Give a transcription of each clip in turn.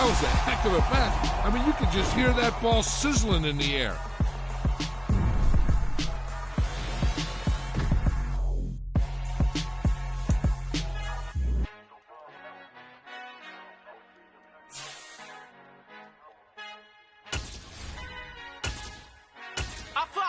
was a heck of a pass. I mean, you could just hear that ball sizzling in the air.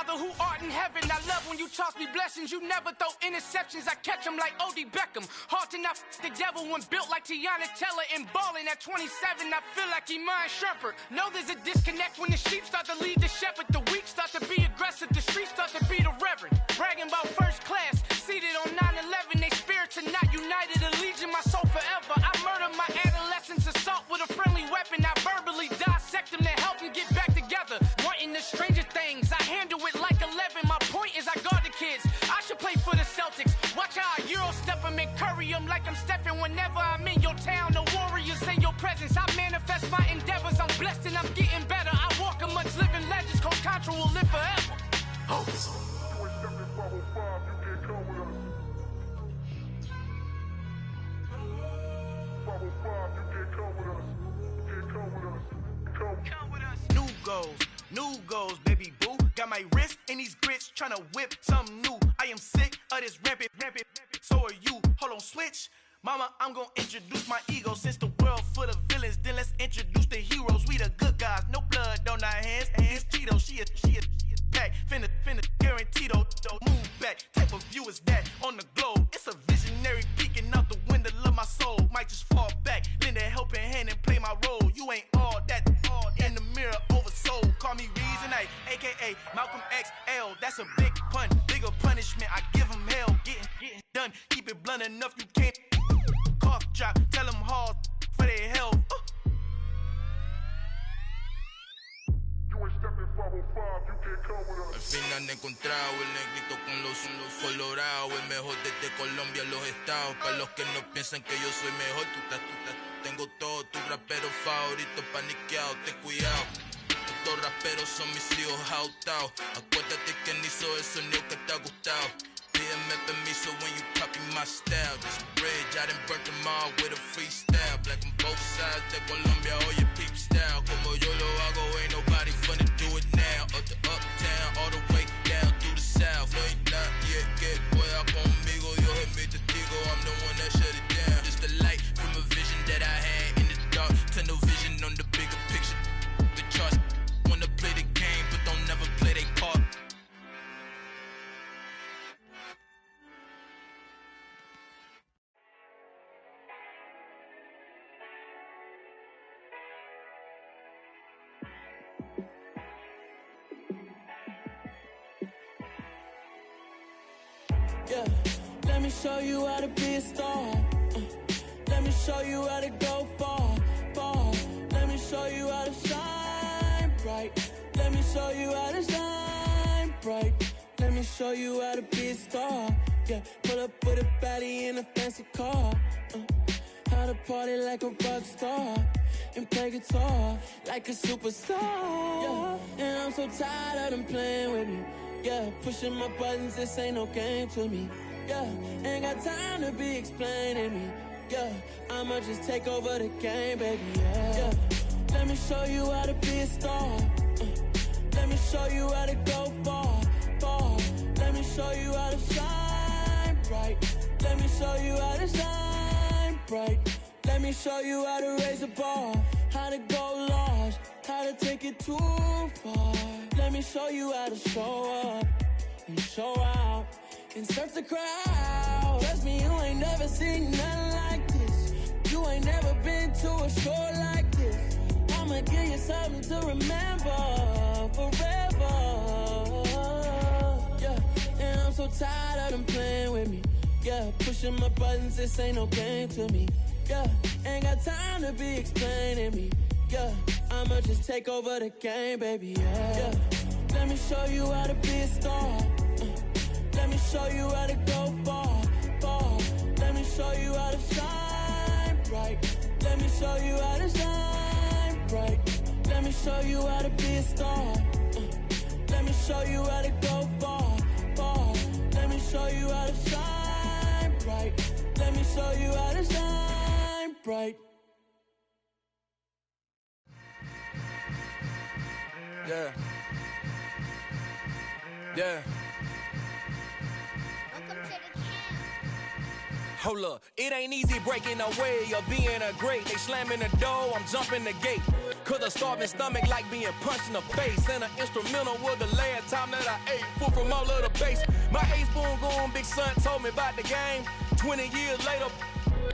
Who art in heaven, I love when you toss me blessings. You never throw interceptions, I catch them like O.D. Beckham. Hard to not the devil when built like Tiana Teller. And balling at 27, I feel like Iman Shumpert. Know there's a disconnect when the sheep start to lead the shepherd. The weak start to be aggressive, the streets start to be the reverend. Bragging about first class, seated on 9/11. They spirits are not united, a legion, my soul forever. I murder my adolescence, assault with a friendly weapon. I verbally dissect them to help them get back together. Wanting the stranger things, I handle it like 11. My point is I guard the kids. I should play for the Celtics. Watch how I Euro step them and curry them like I'm Stephen. Whenever I'm in your town, the Warriors in your presence. I manifest my endeavors. I'm blessed and I'm getting better. I walk amongst living legends. Coach Contra will live forever. Oh. New goals, baby boo. Got my wrist in these grits, tryna whip something new. I am sick of this rampant. So are you. Hold on, switch. Mama, I'm gonna introduce my ego. Since the world full of villains, then let's introduce the heroes. We the good guys, no blood on our hands. Hands Tito, she a pack. Finna, guaranteed though. Move back, type of view is that on the globe. It's a visionary peeking out the window of my soul. Might just fall back, lend a helping hand and play my role. You ain't all that in the mirror oversold. Call me Reason A, aka Malcolm XL. That's a big pun, bigger punishment. I give him hell, getting done. Keep it blunt enough, you can't cough drop. Tell them hard for their health. Al fin han encontrado el negrito con los colorados, el mejor desde Colombia, los estados. Para los que no piensan que yo soy mejor, tengo todo, tu rapero favorito paniqueado, ten cuidado. Estos raperos son mis hijos jautados. Acuérdate quién hizo el sonido que te ha gustado. Pídeme permiso when you copy my style. This bridge, I done burnt them all with a freestyle. Black on both sides de Colombia, oye peep style. Como yo lo hago, ain't nobody finna do it now. Up to uptown, all the way down through the south. No hay nadie que pueda conmigo, Dios es mi testigo. I'm the one that shut it down. Just the light from a vision that I had in the dark. Tunnel vision on the bigger picture. The charts wanna play the game, but don't never play their part. Yeah, let me show you how to be a star. Let me show you how to go far. Let me show you how to shine bright. Let me show you how to shine bright. Let me show you how to be a star. Yeah, pull up with a baddie in a fancy car. How to party like a rock star and play guitar like a superstar. Yeah, and I'm so tired of them playing with me. Yeah, pushing my buttons, this ain't no game to me. Yeah, ain't got time to be explaining me. Yeah, I'ma just take over the game, baby. Yeah, let me show you how to be a star. Let me show you how to go far. Let me show you how to shine bright. Let me show you how to shine bright. Let me show you how to raise a bar, how to go large, how to take it too far. Let me show you how to show up and show out and surf the crowd. Trust me, you ain't never seen nothing like this. You ain't never been to a show like this. I'ma give you something to remember forever. Yeah, and I'm so tired of them playing with me. Yeah, pushing my buttons, this ain't no game to me. Yeah, ain't got time to be explaining me. Yeah, I'ma just take over the game, baby. Yeah, let me show you how to be a star. Let me show you how to go far. Let me show you how to shine bright. Let me show you how to shine bright. Let me show you how to be a star. Let me show you how to go far. Let me show you how to shine bright. Let me show you how to shine bright. Yeah. Yeah. Hold up, it ain't easy breaking away or being a great. They slamming the door, I'm jumping the gate. Cause a starving stomach like being punched in the face. And an instrumental was the last time that I ate. Full from all of the bass. My ace boom goon, big son told me about the game. 20 years later,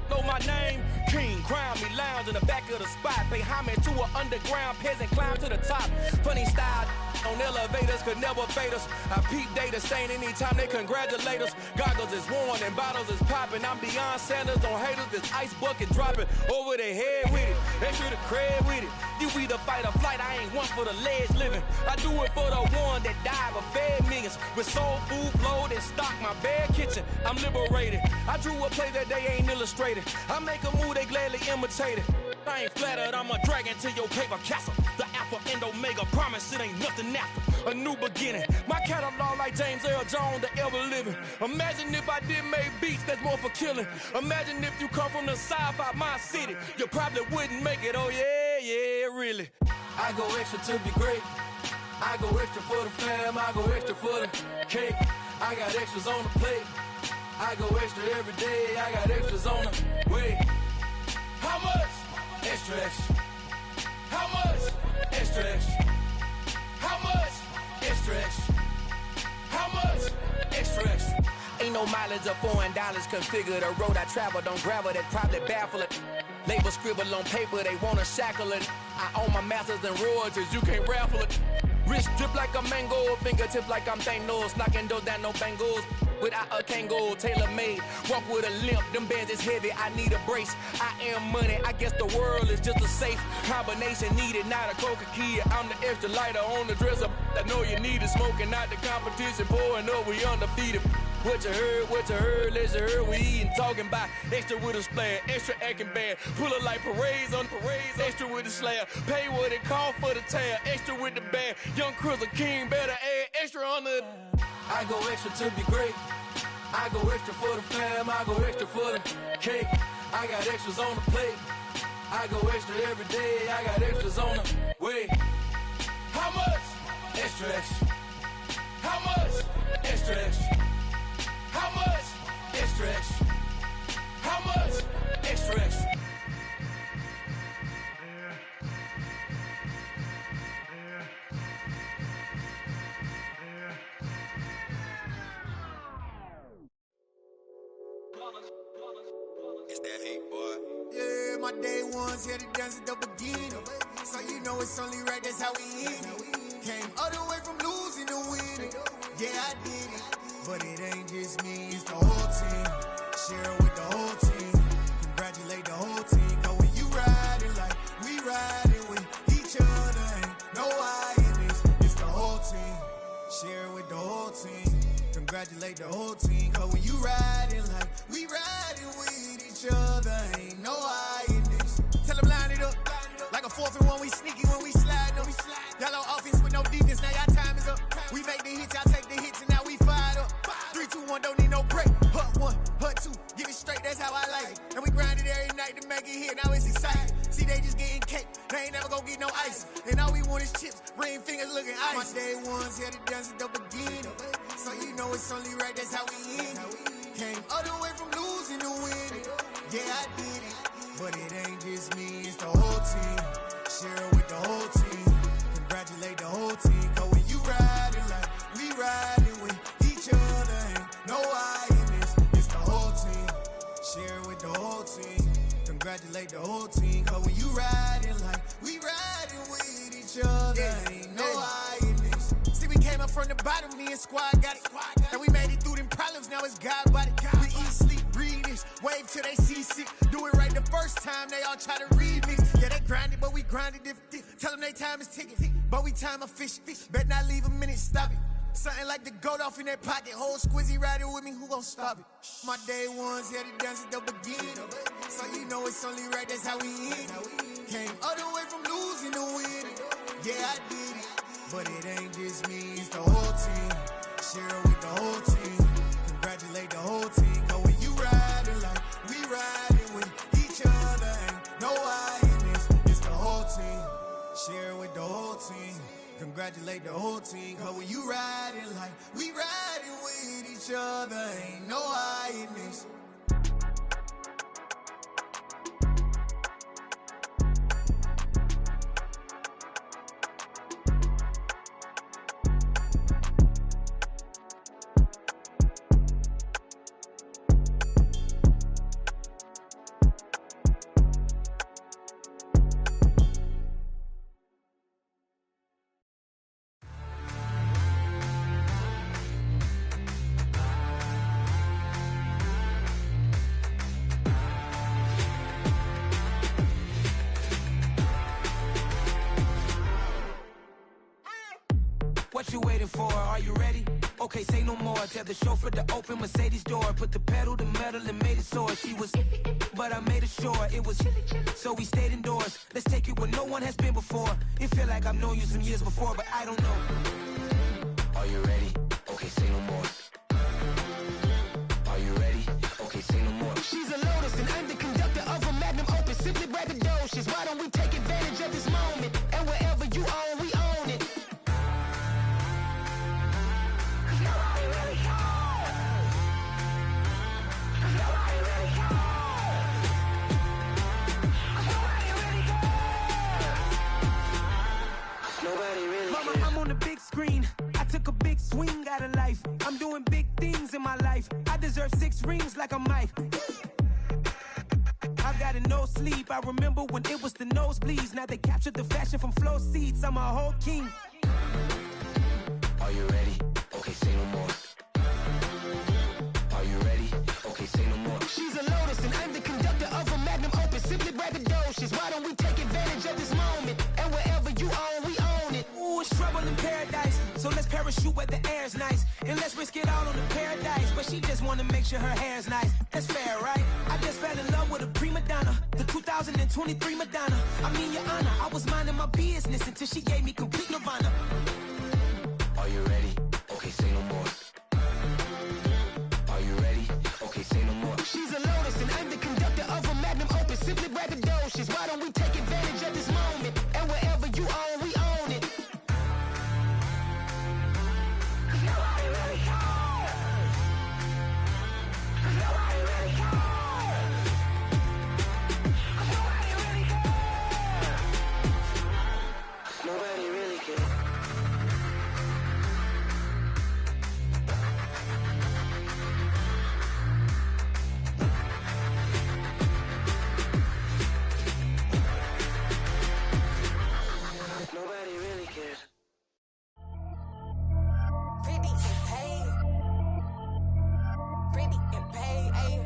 know my name. King, crown me, lounge in the back of the spot. Pay homage to an underground peasant, climb to the top. Funny style on elevators could never fade us. I peep data stain anytime they congratulate us. Goggles is worn and bottles is popping. I'm Deion Sanders on haters, this ice bucket dropping over their head with it. They should have cred with it. You either fight or flight, I ain't one for the ledge living. I do it for the one that died but fed millions. With soul food flowed and stock my bad kitchen. I'm liberated. I drew a play that they ain't illustrated. I make a move, they gladly imitate it. I ain't flattered, I'm a dragon to your paper castle. The Alpha and Omega, promise it ain't nothing after. A new beginning. My catalog like James Earl Jones, the ever living. Imagine if I did make beats that's more for killing. Imagine if you come from the sci-fi my city. You probably wouldn't make it, oh yeah, really. I go extra to be great. I go extra for the fam, I go extra for the cake. I got extras on the plate. I go extra every day, I got extras on the way. How much? Extra, extra. How much? Extra, extra. How much? Extra, extra. How much? Extra, extra. Ain't no mileage of $4 configure the road I travel. Don't gravel, that probably baffle it. Label scribble on paper, they wanna shackle it. I own my masters and royalties, you can't raffle it. Wrist drip like a mango, fingertips like I'm Thanos. Knocking those down, no bangles. Without a Kangol, tailor-made. Walk with a limp, them bands is heavy, I need a brace. I am money, I guess the world is just a safe combination needed, not a coca key. I'm the extra lighter on the dresser. I know you need it, smoking out the competition, pouring up, we undefeated. What you heard, let's heard, we eatin', talking about extra with a splash, extra acting bad. Pull it like parades on parades, extra with the slab. Pay what it cost for the tab, extra with the bag. Young Crizzle King, better add extra on the. I go extra to be great. I go extra for the fam, I go extra for the cake. I got extras on the plate. I go extra every day, I got extras on the way. How much? Extra, extra. How much? Extra, extra. How much? Extra, extra. How much? Extra, extra. It's that heat, boy. Yeah, my day ones here to dance at the beginning. So you know it's only right, that's how we end it. Came all the way from losing to winning. Yeah, I did it. But it ain't just me, it's the whole team. Share it with the whole team. Congratulate the whole team. Cause when you riding like we riding with each other, ain't no I in this. It's the whole team. Share it with the whole team. Congratulate the whole team. Cause when you riding like we riding with each other, ain't no I in this. Tell them line it up. Like a 4th and 1, we sneaky when we slide them. Y'all on offense with no defense, now y'all time is up. We make the hits, y'all take the hits, and now we fired up. 3, 2, 1, don't need no break. Hut 1, hut 2, get it straight, that's how I like it. And we grind it every night to make it hit, now it's exciting. See, they just getting cake, they ain't never gonna get no ice. And all we want is chips, ring fingers looking ice. My day ones here to dance at the beginning. So you know it's only right, that's how we end it. Came all the way from losing to winning. Yeah, I did it. But it ain't just me, it's the whole team. Share it with the whole team. Congratulate the whole team. Cause when you riding like we riding with each other, ain't no I in this. It's the whole team. Share it with the whole team. Congratulate the whole team. Cause when you riding like we riding with each other, ain't no I in this. See, we came up from the bottom, me and squad got it. And we made it through them problems, now it's God body. We eat, sleep, breathe this, wave till they see sick. Do it right the first time, they all try to remix. Yeah, they grinded, but we grinded different. Tell them they time is ticking, but we time a fish. Bet not leave a minute, stop it. Something like the goat off in that pocket. Whole squizzy riding with me, who gon' stop it? My day ones here to dance at the beginning. So you know it's only right, that's how we end it. Came all the way from losing to winning. Yeah, I did it. But it ain't just me, it's the whole team. Share it with the whole team. Congratulate the whole team. Cause when you riding like we riding with each other, ain't no I in this. It's the whole team. Share it with the whole team. Congratulate each other, ain't no hiding this. What you waiting for? Are you ready? Okay, say no more. Tell the chauffeur to open Mercedes door. Put the pedal to metal and made it soar. She was, but I made it sure it was. So we stayed indoors. Let's take it where no one has been before. It feel like I've known you some years before, but I don't know. Are you ready? Okay, say no more. Are you ready? Okay, say no more. She's a Lotus and I'm the conductor of a Magnum Opus. Simply braggadocious. Why don't we take advantage of this moment? And wherever you own, we own it. Mama, I'm on the big screen. I took a big swing out of life. I'm doing big things in my life. I deserve 6 rings like a Mike. I've got no sleep. I remember when it was the nosebleeds. Now they captured the fashion from flow seats. I'm a whole king. Are you ready? Okay, say no more. Are you ready? Okay, say no more. She's a Lotus and I'm the conductor of a Magnum Opus. Simply braggadocious. Why don't we take advantage of this moment? And wherever you own, we own it. Ooh, it's trouble in paradise. So let's parachute where the air's nice. And let's risk it all on the paradise. But she just wanna make sure her hair's nice. That's fair, right? I just fell in love with a prima donna. The 2023 Madonna. I mean, your honor, I was minding my business until she gave me complete nirvana. Are you ready? Okay, say no more. Are you ready? Okay, say no more. She's a Lotus and I'm the conductor of a Magnum Opus. Simply braggadocious. Why don't we take advantage of this moment? And wherever you own, we own it. Nobody really cares. Nobody really cares. Nobody really cares. Nobody really cares. Nobody really cares. Pretty and paid. Pretty and paid. Ayy.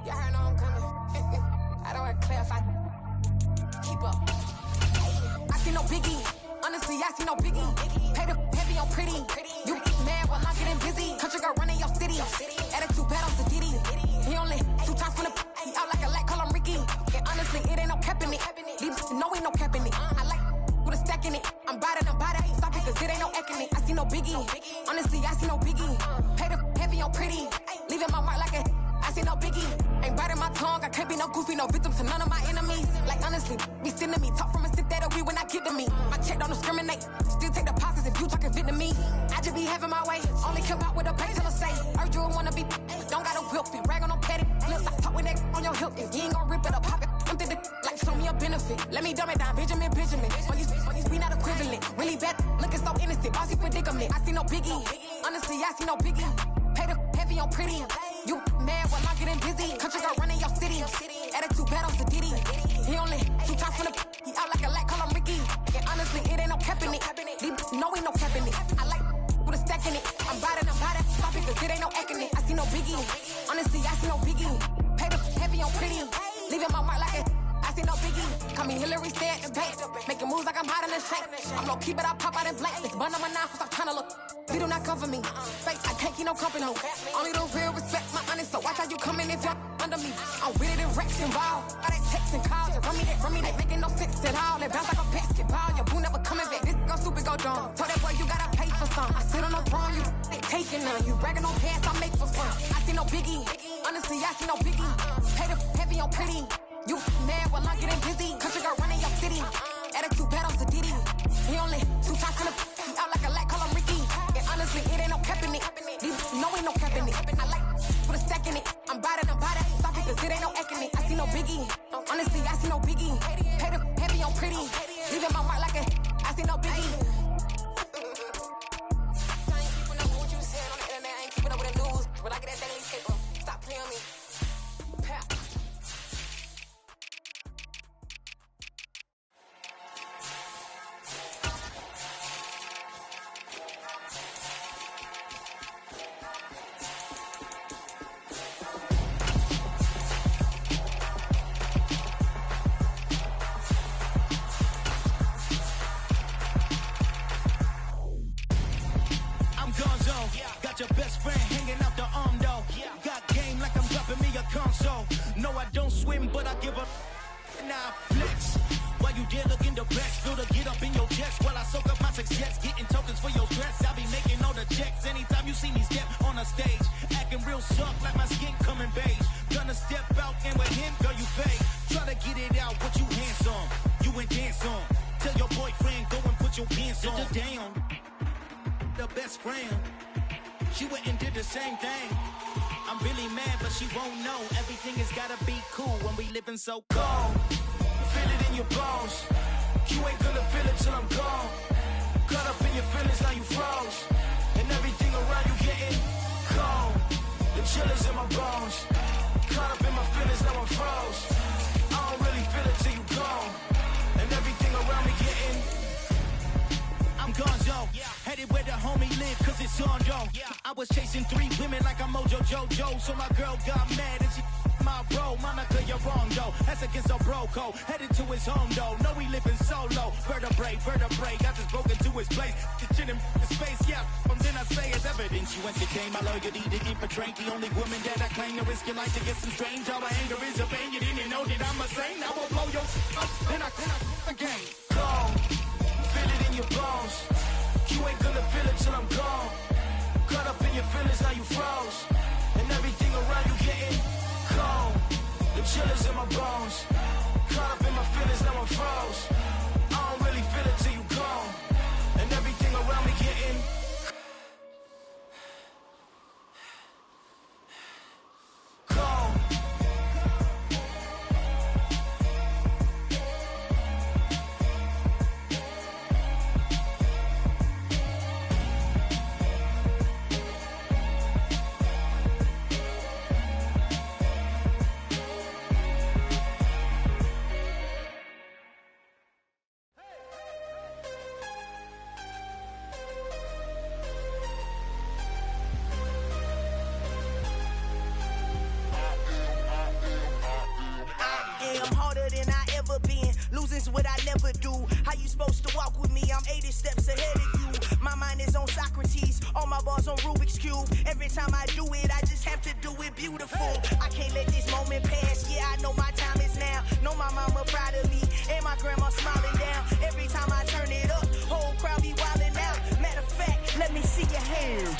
Y'all heard know I'm coming. I don't want to clarify. Keep up. I see no biggie. Honestly, I see no biggie. Pay the heavy on pretty. You mad while I'm getting busy. Country girl running your city. Attitude bad on the Diddy. He only 2 times from the he out like a light, call him Ricky. And honestly, it ain't no cap in it. These no ain't no cap in it. I like with a stack in it. I'm bad it. Stop it, cause it ain't no acting it. I see no biggie. Honestly, I see no biggie. Pay the heavy on pretty. Leaving my mark like a I see no biggie. Ain't biting my tongue. I can't be no goofy, no victim to none of my enemies. Like honestly, be sending me talk from a sip that we when I get to me. My check don't discriminate. Still take deposits if you talking Vietnamese. I just be having my way. Only come out with a pay till I say. Heard you wanna be. Don't gotta whip it. Rag on no petty. Look, I talk with that on your hip. If you ain't gon' rip it up, pop it. Empty the like show me a benefit. Let me dumb it down, Benjamin. We not equivalent. Really bad, looking so innocent. Bossy predicament. I see no biggie. Honestly, I see no biggie. Pay the heavy on pretty. You mad while I'm getting busy. Country girl running your city. Attitude bad on the Diddy. He only 2 times from the he out like a light, call him Ricky. And honestly, it ain't no cap in it. No ain't no cap in it. I like with a stack in it. I'm bad it. Stop it, cause it ain't no acting it. I see no biggie. Honestly, I see no biggie. Pay the heavy on pretty. Leaving my mark like a I see no biggie. Call me Hillary, stay at the bank. Making moves like I'm hot in the shank. I'm low key, but I pop out in blank. It's bun on my knife, stop trying to look. You do not come for me. Fake, I can't keep no company. Only the real respect my honest. So watch how you coming if you're under me. I'm with it in Rex involved. All that text and calls. You run me that making no sense at all. They bounce like a basketball. Your boo never coming back. This go stupid, go dumb. Told that boy you gotta pay for some. I sit on no throne, you taking none. You bragging on pants, I make for fun. I see no biggie. Honestly, I see no biggie. Pay the heavy on pretty. You mad while I'm getting busy. Country girl running your city. Attitude bad on the Diddy. He only 2 times from the he out like a light, call him Ricky. And honestly, it ain't no cap in it. No ain't no cap in it. I'm bada, stop it, cause it ain't no acting. I see no biggie. Honestly, I see no biggie. Pay the heavy on pretty. Leaving my mark like a, I see no biggie. I ain't keeping up with what you saying on the internet. I ain't keeping up with the news. When I get that daily paper, stop playing me. Pap. Your best friend hanging out the arm though. Got game like I'm dropping me a console. No, I don't swim, but I give a now flex. While you there looking the best, feel the get up in your chest while I soak up my success. Getting tokens for your stress. I'll be making all the checks anytime you see me step on a stage. Acting real soft like my skin coming beige. Gonna step out and with him, girl, you fake. Try to get it out, but you handsome. You ain't dance on. Tell your boyfriend, go and put your pants on. Down. The best friend. She went and did the same thing. I'm really mad, but she won't know. Everything has gotta be cool when we living so cold. Feel it in your bones. You ain't gonna feel it till I'm gone. Caught up in your feelings, now you froze. And everything around you getting cold. The chill is in my bones. Caught up in my feelings, now I'm froze. I don't really feel it till you gone. And everything around me getting I'm gonzo, headed where the homie live, cause it's on though. I was chasing 3 women like I'm Mojo Jojo, so my girl got mad and she my bro. Monica, you're wrong though, that's against a bro code. Headed to his home though, no we living solo. Vertebrae, I just broke into his place. This shit in space, yeah, from then I say it's evidence. You entertain my loyalty to infiltrate. The only woman that I claim to risk your life to get some strange. All my anger is a pain, you didn't know that I'm a saint. Now I'll blow your up, then I again. Go. Feel it in your bones. You ain't gonna feel it till I'm gone. Caught up in your feelings, now you froze. And everything around you getting cold. The chill is in my bones. Caught up in my feelings, now I'm froze. I don't really feel it till you gone. And everything around me getting cold. What I never do. How you supposed to walk with me? I'm 80 steps ahead of you. My mind is on Socrates, all my bars on Rubik's Cube. Every time I do it, I just have to do it beautiful. I can't let this moment pass. Yeah, I know my time is now. Know my mama proud of me, and my grandma smiling down. Every time I turn it up, whole crowd be wildin' out. Matter of fact, let me see your hands.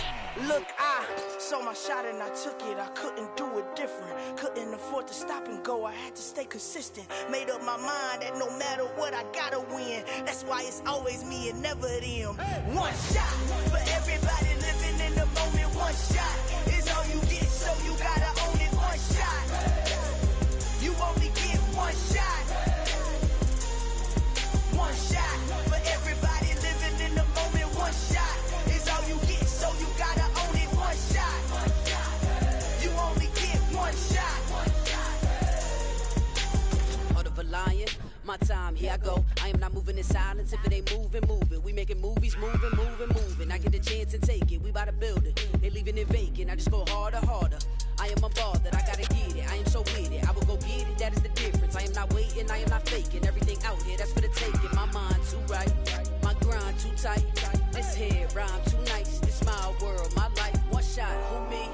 Look, I saw my shot and I took it. I couldn't do it different. Couldn't afford to stop and go. I had to stay consistent. Made up my mind that no matter what, I gotta win. That's why it's always me and never them. One shot for everybody living in the moment. One shot is all you get, so you gotta own it. One shot. You only get one shot. One shot for everybody living in the moment. One shot is all you get, so you gotta own it. One shot. You only get one shot. Heart of a lion, my time, here I go. I am not moving in silence. If it ain't moving, move it. We making movies, moving. I get a chance and take it. We bout to build it. They leaving it vacant. I just go harder. I am a ball that I gotta get it. I am so with it. I will go get it. That is the difference. I am not waiting. I am not faking. Everything out here, that's for the taking. My mind too right. My grind too tight. This head rhyme too nice. This my world, my life. One shot, who me?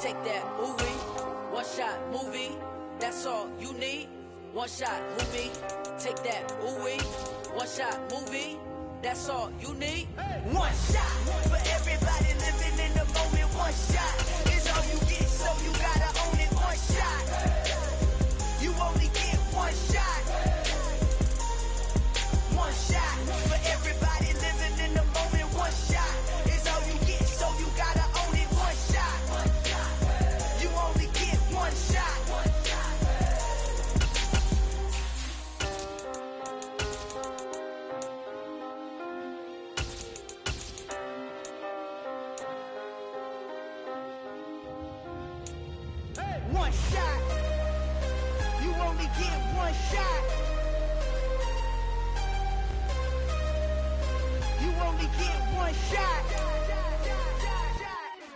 Take that, ooh wee. One shot, movie. That's all you need. One shot, who me? Take that, ooh wee. One shot, movie. That's all you need. One shot for everybody living in the moment. One shot is all you get, so you gotta own it. One shot. You only get one shot. One shot for everybody living in the moment. One shot is all you get, so you gotta own it. One shot. You only get one one shot. You only get one shot. You only get one shot.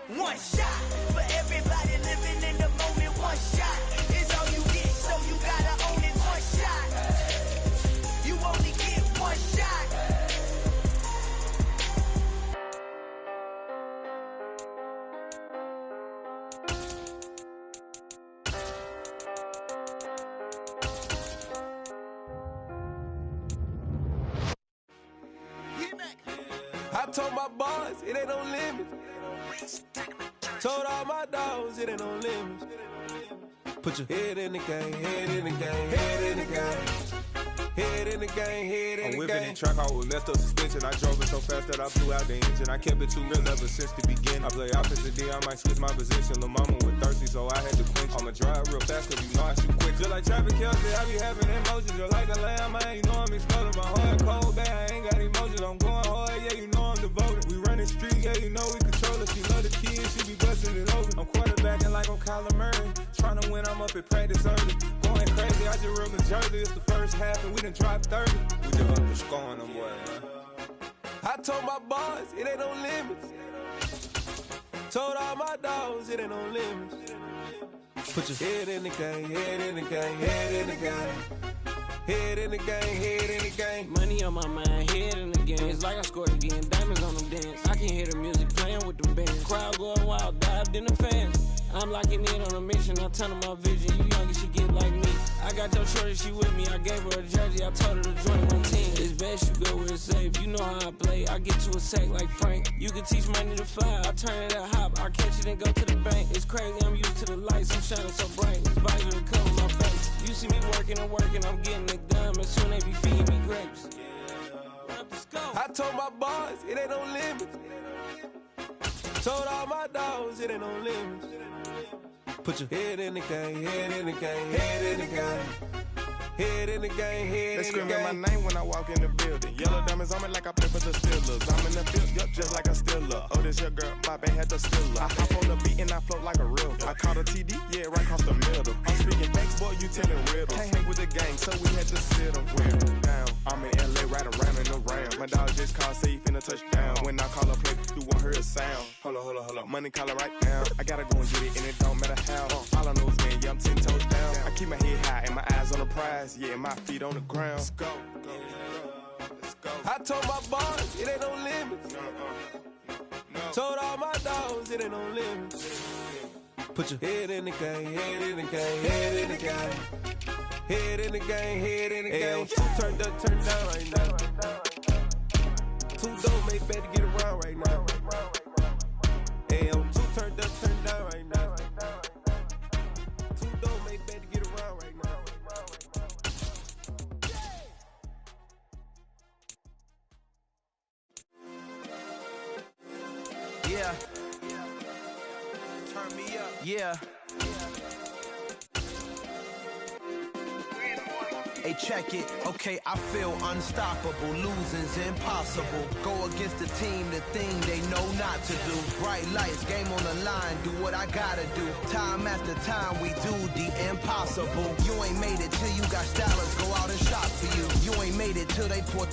One shot for everybody living in the moment. One shot is all you get, so you gotta own it. One shot. You only get one shot. I told my boys it ain't no limits. Told all my dogs it ain't no limits. Put your head in the game, head in the game, head in the game. Head in the game, head in the game. I'm whipping the track, I was messed up suspension. I drove it so fast that I blew out the engine. I kept it too real ever since the beginning. I play opposite D, I might switch my position. Lil' mama was thirsty, so I had to quench. I'ma drive real fast, cause you know I shoot quick. Just like traffic Kelsey, I be having emotions. Just like a lamb, man, you know I'm exploding. My heart cold, bad, I ain't got emotions. I'm going hard, yeah, you know I'm devoted. We running street, yeah, you know we control it. She love the kids, she be busting it over. I'm quarterbacking like I'm Kyler Murray. Trying to win, I'm up at practice early. Going crazy, I just real the jersey. It's the first half and we done dropped 30. We just underscoring them, boy, man. I told my boys it ain't no limits. Told all my dogs it ain't no limits. Put your head in the game, head in the game, head in the game. Head in the game, head in the game. Money on my mind, head in the game. It's like I scored again, diamonds on them dance. I can hear the music playing with them bands. Crowd going wild, dived in the fans. I'm locking in on a mission, I tell her my vision. You young and she get like me. I got your shorty, she with me. I gave her a jersey, I told her to join my team. It's best you go where it's safe. You know how I play. I get to a sack like Frank. You can teach money to fly. I turn it a hop. I catch it and go to the bank. It's crazy, I'm used to the lights. I'm shining so bright. This visor to cover my face. You see me working and working. I'm getting it done. And soon they be feeding me grapes. I told my boys it ain't no limits. Told all my dogs it ain't no limits. Put your head in the game, head in the game, head in the game. Head in the game, head in the game. They screaming my name when I walk in the building. Yellow diamonds on me like I play for the Steelers. I'm in the field, yup, just like a Steeler. Oh, this your girl, my band had the Steeler. I hop on the beat and I float like a real. I caught a TD, yeah, right across the middle. I'm speaking facts, boy, you telling riddles. Can't hang with the gang, so we had to sit them down. I'm in LA, right around and around. My dog just called, say he finna touchdown. When I call a play, you won't hear a sound. Hold up, money calling right now. I gotta go and get it, and it don't matter how. All I know is, man, yeah, I'm 10 toes down. I keep my head high and my eyes on the prize. Yeah, my feet on the ground. Let's go. Let's go. I told my boys it ain't no limits. Told all my dogs it ain't no limits. Put your head in the game, head in the game, head in the game. Head in the game, head in the game. Two turned up, turned down right now. Two dope make better get around right now. Hey, I'm two turned up, turned down right now. Two dope make better get around right now. Yeah. Turn me up. Yeah. Hey, check it. Okay, I feel unstoppable. Losing's impossible. Go against the team, the thing they know not to do. Bright lights, game on the line. Do what I gotta do. Time after time, we do the impossible. You ain't made it till you got stylists go out and shop for you. You ain't made it till they put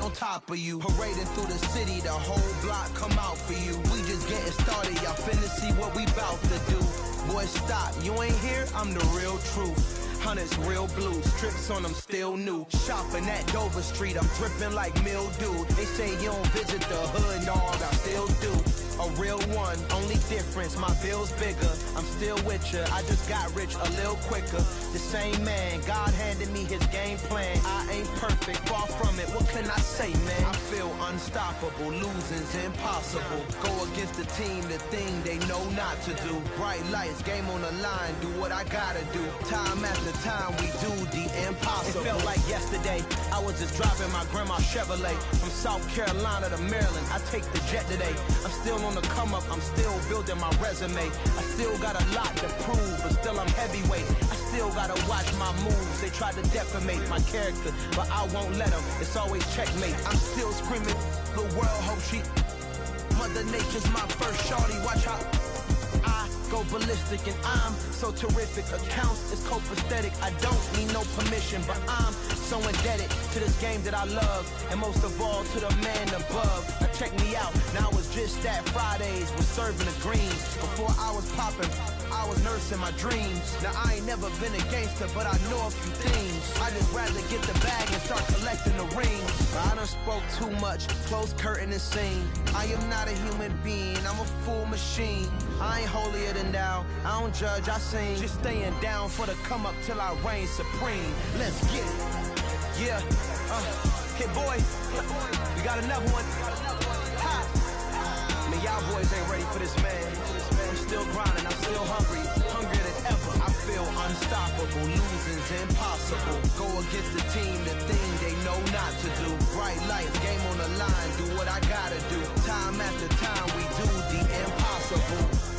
on top of you. Parading through the city, the whole block come out for you. We just getting started, y'all finna see what we bout to do. Boy, stop, you ain't here, I'm the real truth. Hunters, real blue, strips on them still new. Shopping at Dover Street, I'm dripping like mildew. They say you don't visit the hood, dog, I still do. A real one, only difference, my bill's bigger. I'm still with ya, I just got rich a little quicker. The same man, God handed me his game plan. I ain't perfect, far from it, what can I say, man? I feel unstoppable, losing's impossible. Go against the team, the thing they know not to do. Bright lights, game on the line, do what I gotta do. Time after time, we do the impossible. It felt like yesterday, I was just driving my grandma's Chevrolet. From South Carolina to Maryland, I take the jet today. I'm still on the come up, I'm still building my resume. I still got a lot to prove, but still I'm heavyweight. I still gotta watch my moves. They try to defamate my character, but I won't let them. It's always checkmate. I'm still screaming, the world hope she. Mother Nature's my first shorty, watch how I go ballistic, and I'm so terrific. Accounts is copacetic. I don't need no permission, but I'm so indebted to this game that I love, and most of all to the man above. Now check me out. Now it was just that Fridays was serving the greens. Before I was popping, I was nursing my dreams. Now I ain't never been a gangster, but I know a few things. I just rather get the bag and start collecting the rings. I done spoke too much, close curtain and scene. I am not a human being, I'm a full machine. I ain't holier than thou, I don't judge, I sing. Just staying down for the come up till I reign supreme. Let's get it. Yeah, Hit Boy, we got another one. Ha. Man, y'all boys ain't ready for this, man. I'm still grinding, I'm still hungry, hungrier than ever. I feel unstoppable, losing's impossible. Go against the team, the thing they know not to do. Bright lights, game on the line, do what I gotta do. Time after time, we do the impossible.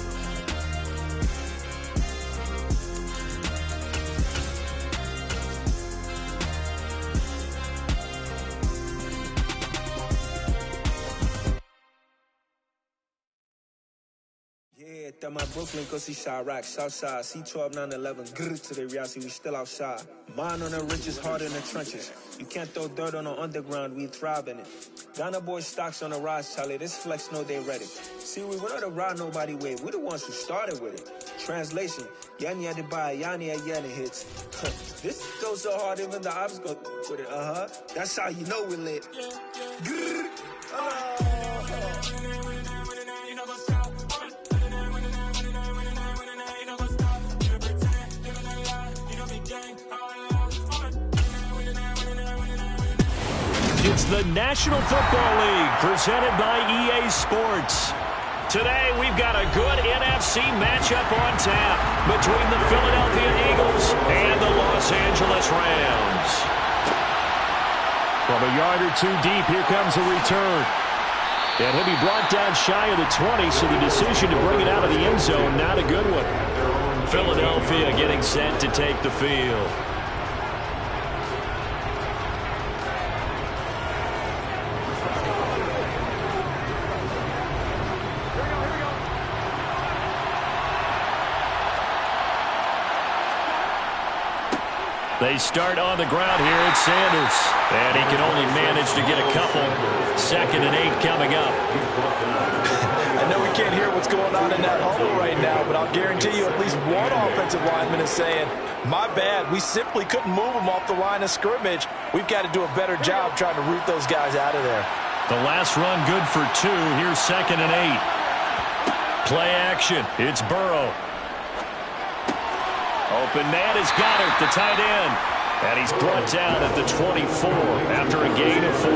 Yeah, that my Brooklyn, go see Chirac, Southside, C12, 911, grrr to the reality, we still outside. Mine on the riches, hard in the trenches. You can't throw dirt on the underground, we thrive in it. Ghana boys stocks on the rise, Charlie, this flex know they ready. See, we went on the ride nobody wave, we the ones who started with it. Translation, Yani had to buy, Yani had Yani hits. This goes so hard, even the ops go with it, That's how you know we lit. Grrr, It's the National Football League presented by EA Sports. Today, we've got a good NFC matchup on tap between the Philadelphia Eagles and the Los Angeles Rams. From a yard or two deep, here comes a return. And he'll be brought down shy of the 20, so the decision to bring it out of the end zone, not a good one. Philadelphia getting set to take the field. They start on the ground here at Sanders. And he can only manage to get a couple. 2nd and 8 coming up. I know we can't hear what's going on in that huddle right now, but I'll guarantee you at least one offensive lineman is saying, my bad, we simply couldn't move them off the line of scrimmage. We've got to do a better job trying to root those guys out of there. The last run good for 2. Here's 2nd and 8. Play action. It's Burrow. Open man is Goddard, the tight end. And he's brought down at the 24 after a gain of 4.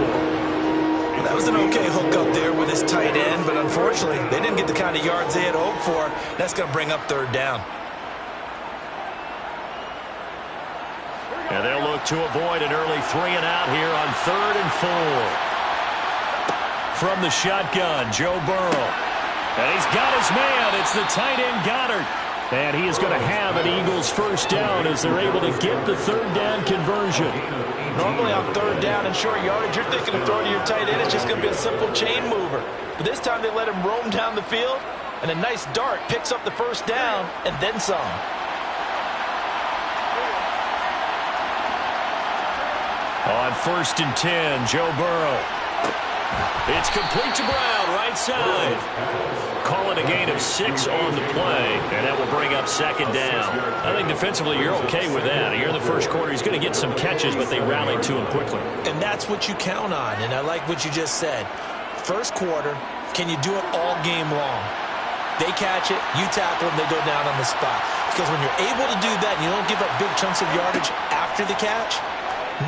That was an okay hook up there with his tight end, but unfortunately, they didn't get the kind of yards they had hoped for. That's going to bring up 3rd down. And they'll look to avoid an early 3 and out here on 3rd and 4. From the shotgun, Joe Burrow. And he's got his man. It's the tight end, Goddard. And he is going to have an Eagles first down as they're able to get the 3rd down conversion. Normally on 3rd down and short yardage, you're thinking of throwing to your tight end. It's just going to be a simple chain mover. But this time they let him roam down the field, and a nice dart picks up the first down and then some. On 1st and 10, Joe Burrow. It's complete to Brown, right side. Calling a gain of 6 on the play, and that will bring up 2nd down. I think defensively you're okay with that. Here in the first quarter, he's going to get some catches, but they rallied to him quickly. And that's what you count on, and I like what you just said. First quarter, can you do it all game long? They catch it, you tackle them, they go down on the spot. Because when you're able to do that and you don't give up big chunks of yardage after the catch,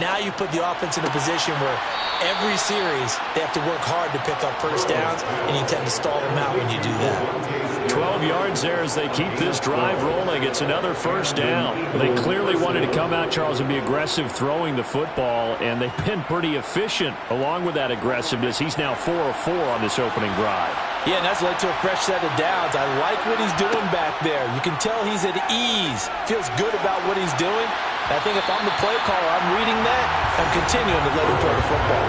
now you put the offense in a position where every series they have to work hard to pick up first downs, and you tend to stall them out when you do that. 12 yards there as they keep this drive rolling. It's another first down. They clearly wanted to come out, Charles, and be aggressive throwing the football, and they've been pretty efficient along with that aggressiveness. He's now 4 of 4 on this opening drive. Yeah, and that's led to a fresh set of downs. I like what he's doing back there. You can tell he's at ease, feels good about what he's doing. I think if I'm the play caller, I'm reading that and continuing to let him throw the football.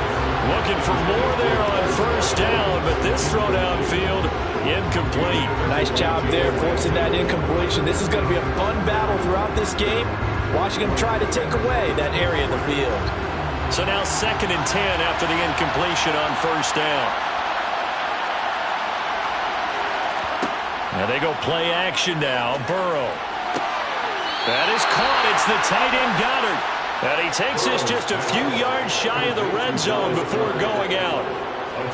Looking for more there on first down, but this throw downfield, incomplete. Nice job there, forcing that incompletion. This is going to be a fun battle throughout this game. Watching him try to take away that area of the field. So now 2nd and 10 after the incompletion on first down. Now they go play action now. Burrow. That is caught. It's the tight end Goddard. And he takes this just a few yards shy of the red zone before going out.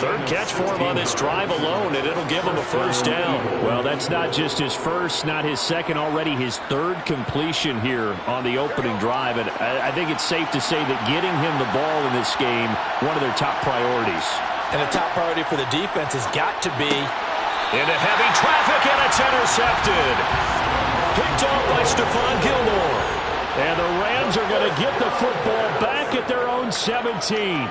3rd catch for him on this drive alone, and it'll give him a first down. Well, that's not just his first, not his second, already his 3rd completion here on the opening drive. And I think it's safe to say that getting him the ball in this game, one of their top priorities. And a top priority for the defense has got to be into heavy traffic, and it's intercepted. Picked off by Stephon Gilmore. And the Rams are going to get the football back at their own 17.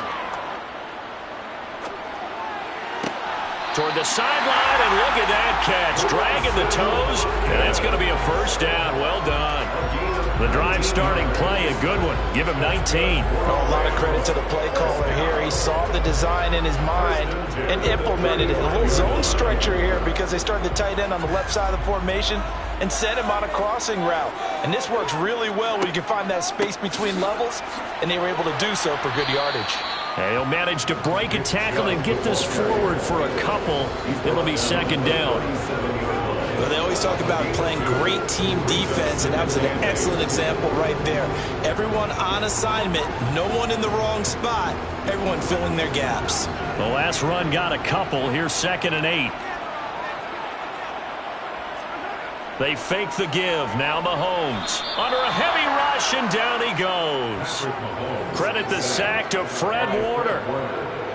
Toward the sideline, and look at that catch. Dragging the toes, and that's going to be a first down. Well done. The drive starting play, a good one. Give him 19. Oh, a lot of credit to the play caller here. He saw the design in his mind and implemented it. A little zone stretcher here because they started the tight end on the left side of the formation and sent him on a crossing route. And this works really well when you can find that space between levels, and they were able to do so for good yardage. And he'll manage to break a tackle and get this forward for a couple. It'll be 2nd down. Well, they always talk about playing great team defense, and that was an excellent example right there. Everyone on assignment, no one in the wrong spot, everyone filling their gaps. The last run got a couple. Here's 2nd and 8. They fake the give. Now Mahomes under a heavy rush, and down he goes. Credit the sack to Fred Warner.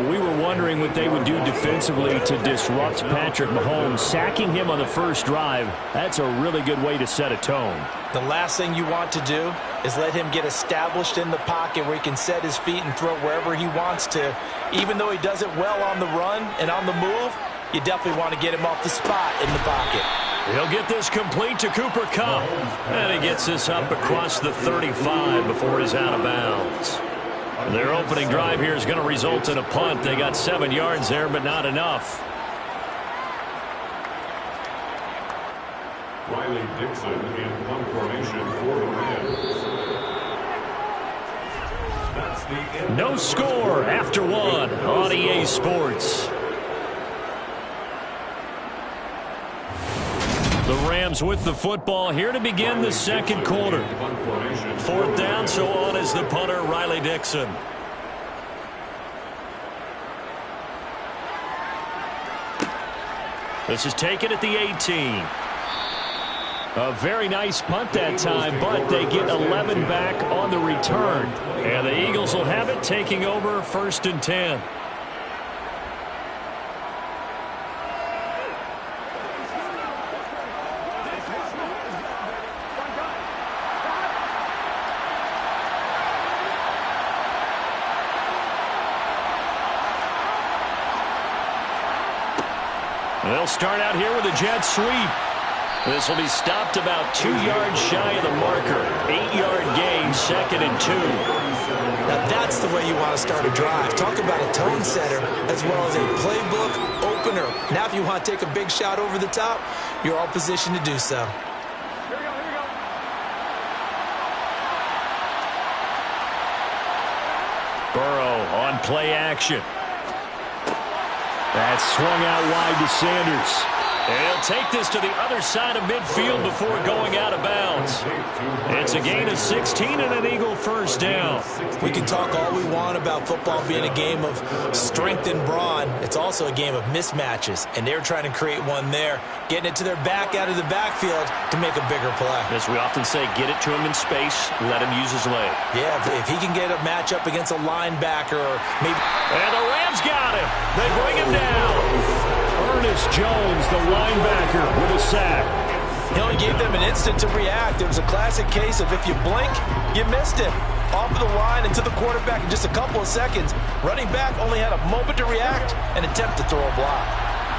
We were wondering what they would do defensively to disrupt Patrick Mahomes. Sacking him on the first drive, that's a really good way to set a tone. The last thing you want to do is let him get established in the pocket where he can set his feet and throw wherever he wants to. Even though he does it well on the run and on the move, you definitely want to get him off the spot in the pocket. He'll get this complete to Cooper Kupp. And he gets this up across the 35 before he's out of bounds. Their opening drive here is going to result in a punt. They got 7 yards there, but not enough. Riley Dixon in punt formation for the Rams. No score after 1 on EA Sports. The Rams with the football here to begin the 2nd quarter. 4th down, so on is the punter, Riley Dixon. This is taken at the 18. A very nice punt that time, but they get 11 back on the return. And the Eagles will have it, taking over 1st and 10. They'll start out here with a jet sweep. This will be stopped about 2 yards shy of the marker. 8-yard gain, 2nd and 2. Now that's the way you want to start a drive. Talk about a tone setter as well as a playbook opener. Now if you want to take a big shot over the top, you're all positioned to do so. Burrow on play action. That swung out wide to Sanders. And he'll take this to the other side of midfield before going out of bounds. It's a gain of 16 and an Eagle first down. We can talk all we want about football being a game of strength and brawn. It's also a game of mismatches, and they're trying to create one there, getting it to their back out of the backfield to make a bigger play. As we often say, get it to him in space, let him use his leg. Yeah, if he can get a matchup against a linebacker or maybe... And the Rams got him. They bring him down. Ernest Jones, the linebacker, with a sack. He only gave them an instant to react. It was a classic case of if you blink, you missed it. Off of the line and to the quarterback in just a couple of seconds. Running back only had a moment to react and attempt to throw a block.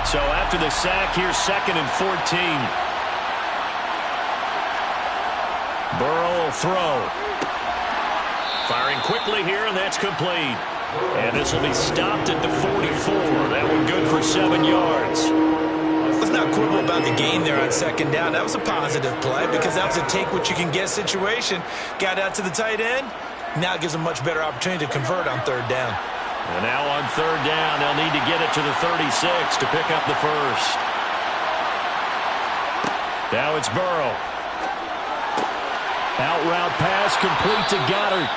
So after the sack, here's 2nd and 14. Burrow will throw. Firing quickly here, and that's complete. And this will be stopped at the 44. That one good for 7 yards. Let's not quibble about the gain there on second down. That was a positive play because that was a take-what-you-can-get situation. Got out to the tight end. Now it gives them much better opportunity to convert on third down. And now on third down, they'll need to get it to the 36 to pick up the first. Now it's Burrow. Out route pass complete to Goddard.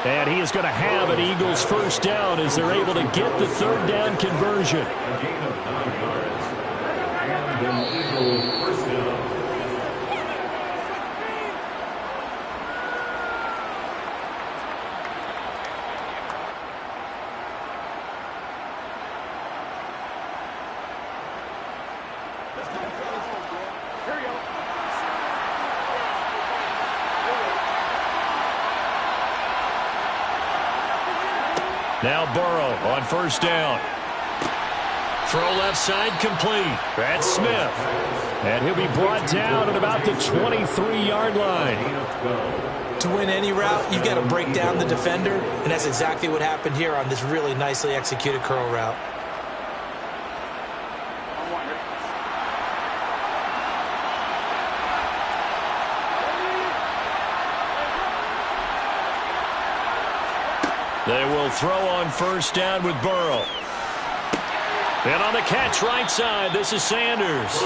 And he is going to have an Eagles first down as they're able to get the third down conversion. Now Burrow on first down. Throw left side complete. That's Smith. And he'll be brought down at about the 23-yard line. To win any route, you've got to break down the defender, and that's exactly what happened here on this really nicely executed curl route. They will throw on first down with Burrow. And on the catch right side, this is Sanders.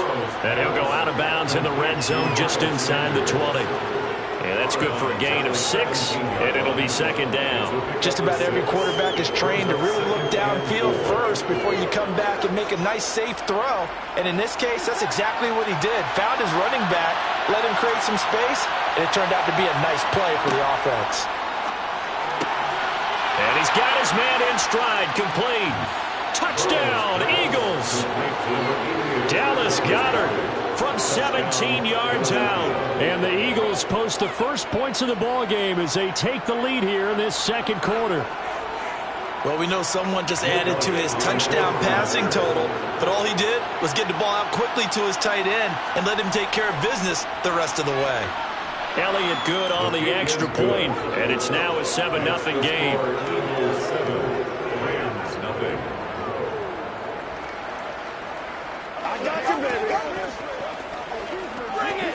And he'll go out of bounds in the red zone just inside the 20. And that's good for a gain of 6, and it'll be second down. Just about every quarterback is trained to really look downfield first before you come back and make a nice, safe throw. And in this case, that's exactly what he did. Found his running back, let him create some space, and it turned out to be a nice play for the offense. And he's got his man in stride, complete. Touchdown, Eagles. Dallas Goedert from 17 yards out. And the Eagles post the first points of the ball game as they take the lead here in this second quarter. Well, we know someone just added to his touchdown passing total, but all he did was get the ball out quickly to his tight end and let him take care of business the rest of the way. Elliott good on the extra point, and it's now a 7-0 game. I got you, baby. Bring it.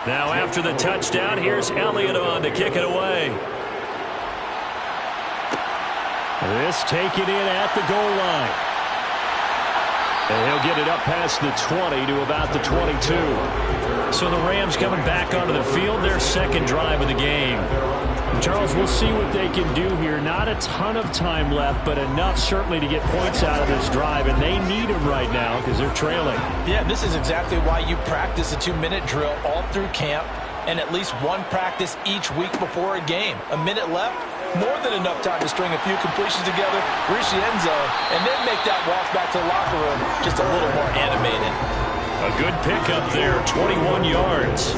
Now after the touchdown, here's Elliott on to kick it away. This taken in at the goal line. And he'll get it up past the 20 to about the 22. So the Rams coming back onto the field, their second drive of the game. Charles, we'll see what they can do here. Not a ton of time left, but enough certainly to get points out of this drive, and they need them right now because they're trailing. Yeah, this is exactly why you practice a 2-minute drill all through camp and at least one practice each week before a game. A minute left, more than enough time to string a few completions together, reach the end zone, and then make that walk back to the locker room just a little more animated. A good pickup there, 21 yards.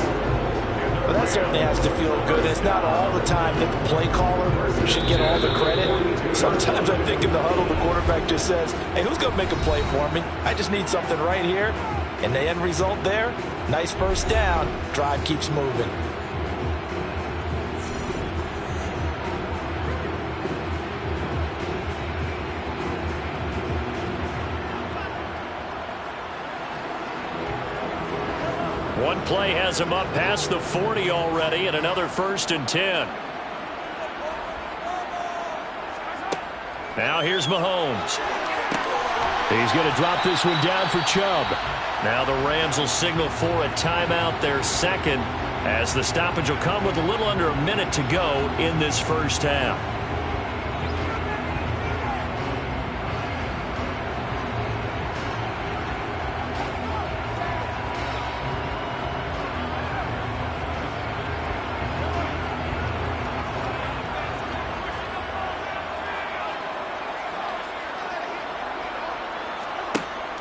Well, that certainly has to feel good. It's not all the time that the play caller should get all the credit. Sometimes I think in the huddle, the quarterback just says, hey, who's going to make a play for me? I just need something right here. And the end result there, nice first down. Drive keeps moving. One play has him up past the 40 already, and another 1st and 10. Now here's Mahomes. He's going to drop this one down for Chubb. Now the Rams will signal for a timeout, their second, as the stoppage will come with a little under a minute to go in this first half.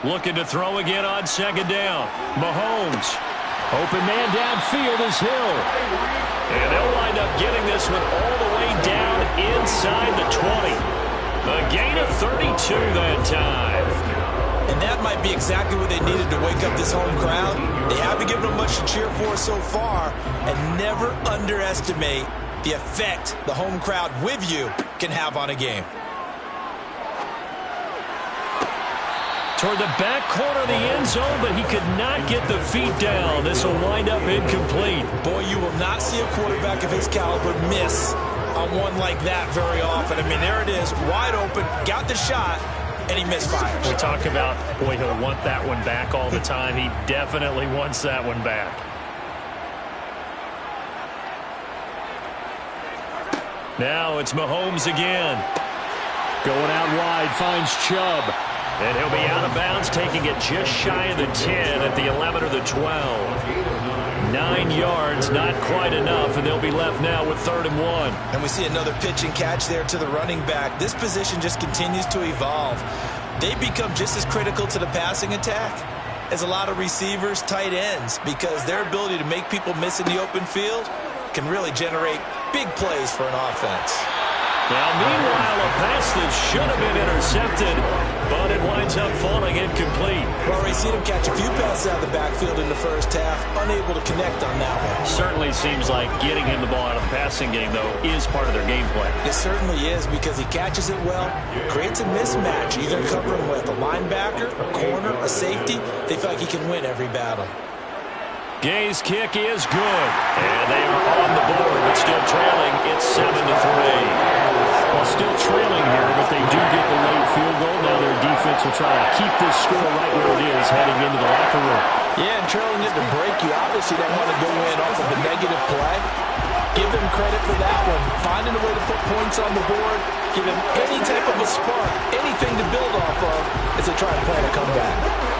Looking to throw again on second down. Mahomes. Open man downfield is Hill. And they'll wind up getting this one all the way down inside the 20. A gain of 32 that time. And that might be exactly what they needed to wake up this home crowd. They haven't given them much to cheer for so far. And never underestimate the effect the home crowd with you can have on a game. Toward the back corner of the end zone, but he could not get the feet down. This will wind up incomplete. Boy, you will not see a quarterback of his caliber miss on one like that very often. I mean, there it is, wide open, got the shot, and he misfires. We talk about, boy, he'll want that one back all the time. He definitely wants that one back. Now it's Mahomes again. Going out wide, finds Chubb. And he'll be out of bounds, taking it just shy of the 10 at the 11 or the 12. 9 yards, not quite enough, and they'll be left now with 3rd and 1. And we see another pitch and catch there to the running back. This position just continues to evolve. They become just as critical to the passing attack as a lot of receivers, tight ends, because their ability to make people miss in the open field can really generate big plays for an offense. Now, meanwhile, a pass that should have been intercepted, but it winds up falling incomplete. We've already seen him catch a few passes out of the backfield in the first half, unable to connect on that one. Certainly seems like getting him the ball out of the passing game, though, is part of their game plan. It certainly is, because he catches it well, creates a mismatch. You're going to cover him with a linebacker, a corner, a safety. They feel like he can win every battle. Gay's kick is good, and they are on the board, but still trailing. It's 7-3. Well, still trailing here, but they do get the late field goal. Now their defense will try to keep this score right where it is heading into the locker room. Yeah, and trailing it to break, you obviously don't want to go in off of a negative play. Give them credit for that one. Finding a way to put points on the board, give them any type of a spark, anything to build off of as they try to plan a comeback.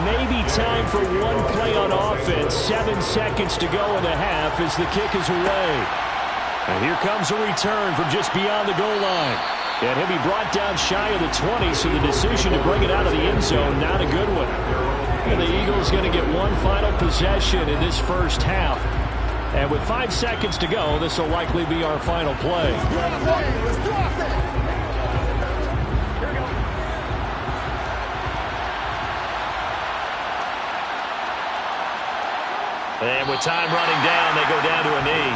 Maybe time for one play on offense. 7 seconds to go in the half as the kick is away. And here comes a return from just beyond the goal line. And he'll be brought down shy of the 20, so the decision to bring it out of the end zone, not a good one. And the Eagles going to get one final possession in this first half. And with 5 seconds to go, this will likely be our final play. And with time running down, they go down to a knee.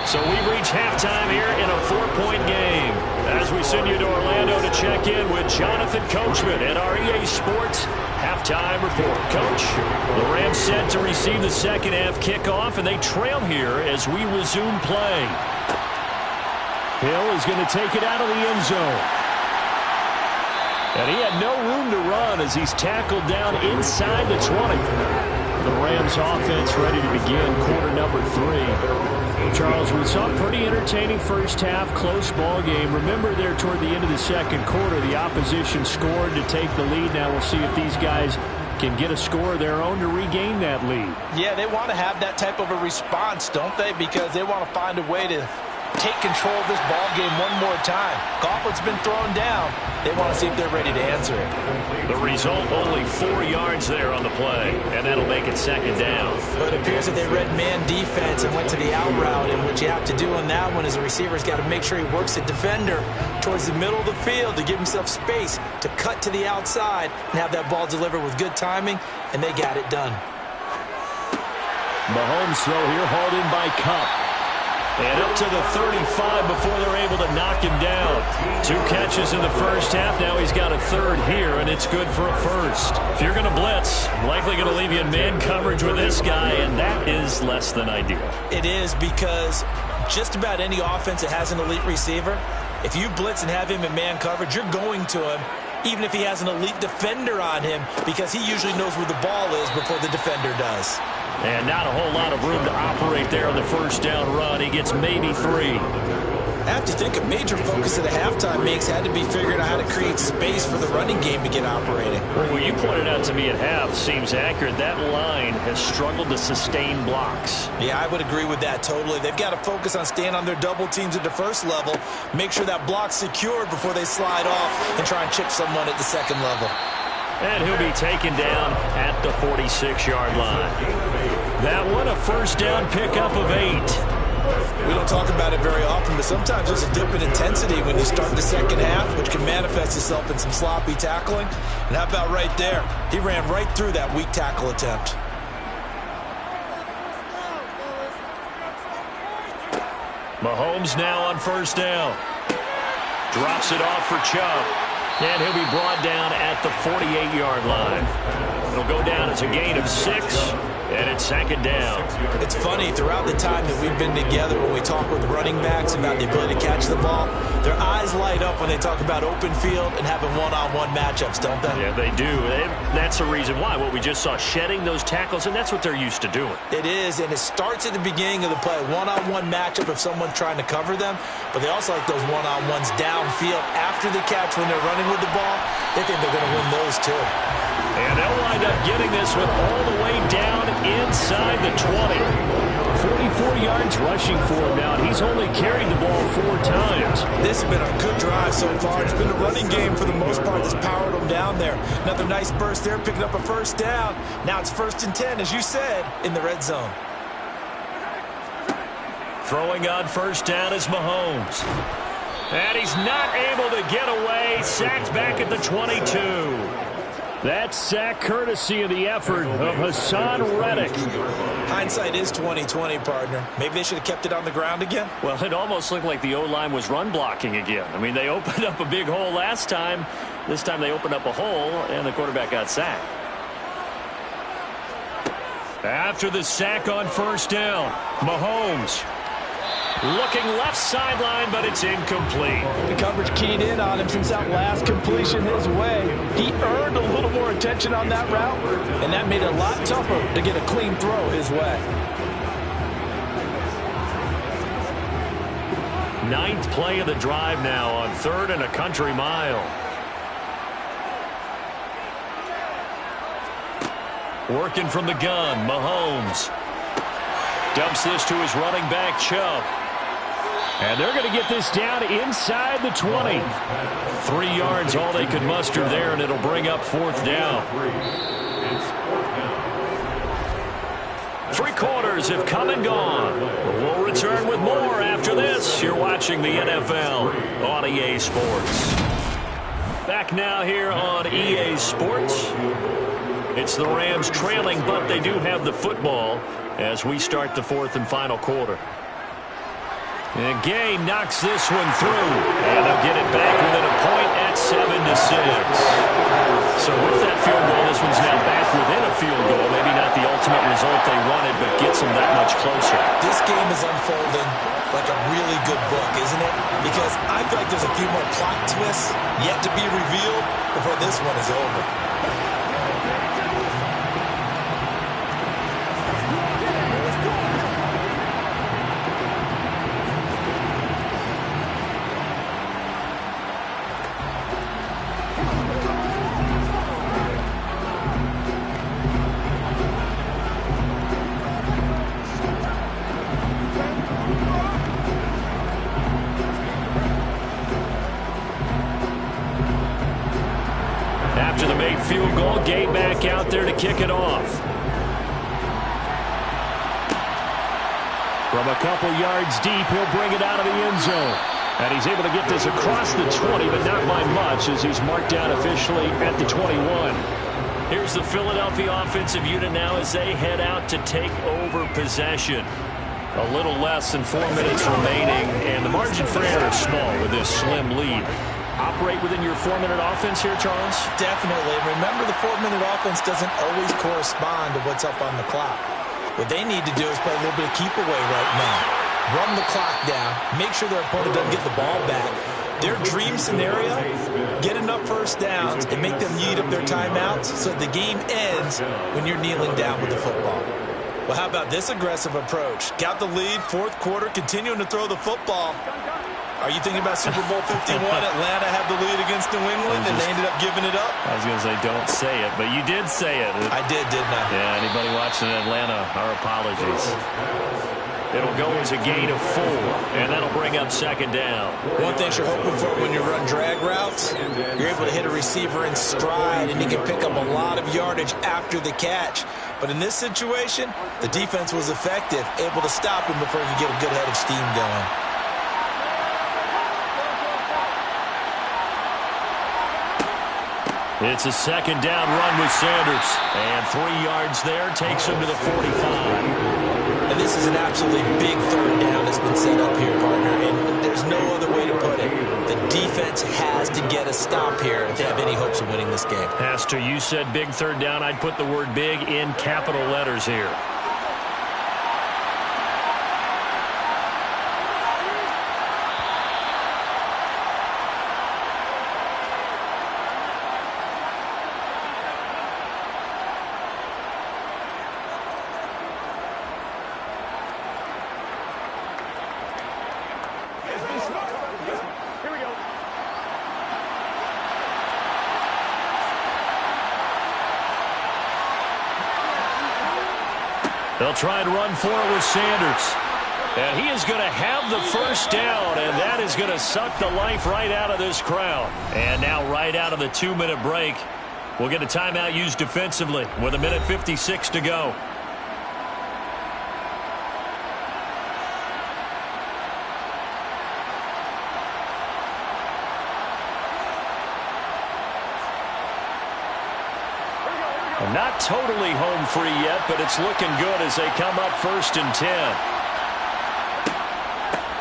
So we've reached halftime here in a 4-point game. As we send you to Orlando to check in with Jonathan Coachman at our EA Sports Halftime Report. Coach, the Rams set to receive the second half kickoff, and they trail here as we resume play. Hill is going to take it out of the end zone. And he had no room to run as he's tackled down inside the 20. The Rams offense ready to begin quarter number 3. Charles, we saw a pretty entertaining first half, close ball game. Remember there toward the end of the second quarter, the opposition scored to take the lead. Now we'll see if these guys can get a score of their own to regain that lead. Yeah, they want to have that type of a response, don't they? Because they want to find a way to take control of this ball game one more time. Gauntlet's been thrown down. They want to see if they're ready to answer it. The result, only 4 yards there on the play, and that'll make it second down. But it appears that they read man defense and went to the out route, and what you have to do on that one is the receiver's got to make sure he works the defender towards the middle of the field to give himself space to cut to the outside and have that ball delivered with good timing, and they got it done. Mahomes throw here, hauled in by Kupp. And up to the 35 before they're able to knock him down. 2 catches in the first half. Now he's got a third here, and it's good for a first. If you're going to blitz, likely going to leave you in man coverage with this guy, and that is less than ideal. It is, because just about any offense that has an elite receiver, if you blitz and have him in man coverage, you're going to him even if he has an elite defender on him, because he usually knows where the ball is before the defender does. And not a whole lot of room to operate there on the first down run. He gets maybe 3. I have to think a major focus of the halftime makes had to be figuring out how to create space for the running game to get operating. Well, what you pointed out to me at half seems accurate. That line has struggled to sustain blocks. Yeah, I would agree with that totally. They've got to focus on staying on their double teams at the first level, make sure that block's secured before they slide off and try and chip someone at the second level. And he'll be taken down at the 46-yard line. That one, a first down pickup of 8. We don't talk about it very often, but sometimes there's a dip in intensity when you start the second half, which can manifest itself in some sloppy tackling. And how about right there? He ran right through that weak tackle attempt. Mahomes now on first down. Drops it off for Chubb. And he'll be brought down at the 48-yard line. It'll go down as a gain of 6. And it's second down. It's funny, throughout the time that we've been together, when we talk with running backs about the ability to catch the ball, their eyes light up when they talk about open field and having one-on-one matchups, don't they? Yeah, they do. That's the reason why. What we just saw, shedding those tackles, and that's what they're used to doing. It is, and it starts at the beginning of the play. One-on-one matchup if someone's trying to cover them, but they also like those one-on-ones downfield after the catch when they're running with the ball. They think they're going to win those too. And they'll wind up getting this one all the way down inside the 20. 44 yards rushing for him now, and he's only carried the ball 4 times. This has been a good drive so far. It's been a running game for the most part that's powered them down there. Another nice burst there, picking up a first down. Now it's 1st and 10, as you said, in the red zone. Throwing on first down is Mahomes. And he's not able to get away. Sacked back at the 22. That sack courtesy of the effort of Hassan Reddick. Hindsight is 20/20, partner. Maybe they should have kept it on the ground again. Well, it almost looked like the O-line was run blocking again. I mean, they opened up a big hole last time. This time they opened up a hole, and the quarterback got sacked. After the sack on first down, Mahomes looking left sideline, but it's incomplete. The coverage keyed in on him since that last completion his way. He earned a little more attention on that route, and that made it a lot tougher to get a clean throw his way. 9th play of the drive now on 3rd and a country mile. Working from the gun, Mahomes dumps this to his running back, Chubb. And they're going to get this down inside the 20. 3 yards, all they could muster there, and it'll bring up 4th down. 3 quarters have come and gone. We'll return with more after this. You're watching the NFL on EA Sports. Back now here on EA Sports. It's the Rams trailing, but they do have the football as we start the 4th and final quarter. And Gay knocks this one through, and they'll get it back within a point at 7-6. So with that field goal, this one's now back within a field goal. Maybe not the ultimate result they wanted, but gets them that much closer. This game is unfolding like a really good book, isn't it? Because I feel like there's a few more plot twists yet to be revealed before this one is over. After the made field goal, Gay back out there to kick it off. From a couple yards deep, he'll bring it out of the end zone. And he's able to get this across the 20, but not by much, as he's marked down officially at the 21. Here's the Philadelphia offensive unit now as they head out to take over possession. A little less than 4 minutes remaining, and the margin for error is small with this slim lead. Operate within your 4-minute offense here, Charles? Definitely. Remember, the 4-minute offense doesn't always correspond to what's up on the clock. What they need to do is play a little bit of keep away right now. Run the clock down, make sure their opponent doesn't get the ball back, Their dream scenario, get enough first downs and make them eat up their timeouts so the game ends when you're kneeling down with the football. Well, how about this aggressive approach? Got the lead, fourth quarter, continuing to throw the football. Are you thinking about Super Bowl 51? Atlanta had the lead against New England, and they ended up giving it up? I was going to say, don't say it, but you did say it. I did, didn't I? Yeah, anybody watching Atlanta, our apologies. It'll go as a gain of 4, and that'll bring up second down. One thing you're hoping for when you run drag routes, you're able to hit a receiver in stride, and he can pick up a lot of yardage after the catch. But in this situation, the defense was effective, able to stop him before he could get a good head of steam going. It's a second down run with Sanders. And 3 yards there takes him to the 45. And this is an absolutely big third down that's been set up here, partner. And there's no other way to put it. The defense has to get a stop here if they have any hopes of winning this game. Pastor, you said big third down. I'd put the word big in capital letters here. They'll try and run for it with Sanders. And he is going to have the first down, and that is going to suck the life right out of this crowd. And now right out of the 2-minute break, we'll get a timeout used defensively with 1:56 to go. Not totally home free yet, but it's looking good as they come up 1st and 10.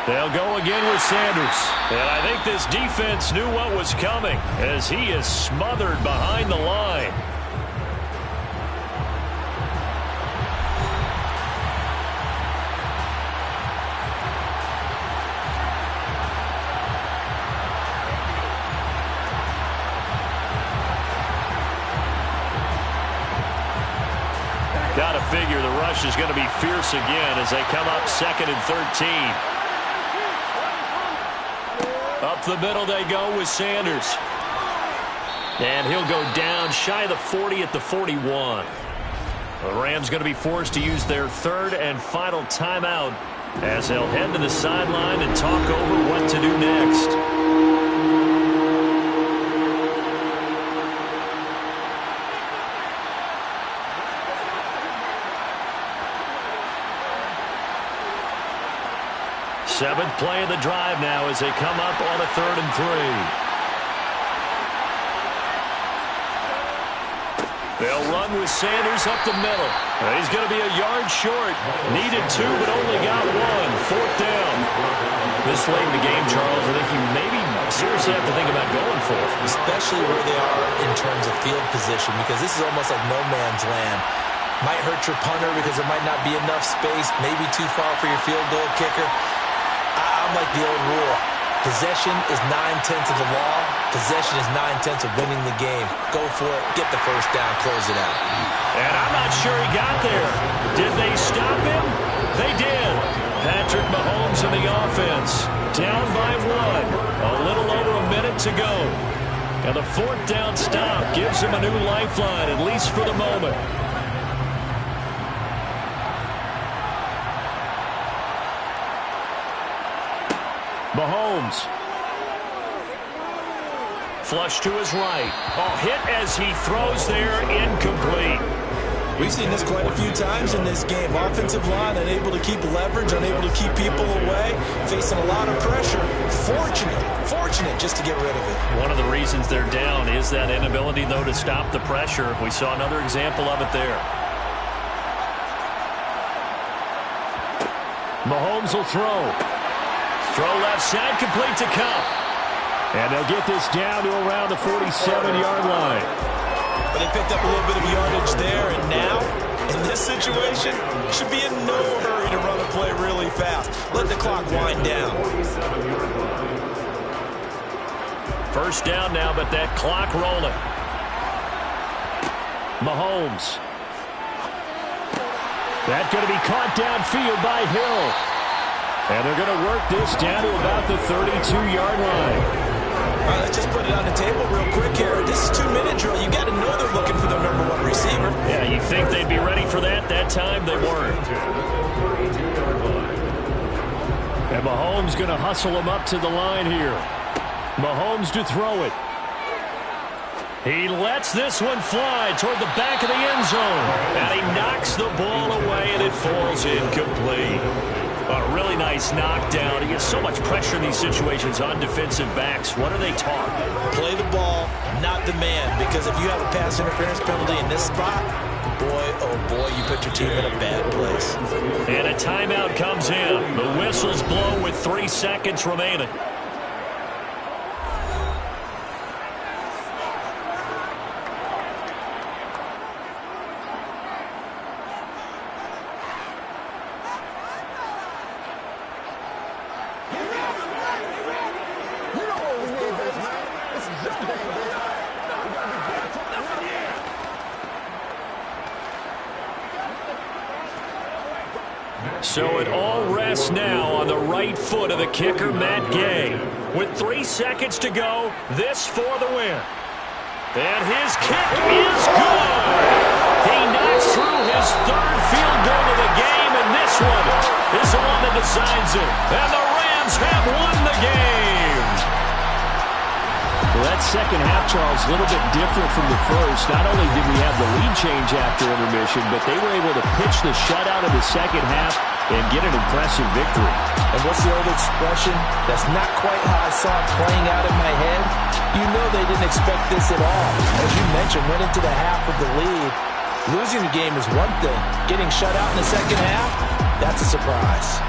They'll go again with Sanders. And I think this defense knew what was coming as he is smothered behind the line. Got to figure the rush is going to be fierce again as they come up 2nd and 13. Up the middle they go with Sanders. And he'll go down shy of the 40 at the 41. The Rams going to be forced to use their 3rd and final timeout as they'll head to the sideline and talk over what to do next. Seventh play of the drive now as they come up on a 3rd and 3. They'll run with Sanders up the middle. He's going to be a yard short. Needed 2, but only got 1. 4th down. This late in the game, Charles, I think you maybe seriously have to think about going for it. Especially where they are in terms of field position, because this is almost like no man's land. Might hurt your punter because there might not be enough space, maybe too far for your field goal kicker. I'm like the old rule. Possession is 9/10 of the law. Possession is 9/10 of winning the game. Go for it. Get the first down. Close it out. And I'm not sure he got there. Did they stop him? They did. Patrick Mahomes in the offense. Down by 1. A little over a minute to go. And the 4th down stop gives him a new lifeline, at least for the moment. Mahomes. Flush to his right. Oh, hit as he throws there, incomplete. We've seen this quite a few times in this game. Offensive line unable to keep leverage, unable to keep people away, facing a lot of pressure. Fortunate just to get rid of it. One of the reasons they're down is that inability, though, to stop the pressure. We saw another example of it there. Mahomes will throw. Throw left side, complete to Kupp. And they'll get this down to around the 47-yard line. But they picked up a little bit of yardage there, and now, in this situation, should be in no hurry to run a play really fast. Let the clock wind down. First down now, but that clock rolling. Mahomes. That's going to be caught downfield by Hill. And they're going to work this down to about the 32-yard line. All right, let's just put it on the table real quick here. This is 2-minute drill. You got to know they're looking for their number 1 receiver. Yeah, you think they'd be ready for that? That time they weren't. And Mahomes going to hustle him up to the line here. Mahomes to throw it. He lets this one fly toward the back of the end zone. And he knocks the ball away, and it falls incomplete. A really nice knockdown. He gets so much pressure in these situations on defensive backs. What are they taught? Play the ball, not the man. Because if you have a pass interference penalty in this spot, boy, oh boy, you put your team in a bad place. And a timeout comes in. The whistles blow with 3 seconds remaining. So it all rests now on the right foot of the kicker, Matt Gay. With 3 seconds to go, this for the win. And his kick is good. He knocks through his 3rd field goal of the game, and this one is the one that decides it. And the Rams have won the game. Well, that second half, Charles, a little bit different from the first. Not only did we have the lead change after intermission, but they were able to pitch the shutout in the second half and get an impressive victory. And what's the old expression? That's not quite how I saw it playing out in my head. You know they didn't expect this at all. As you mentioned, went into the half with the lead. Losing the game is one thing. Getting shut out in the second half, that's a surprise.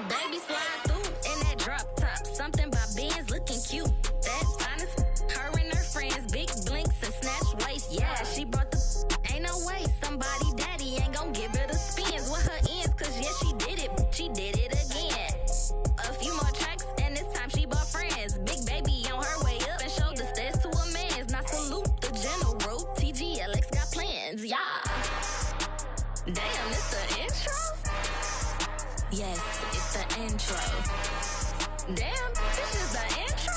baby slide through in that drop top. Something by Benz looking cute. That's honest. Her and her friends, big blinks and snatch waist. Yeah, she brought the ain't no way. Somebody daddy ain't gon' give her the spins with her ends. Cause yeah, she did it. She did it again. A few more tracks and this time she bought friends. Big baby on her way up and showed the stairs to a man's. Now salute the general. TGLX got plans. Yeah. Damn, it's the intro? Yes, it's the intro. Damn, this is the intro?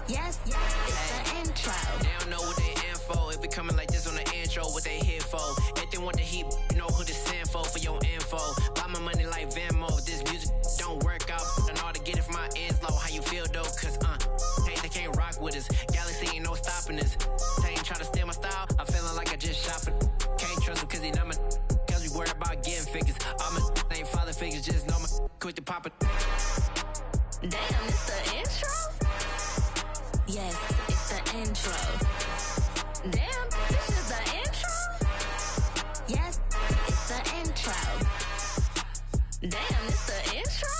Yes, it's the intro. They don't know what they in for. If we coming like this on the intro, what they here for? If they want the heat, you know who to send for your info. Buy my money like Venmo. If this music don't work out, I know how to get it from my ends low. How you feel though? Cause hey, they can't rock with us. Galaxy ain't no stopping us. They ain't try to steal my style. I'm feeling like I just shot for. Can't trust them cause they not my. Cause we worried about getting figures. All my ain't father figures, just know my quick to pop it. Damn, it's the intro? Yes, it's the intro. Damn, this is the intro? Yes, it's the intro. Damn, it's the intro?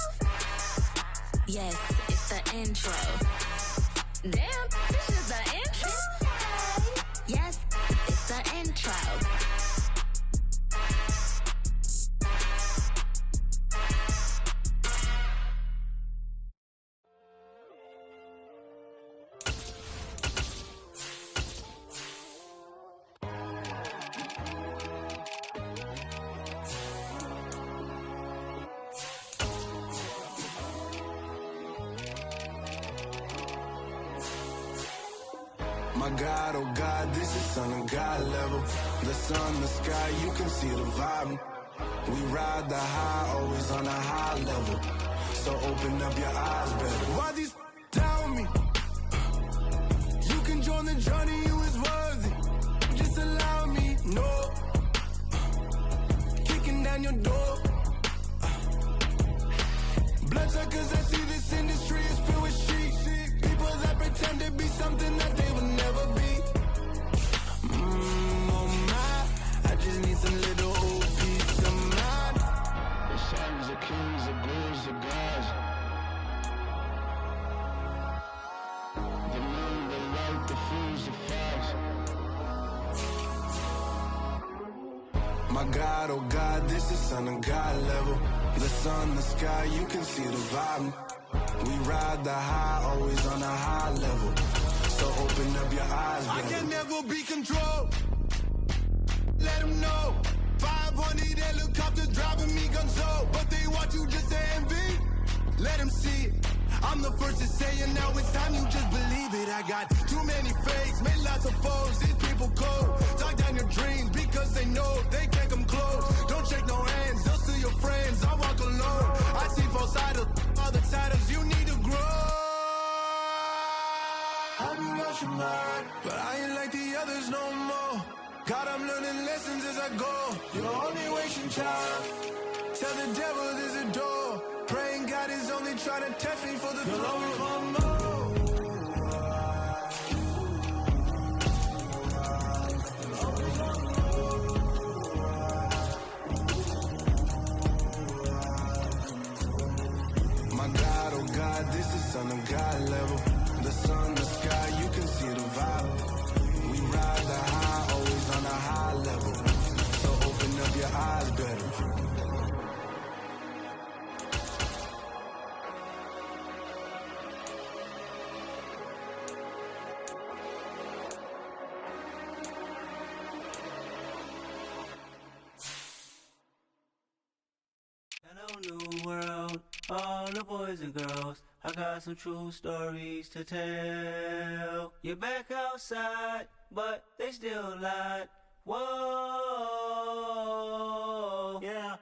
Yes, it's the intro. Damn, this is the intro? Yes, it's the intro. My God, oh God, this is Son of God level. The sun, the sky, you can see the vibe. We ride the high, always on a high level. So open up your eyes, better. Why these tell me? You can join the journey, you is worthy. Just allow me, no. Kicking down your door. Bloodsuckers, I see this industry is filled with sheep. People that pretend to be something that they will never be. Oh my, I just need some little old peace of mind. The sons of kings, the ghouls, the gods. The moon, the light, the fools, the facts. My God, oh God, this is Son of God level. The sun, the sky, you can see the vibe. We ride the high, always on a high level. So open up your eyes, baby. I can never be controlled. Let them know. 500 helicopters driving me gunso. But they want you just to envy. Let them see it. I'm the first to say it, now it's time you just believe it. I got too many fakes, made lots of foes. These people cold. Talk down your dreams because they know they can't come close. Don't shake no hands, they'll steal your friends. I walk alone. I see both sides of all the titles. You need to grow. I've been watching mine, but I ain't like the others no more. God, I'm learning lessons as I go. You're only wasting time. Tell the devil there's a door. Praying God is only trying to test me for the throne. You'll always want more. My God, oh God, this is Son of God level. The sun, the sky, you can see the vibe. We ride the high, always on a high level. So open up your eyes better. Hello, new world, all the boys and girls. I got some true stories to tell. You're back outside, but they still lied. Whoa, yeah.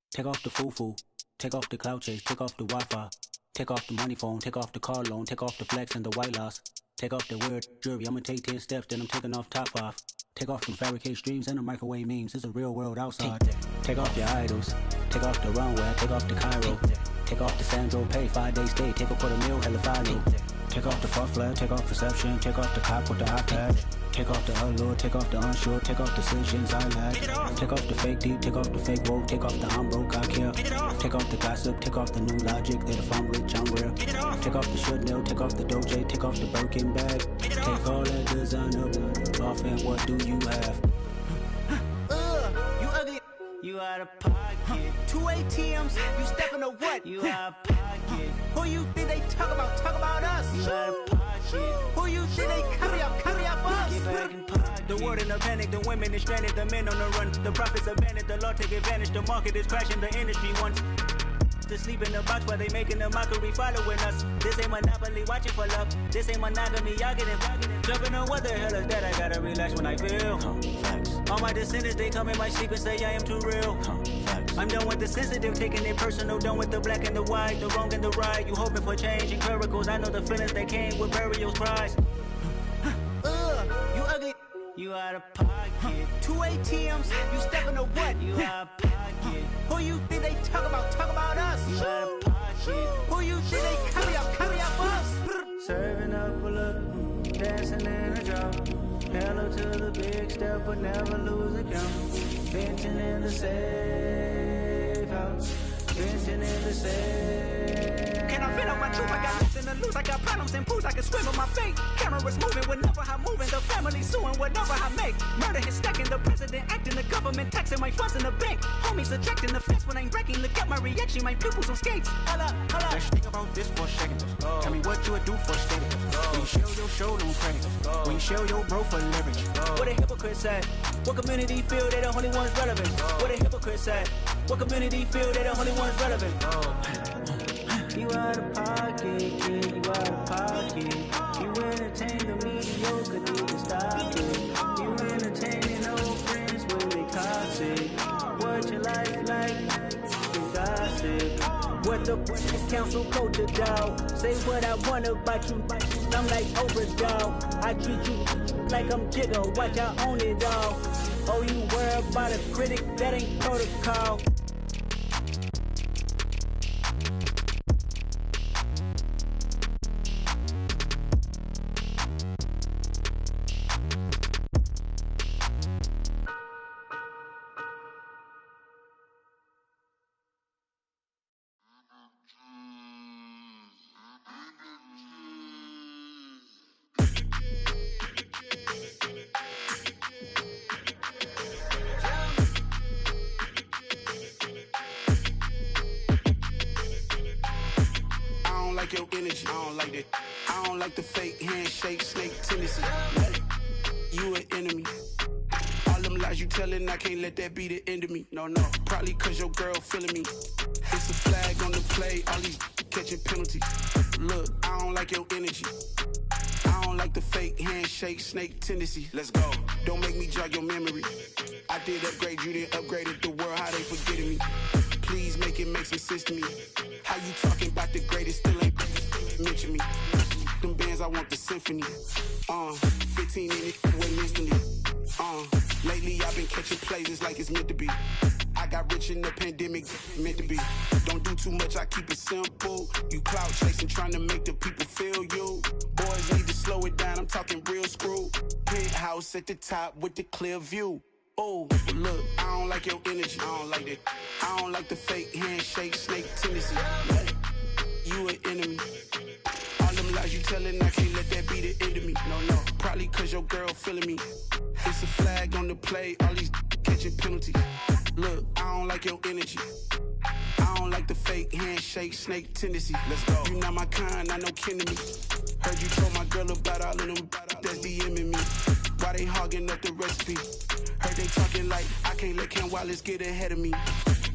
Take off the foo-foo, take off the cloud chase, take off the Wi-Fi. Take off the money phone, take off the car loan, take off the flex and the white loss. Take off the weird jewelry, I'ma take 10 steps, then I'm taking off top 5. Take off them fabricate streams and the microwave memes, it's a real world outside. Take off your idols, take off the runway, take off the Cairo. Take off the Sandro pay, 5 days stay, take a quarter meal, hella final. Take off the far flag, take off perception, take off the cop with the iPad. Take off the allure, take off the unsure, take off decisions I lack. Take off the fake deep, take off the fake woke, take off the I'm broke, I care. Take off the gossip, take off the new logic that if I'm rich, I'm real. Take off the should know, take off the doje, take off the Birkin bag. Take all that designer off and what do you have? You ugly. You out of pocket. 2 ATMs, you stepping to what? You out of pocket. Who you think they talk about? Talk about us. You out of pocket. Who you think they carry up for us? Get back in pocket. The world in a panic, the women is stranded, the men on the run. The profits abandoned, the law take advantage. The market is crashing, the industry wants to sleep in the box while they making a mockery following us. This ain't monopoly, watching for love. This ain't monogamy, y'all getting jumping on what the hell is that? I gotta relax when I feel. All my descendants, they come in my sleep and say I am too real. I'm done with the sensitive, taking it personal. Done with the black and the white, the wrong and the right. You hoping for change and miracles. I know the feelings that came with burial cries. You ugly. You out of pocket. 2 ATMs, you stepping to what? You out of pocket. Who you think they talk about? Talk about us. You out of pocket. Who you think they carry up us? Serving up a look, dancing in a drop. Hello to the big step, but never lose a count. Venting in the safe house. Venting in the safe. Can I fit up my truth? I got nothing to lose. I got problems and pools. I can swim on my fate. Cameras moving whenever I'm moving. The family suing whatever I make. Murder is stacking. The president acting. The government taxing my funds in the bank. Homies subtracting the fence when I'm breaking. Look at my reaction. My pupils on skates. Holla. Let's think about this for a second. Tell me what you would do for status. When you show your show, don't credit. When you show your bro for leverage. What a hypocrite said. What community feel they the only ones relevant? What a hypocrite said. What community feel they the only ones relevant? You out of pocket, kid, you out of pocket. You entertain the mediocre, need to stop it. You entertaining old friends when they toxic. What your life like? You gossip. What the council culture, dog? Say what I want about you. I'm like Oprah, dog. I treat you like I'm Jigga. Watch I own it all. Oh, you worry about a critic? That ain't protocol. Your energy, I don't like that. I don't like the fake handshake, snake tendency. You an enemy. All them lies you telling, I can't let that be the end of me. No, probably cause your girl feeling me. It's a flag on the play, all these catching penalties. Look, I don't like your energy. I don't like the fake handshake, snake tendency. Let's go. Don't make me jog your memory. I did upgrade, you didn't upgrade it. The world, how they forgetting me. Please make it make some sense to me. How you talking about the greatest, still ain't mention me. Them bands, I want the symphony. 15 in it, went instantly. Lately I've been catching plays, it's like it's meant to be. I got rich in the pandemic, meant to be. Don't do too much, I keep it simple. You clout chasing, trying to make the people feel you. Boys need to slow it down, I'm talking real screw. Penthouse at the top with the clear view. Oh, look, I don't like your energy, I don't like that. I don't like the fake handshake, snake tendency. You an enemy. All them lies you telling, I can't let that be the end of me. No, probably cause your girl feeling me. It's a flag on the play, all these catching penalties. Look, I don't like your energy. I don't like the fake handshake, snake tendency. Let's go. You not my kind, I know kin to me. Heard you told my girl about all of them that's DMing me. Why they hogging up the recipe? Heard they talking like I can't let Ken Wallace get ahead of me.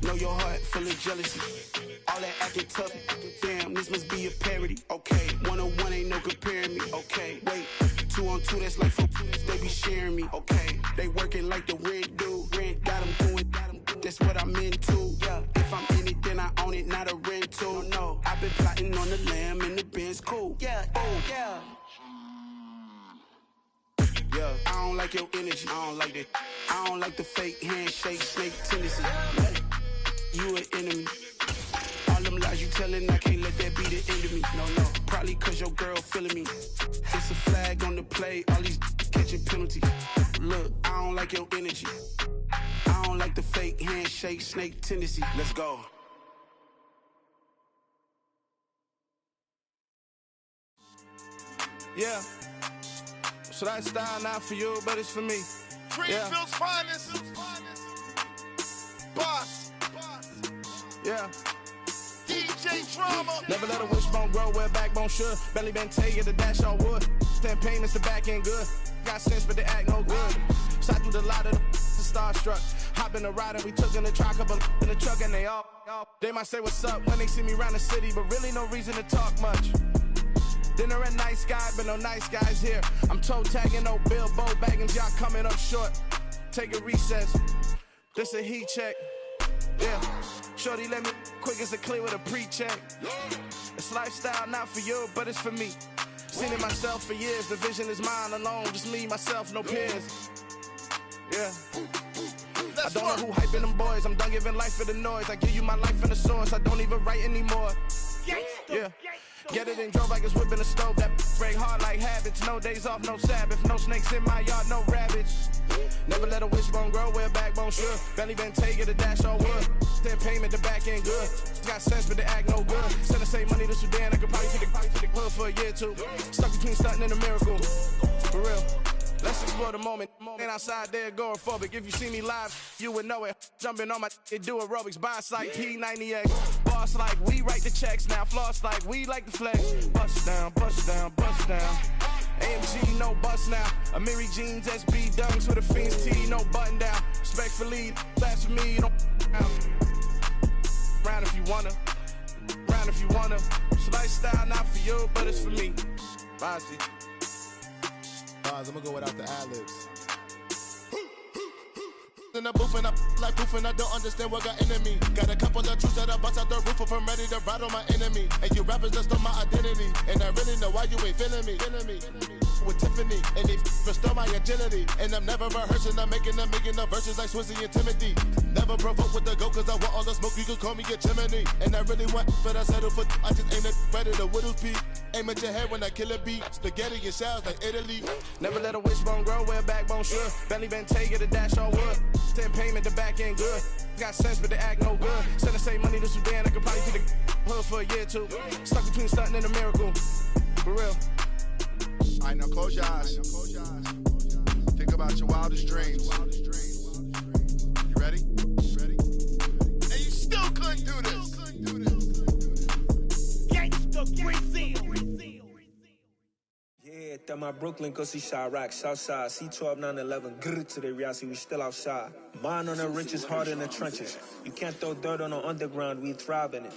Know your heart full of jealousy. All that acting tough, damn, this must be a parody. Okay, 1-on-1 ain't no comparing me. Okay, wait, 2-on-2, that's like 4, they be sharing me. Okay, they working like the rent do. Rent got them doing, that's what I'm into. Yeah, if I'm in it, then I own it, not a rental. No, I've been plotting on the lamb and the Benz cool. Yeah, oh, yeah. Yeah, I don't like your energy, I don't like that. I don't like the fake handshake, snake tendency. You an enemy. All them lies you telling, I can't let that be the end of me. No, probably cause your girl feeling me. It's a flag on the play, all these catching penalties. Look, I don't like your energy. I don't like the fake handshake, snake tendency. Let's go. Yeah. So that style not for you, but it's for me. Greenfield's finest. Boss. Yeah. DJ Drama. Never let a wishbone grow where backbone should. Belly been taking the dash all wood. 10 payments, the back end good. Got sense, but they act no good. Shot through the lot of the starstruck. Hop in the ride and we took in the truck, couple in the truck, and they all. They might say what's up when they see me around the city, but really no reason to talk much. Dinner at Nice Guy, but no nice guys here. I'm toe tagging, no Bilbo Baggins, y'all coming up short. Take a recess. This a heat check. Yeah. Shorty let me quick as a clear with a pre-check. It's lifestyle not for you, but it's for me. Seen it myself for years. The vision is mine alone. Just me, myself, no peers. Yeah. I don't know who hyping them boys. I'm done giving life for the noise. I give you my life in the source. I don't even write anymore. Yeah. Get it and drove like it's whipping the stove. That break hard like habits. No days off, no Sabbath. No snakes in my yard, no rabbits. Never let a wishbone grow where a backbone should. Belly been taking the dash all wood. 10 payment, the back end good. Got sense, but they act no good. Send the same money to Sudan. I could probably take the hood for a year or two. Stuck between stunting and a miracle. For real. Let's explore the moment. Ain't outside there agoraphobic. If you see me live, you would know it. Jumping on my do aerobics. Boss like P90X. Boss like we write the checks now. Floss like we like the flex. Bust down, bust down, bust down. AMG, no bust now. Amiri jeans, SB dunks with a Fiends T, no button down. Respectfully, that's for me. Don't round if you wanna. Round if you wanna. It's lifestyle not for you, but it's for me. Bossy. I'm gonna go without the ad-libs. In the booth and I like proof and I don't understand what got into me. Got a couple of truths that I bust out the roof if I'm ready to rattle my enemy. And you rappers just stole my identity. And I really know why you ain't feeling me. With Tiffany, and they restore my agility. And I'm never rehearsing, I'm making a million of verses like Swizzy and Timothy. Never provoke with the go, cause I want all the smoke, you can call me a chimney. And I really want, but I settle for, I just ain't ready to Whittles peak. Aim at your head when I kill a beat. Spaghetti and shells like Italy. Never let a wishbone grow where a backbone should. Belly been taking the dash all wood. 10 payment, the back end good. Got sense, but they act no good. Send the same money to Sudan, I could probably take the hood for a year or two. Stuck between stunting and a miracle. For real. Alright, now close your eyes. Think about your wildest dreams. You ready? And you still couldn't do this. Yeah, that my Brooklyn, go see Chirac, Southside, C12 911, grr to the reality, we still outside. Mine on the richest, heart in the trenches. You can't throw dirt on the underground, we thrive in it.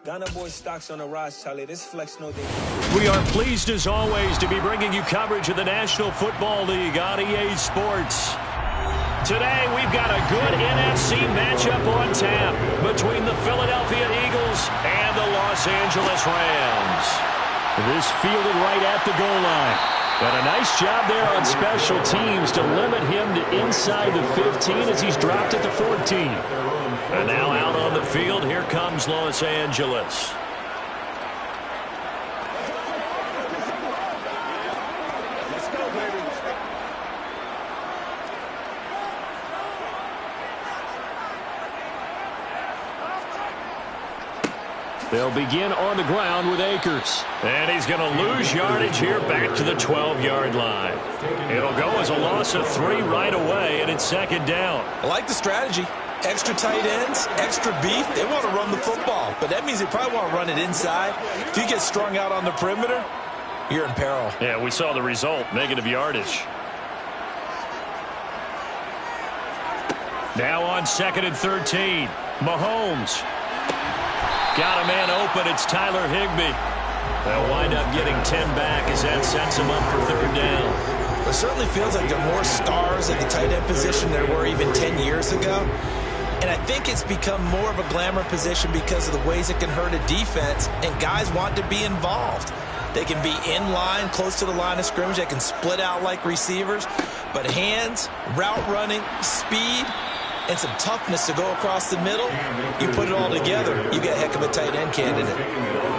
Ghana boy stocks on the rise, Charlie. This flex no day. We are pleased as always to be bringing you coverage of the National Football League on EA Sports. Today we've got a good NFC matchup on tap between the Philadelphia Eagles and the Los Angeles Rams. This fielded right at the goal line. And a nice job there on special teams to limit him to inside the 15 as he's dropped at the 14. And now out on the field, here comes Los Angeles. Let's go, baby. They'll begin on the ground with Akers. And he's going to lose yardage here back to the 12-yard line. It'll go as a loss of 3 right away, and it's second down. I like the strategy. Extra tight ends, extra beef. They want to run the football, but that means they probably want to run it inside. If you get strung out on the perimeter, you're in peril. Yeah, we saw the result, negative yardage. Now on 2nd and 13, Mahomes. Got a man open, it's Tyler Higbee. They'll wind up getting 10 back as that sets him up for 3rd down. It certainly feels like there are more stars at the tight end position than there were even 10 years ago. And I think it's become more of a glamour position because of the ways it can hurt a defense, and guys want to be involved. They can be in line, close to the line of scrimmage. They can split out like receivers. But hands, route running, speed, and some toughness to go across the middle, you put it all together, you get a heck of a tight end candidate.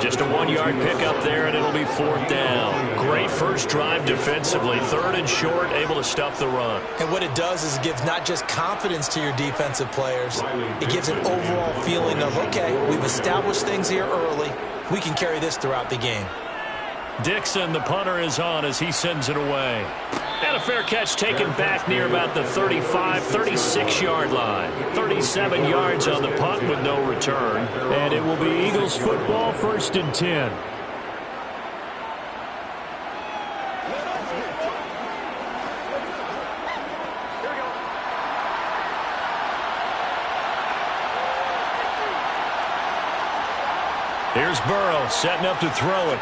Just a 1-yard pickup there, and it'll be 4th down. Great first drive defensively. 3rd and short, able to stuff the run. And what it does is it gives not just confidence to your defensive players, it gives an overall feeling of, okay, we've established things here early. We can carry this throughout the game. Dixon, the punter, is on as he sends it away. And a fair catch taken back near about the 35, 36-yard line. 37 yards on the punt with no return. And it will be Eagles football, 1st and 10. Here's Burrow setting up to throw it.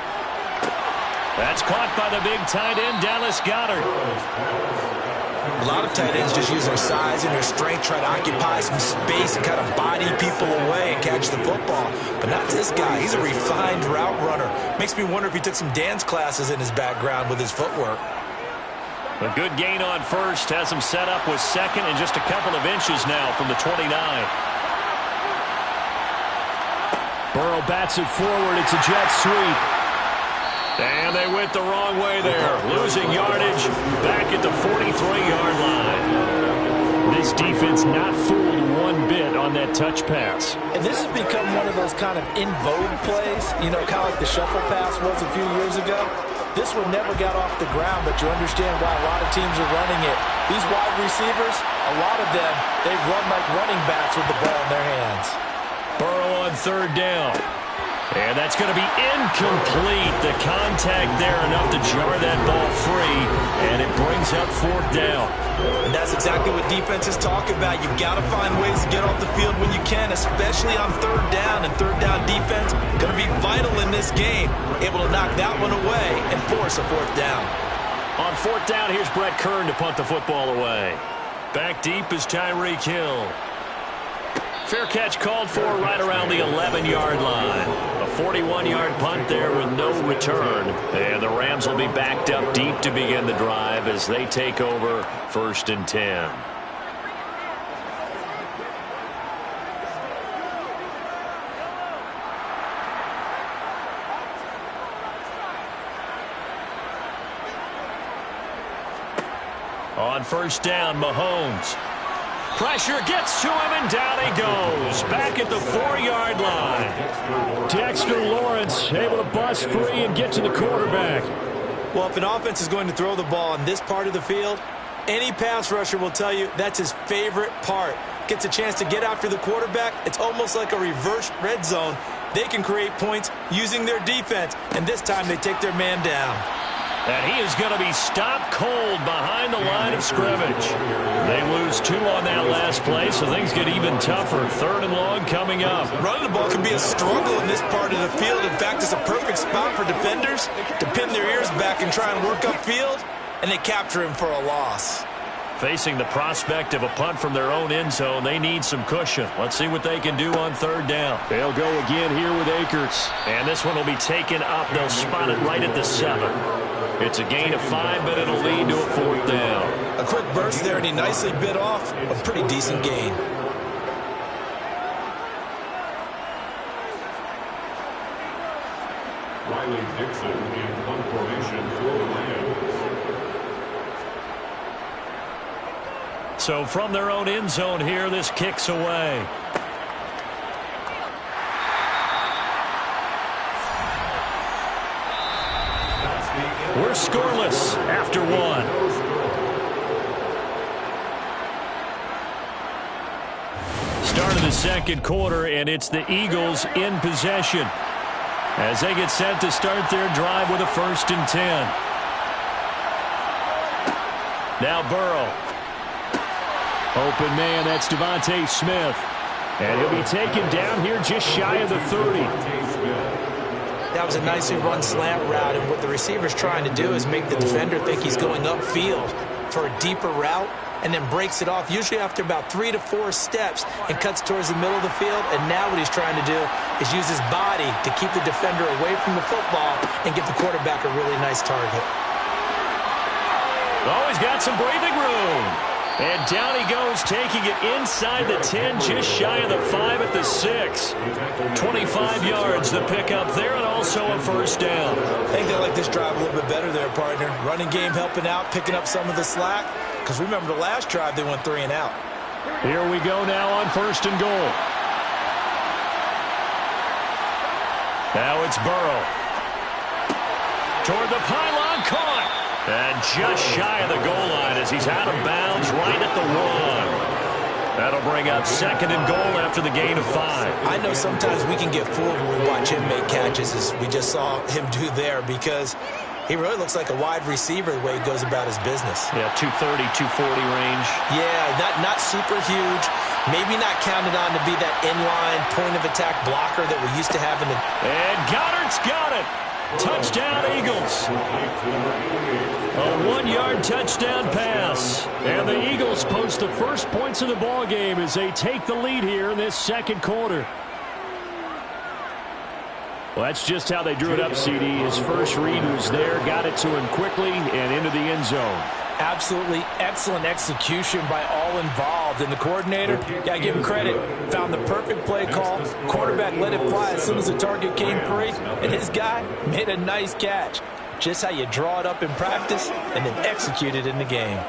That's caught by the big tight end, Dallas Goedert. A lot of tight ends just use their size and their strength, try to occupy some space and kind of body people away and catch the football. But not this guy. He's a refined route runner. Makes me wonder if he took some dance classes in his background with his footwork. A good gain on first. Has him set up with 2nd and just a couple of inches now from the 29. Burrow bats it forward. It's a jet sweep. And they went the wrong way there. Losing yardage back at the 43-yard line. This defense not fooled one bit on that touch pass. And this has become one of those kind of in vogue plays, you know, kind of like the shuffle pass was a few years ago. This one never got off the ground, but you understand why a lot of teams are running it. These wide receivers, a lot of them, they run like running backs with the ball in their hands. Burrow on 3rd down. And that's going to be incomplete. The contact there enough to jar that ball free, and it brings up 4th down. And that's exactly what defenses talk about. You've got to find ways to get off the field when you can, especially on 3rd down. And 3rd down defense going to be vital in this game. Able to knock that one away and force a 4th down. On 4th down, here's Brett Kern to punt the football away. Back deep is Tyreek Hill. Fair catch called for right around the 11-yard line. A 41-yard punt there with no return. And the Rams will be backed up deep to begin the drive as they take over 1st and 10. On 1st down, Mahomes. Pressure gets to him, and down he goes. Back at the 4-yard line. Dexter Lawrence able to bust free and get to the quarterback. Well, if an offense is going to throw the ball on this part of the field, any pass rusher will tell you that's his favorite part. Gets a chance to get after the quarterback. It's almost like a reverse red zone. They can create points using their defense, and this time they take their man down. And he is going to be stopped cold behind the line of scrimmage. They lose 2 on that last play, so things get even tougher. 3rd and long coming up. Running the ball can be a struggle in this part of the field. In fact, it's a perfect spot for defenders to pin their ears back and try and work upfield, and they capture him for a loss. Facing the prospect of a punt from their own end zone, they need some cushion. Let's see what they can do on 3rd down. They'll go again here with Akers. And this one will be taken up. They'll spot it right at the 7. It's a gain of 5, but it'll lead to a 4th down. A quick burst there, and he nicely bit off a pretty decent gain. Riley Dixon in punt formation for the Rams. So from their own end zone here, this kicks away. We're scoreless after 1. Start of the 2nd quarter, and it's the Eagles in possession as they get set to start their drive with a 1st and 10. Now Burrow. Open man, that's Devontae Smith. And he'll be taken down here just shy of the 30. That was a nicely run slant route, and what the receiver's trying to do is make the defender think he's going upfield for a deeper route, and then breaks it off, usually after about 3 to 4 steps, and cuts towards the middle of the field. And now what he's trying to do is use his body to keep the defender away from the football and give the quarterback a really nice target. Oh, he's got some breathing room. And down he goes, taking it inside the 10, just shy of the 5 at the 6. 25 yards the pickup there, and also a first down. I think they like this drive a little bit better there, partner. Running game helping out, picking up some of the slack. Because remember the last drive, they went 3 and out. Here we go now on 1st and goal. Now it's Burrow. Toward the pylon, caught. And just shy of the goal line as he's out of bounds right at the 1. That'll bring up 2nd and goal after the gain of 5. I know sometimes we can get fooled when we watch him make catches, as we just saw him do there, because he really looks like a wide receiver the way he goes about his business. Yeah, 230, 240 range. Yeah, not super huge. Maybe not counted on to be that inline point-of-attack blocker that we used to have in the... And Goddard's got it. Touchdown, Eagles. A 1-yard touchdown pass. And the Eagles post the first points of the ball game as they take the lead here in this 2nd quarter. Well, that's just how they drew it up, CD. His first read was there, got it to him quickly, and into the end zone. Absolutely excellent execution by all involved. And the coordinator, gotta give him credit, found the perfect play call. Quarterback let it fly as soon as the target came free, and his guy made a nice catch. Just how you draw it up in practice and then execute it in the game.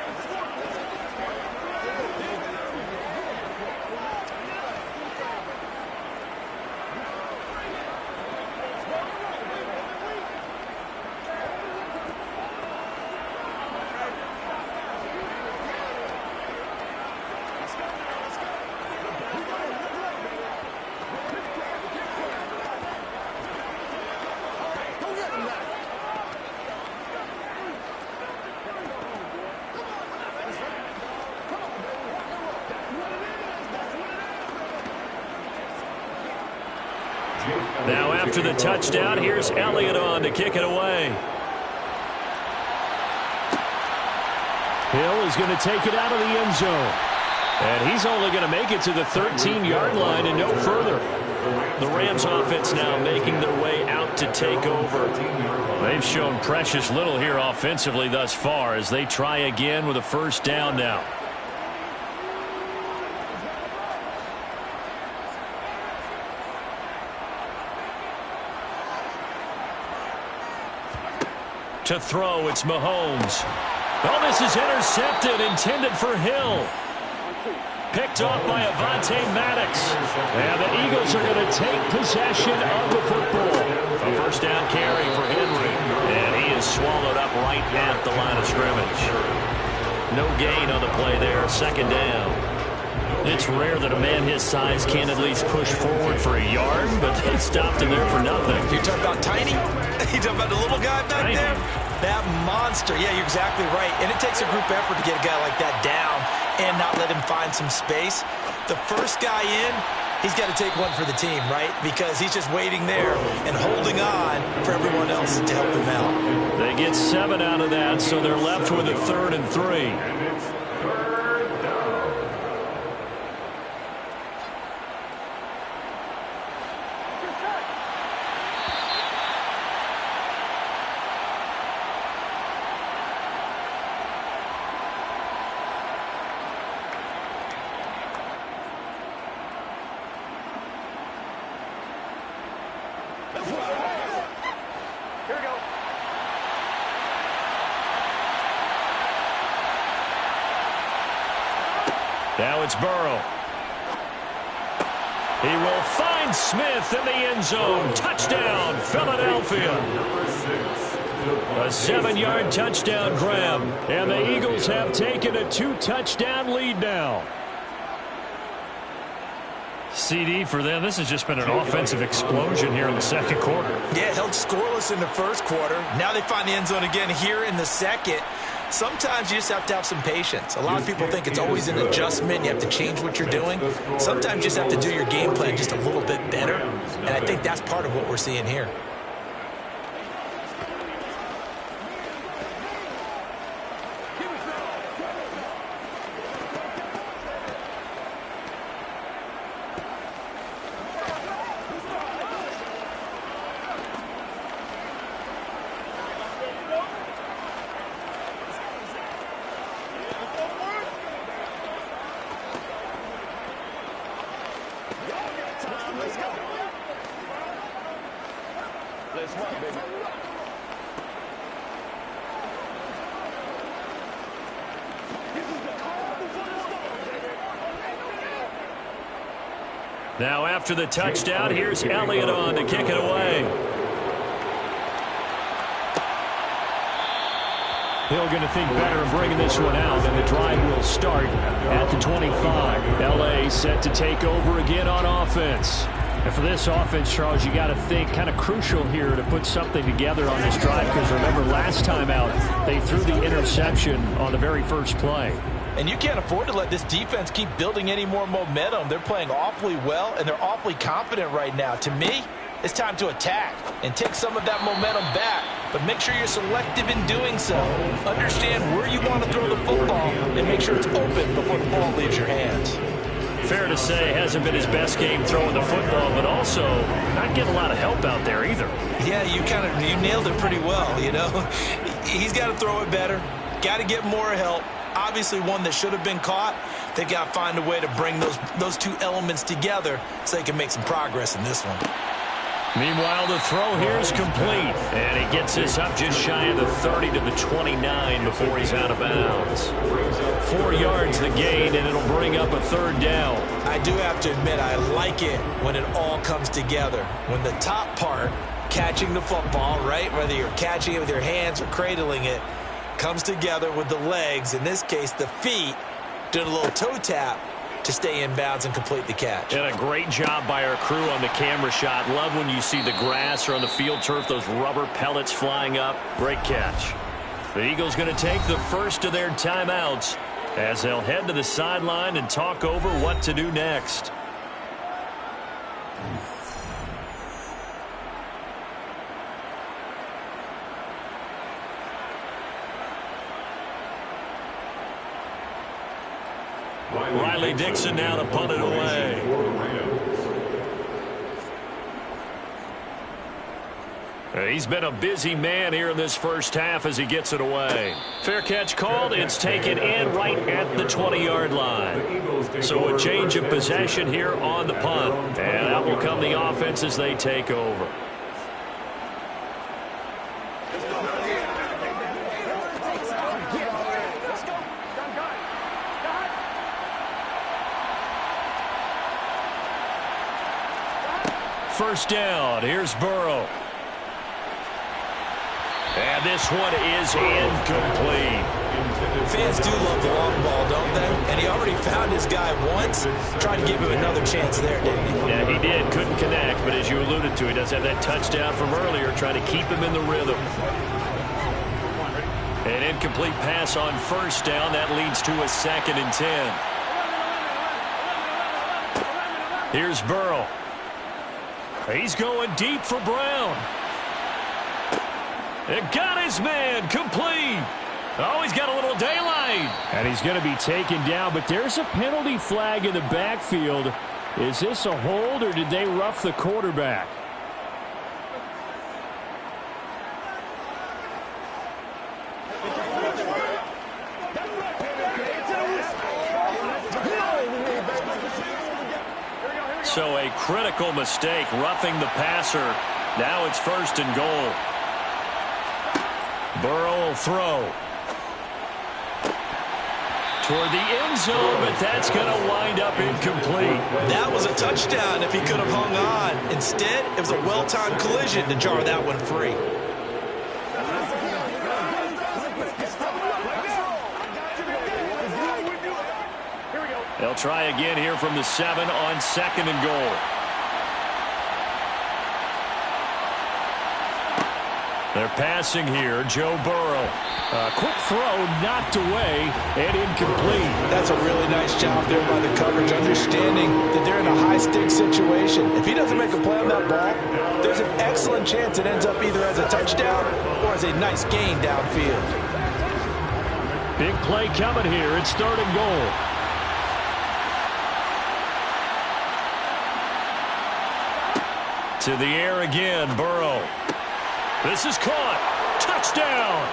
Now after the touchdown, here's Elliott on to kick it away. Hill is going to take it out of the end zone. And he's only going to make it to the 13-yard line and no further. The Rams offense now making their way out to take over. They've shown precious little here offensively thus far as they try again with a first down now. To throw, it's Mahomes. Oh, this is intercepted, intended for Hill. Picked off by Avonte Maddox. And the Eagles are going to take possession of the football. A first down carry for Henry. And he is swallowed up right at the line of scrimmage. No gain on the play there, 2nd down. It's rare that a man his size can't at least push forward for a yard, but they stopped him there for nothing. You talking about tiny? You talking about the little guy back there? That monster. Yeah, you're exactly right. And it takes a group effort to get a guy like that down and not let him find some space. The first guy in, he's got to take one for the team, right? Because he's just waiting there and holding on for everyone else to help him out. They get 7 out of that, so they're left with a 3rd and 3. Now it's Burrow. He will find Smith in the end zone. Touchdown, Philadelphia. A 7-yard touchdown grab. And the Eagles have taken a 2-touchdown lead now. CD for them, this has just been an offensive explosion here in the 2nd quarter. Yeah, held scoreless in the 1st quarter. Now they find the end zone again here in the 2nd. Sometimes you just have to have some patience. A lot of people think it's always an adjustment. You have to change what you're doing. Sometimes you just have to do your game plan just a little bit better. And I think that's part of what we're seeing here. Let's rock, baby. Now after the touchdown, here's Elliott on to kick it away. Hill going to think better of bringing this one out, and the drive will start at the 25. L.A. set to take over again on offense. And for this offense, Charles, you got to think kind of crucial here to put something together on this drive, because remember last time out they threw the interception on the very first play. And you can't afford to let this defense keep building any more momentum. They're playing awfully well, and they're awfully confident right now. To me, it's time to attack and take some of that momentum back. But make sure you're selective in doing so. Understand where you want to throw the football and make sure it's open before the ball leaves your hands. Fair to say, hasn't been his best game throwing the football, but also not getting a lot of help out there either. Yeah, you nailed it pretty well, you know. He's got to throw it better, got to get more help. Obviously one that should have been caught. They got to find a way to bring those two elements together so they can make some progress in this one. Meanwhile, the throw here is complete, and he gets this up just shy of the 30 to the 29 before he's out of bounds. 4 yards the gain, and it'll bring up a third down. I do have to admit, I like it when it all comes together. When the top part, catching the football, right, whether you're catching it with your hands or cradling it, comes together with the legs, in this case the feet, doing a little toe tap to stay in bounds and complete the catch. And a great job by our crew on the camera shot. Love when you see the grass or on the field turf, those rubber pellets flying up. Great catch. The Eagles going to take the first of their timeouts as they'll head to the sideline and talk over what to do next. Riley Dixon now to punt it away. He's been a busy man here in this first half as he gets it away. Fair catch called. It's taken in right at the 20-yard line. So a change of possession here on the punt. And out will come the offense as they take over. First down. Here's Burrow. And this one is incomplete. Fans do love the long ball, don't they? And he already found his guy once. Tried to give him another chance there, didn't he? Yeah, he did. Couldn't connect, but as you alluded to, he does have that touchdown from earlier, trying to keep him in the rhythm. An incomplete pass on first down. That leads to a 2nd and 10. Here's Burrow. He's going deep for Brown. It got his man complete. Oh, he's got a little daylight. And he's going to be taken down, but there's a penalty flag in the backfield. Is this a hold, or did they rough the quarterback? So a critical mistake, roughing the passer. Now it's 1st and goal. Burrow will throw toward the end zone, but that's going to wind up incomplete. That was a touchdown if he could have hung on. Instead, it was a well-timed collision to jar that one free. They'll try again here from the 7 on 2nd and goal. They're passing here. Joe Burrow. A quick throw, knocked away, and incomplete. That's a really nice job there by the coverage, understanding that they're in a high-stakes situation. If he doesn't make a play on that ball, there's an excellent chance it ends up either as a touchdown or as a nice gain downfield. Big play coming here. It's 3rd and goal. To the air again, Burrow. This is caught. Touchdown.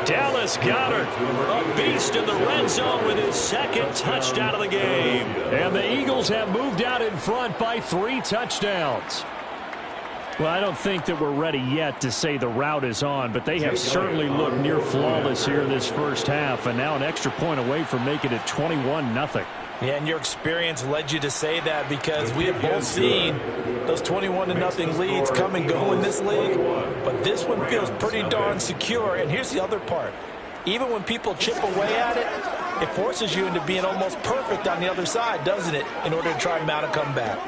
Dallas Goedert, a beast in the red zone with his 2nd touchdown of the game. And the Eagles Eagles have moved out in front by 3 touchdowns. Well, I don't think that we're ready yet to say the route is on, but they have certainly looked near flawless here this first half, and now an extra point away from making it 21-0. Yeah, and your experience led you to say that because we have both seen those 21-0 leads come and go in this league, but this one feels pretty darn secure. And here's the other part. Even when people chip away at it, it forces you into being almost perfect on the other side, doesn't it, in order to try and mount a comeback.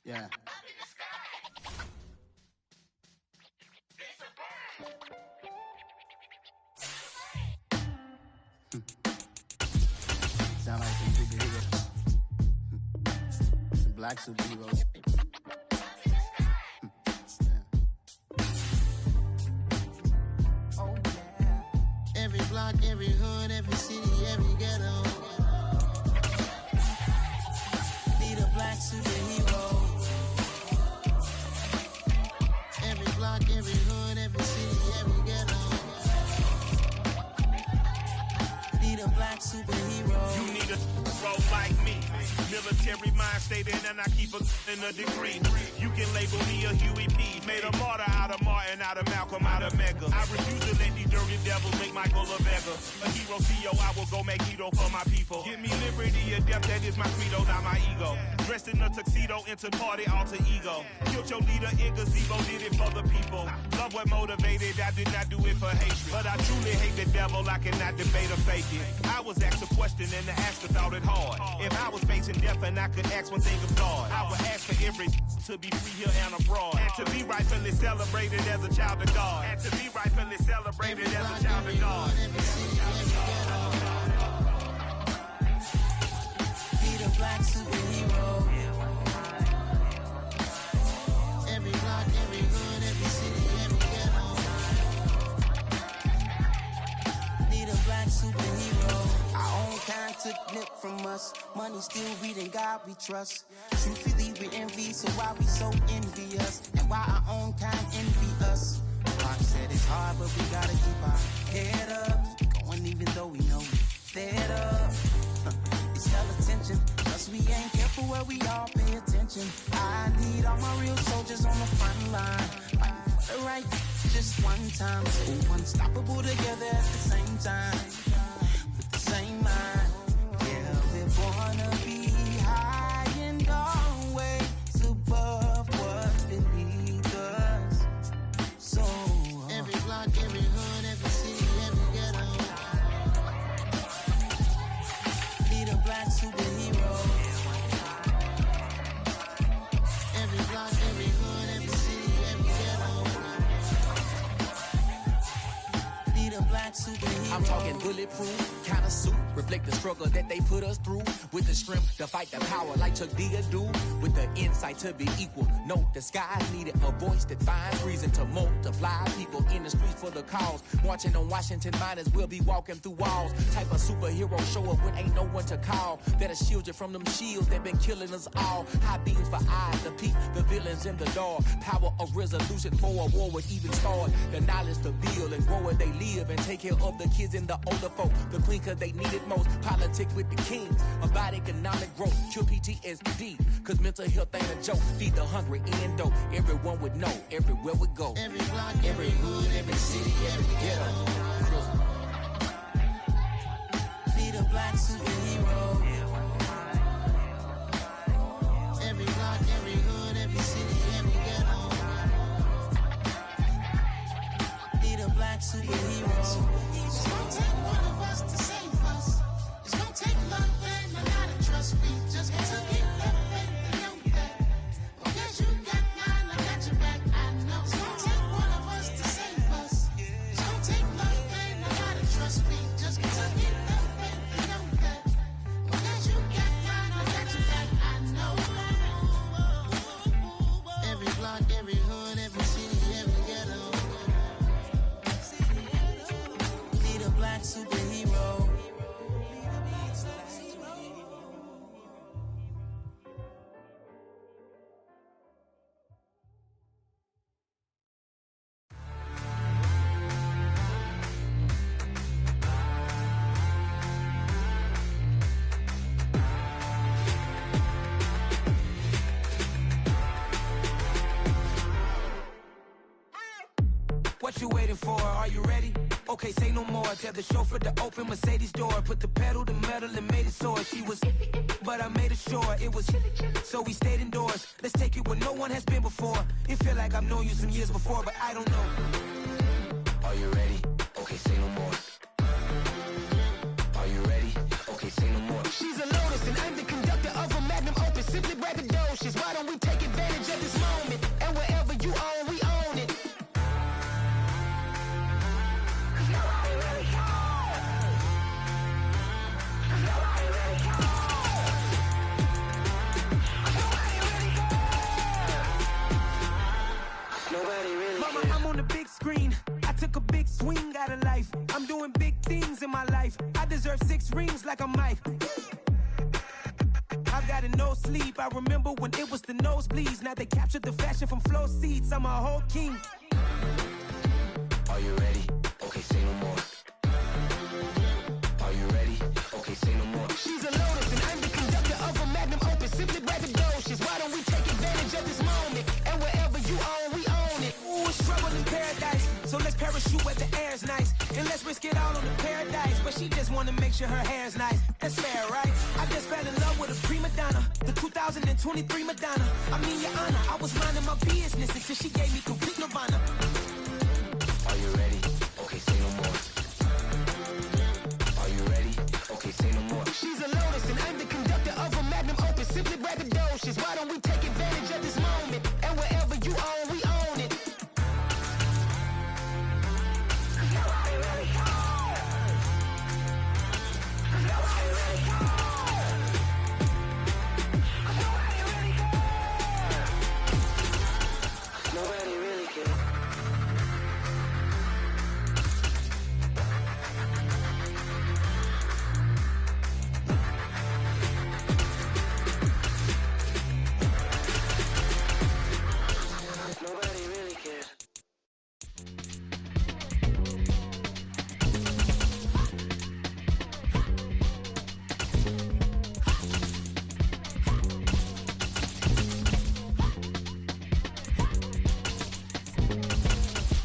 Yeah. Sound like some superheroes. Some black superheroes. Oh, yeah. Every block, every hood, every city, every ghetto. Need a black superhero. Every block, every hood, every city, every ghetto. Need a black superhero. You need a role like me. Military mind state and I keep in a degree. You can label me a Huey P. Made a martyr out of Martin, out of Malcolm, out of Mega. I refuse to let these dirty devils make Michael a beggar. A hero CEO, I will go Magneto for my people. Give me liberty or death, that is my credo, not my ego. Dressed in a tuxedo, into party, alter ego. Killed your leader in gazebo, did it for the people. Love what motivated, I did not do it for hatred. But I truly hate the devil, I cannot debate or fake it. I was asked a question and the asker thought it hard. If I was facing death and I could ask one thing of God, I would ask for every to be free here and abroad. And to be rightfully celebrated as a child of God. And to be rightfully celebrated as a child of God. Need a black superhero. Every block, every hood, every city, every ghetto. Need a black superhero. Our own kind took nip from us. Money still reading God we trust. Truthfully we envy, so why we so envious? And why our own kind envy us? Rock said it's hard, but we gotta keep our head up. Keep going even though we know we fed up. It's hell attention, cause we ain't careful where we all pay attention. I need all my real soldiers on the front line, fighting for the right just one time. So unstoppable together at the same time, with the same mind. Yeah, we're born to be high and always above what's beneath us. So every block, every hood, every city, every ghetto. Need a black superhero. Every block, every hood, every city, every ghetto. Need a black superhero. I'm talking bulletproof kind of suit, reflect the struggle that they put us through, with the strength to fight the power like Chuck D do, with the insight to be equal. No, the sky needed a voice that finds reason to multiply people in the streets for the cause. Marching on Washington miners, we'll be walking through walls. Type of superhero show up when ain't no one to call. That'll shield you from them shields that been killing us all. High beams for eyes to peep the villains in the dark. Power of resolution for a war would even start. The knowledge to build and grow where they live and take care of the kids and the older folk. The clean cause they need it most. Politics with the kings. About economic growth. Cure PTSD. Cause mental health ain't a joke. Feed the hungry and dope. Everyone would know. Everywhere we go. Every block, every hood, every city, every ghetto. Need a black superhero. Every block, every hood, every city, every ghetto. Need a black superhero. It's gonna take one of us to save us. It's gonna take love and a lot of trust. We just got to keep that faith and know that. Because you got mine, I got your back. I know. It's gonna take one of us to save us. It's gonna take love and a lot of trust. We just got to keep that faith and know that. Because you got mine, I got your back. I know. Every block, every hood, every city, every ghetto. Need a black superhero. What you waiting for? Are you ready? Okay, say no more. Tell the chauffeur to open Mercedes door. Put the pedal to metal and made it soar. She was, but I made it sure it was. So we stayed indoors. Let's take it where no one has been before. It feel like I've known you some years before, but I don't know. Are you ready? Okay, say no more. Are you ready? Okay, say no more. She's a Lotus and I'm the conductor of a magnum opus. Simply braggadocious. Why don't we take advantage? life. I deserve 6 rings like I'm Mike. I've got a no sleep. I remember when it was the nosebleeds. Now they captured the fashion from flow seats. I'm a whole king. Are you ready? Okay, say no more. Are you ready? Okay, say no more. She's a lotus and I'm the conductor of a magnum opus. Simply braggadocious. Why don't we take advantage of this moment? And wherever you own, we own it. Ooh, it's trouble in paradise. So let's parachute where the air's nice. And let's risk it all on the paradise. But she just wanna make sure her hair's nice. That's fair, right? I just fell in love with a prima donna. The 2023 Madonna. I mean, your honor, I was minding my business until she gave me complete nirvana. Are you ready? Okay, say no more. Are you ready? Okay, say no more. She's a lotus and I'm the conductor of a magnum opus. Simply braggadocious. Why don't we take advantage of this moment? And wherever you own, we own it. Nobody really cares. Nobody really cares.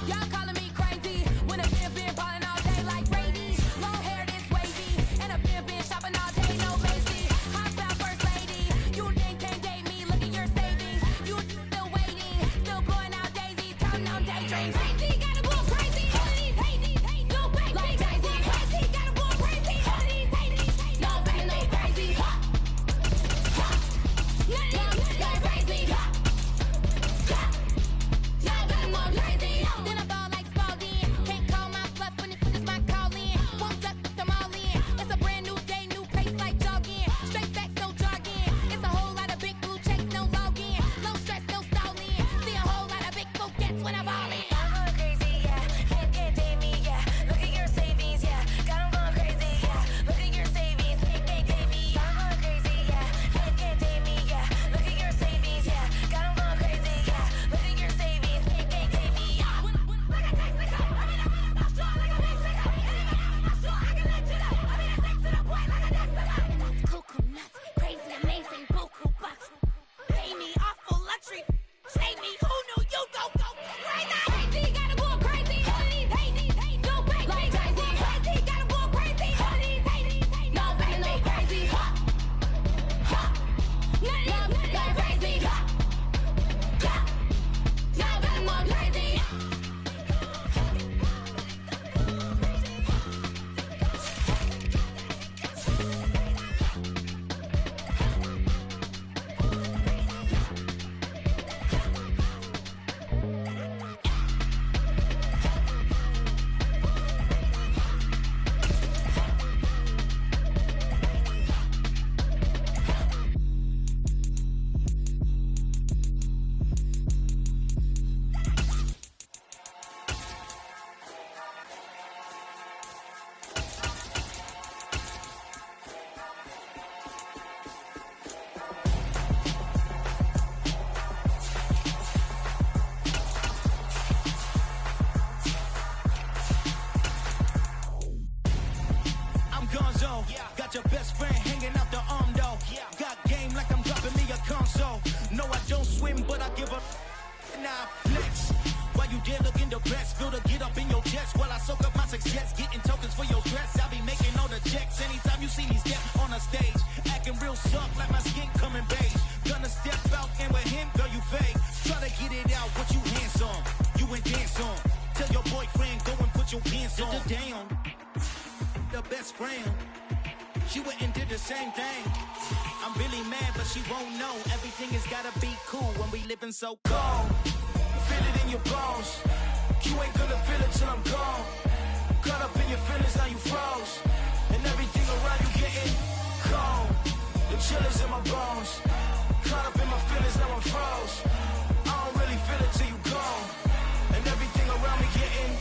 Y'all calling me crazy when a been ballin' all day like Brady. Long hair this wavy, and a been shopping all day, no lazy. Hot out first lady, you think can't date me? Look at your savings, you still waiting, still blowing out daisies, counting on daydreams. Crazy, gotta go crazy. All of these hate, no baby. Like Jay-Z, crazy, gotta go crazy. All of these hate, no baby, no crazy. None of these go crazy. Y'all got more crazy. Then I ball like Spalding. Can't call my bluff when it's my call in. Won't duck them all in. It's a brand new day, new pace like jogging. Straight facts, no jogging. It's a whole lot of big blue checks, no login. Low stress, no stalling. See a whole lot of big gets when I ball in. I'm going crazy, yeah. Can't date me, yeah. Look at your savings, yeah. Got 'em going crazy, yeah. Look at your savings, can't date me. I'm going crazy, yeah. Can't date me, yeah. Look at your savings, yeah. Got 'em going crazy, yeah. Look at your savings, can't date me. Like a Mexico, I mean, I'm not sure like a Mexico. I'm not sure I can let you know. I mean, I'm next to the point like a Mexico. That's cuckoo nuts, crazy, amazing, buku bucks. Pay me awful luxury. Say me, who knew you go crazy? Crazy, gotta go crazy. All of these hate, no baby. Like Jay-Z, crazy, gotta go crazy. All of these hate, no baby, no crazy. None of these go crazy. Y'all got more crazy. I'm Gonzo. Got your best friend hanging out the arm though. Got game like I'm dropping me a console. No, I don't swim, but I give up. Now flex. While you there looking the best, feel the get up in your chest while I soak up my success, getting tokens for your stress. I'll be making all the checks anytime you see me step on a stage, acting real soft like my skin coming beige. Gonna step out and with him, girl, you fake. Try to get it out, what you hands on, you ain't dance on. Tell your boyfriend go and put your pants on. Down, the best friend. She went and did the same thing. I'm really mad, but she won't know. Everything has gotta be cool when we living so cold. Feel it in your bones. You ain't gonna feel it till I'm gone. Caught up in your feelings, now you froze. And everything around you getting cold. The chill is in my bones. Caught up in my feelings, now I'm froze. I don't really feel it till you gone. And everything around me getting.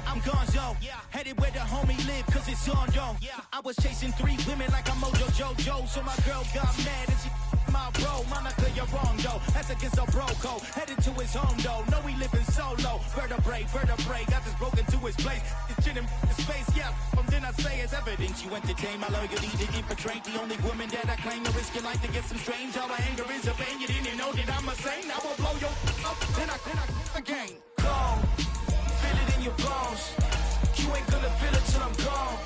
I'm Gonzo, head headed where the homie live, cause it's on, yo. I was chasing 3 women like I'm Mojo Jojo, so my girl got mad and she my bro. Monica, you're wrong, though. That's against a bro code. Headed to his home, though. No, we living solo. Vertebrae. Got this broken to his place. It's chin in his face, yeah. Then I say it's evidence you entertain my loyalty to infiltrate. The only woman that I claim to risk your life to get some strange. All my anger is a pain. You didn't know that I'm a saint. I will blow your up, then I again. Gone. Feel it in your bones. You ain't gonna feel it till I'm gone.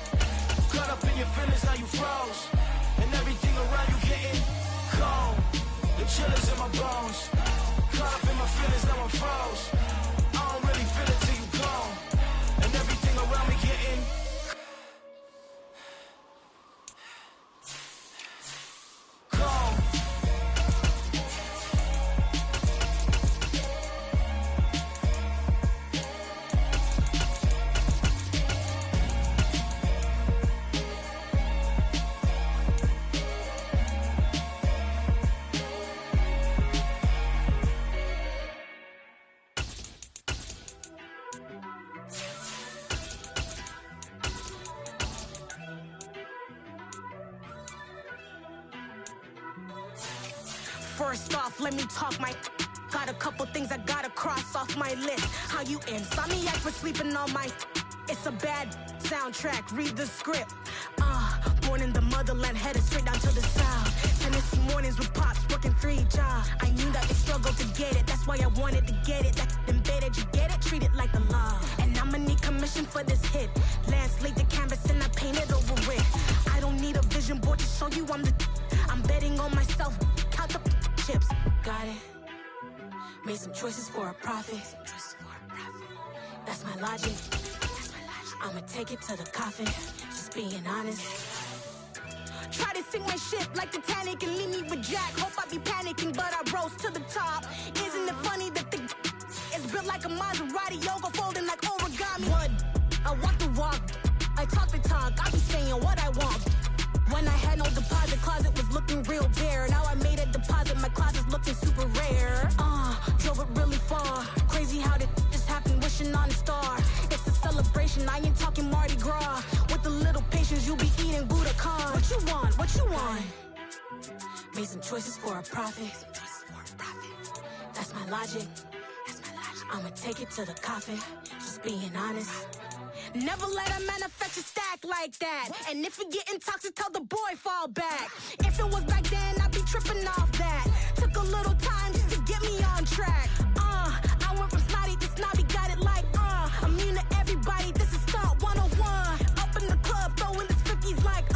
Caught up in your feelings, now you froze. And everything around you getting cold. The chillers in my bones. Caught up in my feelings, now I'm froze. I don't really feel it till you gone. And everything around me getting cold. First off, let me talk my. Got a couple things I gotta cross off my list. How you insomniac for sleeping on my. It's a bad soundtrack, read the script. Born in the motherland, headed straight down to the south. Tennessee mornings with pops, working 3 jobs. I knew that they struggled to get it, that's why I wanted to get it. That embedded, you get it, treat it like a law. And I'ma need commission for this hit. Lance laid the canvas and I painted over it. I don't need a vision board to show you I'm the. I'm betting on myself, count the chips. Got it. Made some choices for a profit. That's my logic. I'ma take it to the coffin. Just being honest. Try to sink my ship like Titanic and leave me with Jack. Hope I be panicking, but I rose to the top. Isn't it funny that the is built like a Maserati, yoga folding like origami? What? I walk the walk, I talk the talk. I be saying what I want. When I had no deposit, closet was looking real bare. Now I made a deposit, my closet's looking super rare. Drove it really far. Crazy how did just happen, wishing on a star. It's a celebration, I ain't talking Mardi Gras. With a little patience, you'll be eating Budokan. What you want? What you want? Made some choices for a profit. That's my logic. I'ma take it to the coffin. Just being honest. Never let a manufacture stack like that. And if it getting toxic, tell the boy fall back. If it was back then, I'd be tripping off that. Took a little time just to get me on track. I went from snotty to snobby, got it like immune to everybody, this is stunt 101. Up in the club, throwing the 50s like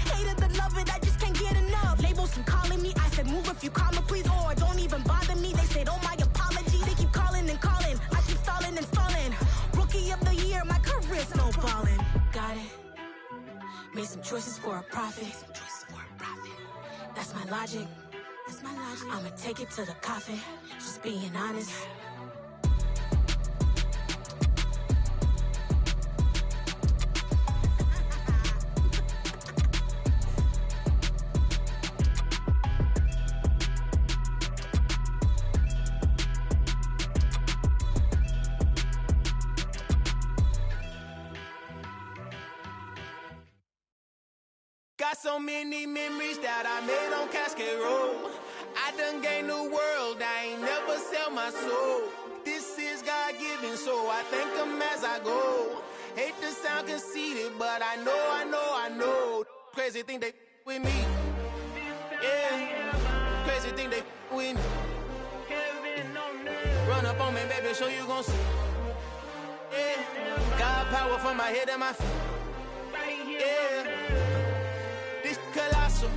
hate it and love it, I just can't get enough. Labels keep calling me, I said move if you call me please, or don't even bother me. They said oh my apologies, they keep calling and calling. I keep stalling and stalling. Rookie of the year, my career snowballing. Got it. Made some choices for a profit. That's my logic. I'ma take it to the coffin. Just being honest. Got so many memories that I made on Cascade Road. I done gained the world, I ain't never sell my soul. This is God-given, so I thank him as I go. Hate to sound conceited, but I know. Crazy thing they with me. Yeah, crazy thing they with me. Run up on me, baby, so you gon' see. Yeah, got power from my head and my feet. Yeah. Colossal,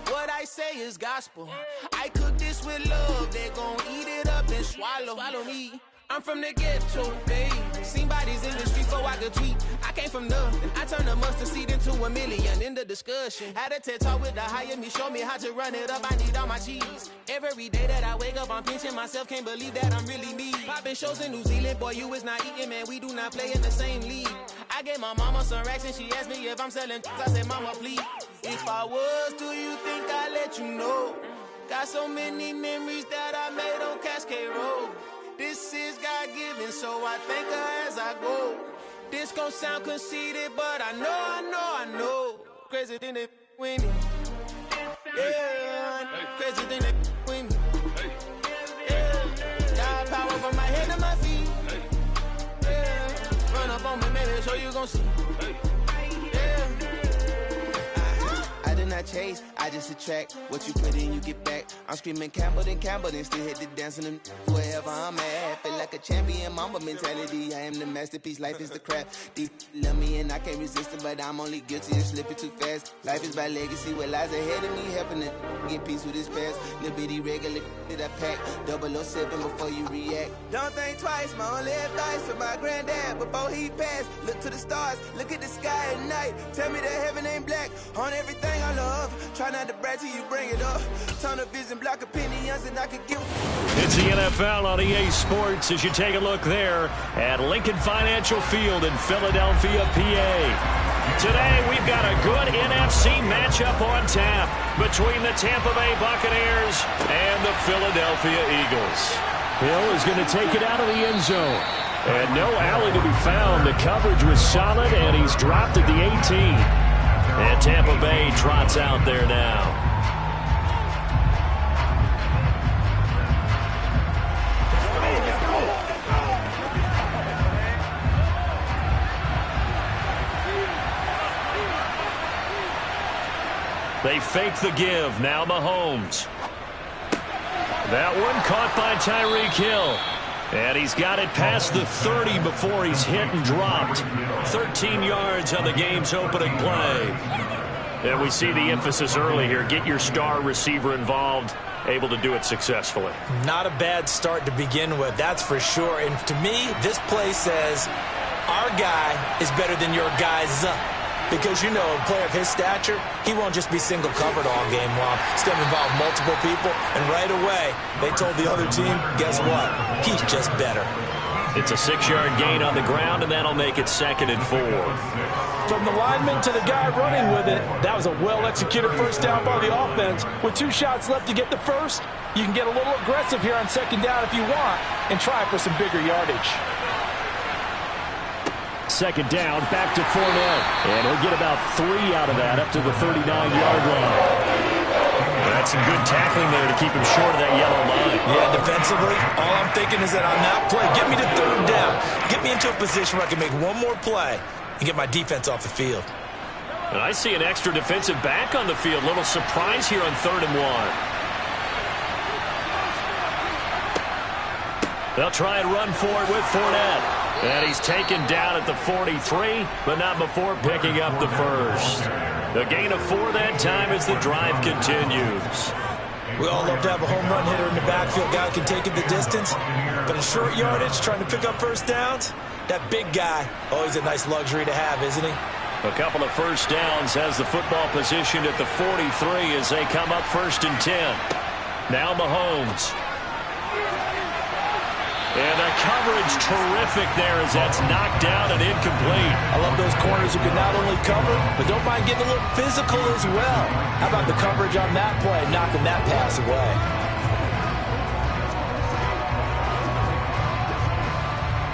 what I say is gospel. I cook this with love, they gon' eat it up and swallow me. I'm from the ghetto, babe. Seen bodies in the streets so I could tweet. I came from nothing, I turned a mustard seed into a million. In the discussion, had a TED talk with the higher me, show me how to run it up, I need all my cheese. Every day that I wake up, I'm pinching myself, can't believe that I'm really me. Popping shows in New Zealand, boy, you is not eating, man, we do not play in the same league. I gave my mama some racks and she asked me if I'm selling, I said, mama, please. If I was, do you think I'd let you know? Got so many memories that I made on Cascade Road. This is God-given, so I thank her as I go. This gon' sound conceited, but I know. Crazy thing they with me. Yeah, crazy thing they with me. Yeah, got power from my head to my feet. Yeah, run up on me, maybe so you gon' see. Yeah. I did not chase, I just attract. What you put in, you get back. I'm screaming Campbell, then still hit the dance and them wherever I'm at. Feel like a champion, mamba mentality. I am the masterpiece, life is the crap. These love me and I can't resist it, but I'm only guilty of slipping too fast. Life is by legacy, what lies ahead of me, helping to get peace with this past. Little bitty regular that I pack, 007 before you react. Don't think twice, my only advice for my granddad before he passed. Look to the stars, look at the sky at night. Tell me that heaven ain't black on everything I love. Try not to brag till you bring it up. Tunnel vision, block opinions, and I could give. It's the NFL on EA Sports as you take a look there at Lincoln Financial Field in Philadelphia, PA. Today, we've got a good NFC matchup on tap between the Tampa Bay Buccaneers and the Philadelphia Eagles. Hill is going to take it out of the end zone. And no alley to be found. The coverage was solid, and he's dropped at the 18. And Tampa Bay trots out there now. They fake the give. Now Mahomes. That one caught by Tyreek Hill. And he's got it past the 30 before he's hit and dropped. 13 yards on the game's opening play. And we see the emphasis early here. Get your star receiver involved. Able to do it successfully. Not a bad start to begin with, that's for sure. And to me, this play says our guy is better than your guy's. Because, you know, a player of his stature, he won't just be single covered all game long. He's going to involve multiple people, and right away, they told the other team, guess what? He's just better. It's a 6-yard gain on the ground, and that'll make it 2nd and 4. From the lineman to the guy running with it, that was a well-executed first down by the offense. With 2 shots left to get the first, you can get a little aggressive here on 2nd down if you want and try for some bigger yardage. 2nd down, back to Fournette. And he'll get about 3 out of that up to the 39-yard line. That's some good tackling there to keep him short of that yellow line. Yeah, defensively, all I'm thinking is that on that play, get me to 3rd down. Get me into a position where I can make one more play and get my defense off the field. And I see an extra defensive back on the field. Little surprise here on 3rd and 1. They'll try and run for it with Fournette. And he's taken down at the 43, but not before picking up the first. The gain of 4 that time as the drive continues. We all love to have a home run hitter in the backfield. Guy can take it the distance. But in short yardage, trying to pick up first downs, that big guy, always a nice luxury to have, isn't he? A couple of first downs has the football positioned at the 43 as they come up 1st and 10. Now Mahomes. And the coverage terrific there as that's knocked down and incomplete. I love those corners who can not only cover, but don't mind getting a little physical as well. How about the coverage on that play, knocking that pass away?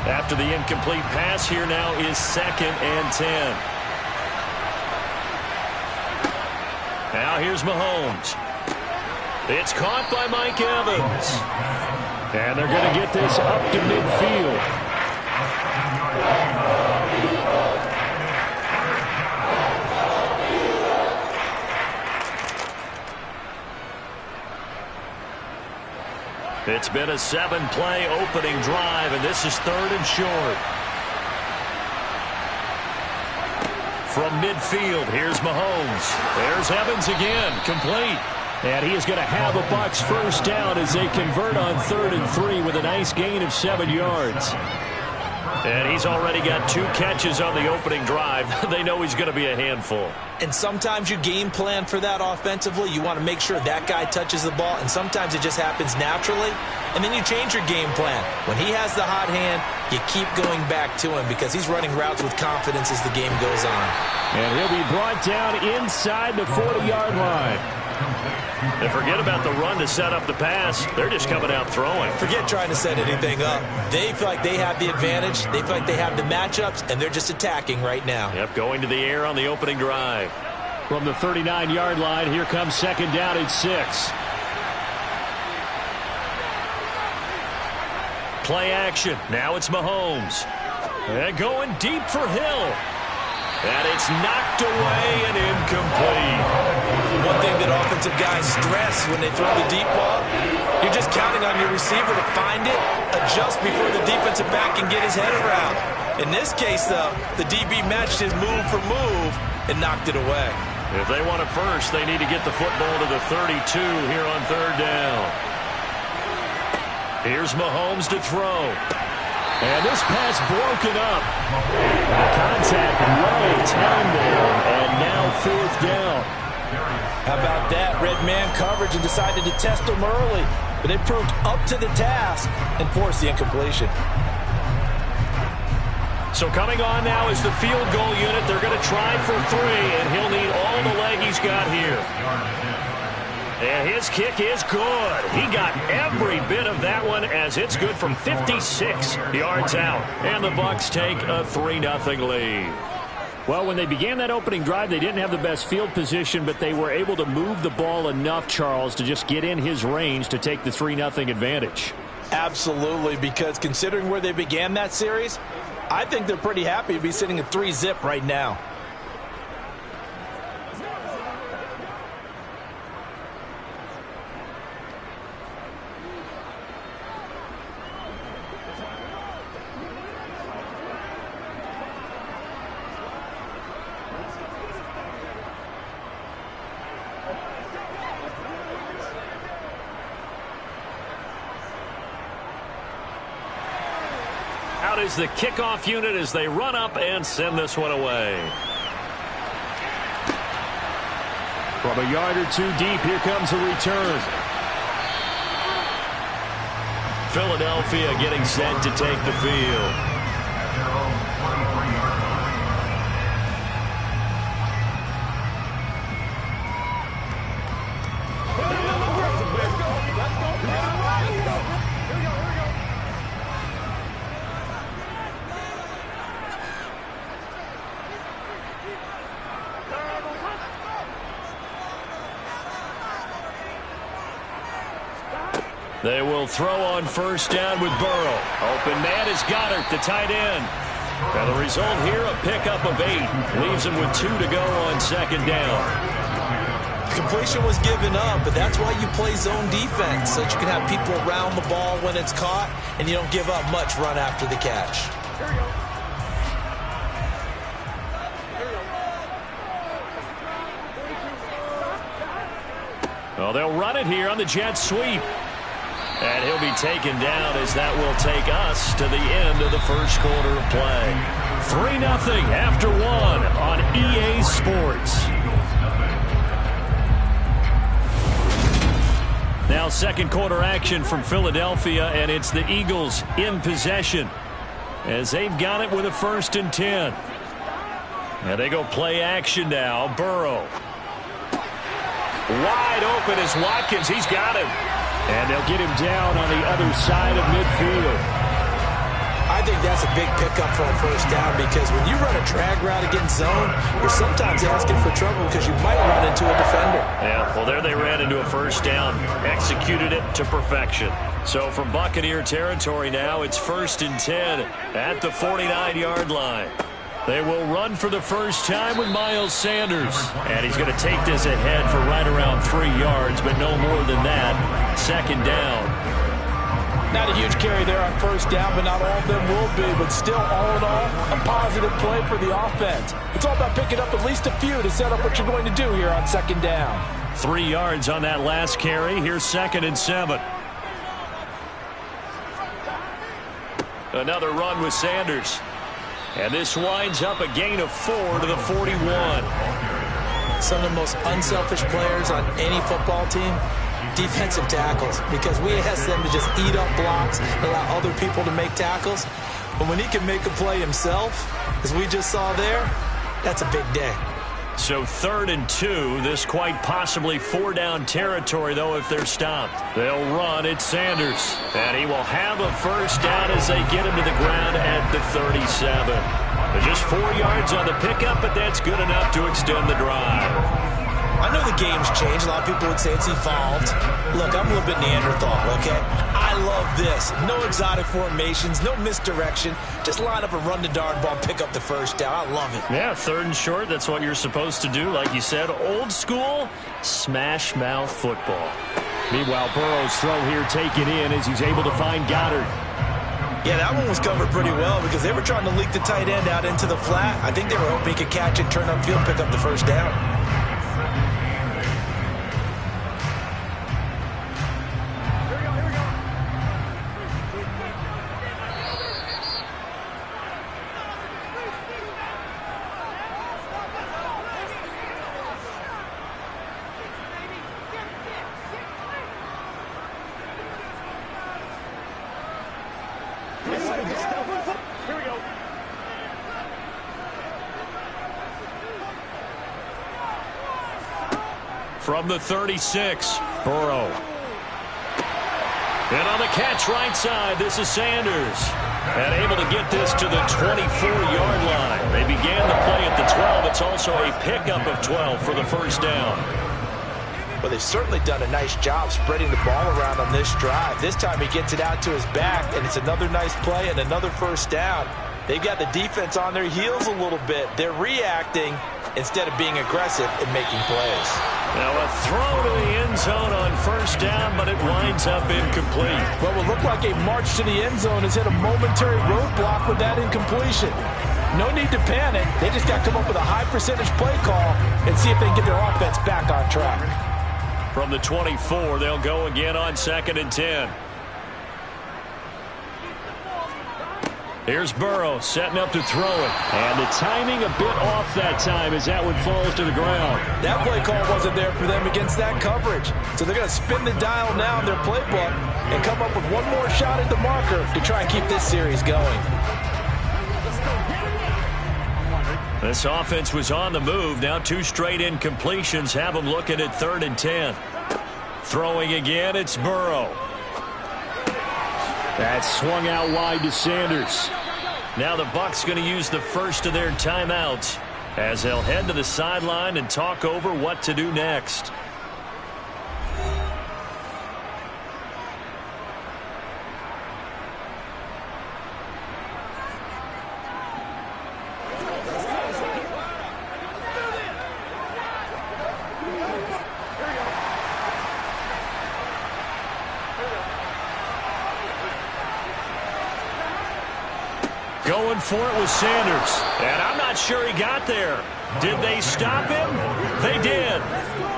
After the incomplete pass, here now is 2nd and 10. Now here's Mahomes. It's caught by Mike Evans. And they're going to get this up to midfield. It's been a 7-play opening drive, and this is 3rd and short. From midfield, here's Mahomes. There's Evans again, complete. And he is going to have a Bucs first down as they convert on 3rd and 3 with a nice gain of 7 yards. And he's already got 2 catches on the opening drive. They know he's going to be a handful. And sometimes you game plan for that offensively. You want to make sure that guy touches the ball, and sometimes it just happens naturally. And then you change your game plan. When he has the hot hand, you keep going back to him because he's running routes with confidence as the game goes on. And he'll be brought down inside the 40-yard line. And forget about the run to set up the pass. They're just coming out throwing. Forget trying to set anything up. They feel like they have the advantage. They feel like they have the matchups, and they're just attacking right now. Yep, going to the air on the opening drive. From the 39-yard line, here comes second down and 6. Play action. Now it's Mahomes. And going deep for Hill. And it's knocked away and incomplete. One thing that offensive guys stress when they throw the deep ball, you're just counting on your receiver to find it, adjust before the defensive back can get his head around. In this case, though, the DB matched his move for move and knocked it away. If they want it first, they need to get the football to the 32 here on third down. Here's Mahomes to throw. And this pass broken up. The contact right down there, and now fourth down. How about that? Red man coverage and decided to test them early. But they proved up to the task and forced the incompletion. So coming on now is the field goal unit. They're going to try for 3, and he'll need all the leg he's got here. And his kick is good. He got every bit of that one as it's good from 56 yards out. And the Bucs take a 3-0 lead. Well, when they began that opening drive, they didn't have the best field position, but they were able to move the ball enough, Charles, to just get in his range to take the 3-0 advantage. Absolutely, because considering where they began that series, I think they're pretty happy to be sitting at 3-0 right now. Out is the kickoff unit as they run up and send this one away. From a yard or 2 deep, here comes a return. Philadelphia getting set to take the field. They will throw on first down with Burrow. Open man is Goddard, the tight end. And the result here, a pickup of 8. Leaves him with 2 to go on second down. Completion was given up, but that's why you play zone defense, so that you can have people around the ball when it's caught, and you don't give up much run after the catch. Well, they'll run it here on the jet sweep. And he'll be taken down as that will take us to the end of the first quarter of play. 3-0 after 1 on EA Sports. Now second quarter action from Philadelphia, and it's the Eagles in possession as they've got it with a 1st and 10. And they go play action now. Burrow. Wide open is Watkins. He's got him. And they'll get him down on the other side of midfield. I think that's a big pickup for a first down, because when you run a drag route against zone, you're sometimes asking for trouble because you might run into a defender. Yeah, well, there they ran into a first down, executed it to perfection. So from Buccaneer territory now, it's 1st and 10 at the 49-yard line. They will run for the first time with Miles Sanders. And he's going to take this ahead for right around 3 yards, but no more than that. Second down. Not a huge carry there on first down, but not all of them will be. But still, all in all, a positive play for the offense. It's all about picking up at least a few to set up what you're going to do here on second down. 3 yards on that last carry. Here's 2nd and 7. Another run with Sanders. And this winds up a gain of 4 to the 41. Some of the most unselfish players on any football team, defensive tackles, because we ask them to just eat up blocks, allow other people to make tackles. But when he can make a play himself, as we just saw there, that's a big day. So 3rd and 2. This quite possibly 4-down territory, though, if they're stopped. They'll run. It's Sanders. And he will have a first down as they get him to the ground at the 37. Just 4 yards on the pickup, but that's good enough to extend the drive. I know the game's changed. A lot of people would say it's evolved. Look, I'm a little bit Neanderthal, okay? I love this. No exotic formations, no misdirection. Just line up and run the darn ball, pick up the first down. I love it. Yeah, 3rd and short. That's what you're supposed to do. Like you said, old school smash mouth football. Meanwhile, Burrow's throw here taken in as he's able to find Goddard. Yeah, that one was covered pretty well because they were trying to leak the tight end out into the flat. I think they were hoping he could catch it, turn upfield, pick up the first down. From the 36, Burrow. And on the catch right side, this is Sanders. And able to get this to the 24-yard line. They began the play at the 12. It's also a pickup of 12 for the first down. Well, they've certainly done a nice job spreading the ball around on this drive. This time he gets it out to his back, and it's another nice play and another first down. They've got the defense on their heels a little bit. They're reacting instead of being aggressive and making plays. Now a throw to the end zone on first down, but it winds up incomplete. Well, it looked like a march to the end zone has hit a momentary roadblock with that incompletion. No need to panic. They just got to come up with a high percentage play call and see if they can get their offense back on track. From the 24, they'll go again on 2nd and 10. Here's Burrow setting up to throw it. And the timing a bit off that time as that one falls to the ground. That play call wasn't there for them against that coverage. So they're going to spin the dial now in their playbook and come up with one more shot at the marker to try and keep this series going. This offense was on the move. Now 2 straight incompletions have them looking at 3rd and 10. Throwing again, it's Burrow. That's swung out wide to Sanders. Now the Bucs going to use the first of their timeouts as they'll head to the sideline and talk over what to do next. Going for it with Sanders. And I'm not sure he got there. Did they stop him? They did.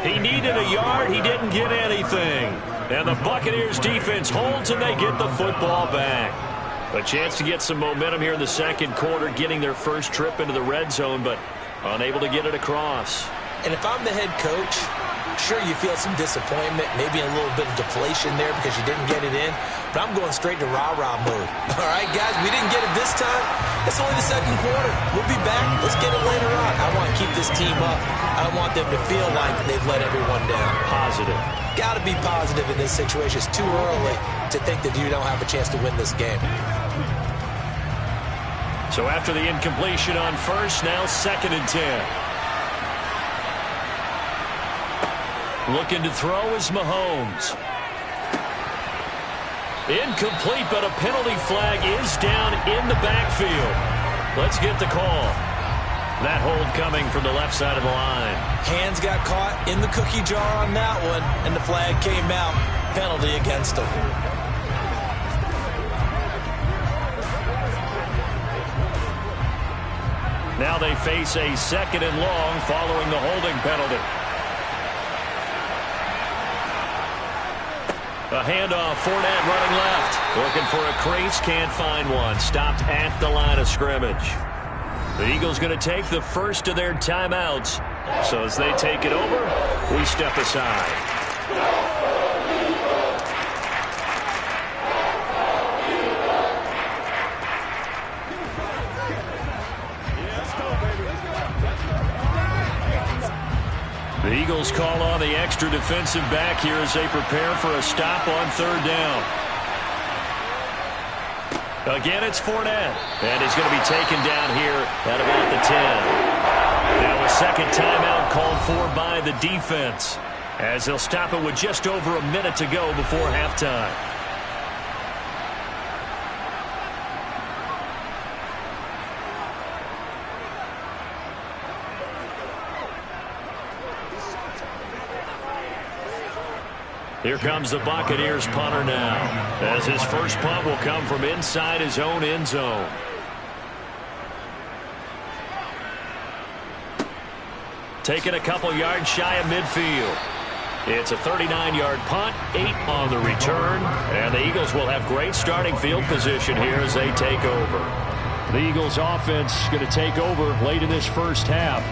He needed a yard. He didn't get anything. And the Buccaneers defense holds and they get the football back. A chance to get some momentum here in the second quarter, getting their first trip into the red zone, but unable to get it across. And if I'm the head coach, sure, you feel some disappointment, maybe a little bit of deflation there because you didn't get it in, but I'm going straight to rah-rah mode. All right, guys, we didn't get it this time. It's only the second quarter. We'll be back. Let's get it later on. I want to keep this team up. I don't want them to feel like they've let everyone down. Positive. Got to be positive in this situation. It's too early to think that you don't have a chance to win this game. So after the incompletion on first, now 2nd and 10. Looking to throw is Mahomes. Incomplete, but a penalty flag is down in the backfield. Let's get the call. That hold coming from the left side of the line. Hands got caught in the cookie jar on that one, and the flag came out. Penalty against him. Now they face a 2nd and long following the holding penalty. A handoff, Fournette running left. Looking for a crease, can't find one. Stopped at the line of scrimmage. The Eagles going to take the first of their timeouts. So as they take it over, we step aside. Eagles call on the extra defensive back here as they prepare for a stop on third down. Again, it's Fournette, and he's going to be taken down here at about the 10. Now a second timeout called for by the defense, as they'll stop it with just over a minute to go before halftime. Here comes the Buccaneers punter now, as his first punt will come from inside his own end zone. Taking a couple yards shy of midfield. It's a 39-yard punt, 8 on the return, and the Eagles will have great starting field position here as they take over. The Eagles offense going to take over late in this first half.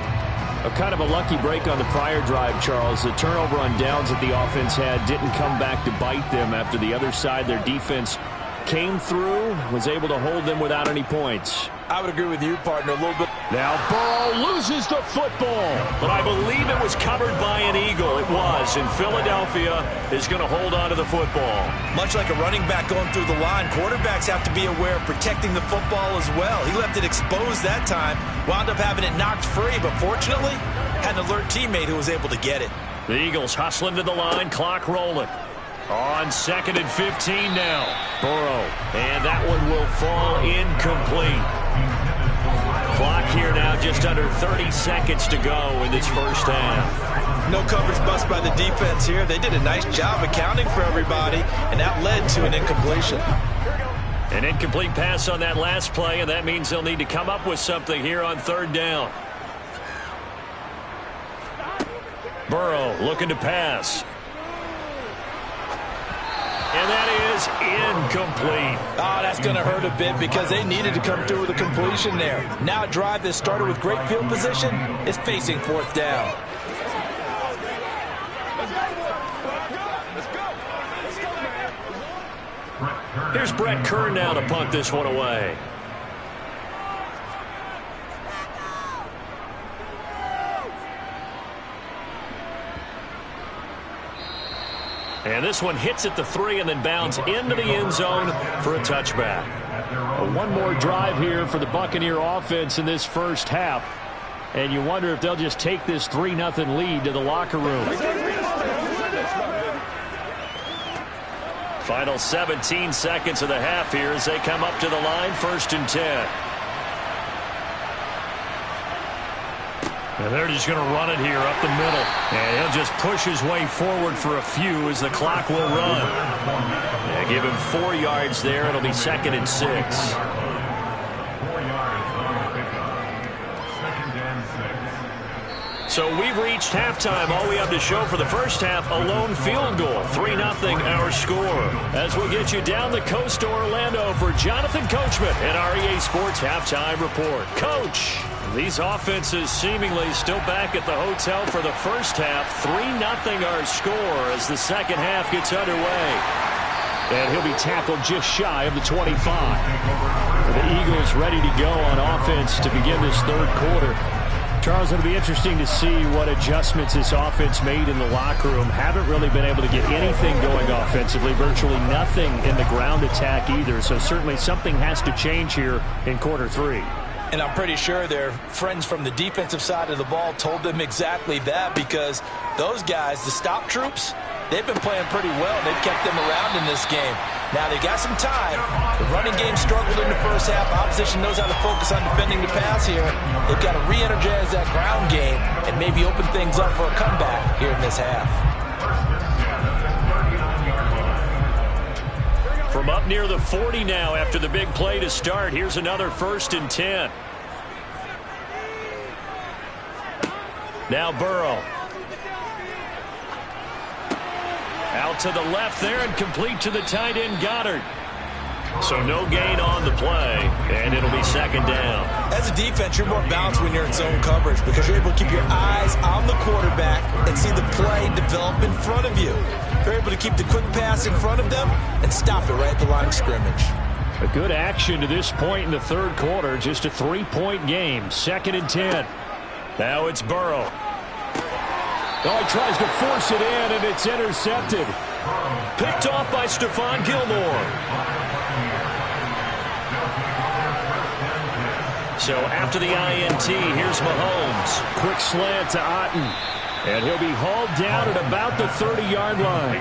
A kind of a lucky break on the prior drive, Charles. The turnover on downs that the offense had didn't come back to bite them after the other side. Their defense came through, was able to hold them without any points. I would agree with you, partner, a little bit. Now Burrow loses the football, but I believe it was covered by an Eagle. It was, and Philadelphia is going to hold on to the football. Much like a running back going through the line, quarterbacks have to be aware of protecting the football as well. He left it exposed that time, wound up having it knocked free, but fortunately, had an alert teammate who was able to get it. The Eagles hustling to the line, clock rolling. On 2nd and 15 now. Burrow, and that one will fall incomplete. Clock here now, just under 30 seconds to go in this first half. No coverage bust by the defense here. They did a nice job accounting for everybody, and that led to an incompletion. An incomplete pass on that last play, and that means they'll need to come up with something here on third down. Burrow looking to pass. And that is incomplete. Oh, that's going to hurt a bit because they needed to come through with a completion there. Now a drive that started with great field position is facing fourth down. Here's Brett Kern now to punt this one away. And this one hits at the 3 and then bounds into the end zone for a touchback. One more drive here for the Buccaneer offense in this first half. And you wonder if they'll just take this 3-0 lead to the locker room. Final 17 seconds of the half here as they come up to the line, 1st and 10. And they're just going to run it here up the middle. And he'll just push his way forward for a few as the clock will run. Yeah, give him 4 yards there. It'll be 2nd and 6. So we've reached halftime. All we have to show for the first half, a lone field goal. 3-0 our score. As we'll get you down the coast to Orlando for Jonathan Coachman and our EA Sports Halftime Report. Coach, these offenses seemingly still back at the hotel for the first half. 3-0 our score as the second half gets underway. And he'll be tackled just shy of the 25. The Eagles ready to go on offense to begin this third quarter. Charles, it'll be interesting to see what adjustments this offense made in the locker room. Haven't really been able to get anything going offensively, virtually nothing in the ground attack either. So certainly something has to change here in quarter 3. And I'm pretty sure their friends from the defensive side of the ball told them exactly that, because those guys, the stop troops, they've been playing pretty well. They've kept them around in this game. Now they got some time. The running game struggled in the first half. Opposition knows how to focus on defending the pass here. They've got to re-energize that ground game and maybe open things up for a comeback here in this half. From up near the 40 now after the big play to start, here's another 1st and 10. Now Burrow. Out to the left there and complete to the tight end Goddard. So no gain on the play, and it'll be 2nd down. As a defense, you're more balanced when you're in zone coverage because you're able to keep your eyes on the quarterback and see the play develop in front of you. You're able to keep the quick pass in front of them and stop it right at the line of scrimmage. A good action to this point in the third quarter. Just a 3-point game. 2nd and 10. Now it's Burrow. Oh, he tries to force it in, and it's intercepted. Picked off by Stephon Gilmore. So after the INT, here's Mahomes. Quick slant to Otten. And he'll be hauled down at about the 30-yard line.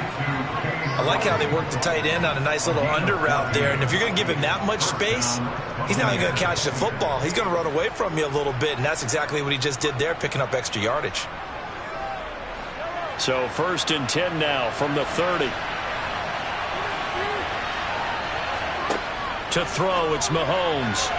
I like how they work the tight end on a nice little under route there. And if you're going to give him that much space, he's not even going to catch the football. He's going to run away from you a little bit, and that's exactly what he just did there, picking up extra yardage. So 1st and 10 now from the 30. To throw, it's Mahomes.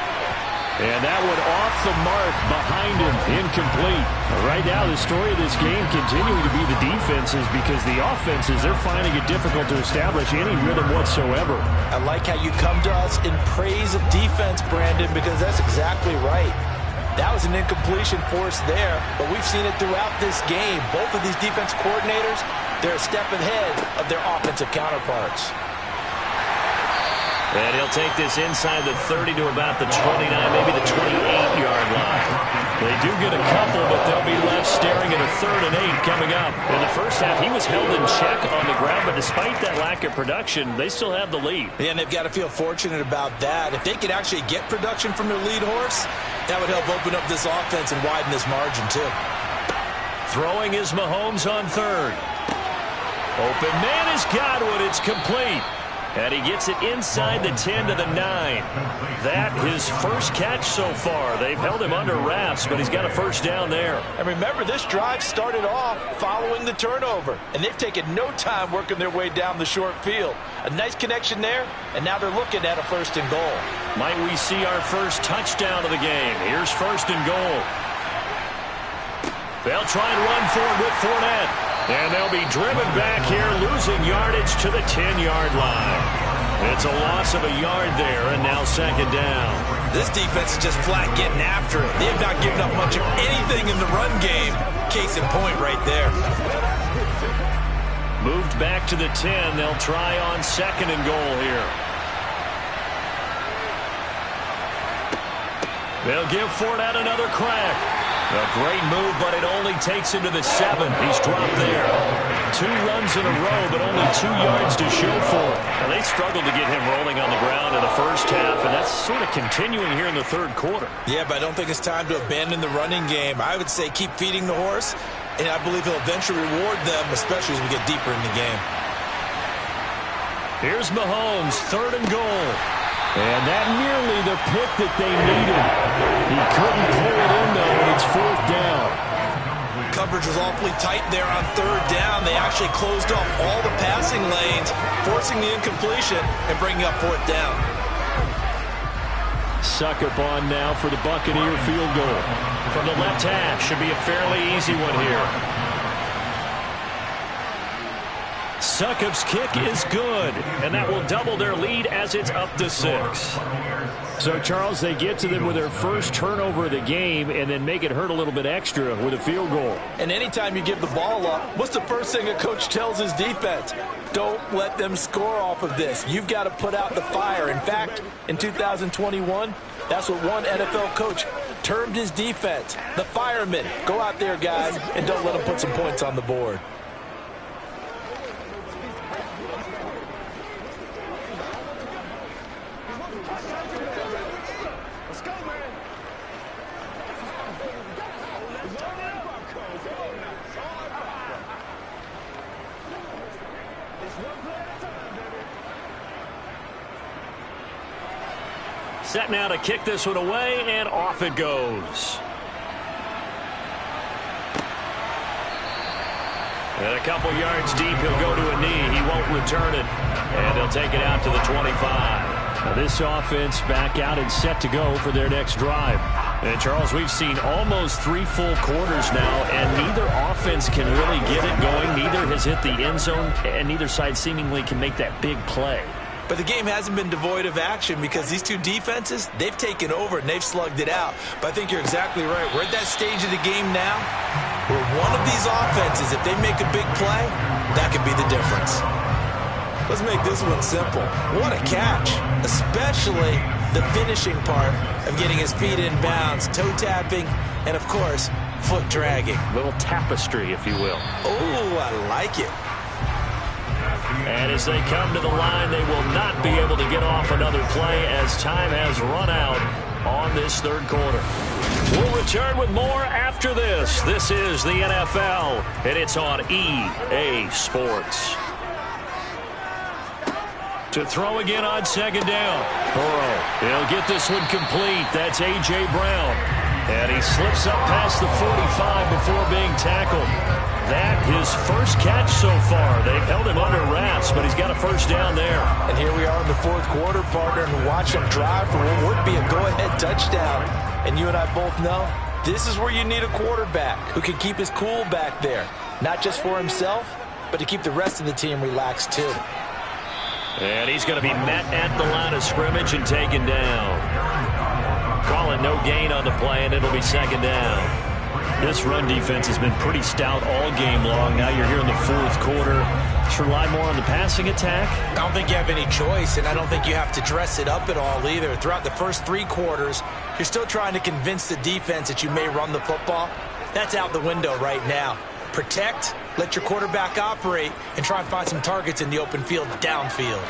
And that one off the mark behind him, incomplete. Right now, the story of this game continuing to be the defenses, because the offenses, they're finding it difficult to establish any rhythm whatsoever. I like how you come to us in praise of defense, Brandon, because that's exactly right. That was an incompletion forced there, but we've seen it throughout this game. Both of these defense coordinators, they're a step ahead of their offensive counterparts. And he'll take this inside the 30 to about the 29, maybe the 28-yard line. They do get a couple, but they'll be left staring at a 3rd and 8 coming up. In the first half, he was held in check on the ground, but despite that lack of production, they still have the lead. Yeah, and they've got to feel fortunate about that. If they could actually get production from their lead horse, that would help open up this offense and widen this margin, too. Throwing is Mahomes on 3rd. Open man is Godwin. It's complete. And he gets it inside the 10 to the 9. That his first catch so far. They've held him under wraps, but he's got a first down there. And remember, this drive started off following the turnover, and they've taken no time working their way down the short field. A nice connection there, and now they're looking at a 1st and goal. Might we see our first touchdown of the game? Here's 1st and goal. They'll try and run for it with Fournette. And they'll be driven back here, losing yardage to the 10-yard line. It's a loss of a yard there, and now 2nd down. This defense is just flat getting after it. They have not given up much of anything in the run game. Case in point right there. Moved back to the 10. They'll try on 2nd and goal here. They'll give Fournette another crack. A great move, but it only takes him to the 7. He's dropped there. 2 runs in a row, but only 2 yards to show for it. Now, they struggled to get him rolling on the ground in the first half, and that's sort of continuing here in the 3rd quarter. Yeah, but I don't think it's time to abandon the running game. I would say keep feeding the horse, and I believe he'll eventually reward them, especially as we get deeper in the game. Here's Mahomes, 3rd and goal. And that nearly the pick that they needed. He couldn't pull it in, though, and it's 4th down. Coverage was awfully tight there on 3rd down. They actually closed off all the passing lanes, forcing the incompletion and bringing up 4th down. Succop on now for the Buccaneer field goal. From the left hash, should be a fairly easy one here. Succop's kick is good, and that will double their lead as it's up to 6. So, Charles, they get to them with their first turnover of the game and then make it hurt a little bit extra with a field goal. And anytime you give the ball up, what's the first thing a coach tells his defense? Don't let them score off of this. You've got to put out the fire. In fact, in 2021, that's what one NFL coach termed his defense, the firemen. Go out there, guys, and don't let them put some points on the board. Set now to kick this one away, and off it goes. And a couple yards deep, he'll go to a knee. He won't return it, and they'll take it out to the 25. Now this offense back out and set to go for their next drive. And, Charles, we've seen almost 3 full quarters now, and neither offense can really get it going. Neither has hit the end zone, and neither side seemingly can make that big play. But the game hasn't been devoid of action because these two defenses, they've taken over and they've slugged it out. But I think you're exactly right. We're at that stage of the game now where one of these offenses, if they make a big play, that could be the difference. Let's make this one simple. What a catch, especially the finishing part of getting his feet in bounds, toe tapping, and, of course, foot dragging. Little tapestry, if you will. Oh, I like it. And as they come to the line, they will not be able to get off another play as time has run out on this third quarter. We'll return with more after this. This is the NFL, and it's on EA Sports. To throw again on second down. Burrow, he'll get this one complete. That's A.J. Brown. And he slips up past the 45 before being tackled. That his first catch so far. They've held him under wraps, but he's got a first down there. And here we are in the fourth quarter, partner, and watch him drive for what would be a go-ahead touchdown. And you and I both know this is where you need a quarterback who can keep his cool back there. Not just for himself, but to keep the rest of the team relaxed too. And he's going to be met at the line of scrimmage and taken down. Calling no gain on the play, and it'll be second down. This run defense has been pretty stout all game long. Now you're here in the fourth quarter. Just rely more on the passing attack. I don't think you have any choice, and I don't think you have to dress it up at all either. Throughout the first three quarters, you're still trying to convince the defense that you may run the football. That's out the window right now. Protect, let your quarterback operate, and try and find some targets in the open field downfield.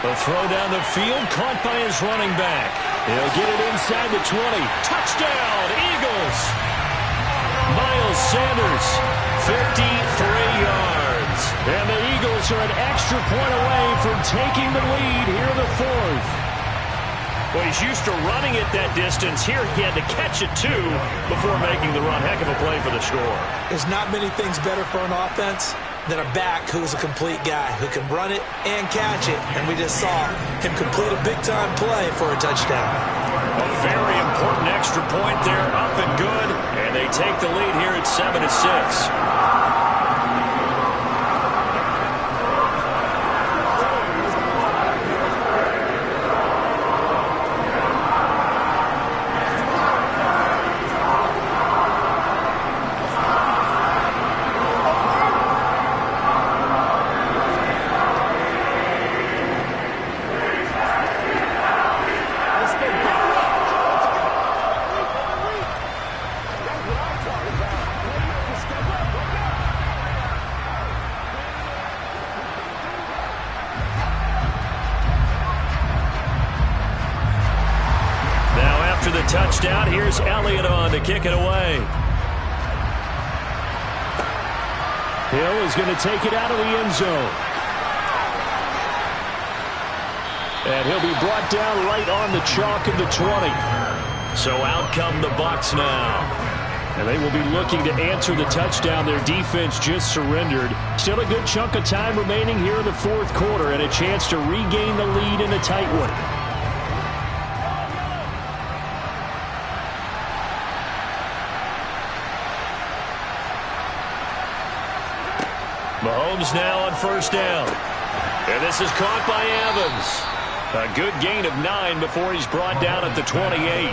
The throw down the field, caught by his running back. He'll get it inside the 20. Touchdown, Eagles! Miles Sanders, 53 yards. And the Eagles are an extra point away from taking the lead here in the fourth. Well, he's used to running it that distance. Here he had to catch it, too, before making the run. Heck of a play for the score. There's not many things better for an offense than a back who is a complete guy who can run it and catch it. And we just saw him complete a big-time play for a touchdown. A very important extra point there, up and good. And they take the lead here at 7-6. Touchdown. Here's Elliott on to kick it away. Hill is going to take it out of the end zone. And he'll be brought down right on the chalk of the 20. So out come the Bucs now. And they will be looking to answer the touchdown. Their defense just surrendered. Still a good chunk of time remaining here in the fourth quarter and a chance to regain the lead in a tight one. Mahomes now on first down. And this is caught by Evans. A good gain of 9 before he's brought down at the 28.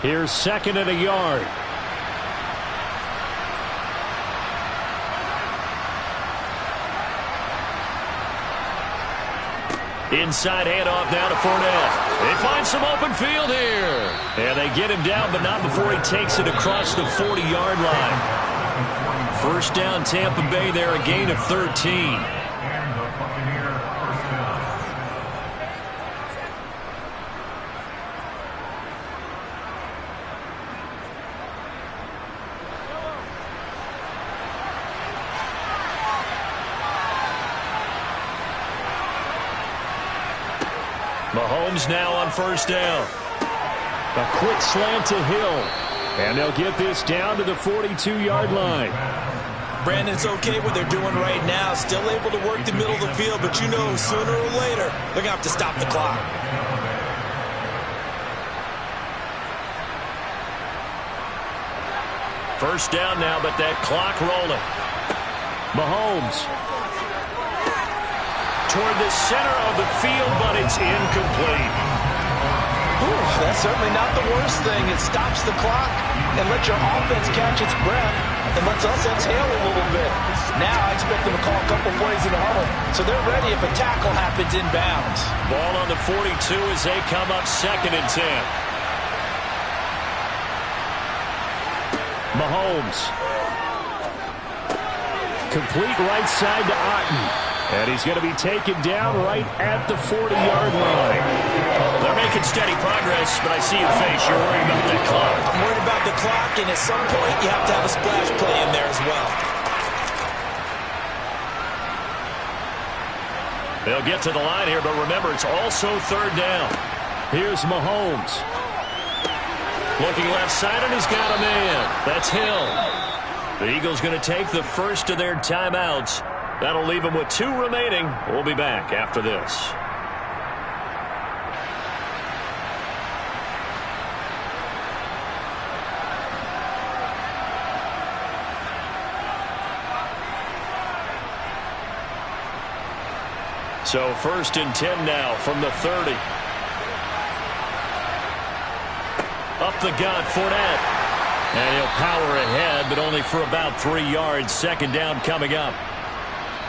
Here's second and a yard. Inside handoff now to Fournette. They find some open field here. And they get him down, but not before he takes it across the 40-yard line. First down, Tampa Bay there, a gain of 13. Mahomes now on first down. A quick slant to Hill. And they'll get this down to the 42-yard line. Brandon's okay what they're doing right now. Still able to work the middle of the field, but you know sooner or later they're going to have to stop the clock. First down now, but that clock rolling. Mahomes toward the center of the field, but it's incomplete. Ooh, Yeah, certainly not the worst thing. It stops the clock and lets your offense catch its breath and lets us exhale a little bit. Now I expect them to call a couple plays in the huddle, so they're ready if a tackle happens inbounds. Ball on the 42 as they come up 2nd and 10. Mahomes. Complete right side to Otten. And he's going to be taken down right at the 40-yard line. They're making steady progress, but I see your face. You're worried about that clock. I'm worried about the clock, and at some point you have to have a splash play in there as well. They'll get to the line here, but remember, it's also 3rd down. Here's Mahomes. Looking left side, and he's got a man. That's Hill. The Eagles going to take the first of their timeouts. That'll leave them with 2 remaining. We'll be back after this. So 1st and 10 now from the 30. Up the gut, Fournette. And he'll power ahead, but only for about 3 yards. 2nd down coming up.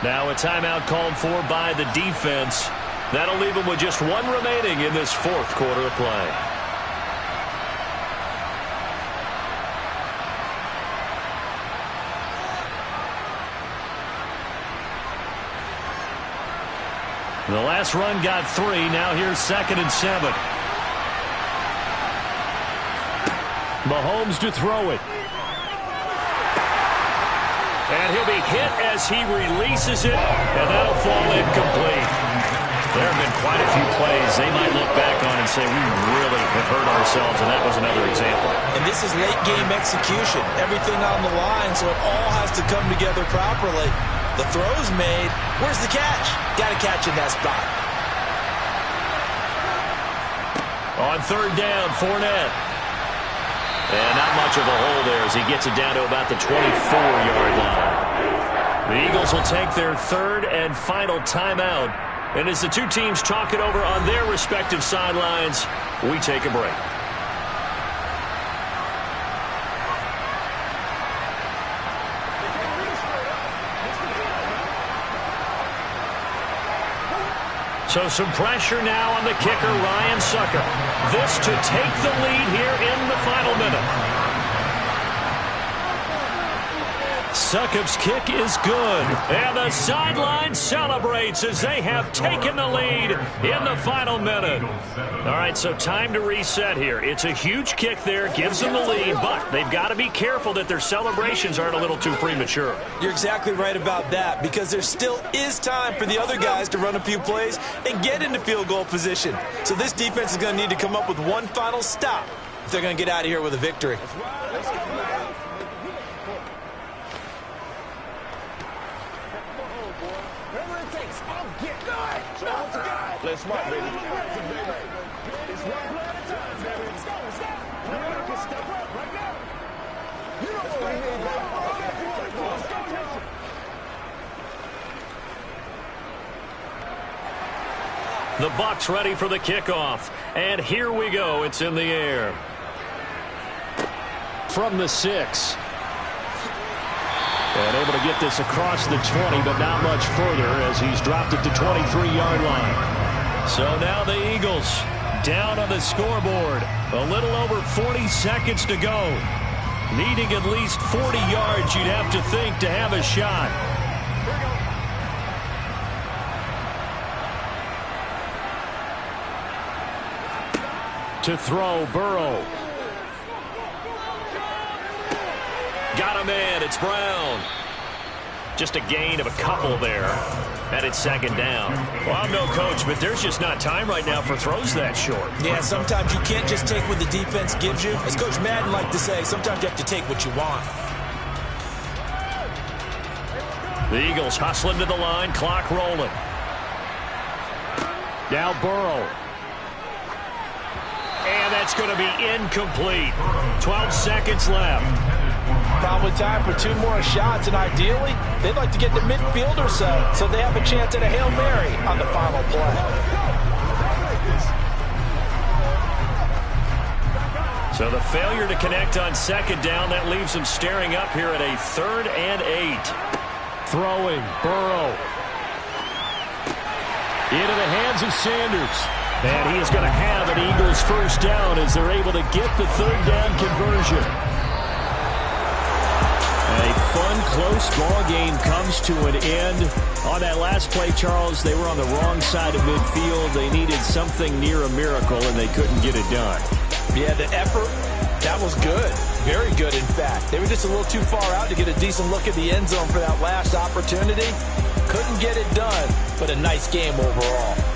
Now a timeout called for by the defense. That'll leave them with just 1 remaining in this 4th quarter of play. The last run got 3. Now here's 2nd and 7. Mahomes to throw it. And he'll be hit as he releases it, and that'll fall incomplete. There have been quite a few plays they might look back on and say, we really have hurt ourselves, and that was another example. And this is late-game execution. Everything on the line, so it all has to come together properly. The throw's made. Where's the catch? Got to catch in that spot. On 3rd down, Fournette. And not much of a hole there as he gets it down to about the 24-yard line. The Eagles will take their 3rd and final timeout. And as the 2 teams talk it over on their respective sidelines, we take a break. So some pressure now on the kicker, Ryan Succop. This to take the lead here in the final minute. Succop's kick is good. And the sideline celebrates as they have taken the lead in the final minute. All right, so time to reset here. It's a huge kick there, gives them the lead, but they've got to be careful that their celebrations aren't a little too premature. You're exactly right about that, because there still is time for the other guys to run a few plays and get into field goal position. So this defense is going to need to come up with one final stop if they're going to get out of here with a victory. Play smart, baby. It's one play at a time, baby. Let's go. You can step up right now. You know what we need, baby. Let's go. The Bucs ready for the kickoff. And here we go. It's in the air. From the 6. And able to get this across the 20, but not much further as he's dropped it to 23-yard line. So now the Eagles down on the scoreboard. A little over 40 seconds to go. Needing at least 40 yards, you'd have to think, to have a shot. To throw, Burrow. Got a man, it's Brown. Just a gain of a couple there. And it's 2nd down. Well, I'm no coach, but there's just not time right now for throws that short. Yeah, sometimes you can't just take what the defense gives you. As Coach Madden liked to say, sometimes you have to take what you want. The Eagles hustling to the line, clock rolling. Now Burrow. And that's going to be incomplete. 12 seconds left. Probably time for 2 more shots, and ideally, they'd like to get to midfield or so they have a chance at a Hail Mary on the final play. So the failure to connect on second down, that leaves him staring up here at a 3rd and 8. Throwing, Burrow. Into the hands of Sanders. And he is going to have an Eagles first down as they're able to get the 3rd down conversion. A fun, close ball game comes to an end. On that last play, Charles, they were on the wrong side of midfield. They needed something near a miracle, and they couldn't get it done. Yeah, the effort, that was good. Very good, in fact. They were just a little too far out to get a decent look at the end zone for that last opportunity. Couldn't get it done, but a nice game overall.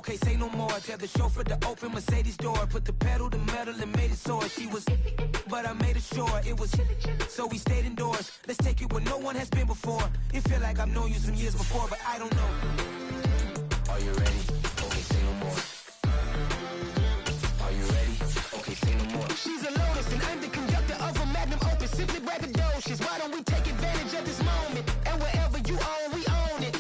okay, say no more. Tell the chauffeur to open Mercedes door. Put the pedal to metal and made it soar. She was, but I made it sure it was. So we stayed indoors. Let's take it where no one has been before. It feel like I've known you some years before, but I don't know. Are you ready? Okay, say no more. Are you ready? Okay, say no more. She's a Lotus and I'm the conductor of a magnum opus. Simply braggadocious. Why don't we take advantage of this moment? And wherever you own, we own it.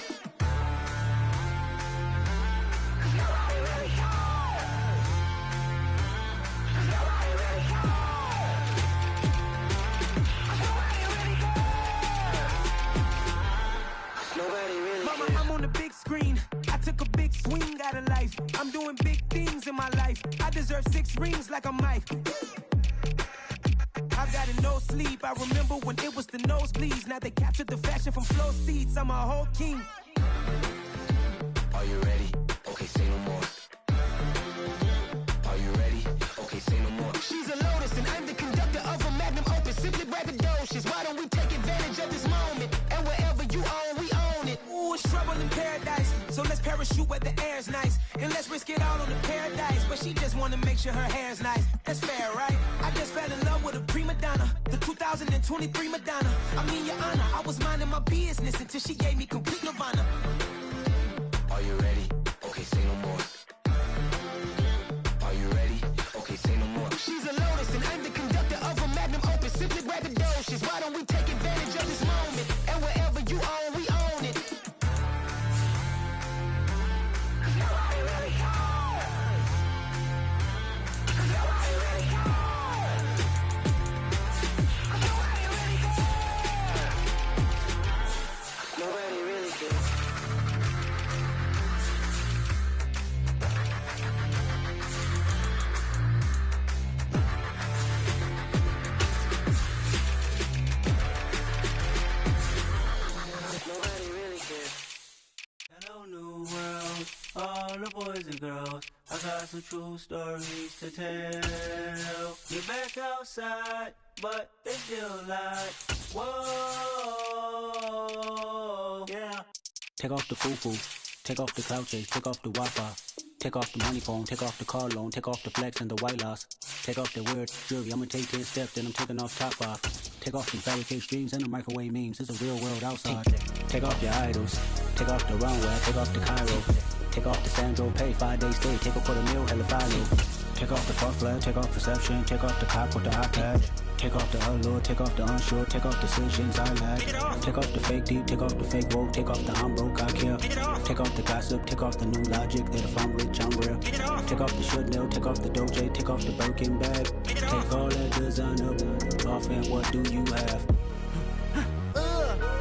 Mama, I'm on the big screen. I took a big swing out of life. I'm doing big things in my life. I deserve 6 rings like a Mike. I've got no sleep. I remember when it was the nosebleeds. Now they captured the fashion from floor seats. I'm a whole king. Are you ready? Okay, say no more. Are you ready? Okay, say no more. She's a Lotus and I'm the conductor of a magnum opus. Simply braggadocious. Why don't we take advantage of this moment? And wherever you own, we own it. Ooh, it's trouble in paradise. So let's parachute where the air's nice. And let's risk it all on the paradise. But she just wanna make sure her hair's nice. That's fair, right? I just fell in love with a prima donna. The 2023 Madonna. I mean, your honor, I was minding my business until she gave me complete nirvana. Are you ready? Okay, say no more. Are you ready? Okay, say no more. She's a Lotus and I'm the conductor of a magnum opus. Simply braggadocious. Why don't we take advantage of this moment? And wherever you own, we own it. Nobody really cares. Nobody really cares. Hello, new world, all the boys and girls. I got some true stories to tell. You're back outside, but they still like, whoa, yeah. Take off the foo-foo, take off the cloud chase, take off the Wi-Fi. Take off the money phone, take off the car loan, take off the flex and the white loss. Take off the weird jewelry, I'ma take 10 steps, then I'm taking off top off. Take off the fabricate streams and the microwave memes, it's a real world outside. Take off your idols, take off the runway, take off the Cairo. Take off the Sandro pay, 5 days stay, take a quarter meal, hella follow. Take off the fuck flag, take off perception, take off the cop with the iPad. Take off the allure, take off the unsure, take off decisions I lack. Take off the fake deep, take off the fake woke, take off the I'm broke, I care. Take off the gossip, take off the new logic that if I'm rich, I'm real. Take off the should know, take off the Doja, take off the Birkin bag. Take all that designer off and what do you have?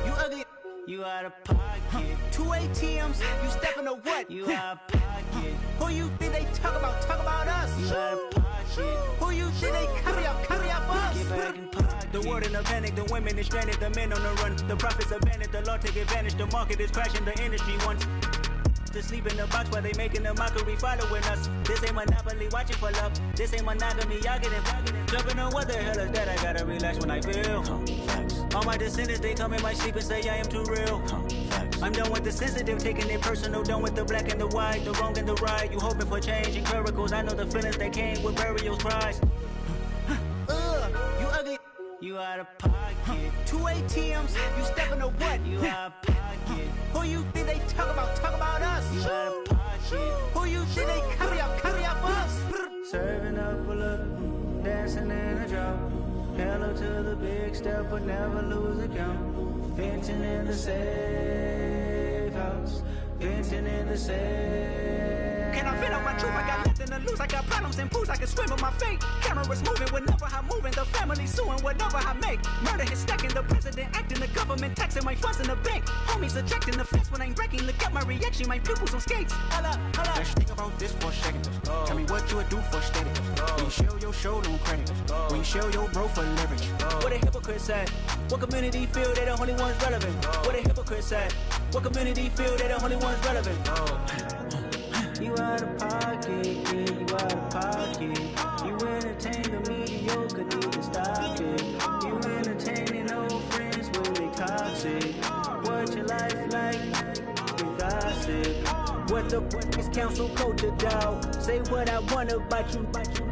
You ugly. You out of pocket. 2 ATMs, you stepping to what? You out of pocket. Who you think they talk about? Talk about us. You out of pocket. Who you think they carry up for us? Get back in pocket. The world in a panic, the women is stranded, the men on the run. The profits abandoned, the law take advantage. The market is crashing, the industry wants to sleep in the box while they making a mockery following us. This ain't Monopoly, watching for love. This ain't monogamy, y'all getting jumping on what the hell is that? I gotta relax when I feel. All my descendants, they come in my sleep and say I am too real. I'm done with the sensitive, taking it personal. Done with the black and the white, the wrong and the right. You hoping for change and miracles. I know the feelings that came with burial cries. You ugly. You out of pocket. 2 ATMs, you stepping to what? You out of pocket. Who you think they talk about? Talk about us. You out of pocket. Who you think they carry up for us? Serving up a look, dancing in a drop. Hello to the big step, but never lose a count. Venting in the safe house. Venting in the safe. Can I feel out my truth? I got nothing to lose. I got problems and pools. I can swim with my fate. Cameras moving whenever I'm moving. The family suing whatever I make. Murder is stacking. The president acting. The government taxing my funds in the bank. Homies ejecting the fence when I'm breaking. Look at my reaction. My pupils on skates. Holla, holla. Let's think about this for a second. Tell me what you would do for status. When you show your show, no credit. When you show your bro for leverage. What a hypocrite said. What community feel they the only ones relevant? What a hypocrite said. What community feel they the only ones relevant? You out of pocket, yeah, you out of pocket. You entertain the mediocre, need to stop it. You entertaining old friends when they toxic. What your life like? You gossip. What what the is council culture, dog. Say what I want about you,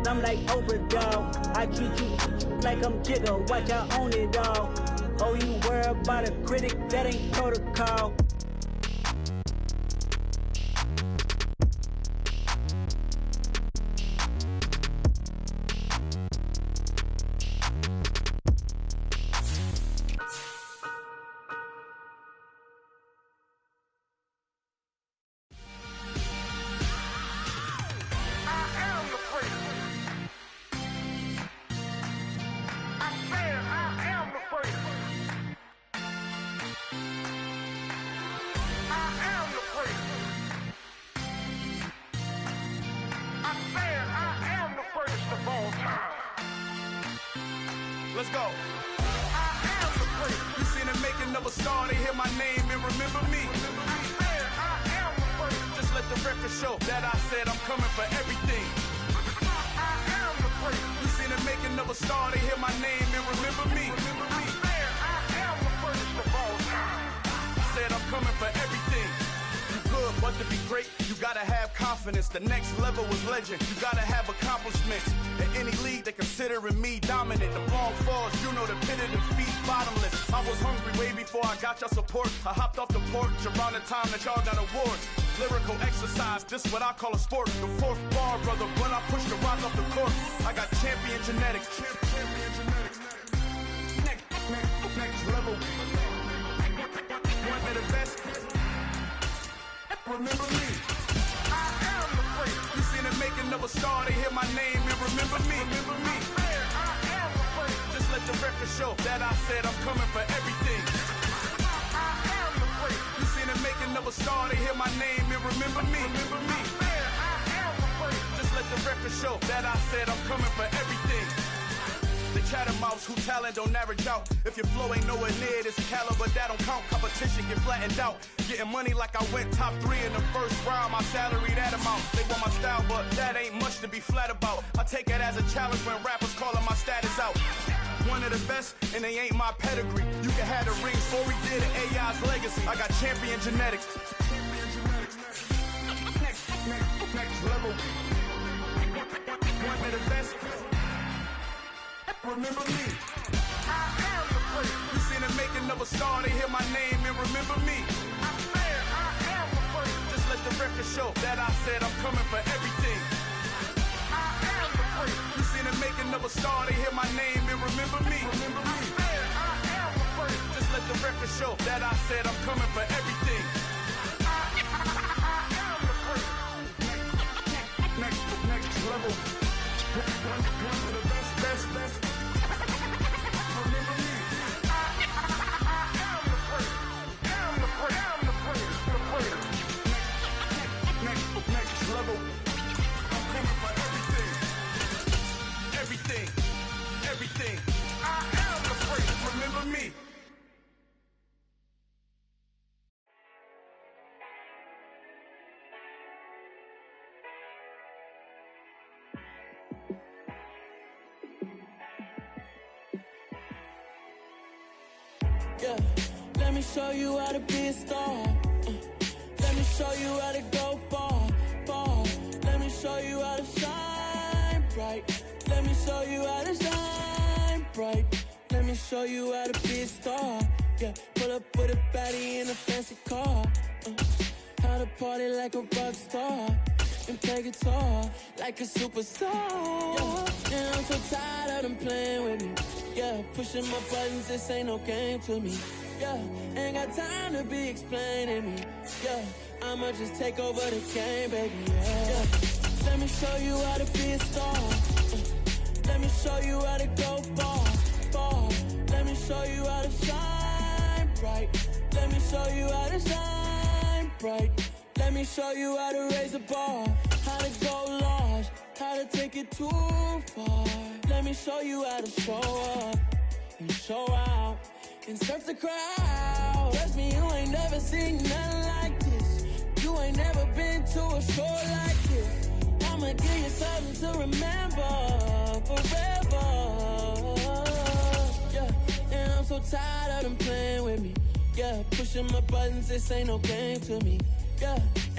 I'm like overdog. I treat you like I'm Jigga, watch I own it all. Oh, you worry about a critic, that ain't protocol. Let's go. You seen the making of a star, they hear my name and remember me. Just let the record show that I said I'm coming for everything. You seen the making of a star, they hear my name and remember me. Said I'm coming for everything. You good, but to be great, you gotta have confidence. The next level was legend. You gotta have accomplishments. In any league, they considering me dominant. The long falls, you know the pit of defeat, bottomless. I was hungry way before I got your support. I hopped off the porch around the time that y'all got awards. Lyrical exercise, this what I call a sport. The fourth bar, brother, when I push the rock off the court. I got champion genetics. Next level. One of the best. Remember me. I am the place. You seen the making of a star, they hear my name and remember me. Remember me. I am the place. Just let the record show that I said I'm coming for everything. I am the place. You seen the making of a star, they hear my name and remember me. Remember me. I am the place. Just let the record show that I said I'm coming for everything. The chattermouths who talent don't average out. If your flow ain't nowhere near this caliber, that don't count. Competition get flattened out. Getting money like I went top 3 in the first round. My salary that amount. They want my style, but that ain't much to be flat about. I take it as a challenge when rappers calling my status out. One of the best, and they ain't my pedigree. You can have the rings before we did it. AI's legacy. I got champion genetics. Next level. One of the best. Remember me. I am the place. You seen the making of a star, they hear my name and remember me. I swear I am the place. Just let the record show that I said I'm coming for everything. I am the place. You seen the making of a star, they hear my name and remember me. Remember me. I swear I am the place. Just let the record show that I said I'm coming for everything. I am the place. Next level. One of the best. Next level. I'm coming for everything. Everything. I am the place. Remember me. Yeah, let me show you how to be a star. Let me show you how to go far. Let me show you how to shine bright. Let me show you how to shine bright. Let me show you how to be a star. Yeah, pull up with a baddie in a fancy car. How to party like a rock star and play guitar like a superstar. Yeah, and I'm so tired of them playing with me. Yeah, pushing my buttons, this ain't no game to me. Yeah, ain't got time to be explaining me. Yeah, I'ma just take over the game, baby. Yeah. Let me show you how to be a star. Let me show you how to go far. Let me show you how to shine bright. Let me show you how to shine bright. Let me show you how to raise the bar, how to go large, how to take it too far. Let me show you how to show up and show out and surf the crowd. Trust me, you ain't never seen nothing like this. You ain't never been to a show like this. I'ma give you something to remember forever. Yeah, and I'm so tired of them playing with me. Yeah, pushing my buttons, this ain't no game to me. Yeah,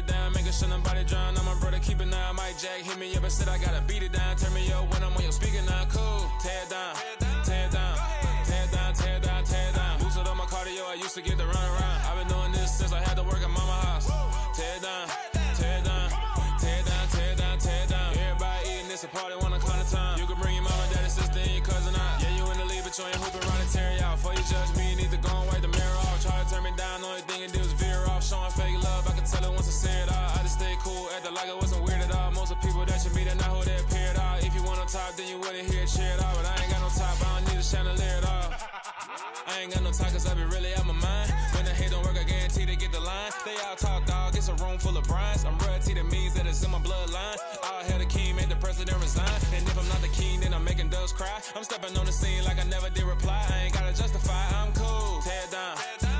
it down, making sure nobody drown. I'm my brother, keep it now. Mike Jack hit me up and said I gotta beat it down. Turn me up when I'm on your speaker now. Cool, tear it down, tear it down, tear it down, tear it down, tear it down. Boosted on my cardio, I used to get the run around. I've been doing this since I had to work at mama house. Tear it down, tear it down, tear it down, tear it down, tear it down. Everybody eating this a party, one o'clock of time. You can bring your mama, daddy, sister, and your cousin out. Yeah, you in the league, but you ain't hooping around and tearing out. Before you judge me, you need to go and wipe the mirror off. Try to turn me down, only thing it do is veer off. Showing fake love, I can tell it once I see it all. I just stay cool, acting like I wasn't weird at all. Most of the people that you meet are not who they appear at all. If you want on top, then you wouldn't hear it cheer it all. But I ain't got no top, I don't need a chandelier at all. I ain't got no talk, cause I be really out my mind. When the hate don't work, I guarantee they get the line. They all talk, dog, it's a room full of brines. I'm royalty, that means that it's in my bloodline. All hail the king, made the president resign. And if I'm not the king, then I'm making doves cry. I'm stepping on the scene like I never did reply. I ain't gotta justify, I'm cool. Tear it down,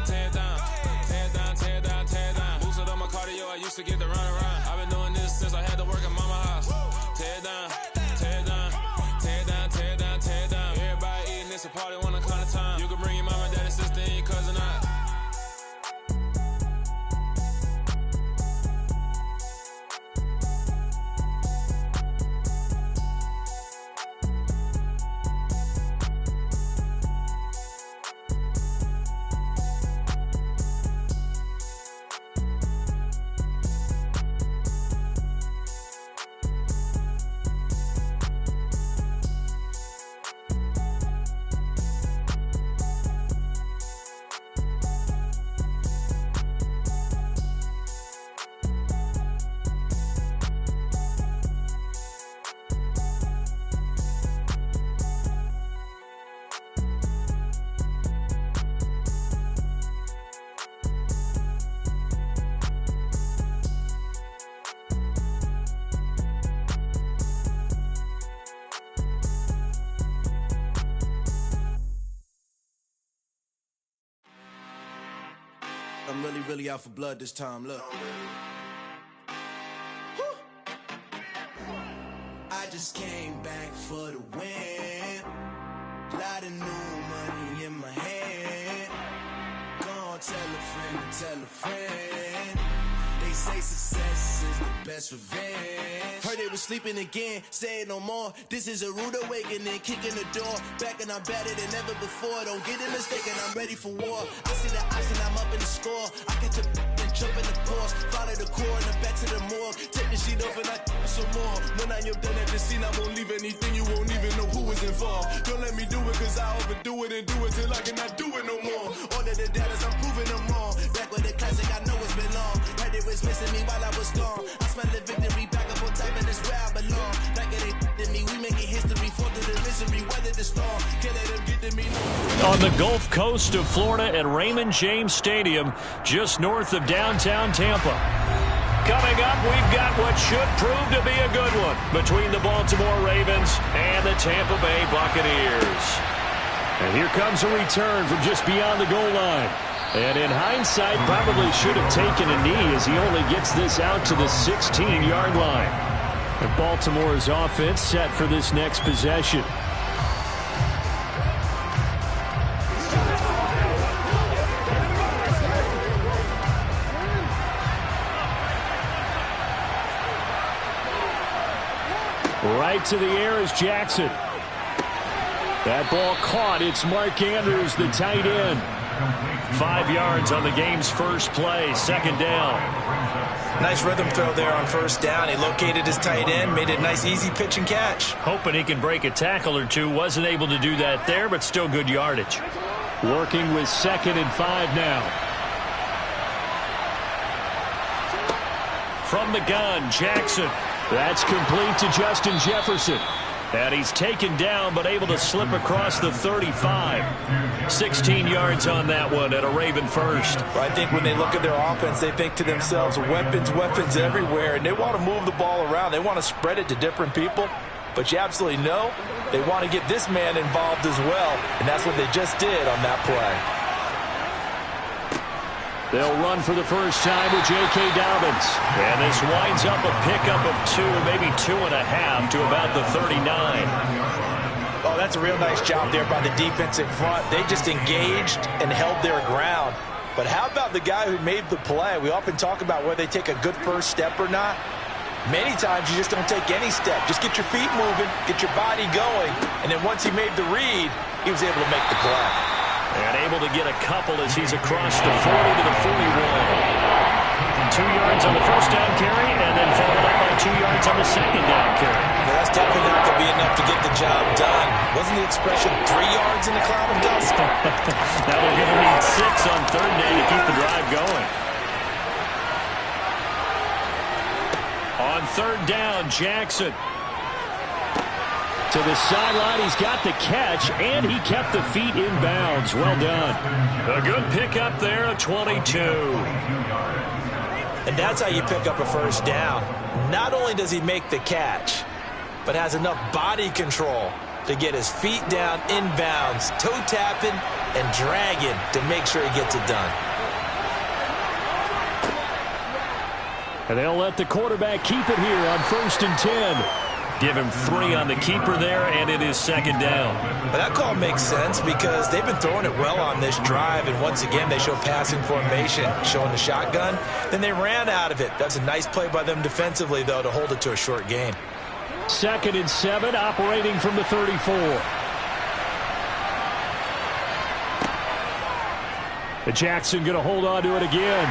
tear it down, tear it down, tear it down, tear it down. Boosted on my cardio, I used to get the run around. I've been doing this since I had to work at mama house. Tear it down, tear it down, tear it down, tear it down, tear it down. Everybody eating this a party, 1 o'clock of time. You can bring your mama, daddy, sister, and your cousin out. I'm really out for blood this time, look. I just came back for the win. Lot of new money in my hand. Gonna tell a friend to tell a friend. They say success is the best revenge. Heard they was sleeping again, say it no more. This is a rude awakening, kicking the door. Back and I'm better than ever before. Don't get it mistaken, I'm ready for war. I see the ice and I'm up in the score. I catch a and jump in the course. Follow the core and then back to the morgue. Take the sheet off and I some more. When I am done at the scene, I won't leave anything. You won't even know who was involved. Don't let me do it, cause I overdo it and do it till I cannot do it no more. All of the doubters, I'm proving them wrong. Back with the classic, I know it's been long. Heard it was missing me while I was gone. I smell the victory, back up on time, and it's where I belong. Like it ain't to me, we making history. Fall through the misery, weather the storm. Can't let them get to me. On the Gulf Coast of Florida at Raymond James Stadium, just north of downtown Tampa. Coming up, we've got what should prove to be a good one between the Baltimore Ravens and the Tampa Bay Buccaneers. And here comes a return from just beyond the goal line. And in hindsight, probably should have taken a knee as he only gets this out to the 16-yard line. And Baltimore's offense set for this next possession. Right to the air is Jackson. That ball caught. It's Mark Andrews, the tight end. 5 yards on the game's first play, second down. Nice rhythm throw there on first down. He located his tight end, made it a nice easy pitch and catch. Hoping he can break a tackle or two. Wasn't able to do that there, but still good yardage. Working with 2nd and 5 now. From the gun, Jackson. That's complete to Justin Jefferson. And he's taken down, but able to slip across the 35. 16 yards on that one at a Raven first. Well, I think when they look at their offense, they think to themselves, weapons everywhere, and they want to move the ball around. They want to spread it to different people. But you absolutely know they want to get this man involved as well, and that's what they just did on that play. They'll run for the first time with J.K. Dobbins. And this winds up a pickup of 2, maybe 2.5 to about the 39. Oh, that's a real nice job there by the defensive front. They just engaged and held their ground. But how about the guy who made the play? We often talk about whether they take a good first step or not. Many times you just don't take any step. Just get your feet moving, get your body going, and then once he made the read, he was able to make the play. And able to get a couple as he's across the 40 to the 41. 2 yards on the first down carry, and then followed up by 2 yards on the second down carry. Well, that's definitely not going to be enough to get the job done. Wasn't the expression 3 yards in the cloud of dust? Now they're going to need 6 on third down to keep the drive going. On third down, Jackson. To the sideline, he's got the catch, and he kept the feet in bounds. Well done. A good pickup there, a 22. And that's how you pick up a first down. Not only does he make the catch, but has enough body control to get his feet down in bounds, toe tapping and dragging to make sure he gets it done. And they'll let the quarterback keep it here on 1st and 10. Give him 3 on the keeper there, and it is second down. But that call makes sense because they've been throwing it well on this drive, and once again they show passing formation, showing the shotgun. Then they ran out of it. That's a nice play by them defensively, though, to hold it to a short gain. 2nd and 7, operating from the 34. The Jackson going to hold on to it again.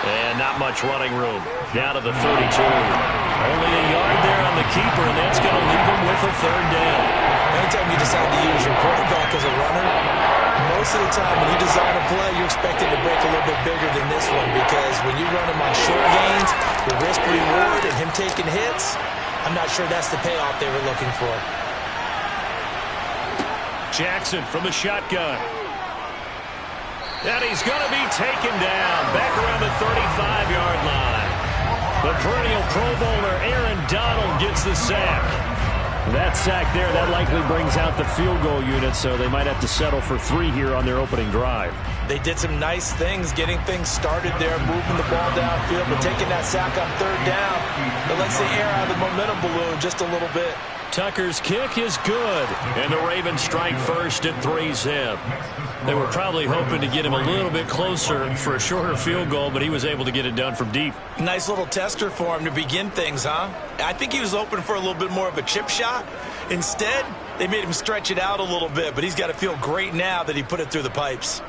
And not much running room. Down to the 32. Only a yard there on the keeper, and that's going to leave him with a third down. Anytime you decide to use your quarterback as a runner, most of the time when you design a play, you're expected to break a little bit bigger than this one because when you run him on short gains, the risk-reward and him taking hits, I'm not sure that's the payoff they were looking for. Jackson from the shotgun. And he's going to be taken down back around the 35-yard line. The perennial Pro Bowler Aaron Donald gets the sack. That sack there, that likely brings out the field goal unit, so they might have to settle for 3 here on their opening drive. They did some nice things, getting things started there, moving the ball downfield, but taking that sack on third down. It lets the air out of the momentum balloon just a little bit. Tucker's kick is good, and the Ravens strike first at 3-zip. They were probably hoping to get him a little bit closer for a shorter field goal, but he was able to get it done from deep. Nice little tester for him to begin things, huh? I think he was hoping for a little bit more of a chip shot. Instead, they made him stretch it out a little bit, but he's got to feel great now that he put it through the pipes.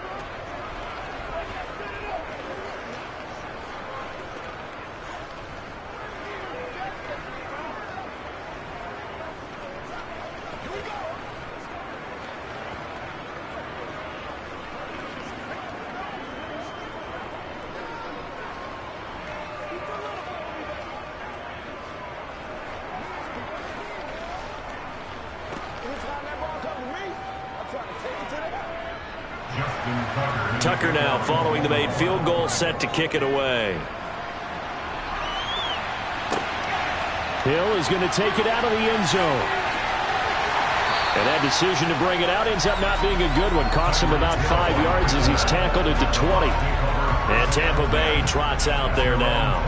Tucker now following the made field goal, set to kick it away. Hill is going to take it out of the end zone. And that decision to bring it out ends up not being a good one. Costs him about 5 yards as he's tackled at the 20. And Tampa Bay trots out there now.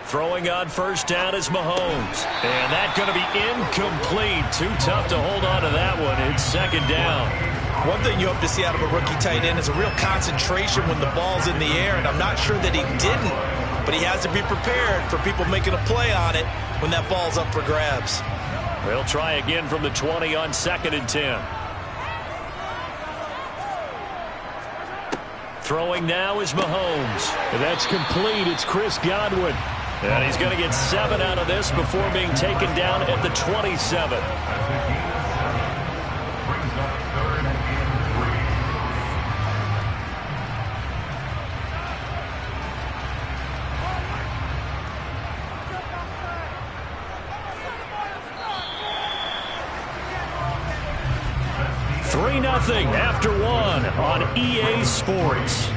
Throwing on first down is Mahomes. And that's going to be incomplete. Too tough to hold on to that one. It's second down. One thing you hope to see out of a rookie tight end is a real concentration when the ball's in the air, and I'm not sure that he didn't, but he has to be prepared for people making a play on it when that ball's up for grabs. They'll try again from the 20 on 2nd and 10. Throwing now is Mahomes. And that's complete. It's Chris Godwin. And he's going to get 7 out of this before being taken down at the 27. Nothing after 1 on EA Sports.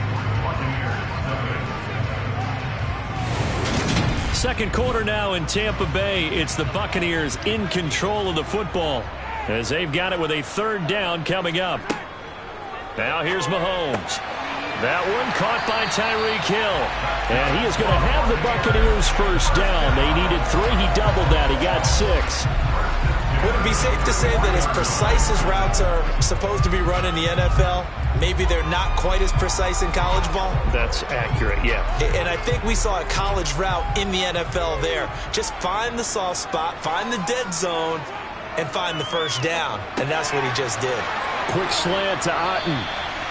Second quarter now in Tampa Bay. It's the Buccaneers in control of the football as they've got it with a third down coming up. Now here's Mahomes. That one caught by Tyreek Hill. And he is going to have the Buccaneers first down. They needed 3. He doubled that. He got 6. Would it be safe to say that as precise as routes are supposed to be run in the NFL, maybe they're not quite as precise in college ball? That's accurate, yeah. And I think we saw a college route in the NFL there. Just find the soft spot, find the dead zone, and find the first down. And that's what he just did. Quick slant to Otten.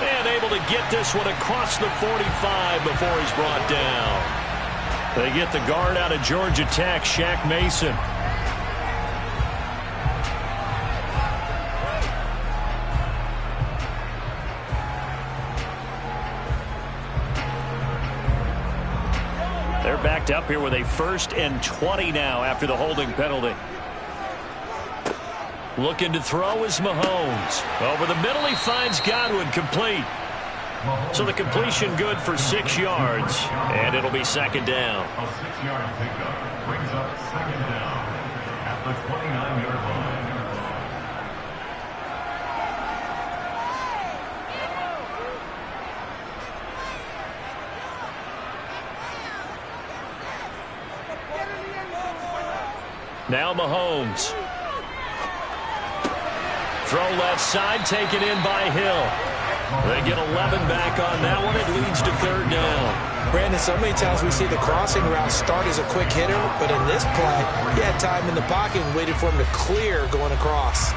And able to get this one across the 45 before he's brought down. They get the guard out of Georgia Tech, Shaq Mason. They're backed up here with a 1st and 20 now after the holding penalty. Looking to throw is Mahomes. Over the middle, he finds Godwin, complete. So the completion good for 6 yards, and it'll be 2nd down. A 6-yard pickup brings up 2nd down at the 29-yard line. Now Mahomes. Throw left side, taken in by Hill. They get 11 back on that one. It leads to 3rd down. Brandon, so many times we see the crossing route start as a quick hitter, but in this play, he had time in the pocket and waited for him to clear going across.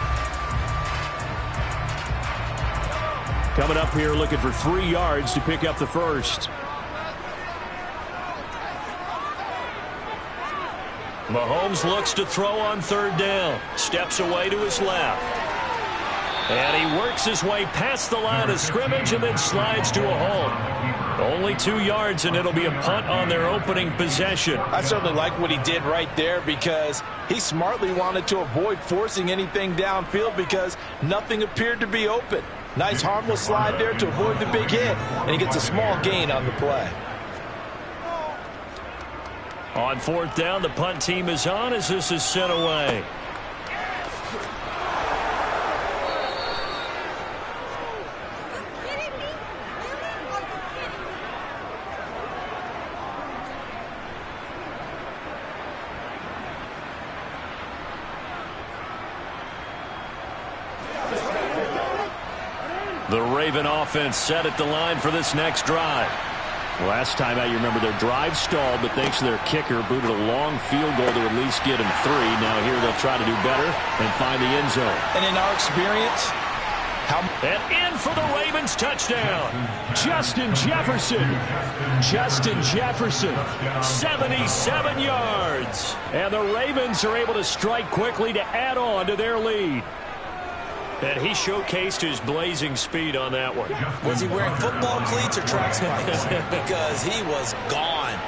Coming up here looking for 3 yards to pick up the first. Mahomes looks to throw on 3rd down. Steps away to his left. And he works his way past the line of scrimmage and then slides to a halt. Only 2 yards, and it'll be a punt on their opening possession. I certainly like what he did right there because he smartly wanted to avoid forcing anything downfield because nothing appeared to be open. Nice harmless slide there to avoid the big hit, and he gets a small gain on the play. On 4th down, the punt team is on as this is sent away. The Raven offense set at the line for this next drive. Last time out, you remember their drive stalled, but thanks to their kicker, booted a long field goal to at least get them 3. Now here they'll try to do better and find the end zone. And in our experience, and in for the Ravens touchdown. Justin Jefferson. Justin Jefferson, 77 yards. And the Ravens are able to strike quickly to add on to their lead. And he showcased his blazing speed on that one. Was he wearing football cleats or track spikes? Because he was gone.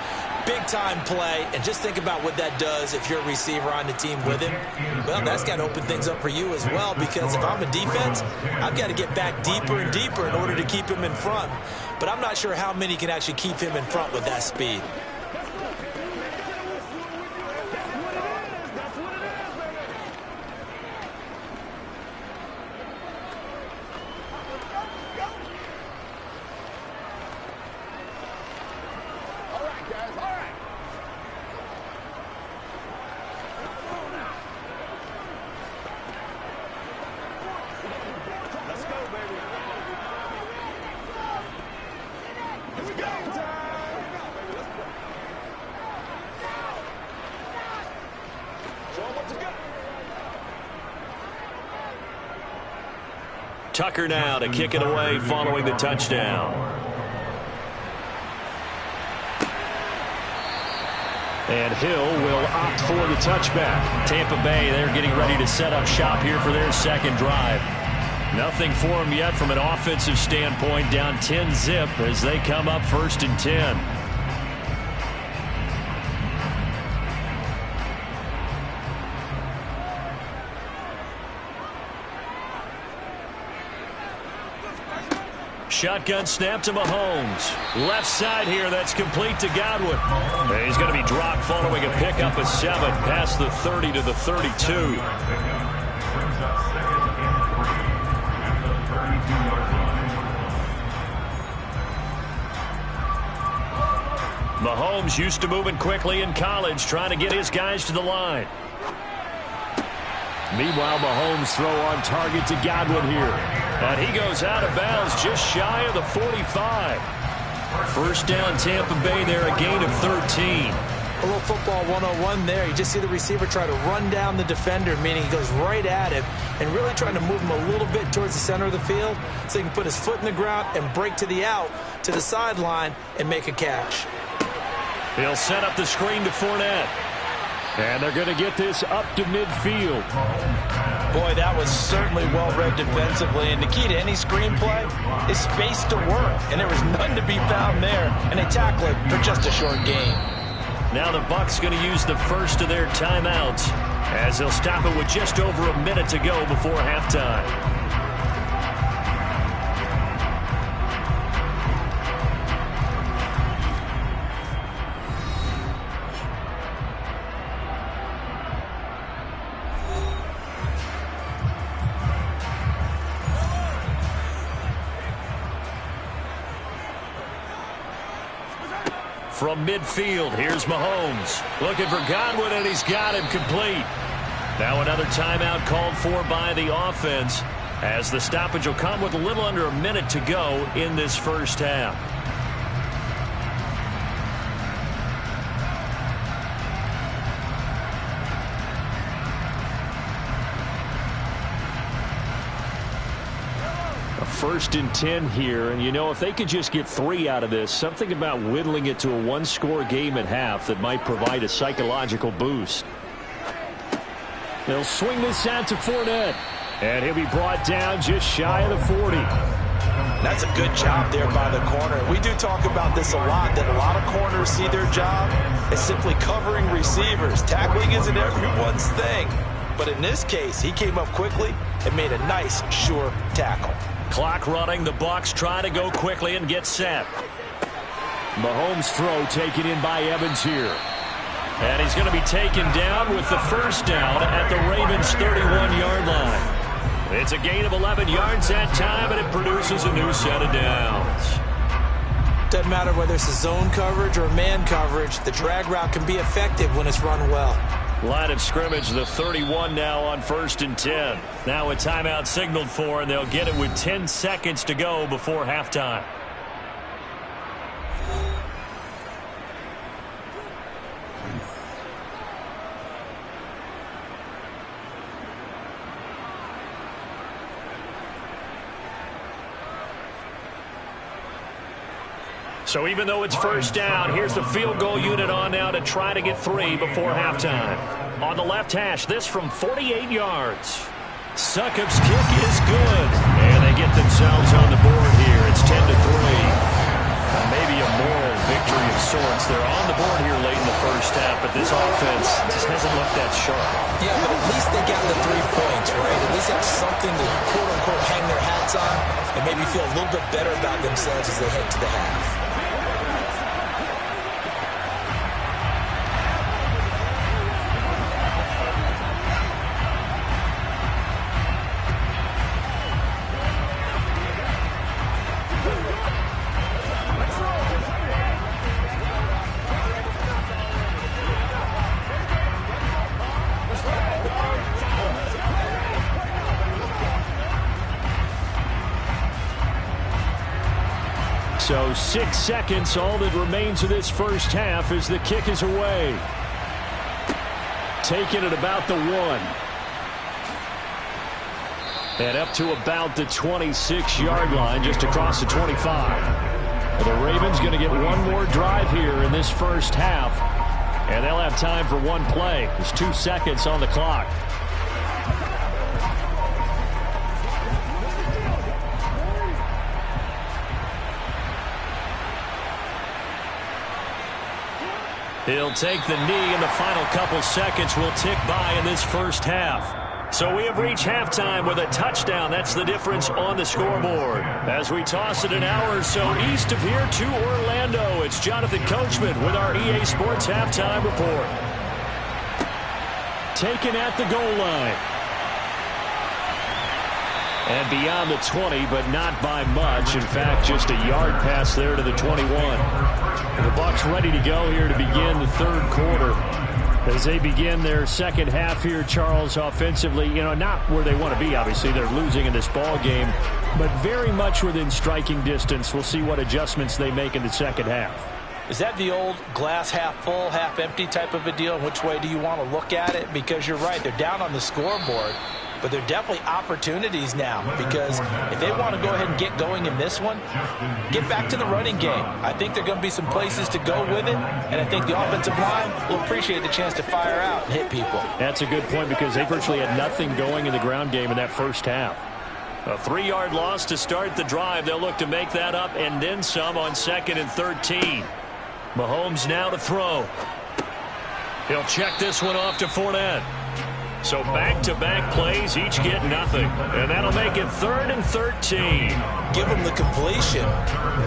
Big-time play. And just think about what that does if you're a receiver on the team with him. Well, that's got to open things up for you as well, because if I'm a defense, I've got to get back deeper and deeper in order to keep him in front. But I'm not sure how many can actually keep him in front with that speed. Tucker now to kick it away following the touchdown. And Hill will opt for the touchback. Tampa Bay, they're getting ready to set up shop here for their second drive. Nothing for them yet from an offensive standpoint. Down 10-zip as they come up 1st and 10. Shotgun snap to Mahomes. Left side here, that's complete to Godwin. And he's going to be dropped following a pickup of 7 past the 30 to the 32. Mahomes used to moving quickly in college, trying to get his guys to the line. Meanwhile, Mahomes throw on target to Godwin here. And he goes out of bounds just shy of the 45. First down, Tampa Bay there, a gain of 13. A little football 101 there. You just see the receiver try to run down the defender, meaning he goes right at him and really trying to move him a little bit towards the center of the field so he can put his foot in the ground and break to the out, to the sideline, and make a catch. He'll set up the screen to Fournette. And they're going to get this up to midfield. Boy, that was certainly well-read defensively. And the key to any screenplay is space to work. And there was none to be found there. And they tackle it for just a short gain. Now the Bucs going to use the first of their timeouts as they'll stop it with just over a minute to go before halftime. From midfield, here's Mahomes. Looking for Godwin, and he's got him complete. Now another timeout called for by the offense as the stoppage will come with a little under a minute to go in this first half. First and 10 here, and you know, if they could just get 3 out of this, something about whittling it to a one-score game at half that might provide a psychological boost. They'll swing this out to Fournette, and he'll be brought down just shy of the 40. That's a good job there by the corner. We do talk about this a lot, that a lot of corners see their job as simply covering receivers. Tackling isn't everyone's thing, but in this case, he came up quickly and made a nice, sure tackle. Clock running, the Bucs try to go quickly and get set. Mahomes' throw taken in by Evans here. And he's going to be taken down with the first down at the Ravens' 31-yard line. It's a gain of 11 yards that time, and it produces a new set of downs. Doesn't matter whether it's a zone coverage or man coverage, the drag route can be effective when it's run well. Line of scrimmage, the 31 now on 1st and 10. Now a timeout signaled for, and they'll get it with 10 seconds to go before halftime. So even though it's first down, here's the field goal unit on now to try to get 3 before halftime. On the left hash, this from 48 yards. Succop's kick is good. And they get themselves on the board here. It's 10-3. Maybe a moral victory of sorts. They're on the board here late in the first half, but this offense just hasn't looked that sharp. Yeah, but at least they got the 3 points, right? At least have something to quote-unquote hang their hats on and maybe feel a little bit better about themselves as they head to the half. So 6 seconds, all that remains of this first half as the kick is away. Taken at about the 1. And up to about the 26-yard line, just across the 25. The Ravens going to get one more drive here in this first half. And they'll have time for one play. There's 2 seconds on the clock. He'll take the knee, and the final couple seconds will tick by in this first half. So we have reached halftime with a touchdown. That's the difference on the scoreboard. As we toss it an hour or so east of here to Orlando, it's Jonathan Coachman with our EA Sports Halftime Report. Taken at the goal line. And beyond the 20, but not by much. In fact, just a yard pass there to the 21. And the Bucs ready to go here to begin the third quarter. As they begin their second half here, Charles, offensively, not where they want to be, obviously. They're losing in this ball game, but very much within striking distance. We'll see what adjustments they make in the second half. Is that the old glass half full, half empty type of a deal? Which way do you want to look at it? Because you're right, they're down on the scoreboard. But there are definitely opportunities now, because if they want to go ahead and get going in this one, get back to the running game. I think there are going to be some places to go with it, and I think the offensive line will appreciate the chance to fire out and hit people. That's a good point, because they virtually had nothing going in the ground game in that first half. A 3-yard loss to start the drive. They'll look to make that up and then some on 2nd and 13. Mahomes now to throw. He'll check this one off to Fournette. So back-to-back plays, each get nothing. And that'll make it 3rd and 13. Give them the completion.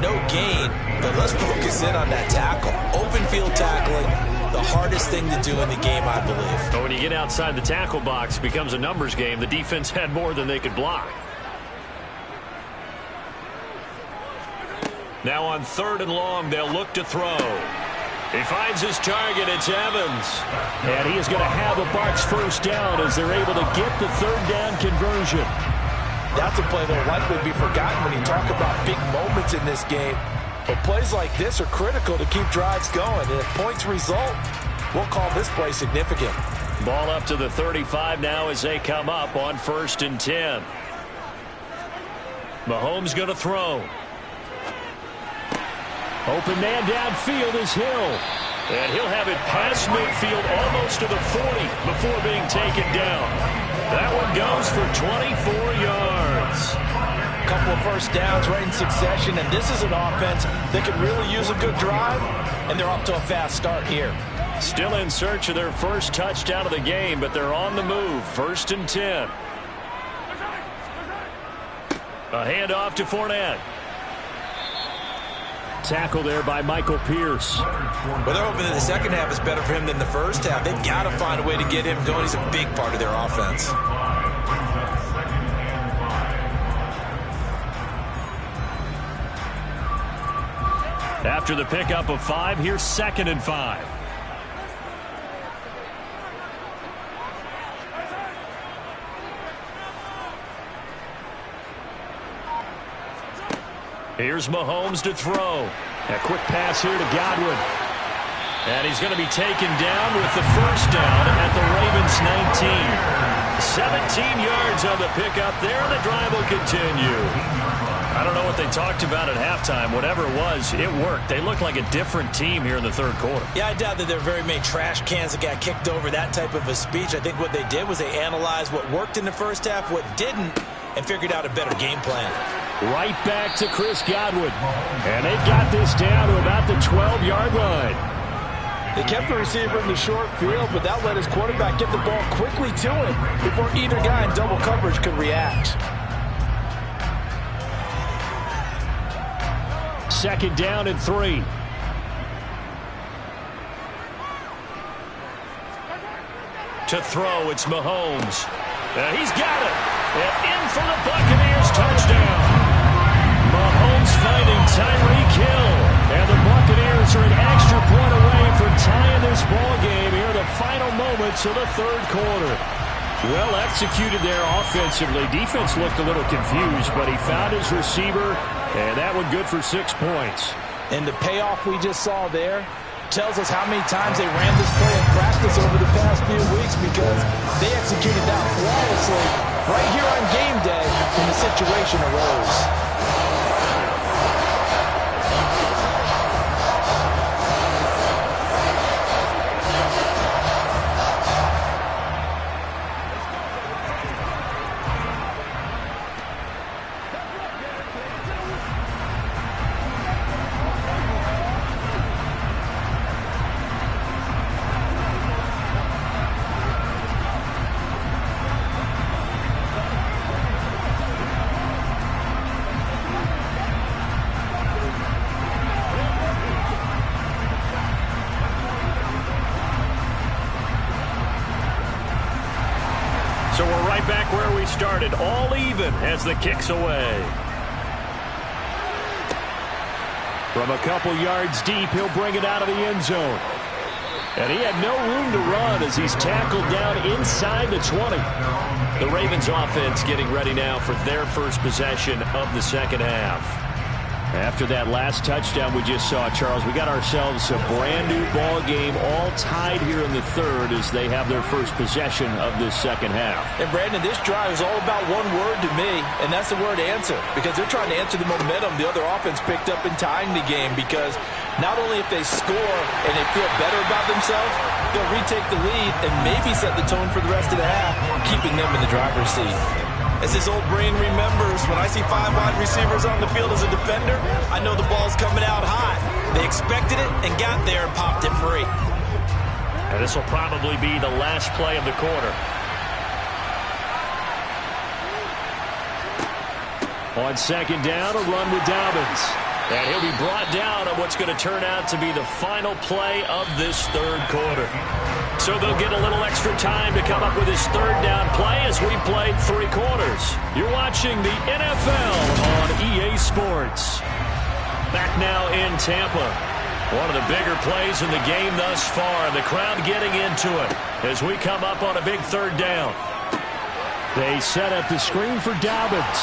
No gain, but let's focus in on that tackle. Open field tackling, the hardest thing to do in the game, I believe. But when you get outside the tackle box, it becomes a numbers game. The defense had more than they could block. Now on 3rd and long, they'll look to throw. He finds his target. It's Evans. And he is going to have a Bucs first down as they're able to get the 3rd down conversion. That's a play that will likely be forgotten when you talk about big moments in this game. But plays like this are critical to keep drives going. And if points result, we'll call this play significant. Ball up to the 35 now as they come up on 1st and 10. Mahomes going to throw. Open man downfield is Hill. And he'll have it past midfield almost to the 40 before being taken down. That one goes for 24 yards. A couple of first downs right in succession, and this is an offense that could really use a good drive, and they're off to a fast start here. Still in search of their first touchdown of the game, but they're on the move. 1st and 10. A handoff to Fournette. Tackle there by Michael Pierce. Well, they're hoping that the second half is better for him than the first half. They've got to find a way to get him going. He's a big part of their offense. After the pickup of 5, here's 2nd and 5. Here's Mahomes to throw. A quick pass here to Godwin. And he's going to be taken down with the first down at the Ravens 19. 17 yards on the pickup there, and the drive will continue. I don't know what they talked about at halftime. Whatever it was, it worked. They look like a different team here in the third quarter. Yeah, I doubt that there are very many trash cans that got kicked over, that type of a speech. I think what they did was they analyzed what worked in the first half, what didn't, and figured out a better game plan. Right back to Chris Godwin. And they've got this down to about the 12-yard line. They kept the receiver in the short field, but that let his quarterback get the ball quickly to him before either guy in double coverage could react. 2nd down and 3. To throw, it's Mahomes. He's got it. And in for the Buccaneers touchdown. Mahomes finding Tyreek Hill. And the Buccaneers are an extra point away from tying this ball game here in the final moments of the third quarter. Well executed there offensively. Defense looked a little confused, but he found his receiver, and that one good for 6 points. And the payoff we just saw there tells us how many times they ran this play in practice over the past few weeks, because they executed that flawlessly right here on game day when the situation arose. back where we started, all even as the kick's away. From a couple yards deep, he'll bring it out of the end zone. And he had no room to run as he's tackled down inside the 20. The Ravens offense getting ready now for their first possession of the second half. After that last touchdown we just saw, Charles, we got ourselves a brand-new ball game, all tied here in the third as they have their first possession of this second half. And, Brandon, this drive is all about one word to me, and that's the word answer, because they're trying to answer the momentum the other offense picked up in tying the game, because not only if they score and they feel better about themselves, they'll retake the lead and maybe set the tone for the rest of the half, keeping them in the driver's seat. As his old brain remembers, when I see 5 wide receivers on the field as a defender, I know the ball's coming out hot. They expected it and got there and popped it free. And this will probably be the last play of the quarter. On second down, a run with Dobbins. And he'll be brought down on what's going to turn out to be the final play of this third quarter. So they'll get a little extra time to come up with his third down play as we played 3 quarters. You're watching the NFL on EA Sports. Back now in Tampa. One of the bigger plays in the game thus far. The crowd getting into it as we come up on a big third down. They set up the screen for Dobbins.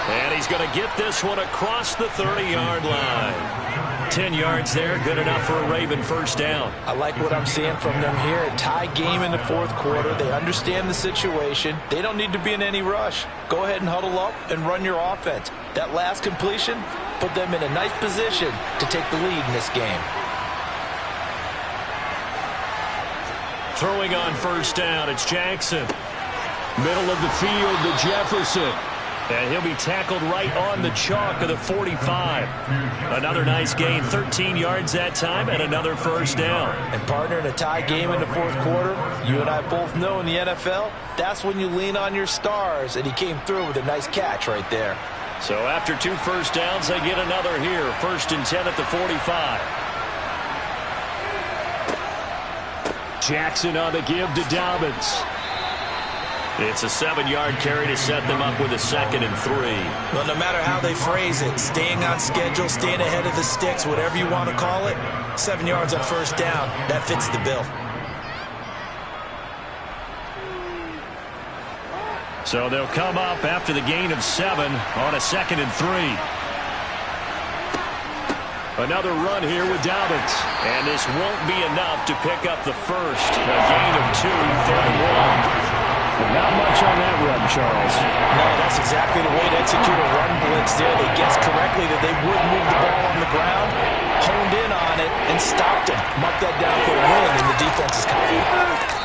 And he's going to get this one across the 30-yard line. 10 yards there, good enough for a Raven first down. I like what I'm seeing from them here. A tie game in the fourth quarter. They understand the situation. They don't need to be in any rush. Go ahead and huddle up and run your offense. That last completion put them in a nice position to take the lead in this game. Throwing on first down, it's Jackson. Middle of the field to Jefferson. And he'll be tackled right on the chalk of the 45. Another nice gain, 13 yards that time, and another first down. And, partner, in a tie game in the fourth quarter, you and I both know in the NFL, that's when you lean on your stars, and he came through with a nice catch right there. So after 2 first downs, they get another here. 1st and 10 at the 45. Jackson on the give to Dobbins. It's a 7-yard carry to set them up with a 2nd and 3. Well, no matter how they phrase it, staying on schedule, staying ahead of the sticks, whatever you want to call it, 7 yards on first down, that fits the bill. So they'll come up after the gain of 7 on a 2nd and 3. Another run here with Dobbins. And this won't be enough to pick up the first. A gain of 2, 31. Not much on that run, Charles. No, that's exactly the way to execute a run blitz there. They guessed correctly that they would move the ball on the ground, honed in on it, and stopped him. Marked that down for a win in the defense's column.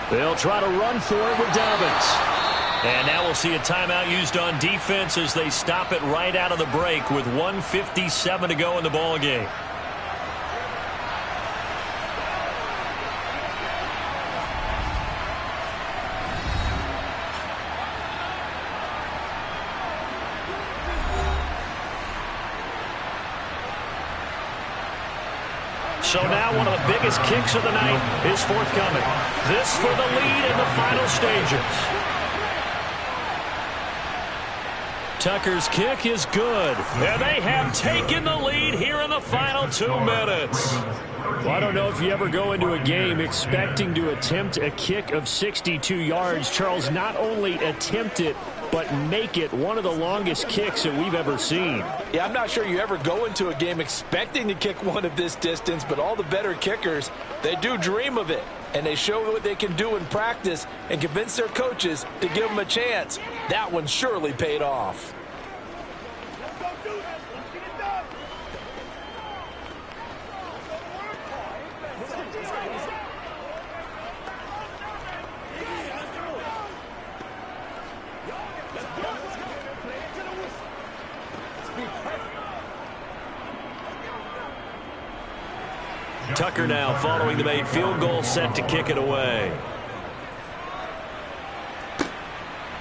They'll try to run for it with Dobbins. And now we'll see a timeout used on defense as they stop it right out of the break with 1:57 to go in the ball game. So now one of the biggest kicks of the night is forthcoming. This for the lead in the final stages. Tucker's kick is good. And they have taken the lead here in the final 2 minutes. Well, I don't know if you ever go into a game expecting to attempt a kick of 62 yards. Charles, not only attempt it, but make it one of the longest kicks that we've ever seen. Yeah, I'm not sure you ever go into a game expecting to kick one of this distance, but all the better kickers, they do dream of it. And they show what they can do in practice and convince their coaches to give them a chance. That one surely paid off. Tucker now following the made field goal, set to kick it away.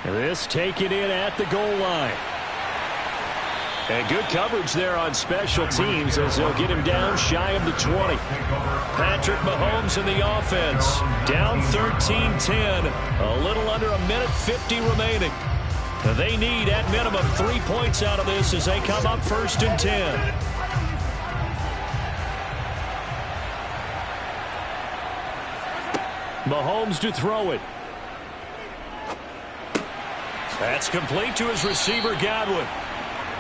This taken in at the goal line. And good coverage there on special teams as they'll get him down shy of the 20. Patrick Mahomes in the offense. Down 13-10. A little under a minute 50 remaining. They need at minimum 3 points out of this as they come up 1st and 10. Mahomes to throw it. That's complete to his receiver, Godwin.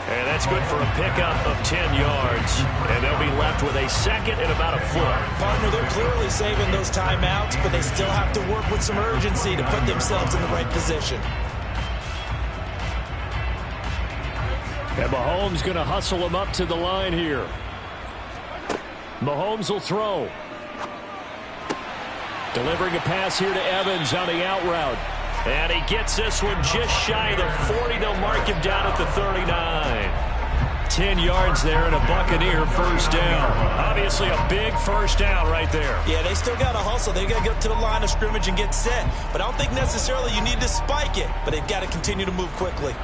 And that's good for a pickup of 10 yards. And they'll be left with a second and about a foot. Partner, they're clearly saving those timeouts, but they still have to work with some urgency to put themselves in the right position. And Mahomes going to hustle him up to the line here. Mahomes will throw. Delivering a pass here to Evans on the out route. And he gets this one just shy of the 40. They'll mark him down at the 39. 10 yards there and a Buccaneer first down. Obviously a big first down right there. Yeah, they still got to hustle. They've got to get to the line of scrimmage and get set. But I don't think necessarily you need to spike it. But they've got to continue to move quickly.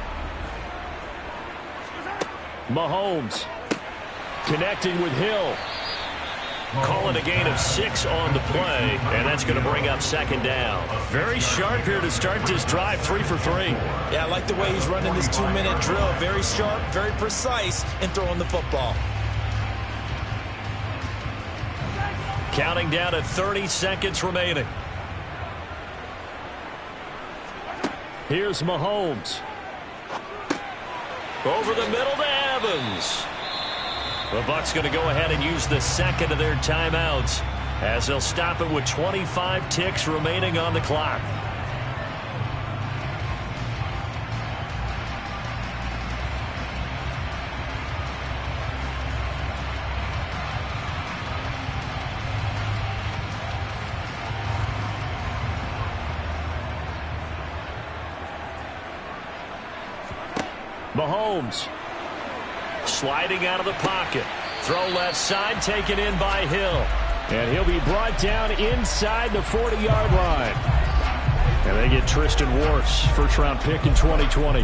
Mahomes connecting with Hill. Calling a gain of 6 on the play, and that's going to bring up second down. Very sharp here to start this drive, 3 for 3. Yeah, I like the way he's running this 2-minute drill. Very sharp, very precise in throwing the football. Counting down at 30 seconds remaining. Here's Mahomes. Over the middle to Evans. The Bucs going to go ahead and use the second of their timeouts as they'll stop it with 25 ticks remaining on the clock. Mahomes. Sliding out of the pocket. Throw left side, taken in by Hill. And he'll be brought down inside the 40-yard line. And they get Tristan Wirfs, first-round pick in 2020.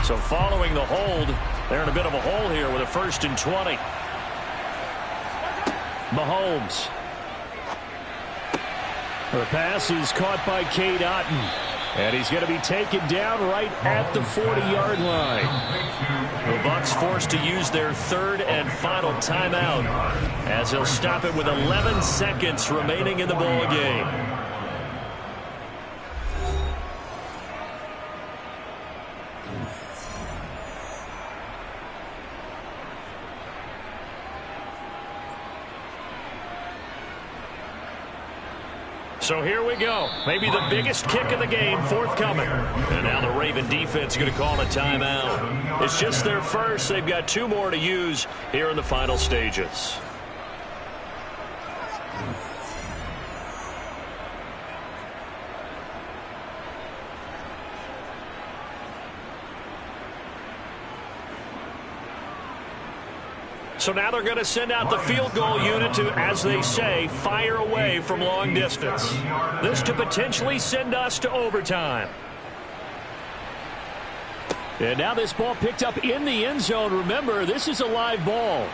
So following the hold, they're in a bit of a hole here with a 1st and 20. Mahomes. The pass is caught by Cade Otton. And he's going to be taken down right at the 40-yard line. The Bucs forced to use their 3rd and final timeout as they'll stop it with 11 seconds remaining in the ball game. So here we go. Maybe the biggest kick of the game forthcoming. And now the Raven defense is going to call a timeout. It's just their first. They've got 2 more to use here in the final stages. So now they're going to send out the field goal unit to, as they say, fire away from long distance. This to potentially send us to overtime. And now this ball picked up in the end zone. Remember, this is a live ball.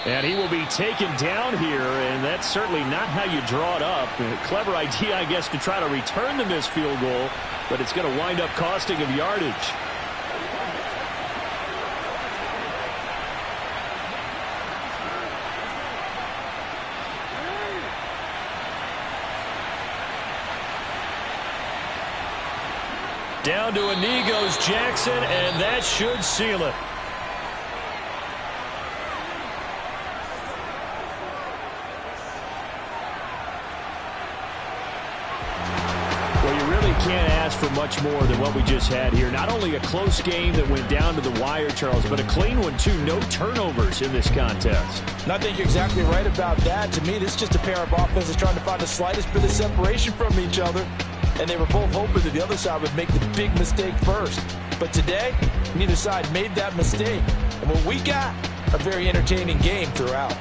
And he will be taken down here, and that's certainly not how you draw it up. A clever idea, I guess, to try to return the missed field goal, but it's going to wind up costing him yardage. Down to a knee goes Jackson, and that should seal it. can't ask for much more than what we just had here. Not only a close game that went down to the wire, Charles, but a clean one, too. No turnovers in this contest. And I think you're exactly right about that. To me, this is just a pair of offenses trying to find the slightest bit of separation from each other. And they were both hoping that the other side would make the big mistake first. But today, neither side made that mistake. And what we got, a very entertaining game throughout.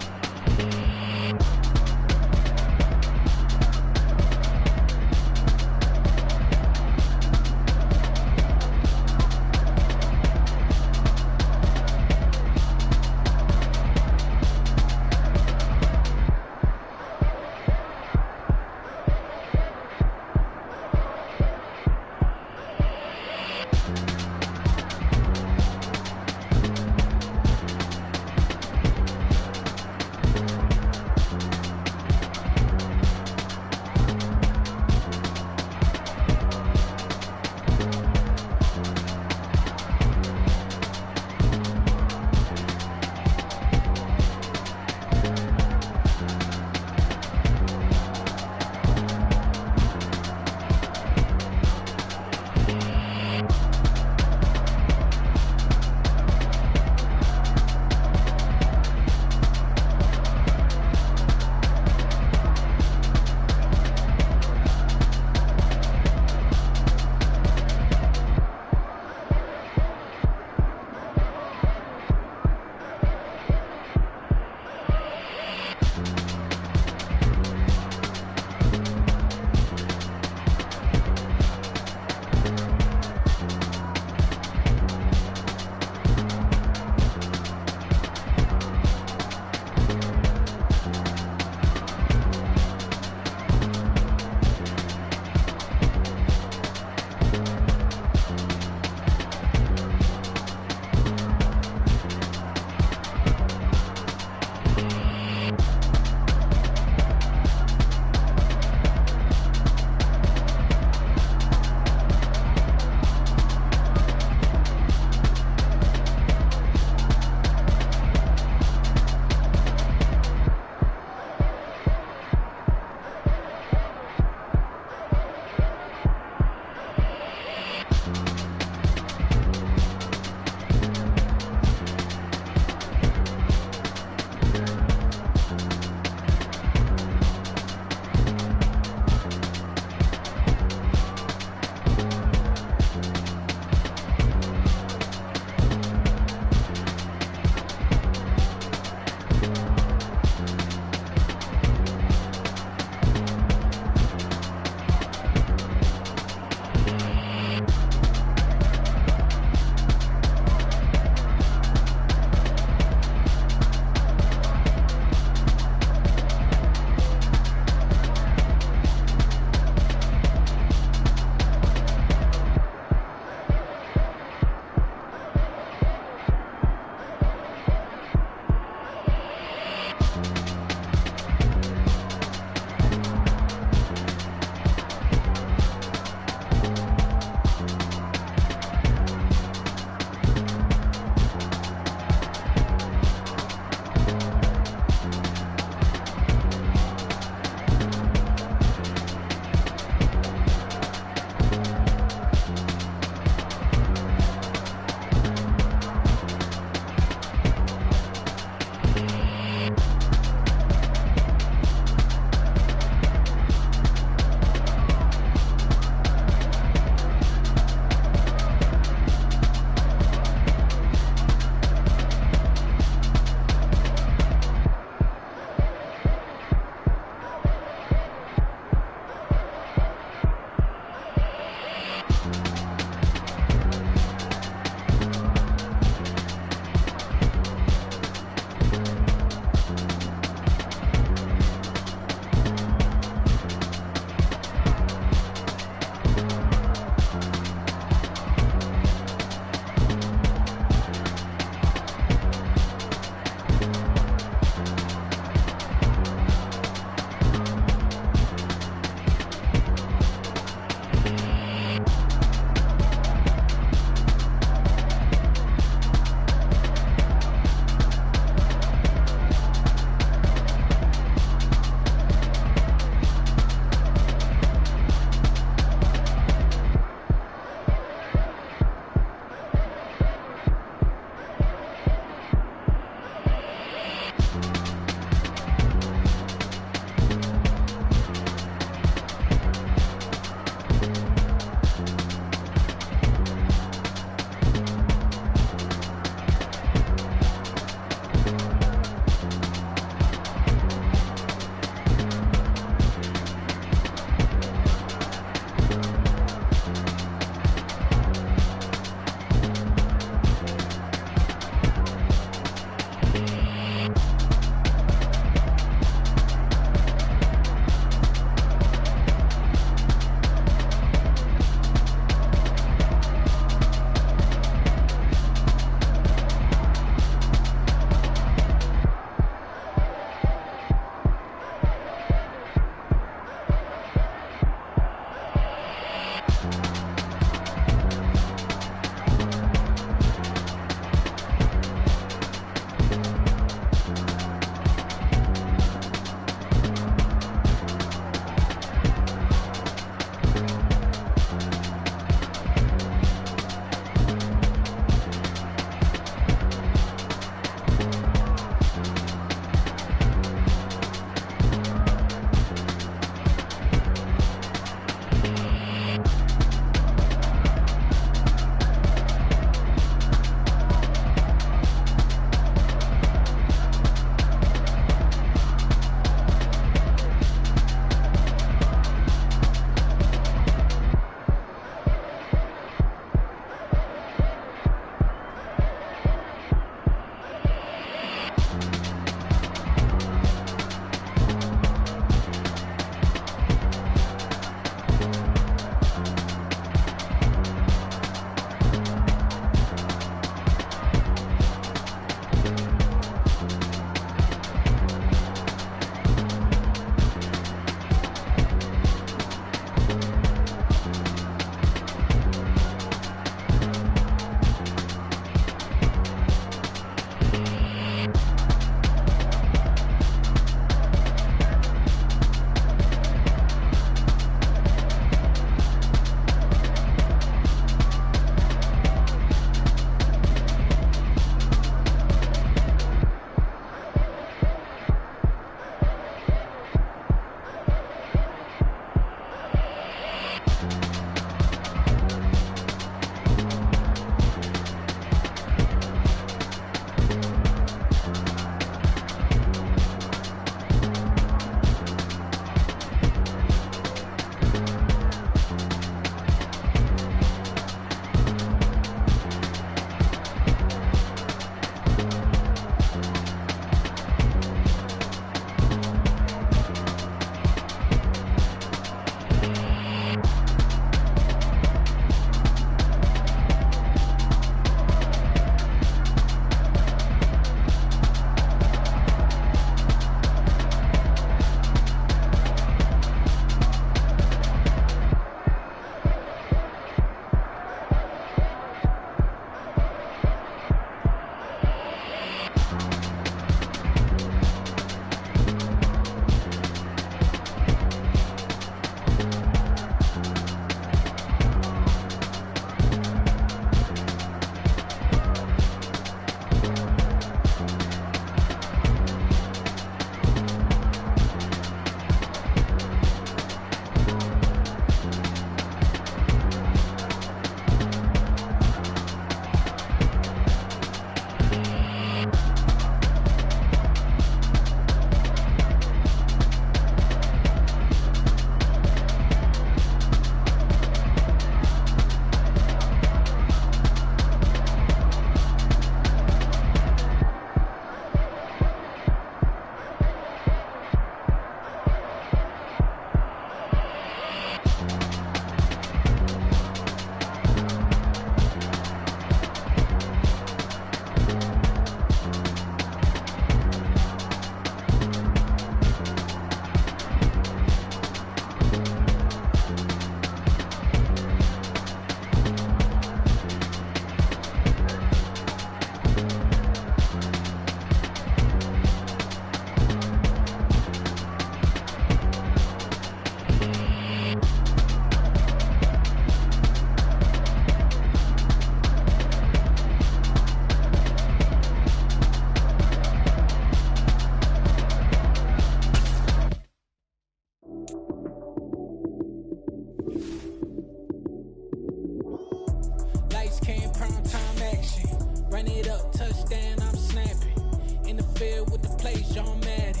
Run it up, touchdown, I'm snapping. In the field with the plays, John Madden.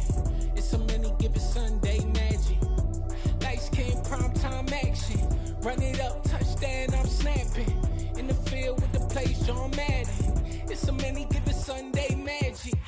It's a many given Sunday magic. Light skin, primetime action. Run it up, touchdown, I'm snapping. In the field with the plays, John Madden. It's a many given Sunday magic.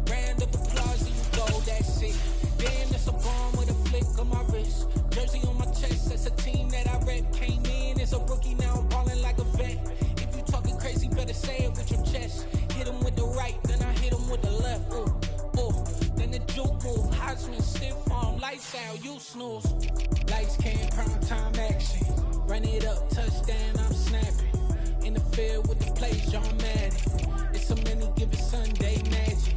Round of applause, you go, that's it. Damn, that's a bomb with a flick on my wrist. Jersey on my chest, that's a team that I rep. Came in as a rookie, now I'm ballin' like a vet. If you talking crazy, better say it with your chest. Hit him with the right, then I hit him with the left. Ooh, ooh. Then the juke move, Heisman, stiff arm, lights out, you snooze. Lights came, prime time action. Run it up, touchdown, I'm snapping. In the field with the plays, John Madden. It's a many given Sunday magic.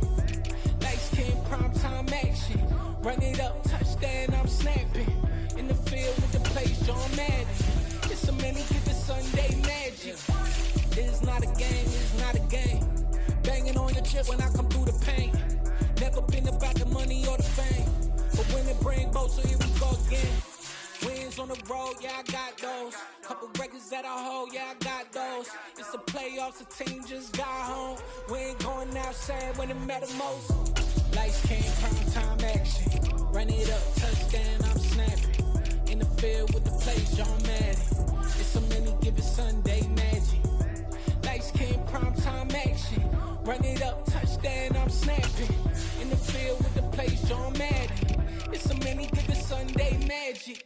Lights came, prime time action. Run it up, touchdown, I'm snapping. In the field with the plays, John Madden. It's a many given Sunday magic. It's not a game, it's not a game. Banging on your chip when I come through the paint. Never been about the money or the fame. But when it bring both, so here we go again. Wins on the road, yeah, I got those. Couple records that I hold, yeah, I got those. It's the playoffs, the team just got home. We ain't going outside when it matter most. Lights came, prime time action. Run it up, touchdown, I'm snapping. In the field with the plays, John Madden. It's a many given Sunday magic. Lights came, prime time action. Run it up, touchdown, I'm snapping. In the field with the plays, John Madden. It's a many given Sunday magic.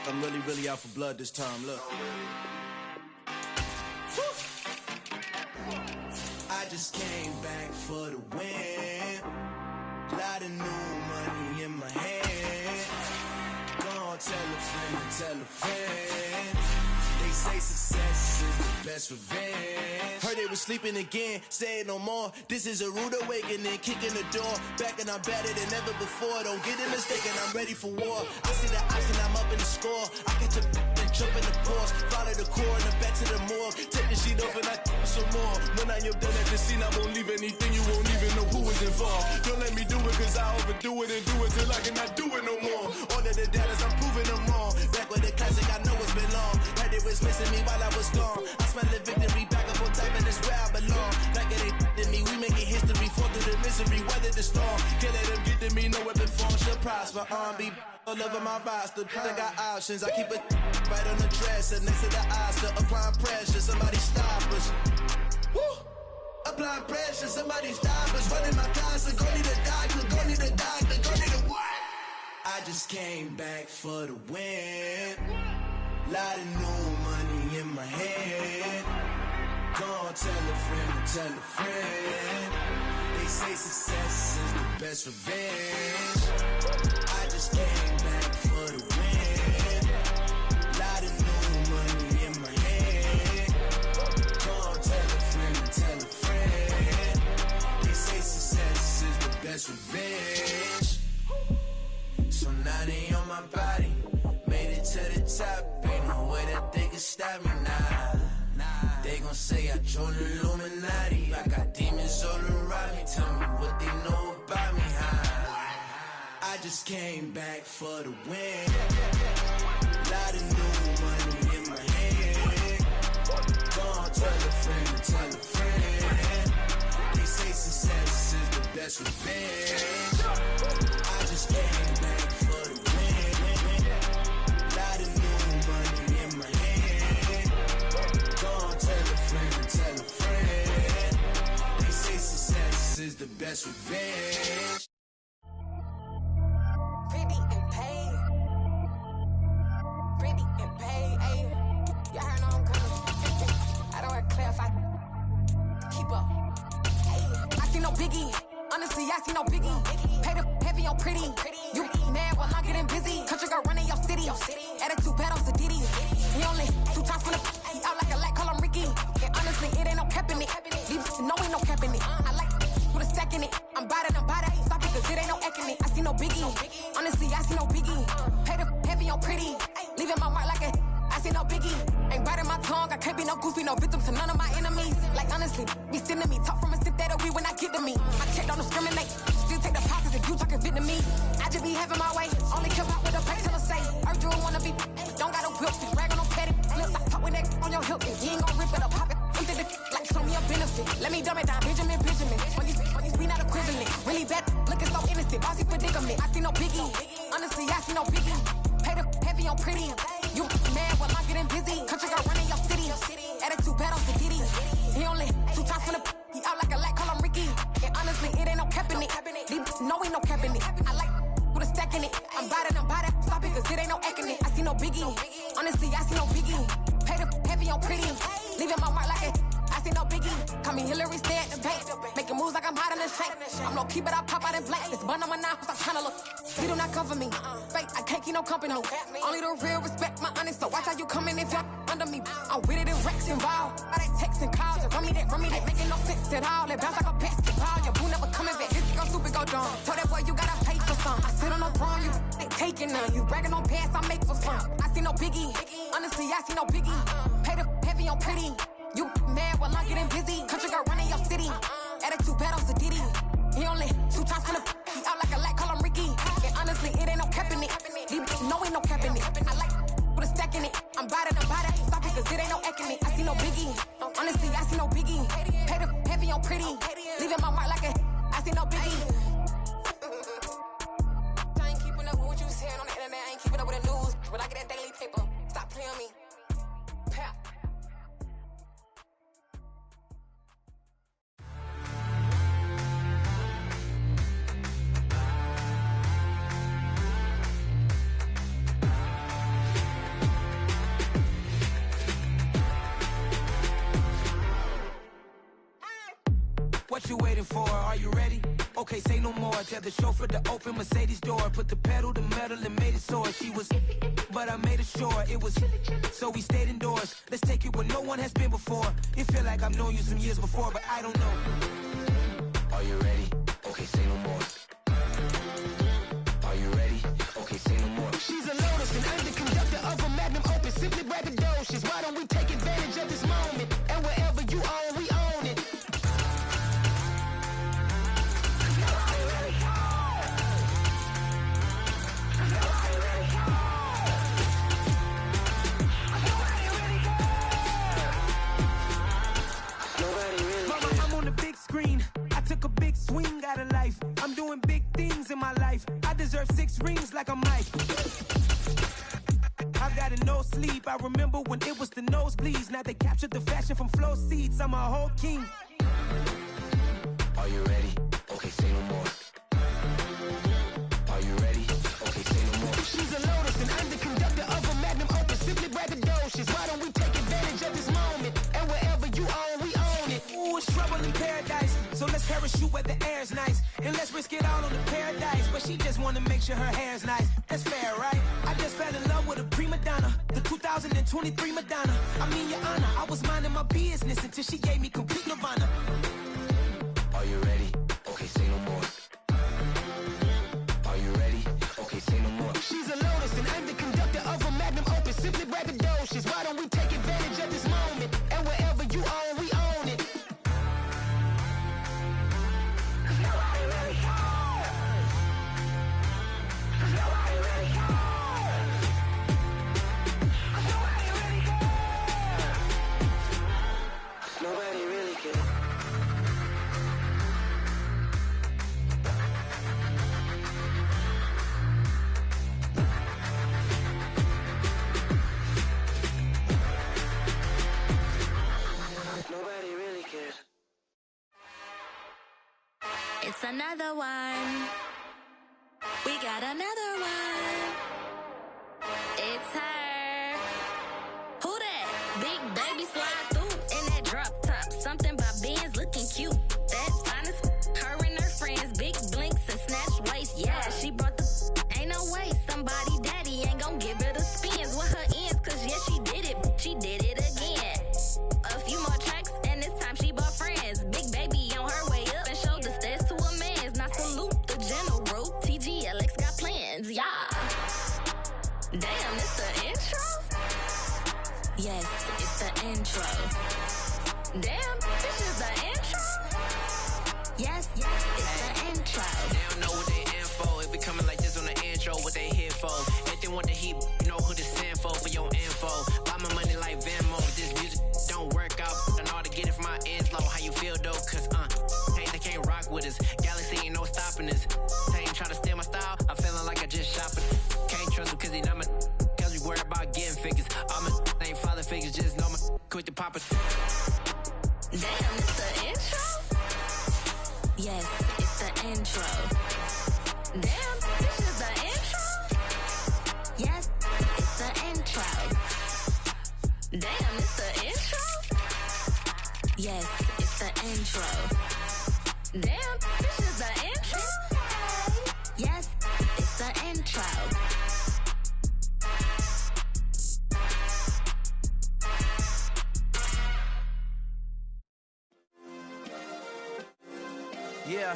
I'm really out for blood this time, look. I just came back for the win. Lot of new money in my hand. Gonna tell a friend. They say success is the best revenge. Heard they was sleeping again, say it no more. This is a rude awakening, kicking the door. Back and I'm better than ever before. Don't get it mistaken, I'm ready for war. I see the option, I'm up in the score. I catch a and jump in the Porsche. Follow the core and the back to the morgue. Take the sheet off and I some more. When I am done at the scene, I won't leave anything. You won't even know who is involved. Don't let me do it cause I overdo it and do it till I cannot do it no more. All of the dallas, I'm proving them wrong. Back with the classic, I know it's been long. Heard it was missing me while I was gone. I smell the victory back up on top and it's where I belong. Like it ain't to me, we making history. Fall through the misery, weather the storm. Can't let them get to me, no weapon form should prosper. Be all over my roster. I got options, I keep it right on the dresser. Next to the Oscar, applying pressure. Somebody stop us. Woo! Applying pressure, somebody stop us. Running my closet, go need a doctor, go need a doctor, go need a what? I just came back for the win. Lot of new money in my head. Gonna tell a friend. They say success is the best revenge. I just came back for the win. Lot of new money in my head. Gonna tell a friend. They say success is the best revenge. So now they on my body. Made it to the top, ain't no way that they can stop me now. They gon' say I joined the Illuminati. I got demons all around me. Tell me what they know about me, huh? I just came back for the win. Lot of new money in my hand. Gonna tell a friend. They say success is the best revenge. I just came back for the win. Lot of new money in my hand. Gonna tell a friend. They say success is the best revenge. Pretty and paid. Pretty and paid, ayy. Y'all heard I'm coming. I don't want to clarify. Keep up. Ayy. I see no biggie. Honestly, I see no biggie. Pay the heavy on pretty. You mad while I'm getting busy. Country girl running your city. Attitude bad on Sadiddy. He only 2 times from the he out like a light, call him Ricky. And honestly, it ain't no cap in it. These no ain't no cap in it. I like with a stack in it. I'm bad at stop it, cause it ain't no eck in it. I see no biggie. Honestly, I see no biggie. Pay the heavy on pretty. Leaving my mark like a I see no biggie. Ain't biting my tongue. I can't be no goofy, no victim to none of my enemies. Like honestly, be sending me talk from a sip that we when I get to me. My check don't discriminate. Still take the pockets if you talking Vietnamese. I just be having my way. Only come out with a pay till I say. Urge you wanna be. Don't got no whip. Rag on no petty. Lips, I talk with that. Let me dumb it down, Benjamin. We not equivalent. Really bad, looking so innocent. Bossy predicament. I see no biggie. Honestly, I see no biggie. Pay the heavy on pretty. You mad while I'm getting busy. Country girl running your city. Attitude bad on the Diddy. He only 2 times from the he out like a light, call him Ricky. And honestly, it ain't no cap in it. No, ain't no cap in it. I like with a stack in it. I'm by that. Stop it, cause it ain't no acting it. I see no biggie. Honestly, I see no biggie. Pay the heavy on pretty. Leaving my mark like it. I see no biggie. Call me Hillary, stay at the bank. Making moves like I'm hot in the shank. I'm no keep it, I pop out in blank. This bun on my knife, I'm trying to look. You do not come for me. Fake, I can't keep no company. Only the real respect my honest. So watch how you coming if y'all under me. I'm with it in Rex involved. All that text and calls. Run me that. Making no sense at all. They bounce like a basketball. Your boo never coming back. This go stupid, go dumb. Told that boy you gotta pay for some. I sit on no throne, you ain't taking none. You bragging on past, I make for fun. I see no biggie. Honestly, I see no biggie. Pay the heavy on pretty. You mad while I'm getting busy. Country girl running your city. Attitude bad on the Diddy. He only 2 times from the he out like a light, call him Ricky. And honestly, it ain't no cap in it. No, ain't no cap in it. I like with a stack in it. I'm by that. Stop it, cause it ain't no acting it. I see no biggie. Honestly, I see no biggie. Pay the heavy on pretty. Leaving my mark like a I see no biggie. I ain't keeping up with what you saying on the internet. I ain't keeping up with the news. When I get that daily paper, stop playing me. Pap. What you waiting for? Are you ready? Okay, say no more. Tell the chauffeur to open Mercedes door. Put the pedal to metal and made it soar. She was, but I made it sure it was. So we stayed indoors. Let's take it where no one has been before. It feel like I've known you some years before, but I don't know. Are you ready? Okay, say no more. Are you ready? Okay, say no more. She's a Lotus and I'm the conductor of a magnum opus. Simply braggadocious. Why don't we take advantage of this moment? And wherever you own, we own it. Swing out of life. I'm doing big things in my life. I deserve 6 rings like I'm Mike. I've got a no sleep. I remember when it was the nosebleeds. Now they captured the fashion from flow seats. I'm a whole king. Are you ready? Okay, say no more. Are you ready? Okay, say no more. She's a Lotus and I'm the conductor of a magnum opus. Simply braggadocious. Why don't we take advantage of this moment? And wherever you own, we own it. Ooh, it's trouble in paradise. So let's parachute where the air's nice. And let's risk it all on the paradise. But she just wanna make sure her hair's nice. That's fair, right? I just fell in love with a prima donna. The 2023 Madonna. I mean, your honor, I was minding my business until she gave me complete nirvana. Are you ready? Okay, say no more. Are you ready? Okay, say no more. She's a Lotus and I'm the conductor of a magnum opus. Simply braggadocious. Why don't we take advantage of this moment? And wherever you own, we own it. Nobody really cares. Nobody really cares. It's another one. We got another one. It's her. Who that? Big baby slide through in that drop top. Something by Benz looking cute. That's honest. Her and her friends, big blinks and snatch waist. Yeah, she brought the. Ain't no way somebody daddy ain't gon' give her the spins with her ends. Cause yeah, she did it. She did it again. A few more tracks and this time she bought friends. Big baby on her way up and showed the stairs to a man's. Now salute the general. TGLX got plans, yeah. Damn, it's the intro? Yes, it's the intro. Damn, this is the intro? Yes, it's the intro. They don't know what they in for. It be coming like this on the intro, what they here for. If they want the heat, you know who to send for your info. Buy my money like Venmo. This music don't work out. I know how to get it from my ends low. How you feel though? figures, just know my quick to pop it. Damn, it's the intro? Yes, it's the intro. Damn, this is the intro? Yes, it's the intro. Damn, it's the intro? Yes, it's the intro. Damn, this is the intro? Yes, it's the intro. Yeah.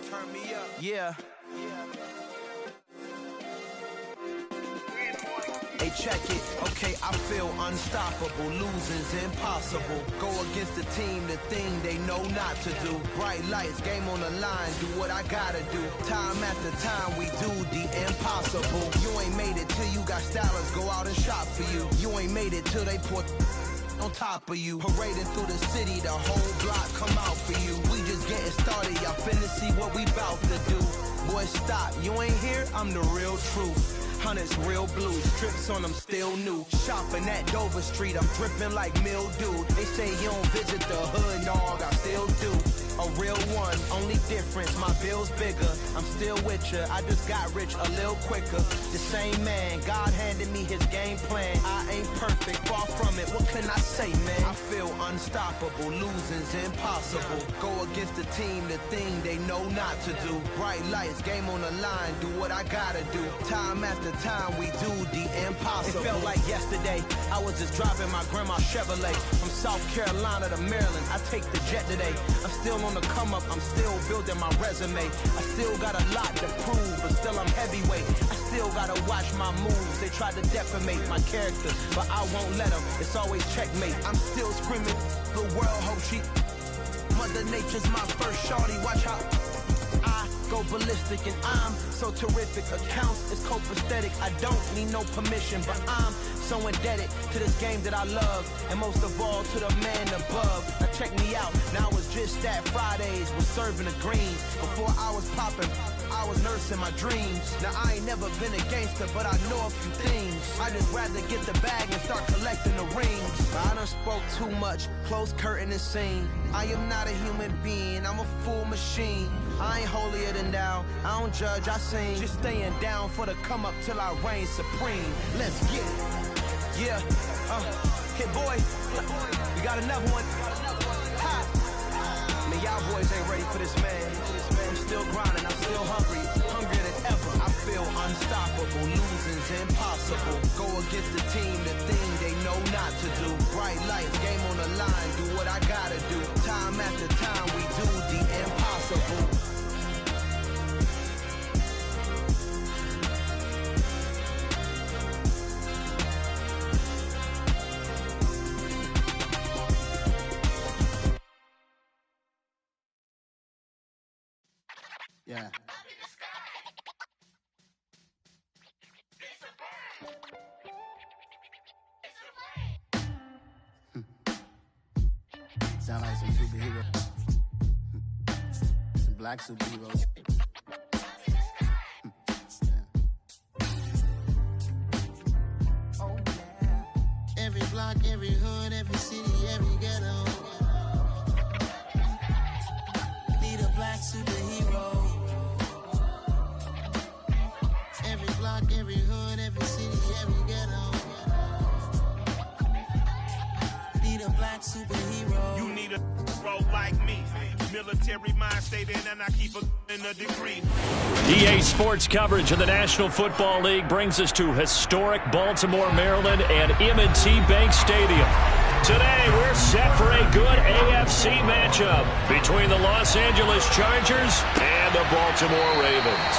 Turn me up. Yeah. Hey, check it. Okay, I feel unstoppable. Losing's impossible. Go against the team, the thing they know not to do. Bright lights, game on the line. Do what I gotta do. Time after time, we do the impossible. You ain't made it till you got stylers go out and shop for you. You ain't made it till they put on top of you. Parading through the city, the whole block come out for you. We just getting started, y'all finna see what we bout to do. Boy, stop, you ain't here, I'm the real truth. Hunters, real blues, strips on them still new. Shopping at Dover Street, I'm dripping like mildew. They say you don't visit the hood, dog, I still do. A real one, only difference, my bill's bigger. I'm still with ya, I just got rich a little quicker. The same man, God handed me his game plan. I ain't perfect, far from it, what can I say, man? I feel unstoppable, losing's impossible. Go against the team, the thing they know not to do. Bright lights, game on the line, do what I gotta do. Time after time, we do the impossible. It felt like yesterday, I was just driving my grandma's Chevrolet. From South Carolina to Maryland, I take the jet today. I'm still on the come up, I'm still building my resume. I still got a lot to prove, but still I'm heavyweight. I still gotta watch my moves. They tried to defamate my character, but I won't let them. It's always checkmate. I'm still screaming, the world hope she. Mother Nature's my first shorty, watch how I go ballistic, and I'm so terrific. Accounts is copacetic. I don't need no permission, but I'm so indebted to this game that I love, and most of all to the man above. Now check me out, now it's just that Fridays was serving the greens. Before I was popping, I was nursing my dreams. Now I ain't never been a gangster, but I know a few things. I just rather get the bag and start collecting the rings. I done spoke too much, close curtain and scene. I am not a human being, I'm a full machine. I ain't holier than thou, I don't judge, I sing. Just staying down for the come up till I reign supreme. Let's get it. Yeah, hit boy, we got another one. Ha! Man, y'all boys ain't ready for this, man. I'm still grinding, I'm still hungry, hungrier than ever. I feel unstoppable, losing's impossible. Go against the team, the thing they know not to do. Bright lights, game on the line, do what I gotta do. Time after time, we do the impossible. Yeah. Sound like some superheroes. Some black superheroes. Oh, yeah. Every block, every hood, every city, every ghetto. Need a black superhero. Every block, every hood, every city, every ghetto. Need a black superhero. You need a bro like me. Military mind state in, and I keep in a degree. EA Sports coverage of the National Football League brings us to historic Baltimore, Maryland, and M&T Bank Stadium. Today, we're set for a good AFC matchup between the Los Angeles Chargers and the Baltimore Ravens.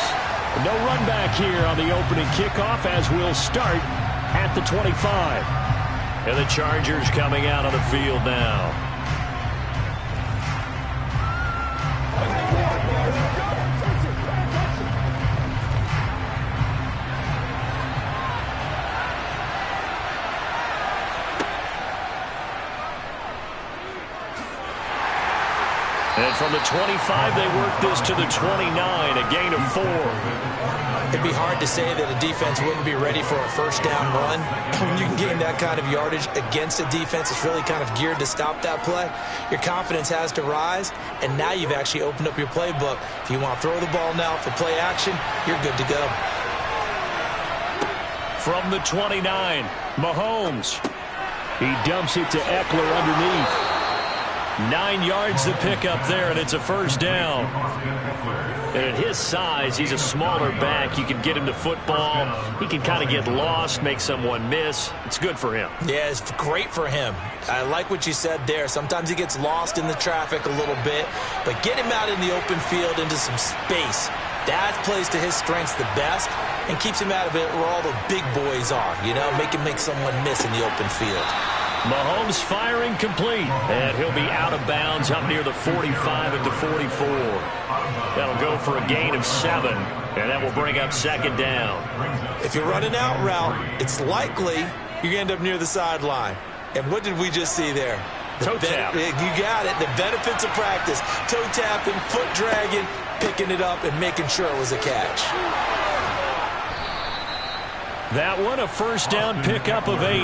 No run back here on the opening kickoff as we'll start at the 25. And the Chargers coming out on the field now. And from the 25, they work this to the 29, a gain of 4. It'd be hard to say that a defense wouldn't be ready for a first down run. When you can gain that kind of yardage against a defense that's really kind of geared to stop that play, your confidence has to rise, and now you've actually opened up your playbook. If you want to throw the ball now for play action, you're good to go. From the 29, Mahomes. He dumps it to Eckler underneath. 9 yards to pick up there, and it's a first down. And at his size, he's a smaller back. You can get him to football. He can kind of get lost, make someone miss. It's good for him. Yeah, it's great for him. I like what you said there. Sometimes he gets lost in the traffic a little bit, but get him out in the open field into some space. That plays to his strengths the best and keeps him out of it where all the big boys are, you know, make him make someone miss in the open field. Mahomes firing complete, and he'll be out of bounds up near the 45 at the 44. That'll go for a gain of 7, and that will bring up second down. If you're running out route, it's likely you end up near the sideline. And what did we just see there? Toe tap. You got it. The benefits of practice. Toe tapping, foot dragging, picking it up, and making sure it was a catch. That one, a first down pickup of 8.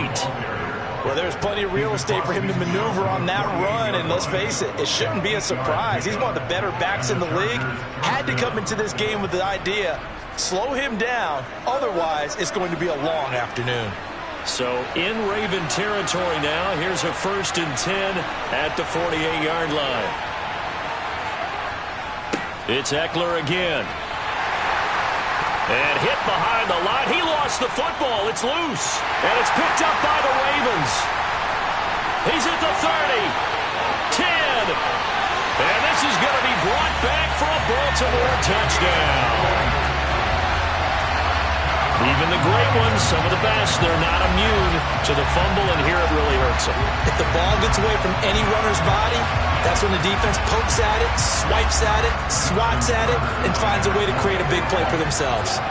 Well, there's plenty of real estate for him to maneuver on that run, and let's face it, it shouldn't be a surprise. He's one of the better backs in the league. Had to come into this game with the idea, slow him down, otherwise it's going to be a long afternoon. So in Raven territory now, here's a 1st and 10 at the 48-yard line. It's Eckler again. And hit behind the line. He lost the football. It's loose. And it's picked up by the Ravens. He's at the 30. 10. And this is going to be brought back for a Baltimore touchdown. Even the great ones, some of the best, they're not immune to the fumble, and here it really hurts them. If the ball gets away from any runner's body, that's when the defense pokes at it, swipes at it, swats at it, and finds a way to create a big play for themselves.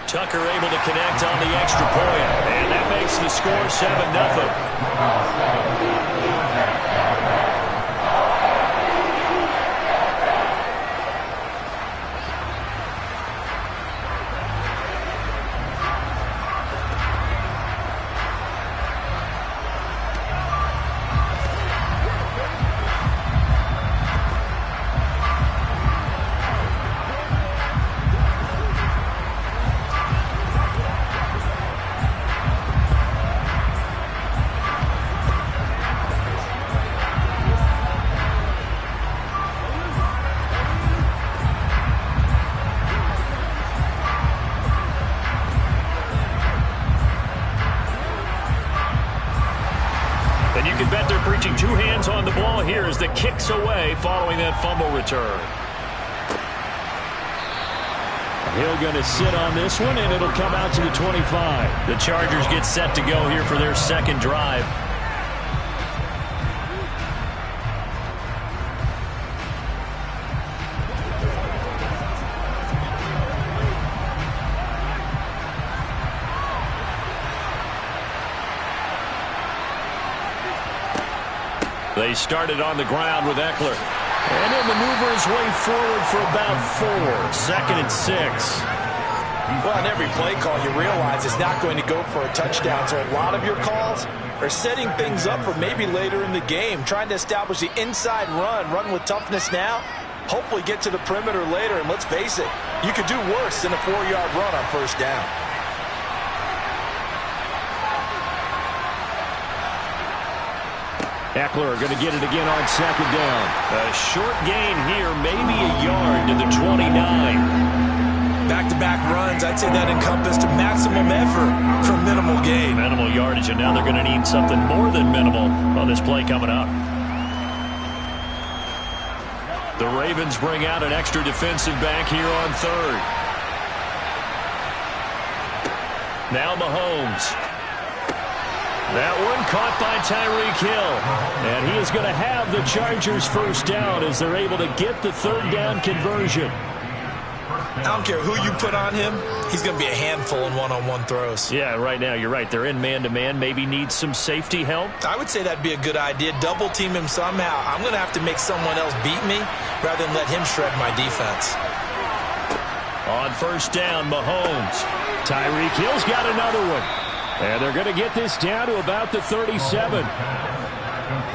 Tucker able to connect on the extra point, and that makes the score 7-0. Two hands on the ball here as the kick's away following that fumble return. Hill going to sit on this one, and it'll come out to the 25. The Chargers get set to go here for their second drive. They started on the ground with Eckler. And he'll maneuver his way forward for about 4. 2nd and 6. Well, on every play call, you realize it's not going to go for a touchdown. So a lot of your calls are setting things up for maybe later in the game, trying to establish the inside run with toughness now, hopefully get to the perimeter later. And let's face it, you could do worse than a 4-yard run on first down. Eckler going to get it again on second down. A short gain here, maybe a yard to the 29. Back-to-back runs, I'd say that encompassed maximum effort for minimal gain. Minimal yardage, and now they're going to need something more than minimal on this play coming up. The Ravens bring out an extra defensive back here on 3rd. Now Mahomes. That one caught by Tyreek Hill. And he is going to have the Chargers first down as they're able to get the 3rd down conversion. I don't care who you put on him. he's going to be a handful in one-on-one throws. Yeah, right now you're right. They're in man-to-man. Maybe needs some safety help. I would say that'd be a good idea. Double team him somehow. I'm going to have to make someone else beat me rather than let him shred my defense. On first down, Mahomes. Tyreek Hill's got another one. And they're going to get this down to about the 37.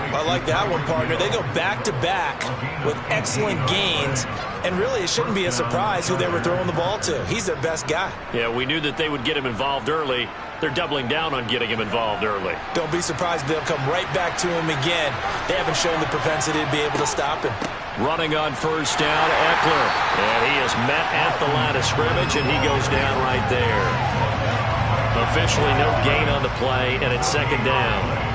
I like that one, partner. They go back-to-back with excellent gains, and really it shouldn't be a surprise who they were throwing the ball to. He's their best guy. Yeah, we knew that they would get him involved early. They're doubling down on getting him involved early. Don't be surprised if they'll come right back to him again. They haven't shown the propensity to be able to stop him. Running on first down, Eckler. And he is met at the line of scrimmage, and he goes down right there. Officially no gain on the play, and it's second down.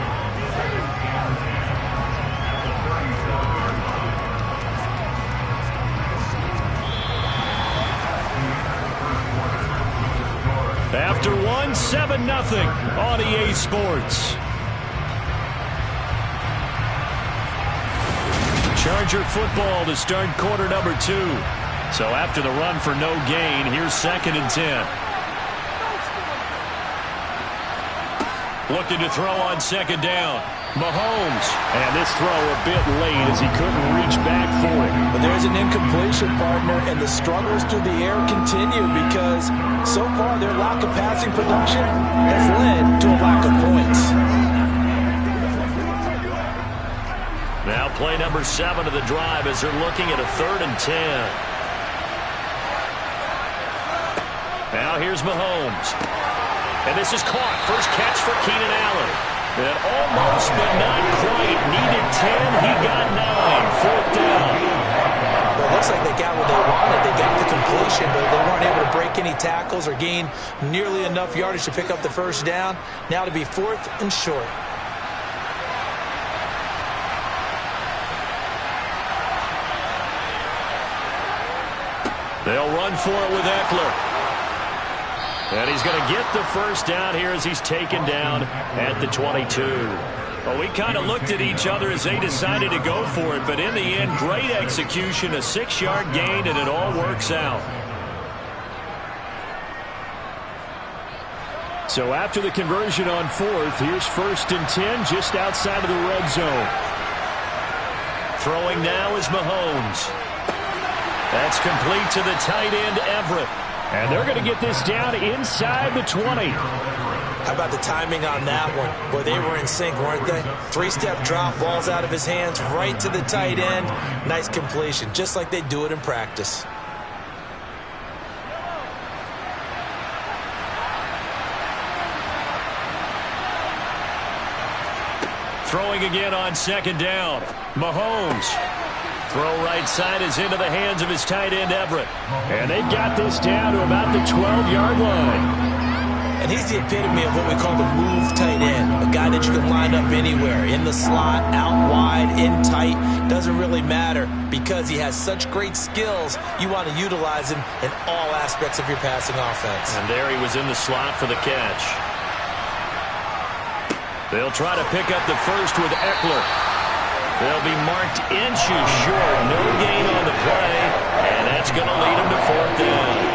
After 7-0 on EA Sports. Charger football to start quarter number 2. So after the run for no gain, here's 2nd and 10. Looking to throw on second down. Mahomes. And this throw a bit late as he couldn't reach back for it. But there's an incompletion, partner, and the struggles through the air continue because so far their lack of passing production has led to a lack of points. Now play number 7 of the drive as they're looking at a 3rd and 10. Now here's Mahomes. And this is caught. First catch for Keenan Allen. And almost, but not quite. Needed 10. He got 9. 4th down. Well, it looks like they got what they wanted. They got the completion, but they weren't able to break any tackles or gain nearly enough yardage to pick up the first down. Now to be 4th and short. They'll run for it with Eckler. And he's going to get the first down here as he's taken down at the 22. Well, we kind of looked at each other as they decided to go for it, but in the end, great execution, a 6-yard gain, and it all works out. So after the conversion on 4th, here's 1st and 10 just outside of the red zone. Throwing now is Mahomes. That's complete to the tight end, Everett. And they're going to get this down inside the 20. How about the timing on that one? Boy, they were in sync, weren't they? 3-step drop, balls out of his hands, right to the tight end. Nice completion, just like they do it in practice. Throwing again on second down. Mahomes. Throw right side is into the hands of his tight end, Everett. And they've got this down to about the 12-yard line. And he's the epitome of what we call the move tight end. A guy that you can line up anywhere. In the slot, out wide, in tight. Doesn't really matter because he has such great skills. You want to utilize him in all aspects of your passing offense. And there he was in the slot for the catch. They'll try to pick up the first with Eckler. They'll be marked inches short. No gain on the play. And that's going to lead them to 4th down.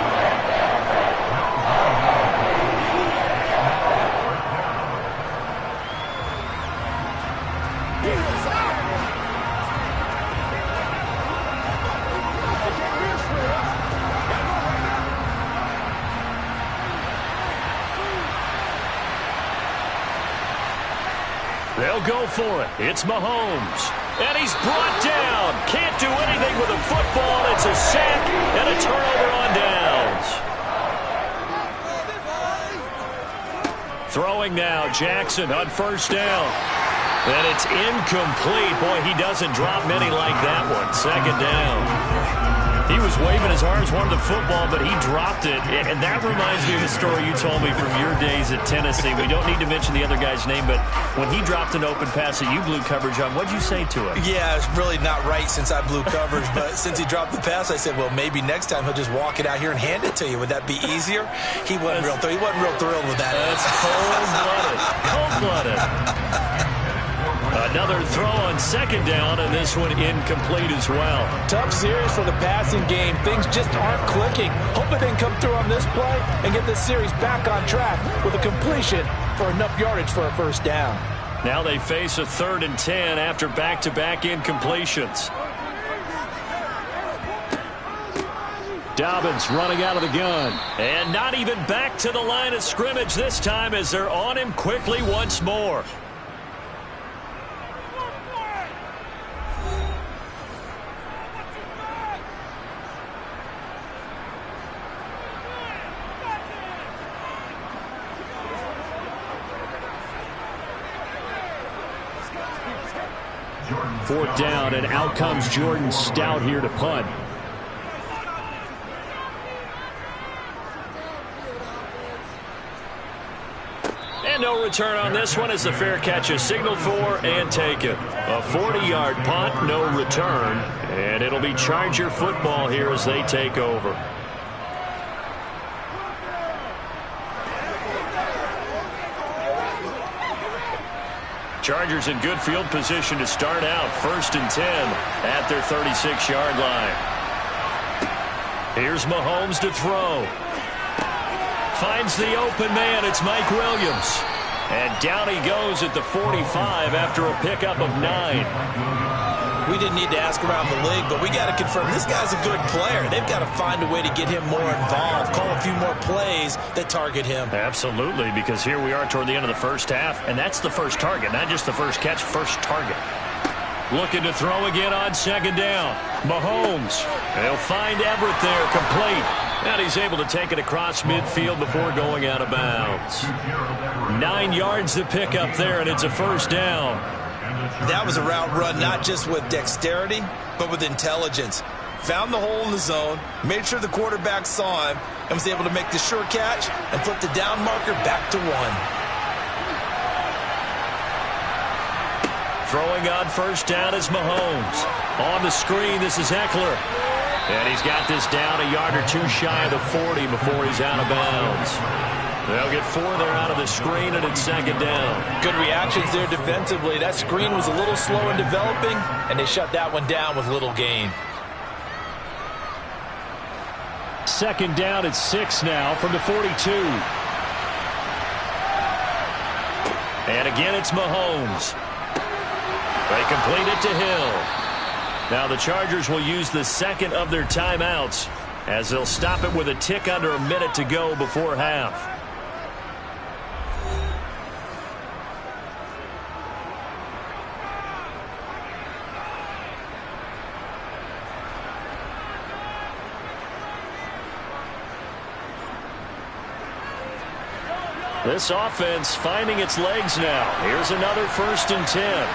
They'll go for it. It's Mahomes. And he's brought down. Can't do anything with a football. It's a sack and a turnover on downs. Throwing now, Jackson on first down. And it's incomplete. Boy, he doesn't drop many like that one. Second down. He was waving his arms, wanted the football, but he dropped it. And that reminds me of a story you told me from your days at Tennessee. We don't need to mention the other guy's name, but when he dropped an open pass that you blew coverage on, what'd you say to him? Yeah, it's really not right since I blew coverage, but since he dropped the pass, I said, well, maybe next time he'll just walk it out here and hand it to you. Would that be easier? He wasn't real thrilled with that. That's cold-blooded. Cold-blooded. Another throw on second down, and this one incomplete as well. Tough series for the passing game. Things just aren't clicking. Hope they can come through on this play and get this series back on track with a completion for enough yardage for a first down. Now they face a 3rd and 10 after back-to-back incompletions. Dobbins running out of the gun. And not even back to the line of scrimmage this time as they're on him quickly once more. Fourth down, and out comes Jordan Stout here to punt. And no return on this one as the fair catch is signaled for and taken. A 40-yard punt, no return, and it'll be Charger football here as they take over. Chargers in good field position to start out. 1st and 10 at their 36-yard line. Here's Mahomes to throw. Finds the open man. It's Mike Williams. And down he goes at the 45 after a pickup of 9. We didn't need to ask around the league, but we got to confirm this guy's a good player. They've got to find a way to get him more involved, call a few more plays that target him. Absolutely, because here we are toward the end of the first half, and that's the first target, not just the first catch, first target. Looking to throw again on second down. Mahomes. They'll find Everett there, complete. And he's able to take it across midfield before going out of bounds. 9 yards to pick up there, and it's a first down. That was a route run not just with dexterity, but with intelligence. Found the hole in the zone, made sure the quarterback saw him, and was able to make the sure catch and flip the down marker back to 1. Throwing on first down is Mahomes. On the screen, this is Eckler. And he's got this down a yard or two shy of the 40 before he's out of bounds. They'll get 4 there out of the screen, and it's second down. Good reactions there defensively. That screen was a little slow in developing, and they shut that one down with little gain. Second down at 6 now from the 42. And again, it's Mahomes. They complete it to Hill. Now the Chargers will use the second of their timeouts as they'll stop it with a tick under a minute to go before half. This offense finding its legs now. Here's another 1st and 10.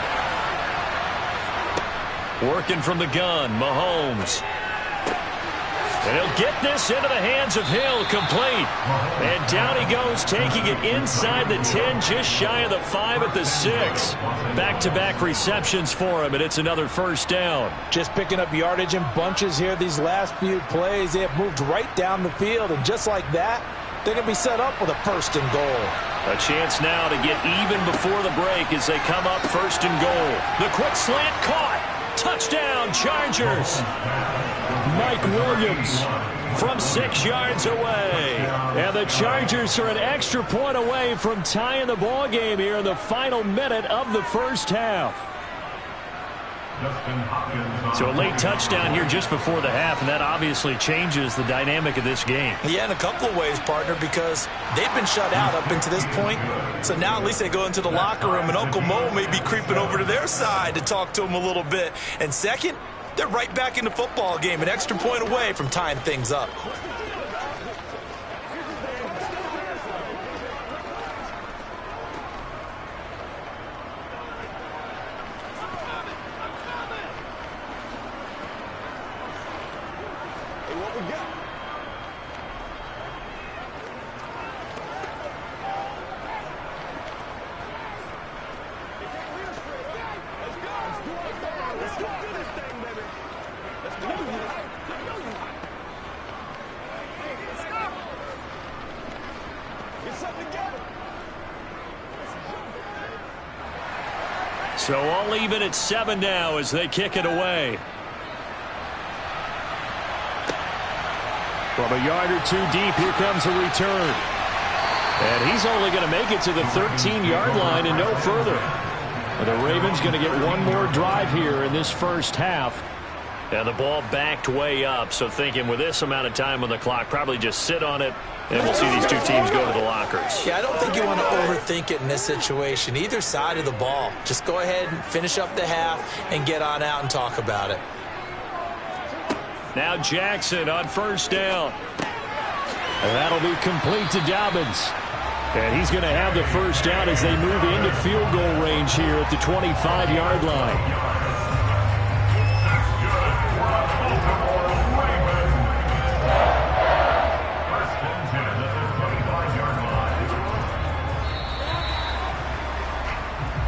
Working from the gun, Mahomes. And he'll get this into the hands of Hill, complete. And down he goes, taking it inside the 10, just shy of the 5 at the 6. Back-to-back receptions for him, and it's another first down. Just picking up yardage in bunches here these last few plays. They have moved right down the field, and just like that, they're going to be set up with a 1st and goal. A chance now to get even before the break as they come up 1st and goal. The quick slant caught. Touchdown, Chargers. Mike Williams from 6 yards away. And the Chargers are an extra point away from tying the ball game here in the final minute of the first half. So a late touchdown here just before the half, and that obviously changes the dynamic of this game. Yeah, in a couple of ways, partner, because they've been shut out up until this point. So now at least they go into the locker room, and Uncle Mo may be creeping over to their side to talk to them a little bit. And second, they're right back in the football game, an extra point away from tying things up. So all even at 7 now as they kick it away. From a yard or two deep, here comes a return. And he's only going to make it to the 13-yard line and no further. The Ravens going to get one more drive here in this first half. And the ball backed way up, so thinking with this amount of time on the clock, probably just sit on it, and we'll see these two teams go to the lockers. Yeah, I don't think you want to overthink it in this situation. Either side of the ball. Just go ahead and finish up the half and get on out and talk about it. Now Jackson on first down. And that'll be complete to Dobbins. And he's going to have the first down as they move into field goal range here at the 25-yard line.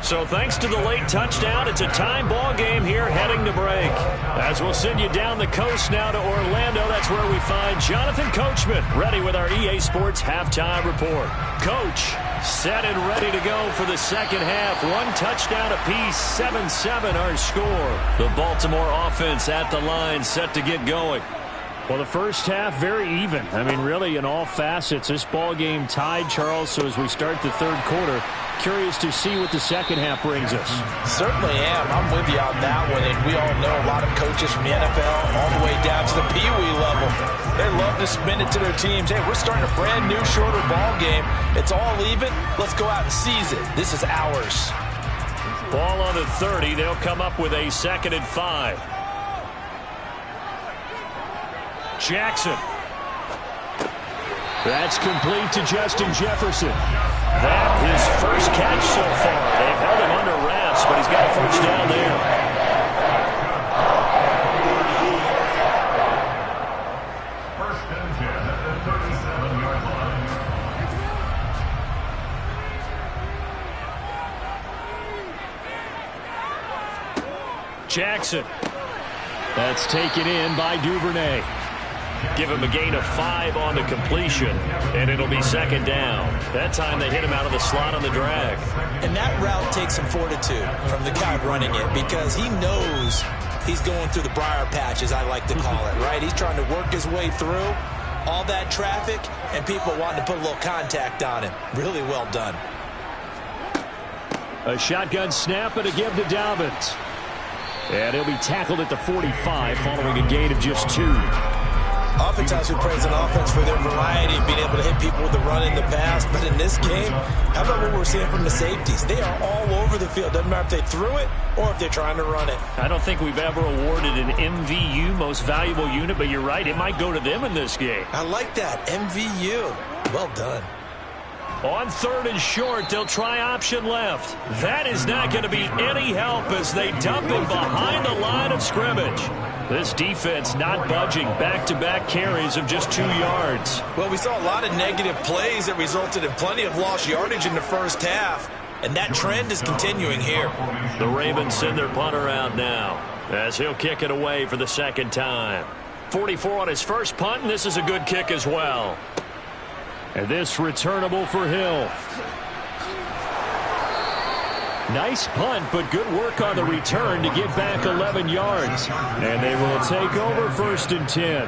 So thanks to the late touchdown, it's a time ball game here heading to break. As we'll send you down the coast now to Orlando, that's where we find Jonathan Coachman ready with our EA Sports halftime report. Coach, set and ready to go for the second half. One touchdown apiece, 7-7 our score. The Baltimore offense at the line set to get going. Well, the first half, very even. I mean, really, in all facets, this ball game tied, Charles. So as we start the third quarter, curious to see what the second half brings us. Certainly am. I'm with you on that one. And we all know a lot of coaches from the NFL all the way down to the Pee Wee level. They love to spin it to their teams. Hey, we're starting a brand new, shorter ball game. It's all even. Let's go out and seize it. This is ours. Ball on the 30. They'll come up with a 2nd and 5. Jackson. That's complete to Justin Jefferson. That his first catch so far. They've held him under wraps, but he's got a first down there. First and 10 at the 37-yard line. Jackson. That's taken in by Duvernay. Give him a gain of 5 on the completion, and it'll be 2nd down. That time they hit him out of the slot on the drag. And that route takes some fortitude from the guy running it because he knows he's going through the briar patch, as I like to call it, right? He's trying to work his way through all that traffic and people wanting to put a little contact on him. Really well done. A shotgun snap and a give to Dobbins. And he'll be tackled at the 45 following a gain of just 2. Oftentimes we praise an offense for their variety of being able to hit people with the run in the past. But in this game, how about what we're seeing from the safeties? They are all over the field. Doesn't matter if they threw it or if they're trying to run it. I don't think we've ever awarded an MVU, most valuable unit, but you're right. It might go to them in this game. I like that. MVU. Well done. On 3rd and short, they'll try option left. That is not going to be any help as they dump him behind the line of scrimmage. This defense not budging. Back-to-back carries of just 2 yards. Well, we saw a lot of negative plays that resulted in plenty of lost yardage in the first half. And that trend is continuing here. The Ravens send their punter out now as he'll kick it away for the 2nd time. 44 on his first punt, and this is a good kick as well. And this returnable for Hill. Nice punt, but good work on the return to get back 11 yards. And they will take over 1st and 10.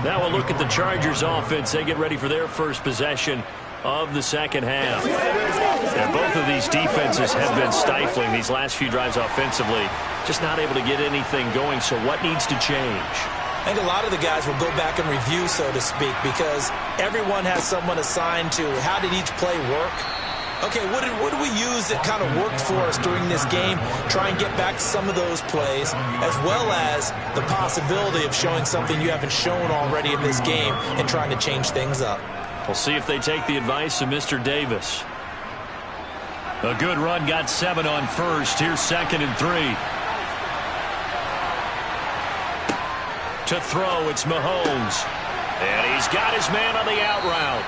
Now we'll look at the Chargers offense. They get ready for their first possession of the second half. And both of these defenses have been stifling these last few drives offensively. Just not able to get anything going. So what needs to change? I think a lot of the guys will go back and review, so to speak, because everyone has someone assigned to how did each play work. Okay, what did we use that kind of worked for us during this game? Try and get back to some of those plays, as well as the possibility of showing something you haven't shown already in this game and trying to change things up. We'll see if they take the advice of Mr. Davis. A good run, got 7 on first. Here's 2nd and 3. To throw, it's Mahomes. And he's got his man on the out route.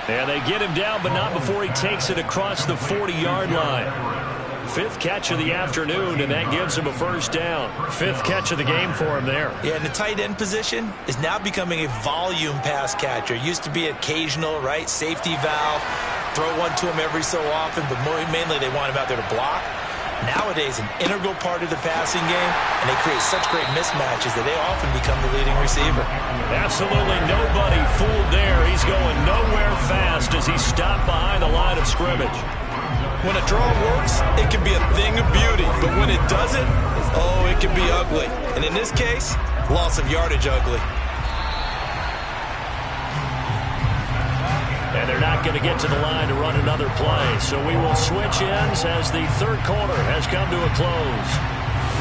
And they get him down, but not before he takes it across the 40-yard line. 5th catch of the afternoon, and that gives him a first down. 5th catch of the game for him there. Yeah, and the tight end position is now becoming a volume pass catcher. Used to be occasional, right? Safety valve. Throw one to him every so often, but mainly they want him out there to block. nowadays an integral part of the passing game, and they create such great mismatches that they often become the leading receiver. Absolutely nobody fooled there. He's going nowhere fast as he stopped behind the line of scrimmage. When a draw works, it can be a thing of beauty, but when it doesn't, oh, it can be ugly. And in this case, loss of yardage ugly. And they're not going to get to the line to run another play. So we will switch ends as the third quarter has come to a close.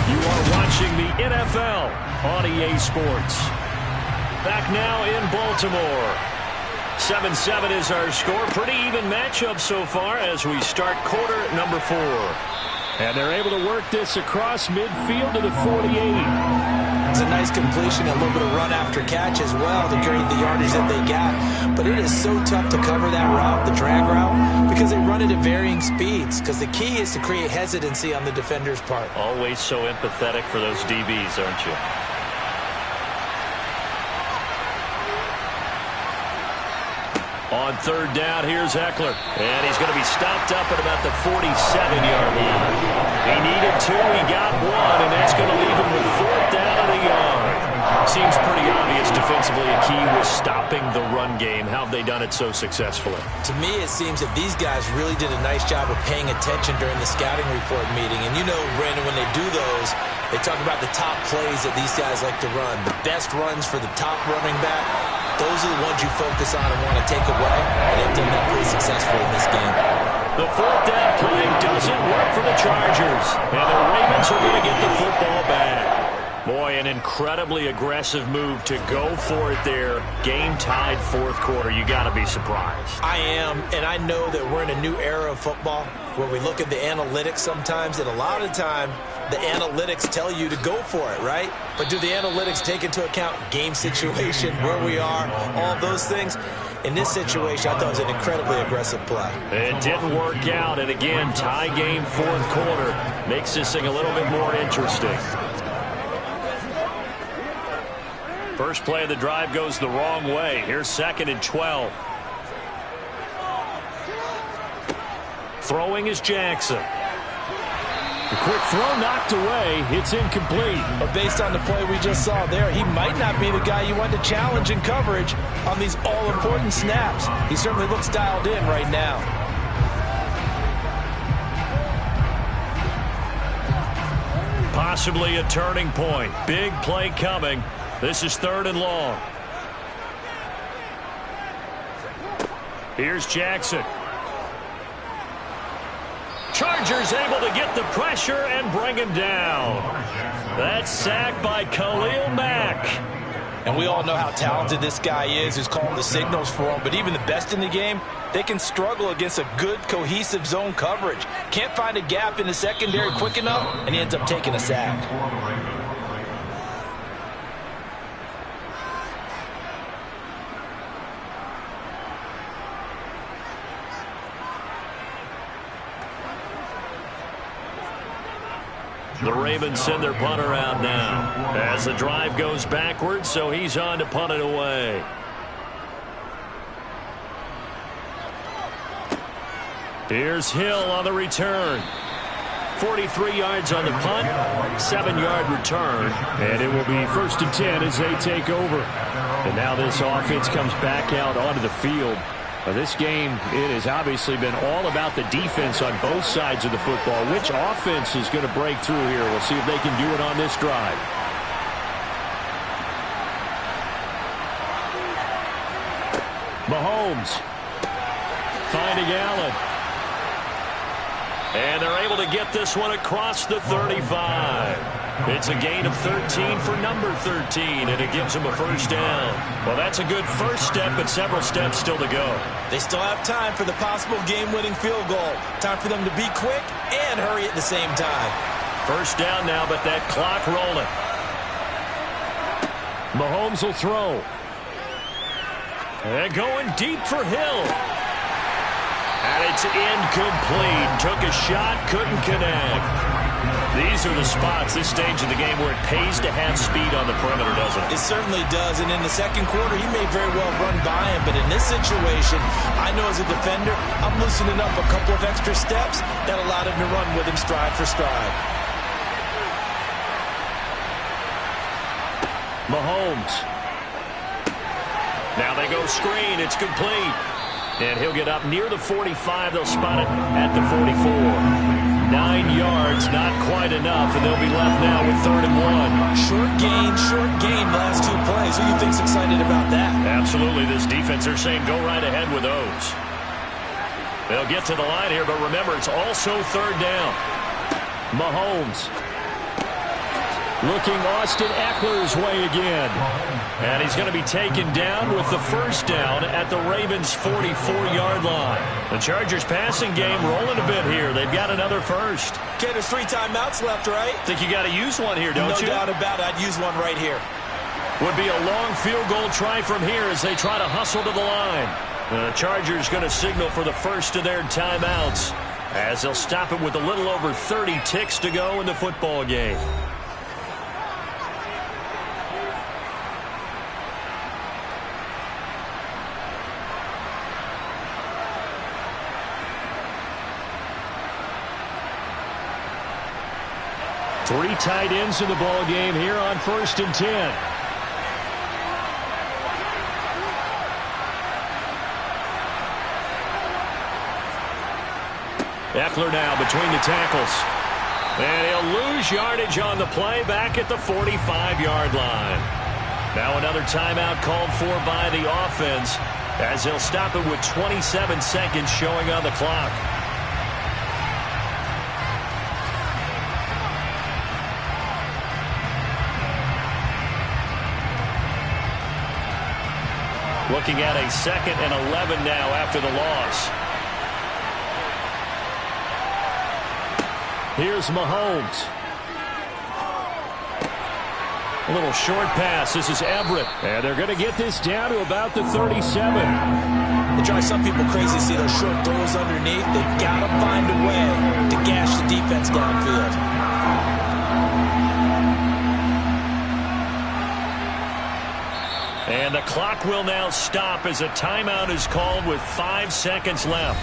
You are watching the NFL on EA Sports. Back now in Baltimore. 7-7 is our score. Pretty even matchup so far as we start quarter number 4. And they're able to work this across midfield to the 48. It's a nice completion, a little bit of run after catch as well to create the yardage that they got. But it is so tough to cover that route, the drag route, because they run it at varying speeds. Because the key is to create hesitancy on the defender's part. Always so empathetic for those DBs, aren't you? On third down, here's Eckler. And he's going to be stopped up at about the 47-yard line. He needed 2, he got 1, and that's going to leave him with 4th down and a yard. Seems pretty obvious defensively a key was stopping the run game. How have they done it so successfully? To me, it seems that these guys really did a nice job of paying attention during the scouting report meeting. And you know, Brandon, when they do those, they talk about the top plays that these guys like to run. The best runs for the top running back. Those are the ones you focus on and want to take away, and they've done that pretty successfully in this game. The 4th down play doesn't work for the Chargers, and the Ravens are going to get the football back. Boy, an incredibly aggressive move to go for it there. Game-tied 4th quarter. You got to be surprised. I am, and I know that we're in a new era of football where we look at the analytics sometimes, and a lot of the time, the analytics tell you to go for it, right? But do the analytics take into account game situation, where we are, all those things? In this situation, I thought it was an incredibly aggressive play. It didn't work out, and again, tie game 4th quarter makes this thing a little bit more interesting. First play of the drive goes the wrong way. Here's 2nd and 12. Throwing is Jackson. The quick throw knocked away. It's incomplete. But based on the play we just saw there, he might not be the guy you want to challenge in coverage on these all-important snaps. He certainly looks dialed in right now. Possibly a turning point. Big play coming. This is 3rd and long. Here's Jackson. Chargers able to get the pressure and bring him down. That's sacked by Khalil Mack. And we all know how talented this guy is, who's calling the signals for him. But even the best in the game, they can struggle against a good, cohesive zone coverage. Can't find a gap in the secondary quick enough, and he ends up taking a sack. The Ravens send their punter out now as the drive goes backwards, so he's on to punt it away. Here's Hill on the return. 43 yards on the punt, 7-yard return, and it will be 1st and 10 as they take over. And now this offense comes back out onto the field. This game, it has obviously been all about the defense on both sides of the football. Which offense is going to break through here? We'll see if they can do it on this drive. Mahomes finding Allen. And they're able to get this one across the 35. It's a gain of 13 for number 13, and it gives them a 1st down. Well, that's a good first step, but several steps still to go. They still have time for the possible game-winning field goal. Time for them to be quick and hurry at the same time. 1st down now, but that clock rolling. Mahomes will throw. And going deep for Hill. And it's incomplete. Took a shot, couldn't connect. These are the spots, this stage of the game, where it pays to have speed on the perimeter, doesn't it? It certainly does, and in the second quarter, he may very well run by him, but in this situation, I know as a defender, I'm loosening up a couple of extra steps that allowed him to run with him stride for stride. Mahomes. Now they go screen. It's complete. And he'll get up near the 45. They'll spot it at the 44. 9 yards, not quite enough, and they'll be left now with 3rd and 1. Short gain last 2 plays. Who do you think's excited about that? Absolutely. This defense, they're saying go right ahead with those. They'll get to the line here, but remember, it's also 3rd down. Mahomes. Looking Austin Eckler's way again. And he's going to be taken down with the 1st down at the Ravens' 44-yard line. The Chargers passing game rolling a bit here. They've got another 1st. Okay, there's 3 timeouts left, right? Think you got to use one here, don't you? No doubt about it. I'd use one right here. Would be a long field goal try from here as they try to hustle to the line. The Chargers going to signal for the 1st of their timeouts as they'll stop it with a little over 30 ticks to go in the football game. Three tight ends in the ball game here on 1st and 10. Eckler now between the tackles. And he'll lose yardage on the play back at the 45-yard line. Now another timeout called for by the offense as they'll stop it with 27 seconds showing on the clock. Looking at a 2nd and 11 now after the loss. Here's Mahomes. A little short pass. This is Everett. And they're going to get this down to about the 37. It drives some people crazy to see those short throws underneath. They've got to find a way to gash the defense downfield. And the clock will now stop as a timeout is called with 5 seconds left.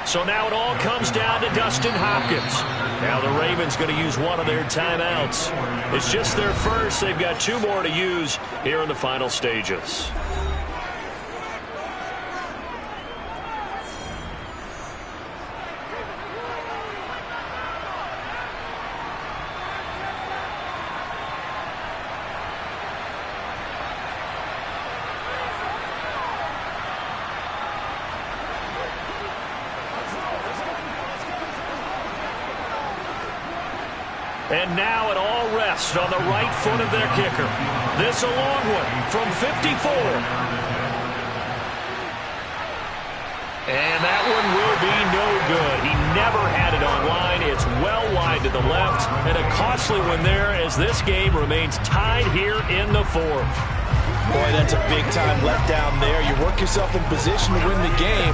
So now it all comes down to Dustin Hopkins. Now the Ravens going to use one of their timeouts. It's just their 1st. They've got 2 more to use here in the final stages. And now it all rests on the right foot of their kicker. This a long one from 54. And that one will be no good. He never had it on line. It's well wide to the left. And a costly one there as this game remains tied here in the 4th. Boy, that's a big-time letdown there. You work yourself in position to win the game,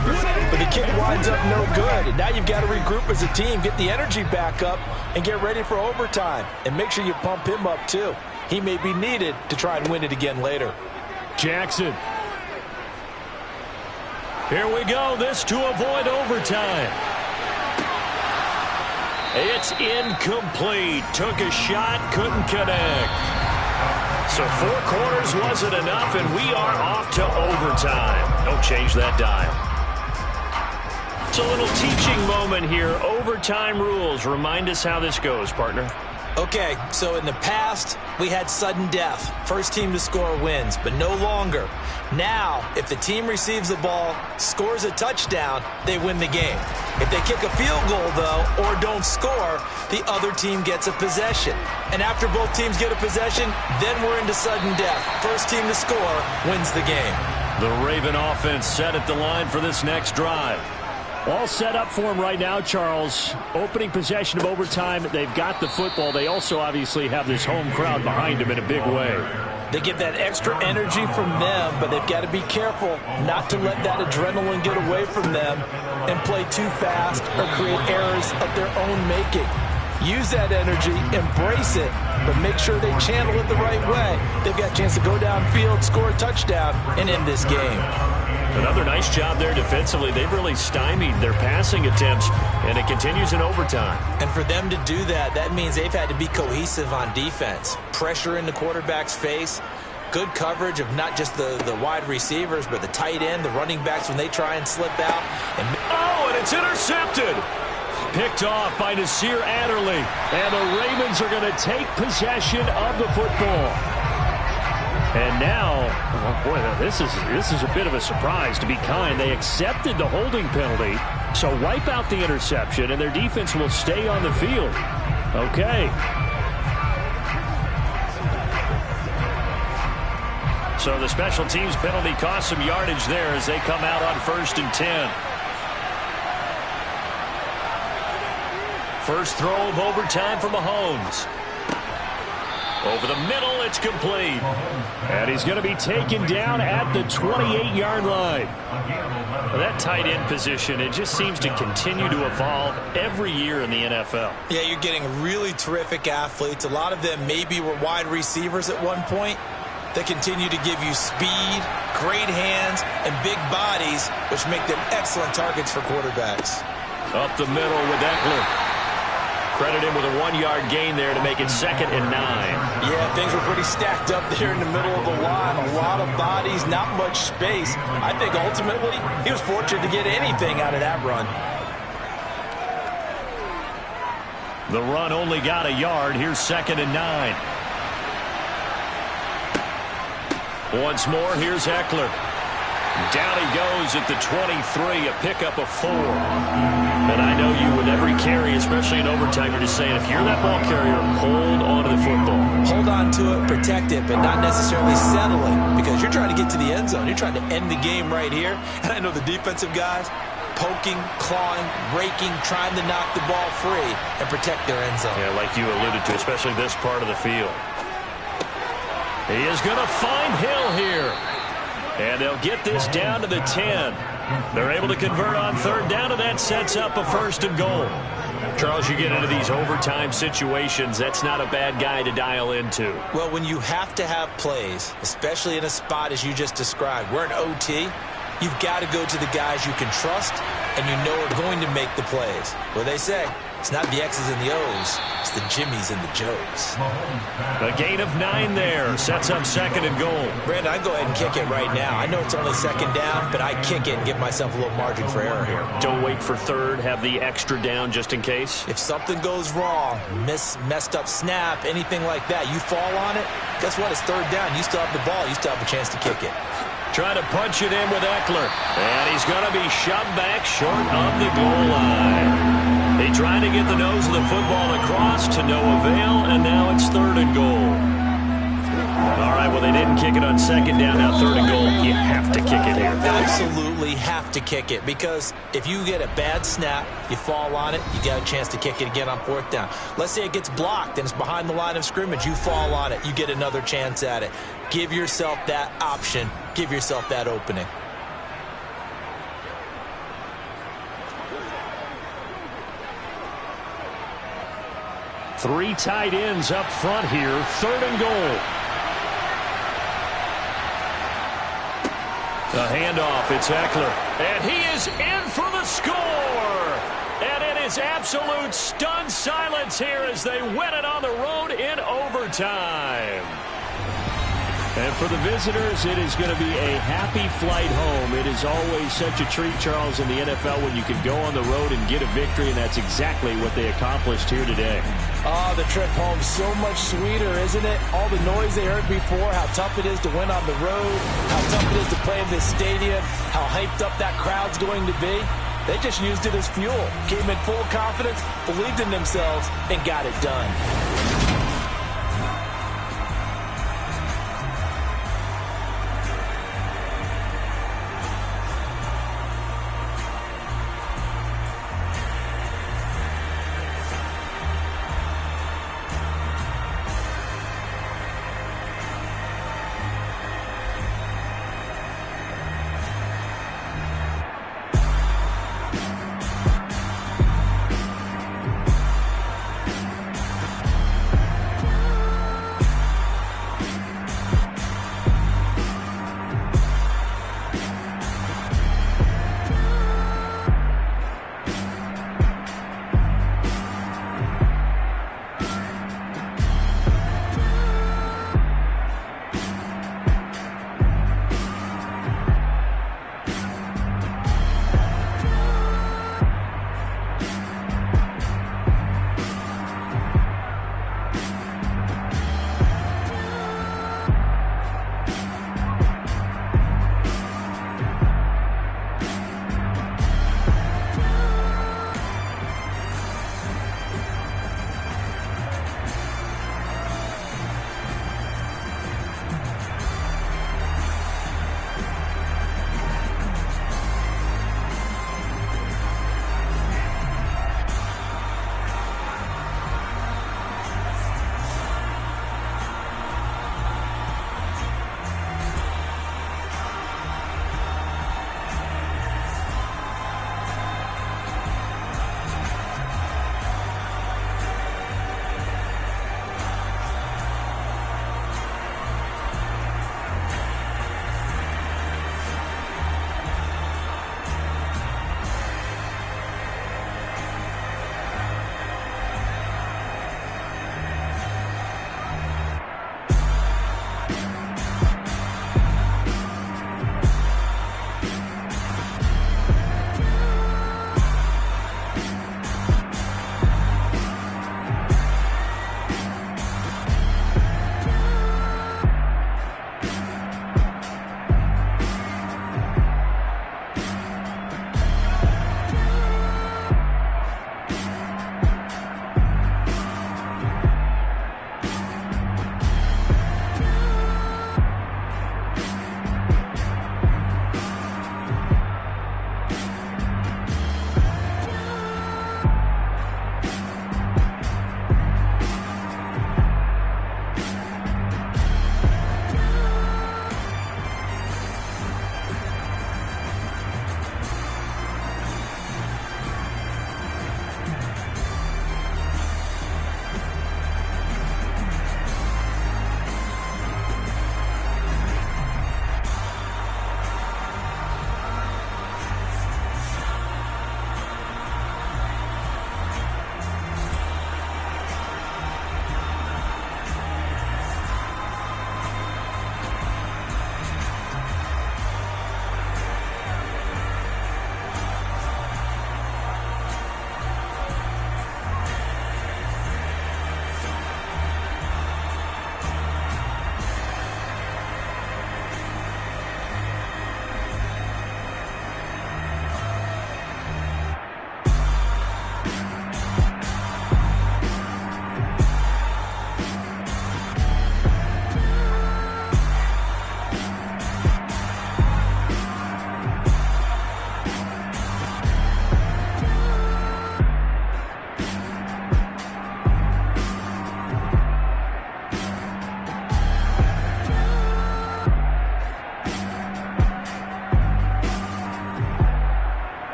but the kick winds up no good. And now you've got to regroup as a team, get the energy back up, and get ready for overtime. And make sure you pump him up, too. He may be needed to try and win it again later. Jackson. Here we go. This to avoid overtime. It's incomplete. Took a shot, couldn't connect. So 4 quarters wasn't enough, and we are off to overtime. Don't change that dial. It's a little teaching moment here. Overtime rules. Remind us how this goes, partner. Okay, so in the past, we had sudden death. First team to score wins, but no longer. Now, if the team receives the ball, scores a touchdown, they win the game. If they kick a field goal, though, or don't score, the other team gets a possession. And after both teams get a possession, then we're into sudden death. First team to score wins the game. The Raven offense set at the line for this next drive. All set up for him right now, Charles. Opening possession of overtime. They've got the football. They also obviously have this home crowd behind them in a big way. They get that extra energy from them, but they've got to be careful not to let that adrenaline get away from them and play too fast or create errors of their own making. Use that energy, embrace it, but make sure they channel it the right way. They've got a chance to go downfield, score a touchdown, and end this game. Another nice job there defensively. They've really stymied their passing attempts, and it continues in overtime. And for them to do that, that means they've had to be cohesive on defense. Pressure in the quarterback's face, good coverage of not just the wide receivers, but the tight end, the running backs when they try and slip out. And it's intercepted. Picked off by Nasir Adderley. And the Ravens are going to take possession of the football. And now, oh boy, this is a bit of a surprise, to be kind. They accepted the holding penalty, so wipe out the interception, and their defense will stay on the field. Okay. So the special teams penalty cost some yardage there as they come out on 1st and 10. First throw of overtime for Mahomes. Over the middle, it's complete. And he's going to be taken down at the 28-yard line. That tight end position, it just seems to continue to evolve every year in the NFL. Yeah, you're getting really terrific athletes. A lot of them maybe were wide receivers at one point. They continue to give you speed, great hands, and big bodies, which make them excellent targets for quarterbacks. Up the middle with Eckler. Credit him with a 1-yard gain there to make it 2nd and 9. Yeah, things were pretty stacked up there in the middle of the line. A lot of bodies, not much space. I think ultimately he was fortunate to get anything out of that run. The run only got a yard. Here's 2nd and 9. Once more, here's Eckler. Down he goes at the 23, a pickup of 4. And I know you with every carry, especially in overtime, you're just saying, if you're that ball carrier, hold on to the football. Hold on to it, protect it, but not necessarily settle it, because you're trying to get to the end zone. You're trying to end the game right here. And I know the defensive guys poking, clawing, raking, trying to knock the ball free and protect their end zone. Yeah, like you alluded to, especially this part of the field. He is going to find Hill here. And they'll get this down to the 10. They're able to convert on 3rd down, and that sets up a 1st and goal. Charles, you get into these overtime situations, that's not a bad guy to dial into. Well, when you have to have plays, especially in a spot as you just described, we're in OT, you've got to go to the guys you can trust and you know are going to make the plays. Well, they say it's not the X's and the O's, it's the Jimmies and the Joes. A gain of 9 there, sets up 2nd and goal. Brandon, I'd go ahead and kick it right now. I know it's only 2nd down, but I'd kick it and give myself a little margin for error here. Don't wait for 3rd, have the extra down just in case. If something goes wrong, messed up snap, anything like that, you fall on it, guess what? It's 3rd down. You still have the ball. You still have a chance to kick it. Trying to punch it in with Eckler. And he's going to be shoved back short of the goal line. They tried to get the nose of the football across to no avail, and now it's 3rd and goal. All right, well, they didn't kick it on 2nd down. Now 3rd and goal. You have to kick it here. Absolutely have to kick it, because if you get a bad snap, you fall on it, you got a chance to kick it again on 4th down. Let's say it gets blocked and it's behind the line of scrimmage. You fall on it, you get another chance at it. Give yourself that option. Give yourself that opening. Three tight ends up front here. 3rd and goal. The handoff, it's Eckler. And he is in for the score. And it is absolute stunned silence here as they win it on the road in overtime. And for the visitors, it is going to be a happy flight home. It is always such a treat, Charles, in the NFL when you can go on the road and get a victory, and that's exactly what they accomplished here today. Oh, the trip home, so much sweeter, isn't it? All the noise they heard before, how tough it is to win on the road, how tough it is to play in this stadium, how hyped up that crowd's going to be. They just used it as fuel, came in full confidence, believed in themselves, and got it done.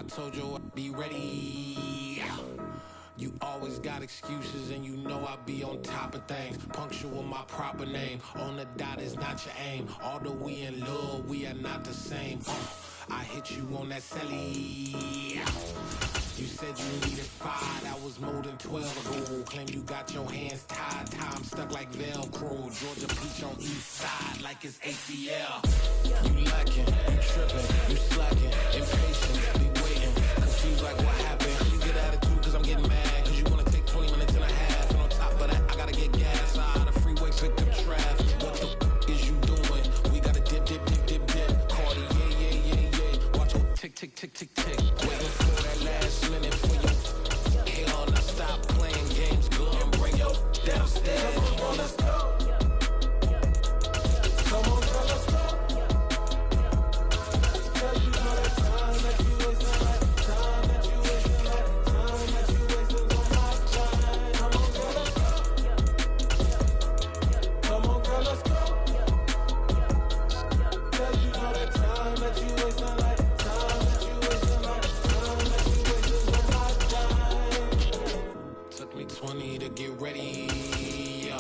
told you I'd be ready. You always got excuses and you know I be on top of things. Punctual my proper name. On the dot is not your aim. Although we in love, we are not the same. I hit you on that celly. You said you needed 5, that was more than 12 ago. Claim you got your hands tied, time stuck like Velcro. Georgia Peach on east side like it's ACL. You lacking, you tripping, you slacking, impatient, be waiting, confused like what happened. You get attitude cause I'm getting mad, cause you wanna take 20 minutes and a half. And on top of that, I gotta get gas out of the freeway, pick up traffic. What the f is you doing? We gotta dip, dip, dip, dip, dip. Cardi, yeah. Watch your tick, tick, tick, tick, tick. Waiting for that last minute for you. Hell, now stop playing games, go and bring your downstairs. Come on, let's go. Come on, girl, let's go. Girl, you know that time that you wasting, like time that you wasting, like time that you wasting on my time. Come on, girl, let's go. Come on, girl, let's go. Girl, you know that time that you wasting, like time that you wasting, like time that you wasting on my time. Took me 20 to get ready, yo.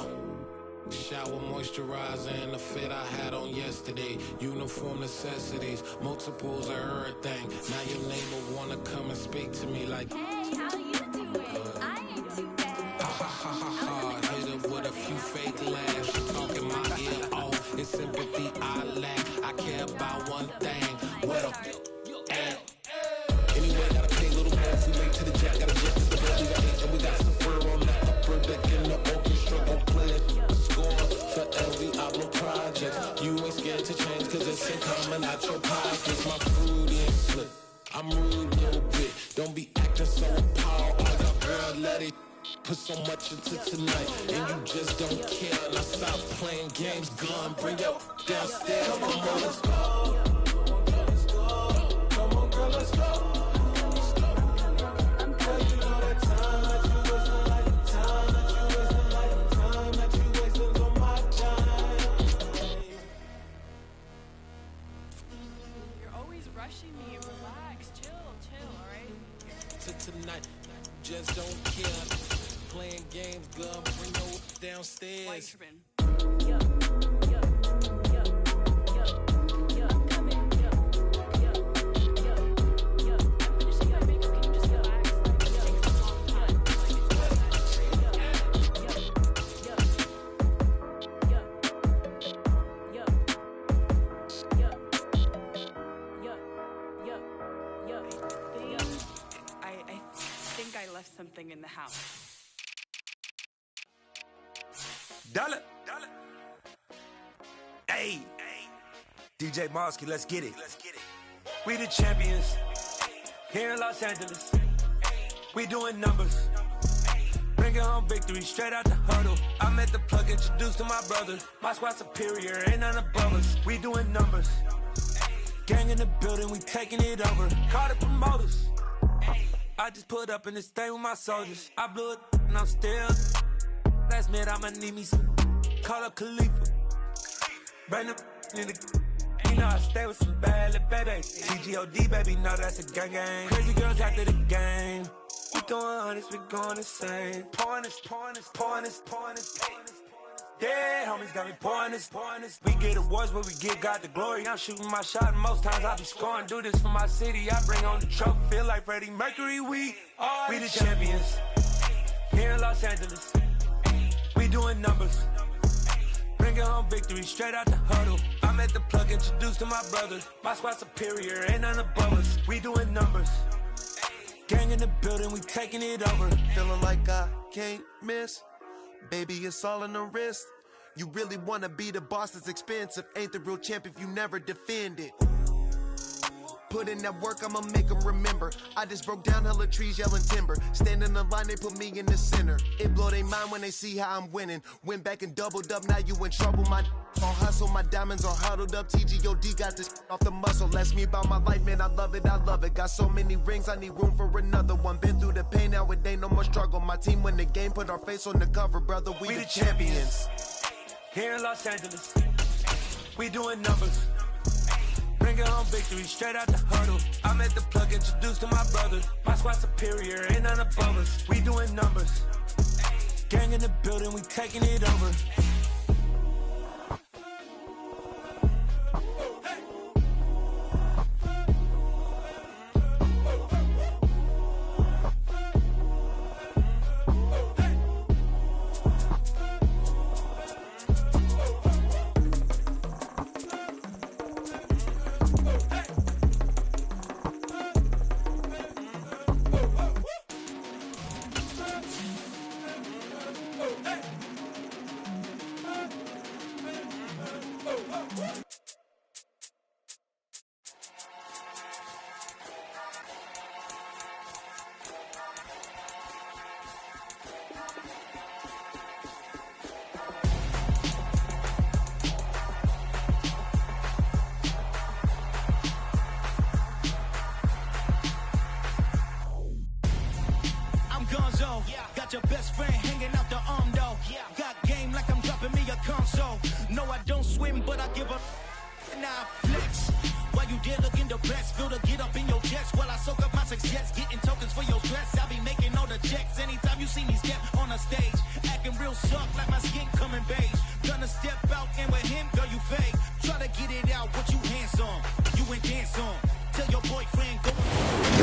Shower, moisturizer, and the fit I had on yesterday. Uniform necessities, multiples of everything. Now your neighbor wanna come and speak to me like, hey, how you doing? I ain't too bad. Ha ha ha ha ha. Hit her with a few fake laughs. She talking my ear off. It's sympathy I lack. I care about one thing. What the at? Anyway, gotta pay a little more if we late to the jet. Gotta jet to the bed. We got 8 and we got some fur on that upper deck in the orchestra. Gon' play it. For every album project, you ain't scared to change cause it's in common out your pockets. My fruity and slip, I'm rude a little bit. Don't be acting so appalled. I got girl, let it put so much into tonight. And you just don't care. Now stop playing games, gun, bring your downstairs. Come on, girl, let's go. Come on, girl, let's go. Girl, you know that time that you wasting, like time that you wasting, like time that you wasting on my time. You're always rushing me. Relax, chill, alright? To tonight, just don't care. Playing games, gun, bring your downstairs. I left something in the house. Dollar. Hey. DJ Mosky, let's get it. We the champions here in Los Angeles. We doing numbers. Bringing home victory straight out the huddle. I met the plug, introduced to my brother. My squad superior, ain't none above us. We doing numbers. Gang in the building, we taking it over. Call the promoters. I just put up in this thing with my soldiers. I blew it and I'm still. Last minute I'ma need me some. Call up Khalifa. Bring them in the. You know I stay with some bad little babies. TGOD baby, know that's a gang gang. Crazy girls after the game. We going honest, we going insane. Pouring this. Yeah, homies got me pouring this. We get awards, but we give God the glory. I'm shooting my shot, and most times I be scoring. Do this for my city, I bring on the trophy. Feel like Freddie Mercury, we the champions here in Los Angeles. We doing numbers. Bringing home victory straight out the huddle. I met the plug, introduced to my brother. My squad superior, ain't none above us. We doing numbers. Gang in the building, we taking it over. Feeling like I can't miss. Baby, it's all in the wrist. You really wanna be the boss, it's expensive. Ain't the real champ if you never defend it. Put in that work, I'ma make them remember. I just broke down hella trees, yelling timber. Standing in the line, they put me in the center. It blow their mind when they see how I'm winning. Went back and doubled up, now you in trouble. My on hustle, my diamonds are huddled up. TGOD got this off the muscle. Ask me about my life, man, I love it. Got so many rings, I need room for another one. Been through the pain, now it ain't no more struggle. My team win the game, put our face on the cover, brother. We the champions. Here in Los Angeles, we doing numbers. Bringing home victory straight out the huddle. I'm at the plug, introduced to my brother. My squad superior, ain't none above us. We doing numbers. Gang in the building, we taking it over. Got your best friend hanging out the arm though. Got game like I'm dropping me a console. No, I don't swim, but I give a now flex. While you there looking depressed, feel to get up in your chest while I soak up my success, getting tokens for your stress. I be making all the checks anytime you see me step on a stage, acting real soft like my skin coming beige. Gonna step out and with him, girl, you fake. Try to get it out, what you handsome, you ain't dance on. Tell your boyfriend go.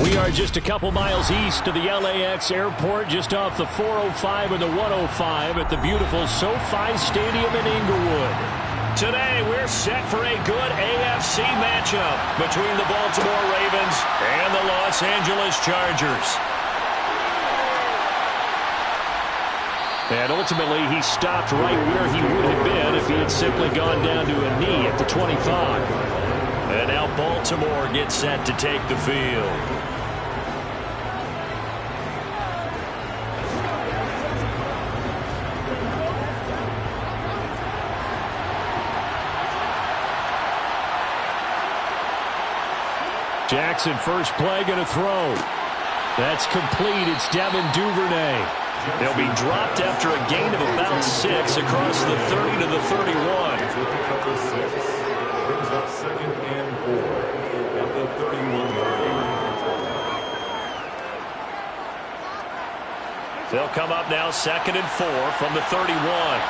We are just a couple miles east of the LAX airport, just off the 405 and the 105 at the beautiful SoFi Stadium in Inglewood. Today, we're set for a good AFC matchup between the Baltimore Ravens and the Los Angeles Chargers. And ultimately, he stopped right where he would have been if he had simply gone down to a knee at the 25. And now Baltimore gets set to take the field. Jackson, first play, going to throw. That's complete. It's Devin Duvernay. They'll be dropped after a gain of about 6 across the 30 to the 31. Brings up 2nd and 4 at the 31-yard line. They'll come up now 2nd and 4 from the 31.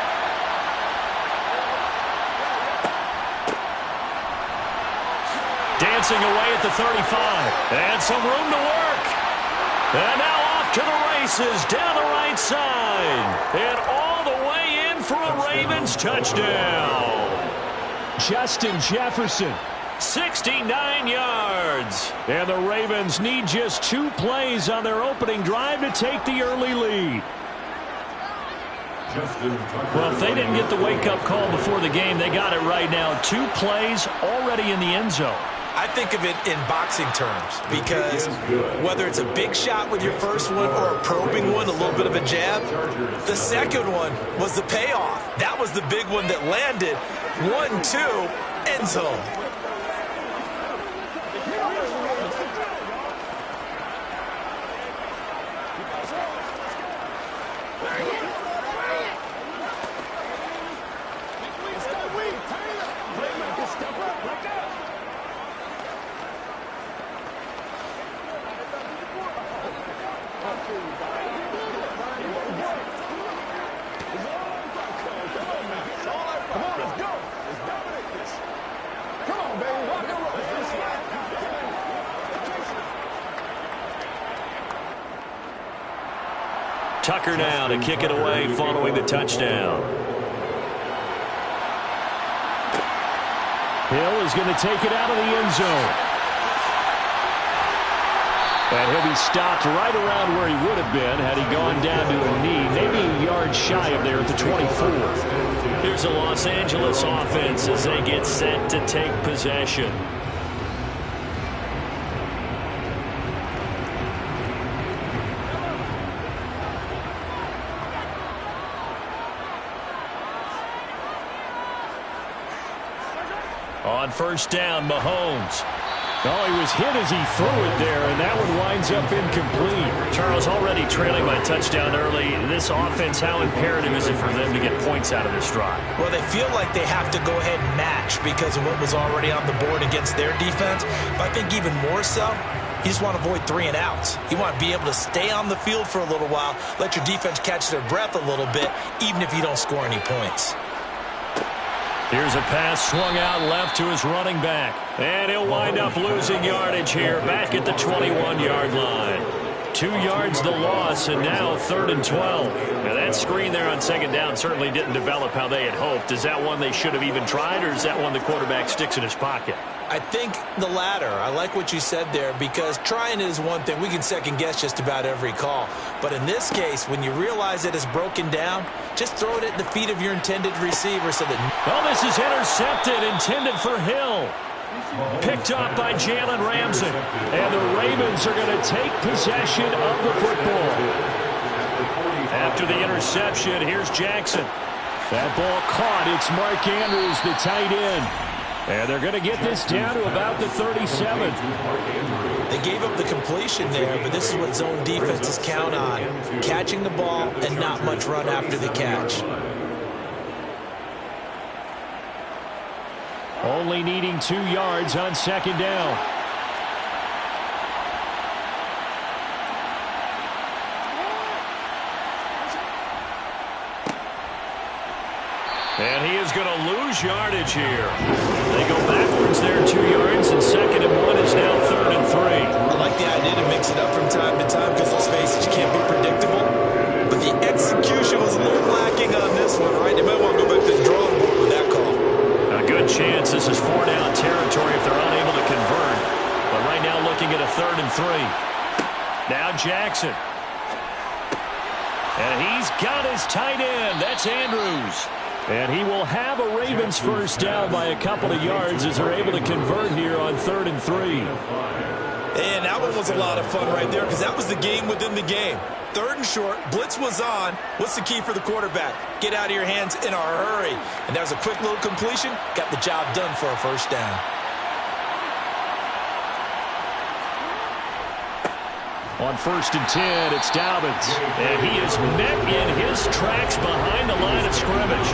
Dancing away at the 35. And some room to work. And now off to the races down the right side. And all the way in for a Ravens touchdown. Justin Jefferson, 69 yards. And the Ravens need just 2 plays on their opening drive to take the early lead. Well, if they didn't get the wake-up call before the game, they got it right now. 2 plays already in the end zone. I think of it in boxing terms because whether it's a big shot with your first one or a probing one, a little bit of a jab, the second one was the payoff. That was the big one that landed. 1-2, end zone. Tucker now to kick it away following the touchdown. Hill is going to take it out of the end zone. And he'll be stopped right around where he would have been had he gone down to a knee, maybe a yard shy of there at the 24. Here's the Los Angeles offense as they get set to take possession. On first down, Mahomes. Oh, he was hit as he threw it there, and that one winds up incomplete. Charles, already trailing by touchdown early. This offense, how imperative is it for them to get points out of this drive? Well, they feel like they have to go ahead and match because of what was already on the board against their defense. But I think even more so, you just want to avoid 3 and outs. You want to be able to stay on the field for a little while, let your defense catch their breath a little bit, even if you don't score any points. Here's a pass swung out left to his running back. And he'll wind up losing yardage here back at the 21-yard line. 2 yards the loss, and now 3rd and 12. Now that screen there on 2nd down certainly didn't develop how they had hoped. Is that one they should have even tried, or is that one the quarterback sticks in his pocket? I think the latter. I like what you said there because trying is one thing. We can second-guess just about every call. But in this case, when you realize it is broken down, just throw it at the feet of your intended receiver so that... Oh, this is intercepted, intended for Hill. Picked up by Jalen Ramsey. And the Ravens are going to take possession of the football. After the interception, here's Jackson. That ball caught. It's Mark Andrews, the tight end. And they're going to get this down to about the 37. They gave up the completion there, but this is what zone defenses count on. Catching the ball and not much run after the catch. Only needing 2 yards on 2nd down. And he is going to lose yardage here. They go backwards there 2 yards, and 2nd and 1 is now 3rd and 3. I like the idea to mix it up from time to time because, let's face it, you can't be predictable. But the execution was a little lacking on this one, right? They might want to go back to the drawing board with that call. A good chance this is 4-down territory if they're unable to convert. But right now looking at a 3rd and 3. Now Jackson. And he's got his tight end. That's Andrews. And he will have a Ravens first down by a couple of yards as they're able to convert here on 3rd and 3. And that one was a lot of fun right there because that was the game within the game. 3rd and short, blitz was on. What's the key for the quarterback? Get out of your hands in a hurry. And that was a quick little completion. Got the job done for a first down. On 1st and 10, it's Dobbins. And he is met in his tracks behind the line of scrimmage.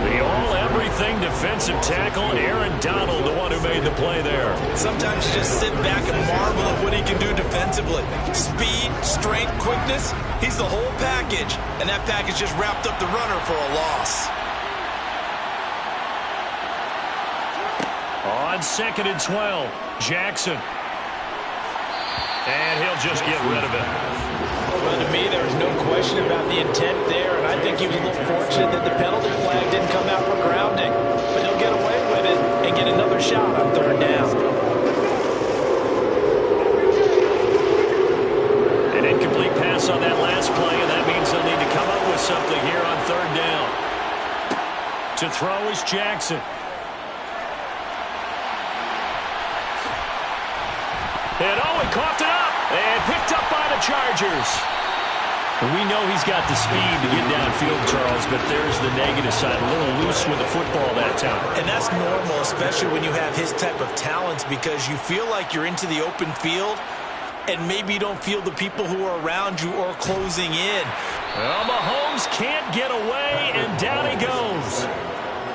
The all-everything defensive tackle, Aaron Donald, the one who made the play there. Sometimes you just sit back and marvel at what he can do defensively. Speed, strength, quickness, he's the whole package. And that package just wrapped up the runner for a loss. On 2nd and 12, Jackson. And he'll just get rid of it. Well, to me, there's no question about the intent there, and I think he was a little fortunate that the penalty flag didn't come out for grounding. But he'll get away with it and get another shot on 3rd down. An incomplete pass on that last play, and that means they'll need to come up with something here on 3rd down. To throw is Jackson. And he coughed it up and picked up by the Chargers. We know he's got the speed to get downfield, Charles, but there's the negative side. A little loose with the football that time. And that's normal, especially when you have his type of talents, because you feel like you're into the open field and maybe you don't feel the people who are around you or closing in. Well, Mahomes can't get away, and down he goes.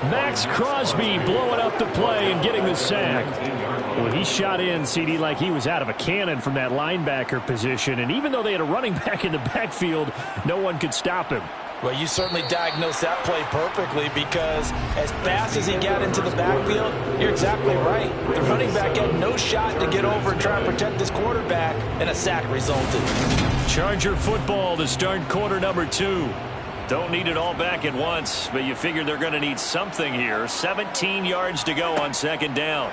Max Crosby blowing up the play and getting the sack. Well, he shot in, CD, like he was out of a cannon from that linebacker position. And even though they had a running back in the backfield, no one could stop him. Well, you certainly diagnosed that play perfectly because as fast as he got into the backfield, you're exactly right. The running back had no shot to get over and try and protect this quarterback, and a sack resulted. Charger football to start quarter number 2. Don't need it all back at once, but you figure they're going to need something here. 17 yards to go on 2nd down.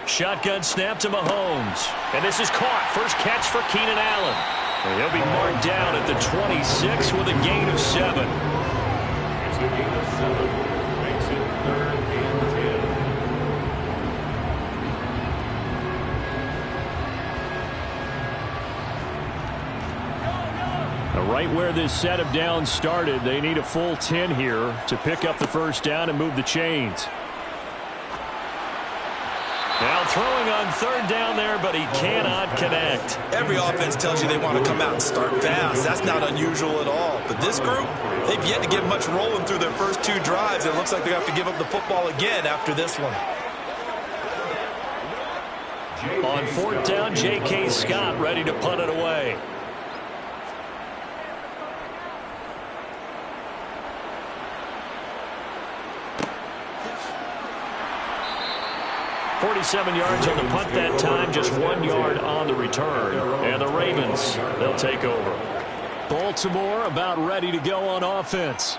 Shotgun snap to Mahomes. And this is caught. First catch for Keenan Allen. And he'll be marked down at the 26 with a gain of 7. It's a gain of 7. Makes it 3rd and 10. Right where this set of downs started, they need a full 10 here to pick up the first down and move the chains. Now throwing on third down there, but he cannot connect. Every offense tells you they want to come out and start fast. That's not unusual at all. But this group, they've yet to get much rolling through their first 2 drives. It looks like they have to give up the football again after this one. On fourth down, J.K. Scott ready to punt it away. .47 yards on the punt that time, just 1 yard on the return. And the Ravens, they'll take over. Baltimore about ready to go on offense.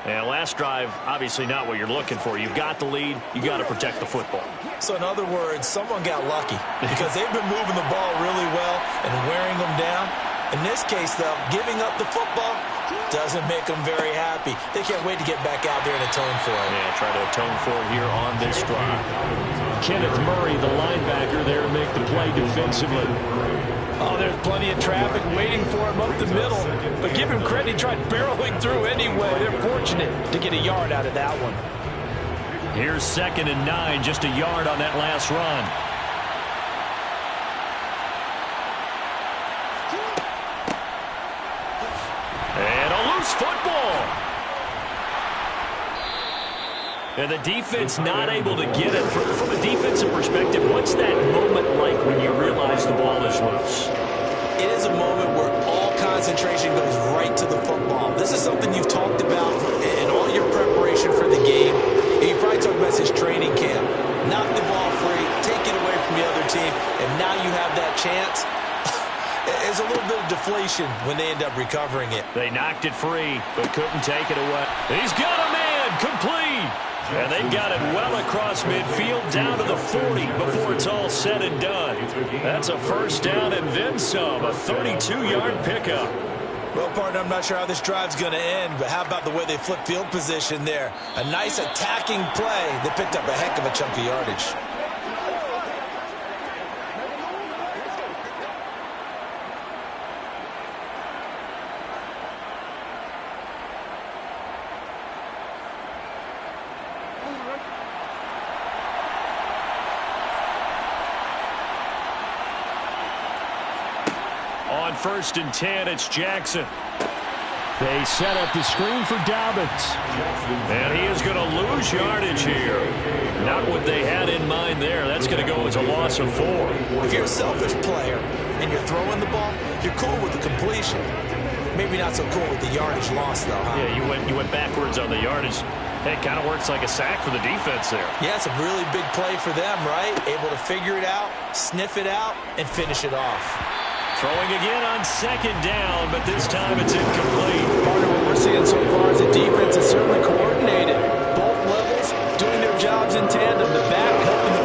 And last drive, obviously not what you're looking for. You've got the lead. You got to protect the football. So in other words, someone got lucky because they've been moving the ball really well and wearing them down. In this case, though, giving up the football doesn't make them very happy. They can't wait to get back out there and atone for it. Yeah, try to atone for it here on this drive. Kenneth Murray, the linebacker, there to make the play defensively. Oh, there's plenty of traffic waiting for him up the middle. But give him credit, he tried barreling through anyway. They're fortunate to get a yard out of that one. Here's 2nd and 9, just a yard on that last run. And a loose football. And the defense not able to get it. From a defensive perspective, what's that moment like when you realize the ball is loose? It is a moment where all concentration goes right to the football. This is something you've talked about in all your preparation for the game. You probably talked about this training camp. Knock the ball free, take it away from the other team, and now you have that chance. There's a little bit of deflation when they end up recovering it. They knocked it free, but couldn't take it away. He's got a man, complete. And they've got it well across midfield, down to the 40 before it's all said and done. That's a first down and then some, a 32-yard pickup. Well, partner, I'm not sure how this drive's going to end, but how about the way they flip field position there? A nice attacking play. They picked up a heck of a chunk of yardage. On 1st and 10, it's Jackson. They set up the screen for Dobbins. And he is going to lose yardage here. Not what they had in mind there. That's going to go as a loss of 4. If you're a selfish player and you're throwing the ball, you're cool with the completion. Maybe not so cool with the yardage loss, though, huh? Yeah, you went backwards on the yardage. Hey, it kind of works like a sack for the defense there. Yeah, it's a really big play for them, right? Able to figure it out, sniff it out, and finish it off. Throwing again on 2nd down, but this time it's incomplete. Partner, what we're seeing so far is the defense is certainly coordinated. Both levels doing their jobs in tandem. The back helping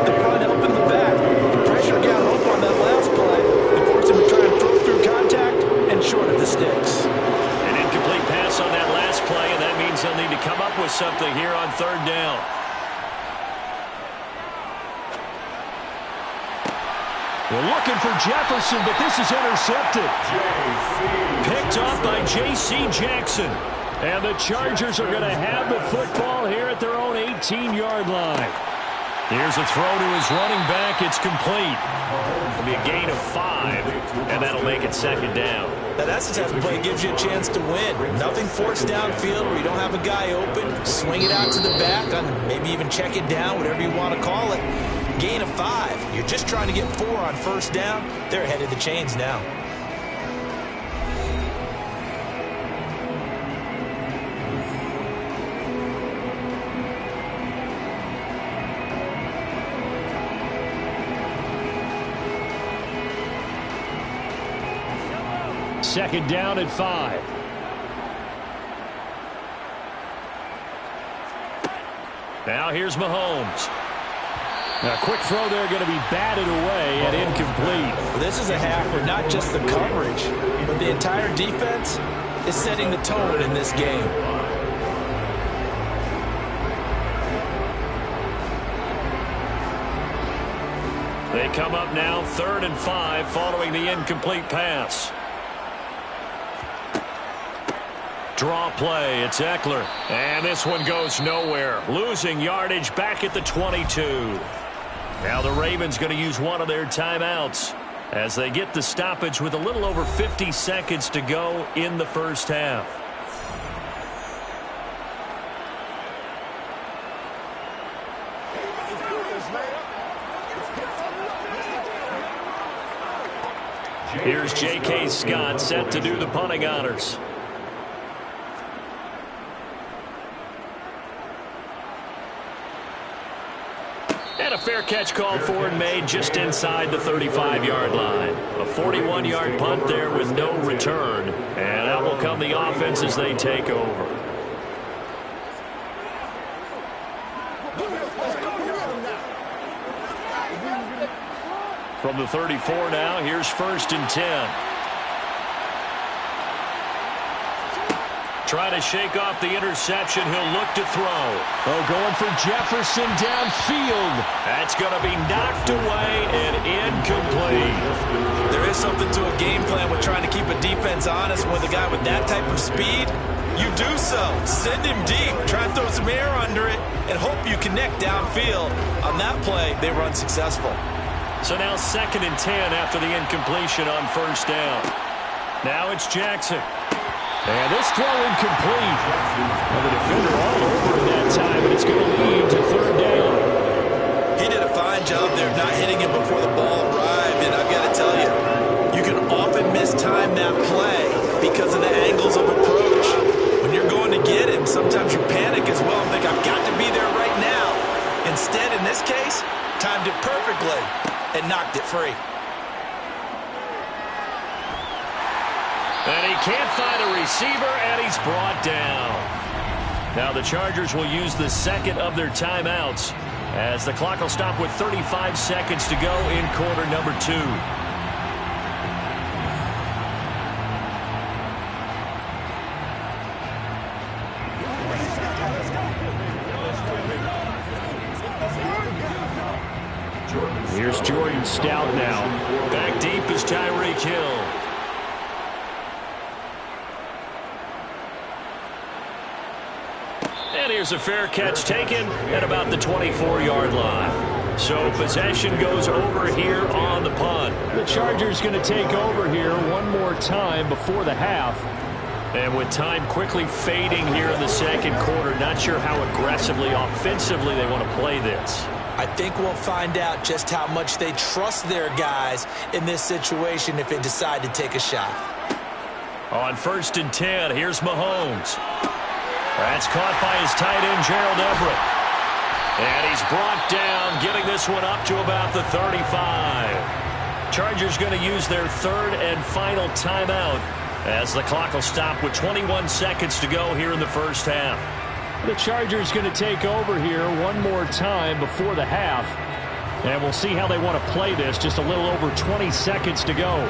the front helping the back. The pressure got up on that last play. They forced him to try and throw through contact and short of the sticks. An incomplete pass on that last play, and that means they'll need to come up with something here on 3rd down. We're looking for Jefferson, but this is intercepted. Picked off by J.C. Jackson. And the Chargers are going to have the football here at their own 18-yard line. Here's a throw to his running back. It's complete. It'll be a gain of 5, and that'll make it 2nd down. Now that's the type of play that gives you a chance to win. Nothing forced downfield where you don't have a guy open. Swing it out to the back, maybe even check it down, whatever you want to call it. Gain of 5. You're just trying to get 4 on 1st down. They're ahead of the chains now. Second down at 5. Now here's Mahomes. A quick throw there going to be batted away and incomplete. Well, this is a half where not just the coverage, but the entire defense is setting the tone in this game. They come up now 3rd and 5 following the incomplete pass. Draw play, it's Eckler. And this one goes nowhere. Losing yardage back at the 22. Now the Ravens going to use one of their timeouts as they get the stoppage with a little over 50 seconds to go in the first half. Here's J.K. Scott set to do the punting honors. And a fair catch called for and made just inside the 35-yard line. A 41-yard punt there with no return. And out will come the offense as they take over. From the 34 now, here's 1st and 10. Trying to shake off the interception. He'll look to throw. Oh, going for Jefferson downfield. That's going to be knocked away and incomplete. There is something to a game plan with trying to keep a defense honest with a guy with that type of speed. You do so. Send him deep. Try and throw some air under it and hope you connect downfield. On that play, they were unsuccessful. So now 2nd and 10 after the incompletion on 1st down. Now it's Jackson. And this throw incomplete. Well, the defender all over it that time, and it's going to lead to 3rd down. He did a fine job there not hitting it before the ball arrived, and I've got to tell you, you can often mistime that play because of the angles of approach. When you're going to get him, sometimes you panic as well and think, I've got to be there right now. Instead, in this case, timed it perfectly and knocked it free. And he can't find a receiver, and he's brought down. Now the Chargers will use the 2nd of their timeouts as the clock will stop with 35 seconds to go in quarter number 2. Here's Jordan Stout now. Back deep is Tyreek Hill. And here's a fair catch taken at about the 24-yard line. So possession goes over here on the punt. The Chargers going to take over here one more time before the half. And with time quickly fading here in the 2nd quarter, not sure how aggressively, offensively they want to play this. I think we'll find out just how much they trust their guys in this situation if they decide to take a shot. On 1st and 10, here's Mahomes. That's caught by his tight end, Gerald Everett. And he's brought down, getting this one up to about the 35. Chargers going to use their 3rd and final timeout as the clock will stop with 21 seconds to go here in the first half. The Chargers going to take over here one more time before the half. And we'll see how they want to play this. Just a little over 20 seconds to go.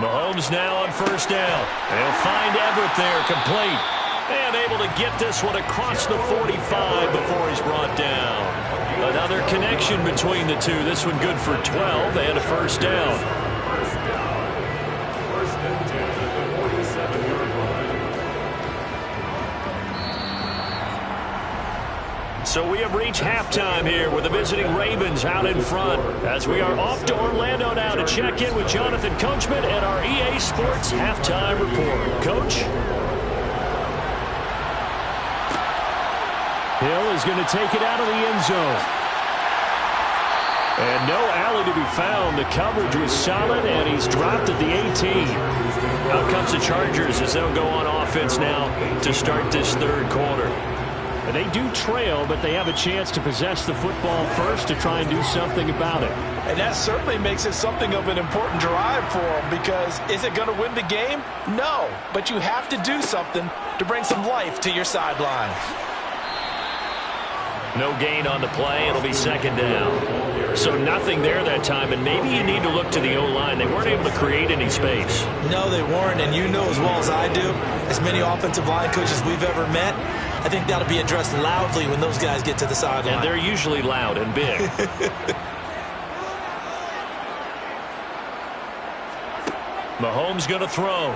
Mahomes now on 1st down. They'll find Everett there, complete. And able to get this one across the 45 before he's brought down. Another connection between the two. This one good for 12 and a 1st down. So we have reached halftime here with the visiting Ravens out in front as we are off to Orlando now to check in with Jonathan Coachman and our EA Sports Halftime Report. Coach? Hill is going to take it out of the end zone. And no alley to be found. The coverage was solid, and he's dropped at the 18. Out comes the Chargers as they'll go on offense now to start this 3rd quarter. And they do trail, but they have a chance to possess the football first to try and do something about it. And that certainly makes it something of an important drive for them because is it going to win the game? No, but you have to do something to bring some life to your sideline. No gain on the play. It'll be 2nd down. So nothing there that time, and maybe you need to look to the O-line. They weren't able to create any space. No, they weren't, and you know as well as I do, as many offensive line coaches we've ever met, I think that'll be addressed loudly when those guys get to the sideline. And they're usually loud and big. Mahomes going to throw.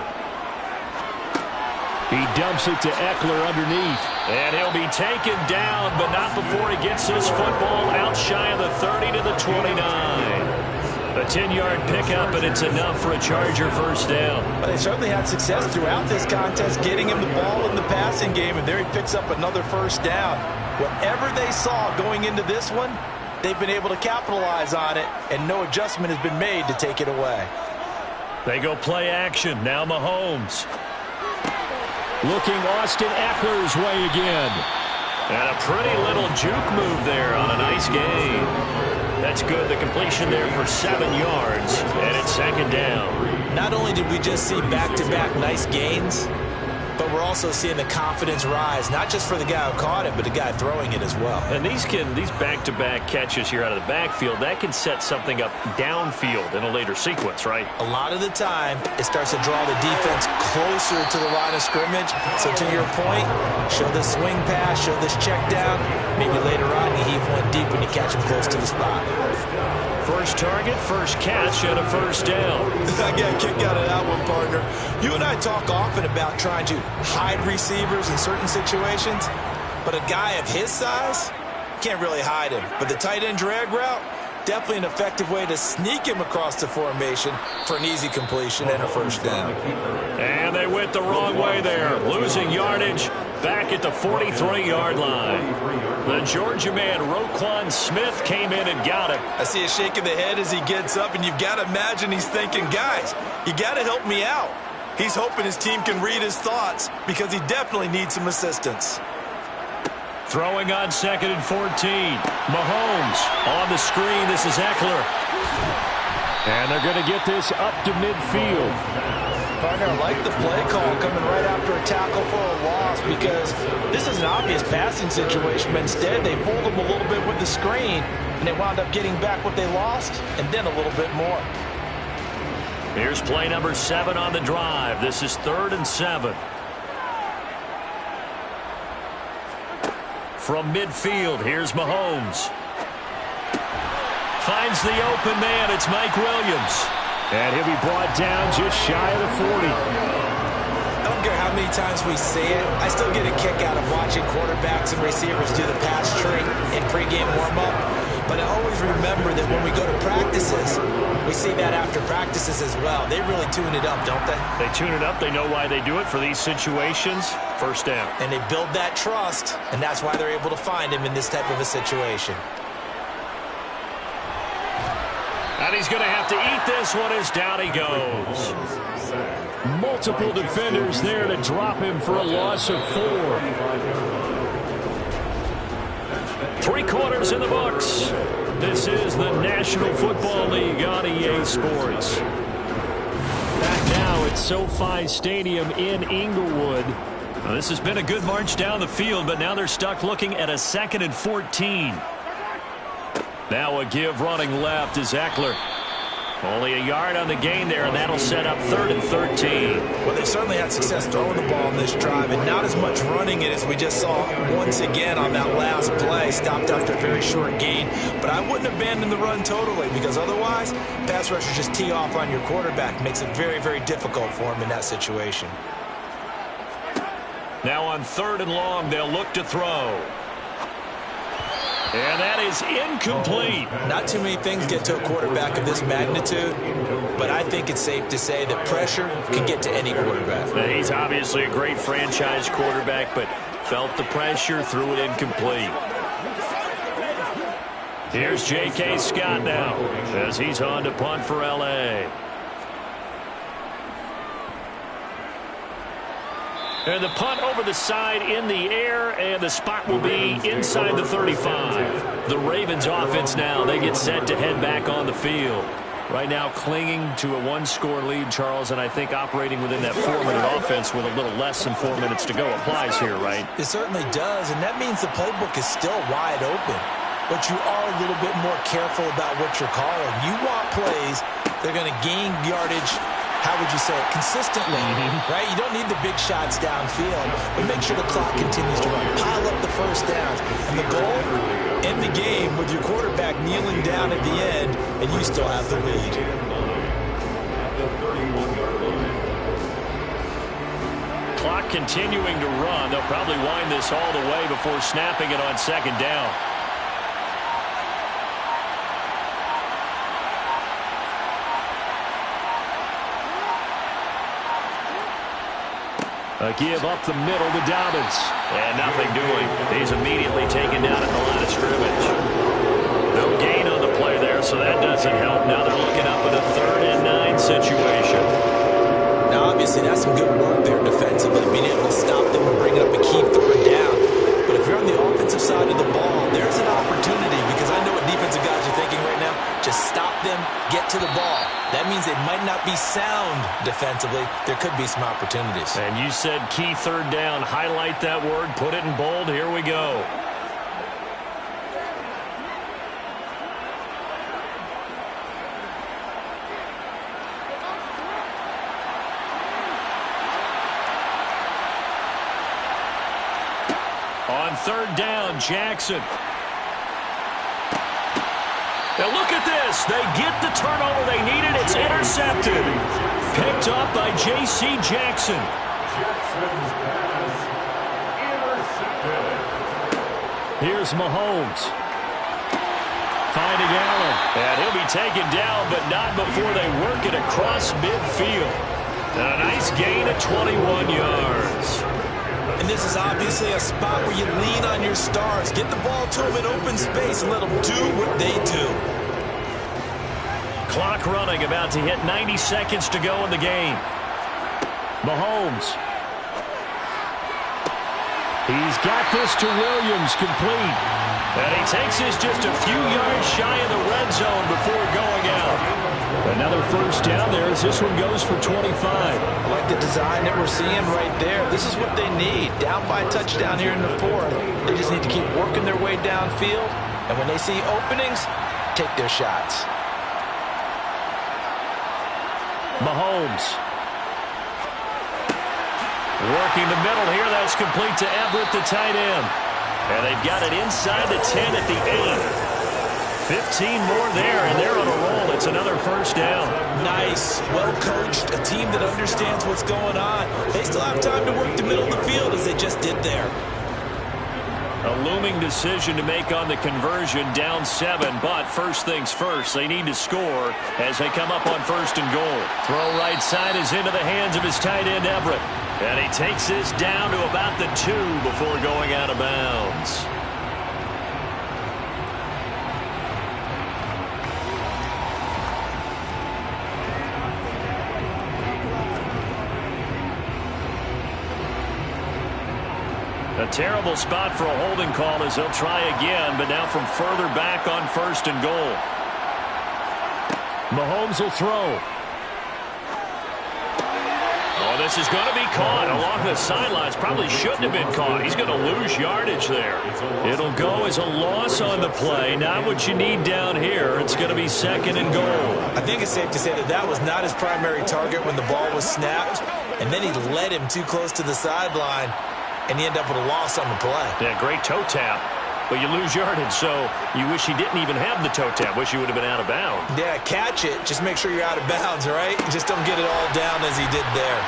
He dumps it to Eckler underneath. And he'll be taken down, but not before he gets this football out shy of the 30 to the 29. A 10-yard pickup, and it's enough for a Charger first down. But they certainly had success throughout this contest getting him the ball in the passing game, and there he picks up another first down. Whatever they saw going into this one, they've been able to capitalize on it, and no adjustment has been made to take it away. They go play action. Now Mahomes. Looking Austin Eckler's way again. And a pretty little juke move there on a nice game. That's good. The completion there for 7 yards, and it's second down. Not only did we just see back-to-back nice gains, but we're also seeing the confidence rise, not just for the guy who caught it, but the guy throwing it as well. And these back-to-back catches here out of the backfield, that can set something up downfield in a later sequence, right? A lot of the time, it starts to draw the defense closer to the line of scrimmage. So to your point, show this swing pass, show this check down. Maybe later on, you heave one deep and you catch him close to the spot. First target, first catch, and a first down. I got a kick out of that one, partner. You and I talk often about trying to hide receivers in certain situations, but a guy of his size can't really hide him. But the tight end drag route, definitely an effective way to sneak him across the formation for an easy completion and a first down. And they went the wrong way there, losing yardage back at the 43-yard line. The Georgia man, Roquan Smith, came in and got him. I see a shake of the head as he gets up, and you've got to imagine he's thinking, guys, you got to help me out. He's hoping his team can read his thoughts because he definitely needs some assistance. Throwing on 2nd and 14. Mahomes on the screen. This is Eckler. And they're going to get this up to midfield. Partner, I like the play call coming right after a tackle for a loss because this is an obvious passing situation, but instead they fooled them a little bit with the screen, and they wound up getting back what they lost and then a little bit more. Here's play number 7 on the drive. This is 3rd and 7. From midfield, here's Mahomes. Finds the open man. It's Mike Williams. And he'll be brought down just shy of the 40. I don't care how many times we see it. I still get a kick out of watching quarterbacks and receivers do the pass tree in pregame warm-up. But I always remember that when we go to practices, we see that after practices as well. They really tune it up, don't they? They tune it up. They know why they do it for these situations. First down. And they build that trust, and that's why they're able to find him in this type of a situation. And he's going to have to eat this one as down he goes. Multiple defenders there to drop him for a loss of 4. 3 quarters in the books. This is the National Football League on EA Sports. Back now at SoFi Stadium in Inglewood. Well, this has been a good march down the field, but now they're stuck looking at a 2nd and 14. Now a give running left is Eckler. Only a yard on the gain there, and that'll set up 3rd and 13. Well, they certainly had success throwing the ball in this drive, and not as much running it as we just saw once again on that last play. Stopped after a very short gain, but I wouldn't abandon the run totally because otherwise, pass rushers just tee off on your quarterback. Makes it very, very difficult for him in that situation. Now on 3rd and long, they'll look to throw. And that is incomplete. Not too many things get to a quarterback of this magnitude, but I think it's safe to say that pressure can get to any quarterback. Now, he's obviously a great franchise quarterback, but felt the pressure, threw it incomplete. Here's J.K. Scott now as he's on to punt for L.A. And the punt over the side in the air, and the spot will be inside the 35. The Ravens offense now, they get set to head back on the field. Right now clinging to a 1-score lead, Charles, and I think operating within that 4-minute offense with a little less than 4 minutes to go applies here, right? It certainly does, and that means the playbook is still wide open. But you are a little bit more careful about what you're calling. You want plays that are going to gain yardage, how would you say it, consistently, right? You don't need the big shots downfield, but make sure the clock continues to run. Pile up the first downs. And the goal, end the game with your quarterback kneeling down at the end, and you still have the lead. clock continuing to run. They'll probably wind this all the way before snapping it on second down. A give up the middle to Dobbins. And nothing doing. He's immediately taken down at the line of scrimmage. No gain on the play there, so that doesn't help. Now they're looking up at a 3rd and 9 situation. Now, obviously, that's some good work there defensively, being able to stop them and bring up a key 3rd down. But if you're on the offensive side of the ball, there's an opportunity, because I know what defensive guys are thinking right now. Just stop them, get to the ball. That means they might not be sound defensively. There could be some opportunities. And you said key 3rd down. Highlight that word. Put it in bold. Here we go. On 3rd down, Jackson. Now look at this. They get the turnover they needed. It's intercepted. Picked up by J.C. Jackson. Here's Mahomes. Finding Allen. And he'll be taken down, but not before they work it across midfield. And a nice gain of 21 yards. And this is obviously a spot where you lean on your stars. Get the ball to them in open space and let them do what they do. Clock running, about to hit 90 seconds to go in the game. Mahomes. He's got this to Williams, complete. And he takes this just a few yards shy of the red zone before going out. Another 1st down there as this one goes for 25. I like the design that we're seeing right there. This is what they need. Down by a touchdown here in the 4th. They just need to keep working their way downfield. And when they see openings, take their shots. Mahomes. Working the middle here. That's complete to Everett, the tight end. And they've got it inside the 10 at the 8. 15 more there, and they're on a roll. It's another 1st down. Nice. Well coached. A team that understands what's going on. They still have time to work the middle of the field as they just did there. A looming decision to make on the conversion, down 7, but first things first, they need to score as they come up on 1st and goal. Throw right side is into the hands of his tight end, Everett. And he takes this down to about the 2 before going out of bounds. A terrible spot for a holding call as they'll try again, but now from further back on 1st and goal. Mahomes will throw. Oh, this is going to be caught along the sidelines. Probably shouldn't have been caught. He's going to lose yardage there. It'll go as a loss on the play. Not what you need down here. It's going to be 2nd and goal. I think it's safe to say that that was not his primary target when the ball was snapped. And then he led him too close to the sideline. And you end up with a loss on the play. Yeah, great toe tap. But you lose yardage, so you wish he didn't even have the toe tap. Wish he would have been out of bounds. Yeah, catch it. Just make sure you're out of bounds, all right? Just don't get it all down as he did there.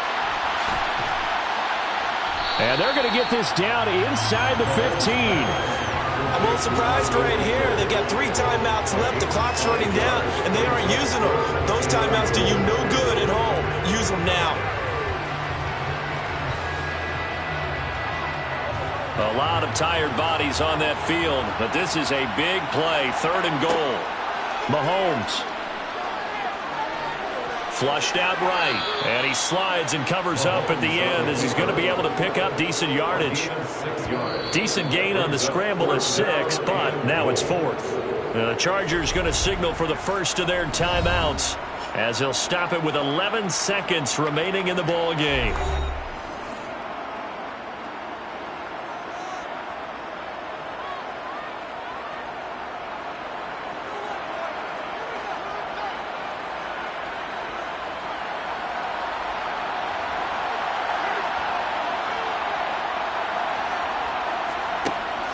And they're going to get this down inside the 15. I'm a little surprised right here. They've got 3 timeouts left. The clock's running down, and they aren't using them. Those timeouts do you no good at home. Use them now. A lot of tired bodies on that field, but this is a big play. 3rd and goal. Mahomes. Flushed out right, and he slides and covers up at the end as he's going to be able to pick up decent yardage. Decent gain on the scramble is 6, but now it's 4th. The Chargers going to signal for the first of their timeouts as they'll stop it with 11 seconds remaining in the ball game.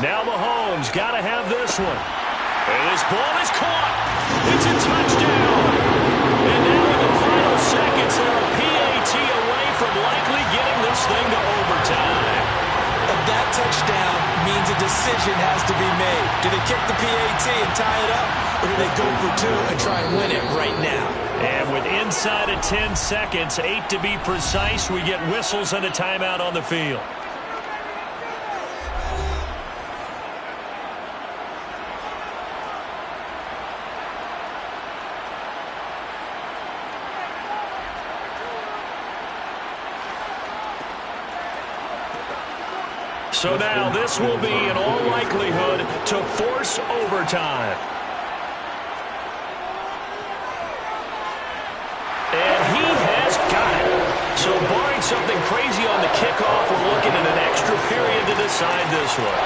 Now Mahomes got to have this one. And this ball is caught. It's a touchdown. And now in the final seconds, they're a PAT away from likely getting this thing to decision has to be made. Do they kick the PAT and tie it up, or do they go for 2 and try and win it right now? And with inside of 10 seconds, 8 to be precise, we get whistles and a timeout on the field. So now this will be, in all likelihood, to force overtime. And he has got it. So barring something crazy on the kickoff, we're looking at an extra period to decide this one.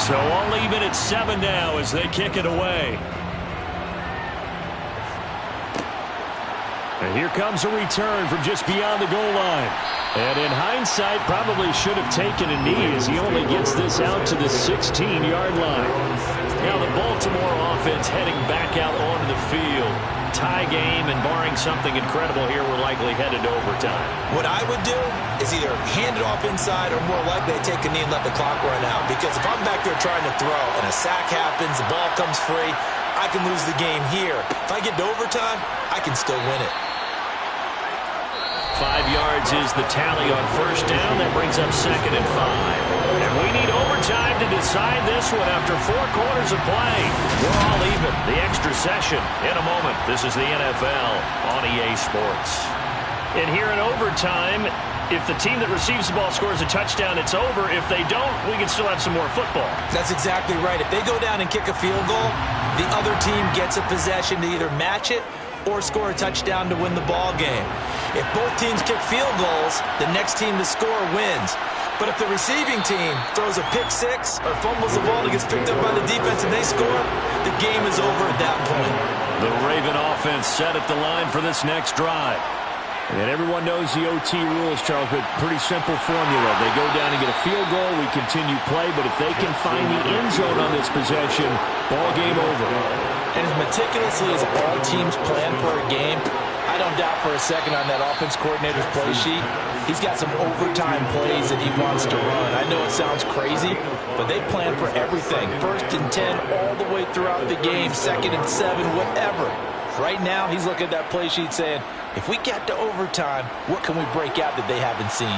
So all even at 7 now as they kick it away. And here comes a return from just beyond the goal line. And in hindsight, probably should have taken a knee as he only gets this out to the 16-yard line. Now the Baltimore offense heading back out onto the field. Tie game, and barring something incredible here, we're likely headed to overtime. What I would do is either hand it off inside or more likely take a knee and let the clock run out. Because if I'm back there trying to throw and a sack happens, the ball comes free, I can lose the game here. If I get to overtime, I can still win it. 5 yards is the tally on first down. That brings up 2nd and 5. And we need overtime to decide this one after 4 quarters of play. We're all even. The extra session in a moment. This is the NFL on EA Sports. And here in overtime, if the team that receives the ball scores a touchdown, it's over. If they don't, we can still have some more football. That's exactly right. If they go down and kick a field goal, the other team gets a possession to either match it or score a touchdown to win the ball game. If both teams kick field goals, the next team to score wins. But if the receiving team throws a pick-6 or fumbles the ball and gets picked up by the defense and they score, the game is over at that point. The Raven offense set at the line for this next drive. And everyone knows the OT rules, Charles, but pretty simple formula. They go down and get a field goal, we continue play, but if they can find the end zone on this possession, ball game over. And as meticulously as all teams plan for a game, I don't doubt for a second on that offense coordinator's play sheet, he's got some overtime plays that he wants to run. I know it sounds crazy, but they plan for everything. 1st and 10 all the way throughout the game, 2nd and 7, whatever. Right now, he's looking at that play sheet saying, if we get to overtime, what can we break out that they haven't seen?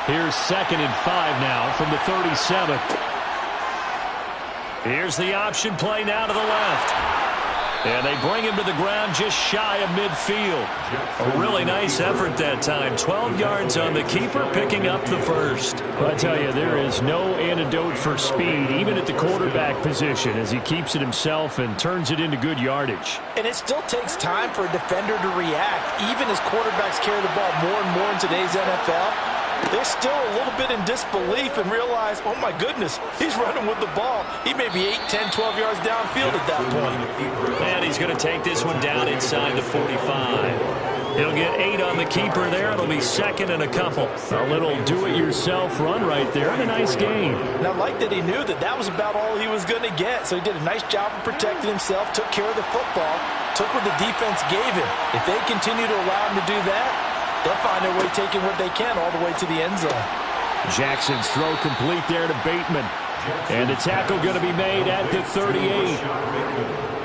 Here's 2nd and 5 now from the 37. Here's the option play now to the left. And they bring him to the ground just shy of midfield. A really nice effort that time. 12 yards on the keeper, picking up the first. I tell you, there is no antidote for speed, even at the quarterback position, as he keeps it himself and turns it into good yardage. And it still takes time for a defender to react. Even as quarterbacks carry the ball more and more in today's NFL, they're still a little bit in disbelief and realize, oh my goodness, he's running with the ball. He may be 8, 10, 12 yards downfield at that point. And he's going to take this one down inside the 45. He'll get 8 on the keeper there. It'll be 2nd and a couple. A little do-it-yourself run right there and a nice game. And I like that he knew that that was about all he was going to get. So he did a nice job of protecting himself, took care of the football, took what the defense gave him. If they continue to allow him to do that, they'll find their way taking what they can all the way to the end zone. Jackson's throw complete there to Bateman. And the tackle going to be made at the 38.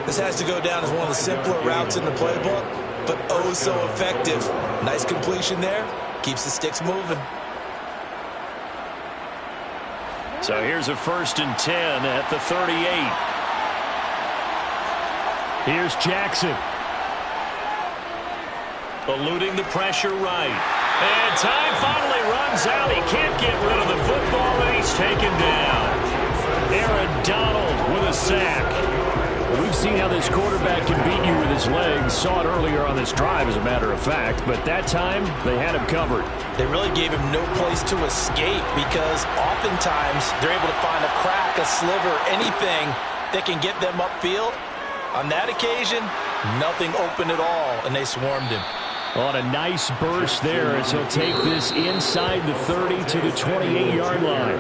This has to go down as one of the simpler routes in the playbook, but oh so effective. Nice completion there. Keeps the sticks moving. So here's a 1st and 10 at the 38. Here's Jackson. Eluding the pressure right. And time finally runs out. He can't get rid of the football, and he's taken down. Aaron Donald with a sack. Well, we've seen how this quarterback can beat you with his legs. Saw it earlier on this drive, as a matter of fact. But that time, they had him covered. They really gave him no place to escape because oftentimes they're able to find a crack, a sliver, anything that can get them upfield. On that occasion, nothing open at all, and they swarmed him. On a nice burst there as he'll take this inside the 30 to the 28-yard line.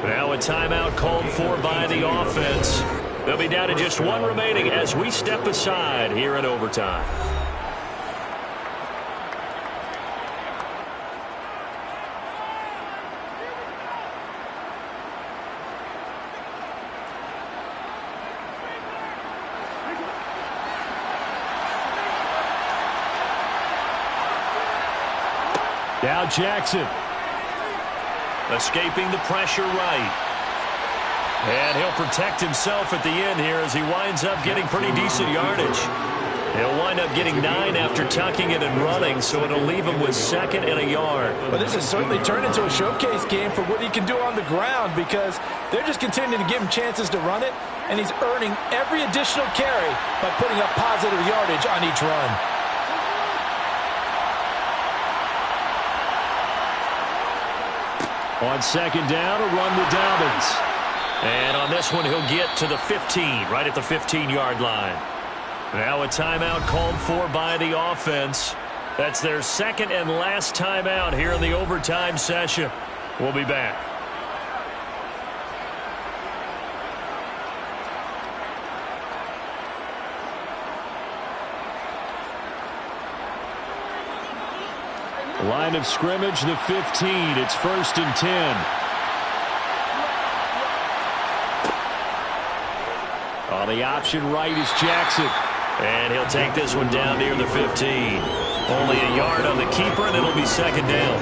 Now a timeout called for by the offense. They'll be down to just one remaining as we step aside here in overtime. Now Jackson. Escaping the pressure right. And he'll protect himself at the end here as he winds up getting pretty decent yardage. He'll wind up getting 9 after tucking it and running, so it'll leave him with 2nd and a yard. But this has certainly turned into a showcase game for what he can do on the ground because they're just continuing to give him chances to run it, and he's earning every additional carry by putting up positive yardage on each run. On 2nd down, a run with Dobbins. And on this one, he'll get to the 15, right at the 15-yard line. Now a timeout called for by the offense. That's their 2nd and last timeout here in the overtime session. We'll be back. Line of scrimmage, the 15. It's 1st and 10. On the option right is Jackson. And he'll take this one down near the 15. Only a yard on the keeper, and it'll be 2nd down.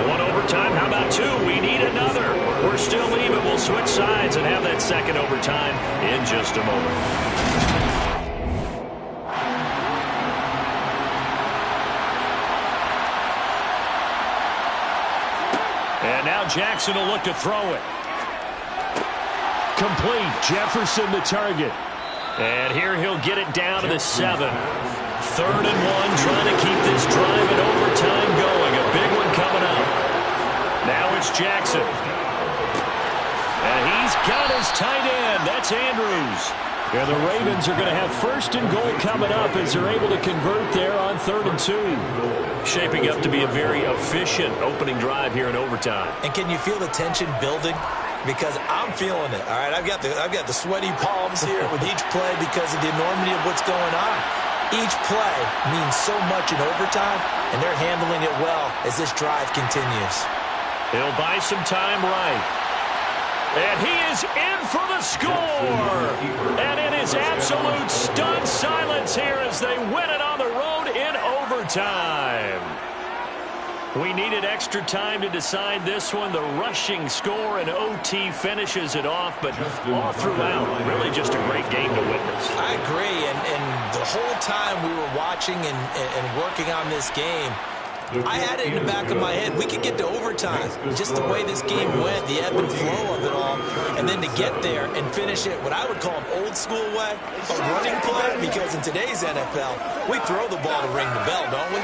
One overtime. How about 2? We need another. We're still even. We'll switch sides and have that 2nd overtime in just a moment. And now Jackson will look to throw it. Complete. Jefferson the target. And here he'll get it down to the 7. 3rd and 1, trying to keep this drive in overtime going. A big one coming up. Now it's Jackson. And he's got his tight end. That's Andrews. And the Ravens are going to have 1st and goal coming up as they're able to convert there on 3rd and 2. Shaping up to be a very efficient opening drive here in overtime. And can you feel the tension building? Because I'm feeling it. All right, I've got the sweaty palms here with each play because of the enormity of what's going on. Each play means so much in overtime, and they're handling it well as this drive continues. He'll buy some time right. And he is in for the score. And it is absolute stunned silence here as they win it on the road in overtime. We needed extra time to decide this one. The rushing score and OT finishes it off, but all throughout, really just a great game to witness. I agree, and the whole time we were watching and working on this game, I had it in the back of my head. We could get to overtime. Just the way this game went, the ebb and flow of it all. And then to get there and finish it what I would call an old school way, a running play, because in today's NFL, we throw the ball to ring the bell, don't we?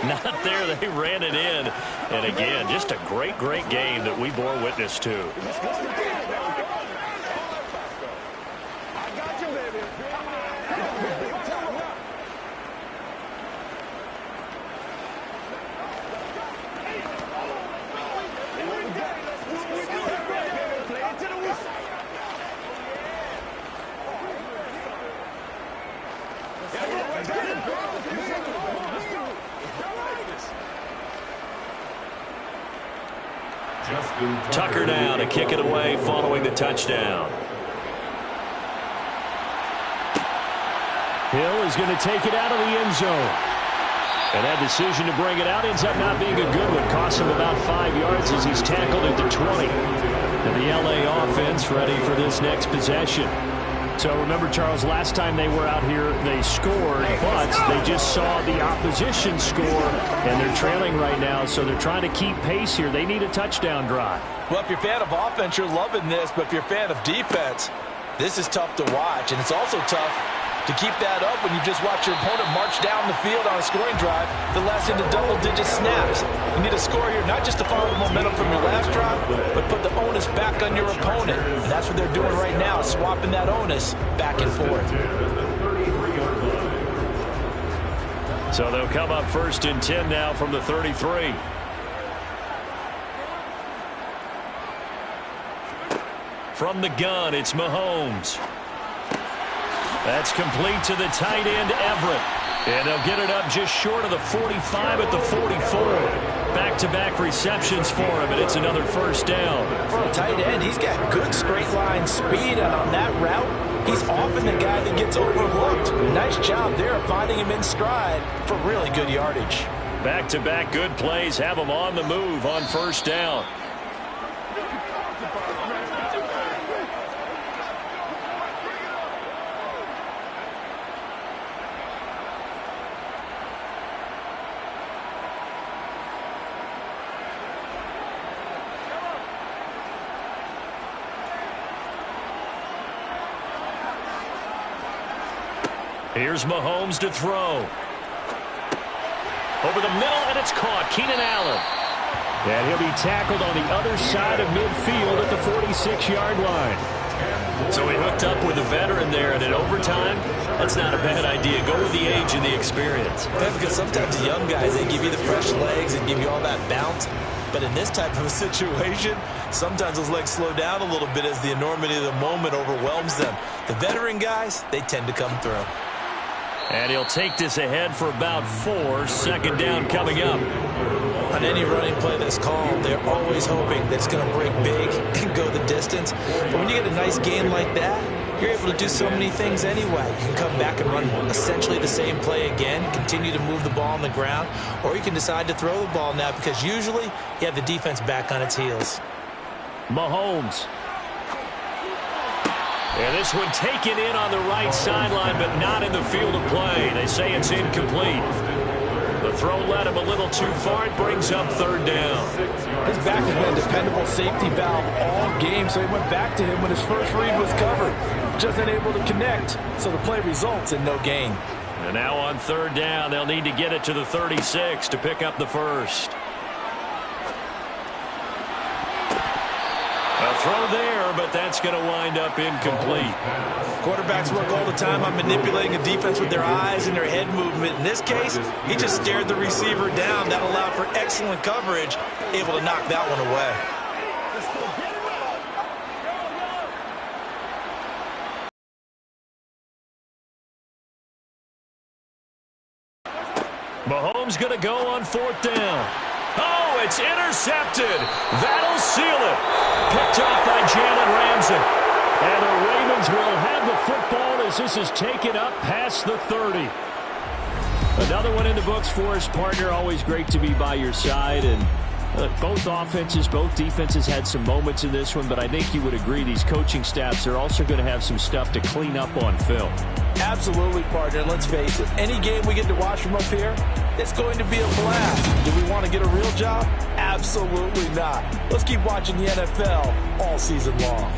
Not there. They ran it in. And again, just a great, great game that we bore witness to. Tucker down to kick it away following the touchdown. Hill is going to take it out of the end zone. And that decision to bring it out ends up not being a good one. Costs him about 5 yards as he's tackled at the 20. And the LA offense ready for this next possession. So remember, Charles, last time they were out here, they scored, but they just saw the opposition score, and they're trailing right now, so they're trying to keep pace here. They need a touchdown drive. Well, if you're a fan of offense, you're loving this, but if you're a fan of defense, this is tough to watch, and it's also tough to keep that up when you just watch your opponent march down the field on a scoring drive that lasts into double-digit snaps. You need a score here, not just to follow the momentum from your last drive, but put the onus back on your opponent. And that's what they're doing right now, swapping that onus back and forth. So they'll come up 1st and 10 now from the 33. From the gun, it's Mahomes. That's complete to the tight end, Everett. And they'll get it up just short of the 45 at the 44. Back-to-back receptions for him, and it's another 1st down. For a tight end, he's got good straight-line speed, and on that route, he's often the guy that gets overlooked. Nice job there of finding him in stride for really good yardage. Back-to-back good plays have him on the move on 1st down. Here's Mahomes to throw. Over the middle, and it's caught. Keenan Allen. And he'll be tackled on the other side of midfield at the 46-yard line. So he hooked up with a veteran there, and in overtime, that's not a bad idea. Go with the age and the experience. Yeah, because sometimes the young guys, they give you the fresh legs and give you all that bounce. But in this type of a situation, sometimes those legs slow down a little bit as the enormity of the moment overwhelms them. The veteran guys, they tend to come through. And he'll take this ahead for about 4. 2nd down coming up. On any running play that's called, they're always hoping that it's going to break big and go the distance. But when you get a nice gain like that, you're able to do so many things anyway. You can come back and run essentially the same play again, continue to move the ball on the ground, or you can decide to throw the ball now because usually you have the defense back on its heels. Mahomes. And this one taken in on the right sideline, but not in the field of play. They say it's incomplete. The throw led him a little too far. It brings up 3rd down. His back has been a dependable safety valve all game, so he went back to him when his first read was covered. Just unable to connect, so the play results in no gain. And now on 3rd down, they'll need to get it to the 36 to pick up the 1st. A throw there, but that's going to wind up incomplete. Quarterbacks work all the time on manipulating a defense with their eyes and their head movement. In this case, he just stared the receiver down. That allowed for excellent coverage, able to knock that one away. Mahomes going to go on 4th down. Oh, it's intercepted. That'll seal it. Picked off by Jalen Ramsey. And the Ravens will have the football as this is taken up past the 30. Another one in the books for his partner. Always great to be by your side. And both offenses, both defenses had some moments in this one, but I think you would agree these coaching staffs are also going to have some stuff to clean up on film. Absolutely, partner. Let's face it, any game we get to watch from up here, it's going to be a blast. Do we want to get a real job? Absolutely not. Let's keep watching the NFL all season long.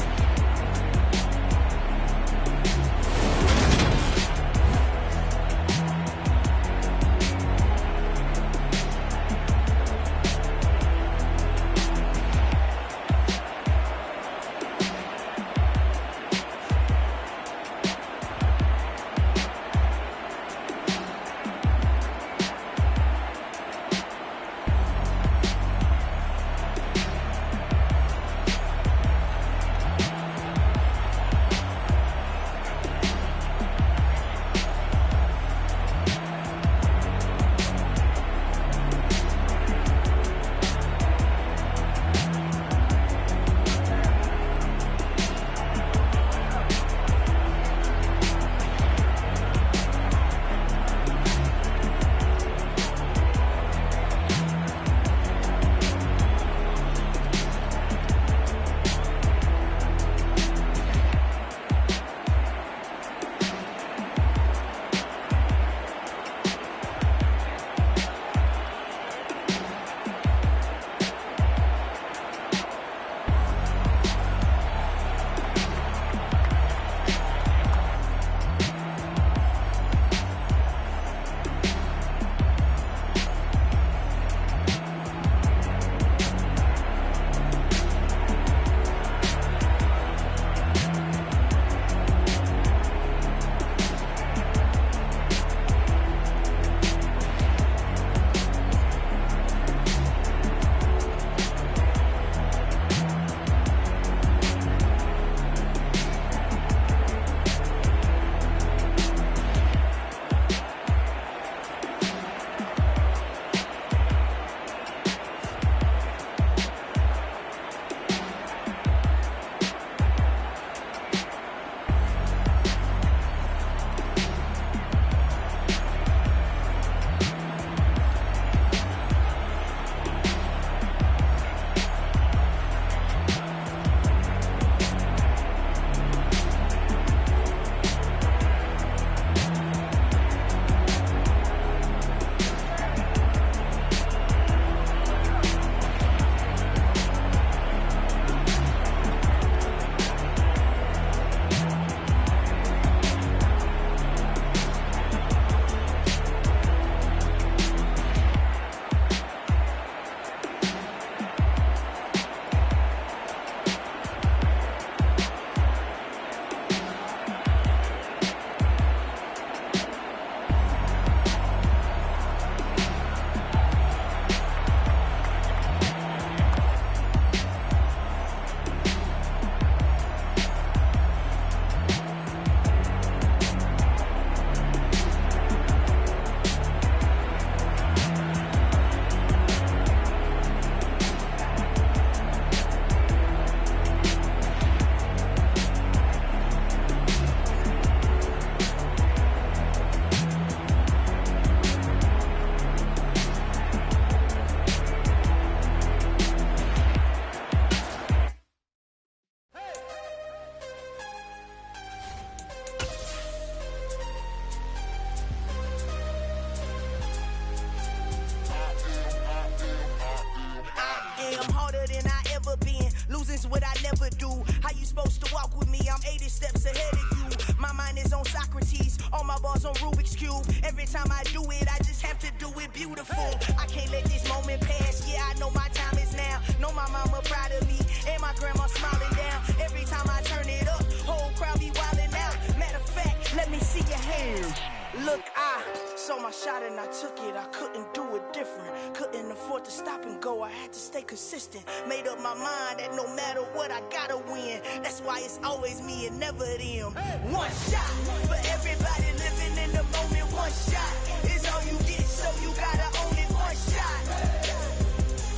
bars on Rubik's Cube. Every time I do it, I just have to do it beautiful. I can't let this moment pass. Yeah, I know my time is now. Know my mama proud of me, and my grandma smiling down. Every time I turn it up, whole crowd be wildin' out. Matter of fact, let me see your hands. Look, I saw my shot and I took it. I couldn't do it different. Couldn't afford to stop and go. I had to stay consistent. Made up my mind that no matter what, I gotta win. That's why it's always me and never them. One shot for everybody living in the moment. One shot is all you get, so you gotta own it. One shot.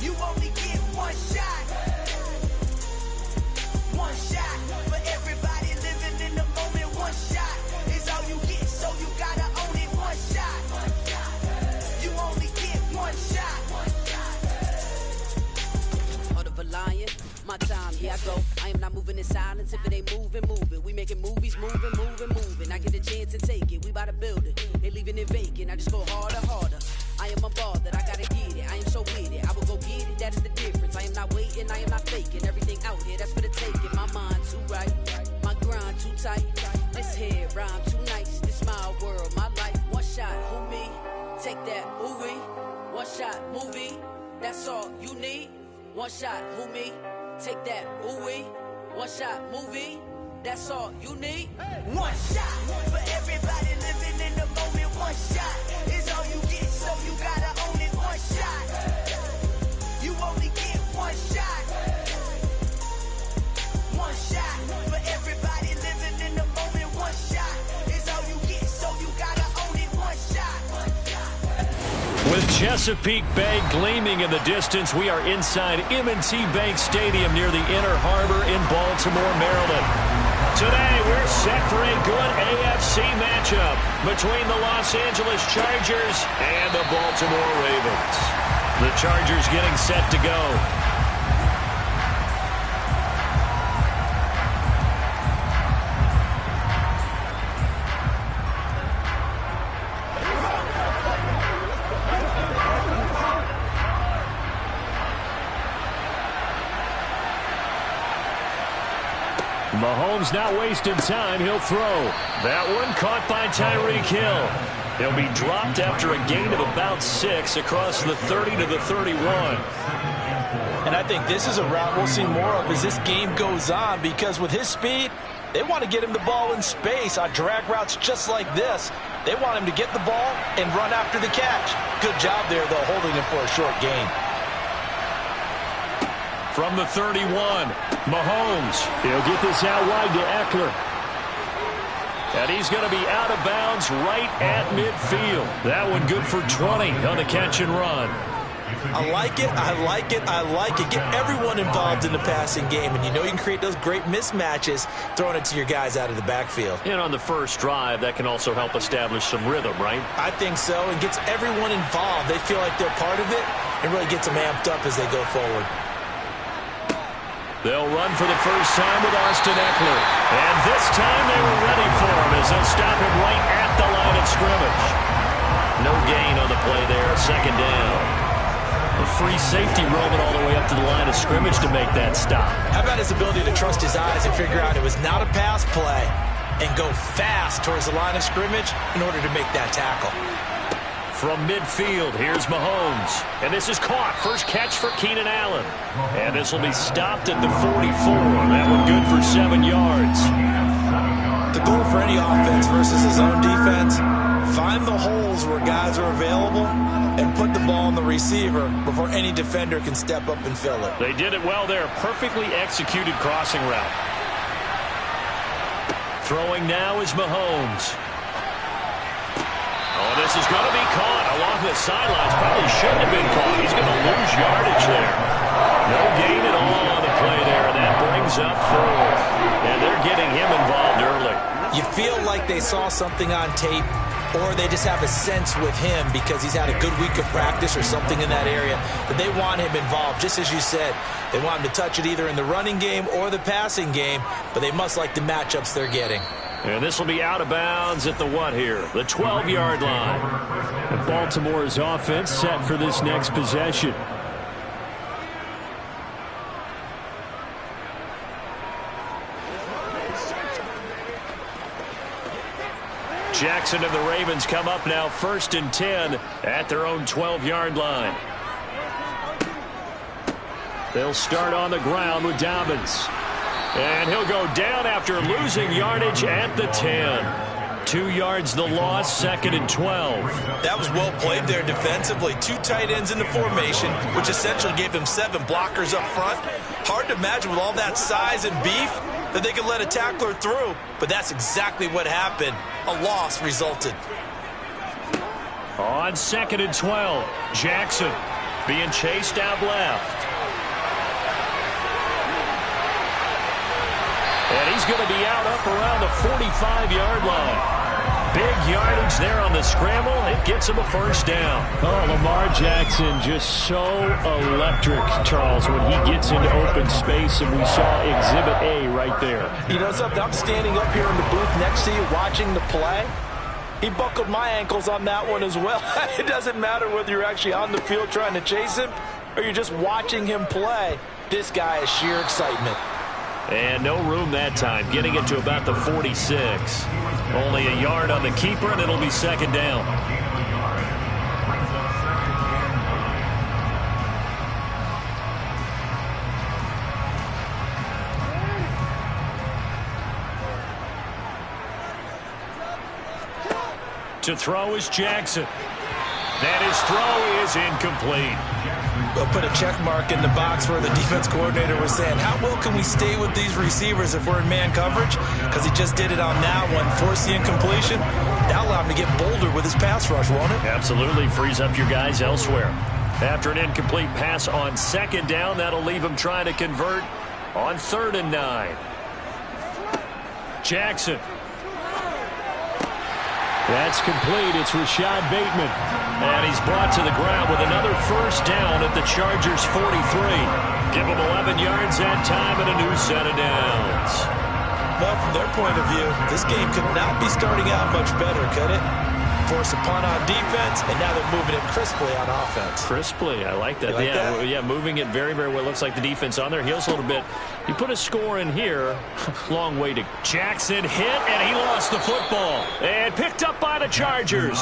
You only get one shot. One shot for everybody living in the moment. One shot is all you get, so you gotta own it. One shot. You only get one shot. Heart of a lion, my time, here I go. I am not moving in silence. If it ain't moving, move it. We making movies, moving. I get a chance to take it. We bout to build it. Ain't leaving it vacant. I just go harder. I am a ball that I gotta get it. I am so with it. I will go get it. That is the difference. I am not waiting. I am not faking. Everything out here, that's for the taking. My mind too right. My grind too tight. This head rhyme too nice. This my world, my life. One shot, who me? Take that, ooh-wee. One shot, movie. That's all you need. One shot, who me? Take that, ooh-wee. One shot, movie. That's all you need. One shot for everybody living in the moment. One shot is all you get, so you gotta own it. One shot. You only get one shot. One shot for everybody living in the moment. One shot is all you get, so you gotta own it. One shot. With Chesapeake Bay gleaming in the distance, we are inside M&T Bank Stadium near the Inner Harbor in Baltimore, Maryland. Today, we're set for a good AFC matchup between the Los Angeles Chargers and the Baltimore Ravens. The Chargers getting set to go. Mahomes not wasting time. He'll throw. That one caught by Tyreek Hill. He'll be dropped after a gain of about 6 across the 30 to the 31. And I think this is a route we'll see more of as this game goes on, because with his speed, they want to get him the ball in space on drag routes just like this. They want him to get the ball and run after the catch. Good job there, though, holding him for a short gain. From the 31, Mahomes. He'll get this out wide to Eckler. And he's going to be out of bounds right at midfield. That one good for 20 on the catch and run. I like it. Get everyone involved in the passing game, and you know you can create those great mismatches throwing it to your guys out of the backfield. And on the first drive, that can also help establish some rhythm, right? I think so, and gets everyone involved. They feel like they're part of it, and really gets them amped up as they go forward. They'll run for the first time with Austin Eckler. And this time they were ready for him as they'll stop him right at the line of scrimmage. No gain on the play there, second down. A free safety roaming all the way up to the line of scrimmage to make that stop. How about his ability to trust his eyes and figure out it was not a pass play and go fast towards the line of scrimmage in order to make that tackle. From midfield, here's Mahomes. And this is caught. First catch for Keenan Allen. And this will be stopped at the 44. That one good for 7 yards. The goal for any offense versus his own defense, find the holes where guys are available and put the ball on the receiver before any defender can step up and fill it. They did it well there. Perfectly executed crossing route. Throwing now is Mahomes. Oh, this is going to be caught along the sidelines. Probably shouldn't have been caught. He's going to lose yardage there. No gain at all on the play there. That brings up 4th. And they're getting him involved early. You feel like they saw something on tape, or they just have a sense with him because he's had a good week of practice or something in that area that they want him involved. Just as you said, they want him to touch it either in the running game or the passing game, but they must like the matchups they're getting. And this will be out of bounds at the what here? The 12-yard line. And Baltimore's offense set for this next possession. Jackson and the Ravens come up now 1st and 10 at their own 12-yard line. They'll start on the ground with Dobbins. And he'll go down after losing yardage at the 10. 2 yards the loss, 2nd and 12. That was well played there defensively. 2 tight ends in the formation, which essentially gave them 7 blockers up front. Hard to imagine with all that size and beef that they could let a tackler through, but that's exactly what happened. A loss resulted. On 2nd and 12, Jackson being chased out left. And he's going to be out up around the 45-yard line. Big yardage there on the scramble. It gets him a 1st down. Oh, Lamar Jackson just so electric, Charles, when he gets into open space, and we saw Exhibit A right there. You know something? I'm standing up here in the booth next to you watching the play. He buckled my ankles on that one as well. It doesn't matter whether you're actually on the field trying to chase him or you're just watching him play. This guy is sheer excitement. And no room that time, getting it to about the 46. Only a yard on the keeper, and it'll be 2nd down. To throw is Jackson. And his throw is incomplete. We'll put a check mark in the box where the defense coordinator was saying, how well can we stay with these receivers if we're in man coverage? Because he just did it on that one, forced the incompletion. That'll allow him to get bolder with his pass rush, won't it? Absolutely, frees up your guys elsewhere. After an incomplete pass on 2nd down, that'll leave him trying to convert on 3rd and 9. Jackson. That's complete. It's Rashad Bateman. And he's brought to the ground with another 1st down at the Chargers' 43. Give him 11 yards that time and a new set of downs. Well, from their point of view, this game could not be starting out much better, could it? Force a punt on defense, and now they're moving it crisply on offense. Crisply, I like that. You like that? Yeah, moving it very, very well. Looks like the defense on their heels a little bit. You put a score in here, long way to... Jackson hit, and he lost the football. And picked up by the Chargers.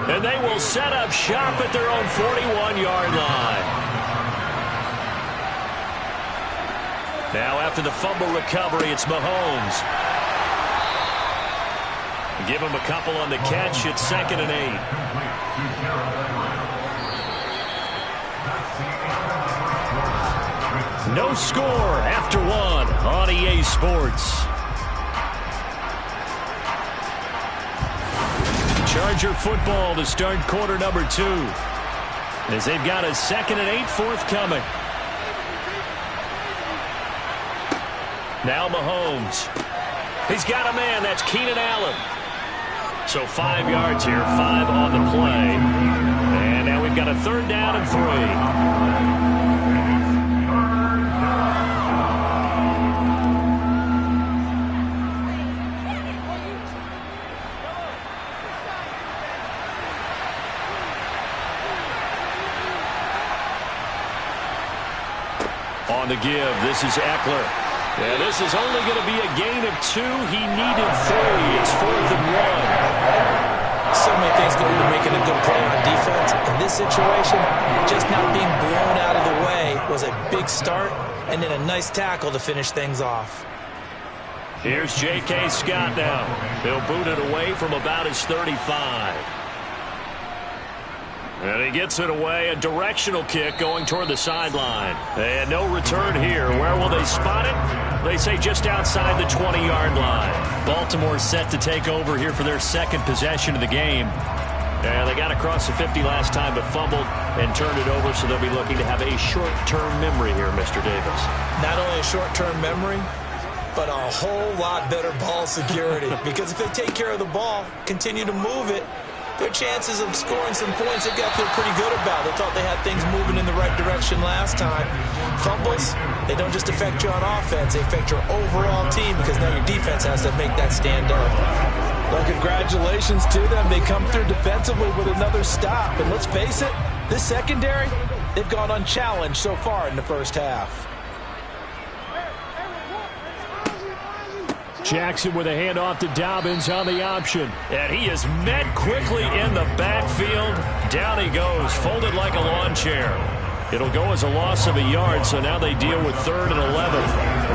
And they will set up shop at their own 41-yard line. Now, after the fumble recovery, it's Mahomes. Give him a couple on the catch. It's 2nd and 8. No score after 1 on EA Sports. Charger football to start quarter number 2. As they've got a 2nd and 8 forthcoming. Now Mahomes. He's got a man. That's Keenan Allen. So 5 yards here, 5 on the play. And now we've got a 3rd down and 3. On the give, this is Eckler. Yeah, this is only going to be a gain of 2. He needed 3. It's 4th and 1. So many things go into making a good play on defense. In this situation, just not being blown out of the way was a big start, and then a nice tackle to finish things off. Here's J.K. Scott now. He'll boot it away from about his 35. And he gets it away, a directional kick going toward the sideline. And no return here. Where will they spot it? They say just outside the 20-yard line. Baltimore set to take over here for their 2nd possession of the game. And they got across the 50 last time but fumbled and turned it over, so they'll be looking to have a short-term memory here, Mr. Davis. Not only a short-term memory, but a whole lot better ball security. Because if they take care of the ball, continue to move it, their chances of scoring some points they've got to feel pretty good about. They thought they had things moving in the right direction last time. Fumbles, they don't just affect you on offense, they affect your overall team because now your defense has to make that stand up. Well, congratulations to them. They come through defensively with another stop. And let's face it, this secondary, they've gone unchallenged so far in the first half. Jackson with a handoff to Dobbins on the option. And he is met quickly in the backfield. Down he goes, folded like a lawn chair. It'll go as a loss of a yard, so now they deal with 3rd and 11.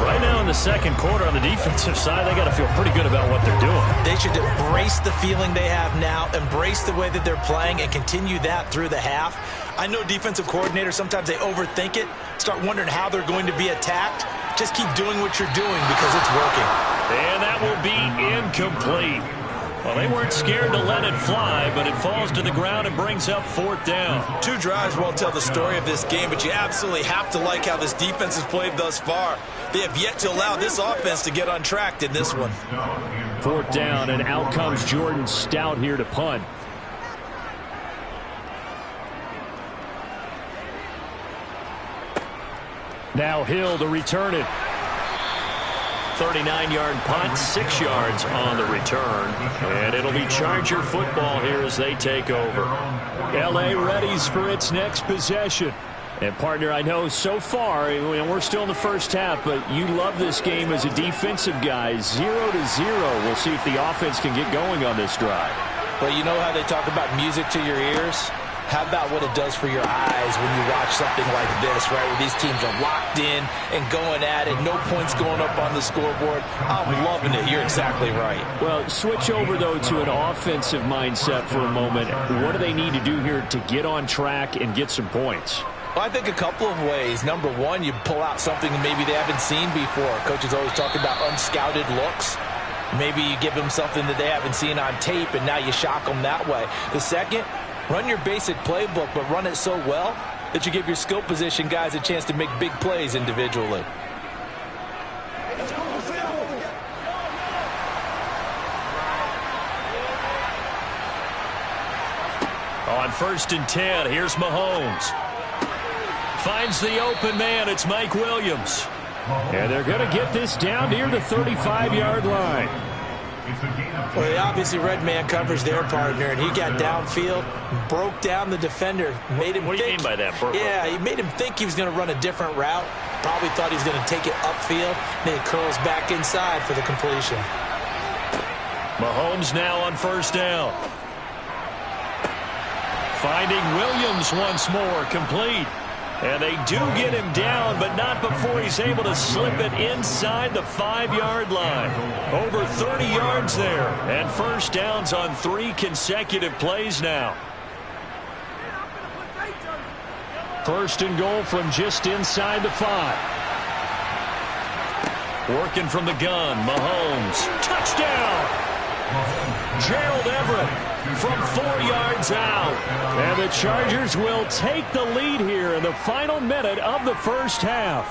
Right now in the second quarter on the defensive side, they got to feel pretty good about what they're doing. They should embrace the feeling they have now, embrace the way that they're playing, and continue that through the half. I know defensive coordinators, sometimes they overthink it, start wondering how they're going to be attacked. Just keep doing what you're doing because it's working. And that will be incomplete. Well, they weren't scared to let it fly, but it falls to the ground and brings up 4th down. 2 drives won't tell the story of this game, but you absolutely have to like how this defense has played thus far. They have yet to allow this offense to get untracked in this one. 4th down, and out comes Jordan Stout here to punt. Now Hill to return it. 39-yard punt, 6 yards on the return. And it'll be Charger football here as they take over. L.A. readies for its next possession. And, partner, I know so far, we're still in the first half, but you love this game as a defensive guy. 0-0. We'll see if the offense can get going on this drive. Well, you know how they talk about music to your ears? How about what it does for your eyes when you watch something like this, right, where these teams are locked in and going at it, no points going up on the scoreboard? I'm loving it. You're exactly right. Well, switch over, though, to an offensive mindset for a moment. What do they need to do here to get on track and get some points? Well, I think a couple of ways. Number one, you pull out something that maybe they haven't seen before. Coach is always talking about unscouted looks. Maybe you give them something that they haven't seen on tape, and now you shock them that way. The second, run your basic playbook, but run it so well that you give your skill position guys a chance to make big plays individually. On 1st and 10, here's Mahomes. Finds the open man. It's Mike Williams. And they're going to get this down near the 35-yard line. Well, they obviously read man coverage their partner, and he got downfield, broke down the defender, made him What do you mean by that, Burko? Yeah, he made him think he was going to run a different route. Probably thought he was going to take it upfield. Then he curls back inside for the completion. Mahomes now on 1st down. Finding Williams once more, complete. And they do get him down, but not before he's able to slip it inside the 5-yard line. Over 30 yards there, and 1st downs on 3 consecutive plays now. 1st and goal from just inside the 5. Working from the gun, Mahomes. Touchdown! Gerald Everett from 4 yards out. And the Chargers will take the lead here in the final minute of the first half.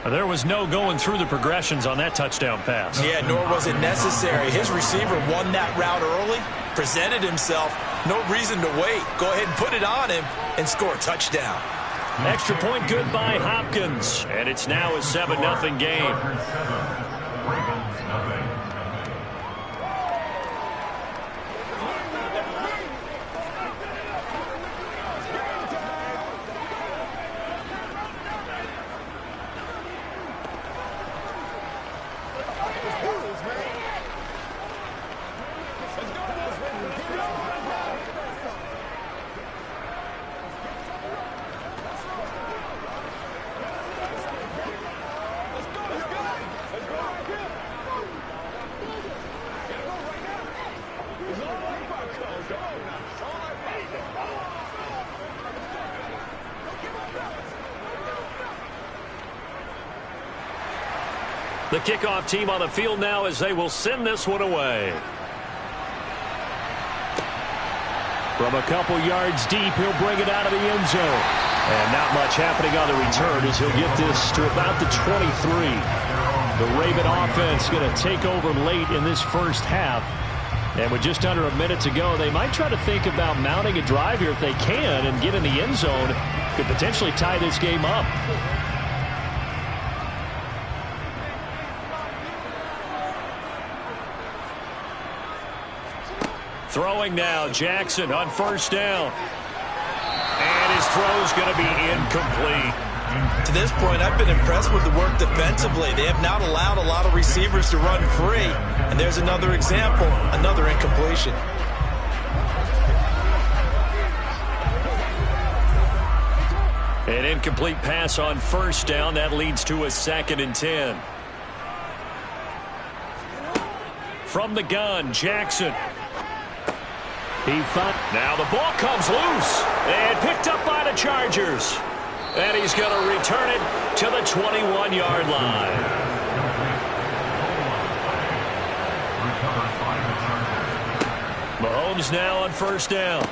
There was no going through the progressions on that touchdown pass. Yeah, nor was it necessary. His receiver won that route early, presented himself. No reason to wait. Go ahead and put it on him and score a touchdown. Extra point good by Hopkins. And it's now a 7-0 game. The kickoff team on the field now as they will send this one away. From a couple yards deep, he'll bring it out of the end zone. And not much happening on the return as he'll get this to about the 23. The Raven offense going to take over late in this first half. And with just under a minute to go, they might try to think about mounting a drive here if they can and get in the end zone. Could potentially tie this game up. Throwing now, Jackson on 1st down. And his throw's going to be incomplete. To this point, I've been impressed with the work defensively. They have not allowed a lot of receivers to run free. And there's another example, another incompletion. An incomplete pass on first down. That leads to a 2nd and 10. From the gun, Jackson. Now the ball comes loose and picked up by the Chargers. And he's going to return it to the 21-yard line. Mahomes now on first down.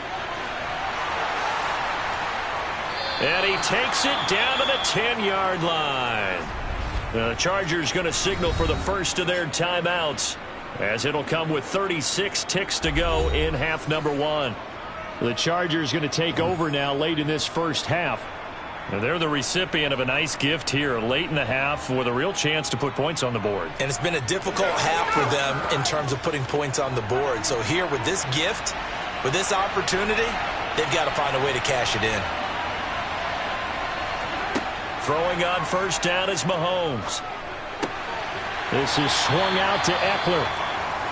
And he takes it down to the 10-yard line. The Chargers going to signal for the first of their timeouts, as it'll come with 36 ticks to go in half number 1. The Chargers going to take over now late in this first half. And they're the recipient of a nice gift here late in the half with a real chance to put points on the board. And it's been a difficult half for them in terms of putting points on the board. So here with this gift, with this opportunity, they've got to find a way to cash it in. Throwing on first down is Mahomes. This is swung out to Eckler.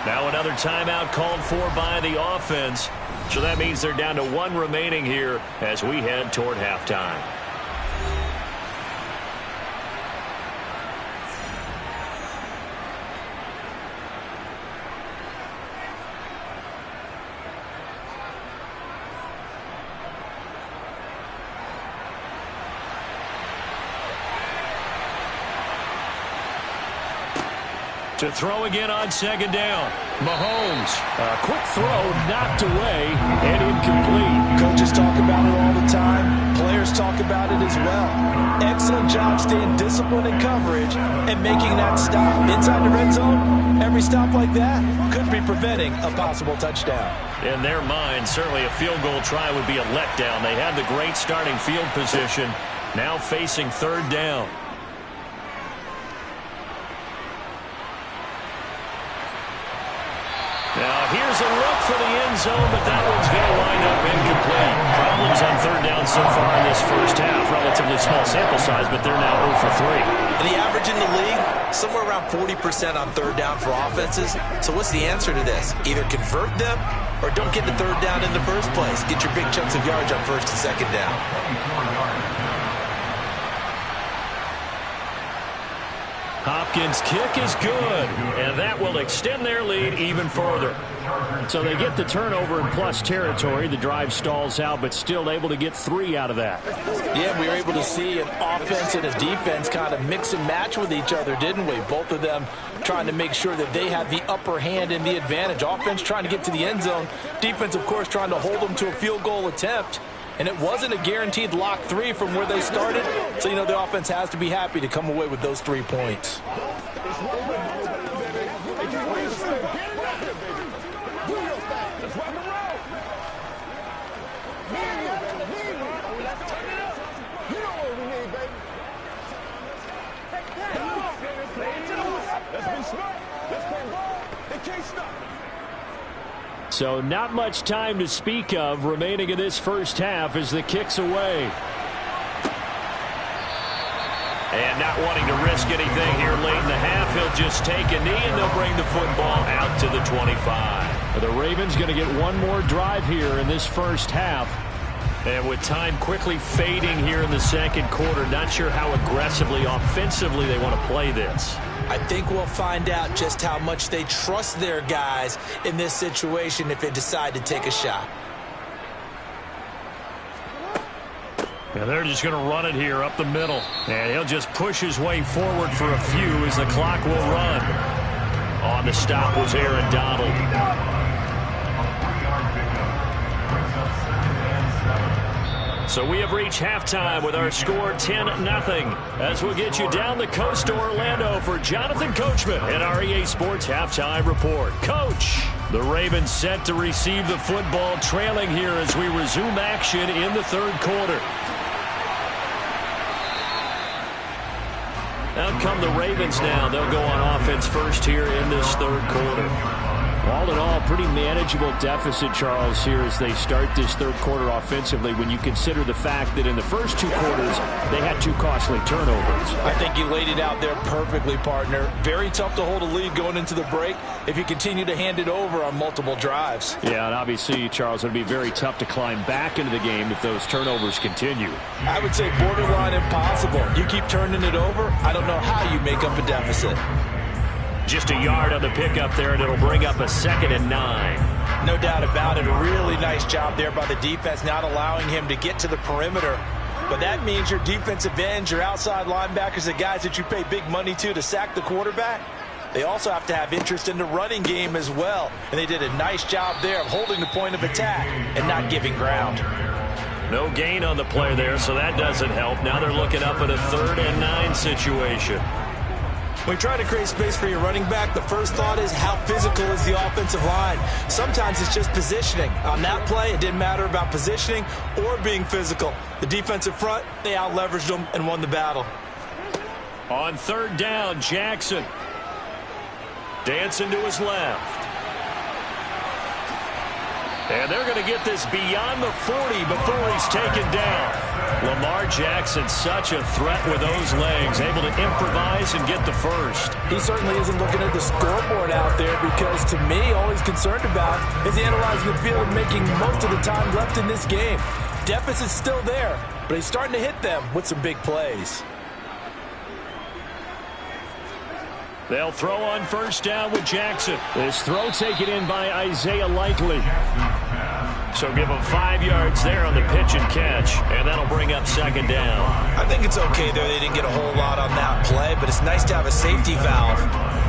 Now another timeout called for by the offense. So that means they're down to 1 remaining here as we head toward halftime. To throw again on second down. Mahomes. A quick throw knocked away and incomplete. Coaches talk about it all the time. Players talk about it as well. Excellent job staying disciplined in coverage and making that stop inside the red zone. Every stop like that could be preventing a possible touchdown. In their mind, certainly a field goal try would be a letdown. They had the great starting field position. Now facing third down. Now here's a look for the end zone, but that one's going to wind up incomplete. Problems on third down so far in this first half. Relatively small sample size, but they're now 0 for 3. And the average in the league, somewhere around 40% on third down for offenses. So what's the answer to this? Either convert them or don't get the third down in the first place. Get your big chunks of yards on first and second down. Hopkins' kick is good, and that will extend their lead even further. So they get the turnover in plus territory. The drive stalls out, but still able to get 3 out of that. Yeah, we were able to see an offense and a defense kind of mix and match with each other, didn't we? Both of them trying to make sure that they had the upper hand and the advantage. Offense trying to get to the end zone. Defense, of course, trying to hold them to a field goal attempt. And it wasn't a guaranteed lock 3 from where they started. So, you know, the offense has to be happy to come away with those 3 points. So not much time to speak of remaining in this first half as the kick's away. And not wanting to risk anything here late in the half, he'll just take a knee and they'll bring the football out to the 25. The Ravens going to get one more drive here in this first half. And with time quickly fading here in the second quarter, not sure how aggressively, offensively they want to play this. I think we'll find out just how much they trust their guys in this situation if they decide to take a shot. And they're just going to run it here up the middle. And he'll just push his way forward for a few as the clock will run. On the stop was Aaron Donald. So we have reached halftime with our score 10-0. As we'll get you down the coast to Orlando for Jonathan Coachman and our EA Sports Halftime Report. Coach, the Ravens set to receive the football, trailing here as we resume action in the third quarter. Out come the Ravens now. They'll go on offense first here in this third quarter. All in all, pretty manageable deficit, Charles, here as they start this third quarter offensively when you consider the fact that in the first two quarters they had 2 costly turnovers. I think you laid it out there perfectly, partner. Very tough to hold a lead going into the break if you continue to hand it over on multiple drives. Yeah, and obviously, Charles, it would be very tough to climb back into the game if those turnovers continue. I would say borderline impossible. You keep turning it over, I don't know how you make up a deficit. Just a yard on the pickup there, and it'll bring up a 2nd and 9. No doubt about it. A really nice job there by the defense, not allowing him to get to the perimeter. But that means your defensive ends, your outside linebackers, the guys that you pay big money to sack the quarterback, they also have to have interest in the running game as well. And they did a nice job there of holding the point of attack and not giving ground. No gain on the play there, so that doesn't help. Now they're looking up at a 3rd and 9 situation. When you try to create space for your running back, the first thought is how physical is the offensive line. Sometimes it's just positioning. On that play, it didn't matter about positioning or being physical. The defensive front, they out-leveraged them and won the battle. On 3rd down, Jackson. Dancing to his left. And they're going to get this beyond the 40 before he's taken down. Lamar Jackson, such a threat with those legs, able to improvise and get the first. He certainly isn't looking at the scoreboard out there because, to me, all he's concerned about is analyzing the field and making most of the time left in this game. Deficit's still there, but he's starting to hit them with some big plays. They'll throw on 1st down with Jackson. This throw taken in by Isaiah Likely. So give them 5 yards there on the pitch and catch, and that'll bring up 2nd down. I think it's okay there. They didn't get a whole lot on that play, but it's nice to have a safety valve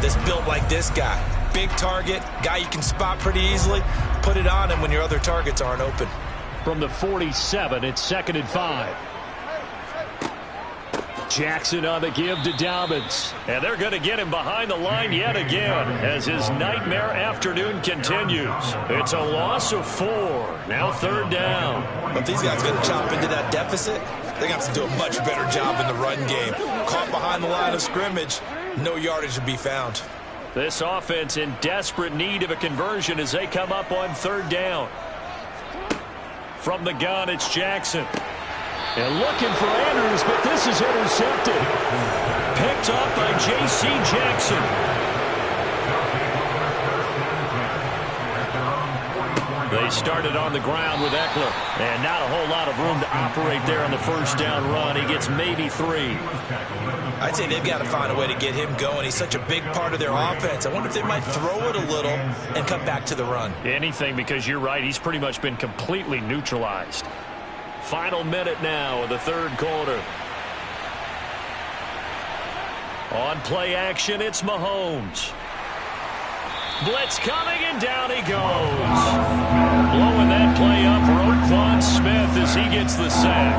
that's built like this guy. Big target, guy you can spot pretty easily. Put it on him when your other targets aren't open. From the 47, it's 2nd and 5. Jackson on the give to Dobbins. And they're going to get him behind the line yet again as his nightmare afternoon continues. It's a loss of 4. Now 3rd down. If these guys are going to chop into that deficit, they're going to have to do a much better job in the run game. Caught behind the line of scrimmage, no yardage to be found. This offense in desperate need of a conversion as they come up on 3rd down. From the gun, it's Jackson. And looking for Andrews, but this is intercepted. Picked up by J.C. Jackson. They started on the ground with Eckler. And not a whole lot of room to operate there on the 1st down run. He gets maybe 3. I'd say they've got to find a way to get him going. He's such a big part of their offense. I wonder if they might throw it a little and come back to the run. Anything, because you're right. He's pretty much been completely neutralized. Final minute now of the 3rd quarter. On play action, it's Mahomes. Blitz coming, and down he goes. Blowing that play up, Roquan Smith as he gets the sack.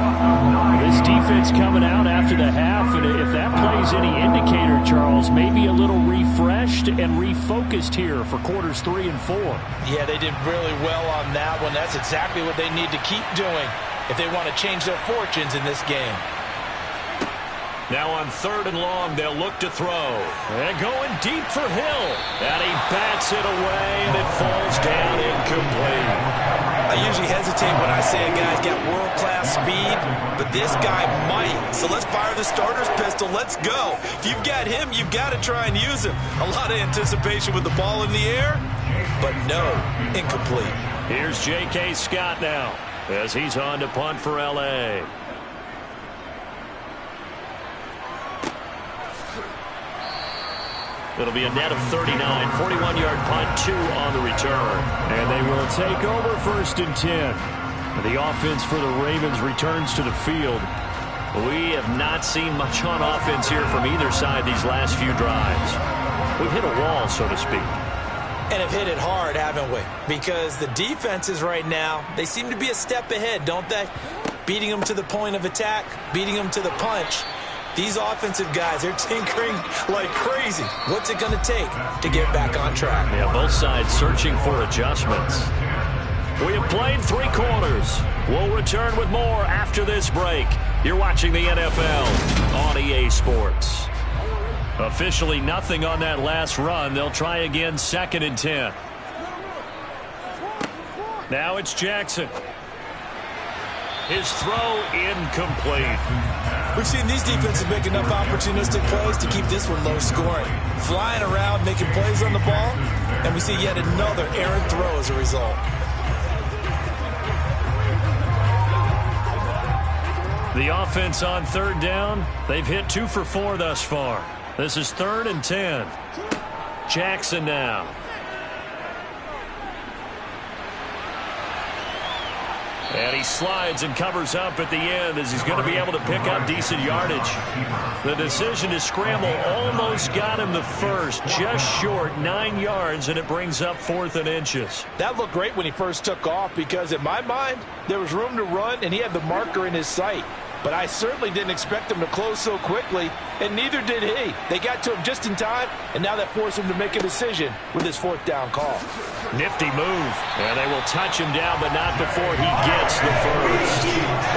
This defense coming out after the half, and if that plays any indicator, Charles, maybe a little refreshed and refocused here for quarters 3 and 4. Yeah, they did really well on that one. That's exactly what they need to keep doing if they want to change their fortunes in this game. Now on 3rd and long, they'll look to throw. And going deep for Hill. And he bats it away, and it falls down incomplete. I usually hesitate when I say a guy's got world-class speed, but this guy might. So let's fire the starter's pistol. Let's go. If you've got him, you've got to try and use him. A lot of anticipation with the ball in the air, but no, incomplete. Here's J.K. Scott now as he's on to punt for L.A. It'll be a net of 39, 41-yard punt, 2 on the return. And they will take over 1st and 10. The offense for the Ravens returns to the field. We have not seen much on offense here from either side these last few drives. We've hit a wall, so to speak. And have hit it hard, haven't we? Because the defenses right now, they seem to be a step ahead, don't they? Beating them to the point of attack, beating them to the punch. These offensive guys, they're tinkering like crazy. What's it going to take to get back on track? Yeah, both sides searching for adjustments. We have played 3 quarters. We'll return with more after this break. You're watching the NFL on EA Sports. Officially nothing on that last run. They'll try again 2nd and 10. Now it's Jackson. His throw incomplete. We've seen these defenses make enough opportunistic plays to keep this one low scoring. Flying around, making plays on the ball, and we see yet another errant throw as a result. The offense on third down, they've hit 2 for 4 thus far. This is 3rd and 10. Jackson now. And he slides and covers up at the end as he's going to be able to pick up decent yardage. The decision to scramble almost got him the first, just short 9 yards, and it brings up 4th and inches. That looked great when he first took off because, in my mind, there was room to run, and he had the marker in his sight. But I certainly didn't expect him to close so quickly, and neither did he. They got to him just in time, and now that forced him to make a decision with his 4th down call. Nifty move, and they will touch him down, but not before he gets the first.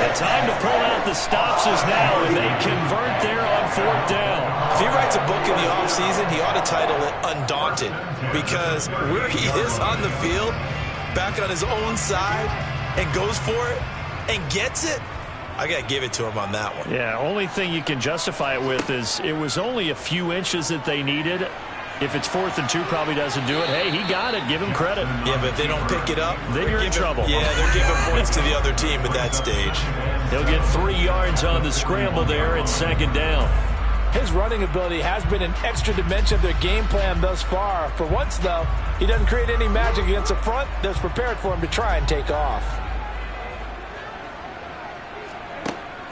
The time to pull out the stops is now, and they convert there on 4th down. If he writes a book in the offseason, he ought to title it Undaunted, because where he is on the field, back on his own side, and goes for it, and gets it, I got to give it to him on that one. Yeah, only thing you can justify it with is it was only a few inches that they needed. If it's 4th and 2, probably doesn't do it. Hey, he got it. Give him credit. Yeah, but if they don't pick it up, then you're in trouble. Yeah, they're giving points to the other team at that stage. He'll get 3 yards on the scramble there at 2nd down. His running ability has been an extra dimension of their game plan thus far. For once, though, he doesn't create any magic against the front that's prepared for him to try and take off.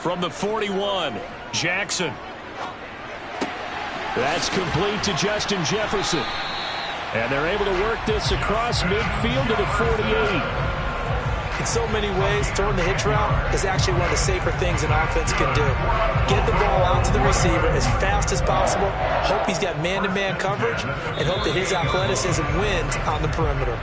From the 41, Jackson. That's complete to Justin Jefferson. And they're able to work this across midfield to the 48. In so many ways, throwing the hitch route is actually one of the safer things an offense can do. Get the ball out to the receiver as fast as possible, hope he's got man-to-man coverage, and hope that his athleticism wins on the perimeter.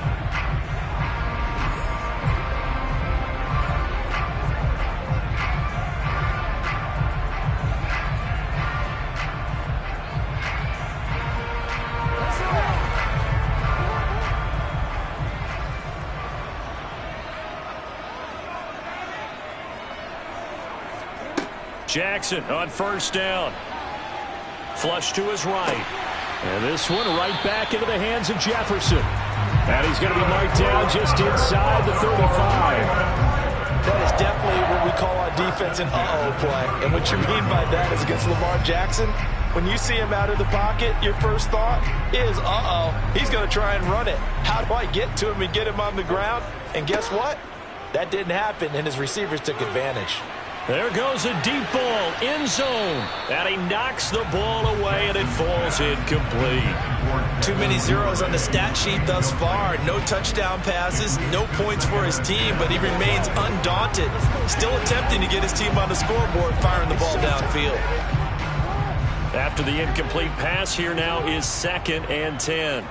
Jackson on 1st down. Flush to his right. And this one right back into the hands of Jefferson. And he's going to be marked down just inside the 35. That is definitely what we call on defense an uh-oh play. And what you mean by that is against Lamar Jackson, when you see him out of the pocket, your first thought is, uh-oh, he's going to try and run it. How do I get to him and get him on the ground? And guess what? That didn't happen, and his receivers took advantage. There goes a deep ball, end zone. And he knocks the ball away, and it falls incomplete. Too many zeros on the stat sheet thus far. No touchdown passes, no points for his team, but he remains undaunted. Still attempting to get his team on the scoreboard, firing the ball downfield. After the incomplete pass, here now is 2nd and 10.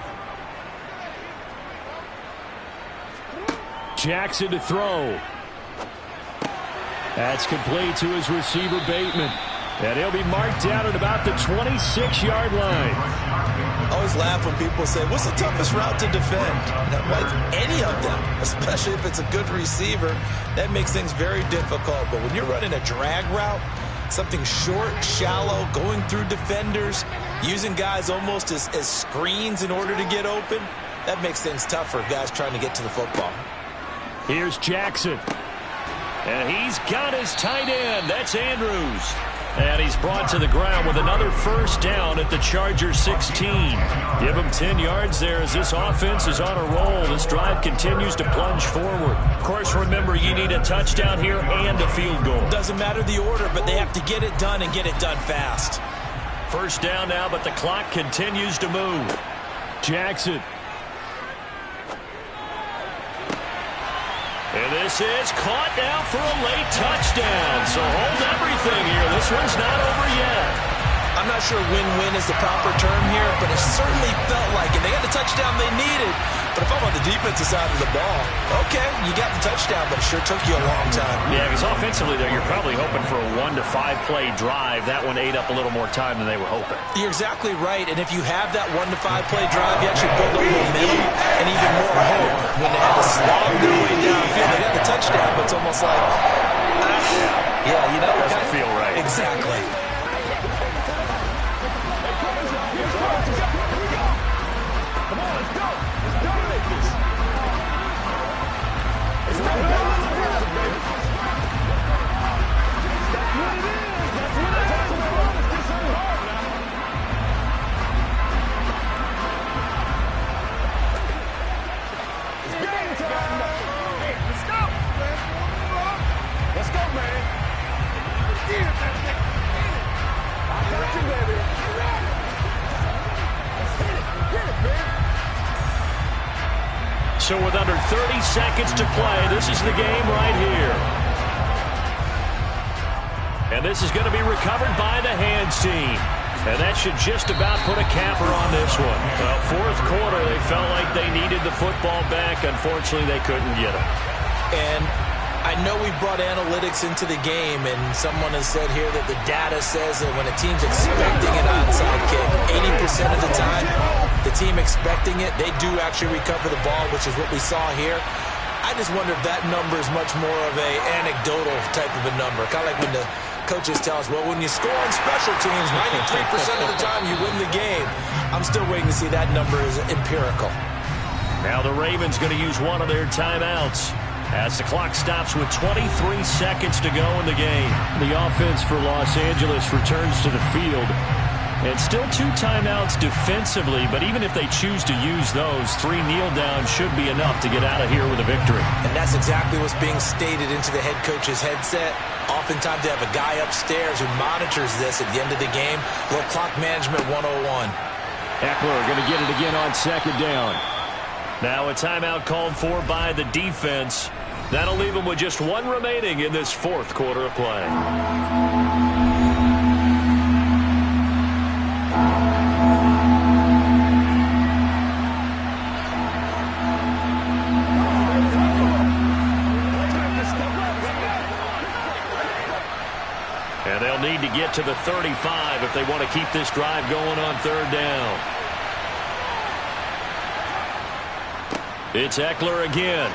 Jackson to throw. That's complete to his receiver, Bateman. And he'll be marked down at about the 26-yard line. I always laugh when people say, what's the toughest route to defend? Like any of them, especially if it's a good receiver, that makes things very difficult. But when you're running a drag route, something short, shallow, going through defenders, using guys almost as screens in order to get open, that makes things tough for guys trying to get to the football. Here's Jackson. And he's got his tight end. That's Andrews. And he's brought to the ground with another 1st down at the Chargers 16. Give him 10 yards there as this offense is on a roll. This drive continues to plunge forward. Of course, remember, you need a touchdown here and a field goal. Doesn't matter the order, but they have to get it done and get it done fast. 1st down now, but the clock continues to move. Jackson. And this is caught now for a late touchdown. So hold everything here. This one's not over yet. I'm not sure win-win is the proper term here, but it certainly felt like it. They got the touchdown they needed, but if I'm on the defensive side of the ball, okay, you got the touchdown, but it sure took you a long time. Yeah, because offensively there, you're probably hoping for a 1 to 5 play drive. That one ate up a little more time than they were hoping. You're exactly right, and if you have that 1 to 5 play drive, you actually build up momentum and even more hope when they have to slog their way down touchdown, but it's almost like, yeah, you know. Doesn't feel right. Exactly. So with under 30 seconds to play, this is the game right here. And this is going to be recovered by the hands team. And that should just about put a capper on this one. Well, fourth quarter, they felt like they needed the football back. Unfortunately, they couldn't get it. And I know we brought analytics into the game, and someone has said here that the data says that when a team's expecting an onside kick, 80% of the time, the team expecting it, they do actually recover the ball, which is what we saw here. I just wonder if that number is much more of a anecdotal type of a number. Kind of like when the coaches tell us, well, when you score on special teams, 93% of the time you win the game. I'm still waiting to see that number is empirical. Now the Ravens going to use one of their timeouts as the clock stops with 23 seconds to go in the game. The offense for Los Angeles returns to the field. And still 2 timeouts defensively, but even if they choose to use those, 3 kneel downs should be enough to get out of here with a victory. And that's exactly what's being stated into the head coach's headset. Oftentimes they have a guy upstairs who monitors this at the end of the game. Little clock management 101. Eckler going to get it again on second down. Now a timeout called for by the defense. That'll leave them with just 1 remaining in this fourth quarter of play. And they'll need to get to the 35 if they want to keep this drive going on third down. It's Eckler again.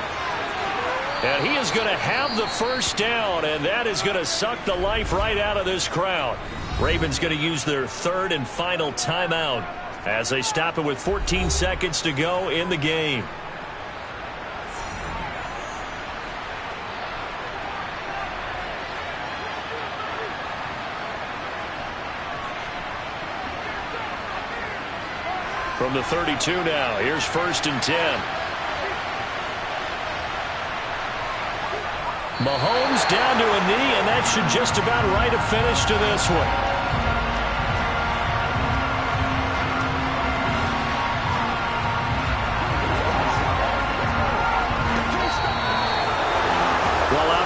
And he is going to have the first down, and that is going to suck the life right out of this crowd. Ravens going to use their third and final timeout as they stop it with 14 seconds to go in the game. From the 32 now, here's 1st and 10. Mahomes down to a knee, and that should just about write a finish to this one.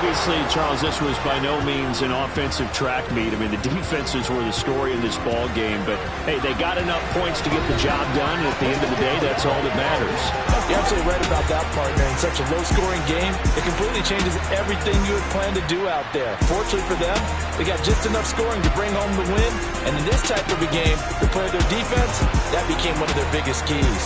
Obviously, Charles, this was by no means an offensive track meet. I mean, the defenses were the story in this ball game, but hey, they got enough points to get the job done, and at the end of the day, that's all that matters. You're absolutely right about that, partner. In such a low-scoring game, it completely changes everything you had planned to do out there. Fortunately for them, they got just enough scoring to bring home the win, and in this type of a game, to play their defense, that became one of their biggest keys.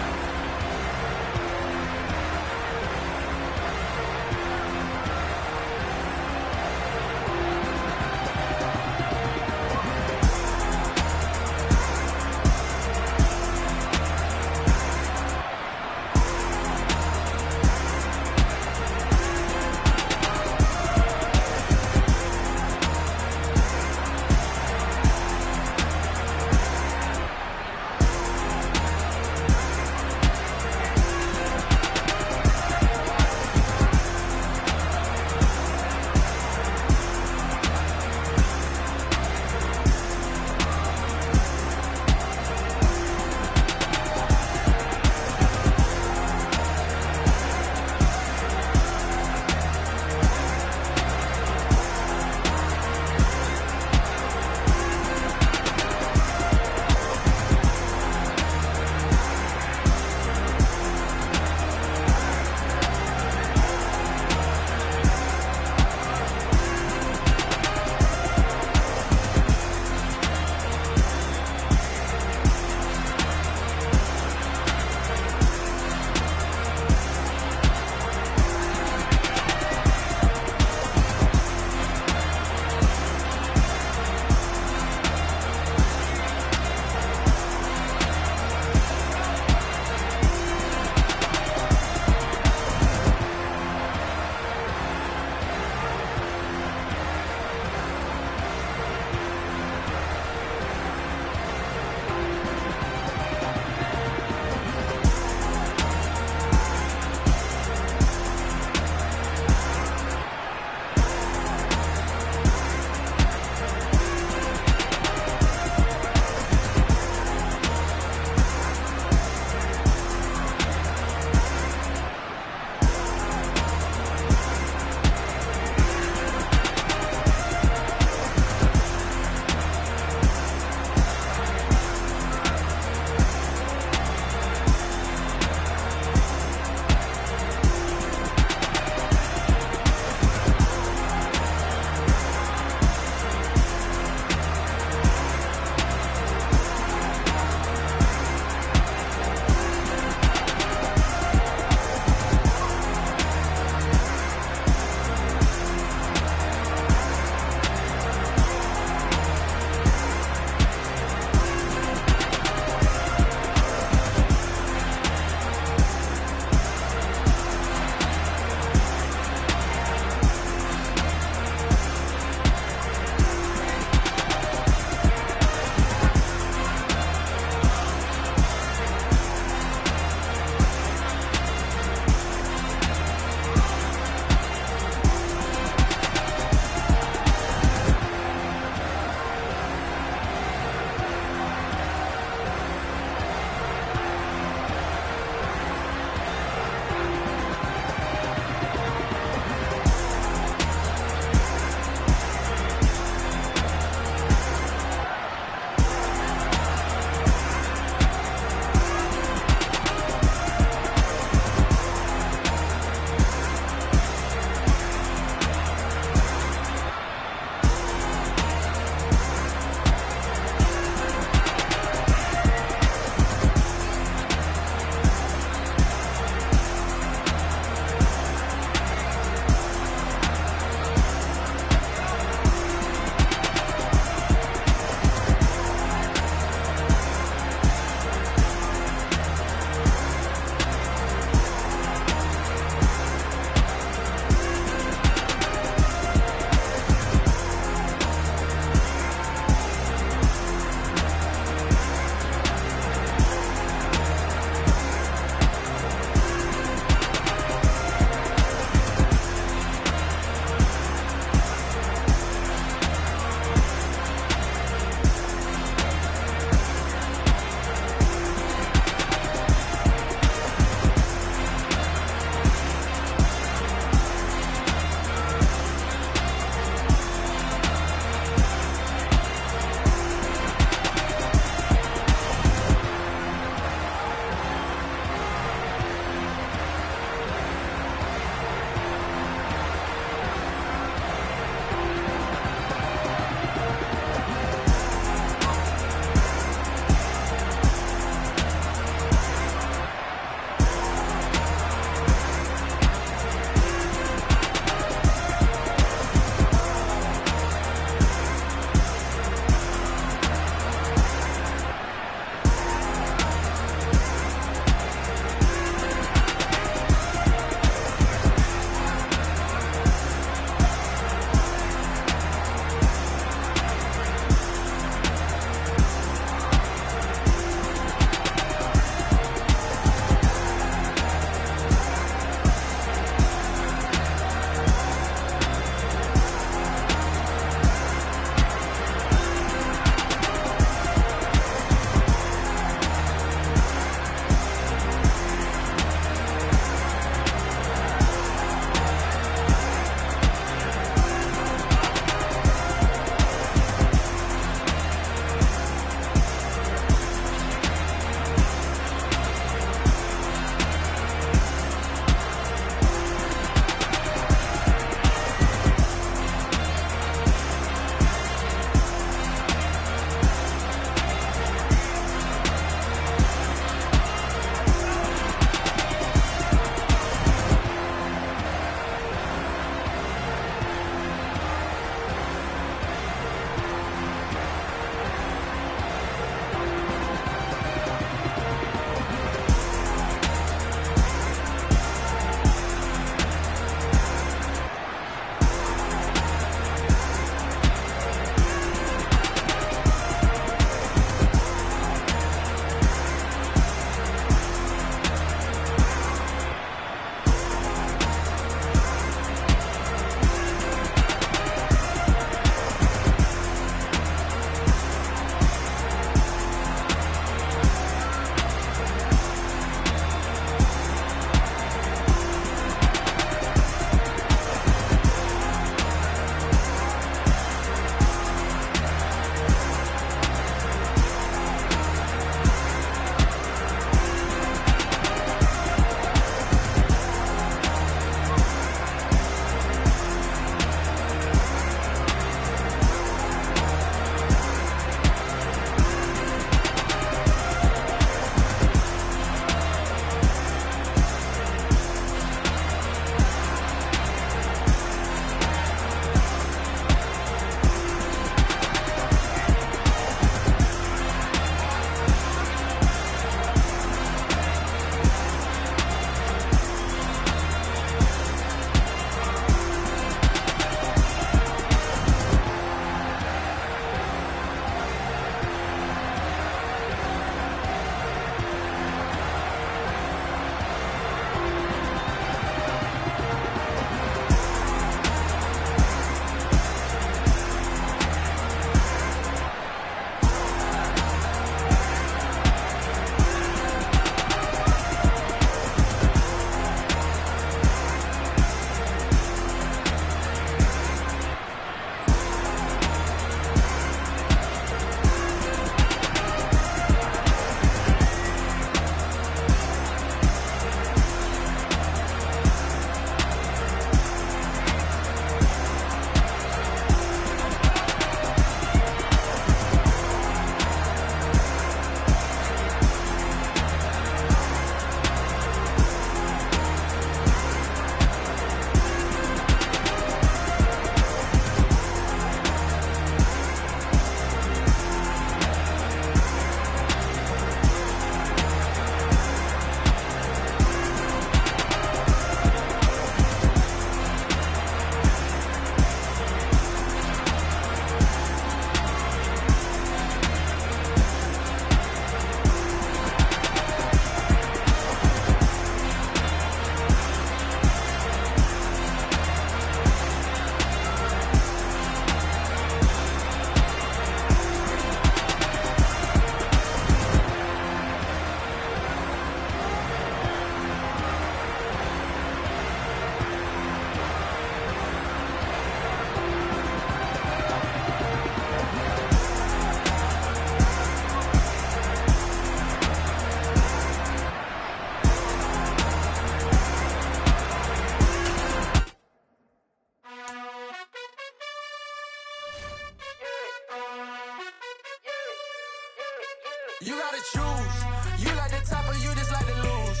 You gotta choose. You like the top or you just like to lose.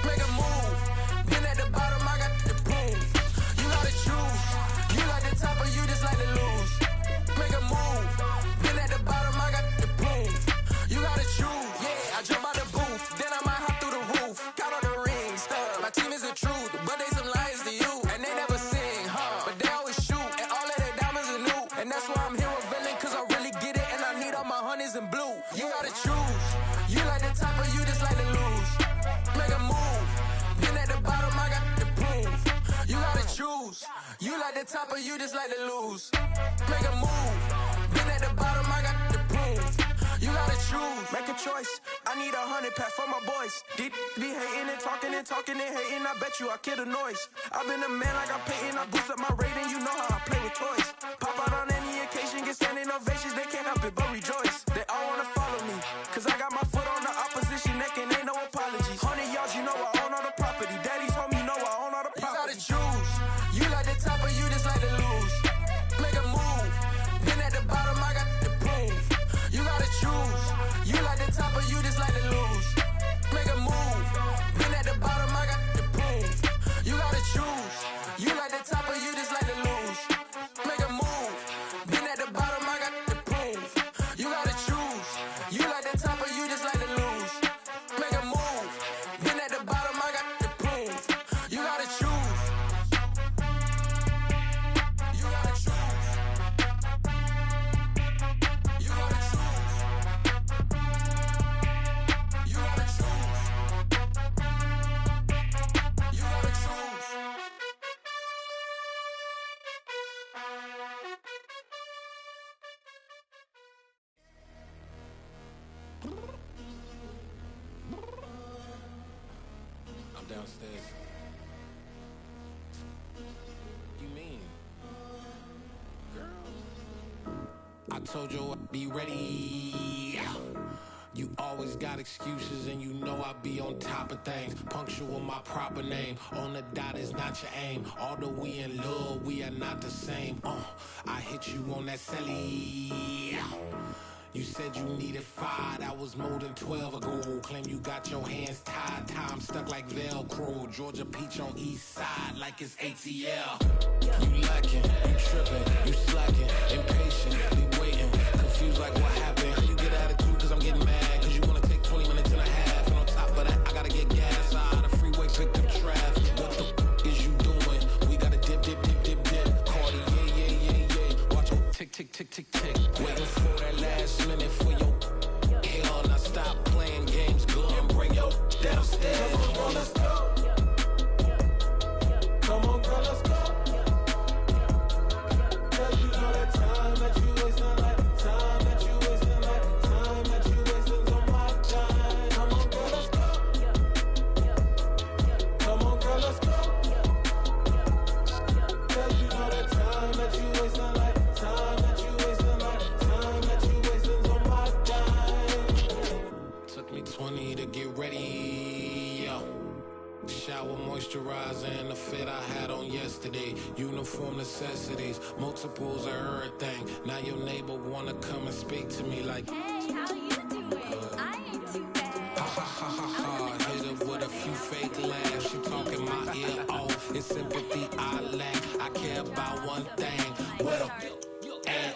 Make a move. Been at the bottom, I got the prove. You gotta choose. You like the top or you just like to lose. Make a move. Been at the bottom, I got the prove. You gotta choose. Yeah, I jump out the booth. Then I might hop through the roof. Count on the rings. My team is the truth, but they some liars to you. And they never sing, but they always shoot. And all of their diamonds are new. And that's why I'm here with Villain, cause I really get it. And I need all my honeys in blue. You gotta choose. You like the top or you just like to lose. Make a move. Been at the bottom, I got the proof. You gotta choose. You like the top or you just like to lose. Make a move. Been at the bottom, I got the proof. You gotta choose. Make a choice. I need 100 pack for my boys. Be hating and talking and hating. I bet you I kill the noise. I've been a man like I'm Peyton. I boost up my rating. You know how I play with toys. Pop out on any occasion, get standing ovations. They can't help it but rejoice. They all wanna follow me, cause I got my foot on the opposition neck and ain't no apologies. 100 yards, you know I own all the property. Daddy's home, you know I own all the property. You gotta choose. You like the top or you just like to lose. Make a move. Been at the bottom, I got the proof. You gotta choose. You like the top or you just like to lose. Make a move. Been at the bottom, I got the proof. You gotta choose. You like the top or you just like to lose. Make a move. Been at the bottom, I got the proof. You gotta choose. You like the top or you just like to lose. Make a move. Been at the bottom, I got the proof. You gotta choose. You gotta choose. You gotta choose. You gotta choose. You gotta choose. I'm downstairs. You mean? Girl, I told you I'd be ready. You always got excuses and you know I be on top of things. Punctual my proper name. On the dot is not your aim. Although we in love, we are not the same. I hit you on that celly. You said you needed 5, that was more than 12 ago. Claim you got your hands tied, time stuck like Velcro. Georgia Peach on east side like it's ATL. You lacking, you tripping, you slacking, impatient, waiting, confused like what happened. You get attitude cause I'm getting mad, cause you wanna take 20 minutes and a half. And on top of that, I gotta get gas out of the freeway, picked up traffic. What the is you doing? We gotta dip. Cardi, yeah. Watch your tick. Waiting for that last minute for your hell. Now stop playing games, go and bring your downstairs. Come on, let's go. Come on, girl, let's go. Cause you know that time that you wasting, like time that you wasting, like time that you wasting on my time. Come on, girl, let's go. Come on, girl, let's go. Cause you know that time that you wasting, like time that you wasting, like time that you wasting on my time. Took me 20 to get ready, yo. Shower, moisturizer, and the fit I had on yesterday. Uniform necessities, multiples of everything. Now your neighbor wanna come and speak to me like, Hey, how you doing? I ain't too bad. ha. Hit her with a few fake laughs. She talking my ear off. It's sympathy I lack. I care about one thing. What a at.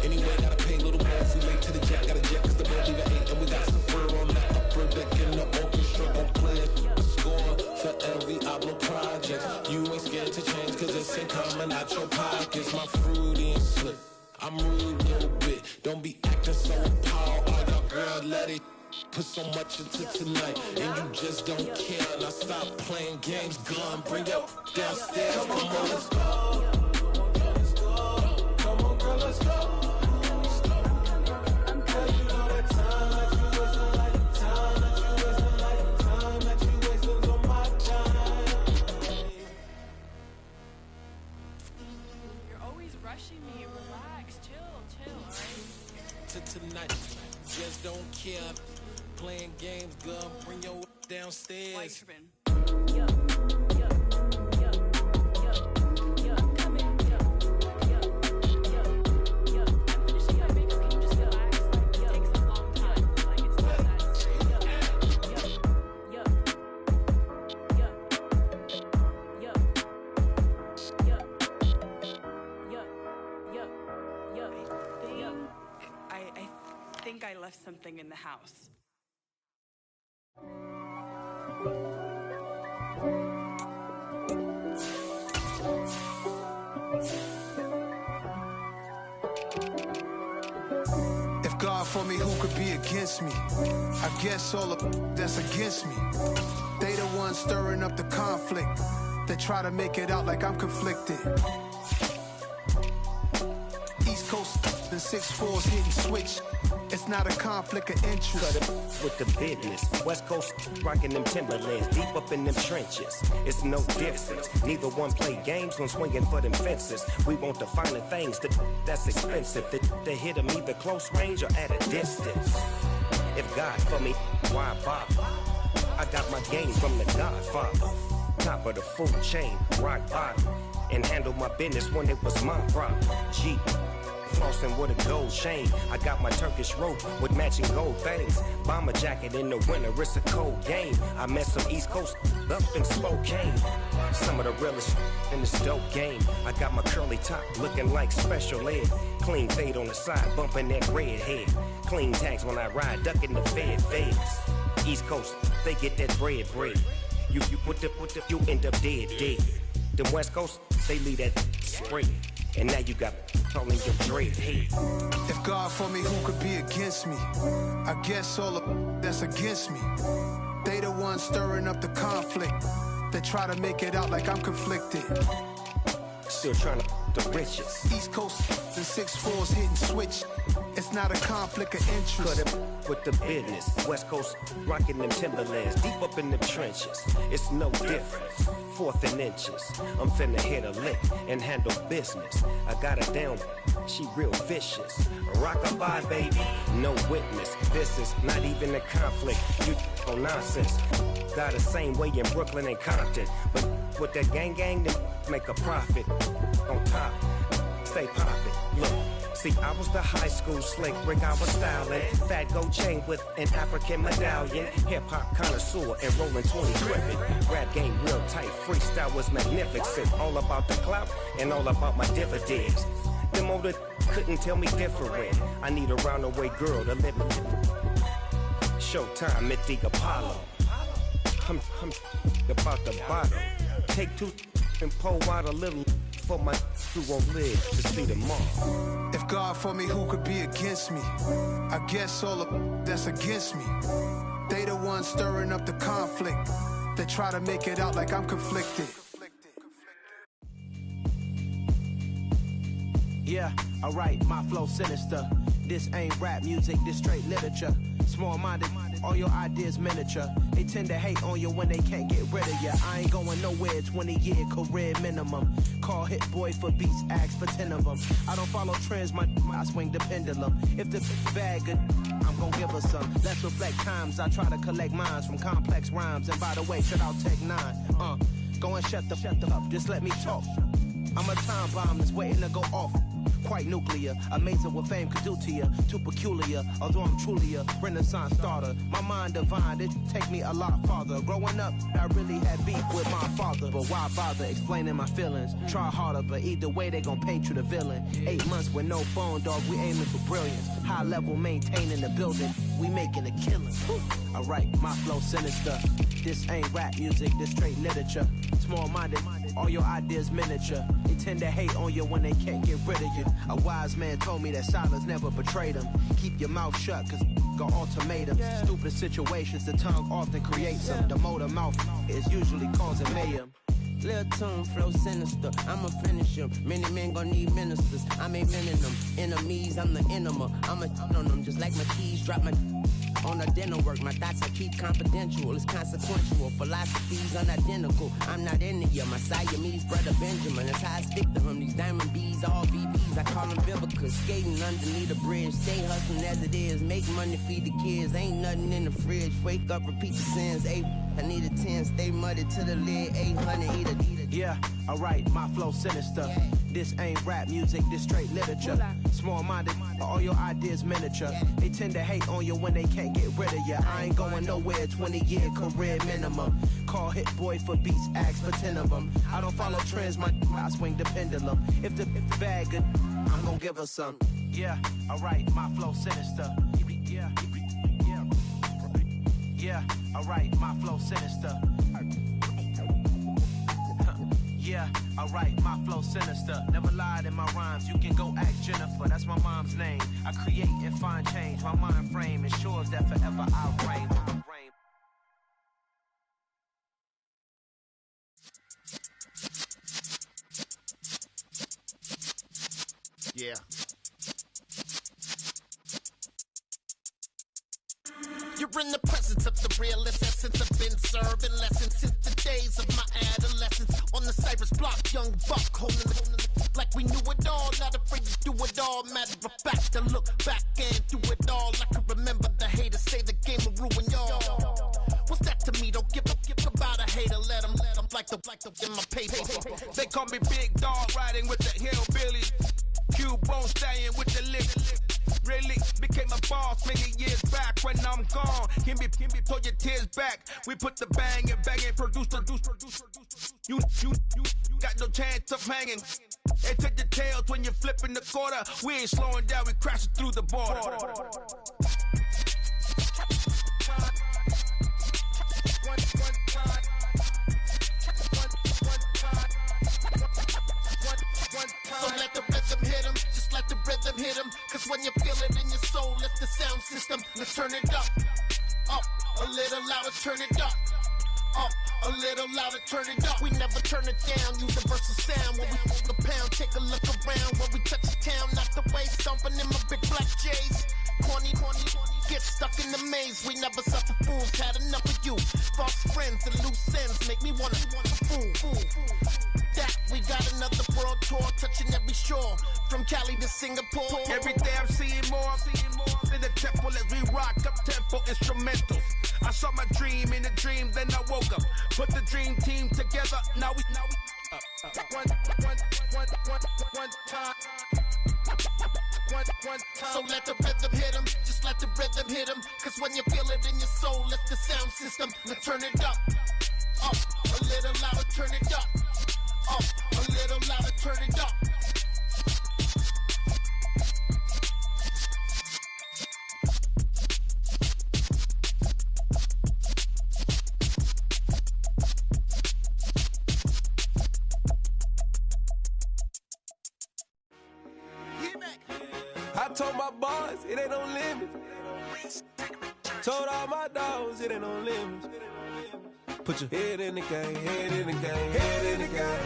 Anyway, gotta pay a little more. If we late to the jet, gotta jet cause the boat leave at 8. And we got some fur on that upper deck in the orchestra. Gon' play a score for every Ablo project. You ain't scared to change cause it's ain't coming out your pockets. My fruity and slip. I'm rude a little bit. Don't be acting so appalled. Oh, your girl, let it put so much into tonight. And you just don't care. Now stop playing games. Gun, bring your downstairs. Come on, girl, let's go. Come on, girl, let's go. Rushing me, relax, chill, alright? To tonight, just don't care. Playing games, girl, bring your downstairs. Why you tripping? I'm finishing my makeup, can you just relax? Like, it takes a long time. left something in the house. If God for me, who could be against me? I guess all of that's against me. They the ones stirring up the conflict. They try to make it out like I'm conflicted. East Coast, the 6'4's hitting switch. It's not a conflict of interest. Cut it with the business. West Coast rocking them Timberlands, deep up in them trenches. It's no difference. Neither one play games when swinging for them fences. We want the finer things that's expensive. They hit them either close range or at a distance. If God for me, why bother? I got my game from the Godfather. Top of the food chain, rock bottom. And handle my business when it was my problem. G. Flossing with a gold chain. I got my Turkish rope with matching gold things. Bomber jacket in the winter, it's a cold game. I met some East Coast up in Spokane. Some of the realest in this dope game. I got my curly top looking like special ed. Clean fade on the side, bumping that red head. Clean tags when I ride, ducking the feds. East Coast, they get that bread. You put the, you end up dead. Them West Coast, they leave that spray. And now you got all in your dread head. If God for me, who could be against me? I guess all of that's against me. They the ones stirring up the conflict. They try to make it out like I'm conflicted. Still trying to the riches. East Coast, the 6'4's hitting switch. It's not a conflict of interest. Cut it with the business. West Coast rocking them Timberlands, deep up in them trenches. It's no difference. 4th and inches. I'm finna hit a lick and handle business. I got her down, she real vicious. Rock-a-bye, baby, no witness. This is not even a conflict. You on nonsense. Got the same way in Brooklyn and Compton. But with that gang, then make a profit. On top, stay poppin'. Look. See, I was the high school slick Rick, I was styling. Fat gold chain with an African medallion. Hip-hop connoisseur and rolling 20 tripping. Rap game real tight, freestyle was magnificent. All about the clout and all about my dividends. Them older couldn't tell me different. I need a roundaway girl to live in. Showtime at the Apollo. I'm about the bottom. Take 2 and pour out a little for my who won't live to see tomorrow. If God for me, who could be against me? I guess all of that's against me. They the ones stirring up the conflict. They try to make it out like I'm conflicted. Yeah, alright, my flow sinister. This ain't rap music, this straight literature. Small-minded, all your ideas miniature. They tend to hate on you when they can't get rid of you. I ain't going nowhere, 20-year career minimum. Call Hit Boy for beats, ask for 10 of them. I don't follow trends, I swing the pendulum. If the bag good, I'm gon' give her some. Let's reflect times, I try to collect minds from complex rhymes. And by the way, shout out Tech 9. Go and shut the up, just let me talk. I'm a time bomb that's waiting to go off. Quite nuclear, amazing what fame could do to you. Too peculiar, although I'm truly a renaissance starter. My mind divine, it take me a lot farther. Growing up, I really had beef with my father. But why bother explaining my feelings? Try harder, but either way they gon' paint you the villain. 8 months with no phone, dog, we aiming for brilliance. High level maintaining the building, we making a killing. Alright, my flow sinister. This ain't rap music, this straight literature. Small-minded, all your ideas miniature. They tend to hate on you when they can't get rid of you. A wise man told me that silence never betrayed him. Keep your mouth shut, cause got ultimatums. Stupid situations, the tongue often creates them. The motor mouth is usually causing mayhem. Lil' tune, flow sinister, I'ma finish him. Many men gon' need ministers, I'm aiming them. Enemies, I'm the enema, I'ma on them. Just like my keys, drop my on the dinner work. My thoughts I keep confidential, it's consequential. Philosophies unidentical, I'm not into you. My Siamese brother Benjamin, that's how I stick to him. These diamond bees, all BBs, I call them Vivica. Skating underneath the bridge, stay hustling as it is. Make money, feed the kids, ain't nothing in the fridge. Wake up, repeat the sins, I need a 10, stay muddy to the lid, 800, eat a. Yeah, alright, my flow sinister. This ain't rap music, this straight literature. Small-minded, all your ideas miniature. They tend to hate on you when they can't get rid of you. I ain't going nowhere, 20-year career minimum. Call Hit Boy for beats, ask for 10 of them. I don't follow trends, I swing the pendulum. If the bag good, I'm gon' give her some. Yeah, alright, my flow sinister. Yeah, alright, my flow sinister. Yeah, alright, my flow sinister. Never lied in my rhymes, you can go ask Jennifer, that's my mom's name. I create and find change, my mind frame ensures that forever I'll reign. Yeah. You're in the presence of the realest essence. I've been serving lessons since the days of my adolescence. On the Cypress block, young buck holding the like we knew it all. Not afraid to do it all. Matter of fact, to look back and do it all. I can remember the haters say the game will ruin y'all. What's that to me? Don't give about a hater. Let them like the in my paper. They call me Big Dog, riding with the hillbillies. Q-Bone staying with the lick. Really became a boss many years back. When I'm gone, can be pull your tears back. We put the bang and produce. You got no chance of hanging. And take the tails when you're flipping the quarter. We ain't slowing down, we crashing through the border. So let the rhythm hit him, just let the rhythm hit him. Cause when you feel it in your soul, lift the sound system. Let's turn it up, a little louder, turn it up. A little louder, turn it up. We never turn it down, universal sound. When we move the pound, take a look around. When we touch the town, not the way, stomping in my big black J's. Corny, get stuck in the maze. We never suffer fools, had enough of you. False friends and loose ends make me wanna fool. That we got another world tour, touching every shore, from Cali to Singapore. Every day I'm seeing more. In the temple as we rock up tempo instrumentals. I saw my dream in a dream, then I woke up. Put the dream team together. Now we one time. So let the rhythm hit him, just let the rhythm hit him. Cause when you feel it in your soul, lift the sound system. Now turn it up, a little louder, turn it up. A little louder, turn it up. I told my boys it ain't no limits. Told all my dogs it ain't no limits. Put your head in the game, head in the game, head in the game.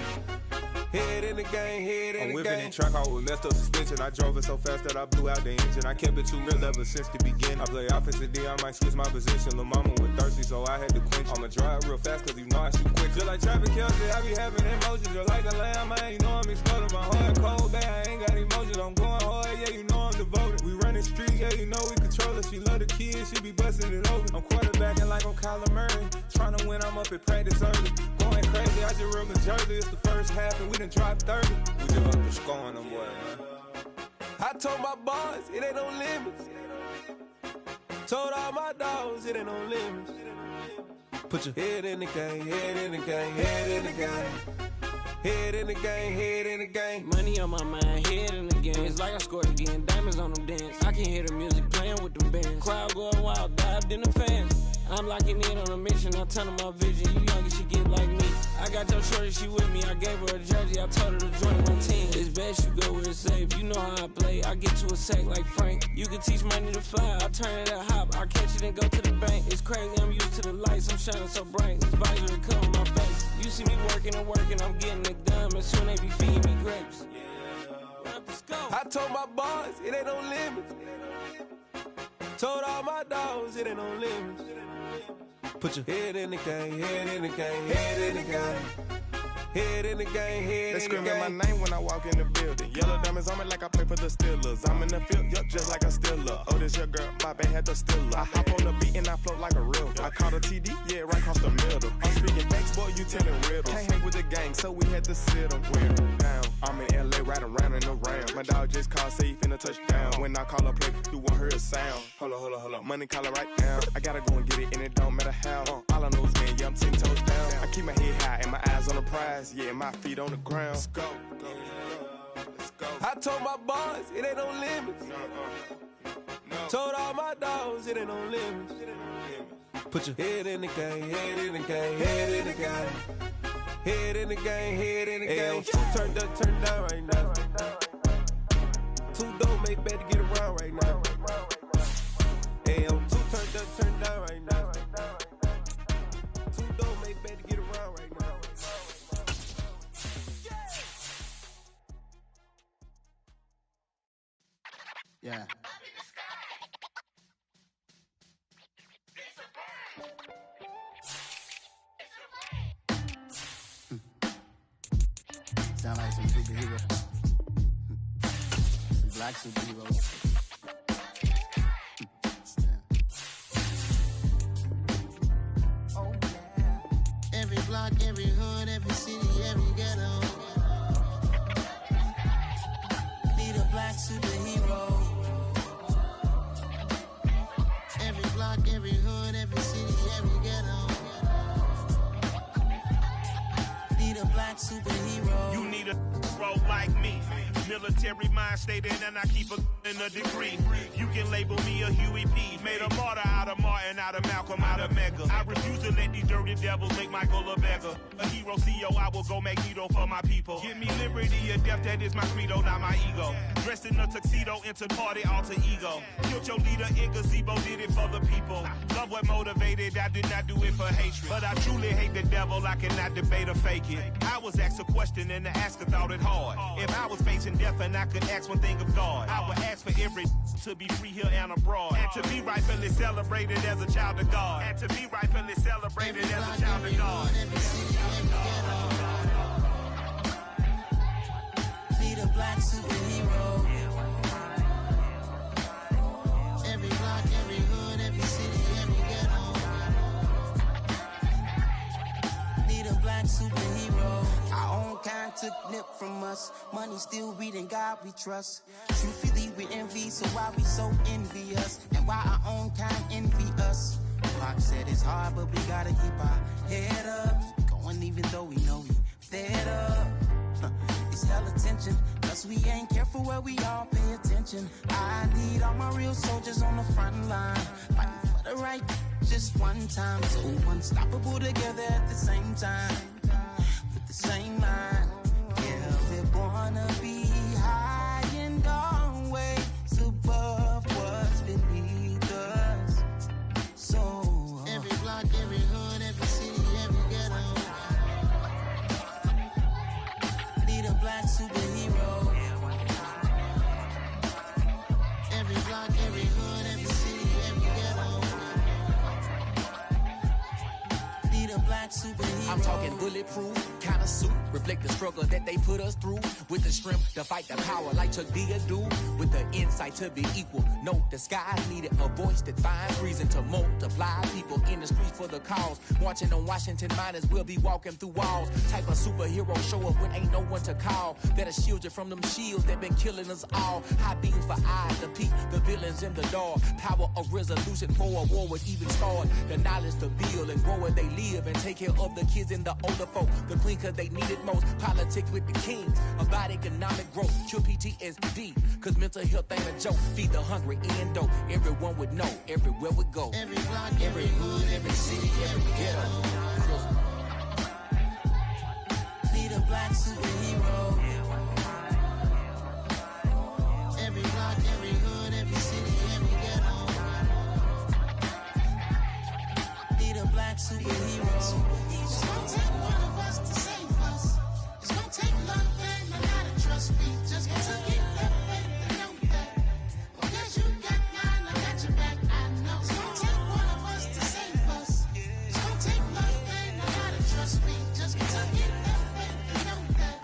Head in the game, head in the game. I'm whipping in track out with messed up suspension. I drove it so fast that I blew out the engine. I kept it too real ever since the beginning. I play offensive D, I might switch my position. Lil' mama was thirsty, so I had to quench. I'ma drive real fast, cause you know I shoot quick. Just like Travis Kelce, I be having emotions. Just like a lamb, man, you know I'm exploding. My heart cold, bad, I ain't got emotions. I'm going hard, yeah, you know I'm devoted. We running streets, yeah, you know we control it. She love the kids, she be busting it over. I'm quarterbacking like I'm Kyler Murray. Trying to win, I'm up at practice early. Going crazy, I just real my jersey. It's the first half and we done dropped 30. We just up to scoring them, boy, man. I told my boys it ain't no limits. Told all my dogs it ain't no limits. Put your head in the game, head in the game, head in the game. Head in the game, head in the game. Money on my mind, head in the game. It's like I scored again, diamonds on them dance. I can hear the music playing with them bands. Crowd going wild, dived in the fans. I'm locking in on a mission, I tell her my vision. You young and she get like me. I got your shorty, she with me. I gave her a jersey, I told her to join my team. It's best you go where it's safe. You know how I play. I get to a sack like Frank. You can teach money to fly. I turn it a hop. I catch it and go to the bank. It's crazy, I'm used to the lights. I'm shining so bright. This visor will cover my face. You see me working and working. I'm getting it done. And soon they be feeding me grapes. I told my boys it ain't no limits. Told all my dogs it ain't no limits. Put your head in the game, head in the game, head in the game. Head in the game, head in the game. They screaming my name when I walk in the building. Yellow diamonds on me like I play for the Steelers. I'm in the field, yup, just like a Steeler. Oh, this your girl, my band had the Steeler. I hop on the beat and I float like a river. I caught a TD, yeah, right across the middle. I'm speaking thanks, boy, you telling riddles. Can't hang with the gang, so we had to sit them down. I'm in LA, riding around and around. My dog just called, say he finna touchdown. When I call a play, you won't hear a sound. Hold up, money calling right now. I gotta go and get it, and it don't matter how. All I know is, man, yeah, I'm 10 toes down. I keep my head high and my eyes on the prize. Yeah, my feet on the ground. Let's go. I told my boys it ain't no limits. Told all my dogs it ain't no limits. Put your head in the game, head in the game, head in the game. Head in the game, head in the game. Two turned up, turned down right now. Two dope make better get around right now. Hey, I'm two turned up, turned down right now. Two dope make better get around right now. Yeah. Sound like some superheroes. Some black superheroes. Oh, yeah. Every block, every hood, every city, every ghetto. Need a black superhero. Every block, every hood, every city, every ghetto. Need a black superhero. You need a bro like me. Military mind stated, and I keep in a degree. You can label me a Huey P. Made a martyr out of Martin, out of Malcolm, out of Mega. I refuse to let these dirty devils make Michael a beggar. A hero CEO, I will go Magneto for my people. Give me liberty or death, that is my credo, not my ego. Dressed in a tuxedo, into party, alter ego. Killed your leader in gazebo, did it for the people. Love what motivated, I did not do it for hatred. But I truly hate the devil, I cannot debate or fake it. I was asked a question and the asker thought it hard. If I was facing death and I could ask one thing of God, I would ask for every to be free here and abroad. And to be rightfully celebrated as a child of God. And to be rightfully celebrated as a child of God. Need a black superhero. Every block, every hood, every city, every ghetto. Need a black superhero. Our own kind took nip from us. Money still reading God we trust. Truthfully we envy, so why we so envious? And why our own kind envy us? Pac said it's hard, but we gotta keep our head up. Going even though we know we fed up. It's hella tension, plus we ain't careful where we all pay attention. I need all my real soldiers on the front line, fighting for the right just one time. So unstoppable together at the same time, with the same mind. Yeah, we're born to be high and always above what's beneath us. So every block, every hood, every city, every ghetto. Need a black superhero. Every block, every hood, every city, every ghetto. Need a black superhero. I'm talking bulletproof kind of suit, reflect the struggle that they put us through. With the strength to fight the power like Chuck D do. With the insight to be equal. Note the sky needed a voice that finds reason to multiply. People in the streets for the cause. Marching on Washington, might as well be walking through walls. Type of superhero show up when ain't no one to call. That'll shield you from them shields that been killing us all. High beams for eyes to peek the villains in the door. Power of resolution for a war would even start. The knowledge to build and grow where they live and take care of the kids and the older folk. The clean cause they need it most. Politics with the kings. About economic growth. Cure PTSD. Cause mental health ain't a joke. Feed the hungry and dope. Everyone would know. Everywhere we go. Every block, every hood, every city, every ghetto. Need a black superhero. Every block, every hood, every city, every ghetto. Need a black superhero. It's gonna take one of us to save us. It's gonna take love and a lot of trust. We just gotta get that faith and know that. Because you got mine, I got your back, I know. It's gonna take one of us to save us. It's gonna take love and a lot of trust. We just gotta get that faith and know that.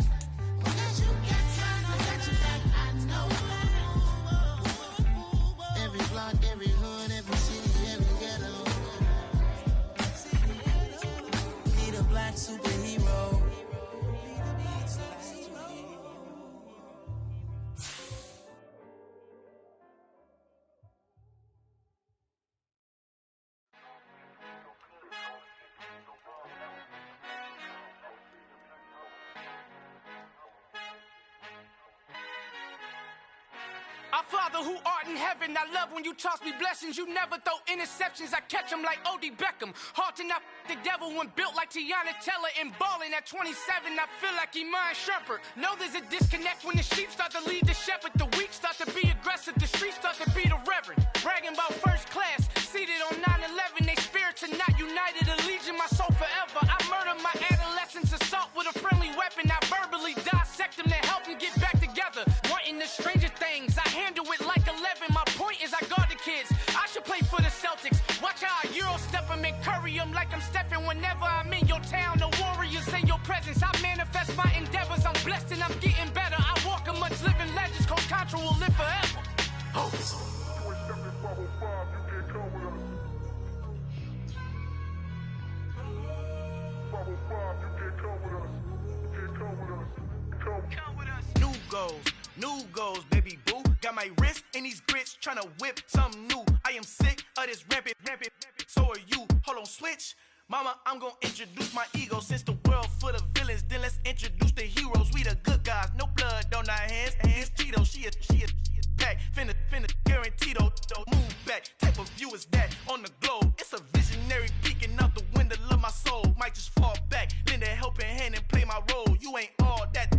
Father who art in heaven, I love when you toss me blessings. You never throw interceptions, I catch them like O.D. Beckham. Hard to not the devil when built like Tiana Teller and balling at 27. I feel like Iman Shumpert. Know there's a disconnect when the sheep start to lead the shepherd. The weak start to be aggressive, the streets start to be the reverend. Bragging about first class, seated on 9/11. They spirits are not united, allegiance my soul forever. I murder my adolescence, assault with a friendly weapon. I verbally dissect them to help them get back together. Wanting the stranger things, I handle it like 11. My point is I guard the kids. I should play for the Celtics. Watch how I Euro step them and curry them like I'm Stephen. Whenever I'm in your town, the Warriors in your presence. I manifest my endeavors. I'm blessed and I'm getting better. I walk amongst living legends. Coach Contra will live forever. Oh. New goals, baby boo. Got my wrist in these grits, tryna whip something new. I am sick of this rampant. So are you. Hold on, switch. Mama, I'm gonna introduce my ego. Since the world full of villains, then let's introduce the heroes. We the good guys, no blood on our hands. Hands Tito, she a pack. Finna guaranteed move back. Type of view is that on the globe? It's a visionary peeking out the window of my soul. Might just fall back, lend a helping hand and play my role. You ain't all that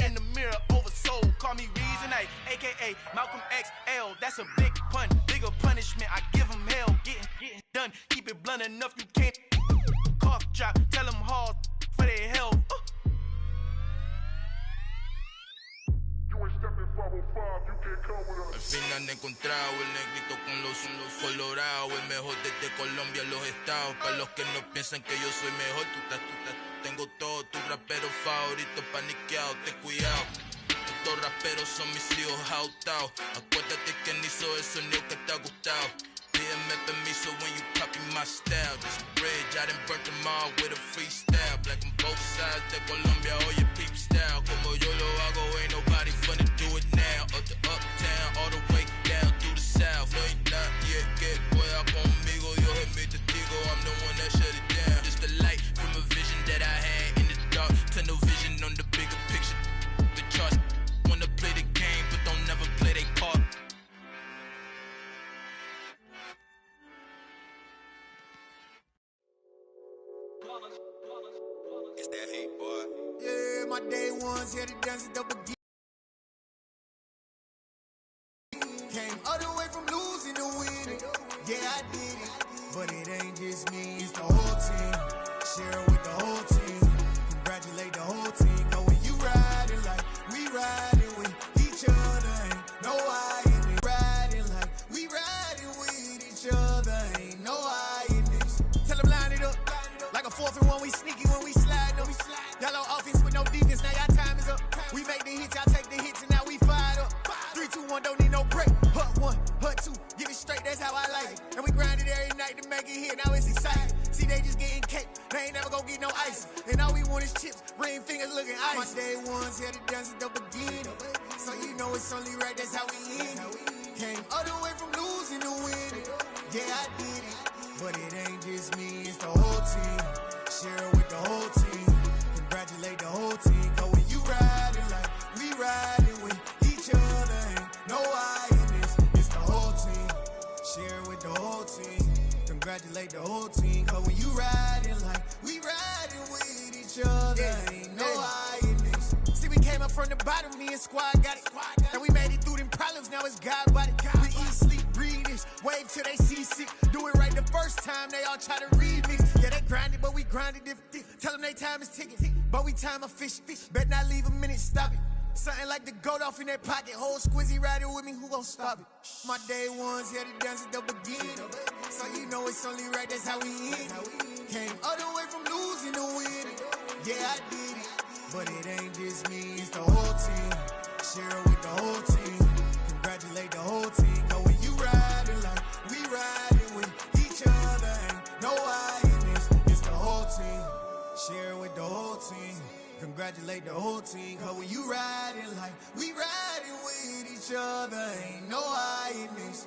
in the mirror oversold. Call me Reason A, aka Malcolm XL. That's a big pun, bigger punishment. I give him hell, getting done. Keep it blunt enough, you can't cough drop. Tell them hard for their health. Al fin han encontrado el negrito con los colorados, el mejor desde Colombia, los estados. Para los que no piensan que yo soy mejor, tengo todo, tus raperos favoritos paniqueados, ten cuidado. Estos raperos son mis hijos adoptados. Acuérdate que ni hizo el sonido que te ha gustado. Pídeme permiso when you copy my style. This bridge, I done burnt them all with a freestyle. Black on both sides de Colombia, oye peep style. Como yo lo hago, ain't nobody finna do it now. Up to uptown, all the way down through the south. No ain't not yet, que pueda conmigo. Dios es mi testigo, I'm the one that shut it down. Just a light from a vision that I had in the dark. Tunnel vision on the bigger picture. The charts wanna play the game, but don't never play their part. It's that hate, boy. Yeah, my day ones here to dance at the beginning. Came all the way from losing to winning. Yeah, I did it, but it ain't just me, it's the whole team. Share it with the whole team. Congratulate the whole team. Cause when you riding like we riding with each other, ain't no I in it. Riding like we riding with each other, ain't no I in this. Tell them line it up. Like a 4th and 1, we sneaky when we slide them. Yellow offense with no defense, now y'all time is up. We make the hits, y'all take the hits, and now we fired up. 3, 2, 1, don't need no break. Hut 1, hut 2, get it straight, that's how I like it. And we grind it every night to make it hit, now it's exciting. See, they just getting cake, they ain't never gonna get no ice. And all we want is chips, ring fingers looking ice. My day ones here to dance at the beginning. So you know it's only right, that's how we end it. Came all the way from losing to winning. Yeah, I did it, but it ain't just me, it's the whole team. Share it with the whole team. Congratulate the whole team. Cause when you riding like we riding with each other, ain't no I in this, it's the whole team. Share it with the whole team. Congratulate the whole team. Cause when you riding like we riding with each other, ain't no I in this. See, we came up from the bottom, me and squad got it. And we made it through them problems, now it's God body. We eat, sleep, breathe this, wave till they see sick. Do it right the first time, they all try to remix. Yeah, they grinded, but we grinded different. Tell them they time is ticking, but we time a fish. Bet not leave a minute, stop it. Something like the goat off in their pocket. Whole squizzy riding with me, who gon' stop it? My day ones here to dance at the beginning. So you know it's only right, that's how we end it. Came all the way from losing to winning. Yeah, I did it, but it ain't just me, it's the whole team. Share it with the whole team. Congratulate the whole team. Cause when you riding like we riding with each other, ain't no I in this, it's the whole team. Share it with the whole team. Congratulate the whole team. Cause when you riding like we riding with each other, ain't no I in this.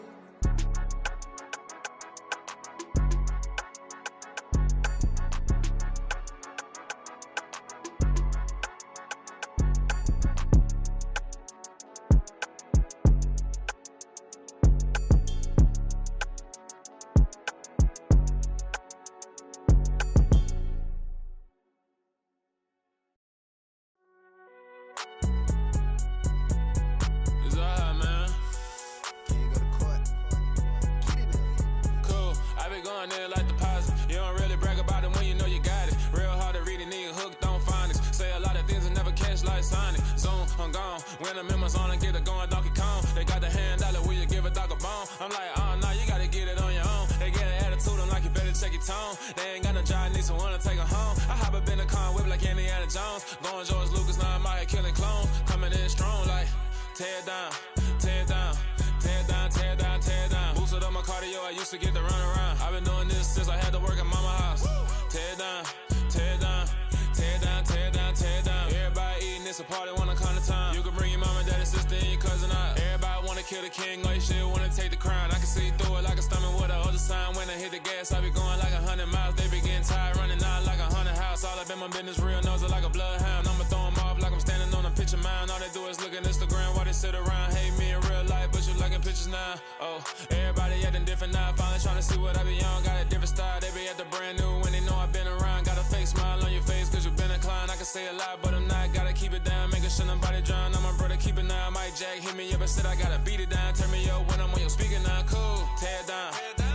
going in like deposit. You don't really brag about it when you know you got it. Real hard to read it, nigga hooked on phonics. Say a lot of things and never catch like Sonic. Zone, I'm gone. When I'm in my zone, I get it going Donkey Kong. They got the hand dollar, will you give a dog a bone? I'm like, oh, no, you gotta get it on your own. They get an attitude, I'm like, you better check your tone. They ain't got no job, need someone to take her home. I hop up in the car, whip like Indiana Jones. Going George Lucas, now I'm out here killing clones. Coming in strong like, tear down, tear down, tear down, tear down, tear down. Boosted up my cardio, I used to get to run around. I've been doing this since I had to work at mama house. Tear down, tear down, tear down, tear down, tear down. Everybody eating, it's a party, wanna come to time. You can bring your mama, daddy, sister, and your cousin out. Everybody wanna kill the king, or you shit wanna take the crown. I can see through it like a stomach with a other sign. When I hit the gas, I be going like 100 miles. They be getting tired, running out like 100 house. All up in my business, real nose like a bloodhound. I'ma throw them off like I'm standing on a picture mound. All they do is look at Instagram while they sit around. Hate me in real life, but you liking pictures now. Oh, everybody acting different now. Finally trying to see what I be on. Got a different style, they be at the brand new when they know I've been around. Got a fake smile on your face cause you been inclined. I can say a lot, but I'm not. Gotta keep it down, making sure nobody drown. I'm my brother, keep it now. Mike Jack hit me up and said I gotta beat it down. Turn me up when I'm on your speaker now. Cool, tear down,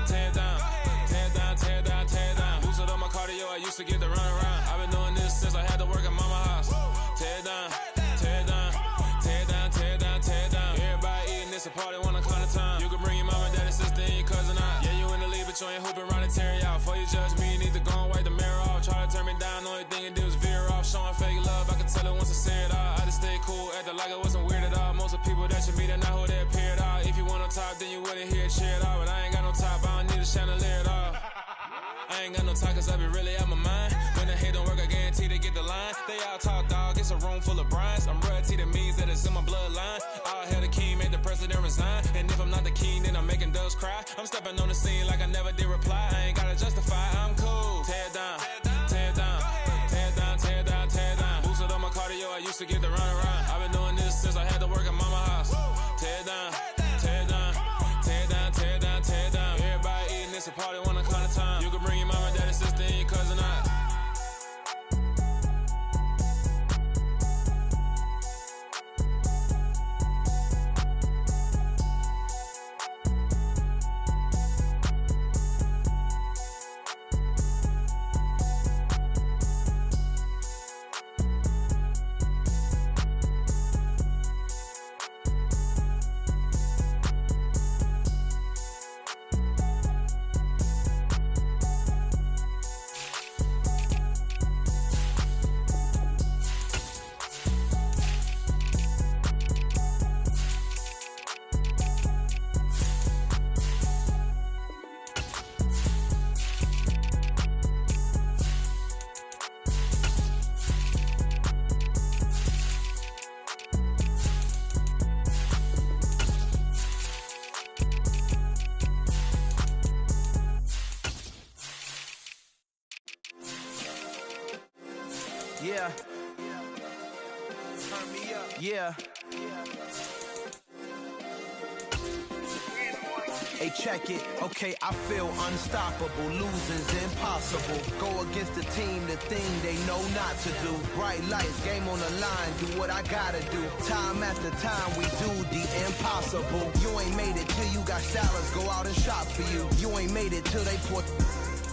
tear down, tear down, tear down, tear down. Boosted up my cardio, I used to get to run around. I've been doing this since I had to work at mama house. Tear down, tear down, tear down, tear down, tear down. Everybody eating, it's a party, wanna climb the time. You can bring your mama, daddy, sister, and your cousin out. Yeah, you in the lead, but you ain't hooping around and tear out. Before you judge me, you need to go and wipe the mirror off. Try to turn me down, only thing you do is veer off. Showing fake love, I can tell it once I say it all. I just stay cool, acting like it wasn't weird at all. Most of the people that you meet are not who they appear at all. If you want on top, then you wouldn't hear it cheer at all. But I ain't got no top, I don't need a chandelier at all. I ain't got no talk cause I be really out my mind. When the hate don't work, I guarantee they get the line. They all talk dog, it's a room full of brines. I'm royalty, that means that it's in my bloodline. All hail the king, make the president resign. And if I'm not the king, then I'm making doves cry. I'm stepping on the scene like I never did reply. I ain't gotta justify, I'm cool. Tear down, tear down, tear down, tear down, tear down. Boosted up my cardio, I used to get to run around. I've been doing this since I had to work at mama house. Tear down, tear down, tear down, tear down, tear down. Everybody eating, it's a party, wanna come to time. You can bring your mama, daddy, sister, and your cousin out. Yeah. Turn me up. Yeah. Hey, check it. Okay, I feel unstoppable. Losing's impossible. Go against the team, the thing they know not to do. Bright lights, game on the line. Do what I gotta do. Time after time, we do the impossible. You ain't made it till you got salads. Go out and shop for you. You ain't made it till they put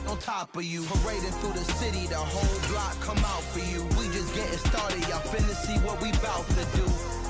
on top of you. Parading through the city, the whole block come out for you. We just getting started, y'all finna see what we bout to do.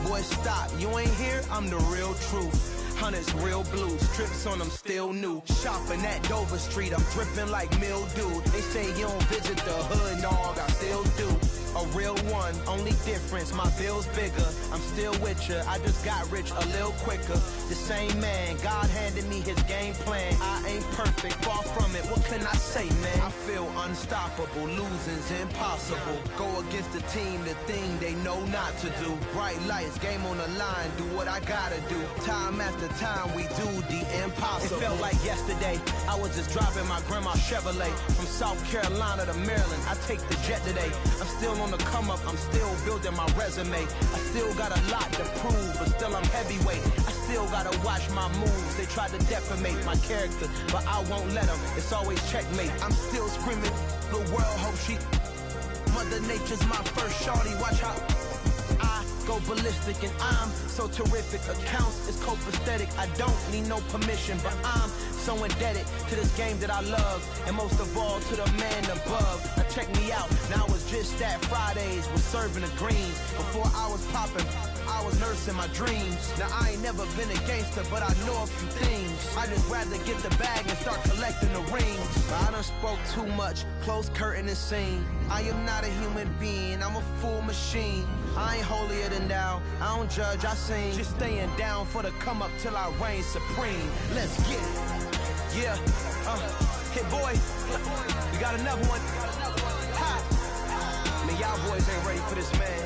Boy, stop, you ain't here, I'm the real truth. Hunters, real blue, strips on them still new. Shopping at Dover Street, I'm dripping like mildew. They say you don't visit the hood, dog, I still do. A real one, only difference, my bill's bigger. I'm still with ya, I just got rich a little quicker. The same man, God handed me his game plan. I ain't perfect, far from it, what can I say, man? I feel unstoppable, losing's impossible. Go against the team, the thing they know not to do. Bright lights, game on the line, do what I gotta do. Time after time, we do the impossible. It felt like yesterday, I was just driving my grandma's Chevrolet. From South Carolina to Maryland, I take the jet today. I'm still on the come up, I'm still building my resume. I still got a lot to prove, but still I'm heavyweight. I still gotta watch my moves. They try to defamate my character, but I won't let them. It's always checkmate. I'm still screaming, the world hope she. Mother Nature's my first shorty, watch how. I go ballistic and I'm so terrific. Accounts is copacetic. I don't need no permission, but I'm so indebted to this game that I love, and most of all to the man above. Now check me out. Now it's just that Fridays was serving the greens. Before I was popping, I was nursing my dreams. Now I ain't never been a gangster, but I know a few things. I just rather get the bag and start collecting the rings. But I done spoke too much, close curtain and scene. I am not a human being, I'm a full machine. I ain't holier than thou, I don't judge, I sing. Just staying down for the come up till I reign supreme. Let's get it. Yeah, Hit Boy, we got another one. Ha! Man, y'all boys ain't ready for this, man.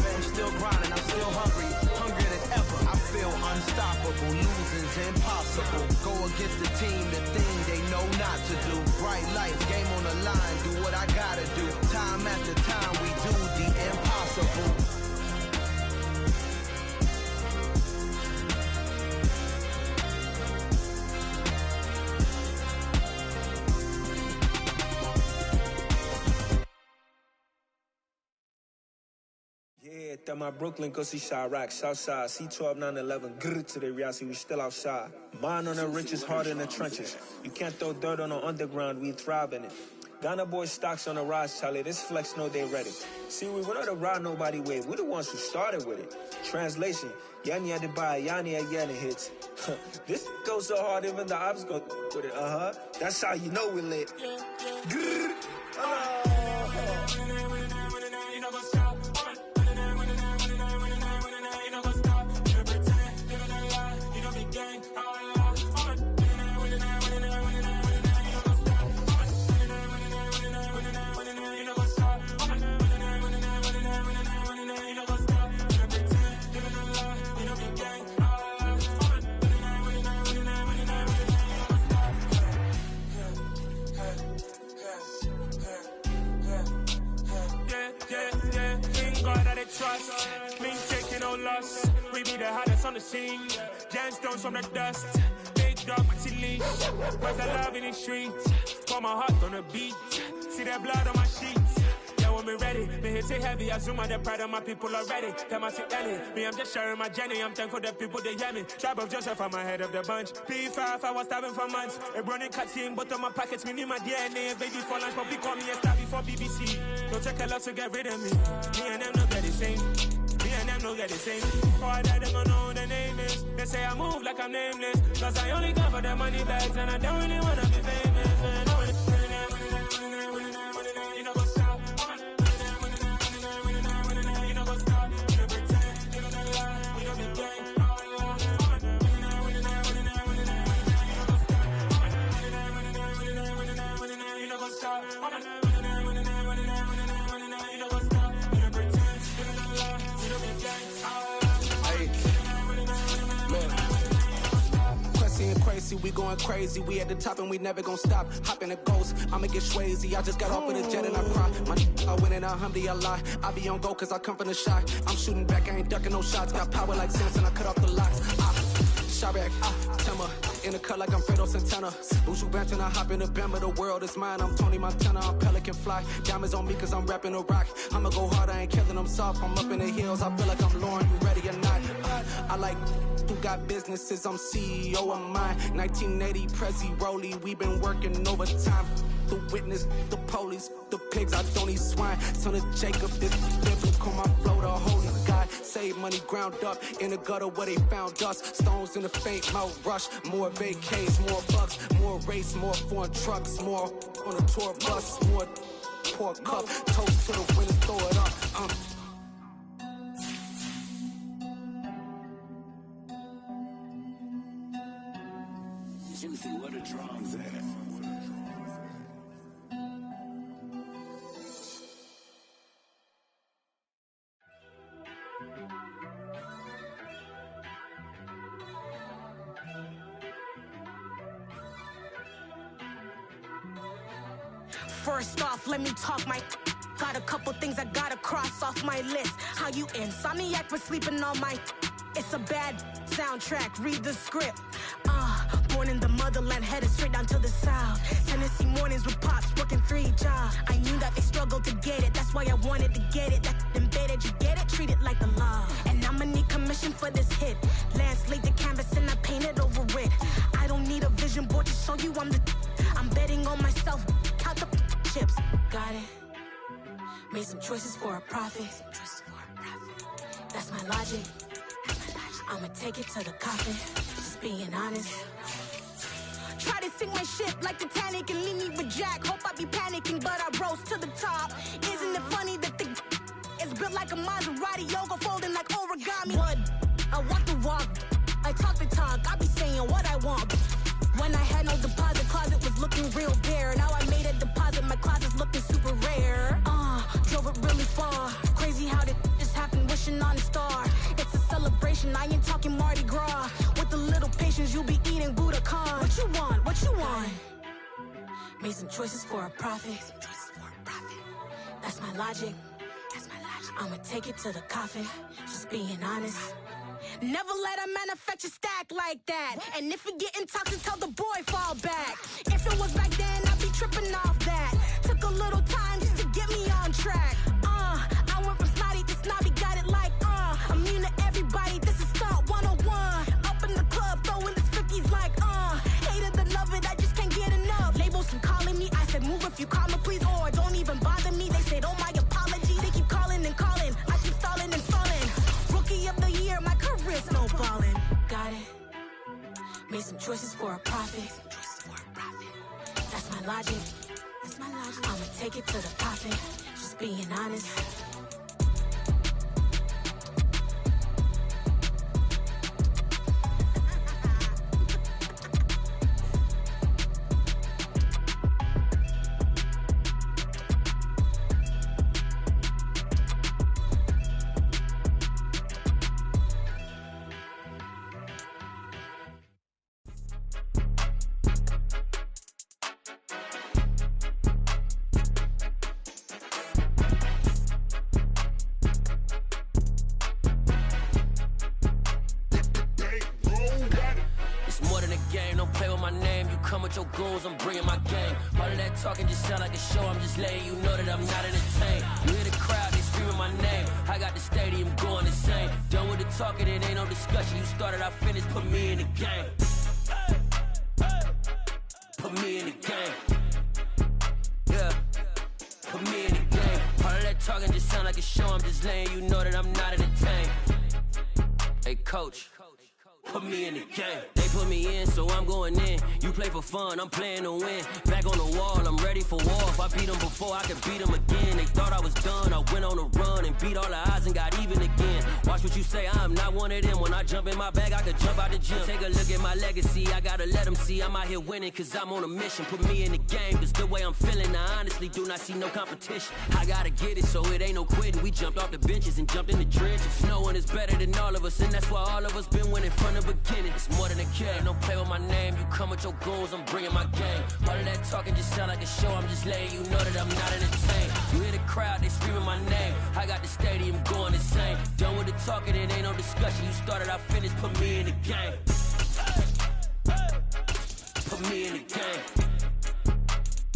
I'm still grinding, I'm still hungry, hungrier than ever. I feel unstoppable, losing's impossible. Go against the team, the thing they know not to do. Bright lights, game on the line, do what I gotta do. Time after time, we do the impossible. Yeah, that my Brooklyn, go see Chirac, Southside, C12, 911, grrr to the reality, we still outside. Mine on the richest, heart in the trenches. You can't throw dirt on the underground, we thrive in it. Ghana boys stocks on the rise, Charlie, this flex know they ready. See, we went on the ride nobody wave, we the ones who started with it. Translation, Yani had to buy, Yani again hits. This goes so hard, even the ops go with it, That's how you know we lit. Grrr, trust, mean taking no loss. We be the hottest on the scene. Gemstones from the dust. Big dog, my leash. Where's the love in the streets? Pour my heart on the beat. See that blood on my sheets. Yeah, when we ready, me hit it heavy. I zoom out the pride of my people already. Tell my sick Ellie, me I'm just sharing my journey. I'm thankful the people they hear me. Tribe of Joseph, I'm ahead of the bunch. P5, I was starving for months. A running cut team, but on my pockets, me need my DNA. Baby for lunch, but we call me a star before BBC. Don't take a lot to get rid of me. Me and them no get the same. Me and them no get the same. All that they gonna know the name is. They say I move like I'm nameless. Cause I only come for the money bags and I don't really wanna be famous, man. We going crazy, we at the top and we never gon' stop. Hop in a ghost, I'ma get swayzy. I just got off with a jet and I cry. I win and alhamdulillah. I be on go cause I come from the shot. I'm shooting back, I ain't ducking no shots. Got power like Samson, I cut off the locks. Shabak, Tema, in the cut like I'm Fredo Santana. Bushu Banton, I hop in the Bama, the world is mine. I'm Tony Montana, I'm Pelican Fly. Diamonds on me cause I'm rapping a rock. I'ma go hard, I ain't killing them soft. I'm up in the hills, I feel like I'm Lauren, you ready or not? I like who got businesses, I'm CEO of mine. 1980 Prezi Rolly, we been working overtime. The witness, the police, the pigs, I don't eat swine. Son of Jacob, this biblical, my flow, the holy God. Save money ground up in the gutter where they found us. Stones in the faint mouth rush. More vacays, more bucks, more race, more foreign trucks, more on a tour bus, more pork cup. Toast to the winners, throw it up. Juicy, where the drums at? First off, let me talk my. Got a couple things I gotta cross off my list. How you insomniac for sleeping on my. It's a bad soundtrack, read the script. Born in the motherland, headed straight down to the south. Tennessee mornings with pops, working 3 jobs. I knew that they struggled to get it, that's why I wanted to get it. That embedded, you get it? treat it like the law. And I'ma need commission for this hit. Lance laid the canvas and I painted over it. I don't need a vision board to show you I'm betting on myself. Count the chips. Got it. Made some choices for a profit. That's my logic. I'ma take it to the coffin. Just being honest. Try to sink my ship like Titanic and leave me with Jack. Hope I be panicking, but I rose to the top. Isn't it funny that the is built like a Maserati, yoga folding like origami? What? I walk the walk, I talk the talk. I be saying what I want. When I had no deposit, closet was looking real bare. Now I made a deposit, my closet's looking super rare. Drove it really far. Crazy how did this happen, wishing on a star. It's a celebration, I ain't talking Mardi Gras. With a little patience, you'll be eating Budokan. What you want? What you want? Made some choices for a profit. That's my logic. I'ma take it to the coffin. Just being honest. Never let a manufacture stack like that. And if it getting toxic, tell the boy fall back. If it was back then, I'd be tripping off that. Took a little time just to get me on track. I went from snotty to snobby, got it like immune to everybody, this is stunt 101. Up in the club, throwing the 50s like hate it or love it, I just can't get enough. Labels from calling me, I said move if you call me please, or don't even bother me. They said oh my apologies, they keep calling and calling. I keep stalling and stalling. Rookie of the year, my career snowballing. Got it. Made some choices for a profit. That's my logic. I'ma take it to the coffin. Just being honest. Your goons, I'm bringing my game. All of that talking just sound like a show. I'm just letting you know that I'm not entertained. You hear the crowd, they screaming my name. I got the stadium going insane. Done with the talking, it ain't no discussion. You started, I finished, put me in the game. Put me in the game. Yeah, put me in the game. All of that talking just sound like a show. I'm just letting you know that I'm not entertained. Hey, coach. Put me in the game. They put me in, so I'm going in. You play for fun, I'm playing to win. Back on the wall, I'm ready for war. If I beat them before, I could beat them again. They thought I was done, I went on a run and beat all the odds and got even again. Watch what you say, I'm not one of them. When I jump in my bag, I could jump out the gym. Take a look at my legacy, I gotta let them see I'm out here winning, cause I'm on a mission. Put me in the game, cause the way I'm feeling, I honestly do not see no competition. I gotta get it, so it ain't no quitting. We jumped off the benches and jumped in the trenches. No one is better than all of us, and that's why all of us been winning from the beginning. It's more than a kid, don't play with my name. You come with your goons, I'm bringing my game. All of that talking just sound like a show. I'm just letting you know that I'm not entertained. You hear the crowd, they screaming my name. I got the stadium going insane. Done with the talking, it ain't no discussion. You started, I finished, put me in the game. Put me in the game.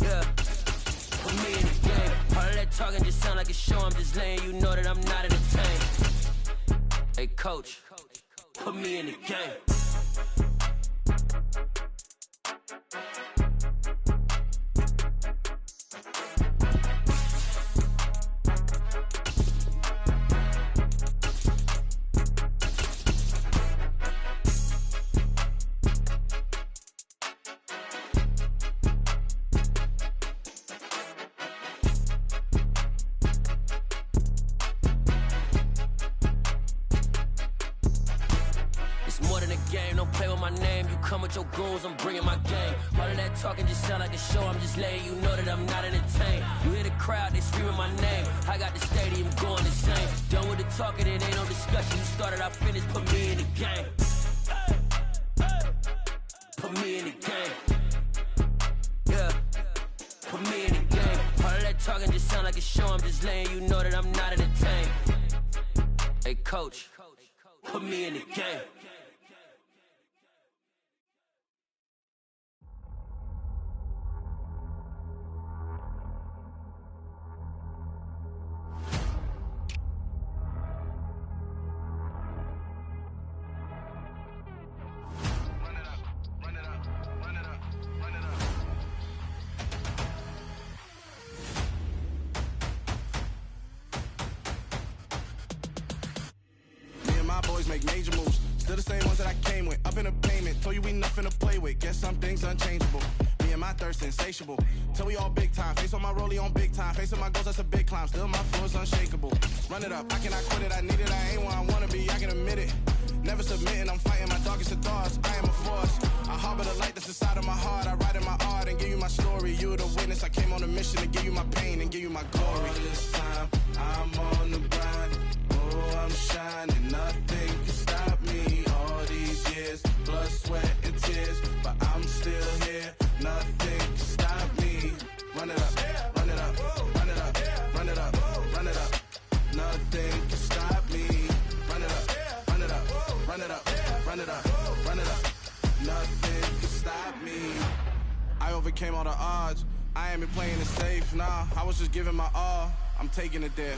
Yeah, put me in the game. All of that talking just sound like a show. I'm just letting you know that I'm not entertained. Hey, coach. Put me in the game. Your goons, I'm bringing my game. All of that talking just sound like a show. I'm just letting you know that I'm not entertained. You hear the crowd, they screaming my name. I got the stadium going insane. Done with the talking, it ain't no discussion. You started, I finished, put me in the game. Put me in the game. Yeah, put me in the game. All of that talking just sound like a show. I'm just letting you know that I'm not entertained. Hey, coach, put me in the game. make major moves. Still the same ones that I came with. Up in a payment, told you we nothing to play with. Guess some things unchangeable. Me and my thirst insatiable. Till we all big time. Face on my rollie on big time. Face on my goals, that's a big climb. Still my flow is unshakable. Run it up, I cannot quit it. I need it, I ain't where I wanna be, I can admit it. Never submitting, I'm fighting my darkest of thoughts. I am a force. I harbor the light that's inside of my heart. I write in my art and give you my story. You the witness. I came on a mission to give you my pain and give you my glory. All this time, I'm on the grind. Oh, I'm shining. Nothing can stop me. All these years, blood, sweat, and tears. But I'm still here. Nothing can stop me. Run it up, run it up, run it up, run it up, run it up. Nothing can stop me. Run it up, run it up, run it up, run it up, run it up. Nothing can stop me. I overcame all the odds. I ain't been playing it safe, nah. I was just giving my all. I'm taking it there.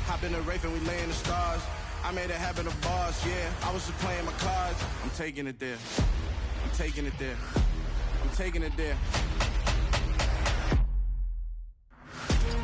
Hop in the Wraith and we lay in the stars. I made it happen to bars, yeah. I was just playing my cards. I'm taking it there. I'm taking it there. I'm taking it there.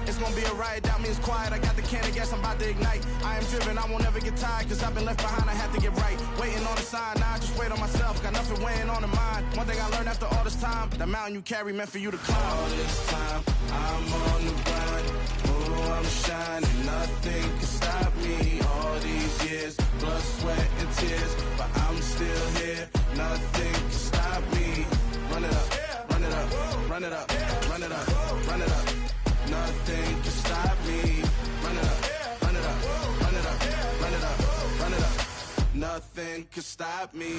It's gonna be a riot, doubt me it's quiet. I got the can of gas, I'm about to ignite. I am driven, I won't ever get tired, cause I've been left behind, I have to get right. Waiting on a sign, now I just wait on myself, got nothing weighing on the mind. One thing I learned after all this time, the mountain you carry meant for you to climb. All this time, I'm on the grind. Oh, I'm shining, nothing can stop me. All these years, blood, sweat, and tears, but I'm still here. Nothing can stop me. Run it up, run it up, run it up, run it up, run it up. Nothing can stop me. Run it up, run it up, run it up, run it up, run it up. Nothing can stop me.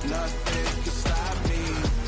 Nothing can stop me.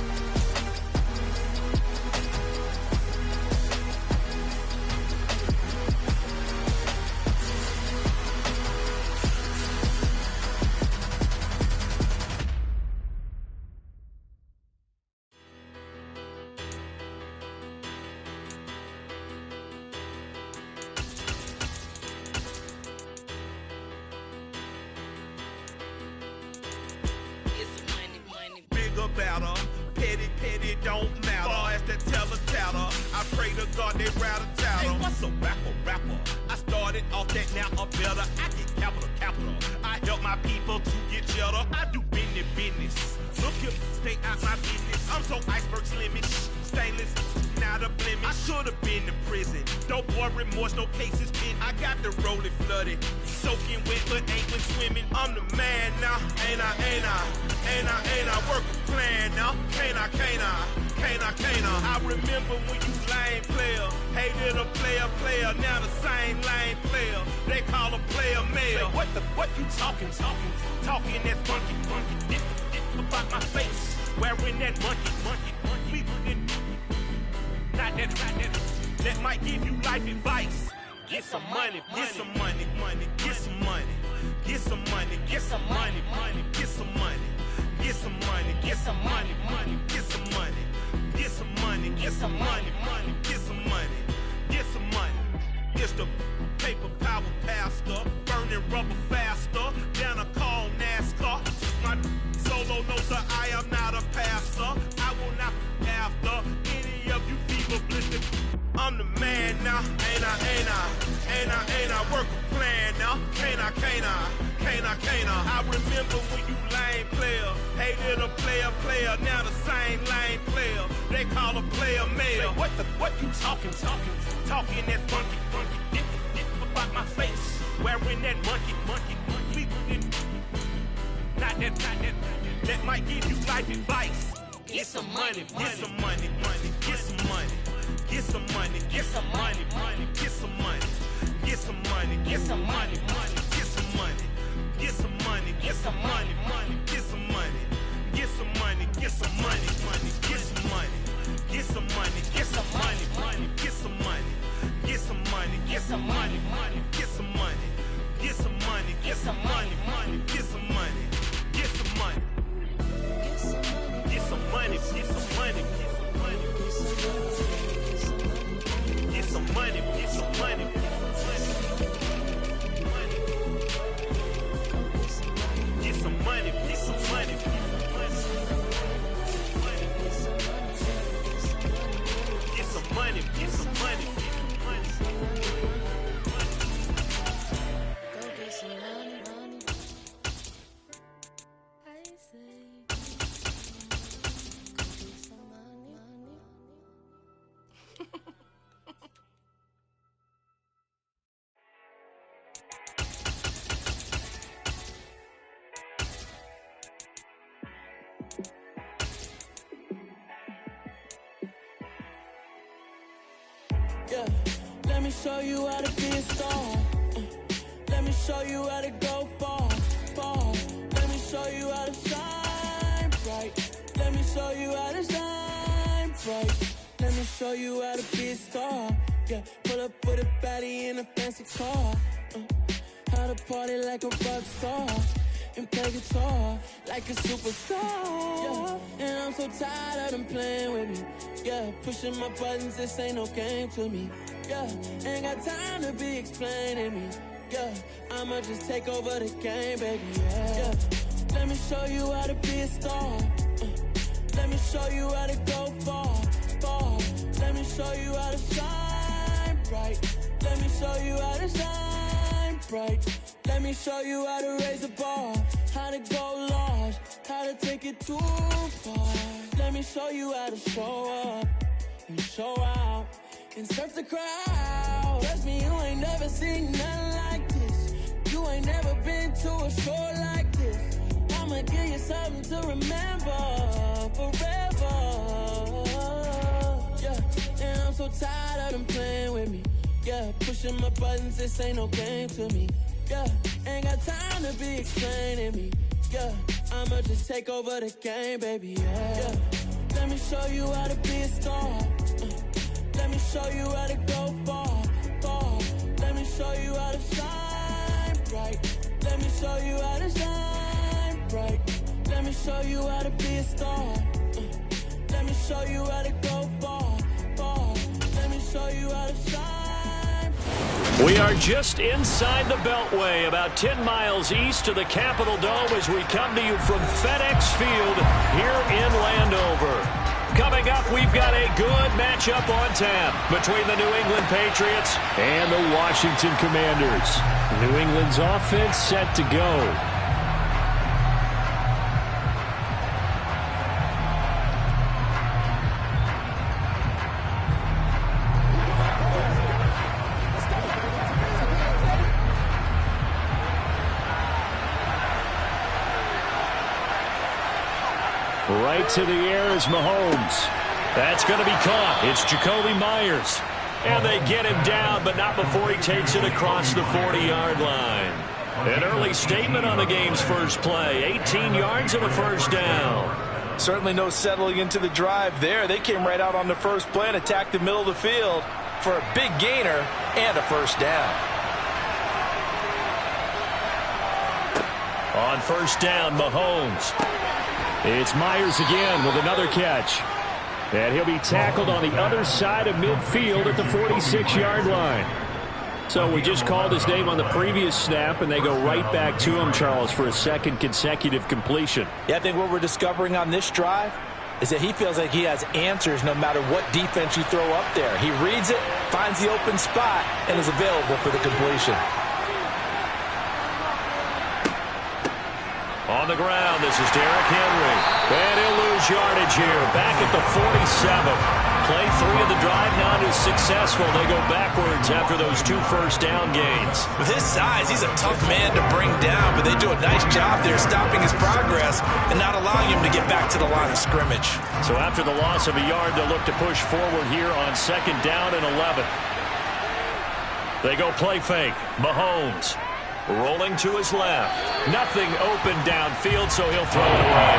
me show you how to be a star. Let me show you how to go far, far. Let me show you how to shine bright. Let me show you how to shine bright. Let me show you how to be a star. Yeah, pull up with a baddie in a fancy car. How to party like a rock star and play guitar like a superstar. Yeah, and I'm so tired of them playing with me. Yeah, pushing my buttons, this ain't no game to me. Yeah, ain't got time to be explaining me. Yeah, I'ma just take over the game, baby. Yeah, let me show you how to be a star. Let me show you how to go far, far. Let me show you how to shine bright. Let me show you how to shine bright. Let me show you how to raise the bar, how to go large, how to take it too far. Let me show you how to show up and show out and surf the crowd. Trust me, you ain't never seen nothing like this. You ain't never been to a show like this. I'ma give you something to remember forever. Yeah, and I'm so tired of them playing with me. Yeah, pushing my buttons, this ain't no game to me. Yeah, ain't got time to be explaining me. Yeah, I'ma just take over the game, baby. Yeah, let me show you how to be a star. Let me show you how to go far, far. Let me show you how to shine bright. Let me show you how to shine bright. Let me show you how to be a star. Let me show you how to go far, far. Let me show you how to shine. We are just inside the Beltway, about 10 miles east of the Capitol Dome as we come to you from FedEx Field here in Landover. Coming up, we've got a good matchup on tap between the New England Patriots and the Washington Commanders. New England's offense set to go. Right to the air is Mahomes. That's going to be caught. It's Jacoby Myers. And they get him down, but not before he takes it across the 40-yard line. An early statement on the game's first play. 18 yards and a first down. Certainly no settling into the drive there. They came right out on the first play and attacked the middle of the field for a big gainer and a first down. On first down, Mahomes. It's Myers again with another catch. And he'll be tackled on the other side of midfield at the 46-yard line. So we just called his name on the previous snap, and they go right back to him, Charles, for a second consecutive completion. Yeah, I think what we're discovering on this drive is that he feels like he has answers no matter what defense you throw up there. He reads it, finds the open spot, and is available for the completion. On the ground, this is Derrick Henry. And he'll lose yardage here. Back at the 47. Play 3 of the drive not is successful. They go backwards after those 2 first down gains. With his size, he's a tough man to bring down, but they do a nice job there stopping his progress and not allowing him to get back to the line of scrimmage. So after the loss of a yard, they'll look to push forward here on 2nd down and 11. They go play fake. Mahomes. Rolling to his left. Nothing open downfield, so he'll throw it away.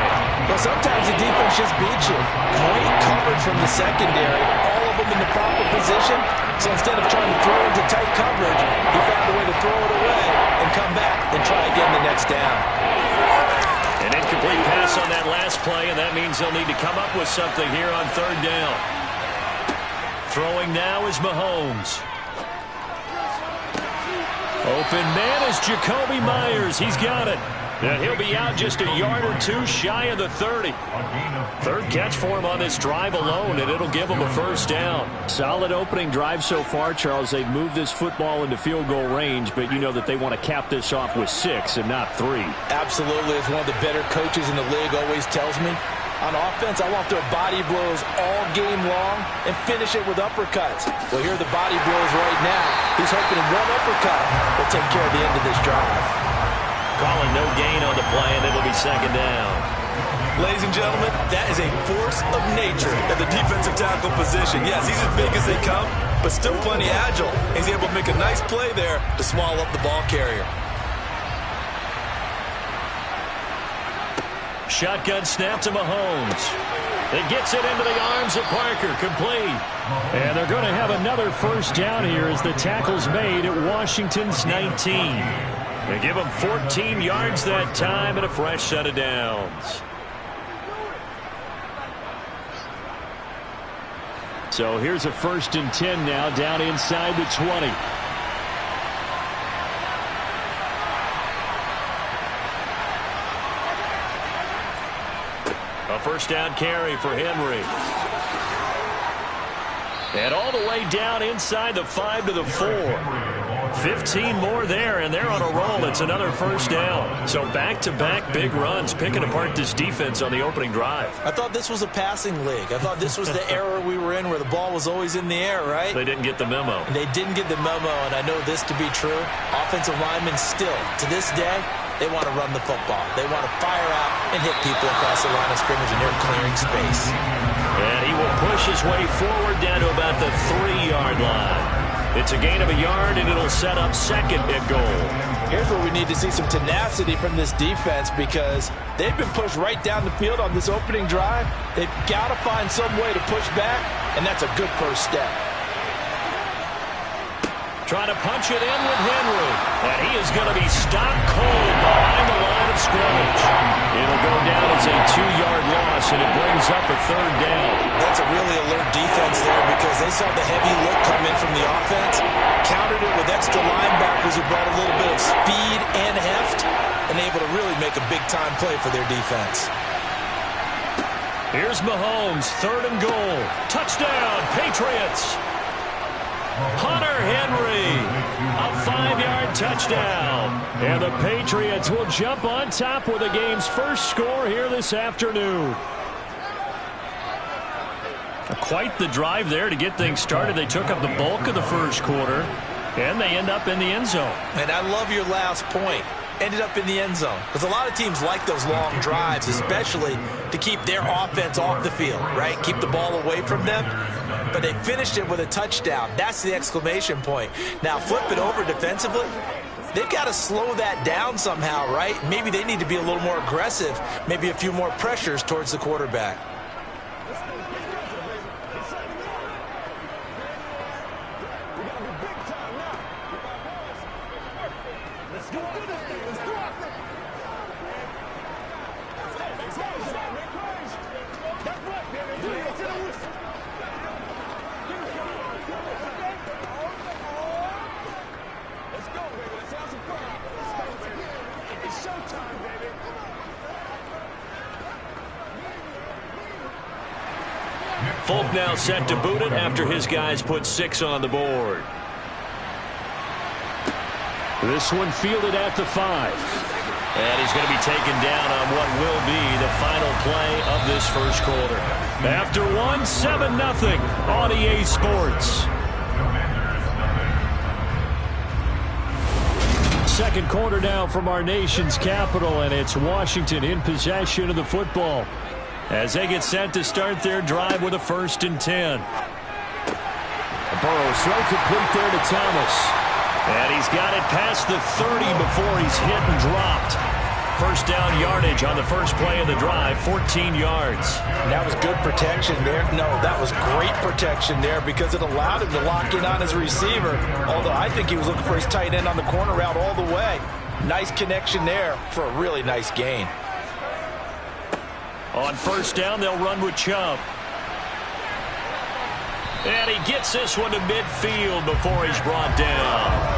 Well, sometimes the defense just beats you. Great coverage from the secondary. All of them in the proper position. So instead of trying to throw into tight coverage, he found a way to throw it away and come back and try again the next down. An incomplete pass on that last play, and that means they'll need to come up with something here on 3rd down. Throwing now is Mahomes. Open man is Jacoby Myers. He's got it. And he'll be out just a yard or 2 shy of the 30. 3rd catch for him on this drive alone, and it'll give him a first down. Solid opening drive so far, Charles. They've moved this football into field goal range, but you know that they want to cap this off with 6 and not 3. Absolutely. As one of the better coaches in the league always tells me, on offense, I want to throw body blows all game long and finish it with uppercuts. Well, here are the body blows right now. He's hoping one uppercut will take care of the end of this drive. Calling no gain on the play, and it'll be 2nd down. Ladies and gentlemen, that is a force of nature at the defensive tackle position. Yes, he's as big as they come, but still plenty agile. He's able to make a nice play there to swallow up the ball carrier. Shotgun snap to Mahomes. It gets it into the arms of Parker, complete. And they're going to have another first down here as the tackle's made at Washington's 19. They give them 14 yards that time and a fresh set of downs. So here's a 1st and 10 now, down inside the 20. A first down carry for Henry. And all the way down inside the 5 to the 4. 15 more there, and they're on a roll. It's another first down. So back-to-back big runs, picking apart this defense on the opening drive. I thought this was a passing league. I thought this was the era we were in where the ball was always in the air, right? They didn't get the memo. They didn't get the memo, and I know this to be true. Offensive linemen still, to this day, they want to run the football. They want to fire out and hit people across the line of scrimmage, and they're clearing space. And he will push his way forward down to about the 3-yard line. It's a gain of a yard, and it'll set up 2nd and goal. Here's where we need to see some tenacity from this defense because they've been pushed right down the field on this opening drive. They've got to find some way to push back, and that's a good first step. Trying to punch it in with Henry. And he is going to be stopped cold behind the line of scrimmage. It'll go down as a 2-yard loss, and it brings up a 3rd down. That's a really alert defense there because they saw the heavy look come in from the offense, countered it with extra linebackers who brought a little bit of speed and heft, and able to really make a big-time play for their defense. Here's Mahomes, 3rd and goal. Touchdown, Patriots. Hunter Henry, a 5-yard touchdown. And the Patriots will jump on top with the game's first score here this afternoon. Quite the drive there to get things started. They took up the bulk of the first quarter, and they end up in the end zone. And I love your last point. Ended up in the end zone. Because a lot of teams like those long drives, especially to keep their offense off the field, right? Keep the ball away from them. But they finished it with a touchdown. That's the exclamation point. Now flip it over defensively. They've got to slow that down somehow, right? Maybe they need to be a little more aggressive. Maybe a few more pressures towards the quarterback. Folk now set to boot it after his guys put 6 on the board. This one fielded at the 5. And he's going to be taken down on what will be the final play of this first quarter. After one, 7-0 on EA Sports. Second quarter now from our nation's capital, and it's Washington in possession of the football as they get set to start their drive with a 1st and 10. Burrow throw complete there to Thomas. And he's got it past the 30 before he's hit and dropped. First down yardage on the first play of the drive, 14 yards. That was good protection there. No, that was great protection there because it allowed him to lock in on his receiver. Although I think he was looking for his tight end on the corner route all the way. Nice connection there for a really nice gain. On first down, they'll run with Chubb. And he gets this one to midfield before he's brought down.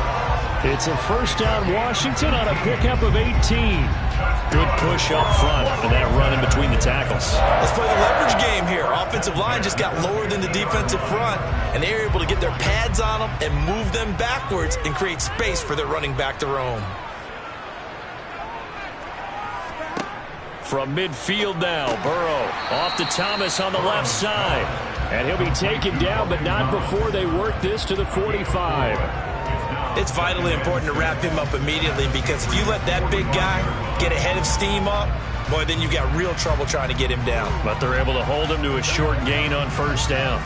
It's a first down Washington on a pickup of 18. Good push up front and that run in between the tackles. Let's play the leverage game here. Offensive line just got lower than the defensive front, and they were able to get their pads on them and move them backwards and create space for their running back to roam. From midfield now, Burrow off to Thomas on the left side. And he'll be taken down, but not before they work this to the 45. It's vitally important to wrap him up immediately, because if you let that big guy get a head of steam up, boy, then you've got real trouble trying to get him down. But they're able to hold him to a short gain on first down.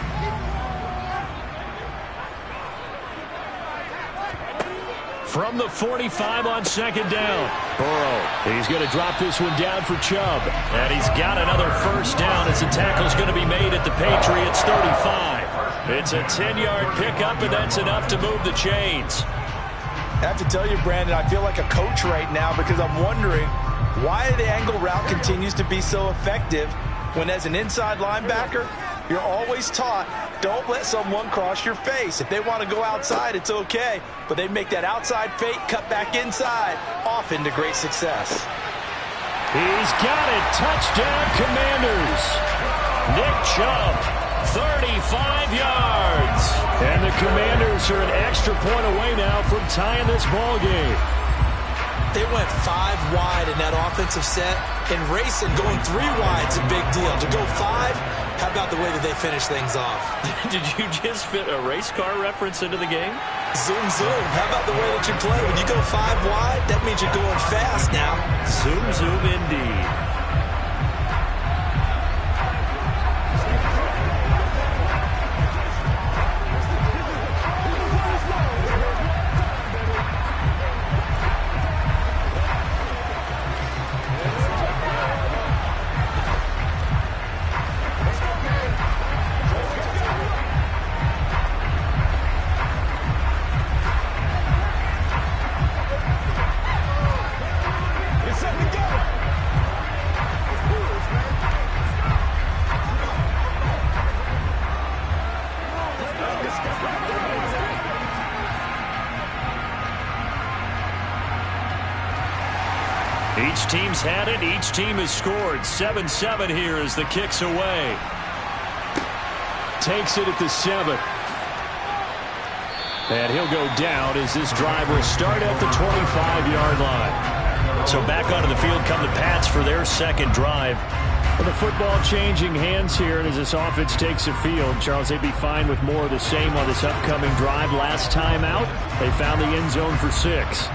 From the 45 on second down, Burrow. He's going to drop this one down for Chubb. And he's got another first down as the tackle's going to be made at the Patriots 35. It's a 10-yard pickup, and that's enough to move the chains. I have to tell you, Brandon, I feel like a coach right now, because I'm wondering why the angle route continues to be so effective when, as an inside linebacker, you're always taught, don't let someone cross your face. If they want to go outside, it's okay. But they make that outside fake, cut back inside, often to great success. He's got it. Touchdown, Commanders. Nick Chubb, 35 yards. And the Commanders are an extra point away now from tying this ball game. They went 5 wide in that offensive set, and racing going 3 wide's a big deal. To go 5, how about the way that they finish things off? Did you just fit a race car reference into the game? Zoom, zoom. How about the way that you play? When you go 5 wide, that means you're going fast now. Zoom, zoom indeed. Each team's had it. Each team has scored. 7-7 here as the kick's away. Takes it at the 7. And he'll go down as this drive will start at the 25-yard line. So back onto the field come the Pats for their second drive. Well, the football changing hands here, and as this offense takes the field, Charles, they'd be fine with more of the same on this upcoming drive. Last time out, they found the end zone for 6.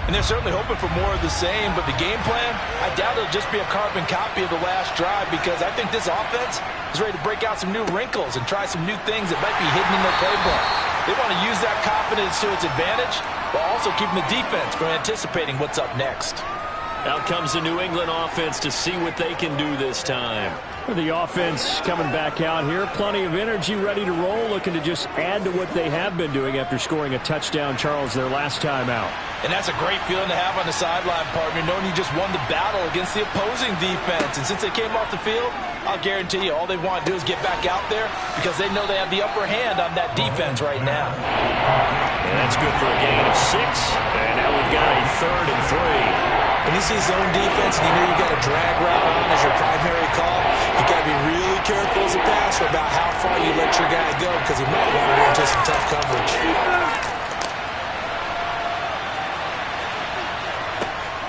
And they're certainly hoping for more of the same, but the game plan, I doubt it'll just be a carbon copy of the last drive, because I think this offense is ready to break out some new wrinkles and try some new things that might be hidden in their playbook. They want to use that confidence to its advantage, while also keeping the defense from anticipating what's up next. Out comes the New England offense to see what they can do this time. The offense coming back out here. Plenty of energy, ready to roll, looking to just add to what they have been doing after scoring a touchdown, Charles, their last time out. And that's a great feeling to have on the sideline, partner, knowing you just won the battle against the opposing defense. And since they came off the field, I'll guarantee you all they want to do is get back out there, because they know they have the upper hand on that defense right now. And that's good for a gain of 6. And now we've got a 3rd and 3. When you see zone defense and you know you've got a drag route on as your primary call, you got to be really careful as a passer about how far you let your guy go, because he might want to run into some tough coverage.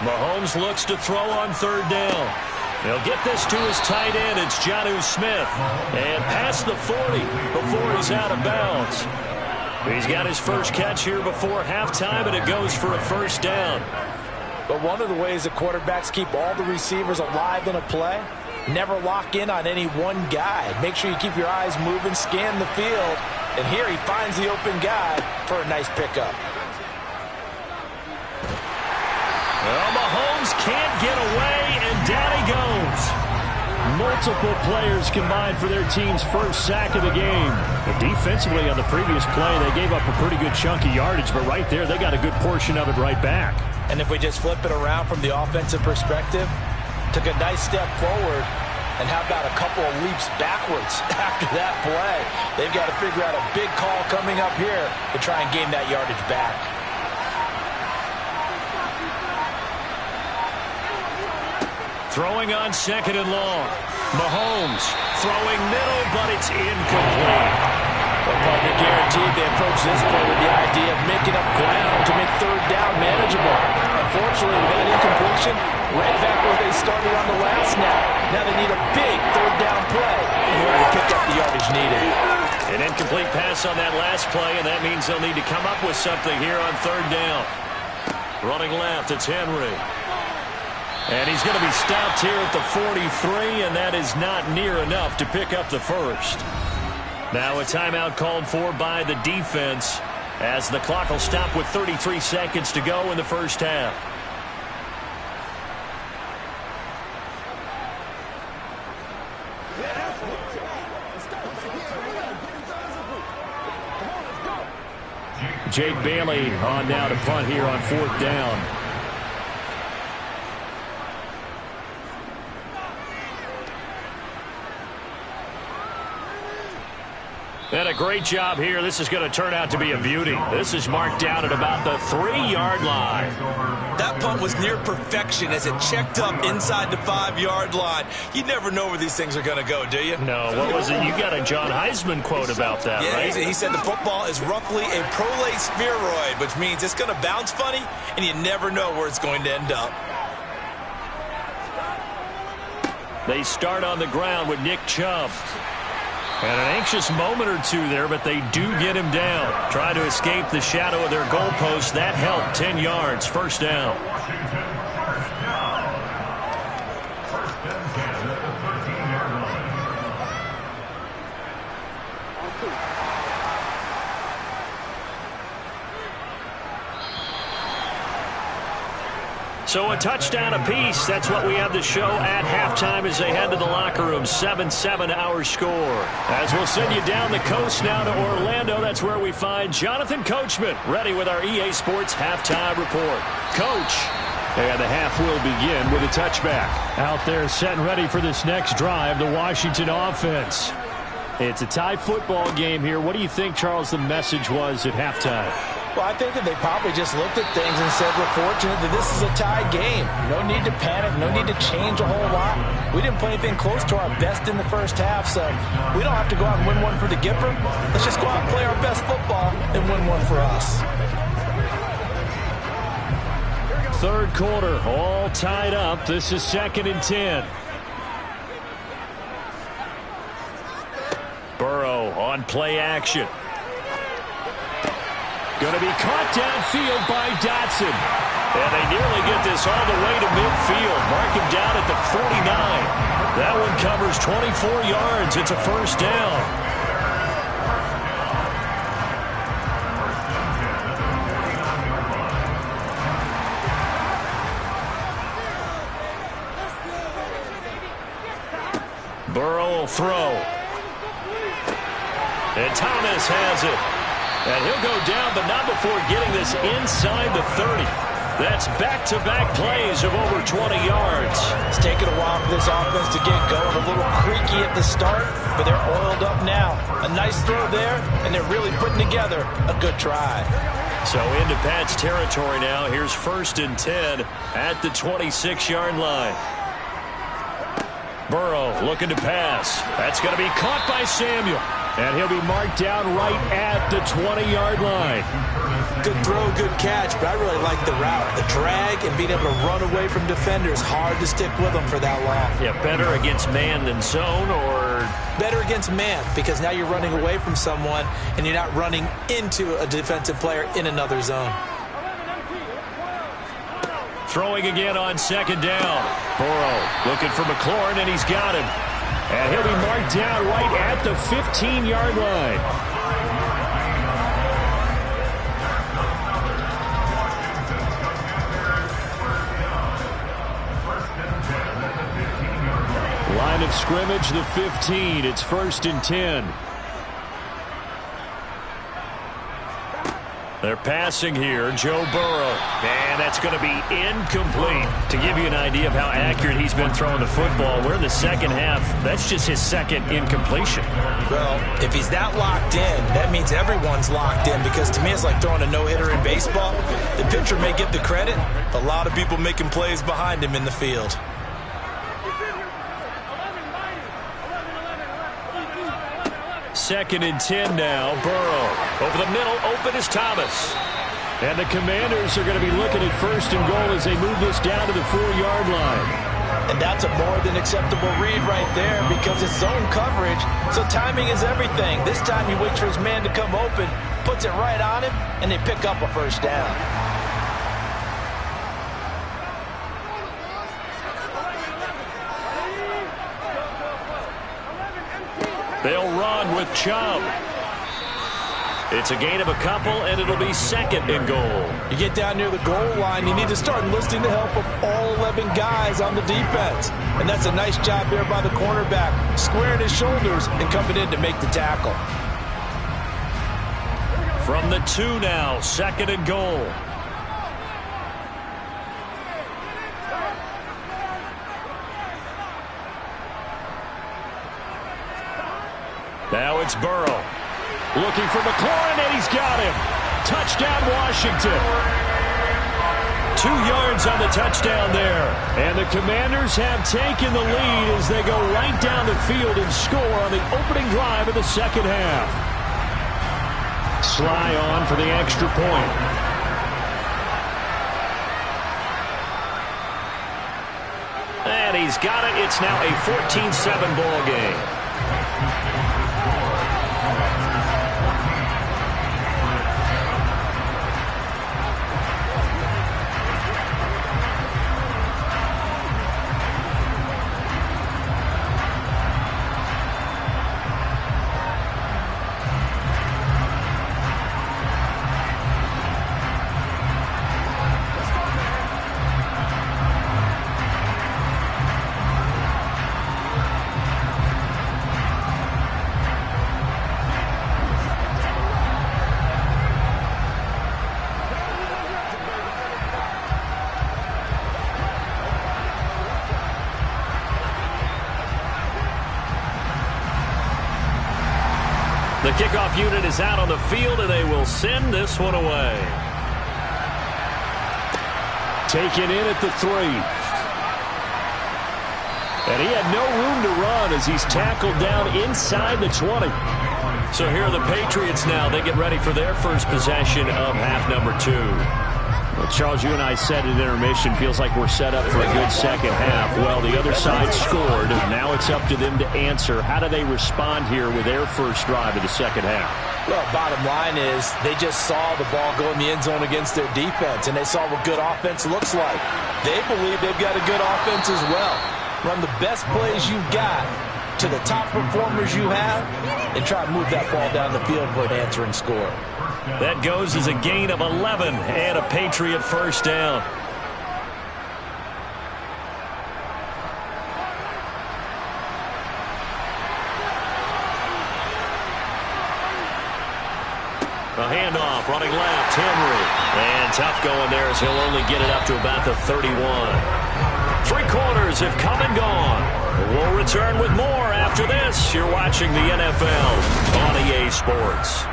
Mahomes looks to throw on 3rd down. He'll get this to his tight end. It's Jonnu Smith. And past the 40 before he's out of bounds. He's got his first catch here before halftime, and it goes for a first down. But one of the ways that quarterbacks keep all the receivers alive in a play, never lock in on any one guy. Make sure you keep your eyes moving, scan the field. And here he finds the open guy for a nice pickup. Well, Mahomes can't get away, and down he goes. Multiple players combined for their team's first sack of the game. But defensively on the previous play, they gave up a pretty good chunk of yardage, but right there, they got a good portion of it right back. And if we just flip it around from the offensive perspective, took a nice step forward, and how about a couple of leaps backwards after that play? They've got to figure out a big call coming up here to try and gain that yardage back. Throwing on 2nd and long. Mahomes throwing middle, but it's incomplete. Well, partner, guaranteed they approach this play with the idea of making up ground to make 3rd down manageable. Unfortunately, with that incompletion, right back where they started on the last snap. Now they need a big 3rd down play in order to pick up the yardage needed. An incomplete pass on that last play, and that means they'll need to come up with something here on third down. Running left, it's Henry. And he's going to be stopped here at the 43, and that is not near enough to pick up the first. Now a timeout called for by the defense as the clock will stop with 33 seconds to go in the first half. Jake Bailey on now to punt here on fourth down. And a great job here. This is going to turn out to be a beauty. This is marked down at about the 3-yard line. That punt was near perfection as it checked up inside the 5-yard line. You never know where these things are going to go, do you? No. What was it? You got a John Heisman quote about that, right? He said the football is roughly a prolate spheroid, which means it's going to bounce funny, and you never know where it's going to end up. They start on the ground with Nick Chubb. And an anxious moment or two there, but they do get him down. Try to escape the shadow of their goalpost. That helped. 10 yards. First down. So a touchdown apiece. That's what we have to show at halftime as they head to the locker room. 7-7 our score. As we'll send you down the coast now to Orlando. That's where we find Jonathan Coachman ready with our EA Sports halftime report. Coach. And the half will begin with a touchback. Out there set and ready for this next drive, the Washington offense. It's a tie football game here. What do you think, Charles, the message was at halftime? Well, I think that they probably just looked at things and said, we're fortunate that this is a tie game. No need to panic, no need to change a whole lot. We didn't play anything close to our best in the first half, so we don't have to go out and win one for the Gipper. Let's just go out and play our best football and win one for us. Third quarter, all tied up. This is 2nd and 10. Burrow on play action. Going to be caught downfield by Dotson. And they nearly get this all the way to midfield. Mark him down at the 49. That one covers 24 yards. It's a first down. Burrow will throw. And Thomas has it. And he'll go down, but not before getting this inside the 30. That's back-to-back plays of over 20 yards. It's taken a while for this offense to get going. A little creaky at the start, but they're oiled up now. A nice throw there, and they're really putting together a good drive. So into Pat's territory now. Here's 1st and 10 at the 26-yard line. Burrow looking to pass. That's going to be caught by Samuel. And he'll be marked down right at the 20-yard line. Good throw, good catch, but I really like the route. The drag and being able to run away from defenders. Hard to stick with them for that long. Yeah, better against man than zone, or? Better against man, because now you're running away from someone and you're not running into a defensive player in another zone. Throwing again on 2nd down. Burrow looking for McLaurin, and he's got him. And he'll be marked down right at the 15-yard line. Line of scrimmage, the 15. It's 1st and 10. They're passing here, Joe Burrow. And that's going to be incomplete. To give you an idea of how accurate he's been throwing the football, we're in the second half. That's just his 2nd incompletion. Well, if he's that locked in, that means everyone's locked in, because to me it's like throwing a no-hitter in baseball. The pitcher may get the credit. A lot of people making plays behind him in the field. Second and 10 now. Burrow over the middle. Open is Thomas. And the Commanders are going to be looking at 1st and goal as they move this down to the 4-yard line. And that's a more than acceptable read right there because it's zone coverage, so timing is everything. This time he waits for his man to come open, puts it right on him, and they pick up a first down. They'll run with Chubb. It's a gain of a couple, and it'll be 2nd and goal. You get down near the goal line, you need to start enlisting the help of all 11 guys on the defense. And that's a nice job there by the cornerback, squaring his shoulders and coming in to make the tackle. From the 2 now, 2nd and goal. Now it's Burrow. Looking for McLaurin, and he's got him. Touchdown, Washington. 2 yards on the touchdown there. And the Commanders have taken the lead as they go right down the field and score on the opening drive of the second half. Sly on for the extra point. And he's got it. It's now a 14-7 ball game. The kickoff unit is out on the field, and they will send this one away. Taken in at the 3. And he had no room to run as he's tackled down inside the 20. So here are the Patriots now. They get ready for their first possession of half number 2. Well, Charles, you and I said at intermission, feels like we're set up for a good second half. Well, the other side scored. Now it's up to them to answer. How do they respond here with their first drive of the second half? Well, bottom line is they just saw the ball go in the end zone against their defense, and they saw what good offense looks like. They believe they've got a good offense as well. Run the best plays you've got to the top performers you have and try to move that ball down the field for an answering score. That goes as a gain of 11 and a Patriot first down. A handoff, running left, Henry. And tough going there as he'll only get it up to about the 31. 3 quarters have come and gone. We'll return with more after this. You're watching the NFL on EA Sports.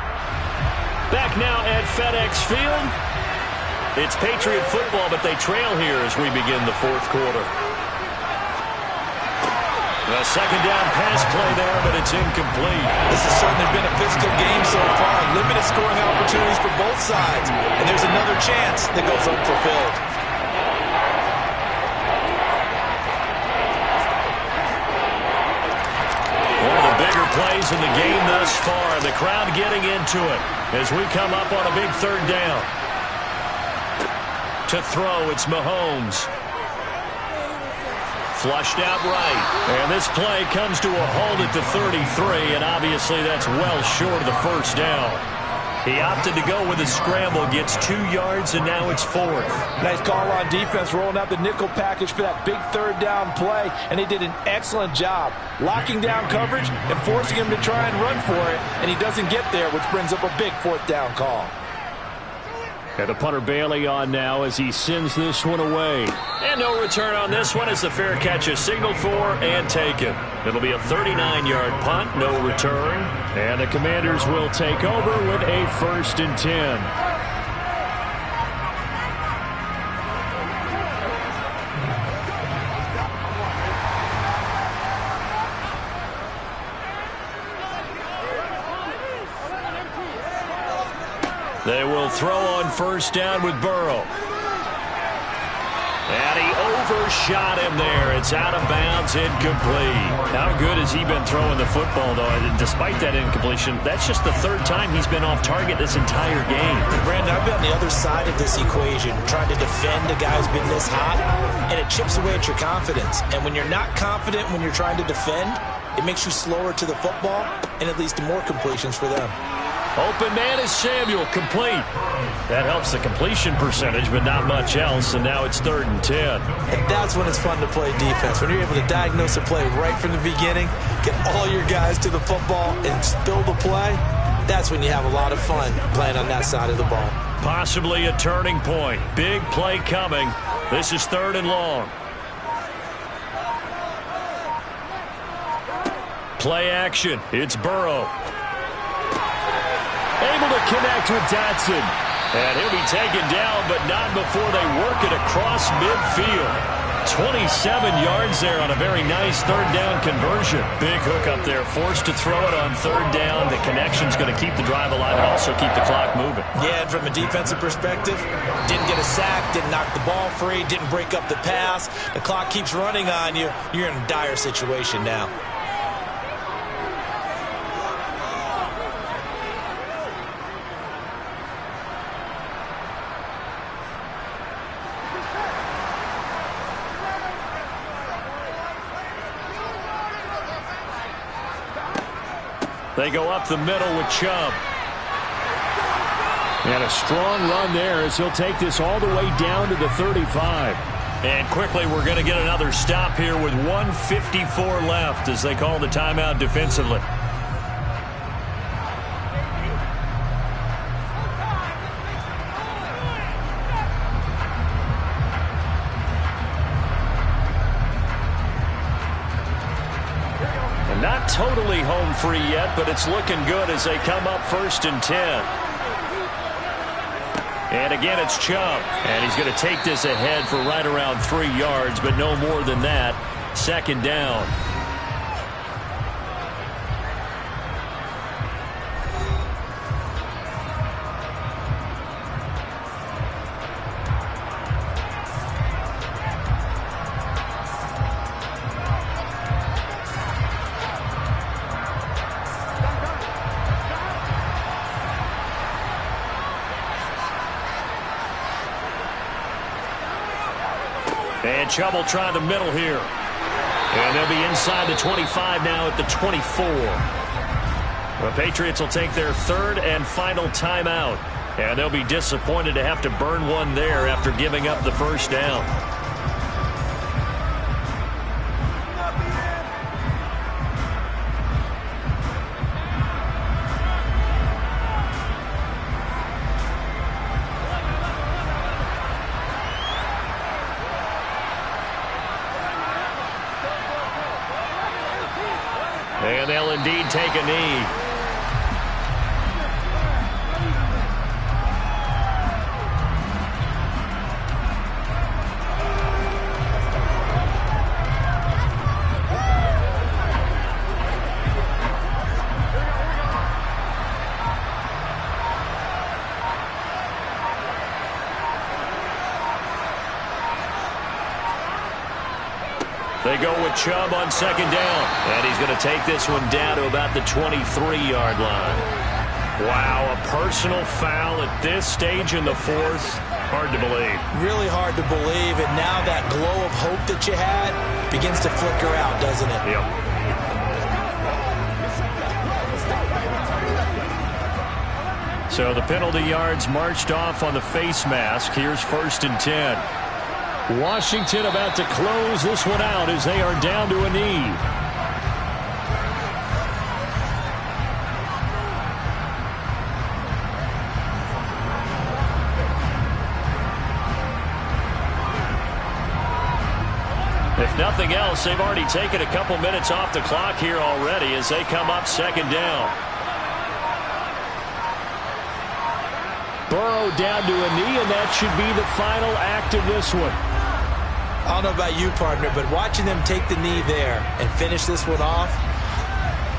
Back now at FedEx Field. It's Patriot football, but they trail here as we begin the 4th quarter. A second down pass play there, but it's incomplete. This has certainly been a physical game so far. Limited scoring opportunities for both sides. And there's another chance that goes unfulfilled. One of the bigger plays in the game thus far. The crowd getting into it as we come up on a big 3rd down. To throw, it's Mahomes. Flushed out right. And this play comes to a halt at the 33, and obviously that's well short of the first down. He opted to go with a scramble, gets 2 yards, and now it's 4th. Nice call on defense, rolling out the nickel package for that big 3rd down play, and they did an excellent job locking down coverage and forcing him to try and run for it, and he doesn't get there, which brings up a big 4th down call. And the punter Bailey on now as he sends this one away. And no return on this one as the fair catch is signaled for and taken. It'll be a 39-yard punt, no return. And the Commanders will take over with a 1st and 10. They will throw on 1st down with Burrow. And he overshot him there. It's out of bounds, incomplete. How good has he been throwing the football, though? Despite that incompletion, that's just the third time he's been off target this entire game. Brandon, I've been on the other side of this equation, trying to defend a guy who's been this hot, and it chips away at your confidence. And when you're not confident when you're trying to defend, it makes you slower to the football, and it leads to more completions for them. Open man is Samuel, complete. That helps the completion percentage, but not much else, and now it's 3rd and 10. And that's when it's fun to play defense. When you're able to diagnose a play right from the beginning, get all your guys to the football, and spill the play, that's when you have a lot of fun playing on that side of the ball. Possibly a turning point. Big play coming. This is 3rd and long. Play action. It's Burrow. Able to connect with Dotson. And he'll be taken down, but not before they work it across midfield. 27 yards there on a very nice 3rd down conversion. Big hook up there. Forced to throw it on 3rd down. The connection's going to keep the drive alive and also keep the clock moving. Yeah, and from a defensive perspective, didn't get a sack, didn't knock the ball free, didn't break up the pass. The clock keeps running on you. You're in a dire situation now. They go up the middle with Chubb. And a strong run there as he'll take this all the way down to the 35. And quickly we're going to get another stop here with 1:54 left as they call the timeout defensively. Not totally home free yet, but it's looking good as they come up 1st and 10. And again, it's Chubb. And he's going to take this ahead for right around 3 yards, but no more than that. 2nd down. And Chubb will try the middle here. And they'll be inside the 25 now at the 24. The Patriots will take their 3rd and final timeout. And they'll be disappointed to have to burn one there after giving up the 1st down. And they'll indeed take a knee. They go with Chubb on 2nd down. And he's going to take this one down to about the 23-yard line. Wow, a personal foul at this stage in the 4th. Hard to believe. Really hard to believe. And now that glow of hope that you had begins to flicker out, doesn't it? Yep. So the penalty yards marched off on the face mask. Here's 1st and 10. Washington about to close this one out as they are down to a knee. If nothing else, they've already taken a couple minutes off the clock here already as they come up 2nd down. Burrow down to a knee, and that should be the final act of this one. I don't know about you, partner, but watching them take the knee there and finish this one off,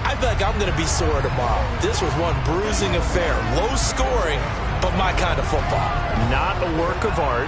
I feel like I'm going to be sore tomorrow. This was one bruising affair. Low scoring, but my kind of football. Not a work of art.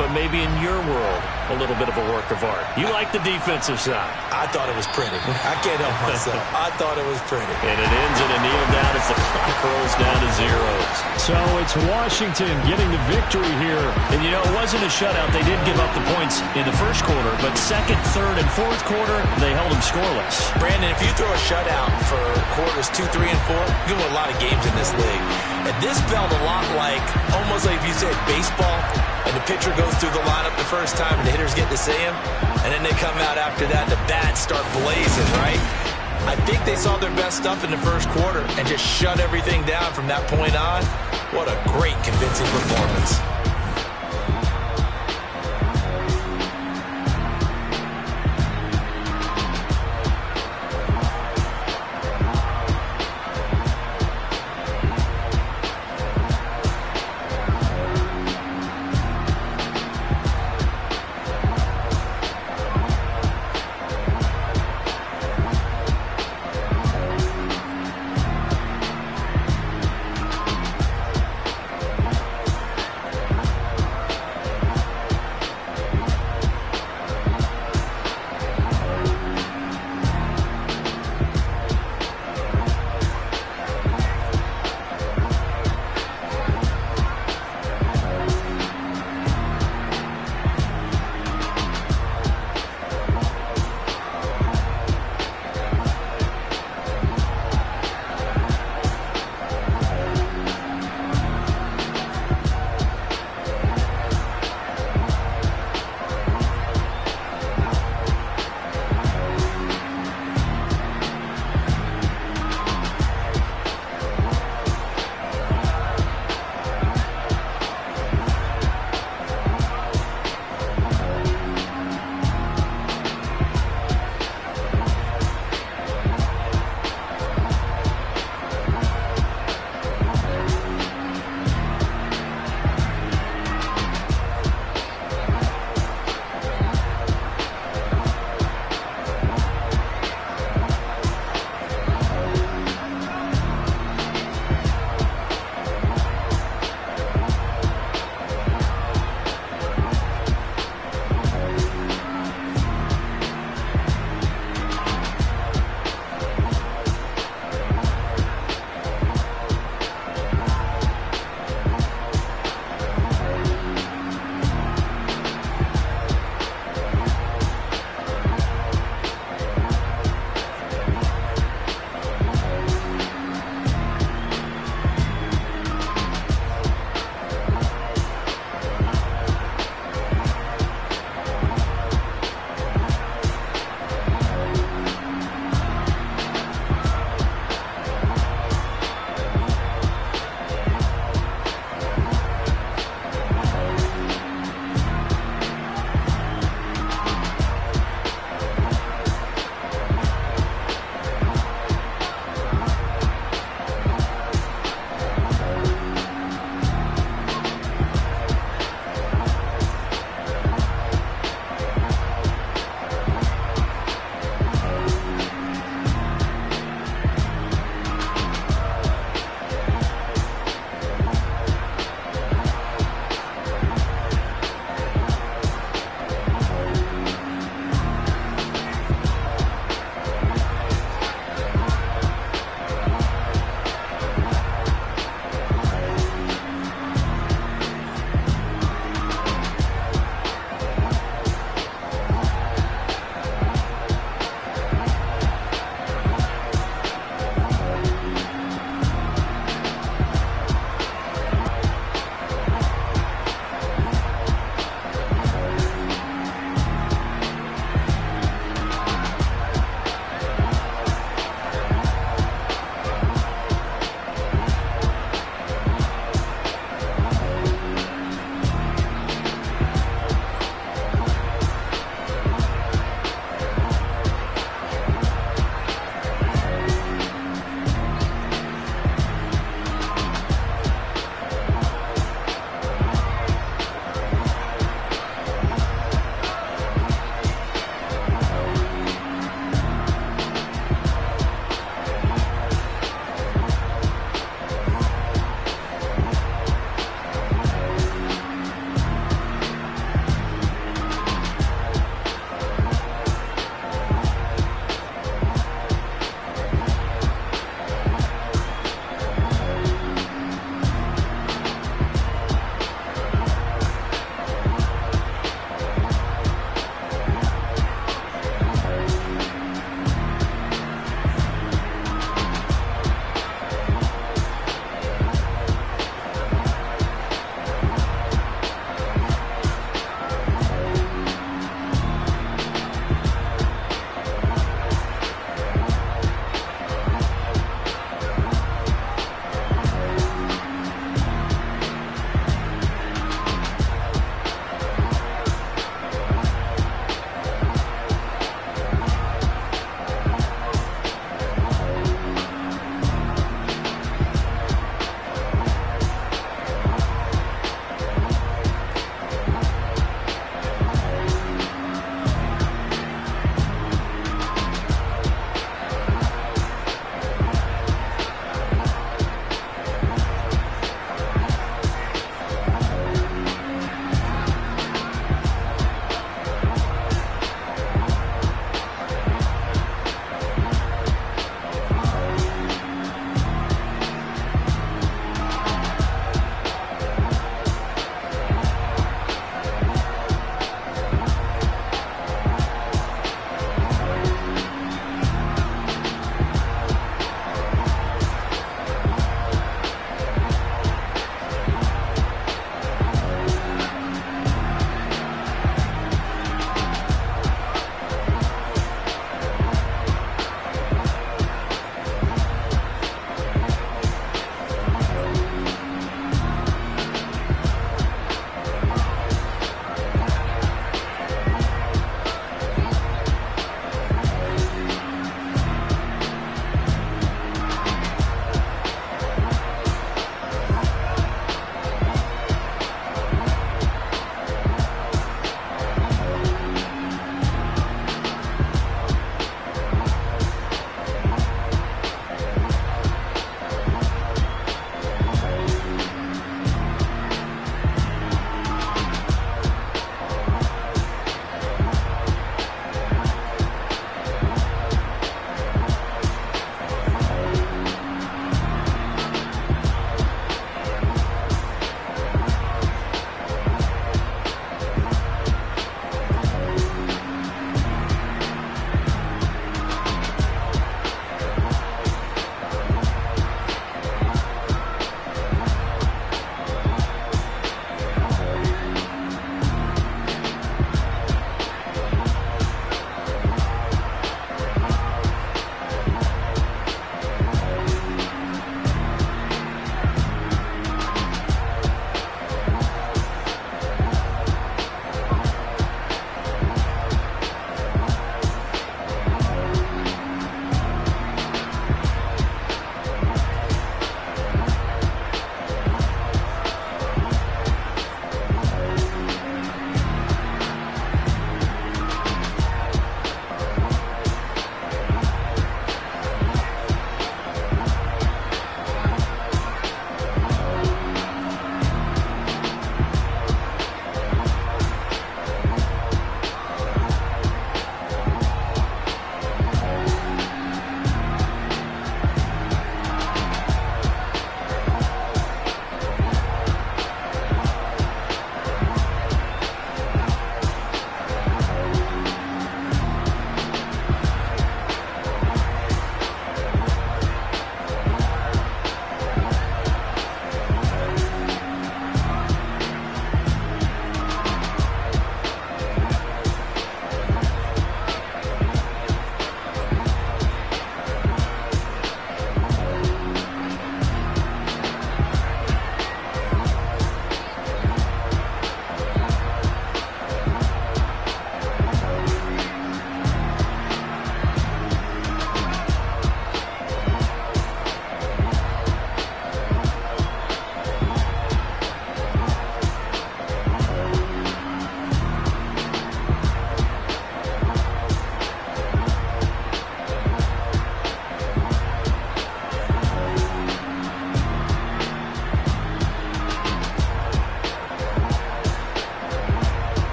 but maybe in your world, a little bit of a work of art. You like the defensive side. I thought it was pretty. I can't help myself. I thought it was pretty. And it ends in a kneel down as the clock rolls down to zeros. So it's Washington getting the victory here. And, you know, it wasn't a shutout. They did give up the points in the first quarter, but second, third, and fourth quarter, they held them scoreless. Brandon, if you throw a shutout for quarters 2, 3, and 4, you win a lot of games in this league. And this felt a lot like, almost like if you said baseball, and the pitcher goes through the lineup the first time and the hitters get to see him, and then they come out after that and the bats start blazing, right? I think they saw their best stuff in the first quarter and just shut everything down from that point on. What a great, convincing performance.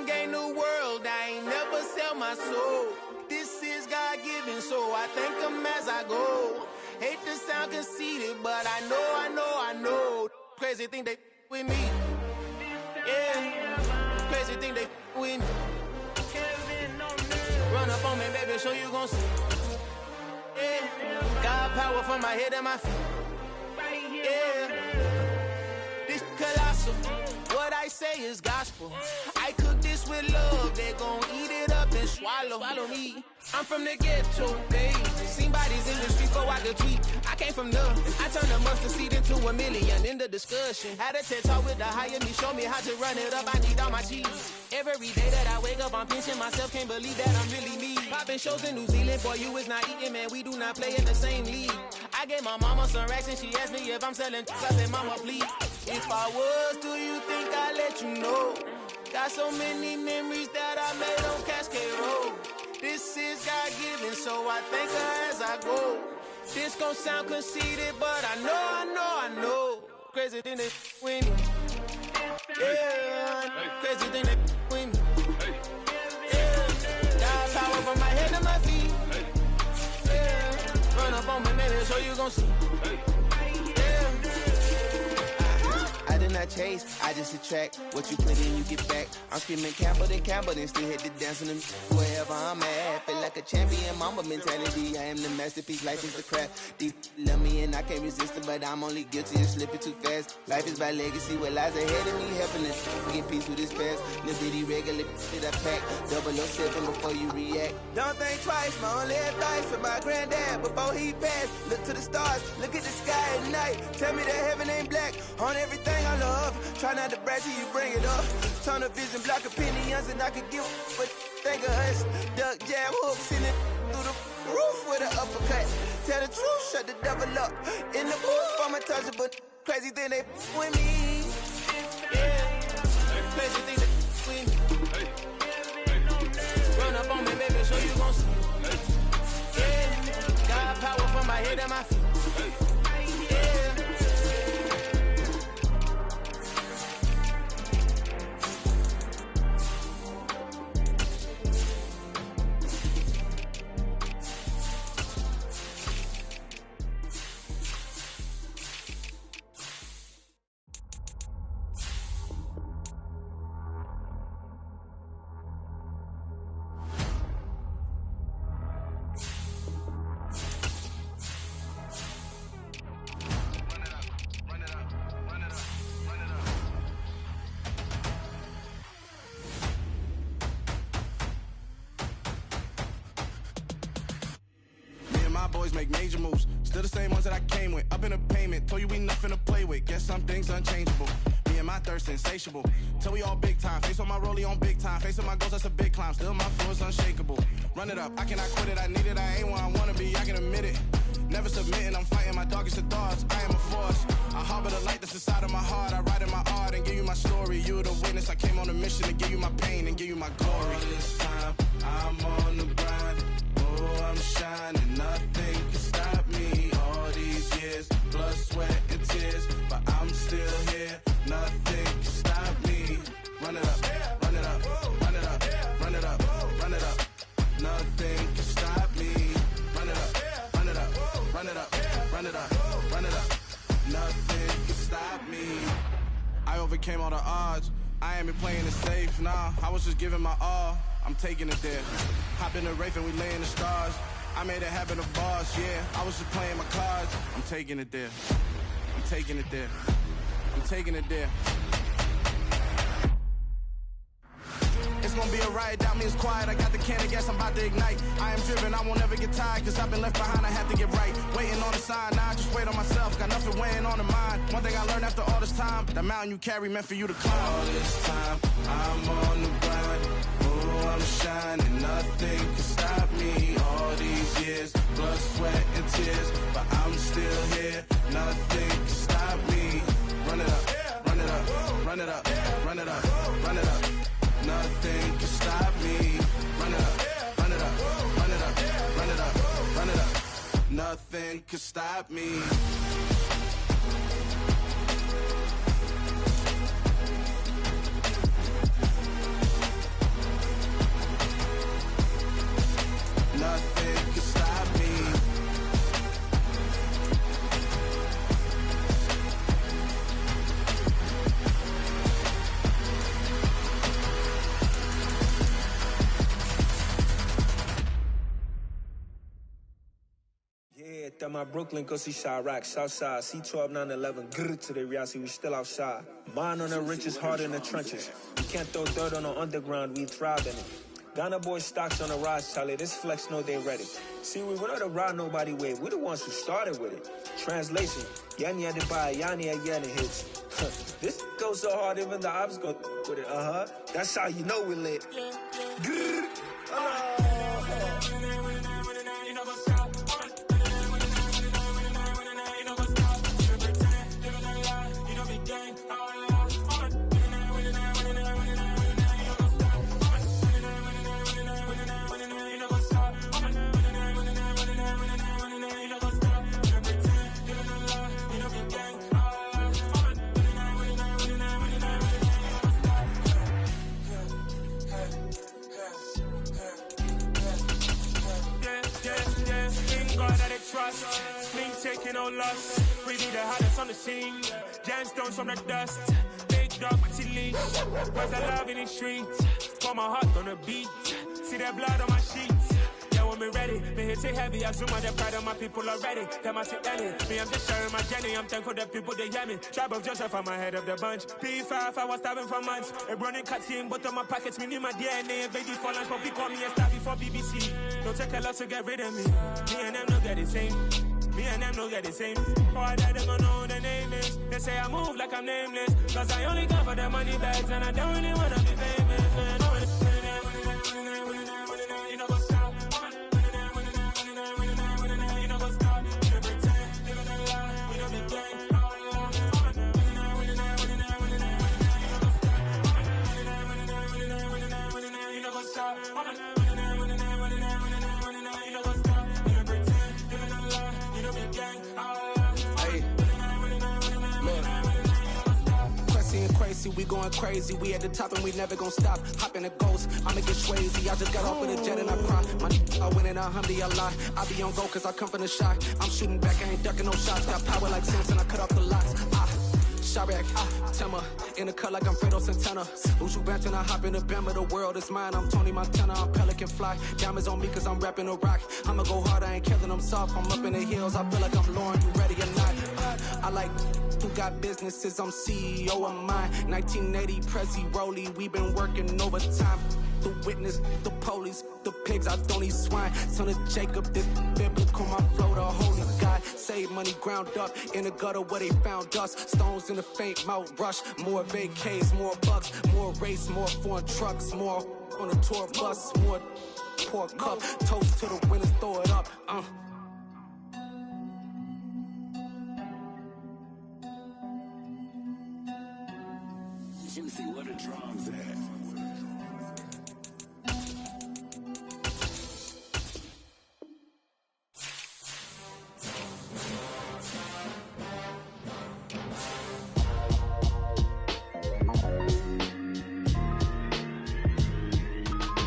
gain the world, I ain't never sell my soul. This is God-given, so I thank him as I go. Hate to sound conceited, but I know. Crazy thing they with me. Yeah, crazy thing they with me. Run up on me, baby, show you gon' see. Yeah, God power from my head and my feet. Yeah, this colossal. What I say is gospel. I cook this with love. They gon' eat it up and swallow me. I'm from the ghetto, babe. Seen bodies in the street so I could tweet. I came from nothing. I turned a mustard seed into a million in the discussion. Had a TED talk with the higher me. Show me how to run it up. I need all my cheese. Every day that I wake up, I'm pinching myself. Can't believe that I'm really me. Popping shows in New Zealand. Boy, you is not eating, man. We do not play in the same league. I gave my mama some racks and she asked me if I'm selling. I said, mama, please. If I was, do you think I'd let you know? Got so many memories that I made on Cascade Road. This is God-given, so I thank her as I go. This gon' sound conceited, but I know. Crazy thing they with me. Yeah, crazy thing they with me. Yeah, got power from my head to my feet. Yeah, run up on me, baby, so you gon' see. I did not chase, I just attract. What you put in, you get back. I'm screaming Campbell, then still hit the dance in the wherever I'm at. Feel like a champion, mama mentality. I am the masterpiece, life is the craft. Deep love me and I can't resist it, but I'm only guilty of slipping too fast. Life is by legacy, what lies ahead of me, helping us get peace with this past. Little bitty regular shit I pack. 007 before you react. Don't think twice, my only advice for my granddad before he passed. Look to the stars, look at the sky at night. Tell me that heaven ain't black on everything I love. Try not to brag till you bring it up. Turn the vision, block opinions, and I could give but think of us. Duck jab hooks in it through the roof with an uppercut. Tell the truth, shut the devil up. In the booth, I'm untouchable. Crazy thing they with me. Yeah, crazy thing they with me. Run up on me, baby, so you gon' see. Yeah, got power from my head and my feet. Yeah. Boys make major moves, still the same ones that I came with. Up in a payment, told you we nothing to play with. Guess some things unchangeable. Me and my thirst insatiable. Till we all big time. Face on my rollie on big time. Facing my goals, that's a big climb. Still my flow is unshakable. Run it up, I cannot quit it. I need it, I ain't where I wanna be. I can admit it. Never submitting, I'm fighting my darkest of thoughts. I am a force. I harbor the light that's inside of my heart. I write in my art and give you my story. You the witness. I came on a mission to give you my pain and give you my glory. All this time, I'm on the grind. Oh, I'm shining. Nothing can stop me. All these years, blood, sweat, and tears. But I'm still here. Nothing can stop me. Run it up, run it up, run it up, run it up, run it up. Nothing can stop me. Run it up, run it up, run it up, run it up, run it up. Nothing can stop me. I overcame all the odds. I ain't been playing it safe, nah. I was just giving my all. I'm taking it there. Hop in the Wraith and we lay in the stars. I made it happen to bars, yeah. I was just playing my cards. I'm taking it there. I'm taking it there. I'm taking it there. It's gonna be a riot, doubt me it's quiet. I got the can of gas, I'm about to ignite. I am driven, I won't ever get tired. Cause I've been left behind, I have to get right. Waiting on the sign, now I just wait on myself. Got nothing weighing on the mind. One thing I learned after all this time, the mountain you carry meant for you to climb. All this time, I'm on the grind. Oh, I'm shining, nothing can stop me. All these years, blood, sweat, and tears. But I'm still here, nothing can stop me. Run it up, run it up, run it up, run it up, run it up. Nothing can stop me. Run it up, run it up, run it up, run it up, run it up. Nothing can stop me. That my Brooklyn, go see Chirac, Southside, C12, 911, grrr to the Riasi, we still outside. Mine on the richest, heart in the trenches. You can't throw dirt on the underground, we thrive in it. Ghana boys stocks on the rise, Charlie, this flex know they ready. See, we were not to ride nobody with, we the ones who started with it. Translation, Yani had to buy, Yani had hits. This goes so hard, even the ops go with it, That's how you know we lit. Grrr. Sling taking no loss. We be the hottest on the scene. Gemstones from the dust. Big dog, my leash. Where's the love in the streets? Pour my heart on the beat. See that blood on my sheets. Yeah, when me ready, me hit it heavy. I zoom out the pride of my people already. Them I see any. Me, I'm just sharing my journey. I'm thankful that people they hear me. Tribe of Joseph, I'm ahead of the bunch. P5, I was starving for months. A running cuts in, but on my pockets, me need my DNA. Baby for lunch, but call me a star before BBC. Don't take a lot to get rid of me. Me and them no get the same. Me and them no get the same. Boy, that they gon' know who the name is. They say I move like I'm nameless. Cause I only come for the money bags. And I don't really wanna be famous, man. You know what's up? You know what's up? You pretend. You know the game. You know what's up? Crazy, we going crazy. We at the top and we never gon' stop. Hop in a ghost, I'ma get swayzy. I just got off with a jet and I cry. I win in Alhamdulillah. I be on go cause I come from the shot. I'm shooting back, I ain't ducking no shots. Got power like Samson, I cut off the locks. Chirac, Tema, in the cut like I'm Fredo Santana. Uju Banton, I hop in the Bama, the world is mine. I'm Tony Montana, I'm Pelican Fly. Diamonds on me cause I'm rapping a rock. I'ma go hard, I ain't killing them soft. I'm up in the hills, I feel like I'm Lauren, you ready or not? I like who got businesses, I'm CEO of mine. 1980 Prezi Rolly, we been working overtime. The witness, the police, the pigs, I don't eat swine. Son of Jacob, this biblical, my flow, the holy God. Save money ground up in the gutter where they found us. Stones in the faint Mount Rush. More vacays, more bucks, more race, more foreign trucks, more on a tour bus, more pour cup. Toast to the winners, throw it up. Juicy, what a drums at.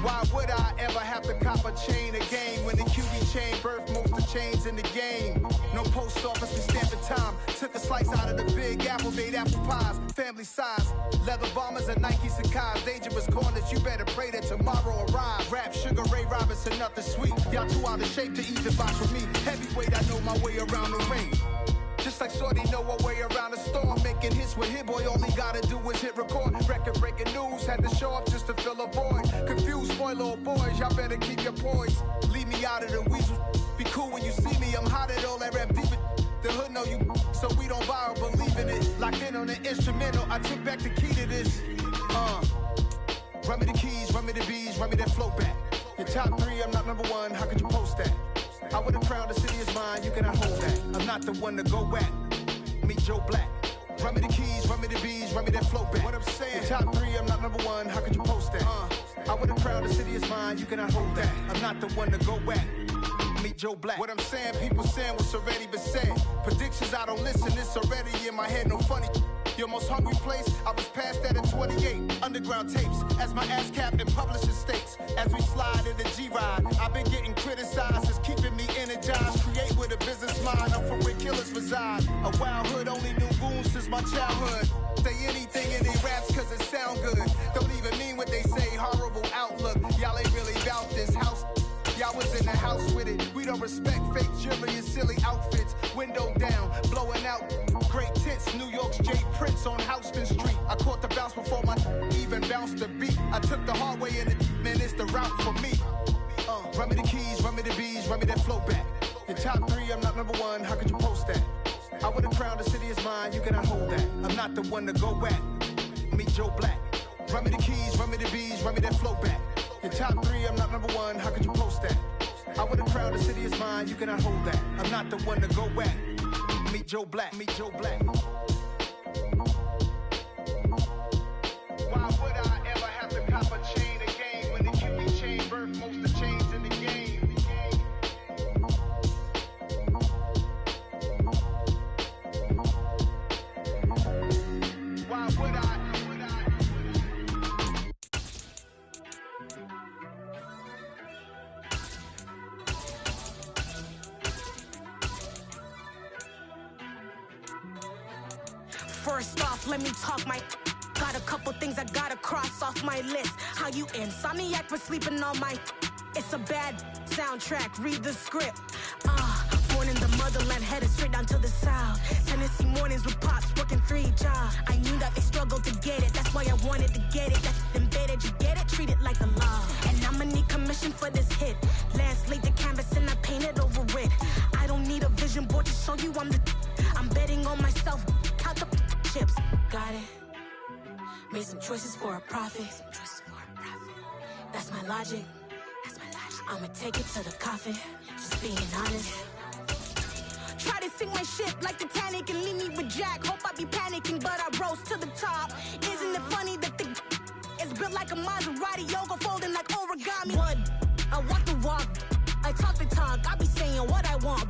Why would I ever have to cop a chain again when the QB chain birthed most of chains in the game? No post office, we stamping time. Took a slice out of the big apple, made apple pies, family size. Leather bombers and Nike Sacai's. Dangerous corners, you better pray that tomorrow arrives. Rap, Sugar Ray Robinson, nothing sweet. Y'all too out of shape to even box with me. Heavyweight, I know my way around the ring. Just like Shorty know her way around the storm. Making hits with Hit Boy, all he gotta do is hit record. Record breaking news, had to show up just to fill a void. Confused, spoil old boys, y'all better keep your poise. Leave me out of the weasel. Be cool when you see me, I'm hot at all that rap deep. The hood know you, so we don't borrow, believe in it. Locked in on the instrumental, I took back the key to this. Run me the keys, run me the bees, run me that flow back. Your top three, I'm not number one, how could you post that? I would have crowned the city is mine, you cannot hold that. I'm not the one to go back. Meet Joe Black. Run me the keys, run me the bees, run me that flow back. What I'm saying, your top three, I'm not number one, how could you post that? I would have crowned the city is mine, you cannot hold that. I'm not the one to go back. Meet Joe Black. What I'm saying, people saying what's already been said. Predictions, I don't listen, it's already in my head, no funny. Your most hungry place, I was past that at 28. Underground tapes, as my ass cap in publishing states. As we slide in the G-Ride, I've been getting criticized, it's keeping me energized. Create with a business mind, I'm from where killers reside. A wild hood, only knew goons since my childhood. Say anything in they raps cause it sound good. Don't even mean what they say, horrible outlook. Y'all ain't really about this house. Y'all was in the house with it. We don't respect fake jewelry and silly outfits. Window down, blowing out great tits. New York's J. Prince on Houston Street. I caught the bounce before my even bounced the beat. I took the hard way and man, it's the route for me. Run me the keys, run me the bees, run me that flow back. Your top 3, I'm not number 1, how could you post that? I would've crowned the city is mine, you cannot hold that. I'm not the one to go at. Meet Joe Black. Run me the keys, run me the bees, run me that flow back. Your top 3, I'm not number 1, how could you post that? I would've crowned the city is mine, you cannot hold that. I'm not the one to go at. Meet Joe Black, meet Joe Black. Why would I ever have to cop a chain again when the QB chain birthed most of the chains in the game? Why would I? First off, let me talk my. Got a couple things I gotta cross off my list. How you insomniac for sleeping on my. It's a bad soundtrack, read the script. Born in the motherland, headed straight down to the south. Tennessee mornings with pops, working 3 jobs. I knew that they struggled to get it, that's why I wanted to get it. That's embedded, you get it, treat it like a law. And I'ma need commission for this hit. Lance laid the canvas and I painted over it. I don't need a vision board to show you I'm betting on myself, count the chips. Got it. Made some choices for a profit. That's my logic. I'ma take it to the coffin. Just being honest. Try to sink my ship like Titanic and leave me with Jack. Hope I be panicking, but I rose to the top. Isn't it funny that the is built like a Maserati, yoga folding like origami? What? I walk the walk. I talk the talk. I be saying what I want.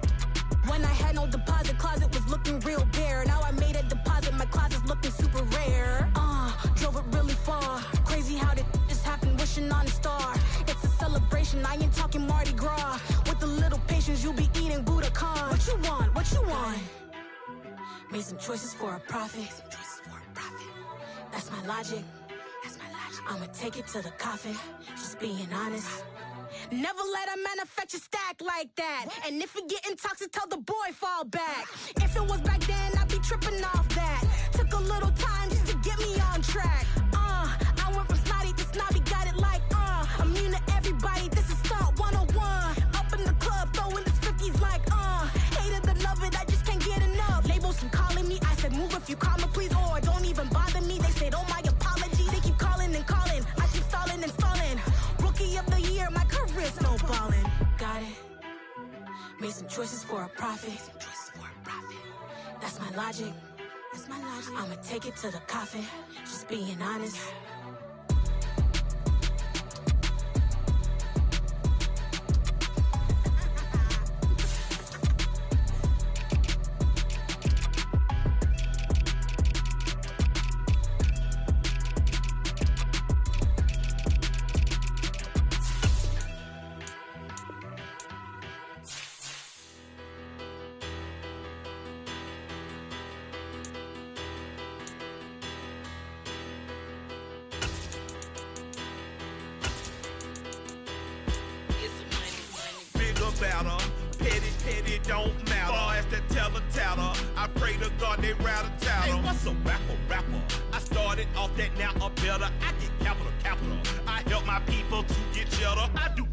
When I had no deposit, closet was looking real bare. Now I made a deposit, my closet's looking super rare. Drove it really far. Crazy how did this happen, wishing on a star. It's a celebration, I ain't talking Mardi Gras. With a little patience, you'll be eating Budokan. What you want, what you want? Made some choices for a profit. That's my logic. I'ma take it to the coffin, just being honest. Never let a manufacture stack like that. And if it getting toxic, tell the boy fall back. If it was back then, I'd be tripping off that. Took a little time just to get me on track. I went from snotty to snobby, got it like, immune to everybody, this is Stunt 101. Up in the club, throwing this 50s like, hate it and love it, I just can't get enough. Labels from calling me, I said move if you call me please, or don't even bother me. They said, oh my apology, they keep calling and calling. I keep stalling and stalling. Rookie of the year, my career snowballing. Got it. Made some choices for a profit. That's my logic. I'ma take it to the coffin. Just being honest. Petty don't matter. Far as that teller-tatter, I pray to God they rattle-tattle. Hey, what's a rapper? I started off that, now I'm better. I get capital. I help my people to get cheddar. I do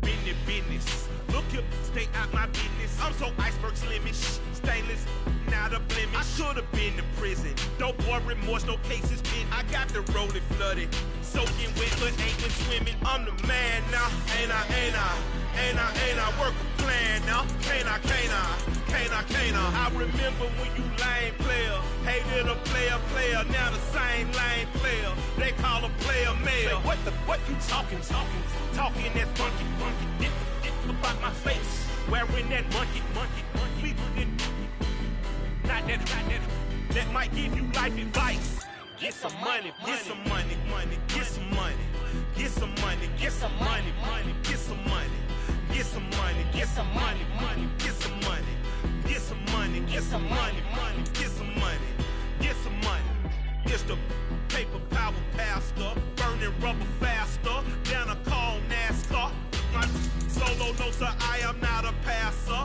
business. Look here, stay out my business. I'm so iceberg slimish, stainless, not a blemish. I should've been in prison. No boy remorse, no cases pinned. I got the rolling flooded, soaking wet, but ain't been swimming. I'm the man now, ain't I work a plan now, can't I? I remember when you lame player, hated a player, now the same lame player, they call a player mayor. Say, what you talking that funky, get about my face, wearing that monkey, we didn't, not that might give you life advice. Get some money, get some money, get some money, get some money, get some money, get some money. Get some money, get some money, get some money, get some money, get some money, get some money, get some money. It's the paper power pastor, burning rubber faster than a call NASCAR. My solo notes, sir, I am not a passer.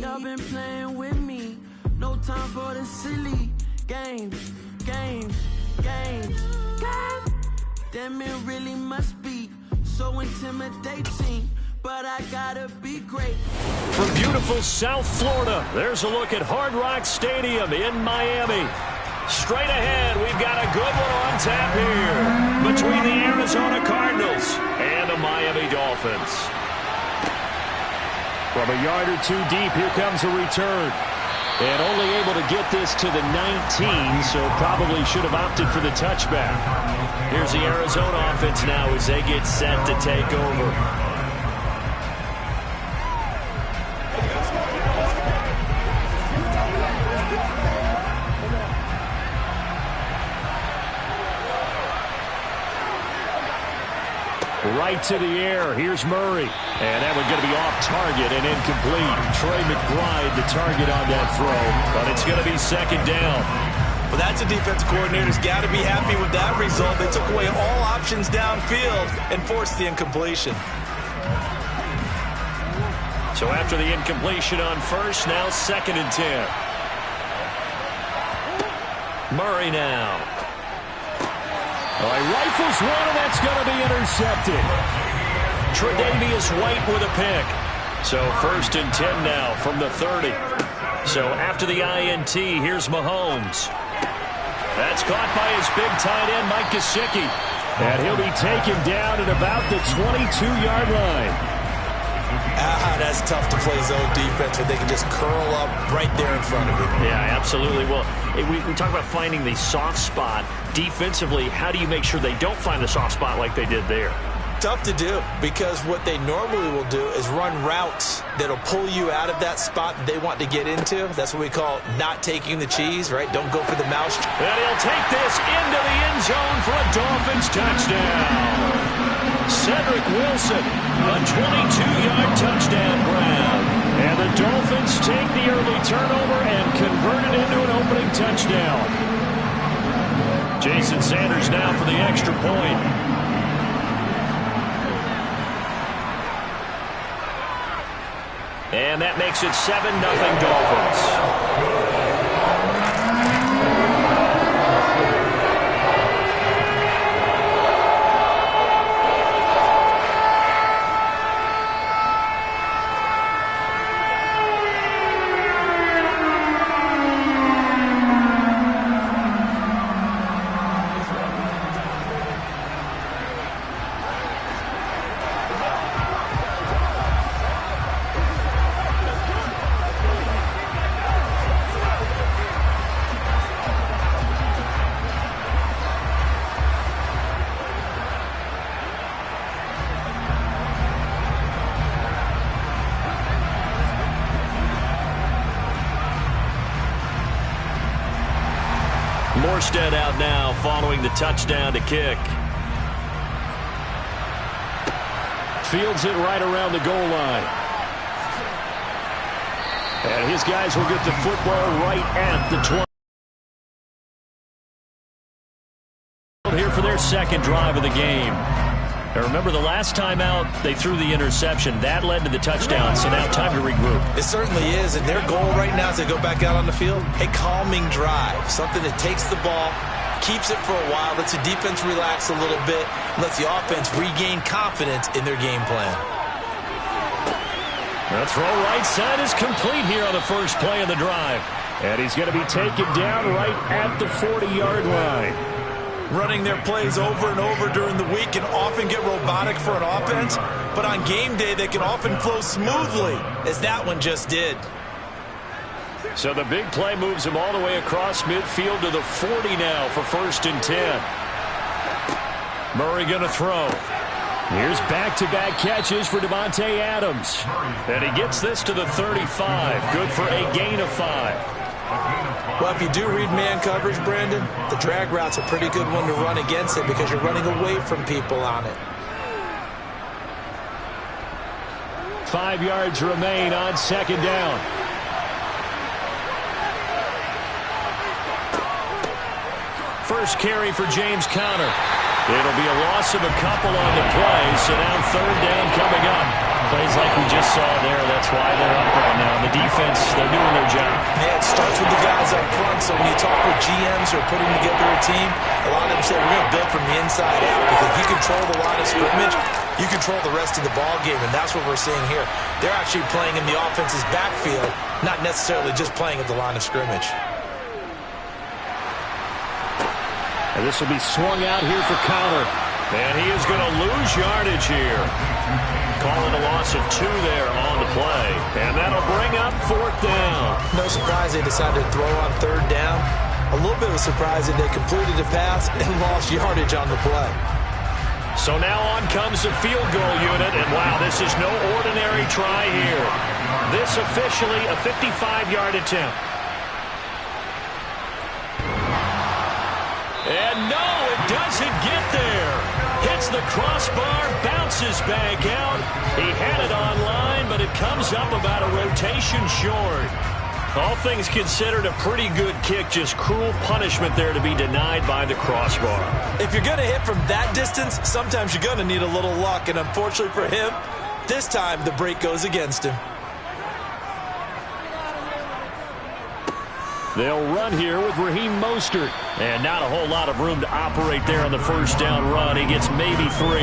Y'all been playing with me. No time for the silly games. Damn, it really must be so intimidating, but I gotta be great. From beautiful South Florida, there's a look at Hard Rock Stadium in Miami. Straight ahead, we've got a good one on tap here between the Arizona Cardinals and the Miami Dolphins. From a yard or two deep, here comes a return. And only able to get this to the 19, so probably should have opted for the touchback. Here's the Arizona offense now as they get set to take over. Right to the air. Here's Murray. And that one's going to be off target and incomplete. Trey McBride, the target on that throw. But it's going to be second down. Well, that's a defense coordinator's got to be happy with that result. They took away all options downfield and forced the incompletion. So after the incompletion on first, now 2nd and 10. Murray now. Rifles one, and that's going to be intercepted. Tre'Davious White with a pick. So 1st and 10 now from the 30. So after the INT, here's Mahomes. That's caught by his big tight end, Mike Gesicki. And he'll be taken down at about the 22-yard line. That's tough to play zone defense when they can just curl up right there in front of you. Yeah, absolutely. Well, we talk about finding the soft spot. Defensively, how do you make sure they don't find the soft spot like they did there? Tough to do, because what they normally will do is run routes that'll pull you out of that spot that they want to get into. That's what we call not taking the cheese, right? Don't go for the mouse. And he'll take this into the end zone for a Dolphins touchdown. Cedric Wilson, a 22-yard touchdown grab. And the Dolphins take the early turnover and convert it into an opening touchdown. Jason Sanders now for the extra point. And that makes it 7-0 Dolphins. Morstead out now following the touchdown to kick. Fields it right around the goal line. And his guys will get the football right at the 20. Here for their second drive of the game. Now remember, the last time out, they threw the interception. That led to the touchdown, so now time to regroup. It certainly is, and their goal right now as they go back out on the field, a calming drive, something that takes the ball, keeps it for a while, lets the defense relax a little bit, lets the offense regain confidence in their game plan. The throw right side is complete here on the first play of the drive. And he's going to be taken down right at the 40-yard line. Running their plays over and over during the week can often get robotic for an offense, but on game day they can often flow smoothly, as that one just did. So the big play moves him all the way across midfield to the 40 now for 1st and 10. Murray going to throw. Here's back-to-back catches for Davante Adams. And he gets this to the 35. Good for a gain of 5. Well, if you do read man coverage, Brandon, the drag route's a pretty good one to run against it because you're running away from people on it. 5 yards remain on 2nd down. First carry for James Conner. It'll be a loss of a couple on the play, so now 3rd down coming up. Plays like we just saw there. That's why they're up right now. The defense, they're doing their job. Yeah, it starts with the guys up front. So when you talk with GMs who are putting together a team, a lot of them say we're going to build from the inside out, because if you control the line of scrimmage, you control the rest of the ball game, and that's what we're seeing here. They're actually playing in the offense's backfield, not necessarily just playing at the line of scrimmage. And this will be swung out here for Conner. And he is going to lose yardage here. Calling a loss of 2 there on the play. And that'll bring up 4th down. No surprise they decided to throw on 3rd down. A little bit of a surprise that they completed the pass and lost yardage on the play. So now on comes the field goal unit. And wow, this is no ordinary try here. This officially a 55-yard attempt. And no, it doesn't get there. Hits the crossbar, bounces back out. He had it on line, but it comes up about a rotation short. All things considered, a pretty good kick. Just cruel punishment there to be denied by the crossbar. If you're going to hit from that distance, sometimes you're going to need a little luck. And unfortunately for him, this time the break goes against him. They'll run here with Raheem Mostert. And not a whole lot of room to operate there on the first down run. He gets maybe 3.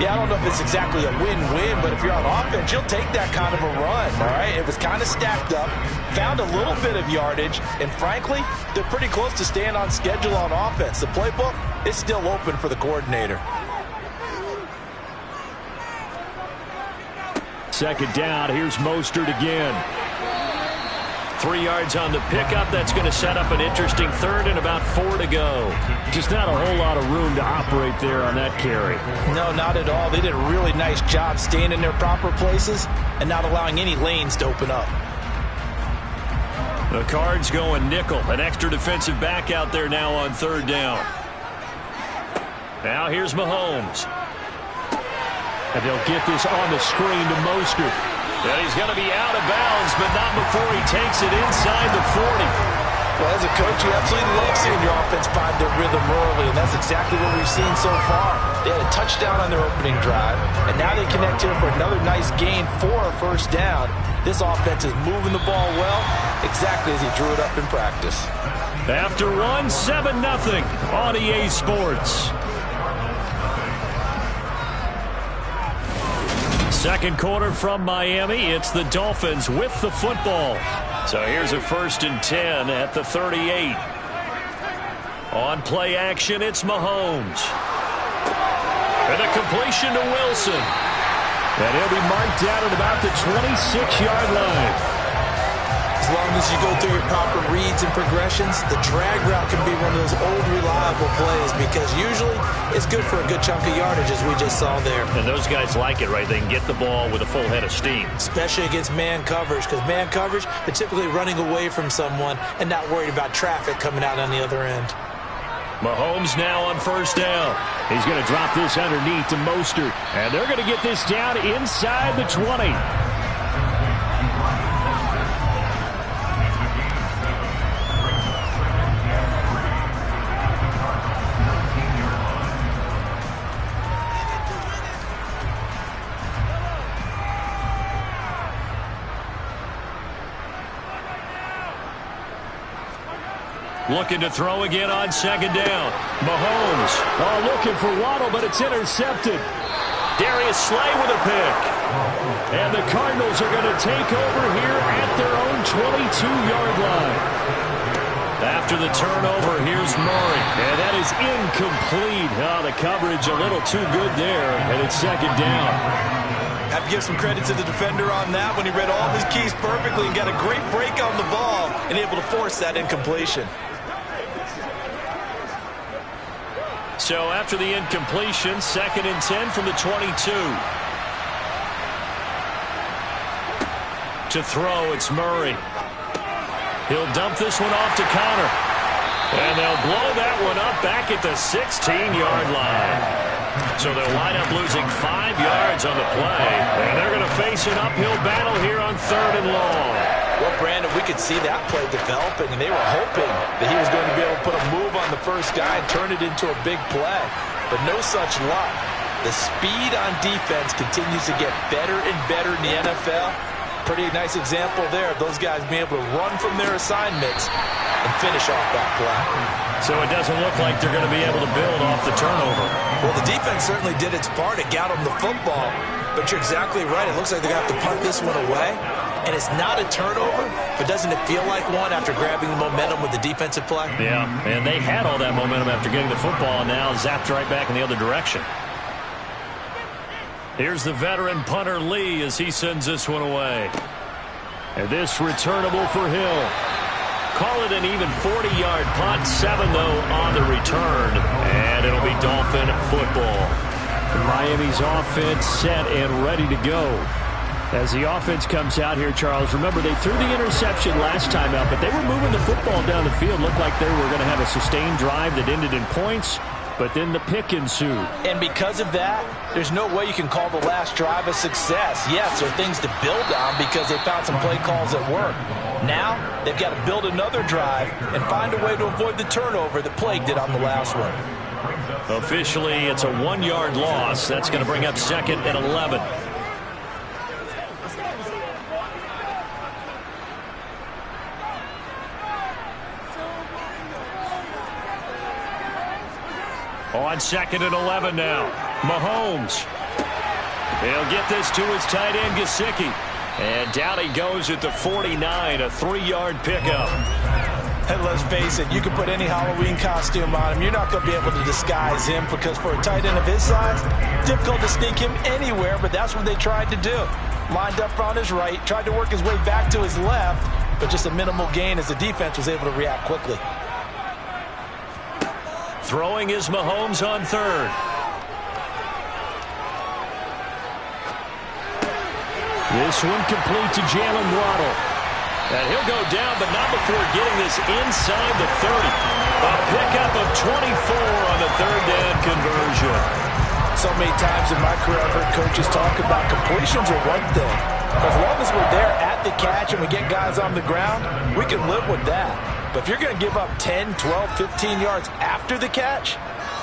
Yeah, I don't know if it's exactly a win-win, but if you're on offense, you'll take that kind of a run, all right? It was kind of stacked up, found a little bit of yardage, and frankly, they're pretty close to staying on schedule on offense. The playbook is still open for the coordinator. 2nd down, here's Mostert again. 3 yards on the pickup. That's going to set up an interesting 3rd and about 4 to go. Just not a whole lot of room to operate there on that carry. No, not at all. They did a really nice job staying in their proper places and not allowing any lanes to open up. The Cards going nickel. An extra defensive back out there now on 3rd down. Now here's Mahomes. And they'll get this on the screen to Mostert. And he's going to be out of bounds, but not before he takes it inside the 40. Well, as a coach, you absolutely love seeing your offense find their rhythm early, and that's exactly what we've seen so far. They had a touchdown on their opening drive, and now they connect here for another nice gain for a 1st down. This offense is moving the ball well, exactly as he drew it up in practice. After 1, 7-0 on EA Sports. 2nd quarter from Miami. It's the Dolphins with the football. So here's a 1st and 10 at the 38. On play action, it's Mahomes. And a completion to Wilson. And he'll be marked down at about the 26-yard line. As long as you go through your proper reads and progressions, the drag route can be one of those old reliable plays, because usually it's good for a good chunk of yardage, as we just saw there. And those guys like it, right? They can get the ball with a full head of steam. Especially against man coverage, because man coverage, they're typically running away from someone and not worried about traffic coming out on the other end. Mahomes now on 1st down. He's going to drop this underneath to Mostert. And they're going to get this down inside the 20. Looking to throw again on 2nd down. Mahomes looking for Waddle, but it's intercepted. Darius Slay with a pick. And the Cardinals are going to take over here at their own 22-yard line. After the turnover, here's Murray. And that is incomplete. The coverage a little too good there, and it's 2nd down. Have to give some credit to the defender on that when he read all of his keys perfectly and got a great break on the ball and able to force that incompletion. So after the incompletion, 2nd and 10 from the 22. To throw, it's Murray. He'll dump this one off to Conner. And they'll blow that one up back at the 16-yard line. So they'll wind up losing 5 yards on the play. And they're going to face an uphill battle here on 3rd and long. Well, Brandon, we could see that play developing, and they were hoping that he was going to be able to put a move on the first guy and turn it into a big play. But no such luck. The speed on defense continues to get better and better in the NFL. Pretty nice example there of those guys being able to run from their assignments and finish off that play. So it doesn't look like they're going to be able to build off the turnover. Well, the defense certainly did its part. It got them the football. But you're exactly right. It looks like they're going to have to punt this one away. And it's not a turnover, but doesn't it feel like one after grabbing the momentum with the defensive play? Yeah, and they had all that momentum after getting the football, and now zapped right back in the other direction. Here's the veteran punter Lee as he sends this one away. And this returnable for Hill. Call it an even 40-yard punt. 7, though, on the return. And it'll be Dolphin football. Miami's offense set and ready to go. As the offense comes out here, Charles, remember they threw the interception last time out, but they were moving the football down the field. Looked like they were going to have a sustained drive that ended in points, but then the pick ensued. And because of that, there's no way you can call the last drive a success. Yes, there are things to build on because they found some play calls that work. Now, they've got to build another drive and find a way to avoid the turnover that plagued it on the last one. Officially, it's a 1-yard loss. That's going to bring up 2nd and 11. On 2nd and 11 now. Mahomes. He'll get this to his tight end, Gesicki. And down he goes at the 49, a 3-yard pickup. And let's face it, you can put any Halloween costume on him. You're not going to be able to disguise him because for a tight end of his size, difficult to sneak him anywhere, but that's what they tried to do. Lined up on his right, tried to work his way back to his left, but just a minimal gain as the defense was able to react quickly. Throwing is Mahomes on 3rd. This one complete to Jalen Waddle. And he'll go down, but not before getting this inside the 30. A pickup of 24 on the 3rd down conversion. So many times in my career I've heard coaches talk about completions are one thing. As long as we're there at the catch and we get guys on the ground, we can live with that. But if you're going to give up 10, 12, 15 yards after the catch,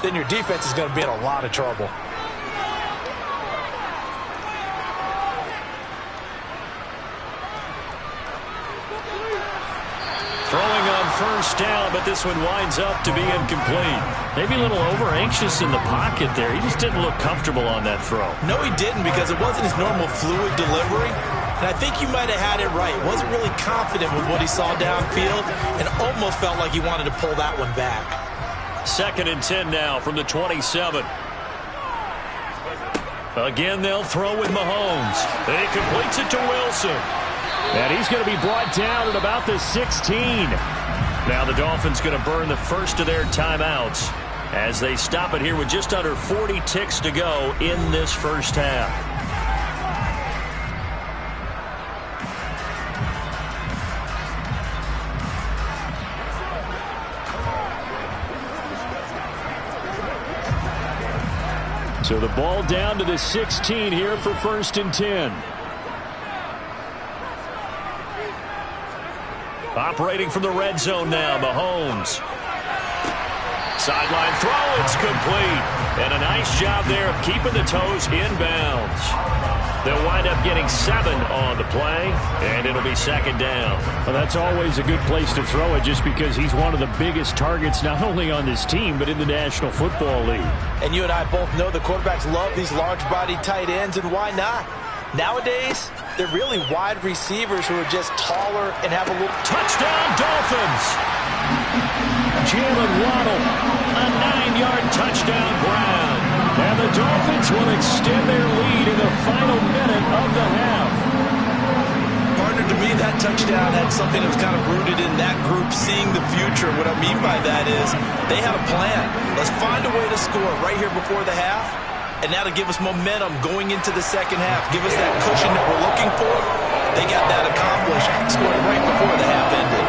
then your defense is going to be in a lot of trouble. Throwing on 1st down, but this one winds up to be incomplete. Maybe a little over-anxious in the pocket there. He just didn't look comfortable on that throw. No, he didn't because it wasn't his normal fluid delivery. And I think you might have had it right. Wasn't really confident with what he saw downfield and almost felt like he wanted to pull that one back. 2nd and 10 now from the 27. Again, they'll throw with Mahomes. And he completes it to Wilson. And he's going to be brought down at about the 16. Now the Dolphins going to burn the first of their timeouts as they stop it here with just under 40 ticks to go in this first half. So the ball down to the 16 here for 1st and 10. Operating from the red zone now, Mahomes. Sideline throw, it's complete. And a nice job there of keeping the toes inbounds. They'll wind up getting 7 on the play, and it'll be 2nd down. Well, that's always a good place to throw it just because he's one of the biggest targets not only on this team but in the National Football League. And you and I both know the quarterbacks love these large-bodied tight ends, and why not? Nowadays, they're really wide receivers who are just taller and have a little... Touchdown, Dolphins! Jalen Waddle, a 9-yard touchdown ground. And the Dolphins will extend their lead in the final minute of the half. Partner, to me, that touchdown had something that was kind of rooted in that group seeing the future. What I mean by that is they had a plan. Let's find a way to score right here before the half. And that'll give us momentum going into the second half. Give us that cushion that we're looking for. They got that accomplished, scoring right before the half ended.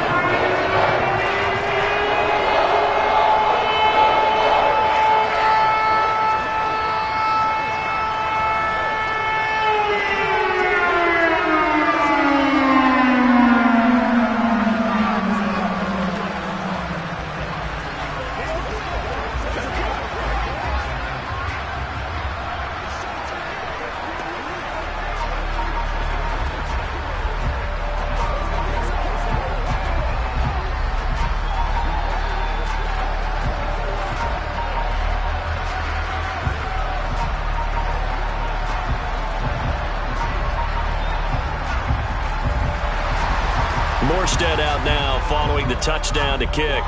Morstead out now following the touchdown to kick.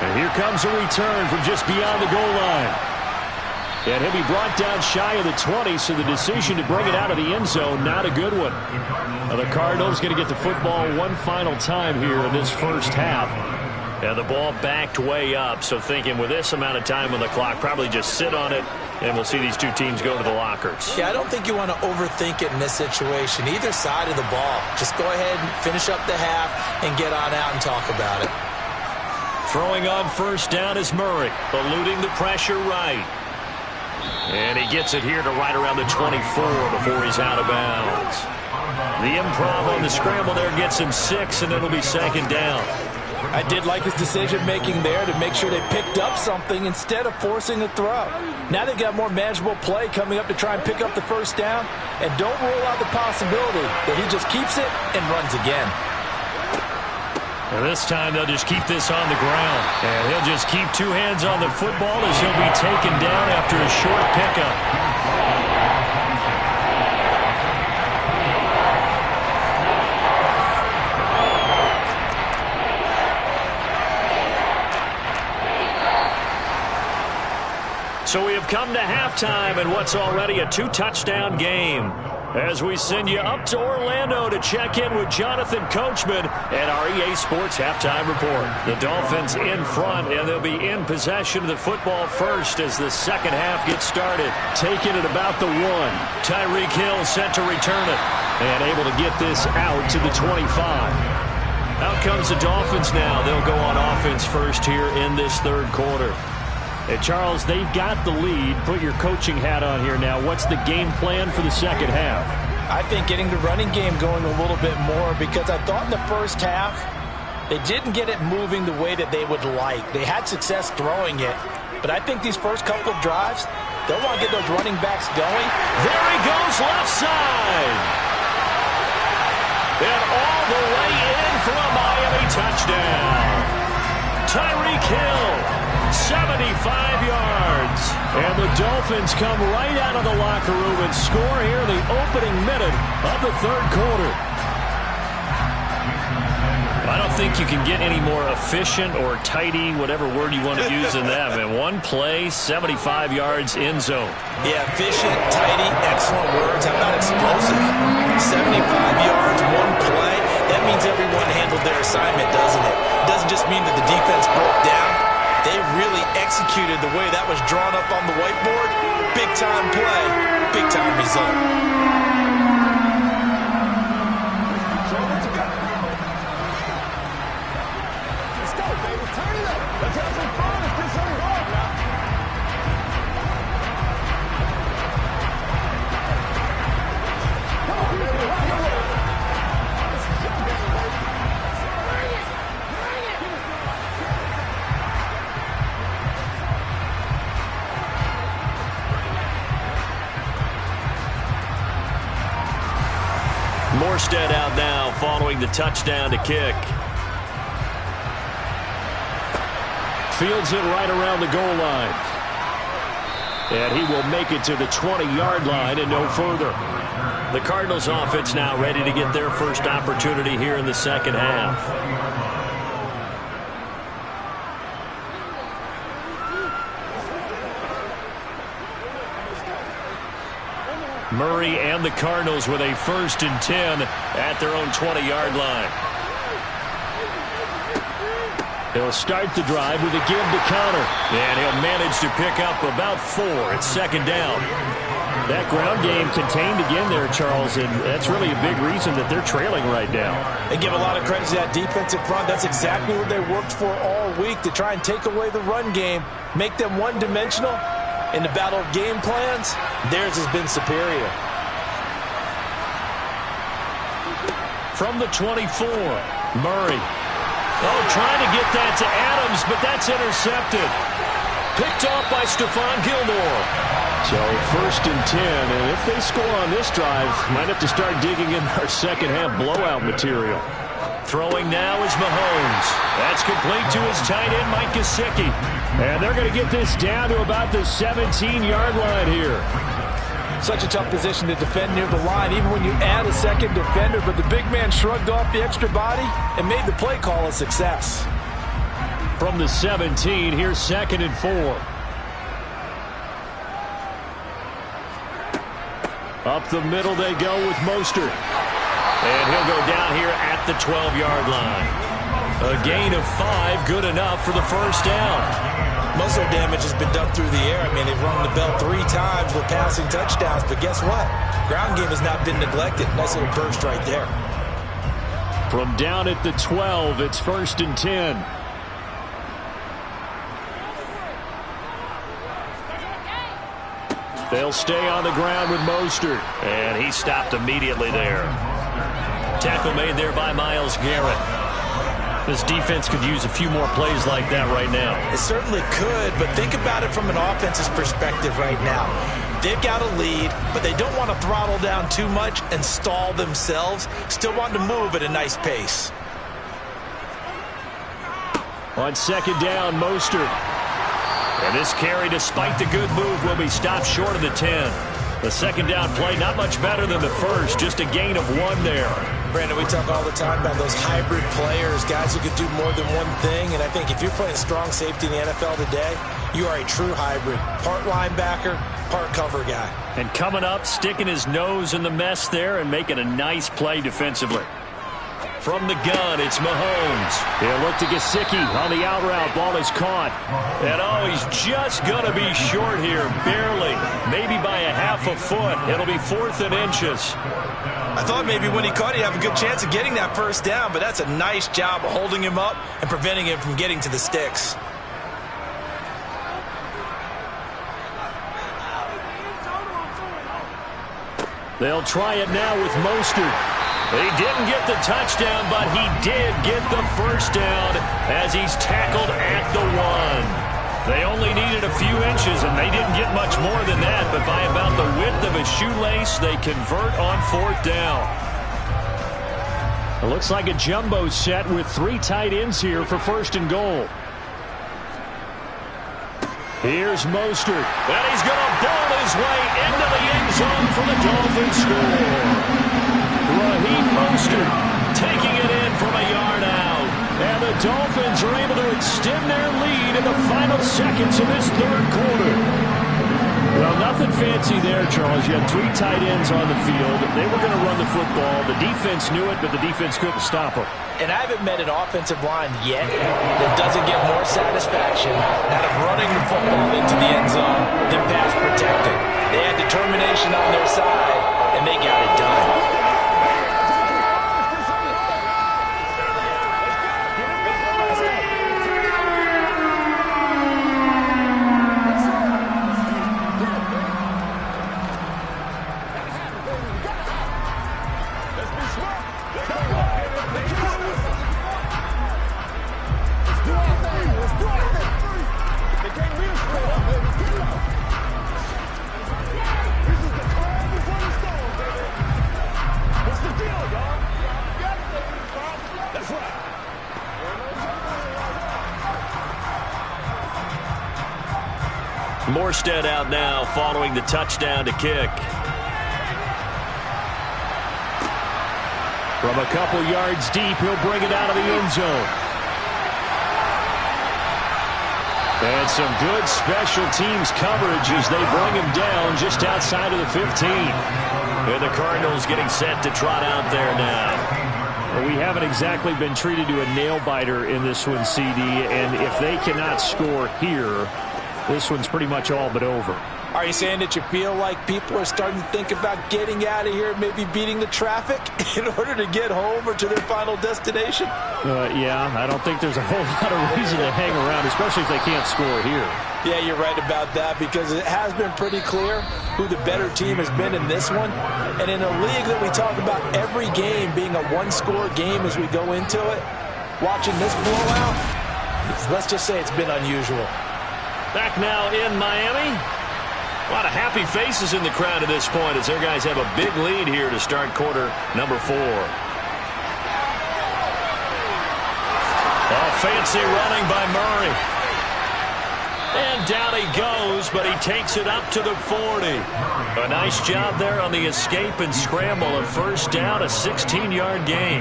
And here comes a return from just beyond the goal line. And he'll be brought down shy of the 20, so the decision to bring it out of the end zone, not a good one. Now the Cardinals going to get the football one final time here in this first half. And the ball backed way up, so thinking with this amount of time on the clock, probably just sit on it, and we'll see these two teams go to the lockers. Yeah, I don't think you want to overthink it in this situation. Either side of the ball. Just go ahead and finish up the half and get on out and talk about it. Throwing on first down is Murray, eluding the pressure right. And he gets it here to right around the 24 before he's out of bounds. The improv on the scramble there gets him 6, and it'll be second down. I did like his decision-making there to make sure they picked up something instead of forcing a throw. Now they've got more manageable play coming up to try and pick up the first down, and don't rule out the possibility that he just keeps it and runs again. And this time they'll just keep this on the ground. And he'll just keep two hands on the football as he'll be taken down after a short pickup. So we have come to halftime in what's already a 2-touchdown game. As we send you up to Orlando to check in with Jonathan Coachman at our EA Sports Halftime Report. The Dolphins in front, and they'll be in possession of the football first as the second half gets started. Taking it about the 1. Tyreek Hill set to return it, and able to get this out to the 25. Out comes the Dolphins now. They'll go on offense first here in this third quarter. Hey, Charles, they've got the lead. Put your coaching hat on here now. What's the game plan for the second half? I think getting the running game going a little bit more, because I thought in the first half they didn't get it moving the way that they would like. They had success throwing it, but I think these first couple of drives, they'll want to get those running backs going. There he goes, left side. And all the way in for a Miami touchdown. Tyreek Hill. 75 yards. And the Dolphins come right out of the locker room and score here in the opening minute of the third quarter. I don't think you can get any more efficient or tidy, whatever word you want to use in that. And one play, 75 yards in zone. Yeah, efficient, tidy, excellent words. How about explosive? 75 yards, one play. That means everyone handled their assignment, doesn't it? It doesn't just mean that the defense broke down. They really executed the way that was drawn up on the whiteboard. Big-time play, big-time result. Let's go, baby. Turn it up. Let's have some fun. Let's get some fun now. Come on, baby. Let's go. Let's go, baby. Bring it. Bring it. Morstead out now following the touchdown to kick. Fields it right around the goal line. And he will make it to the 20-yard line and no further. The Cardinals offense now ready to get their first opportunity here in the second half. Murray and the Cardinals with a 1st and 10 at their own 20-yard line. He'll start the drive with a give to counter. And he'll manage to pick up about 4 at second down. That ground game contained again there, Charles, and that's really a big reason that they're trailing right now. They give a lot of credit to that defensive front. That's exactly what they worked for all week, to try and take away the run game, make them one-dimensional. In the battle of game plans, theirs has been superior. From the 24, Murray. Oh, trying to get that to Adams, but that's intercepted. Picked off by Stephon Gilmore. So 1st and 10, and if they score on this drive, might have to start digging in our second half blowout material. Throwing now is Mahomes. That's complete to his tight end, Mike Gesicki. And they're going to get this down to about the 17-yard line here. Such a tough position to defend near the line, even when you add a second defender. But the big man shrugged off the extra body and made the play call a success. From the 17, here's 2nd and 4. Up the middle they go with Mostert. And he'll go down here at the 12-yard line. A gain of 5, good enough for the first down. Most of their damage has been done through the air. I mean, they've rung the bell 3 times with passing touchdowns. But guess what? Ground game has not been neglected. Nice little burst right there. From down at the 12, it's 1st and 10. They'll stay on the ground with Mostert. And he stopped immediately there. Tackle made there by Myles Garrett. This defense could use a few more plays like that right now. It certainly could, but think about it from an offense's perspective right now. They've got a lead, but they don't want to throttle down too much and stall themselves. Still want to move at a nice pace. On 2nd down, Mostert. And this carry, despite the good move, will be stopped short of the 10. The 2nd down play, not much better than the first, just a gain of 1 there. Brandon, we talk all the time about those hybrid players, guys who could do more than one thing. And I think if you're playing strong safety in the NFL today, you are a true hybrid. Part linebacker, part cover guy. And coming up, sticking his nose in the mess there and making a nice play defensively. From the gun, it's Mahomes. He'll look to Gesicki on the out route. Ball is caught. And he's just going to be short here, barely. Maybe by a half a foot. It'll be 4th and inches. I thought maybe when he caught, he'd have a good chance of getting that first down, but that's a nice job of holding him up and preventing him from getting to the sticks. They'll try it now with Mostert. He didn't get the touchdown, but he did get the first down as he's tackled at the 1. They only needed a few inches, and they didn't get much more than that, but by about the width of a shoelace, they convert on 4th down. It looks like a jumbo set with 3 tight ends here for 1st and goal. Here's Mostert, and he's going to ball his way into the end zone for the Dolphins score. Raheem Mostert taking it in from a yard out. And the Dolphins are able to extend their lead in the final seconds of this 3rd quarter. Well, nothing fancy there, Charles. You had 3 tight ends on the field. They were going to run the football. The defense knew it, but the defense couldn't stop them. And I haven't met an offensive line yet that doesn't get more satisfaction out of running the football into the end zone than pass protecting. They had determination on their side, and they got it done. Morstead out now following the touchdown to kick. From a couple yards deep, he'll bring it out of the end zone. And some good special teams coverage as they bring him down just outside of the 15. And the Cardinals getting set to trot out there now. Well, we haven't exactly been treated to a nail-biter in this one, CD, and if they cannot score here, this one's pretty much all but over. Are you saying that you feel like people are starting to think about getting out of here, maybe beating the traffic in order to get home or to their final destination? Yeah, I don't think there's a whole lot of reason to hang around, especially if they can't score here. Yeah, you're right about that, because it has been pretty clear who the better team has been in this one. And in a league that we talk about every game being a one-score game as we go into it, watching this blowout, let's just say it's been unusual. Back now in Miami. A lot of happy faces in the crowd at this point as their guys have a big lead here to start quarter number 4. Oh, fancy running by Murray. And down he goes, but he takes it up to the 40. A nice job there on the escape and scramble. A first down, a 16-yard gain.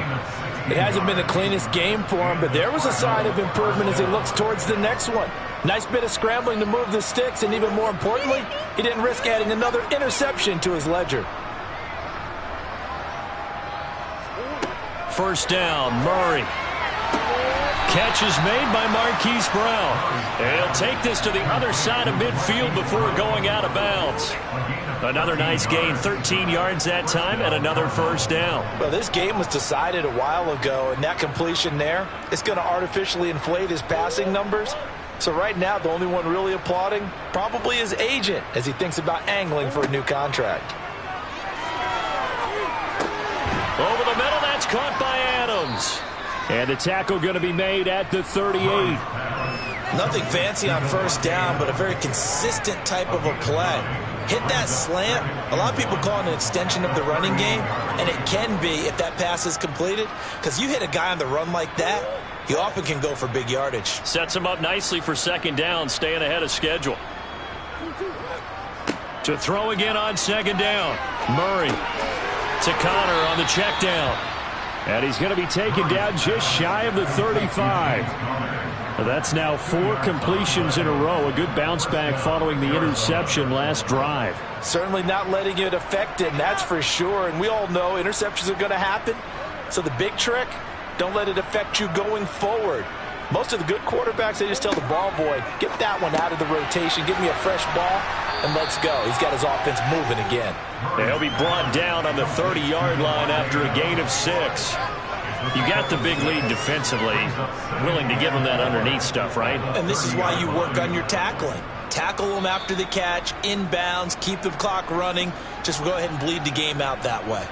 It hasn't been the cleanest game for him, but there was a sign of improvement as he looks towards the next one. Nice bit of scrambling to move the sticks, and even more importantly, he didn't risk adding another interception to his ledger. First down, Murray. Catch is made by Marquise Brown. And he'll take this to the other side of midfield before going out of bounds. Another nice gain, 13 yards that time, and another first down. Well, this game was decided a while ago, and that completion there is going to artificially inflate his passing numbers. So right now, the only one really applauding probably his agent as he thinks about angling for a new contract. Over the middle, that's caught by Adams. And the tackle going to be made at the 38. Nothing fancy on first down, but a very consistent type of a play. Hit that slant. A lot of people call it an extension of the running game, and it can be if that pass is completed, because you hit a guy on the run like that, you often can go for big yardage. Sets him up nicely for second down, staying ahead of schedule. To throw again on second down. Murray to Connor on the check down. And he's going to be taken down just shy of the 35. That's now 4 completions in a row. A good bounce back following the interception last drive. Certainly not letting it affect him, that's for sure. And we all know interceptions are going to happen. So the big trick, don't let it affect you going forward. Most of the good quarterbacks, they just tell the ball boy, get that one out of the rotation, give me a fresh ball, and let's go. He's got his offense moving again. He'll be brought down on the 30-yard line after a gain of 6. You got the big lead defensively, willing to give him that underneath stuff, right? And this is why you work on your tackling. Tackle them after the catch, inbounds, keep the clock running. Just go ahead and bleed the game out that way.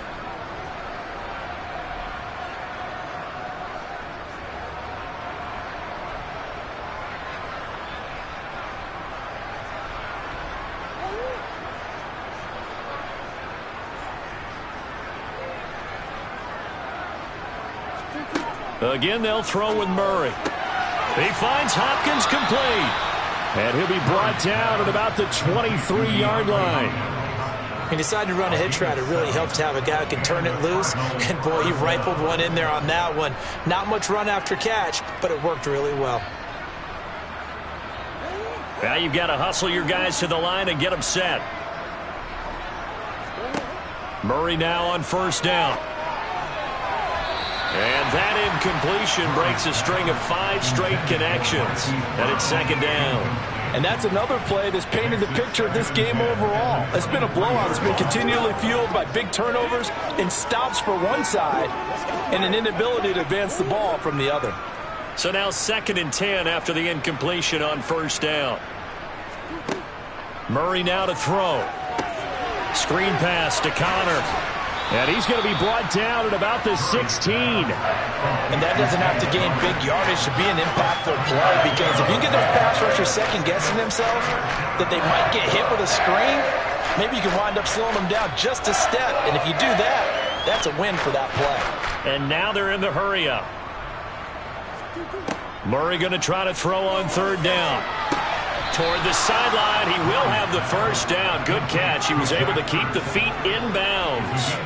Again, they'll throw with Murray. He finds Hopkins complete. And he'll be brought down at about the 23-yard line. He decided to run a hitch route. It really helped to have a guy who can turn it loose. And, boy, he rifled one in there on that one. Not much run after catch, but it worked really well. Now you've got to hustle your guys to the line and get them set. Murray now on first down. And that incompletion breaks a string of 5 straight connections. And it's second down. And that's another play that's painted the picture of this game overall. It's been a blowout. It's been continually fueled by big turnovers and stops for one side and an inability to advance the ball from the other. So now 2nd and 10 after the incompletion on first down. Murray now to throw. Screen pass to Connor. And he's going to be brought down at about the 16. And that doesn't have to gain big yardage to be an impactful play, because if you get those pass rushers second-guessing themselves that they might get hit with a screen, maybe you can wind up slowing them down just a step. And if you do that, that's a win for that play. And now they're in the hurry-up. Murray going to try to throw on third down. Toward the sideline, he will have the first down. Good catch. He was able to keep the feet inbounds.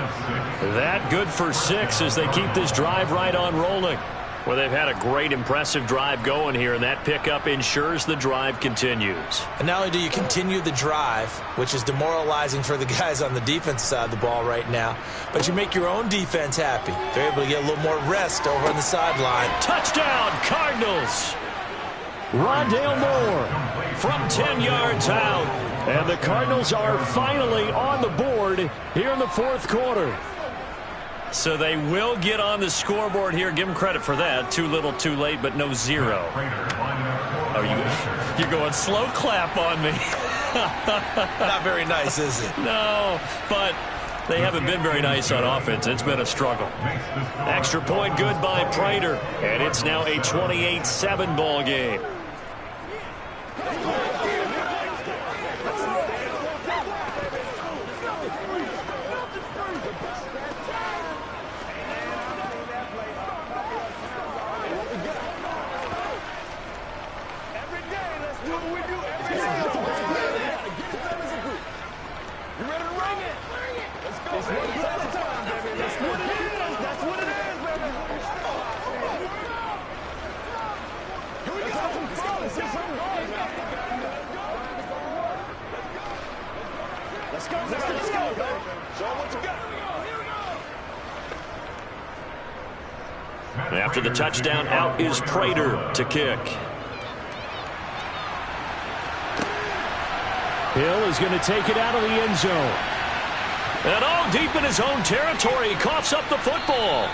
That good for 6 as they keep this drive right on rolling. Well, they've had a great, impressive drive going here, and that pickup ensures the drive continues. And not only do you continue the drive, which is demoralizing for the guys on the defense side of the ball right now, but you make your own defense happy. They're able to get a little more rest over on the sideline. Touchdown, Cardinals! Rondale Moore from 10 yards out. And the Cardinals are finally on the board here in the 4th quarter. So they will get on the scoreboard here. Give them credit for that. Too little, too late, but no 0. Oh, you're going slow clap on me. Not very nice, is it? No, but they haven't been very nice on offense. It's been a struggle. Extra point good by Prater. And it's now a 28-7 ball game. Every day, let's do what we do Here we go. Let's get some going now. Let's go. Let's go. Show what you got. After the touchdown, out is Prater to kick. Hill is going to take it out of the end zone. And all deep in his own territory, he coughs up the football.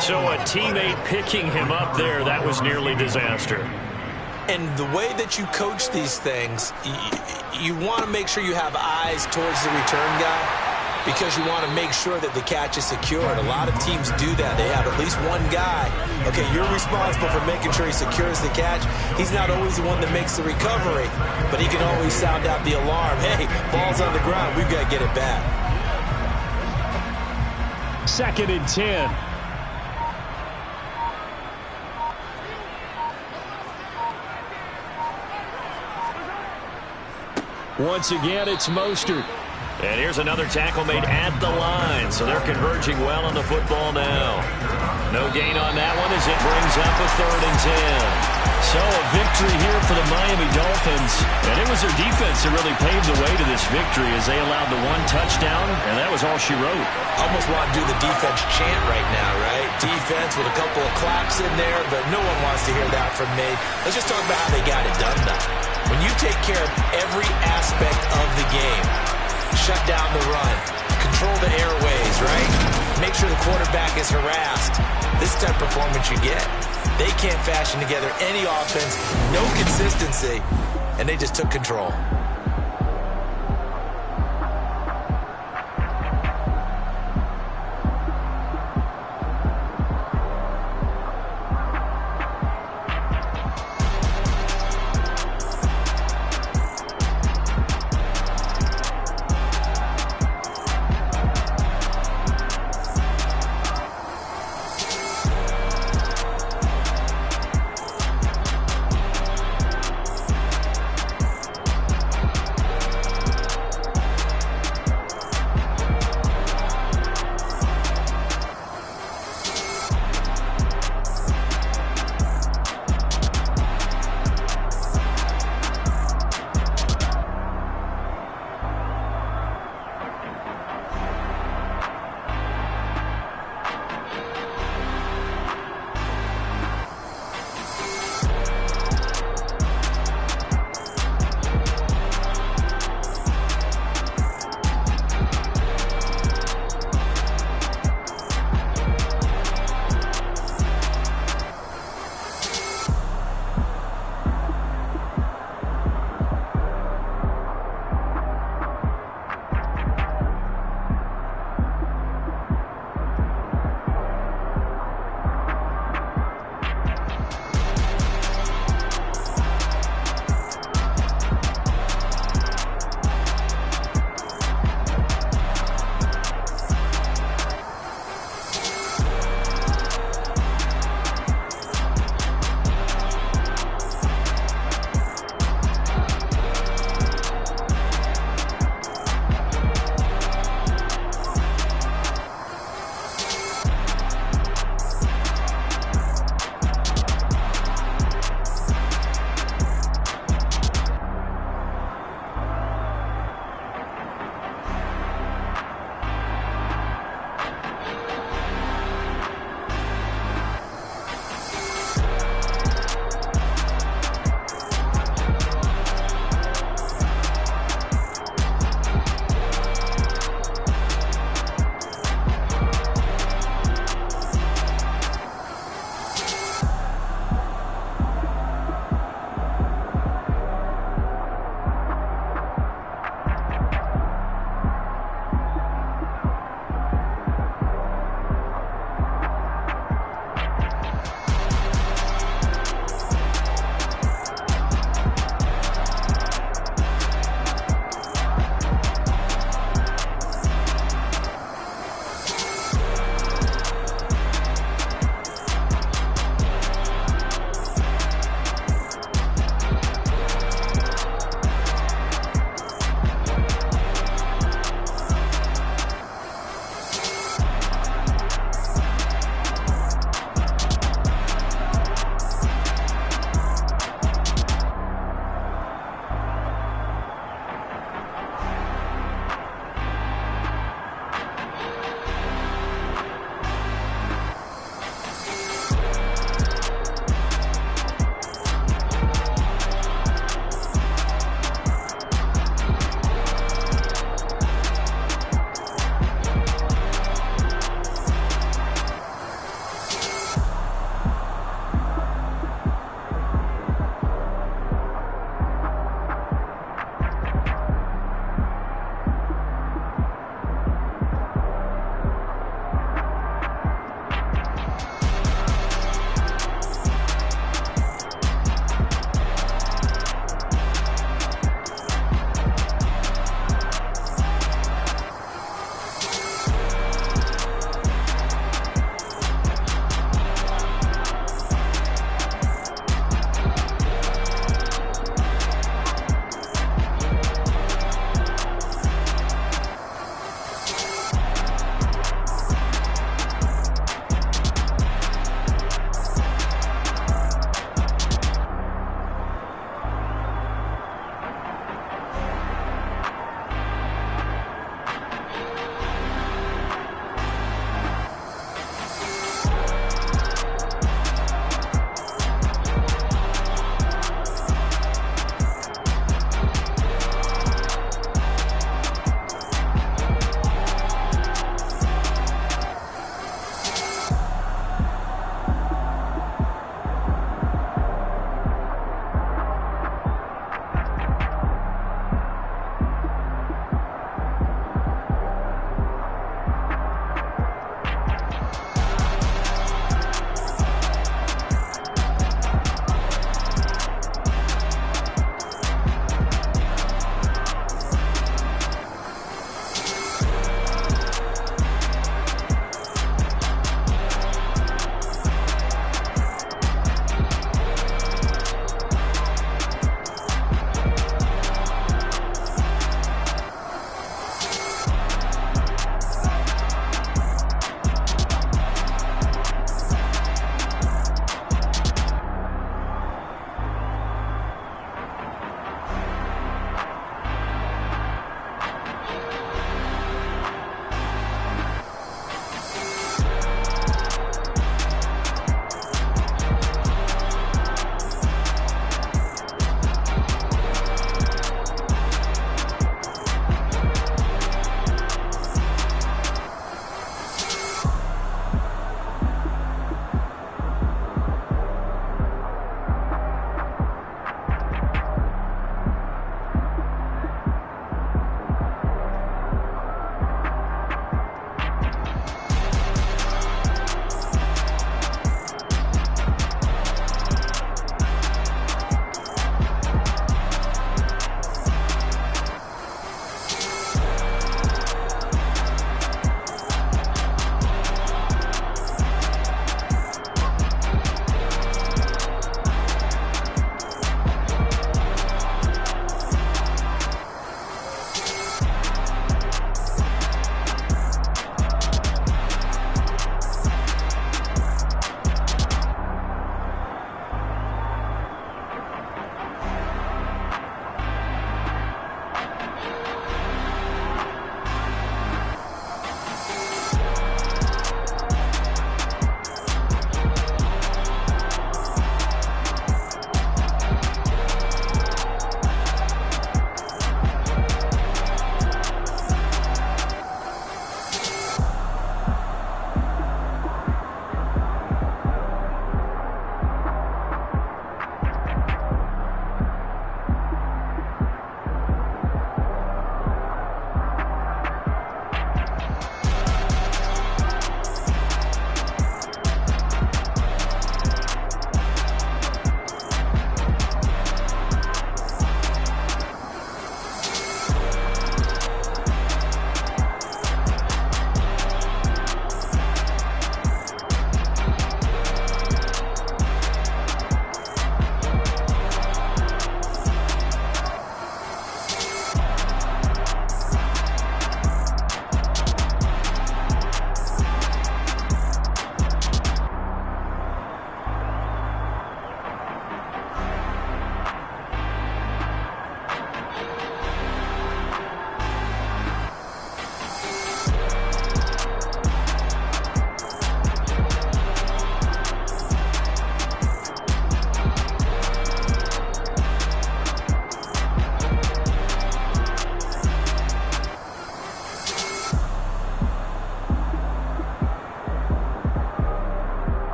So a teammate picking him up there, that was nearly disaster. And the way that you coach these things, you want to make sure you have eyes towards the return guy because you want to make sure that the catch is secured. A lot of teams do that. They have at least one guy. Okay, you're responsible for making sure he secures the catch. He's not always the one that makes the recovery, but he can always sound out the alarm. Hey, ball's on the ground. We've got to get it back. 2nd and 10. Once again, it's Mostert. And here's another tackle made at the line. So they're converging well on the football now. No gain on that one as it brings up a 3rd and 10. So a victory here for the Miami Dolphins. And it was their defense that really paved the way to this victory as they allowed the 1 touchdown, and that was all she wrote. Almost want to do the defense chant right now, right? Defense with a couple of claps in there, but no one wants to hear that from me. Let's just talk about how they got it done, though. When you take care of every aspect of the game, shut down the run, control the airways, right? Make sure the quarterback is harassed. This type of performance you get. They can't fashion together any offense, no consistency, and they just took control.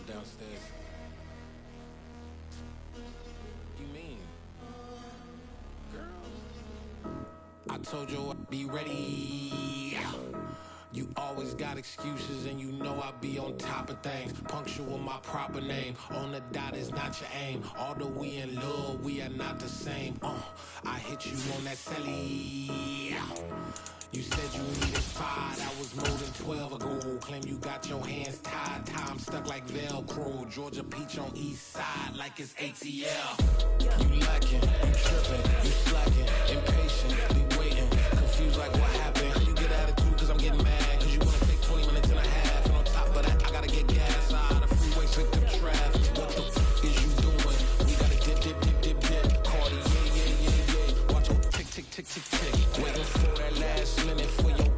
downstairs. What do you mean? Girl. I told you I'd be ready. You always got excuses and you know I be on top of things. Punctual my proper name. On the dot is not your aim. Although we in love, we are not the same. I hit you on that celly. You said you needed 5, that was more than 12 ago. Claim you got your hands tied, time stuck like Velcro. Georgia Peach on east side like it's ATL. You lacking, you tripping, you slacking, impatient, be waiting, confused like what happened. You get attitude cause I'm getting mad, cause you wanna take 20 minutes and a half. And on top of that, I gotta get gas out of the freeway, pick up traffic. What the f is you doing? We gotta dip, Cardi, yeah. Watch your tick, tick, tick, tick, tick. Waiting for that last minute for your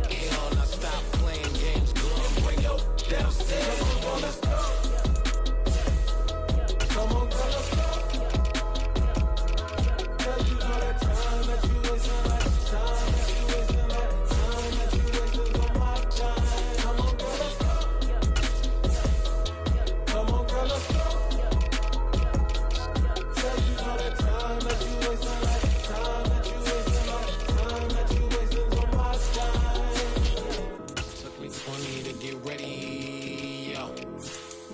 hell. Now stop playing games, go and bring your downstairs. Come on, let's go. Come on, girl, let's go. Girl, you know that time that you wasting, like the time that you wasting, like the time that you wasting on my time. Come on, girl, let's go. Come on, girl, let's go. Girl, you know that time that you wasting, like the time that you wasting, like the time that you wasting on my time. Took me 20 to get ready, yo.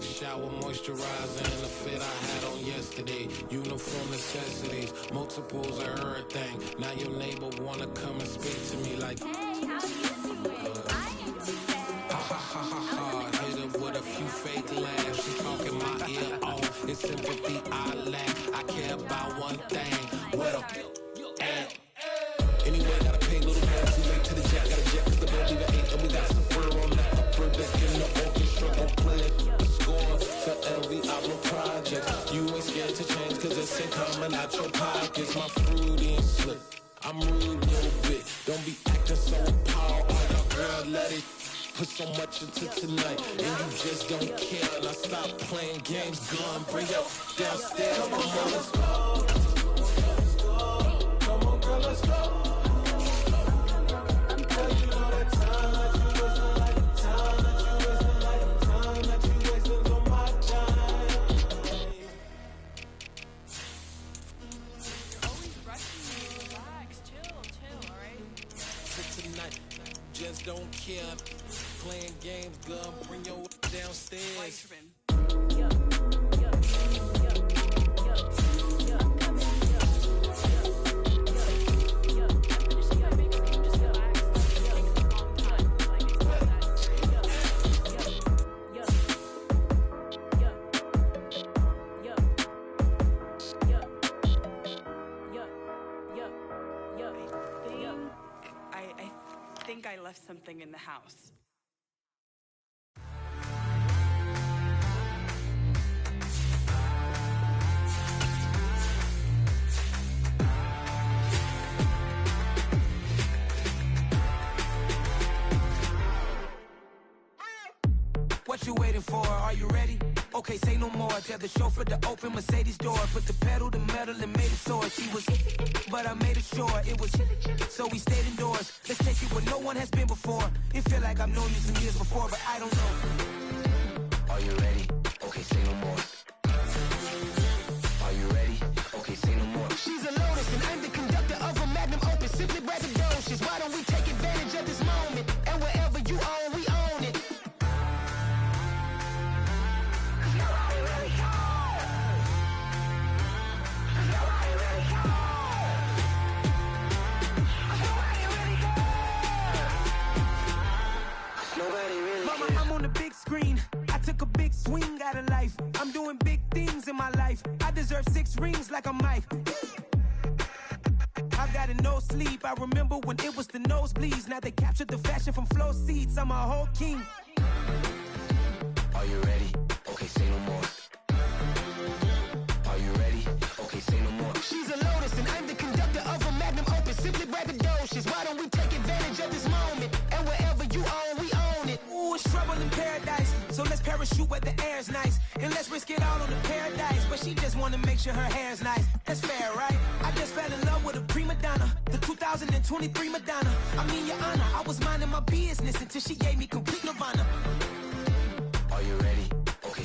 Shower moisturizer and the fit I had on yesterday. Uniform necessities, multiples of everything. Now your neighbor wanna come and speak to me like, hey, how you doing? I ain't too bad. Ha ha ha ha ha. Hit up with a few fake laughs. She talking my ear off. It's sympathy I lack. I care about one thing. What up? Anyway, gotta pay a little more. Too late to the jack. Got a jet cause the band leave at 8. And we got some fur on that upper deck in the orchestra. Don't play it. Score to LV album project. You ain't scared to change cause it's ain't coming out your pockets. My fruity and slick. I'm rude a little bit. Don't be acting so appalled. Oh, your girl, let it put so much into tonight. And you just don't care. Now stop playing games. Gun, bring up downstairs. Come on, let's go. Come on, girl, let's go. Girl, you know that time that you wasting, like the time that you wasting, like the time that you wasting on my time. Always rushing me. Relax, chill, alright? For tonight, just don't care. Playing games, gun, bring your downstairs. I think I left something in the house. What you waiting for? Are you ready? Okay, say no more. Tell the chauffeur to open Mercedes door. Put the pedal to metal and made it soar. She was, but I made it sure it was. So we stayed indoors. Let's take it where no one has been before. It feel like I've known you some years before, but I don't know. Are you ready? Okay, say no more. Are you ready? Okay, say no more. She's a Lotus and I'm the conductor of a magnum opus. Simply braggadocious. Why don't we take advantage of this moment? And wherever you own, we own it. Mama, I'm on the big screen. I took a big swing out of life. I'm doing big things in my life. I deserve 6 rings like I'm Mike. I've got no sleep. I remember when it was the nosebleeds. Now they captured the fashion from flow seats. I'm a whole king. Are you ready? Okay, say no more. Are you ready? Okay, say no more. She's a Lotus and I'm the conductor of a magnum opus. Simply braggadocious. Why don't we take advantage of this moment? And wherever you own, we own it. Ooh, it's trouble in paradise. So let's parachute where the air's nice. And let's risk it all on the paradise. But she just wanna make sure her hair's nice. That's fair, right? I just fell in love with a prima donna. The 2023 Madonna. I mean, your honor, I was minding my business until she gave me complete nirvana. Are you ready? Okay,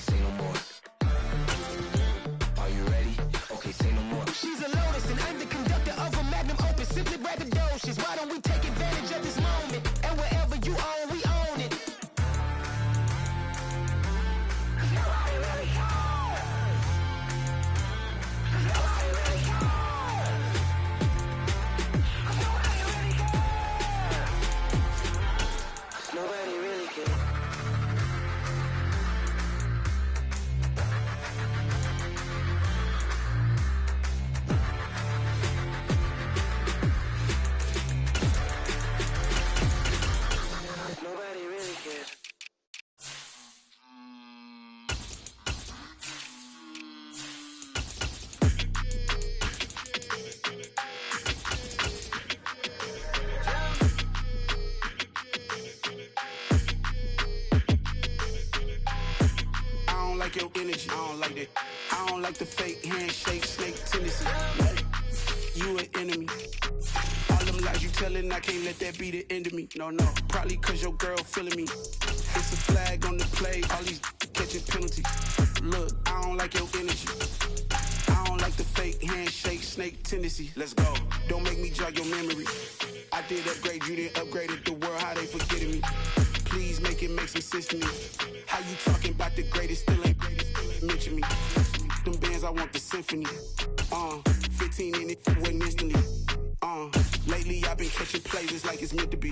don't like your energy. I don't like that. I don't like the fake handshake, snake tendency. You an enemy. All them lies you telling, I can't let that be the end of me. No, probably cause your girl feeling me. It's a flag on the play, all these catching penalties. Look, I don't like your energy. I don't like the fake handshake, snake tendency. Let's go. Don't make me jog your memory. I did upgrade, you didn't upgrade it. The world, how they forgetting me. Please make it make some sense to me. How you talking about the greatest, still ain't mention me. Them bands, I want the symphony. 15 in it, went instantly. Lately I've been catching plays, it's like it's meant to be.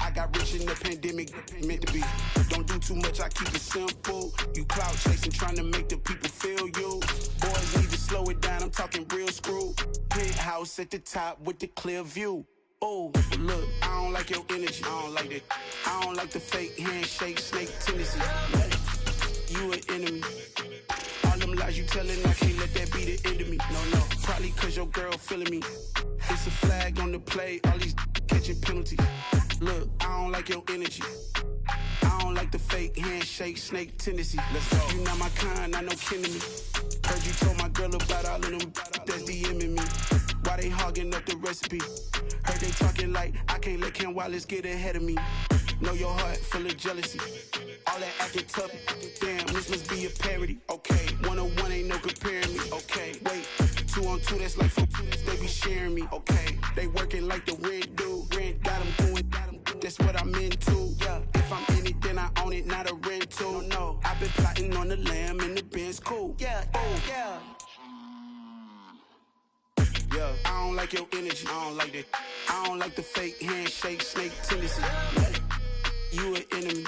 I got rich in the pandemic, meant to be. Don't do too much, I keep it simple. You cloud chasing, trying to make the people feel you. Boys need to slow it down, I'm talking real screw. Penthouse at the top with the clear view. Oh, look, I don't like your energy. I don't like that. I don't like the fake handshake, snake tendency. You an enemy. All them lies you telling, I can't let that be the end of me. No, probably cause your girl feeling me. It's a flag on the play, all these catching penalties. Look, I don't like your energy. I don't like the fake handshake, snake tendency. Let's go. You not my kind, I know kin to me. Heard you told my girl about all of them that's DMing me. Why they hogging up the recipe? Heard they talking like I can't let Ken Wallace get ahead of me. Know your heart full of jealousy. All that acting tough, damn, this must be a parody. Okay, 1-on-1 ain't no comparing me. Okay, wait, 2-on-2, that's like 4, they be sharing me. Okay, they working like the rent do. Rent got them doing, that's what I'm into. Yeah, if I'm in it, then I own it, not a rental. No, I've been plotting on the lamb and the Benz cool. Yeah, yeah. Yeah, I don't like your energy. I don't like that. I don't like the fake handshake, snake tendency. You an enemy.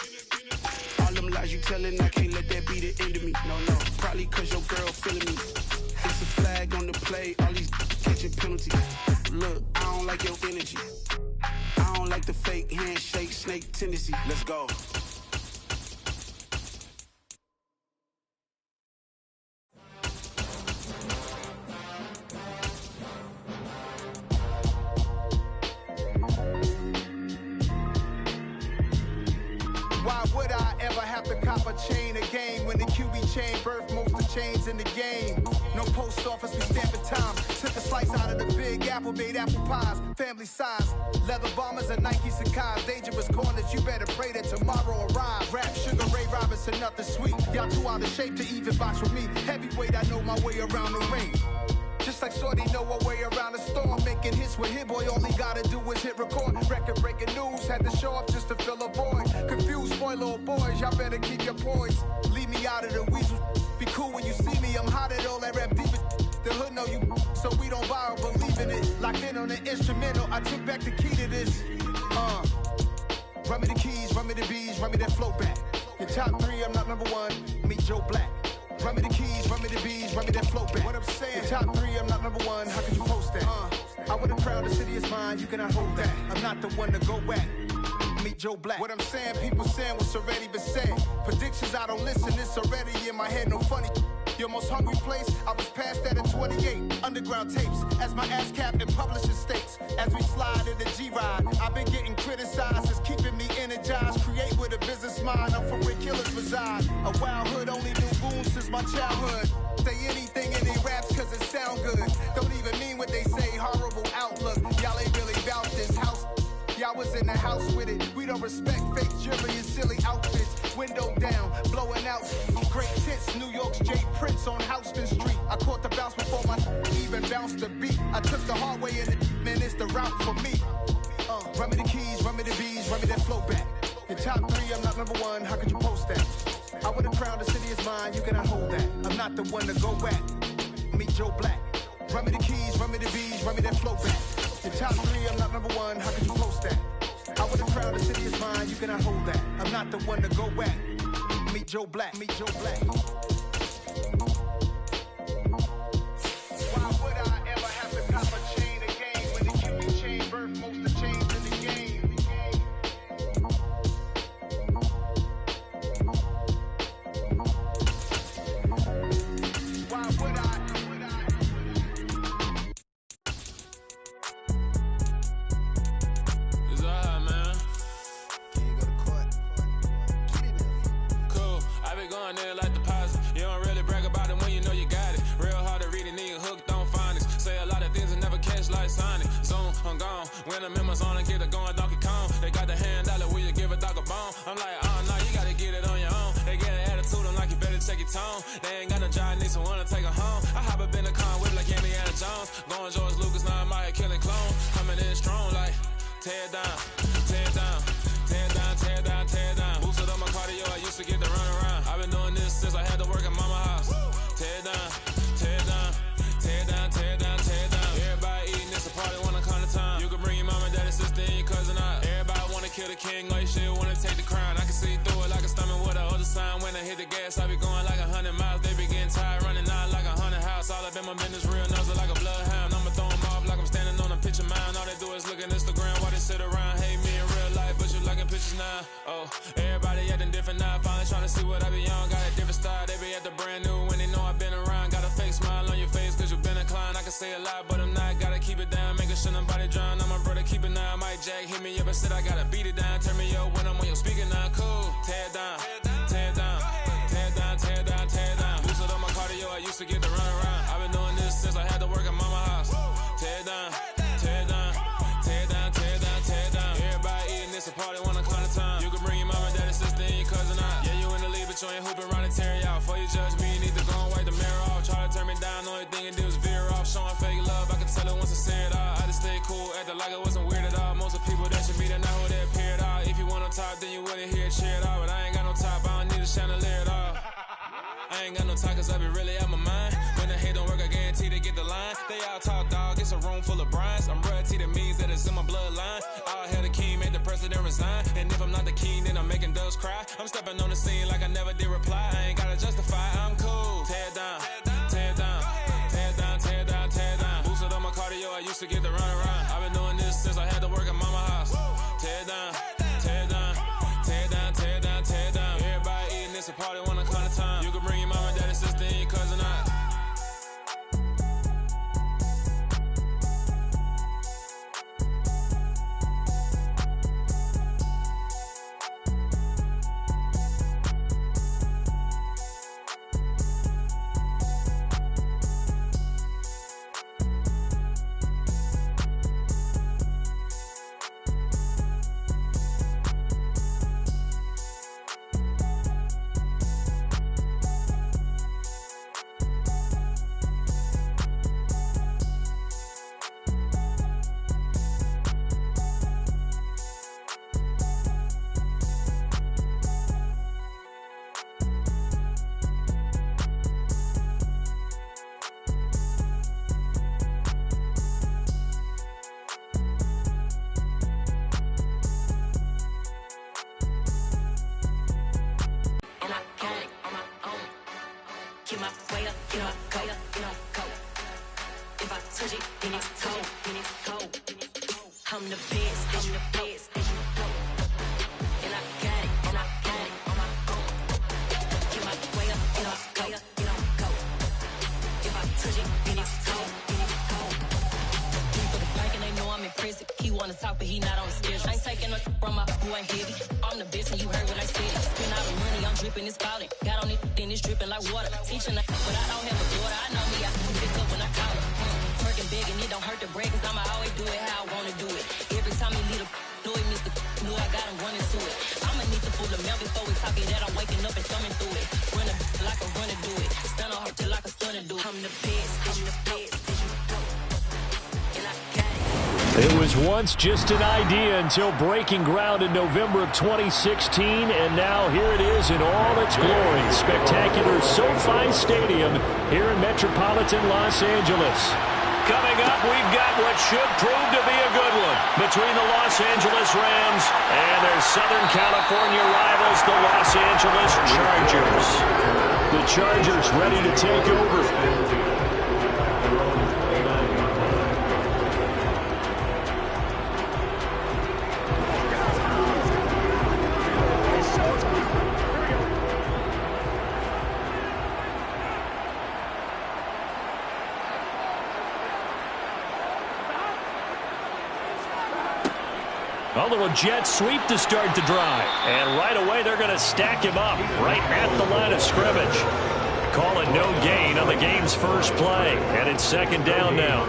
All them lies you telling, I can't let that be the end of me. No, probably cause your girl feeling me. It's a flag on the play, all these catching penalties. Look, I don't like your energy. I don't like the fake handshake, snake tendency. Let's go. Why would I ever have to cop a chain again when the QB chain birthed most of the chains in the game? No post office, we stamping time. Took a slice out of the big apple, made apple pies, family size. Leather bombers and Nike Sacai's, dangerous corners, you better pray that tomorrow arrives. Rap, Sugar Ray Robinson, nothing sweet. Y'all too out of shape to even box with me. Heavyweight, I know my way around the ring. Just like Shorty know her way around the storm. Making hits with Hit Boy, all he gotta do is hit record. Record breaking news, had to show up just to fill a void. Confused, spoiled boys, y'all better keep your poise. Leave me out of the weasel. Be cool when you see me, I'm hot at all that rap deep. The hood know you, so we don't borrow, believe in it. Locked in on the instrumental, I took back the key to this. Run me the keys, run me the bees, run me that flow back. Your top 3, I'm not number 1, meet Joe Black. Run me the keys, run me the bees, run me that flow back. What I'm saying, your top 3, I'm not number 1, how could you post that? I would've crowned the city is mine, you cannot hold that. I'm not the one to go at. Meet Joe Black. What I'm saying, people saying what's already been said. Predictions, I don't listen, it's already in my head, no funny. Your most hungry place, I was past that at 28. Underground tapes, as my ass cap in publishing states. As we slide in the G-Ride, I've been getting criticized, it's keeping me energized. Create with a business mind, I'm from where killers reside. A wild hood, only knew goons since my childhood. Say anything in they raps cause it sound good. Don't even mean what they say, horrible outlook. Y'all ain't really about this house. Y'all was in the house with it. We don't respect fake jewelry and silly outfits. Window down, blowing out. Great tits, New York's J. Prince on Houston Street. I caught the bounce before my even bounced the beat. I took the hard way in it, man, it's the route for me. Run me the keys, run me the bees, run me that flow back. Your top 3, I'm not number 1, how could you post that? I would've crowned the city is mine, you cannot hold that. I'm not the one to go at. Meet Joe Black. Run me the keys, run me the bees, run me that flow back. Your top 3, I'm not number 1, how could you post that? I would've crowned the city is mine, you cannot hold that. I'm not the one to go at. Meet Joe Black, meet Joe Black. Why would I ever have to cop a chain again when the QB chain birthed most of the chains in the game? Why would I? It's alright, man. Cool. I been going there like deposit. tone. They ain't got no job, need someone to take her home. I hop up in the car, whip like Indiana Jones. Going George Lucas, now I'm out here killing clone. Coming in strong like, tear down, tear down, tear down, tear down, tear down. Boosted up my cardio, I used to get to run around. I've been doing this since I had to work at mama house. Tear down, tear down, tear down, tear down, tear down. Everybody eating, it's a party, wanna come to time. You can bring your mama, daddy, sister, and your cousin out. Everybody wanna kill the king, like shit, wanna take the crown. I can see through it like a stomach with a other sign. When I hit the gas, I be going like 100 miles. They be getting tired, running out like 100 house. All up in my business, real nosy like a bloodhound. I'ma throw them off like I'm standing on a picture mound. All they do is look at Instagram while they sit around. Hate me in real life, but you liking pictures now. Oh, everybody acting different now. Finally trying to see what I be on. Got a different style, they be at the brand new when they know I've been around. Got a fake smile on your face cause you been inclined. I can say a lot, but I'm not. Gotta keep it down, making sure nobody drown. I'm my brother, keep it now. Mike Jack hit me up and said I gotta beat it down. Turn me up when I'm on your speaker now. Cool, tear down, tear down, tear down, tear down, tear down. Boosted up my cardio, I used to get to run around. I've been doing this since I had to work at mama house. Tear down, tear down, tear down, tear down, tear down. Everybody eating, it's a party, wanna come to time. You can bring your mama, daddy, sister, and your cousin out. Yeah, you in the league, but you ain't hooping around and tear you out. Before you judge me, you need to go and wipe the mirror off. Try to turn me down, the only thing you do is veer off. Showing fake love, I can tell it once I say it all. I just stay cool, acting like it wasn't weird at all. Most of the people that you meet are not who they appear at all. If you want on top, then you wouldn't hear it cheer at all. But I ain't got no top, I don't need a chandelier at all. I ain't got no talk cause I be really out my mind. When the hate don't work, I guarantee they get the line. They all talk dog, it's a room full of brinds. I'm royalty, that means that it's in my bloodline. All hell the king, made the president resign. And if I'm not the king, then I'm making doves cry. I'm stepping on the scene like I never did reply. I ain't gotta justify, I'm cool. Tear down, tear down, tear down, tear down, tear down. Boosted up my cardio, I used to get to run around. I've been doing this since I had to work at mama house. Tear down, tear down, tear down, tear down, tear down. Everybody eating, it's a party, wanna come to time. You can bring your mama, daddy, sister, and your cousin out. Keep my weight up, get my coat, get my coat. If I touch it, then it's cold, then it's cold. I'm the best, I'm the best, and you know. And I got it, and I got it on my own. Keep my weight up, get my coat, get my coat. If I touch it, then it's cold, then it's cold. He for the bank and they know I'm in prison. He wanna talk, but he not on the schedule. I ain't taking no from my boy heavy. I'm the best, and you heard what I said. Spend all the money, I'm dripping, it's falling. Got on it, then it's dripping like water. Teaching but I don't have a daughter. I know me, I can pick up when I call her. Twerking big and it don't hurt the bread, cause I'ma always do it how I wanna do it. Every time he lead a know it, Mr. Knew I got him running to it. I'ma need to pull the mail before we talk it that I'm waking up and thumbing through it. Run a like a runner do it. Stun on her till like a stunner do it. I'm the best, I'm the best, and I got it. It was once just an idea until breaking ground in November of 2016, and now here it is in all its glory. Spectacular SoFi Stadium here in metropolitan Los Angeles. Coming up, we've got what should prove to be a good one between the Los Angeles Rams and their Southern California rivals, the Los Angeles Chargers. The Chargers ready to take over. A little jet sweep to start the drive. And right away, they're going to stack him up right at the line of scrimmage. Call it no gain on the game's first play. And it's second down now.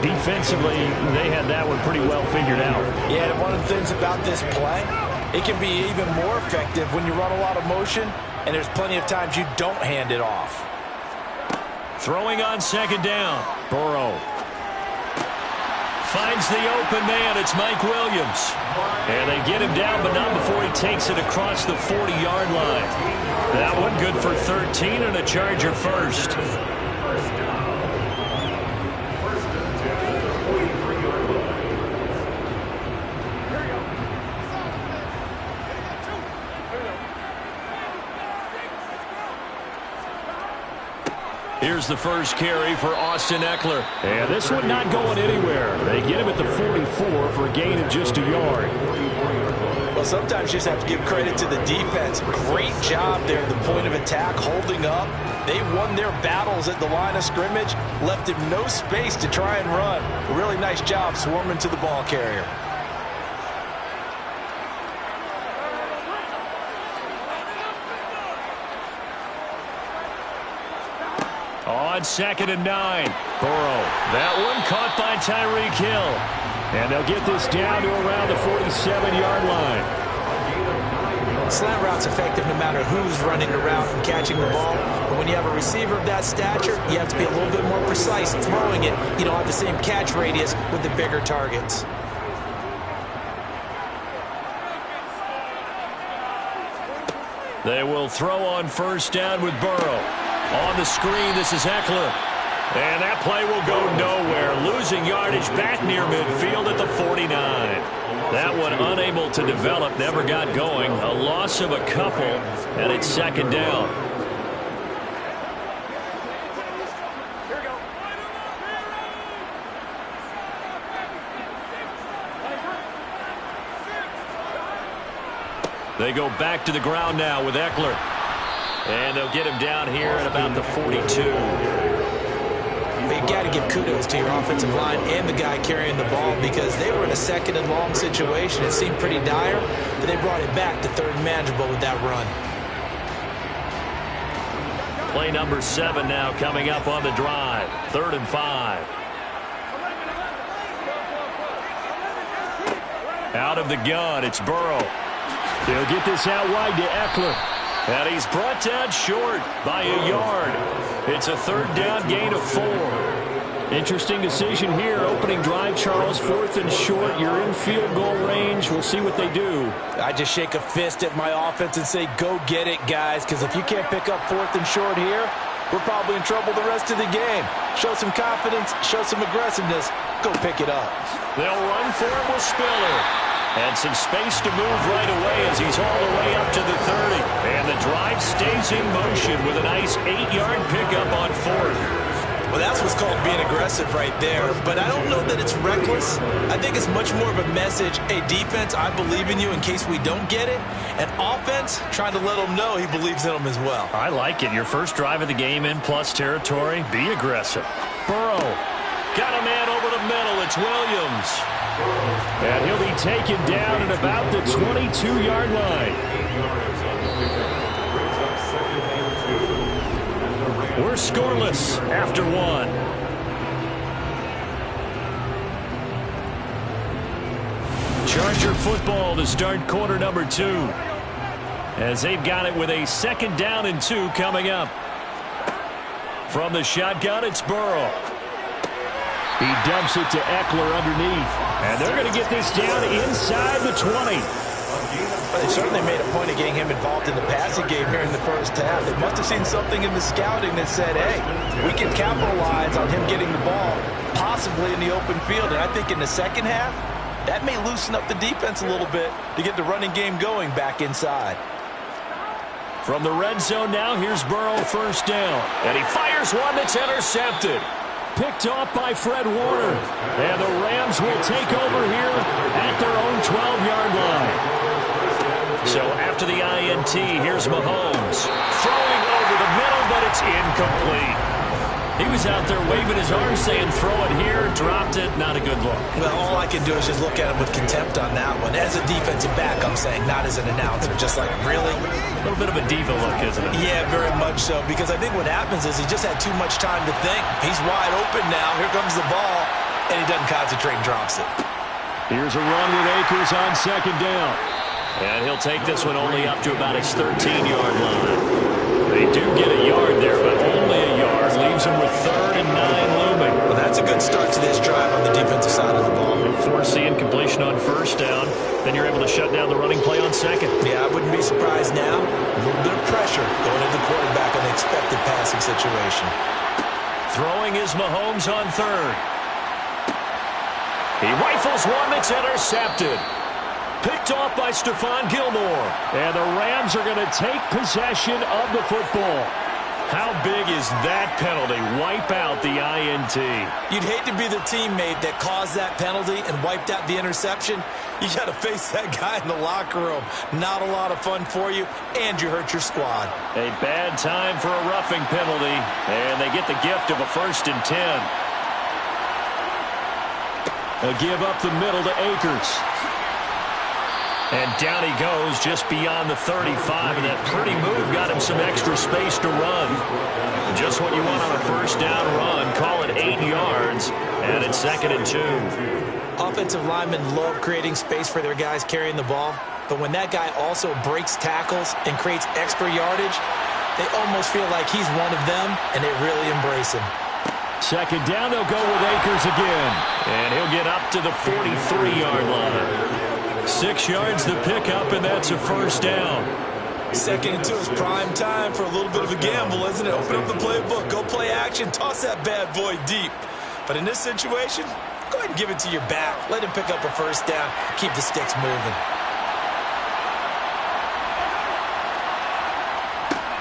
Defensively, they had that one pretty well figured out. Yeah, and one of the things about this play, it can be even more effective when you run a lot of motion and there's plenty of times you don't hand it off. Throwing on second down. Burrow finds the open man. It's Mike Williams. And they get him down, but not before he takes it across the 40-yard line. That one good for 13 and a Charger first. Here's the first carry for Austin Ekeler. And this one not going anywhere. They get him at the 44 for a gain of just a yard. Well, sometimes you just have to give credit to the defense. Great job there at the point of attack, holding up. They won their battles at the line of scrimmage, left him no space to try and run. A really nice job swarming to the ball carrier. On 2nd and 9. Burrow. That one caught by Tyreek Hill. And they'll get this down to around the 47-yard line. Slant route's effective no matter who's running the route and catching the ball. But when you have a receiver of that stature, you have to be a little bit more precise throwing it. You don't have the same catch radius with the bigger targets. They will throw on first down with Burrow. On the screen, this is Ekeler. And that play will go nowhere. Losing yardage back near midfield at the 49. That one unable to develop, never got going. A loss of a couple, and it's second down. They go back to the ground now with Ekeler. And they'll get him down here at about the 42. You've got to give kudos to your offensive line and the guy carrying the ball because they were in a 2nd and long situation. It seemed pretty dire, but they brought it back to 3rd and manageable with that run. Play number 7 now coming up on the drive. 3rd and 5. Out of the gun, it's Burrow. They'll get this out wide to Ekeler. And he's brought down short by a yard. It's a 3rd down gain of 4. Interesting decision here. Opening drive, Charles. 4th and short. You're in field goal range. We'll see what they do. I just shake a fist at my offense and say, go get it, guys. Because if you can't pick up 4th and short here, we're probably in trouble the rest of the game. Show some confidence. Show some aggressiveness. Go pick it up. They'll run for it with Spiller. And some space to move right away as he's all the way up to the 30. And the drive stays in motion with a nice 8-yard pickup on 4th. Well, that's what's called being aggressive right there. But I don't know that it's reckless. I think it's much more of a message. Hey, defense, I believe in you in case we don't get it. And offense, trying to let him know he believes in them as well. I like it. Your first drive of the game in plus territory. Be aggressive. Burrow. Got a man over the middle. It's Williams. And he'll be taken down at about the 22-yard line. We're scoreless after 1. Charger football to start quarter number 2. As they've got it with a 2nd down and 2 coming up. From the shotgun, it's Burrow. He dumps it to Ekeler underneath. And they're going to get this down inside the 20. Well, they certainly made a point of getting him involved in the passing game here in the first half. They must have seen something in the scouting that said, hey, we can capitalize on him getting the ball, possibly in the open field. And I think in the second half, that may loosen up the defense a little bit to get the running game going back inside. From the red zone now, here's Burrow, first down. And he fires one that's intercepted. Picked off by Fred Warner. And the Rams will take over here at their own 12-yard line. So after the INT, here's Mahomes. Throwing over the middle, but it's incomplete. He was out there waving his arms saying, throw it here, dropped it, not a good look. Well, all I can do is just look at him with contempt on that one. As a defensive back, I'm saying, not as an announcer. Just like, really? A little bit of a diva look, isn't it? Yeah, very much so. Because I think what happens is he just had too much time to think. He's wide open now. Here comes the ball. And he doesn't concentrate and drops it. Here's a run with Akers on 2nd down. And he'll take this one only up to about his 13-yard line. They do get a yard there, but only a yard. Leaves him with 3rd and 9 looming. Well, that's a good start to this drive on the defensive side of the ball. And force the incompletion on 1st down. Then you're able to shut down the running play on 2nd. Yeah, I wouldn't be surprised now. A little bit of pressure going into the quarterback on the expected passing situation. Throwing is Mahomes on 3rd. He rifles one that's intercepted. Picked off by Stephon Gilmore. And the Rams are going to take possession of the football. How big is that penalty? Wipe out the INT. You'd hate to be the teammate that caused that penalty and wiped out the interception. You got to face that guy in the locker room. Not a lot of fun for you, and you hurt your squad. A bad time for a roughing penalty, and they get the gift of a 1st and 10. A give up the middle to Akers. And down he goes just beyond the 35, and that pretty move got him some extra space to run. Just what you want on a 1st down run. Call it 8 yards, and it's 2nd and 2. Offensive linemen love creating space for their guys carrying the ball, but when that guy also breaks tackles and creates extra yardage, they almost feel like he's one of them, and they really embrace him. 2nd down, they'll go with Akers again, and he'll get up to the 43-yard line. 6 yards the pickup, and that's a 1st down. 2nd and 2 is prime time for a little bit of a gamble, isn't it? Open up the playbook, go play action, toss that bad boy deep. But in this situation, go ahead and give it to your back. Let him pick up a 1st down, keep the sticks moving.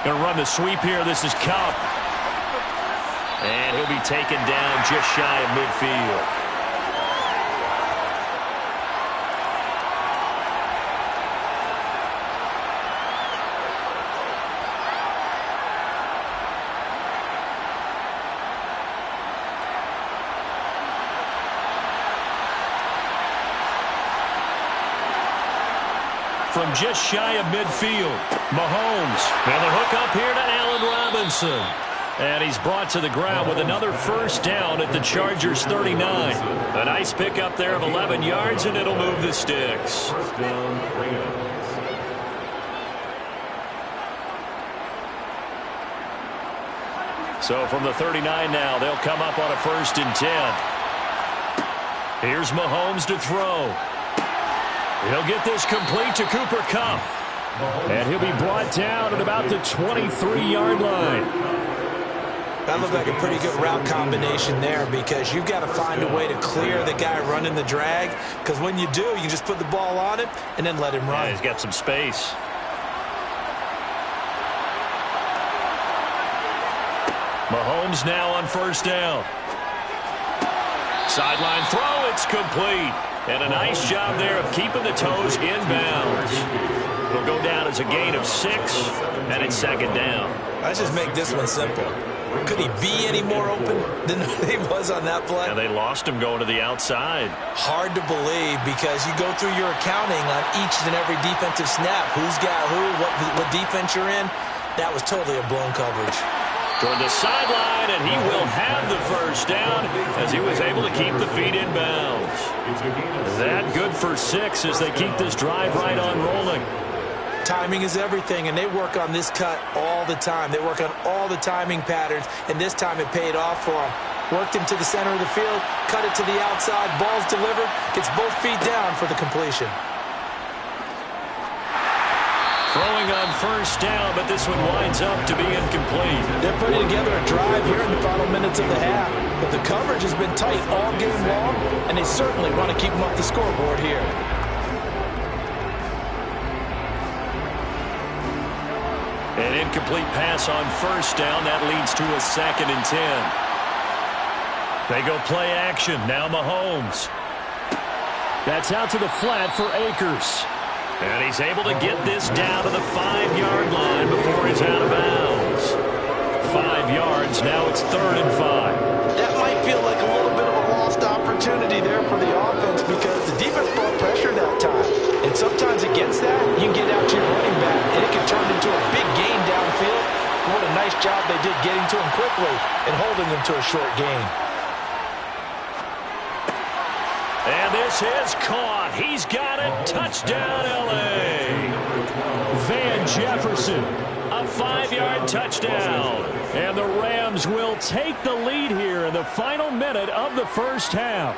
Gonna run the sweep here. This is Kupp. And he'll be taken down just shy of midfield. From just shy of midfield, Mahomes. And the hook up here to Allen Robinson. And he's brought to the ground with another 1st down at the Chargers' 39. A nice pickup there of 11 yards, and it'll move the sticks. So from the 39 now, they'll come up on a 1st and 10. Here's Mahomes to throw. He'll get this complete to Cooper Kupp. And he'll be brought down at about the 23-yard line. That looked like a pretty good route combination there, because you've got to find a way to clear the guy running the drag, because when you do, you can just put the ball on him and then let him run. Yeah, he's got some space. Mahomes now on 1st down. Sideline throw, it's complete. And a nice job there of keeping the toes inbounds. It'll go down as a gain of 6, and it's 2nd down. Let's just make this one simple. Could he be any more open than he was on that play? And they lost him going to the outside. Hard to believe, because you go through your accounting on each and every defensive snap. Who's got who, what defense you're in. That was totally a blown coverage. Toward the sideline, and he will have the 1st down as he was able to keep the feet in bounds. That good for 6 as they keep this drive right on rolling. Timing is everything, and they work on this cut all the time. They work on all the timing patterns, and this time it paid off for them. Worked him to the center of the field, cut it to the outside, ball's delivered, gets both feet down for the completion. Throwing on 1st down, but this one winds up to be incomplete. They're putting together a drive here in the final minutes of the half, but the coverage has been tight all game long, and they certainly want to keep them up the scoreboard here. An incomplete pass on 1st down. That leads to a 2nd and 10. They go play action. Now Mahomes. That's out to the flat for Akers. And he's able to get this down to the 5-yard line before he's out of bounds. 5 yards. Now it's 3rd and 5. That might feel like a little bit of a lost opportunity there for the offense, because the defense brought pressure that time. And sometimes against that, you can get out to your running back, and it can turn into a big gain downfield. What a nice job they did getting to him quickly and holding him to a short gain. And this is caught. He's got it. Touchdown, L.A. Van Jefferson, a 5-yard touchdown. And the Rams will take the lead here in the final minute of the first half.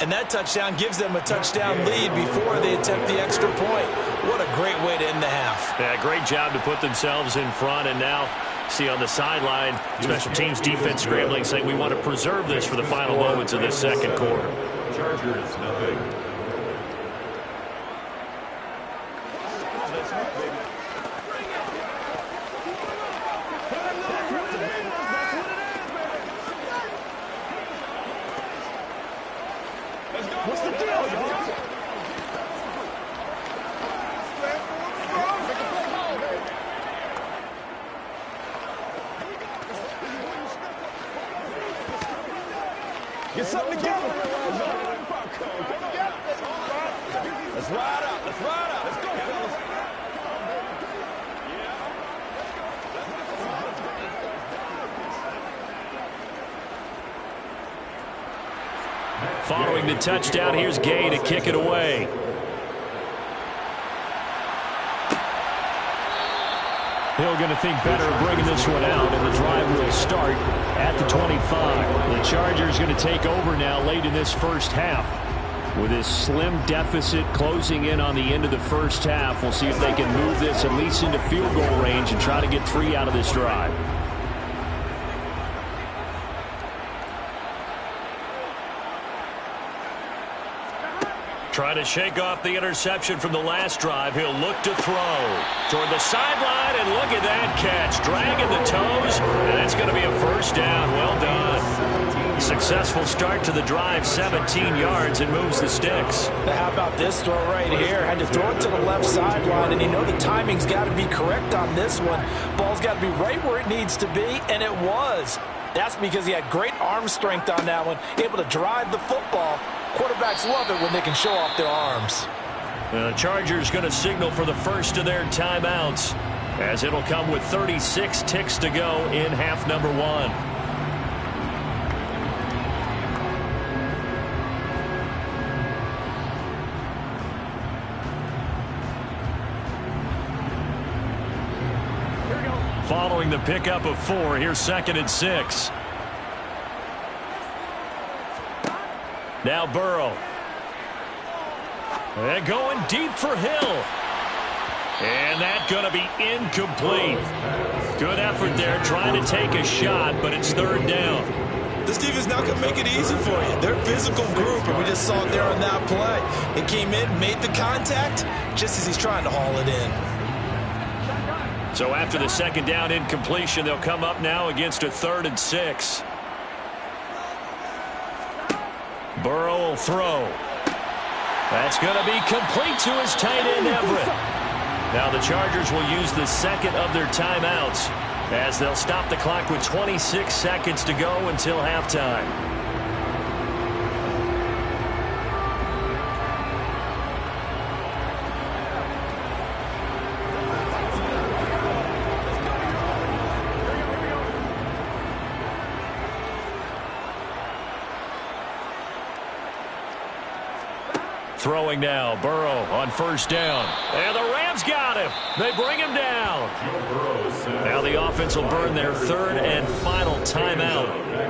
And that touchdown gives them a touchdown lead before they attempt the extra point. What a great way to end the half. Yeah, great job to put themselves in front. And now, see on the sideline, special teams defense scrambling, saying we want to preserve this for the final moments of this second quarter. Chargers, nothing. What's the deal? Get something together. Let's ride out. Let's ride out. Let's go, fellas. Following the touchdown, here's Gay to kick it away. Hill going to think better of bringing this one out, and the drive will start at the 25. The Chargers going to take over now late in this first half. With this slim deficit closing in on the end of the first half, we'll see if they can move this at least into field goal range and try to get 3 out of this drive. Trying to shake off the interception from the last drive. He'll look to throw toward the sideline, and look at that catch. Dragging the toes, and it's going to be a first down. Well done. Successful start to the drive, 17 yards, and moves the sticks. Now how about this throw right here? Had to throw it to the left sideline, and you know the timing's got to be correct on this one. Ball's got to be right where it needs to be, and it was. That's because he had great arm strength on that one, able to drive the football. Quarterbacks love it when they can show off their arms. The Chargers going to signal for the first of their timeouts, as it'll come with 36 ticks to go in half number 1. Following the pickup of 4, here's 2nd and 6. Now Burrow. And going deep for Hill. And that's going to be incomplete. Good effort there trying to take a shot, but it's 3rd down. This defense now can make it easy for you. They're a physical group, and we just saw it there on that play. It came in, made the contact, just as he's trying to haul it in. So after the 2nd down incompletion, they'll come up now against a 3rd and 6. Burrow will throw. That's going to be complete to his tight end, Everett. Now the Chargers will use the 2nd of their timeouts, as they'll stop the clock with 26 seconds to go until halftime. Throwing now, Burrow on 1st down. And the Rams got him. They bring him down. Now the offense will burn their 3rd and final timeout.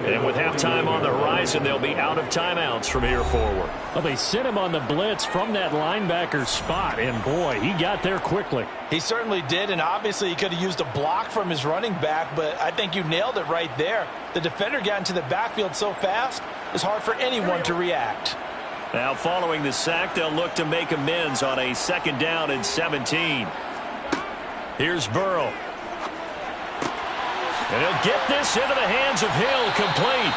And with halftime on the horizon, they'll be out of timeouts from here forward. Well, they sent him on the blitz from that linebacker spot, and boy, he got there quickly. He certainly did, and obviously he could have used a block from his running back, but I think you nailed it right there. The defender got into the backfield so fast, it's hard for anyone to react. Now following the sack, they'll look to make amends on a 2nd down and 17. Here's Burrow. And he'll get this into the hands of Hill, complete.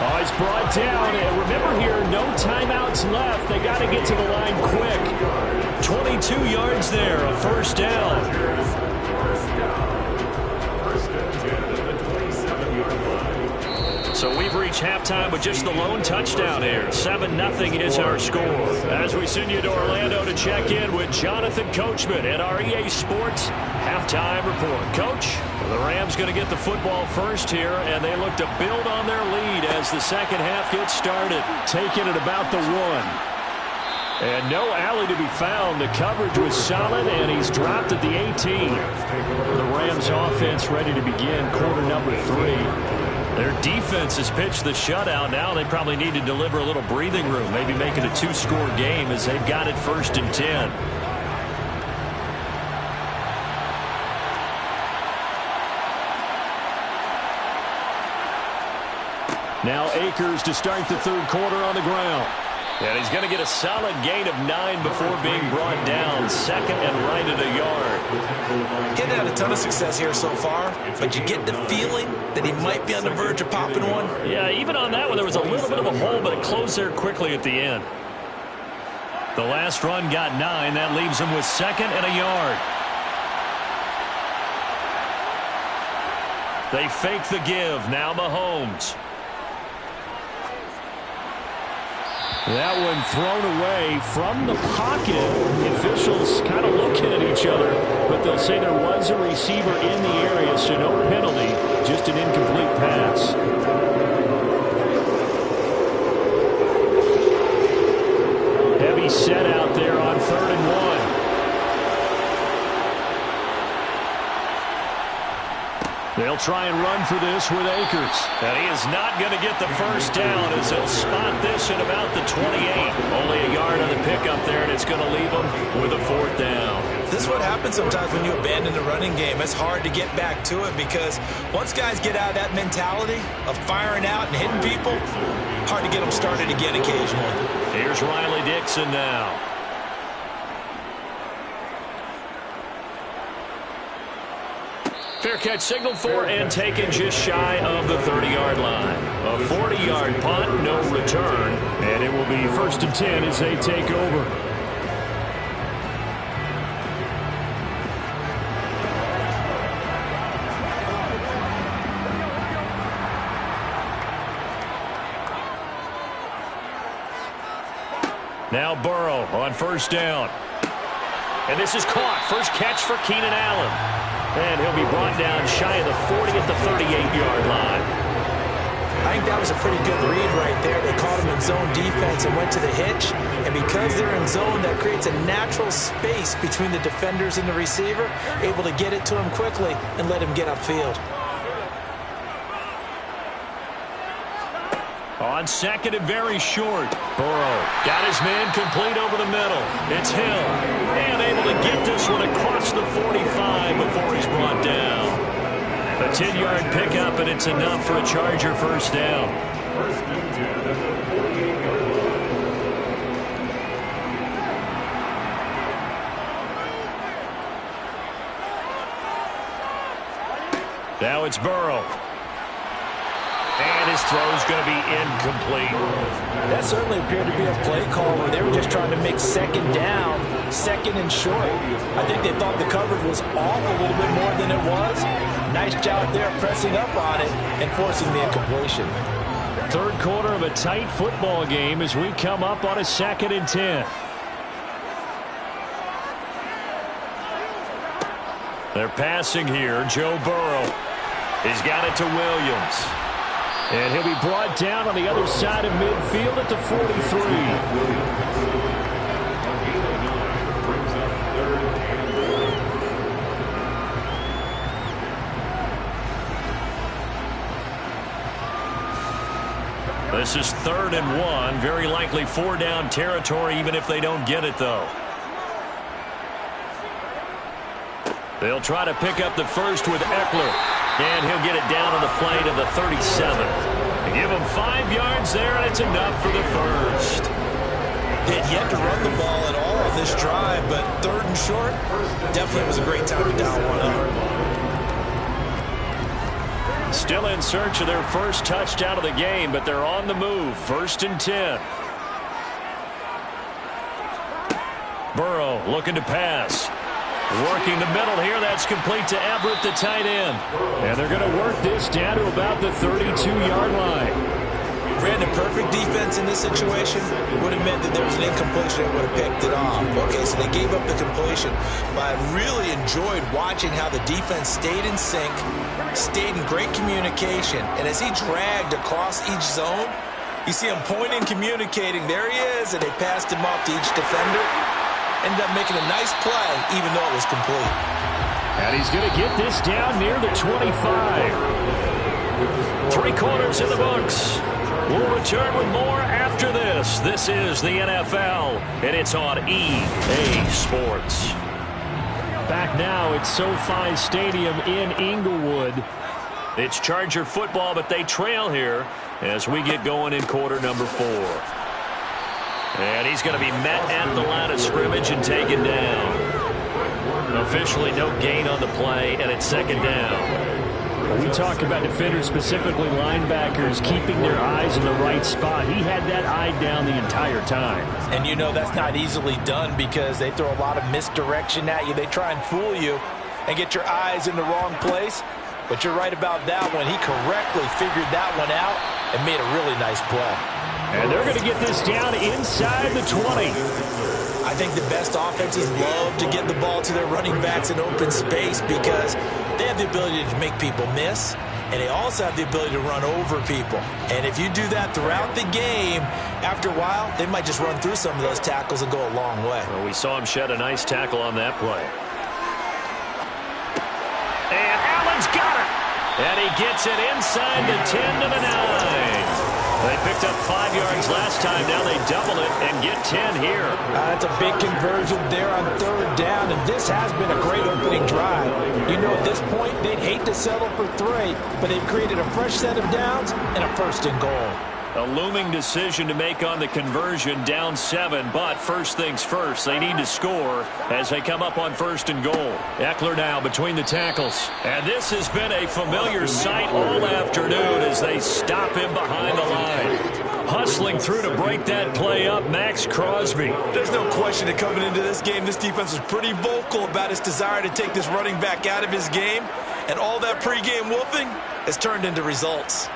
Oh, he's brought down. And remember here, no timeouts left. They got to get to the line quick. 22 yards there, a 1st down. So we've reached halftime with just the lone touchdown here. 7-0 is our score. As we send you to Orlando to check in with Jonathan Coachman at our EA Sports Halftime report. Coach, the Rams going to get the football first here, and they look to build on their lead as the second half gets started. Taking it about the 1. And no alley to be found. The coverage was solid, and he's dropped at the 18. The Rams offense ready to begin quarter number 3. Their defense has pitched the shutout. Now they probably need to deliver a little breathing room, maybe make it a 2-score game as they've got it 1st and 10. Now Akers to start the third quarter on the ground. And he's going to get a solid gain of 9 before being brought down. Second and right at a yard. He hasn't had a ton of success here so far, but you get the feeling that he might be on the verge of popping one. Yeah, even on that one, there was a little bit of a hole, but it closed there quickly at the end. The last run got 9. That leaves him with 2nd and a yard. They fake the give. Now Mahomes. That one thrown away from the pocket. The officials kind of looking at each other, but they'll say there was a receiver in the area, so no penalty, just an incomplete pass. Heavy set out there on 3rd and 1. They'll try and run for this with Akers. And he is not going to get the first down as he'll spot this at about the 28. Only a yard on the pickup there, and it's going to leave him with a 4th down. This is what happens sometimes when you abandon the running game. It's hard to get back to it because once guys get out of that mentality of firing out and hitting people, hard to get them started again occasionally. Here's Riley Dixon now. Fair catch signaled for and taken just shy of the 30-yard line. A 40-yard punt, no return, and it will be 1st and 10 as they take over. Now Burrow on 1st down. And this is caught. First catch for Keenan Allen. And he'll be brought down shy of the 40 at the 38-yard line. I think that was a pretty good read right there. They caught him in zone defense and went to the hitch. And because they're in zone, that creates a natural space between the defenders and the receiver, able to get it to him quickly and let him get upfield. On 2nd and very short, Burrow got his man complete over the middle. It's Hill, and able to get this one across the 45 before he's brought down. A 10-yard pickup, and it's enough for a Charger 1st down. Now it's Burrow. And his throw's going to be incomplete. That certainly appeared to be a play call where they were just trying to make 2nd down, 2nd and short. I think they thought the coverage was off a little bit more than it was. Nice job there pressing up on it and forcing the incompletion. 3rd quarter of a tight football game as we come up on a 2nd and 10. They're passing here. Joe Burrow. He's got it to Williams. And he'll be brought down on the other side of midfield at the 43. This is 3rd and 1. Very likely 4-down territory, even if they don't get it, though. They'll try to pick up the first with Eckler. And he'll get it down on the play to the 37. Give him 5 yards there, and it's enough for the first. They had yet to run the ball at all on this drive, but 3rd and short, definitely was a great time to dial one up. Still in search of their first touchdown of the game, but they're on the move. 1st and 10. Burrow looking to pass. Working the middle here. That's complete to Everett, the tight end. And they're going to work this down to about the 32-yard line. Brandon, perfect defense in this situation would have meant that there was an incompletion and would have picked it off. Okay, so they gave up the completion. But I really enjoyed watching how the defense stayed in sync, stayed in great communication, and as he dragged across each zone, you see him pointing, communicating. There he is, and they passed him off to each defender. Ended up making a nice play, even though it was complete. And he's going to get this down near the 25. 3 quarters in the books. We'll return with more after this. This is the NFL, and it's on EA Sports. Back now at SoFi Stadium in Inglewood. It's Charger football, but they trail here as we get going in quarter number 4. And he's going to be met at the line of scrimmage and taken down. Officially no gain on the play, and it's second down. We talk about defenders, specifically linebackers, keeping their eyes in the right spot. He had that eye down the entire time. And you know that's not easily done because they throw a lot of misdirection at you. They try and fool you and get your eyes in the wrong place. But you're right about that one. He correctly figured that one out and made a really nice play. And they're going to get this down inside the 20. I think the best offenses love to get the ball to their running backs in open space because they have the ability to make people miss, and they also have the ability to run over people. And if you do that throughout the game, after a while, they might just run through some of those tackles and go a long way. Well, we saw him shed a nice tackle on that play. And Allen's got it. And he gets it inside the 10 to the 9. They picked up 5 yards last time. Now they double it and get 10 here. That's a big conversion there on 3rd down, and this has been a great opening drive. You know, at this point, they'd hate to settle for 3, but they've created a fresh set of downs and a 1st and goal. A looming decision to make on the conversion, down 7, but first things first, they need to score as they come up on 1st and goal. Eckler now between the tackles. And this has been a familiar sight all afternoon as they stop him behind the line. Hustling through to break that play up, Max Crosby. There's no question that coming into this game, this defense was pretty vocal about its desire to take this running back out of his game, and all that pregame wolfing has turned into results.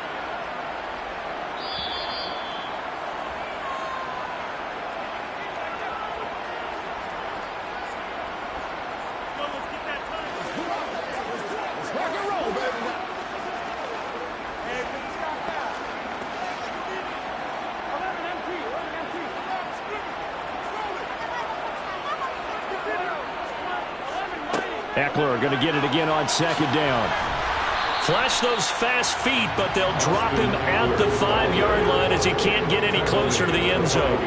Eckler going to get it again on 2nd down. Flash those fast feet, but they'll drop him at the 5-yard line as he can't get any closer to the end zone.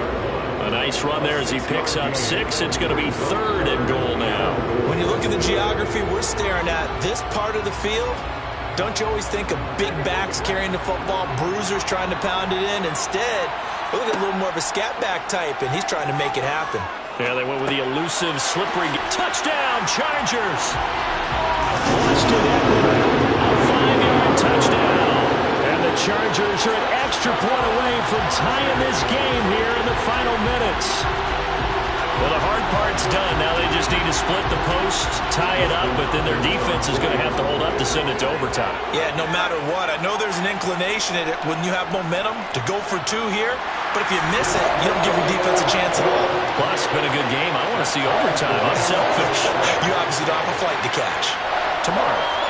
A nice run there as he picks up 6. It's going to be 3rd and goal now. When you look at the geography we're staring at, this part of the field, don't you always think of big backs carrying the football, bruisers trying to pound it in? Instead, look at a little more of a scat back type, and he's trying to make it happen. Yeah, they went with the elusive, slippery touchdown, Chargers. Austin Eckler, a 5-yard touchdown. And the Chargers are an extra point away from tying this game here in the final minutes. Well, the hard part's done. Now they just need to split the post, tie it up, but then their defense is going to have to hold up to send it to overtime. Yeah, no matter what. I know there's an inclination in it when you have momentum to go for 2 here, but if you miss it, you don't give your defense a chance at all. Plus, it's been a good game. I want to see overtime. I'm selfish. You obviously don't have a flight to catch. Tomorrow.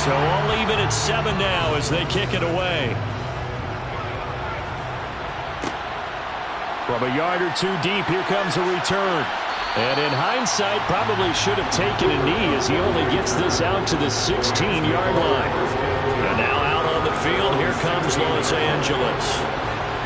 So all even at 7 now as they kick it away. From a yard or 2 deep, here comes a return. And in hindsight, probably should have taken a knee as he only gets this out to the 16-yard line. And now out on the field, here comes Los Angeles.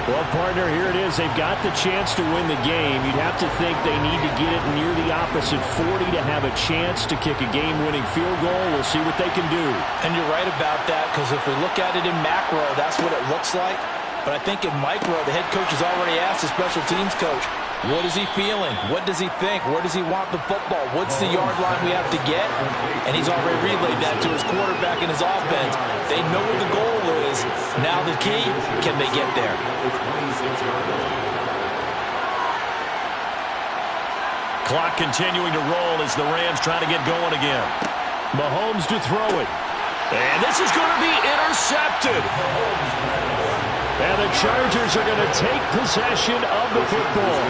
Well, partner, here it is. They've got the chance to win the game. You'd have to think they need to get it near the opposite 40 to have a chance to kick a game-winning field goal. We'll see what they can do. And you're right about that, because if we look at it in macro, that's what it looks like. But I think in micro, the head coach has already asked the special teams coach, what is he feeling? What does he think? Where does he want the football? What's the yard line we have to get? And he's already relayed that to his quarterback and his offense. They know what the goal is. Now the key, can they get there? Clock continuing to roll as the Rams try to get going again. Mahomes to throw it. And this is going to be intercepted. And the Chargers are going to take possession of the football.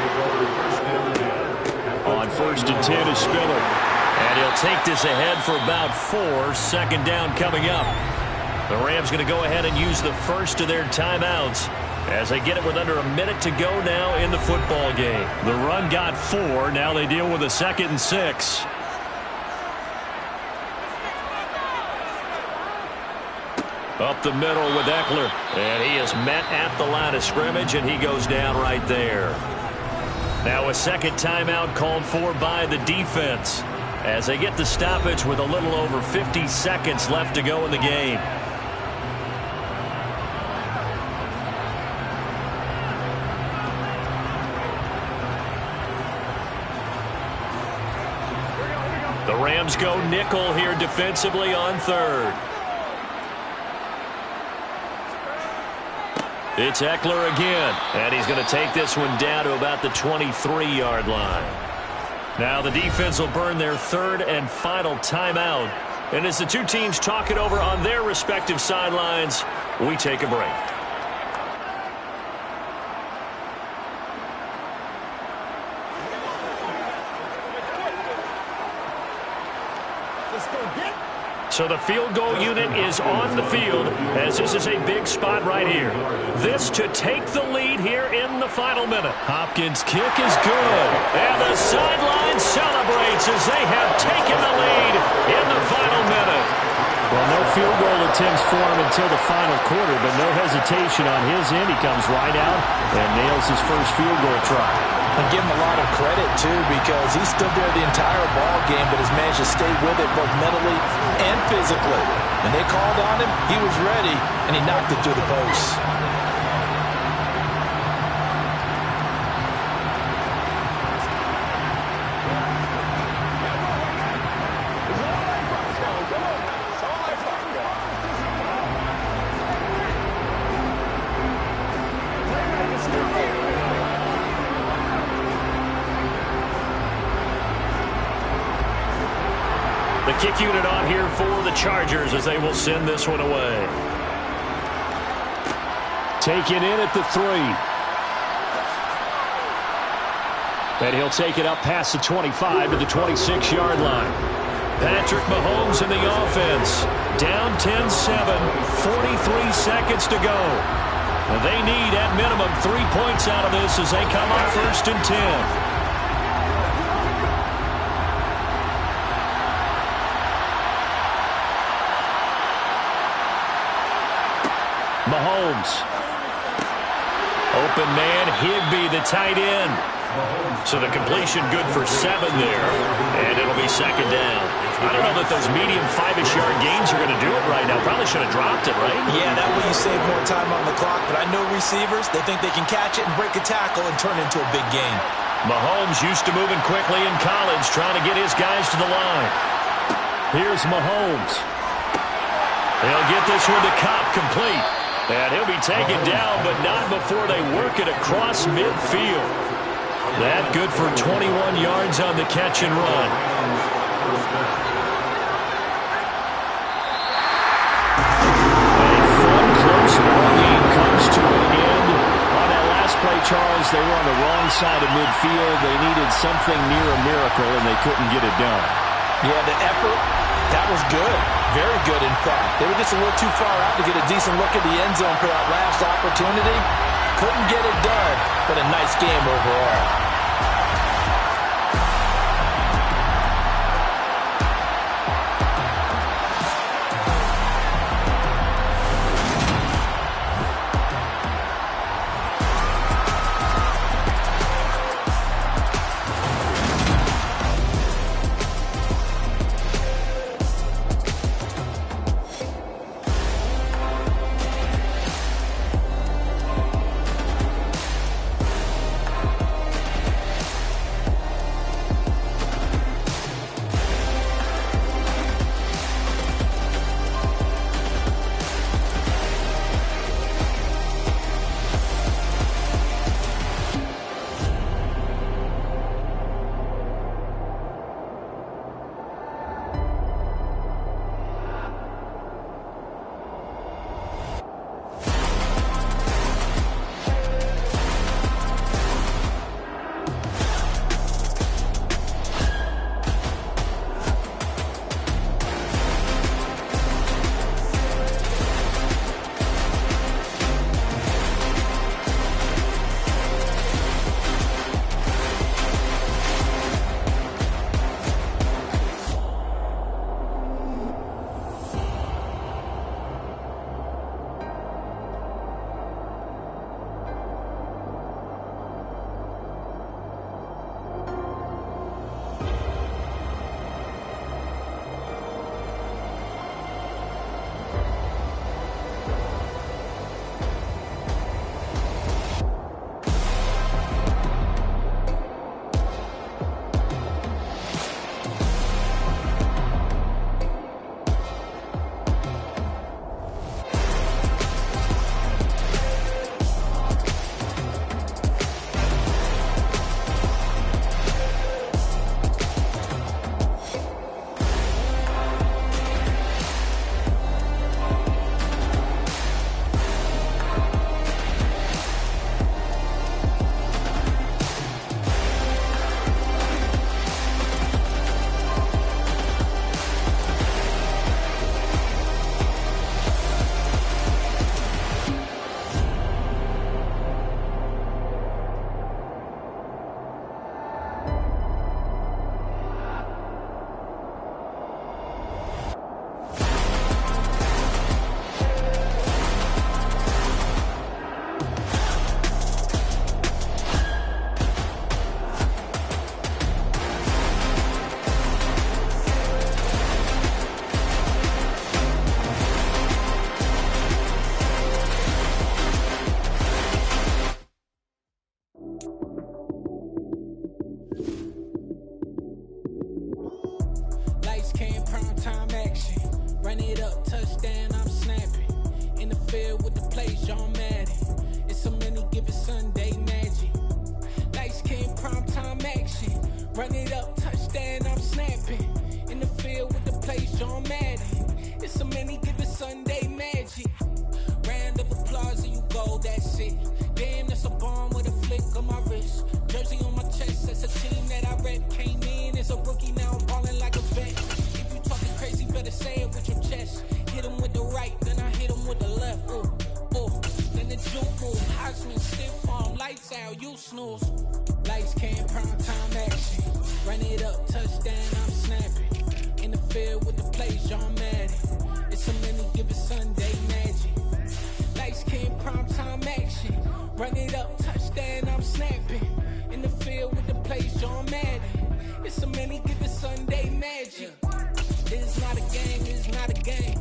On 1st and 10 is Spiller. And he'll take this ahead for about 4. Second down coming up. The Rams going to go ahead and use the first of their timeouts as they get it with under a minute to go now in the football game. The run got 4. Now they deal with a 2nd and 6. Up the middle with Eckler. And he is met at the line of scrimmage, and he goes down right there. Now a second timeout called for by the defense as they get the stoppage with a little over 50 seconds left to go in the game. The Rams go nickel here defensively on 3rd. It's Eckler again, and he's going to take this one down to about the 23-yard line. Now the defense will burn their 3rd and final timeout. And as the two teams talk it over on their respective sidelines, we take a break. So the field goal unit is on the field as this is a big spot right here. This to take the lead here in the final minute. Hopkins' kick is good. And the sideline celebrates as they have taken the lead in the final minute. Well, no field goal attempts for him until the final quarter, but no hesitation on his end. He comes right out and nails his first field goal try. And give him a lot of credit, too, because he stood there the entire ball game, but has managed to stay with it both mentally and physically. When they called on him, he was ready, and he knocked it through the posts. Kick unit on here for the Chargers as they will send this one away. Taken in at the 3. And he'll take it up past the 25 to the 26-yard line. Patrick Mahomes in the offense. Down 10-7, 43 seconds to go. They need at minimum 3 points out of this as they come up 1st and 10. Mahomes. Open man, Higbee, the tight end. So the completion good for 7 there, and it'll be 2nd down. I don't know that those medium 5-ish yard gains are going to do it right now. Probably should have dropped it, right? Yeah, that way you save more time on the clock, but I know receivers, they think they can catch it and break a tackle and turn it into a big gain. Mahomes used to moving quickly in college, trying to get his guys to the line. Here's Mahomes. He'll get this one to Cobb complete. And he'll be taken down, but not before they work it across midfield. That good for 21 yards on the catch and run. A fun, close ball game comes to an end. On that last play, Charles, they were on the wrong side of midfield. They needed something near a miracle, and they couldn't get it done. Yeah, the effort, that was good. Very good, in fact. They were just a little too far out to get a decent look at the end zone for that last opportunity. Couldn't get it done, but a nice game overall. touchdown, I'm snapping. In the field with the plays, John Madden. It's a many given Sunday magic. Lights came primetime action. Run it up, touchdown, I'm snapping. In the field with the plays, John Madden. It's a many given Sunday magic. Round of applause and you go, that's it. Damn, that's a bomb with a flick on my wrist. Jersey on my chest, that's a team that I rep. Came in as a rookie, now I'm ballin' like a vet. If you talking crazy, better say it with your chest. Hit him with the right, then I hit him with the left. Ooh, ooh. Then the juke move, Heisman, stiff arm, lights out, you snooze. Lights came, prime time action. Run it up, touchdown, I'm snapping. In the field with the plays, John Madden. It's a many given Sunday magic. Lights came, prime time action. Run it up, touchdown, I'm snapping. In the field with the plays, John Madden. It's a many given Sunday magic. It's not a game, it's not a game.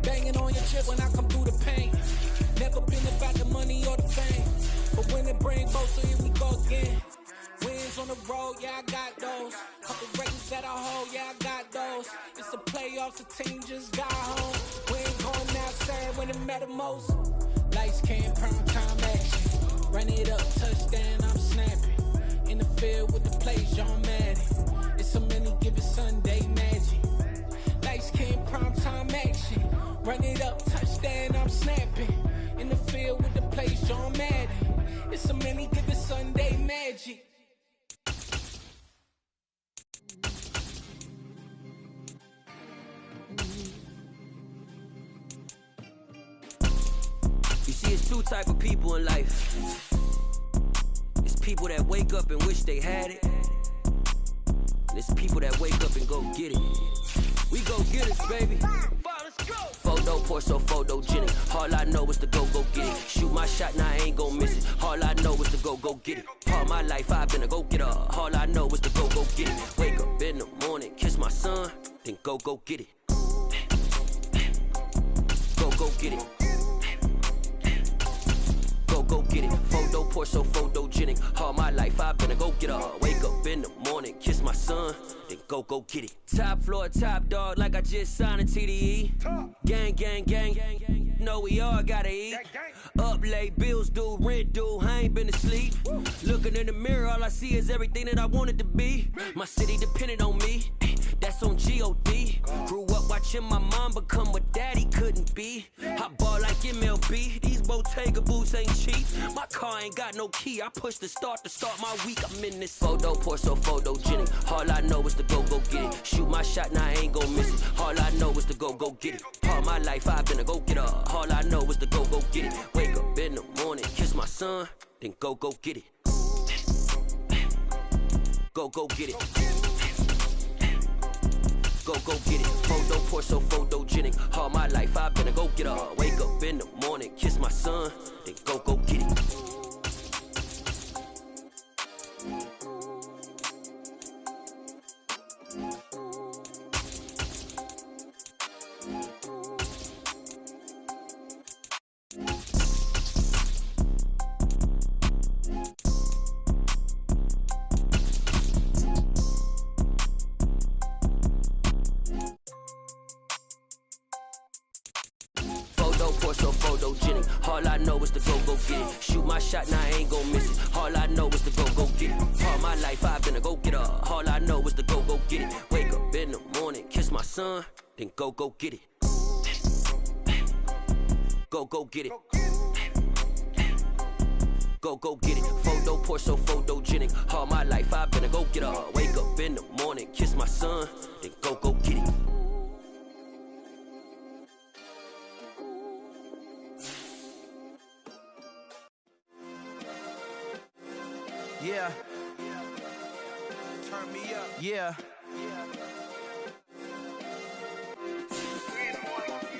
Banging on your chip when I come through the pain. Never been about the money or the fame. But when it bring both, so here we go again. Wins on the road, yeah, I got those. Couple records that I hold, yeah, I got those. It's the playoffs, the team just got home. We ain't going outside when it matter most. Lights came, prime time action. Run it up, touchdown, I'm snapping. In the field with the plays, John Madden. It's a many given Sunday magic. Lights came, prime time action. Run it up, touchdown, I'm snapping. In the field with the plays, John Madden. It's a many given Sunday magic. You see, it's two type of people in life. It's people that wake up and wish they had it. And it's people that wake up and go get it. We go get it, baby. Photo pour so photogenic. All I know is to go get it. Shoot my shot, now I ain't gon' miss it. All I know is to go get it. All my life I've been a go-getter. All I know is to go get it. Wake up in the morning, kiss my son, then go get it. Go get it. Go get it. Photo pour so photogenic. All my life I've been a go-getter. Wake up in the morning, kiss my son, then go get it. Top floor, top dog, like I just signed a TDE. Gang, gang, gang, gang, gang. Know we all gotta eat. Up late, bills due, rent due, I ain't been asleep. Looking in the mirror, all I see is everything that I wanted to be. My city depended on me, that's on G.O.D. Grew up watching my mom become what daddy couldn't be. I ball like MLB, these Bottega boots ain't cheap. My car ain't got no key, I push the start my week. I'm in this photo pour so photogenic. All I know is to go get it. Shoot my shot, now I ain't gon' miss it. All I know is to go get it. All my life I've been a go-getter. All I know is to go get it. Wake up in the morning, kiss my son, then go get it. Go get it. Go get it. Photo pour so photogenic. All my life I've been a go-getter. Wake up in the morning, kiss my son, then go get it. So photogenic. All I know is to go get it. Shoot my shot, now I ain't gon' miss it. All I know is to go get it. All my life I've been a go-getter. All I know is to go get it. Wake up in the morning, kiss my son, then go get it. Go get it. Go get it. Photo pour so photogenic. All my life I've been a go-getter. Wake up in the morning, kiss my son, then go get it. Yeah. Turn me up. Yeah.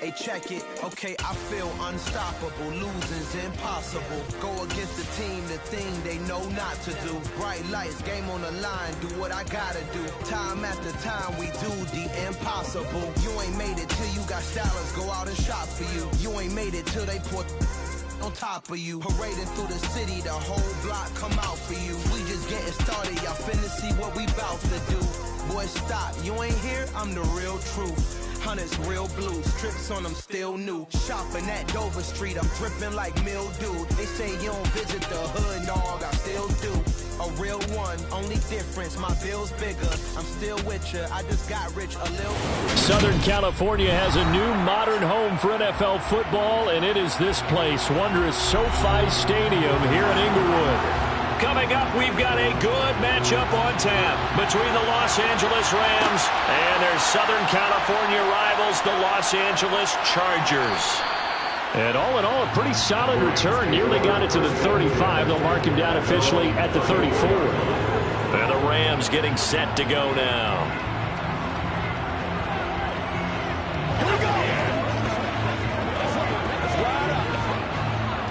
Hey, check it. Okay, I feel unstoppable. Losing's impossible. Go against the team, the thing they know not to do. Bright lights, game on the line. Do what I gotta do. Time after time, we do the impossible. You ain't made it till you got stylers go out and shop for you. You ain't made it till they put on top of you. Parading through the city, the whole block come out for you. We just getting started, y'all finna see what we bout to do. boy, stop. You ain't here, I'm the real truth. Hunters, real blue, strips on them still new. Shopping at Dover Street, I'm dripping like mildew. They say you don't visit the hood, dog, I still do. A real one, only difference, my bill's bigger. I'm still with you, I just got rich a little. Southern California has a new modern home for NFL football, and it is this place, wondrous SoFi Stadium here in Inglewood. Coming up, we've got a good matchup on tap between the Los Angeles Rams and their Southern California rivals, the Los Angeles Chargers. And all in all, a pretty solid return. Nearly got it to the 35. They'll mark him down officially at the 34. And the Rams getting set to go now.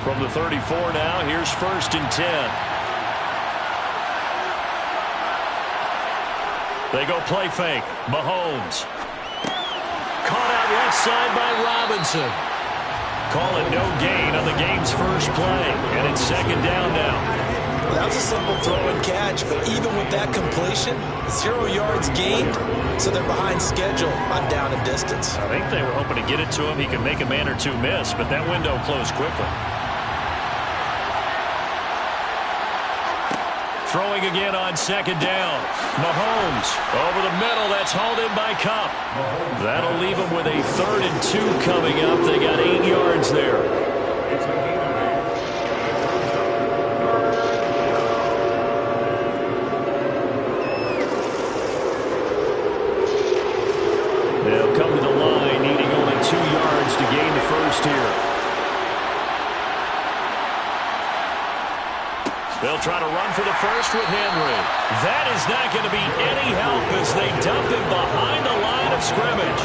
From the 34 now, here's 1st and 10. They go play fake. Mahomes. Caught out left side by Robinson. Call it no gain on the game's first play. And it's 2nd down now. Well, that was a simple throw and catch, but even with that completion, 0 yards gained, so they're behind schedule on down and distance. I think they were hoping to get it to him. He could make a man or two miss, but that window closed quickly. Throwing again on 2nd down. Mahomes over the middle. That's hauled in by Kupp. That'll leave them with a 3rd and 2 coming up. They got 8 yards there. They'll come to the line, needing only 2 yards to gain the first here. They'll try to run for the first with Henry. That is not going to be any help as they dump him behind the line of scrimmage.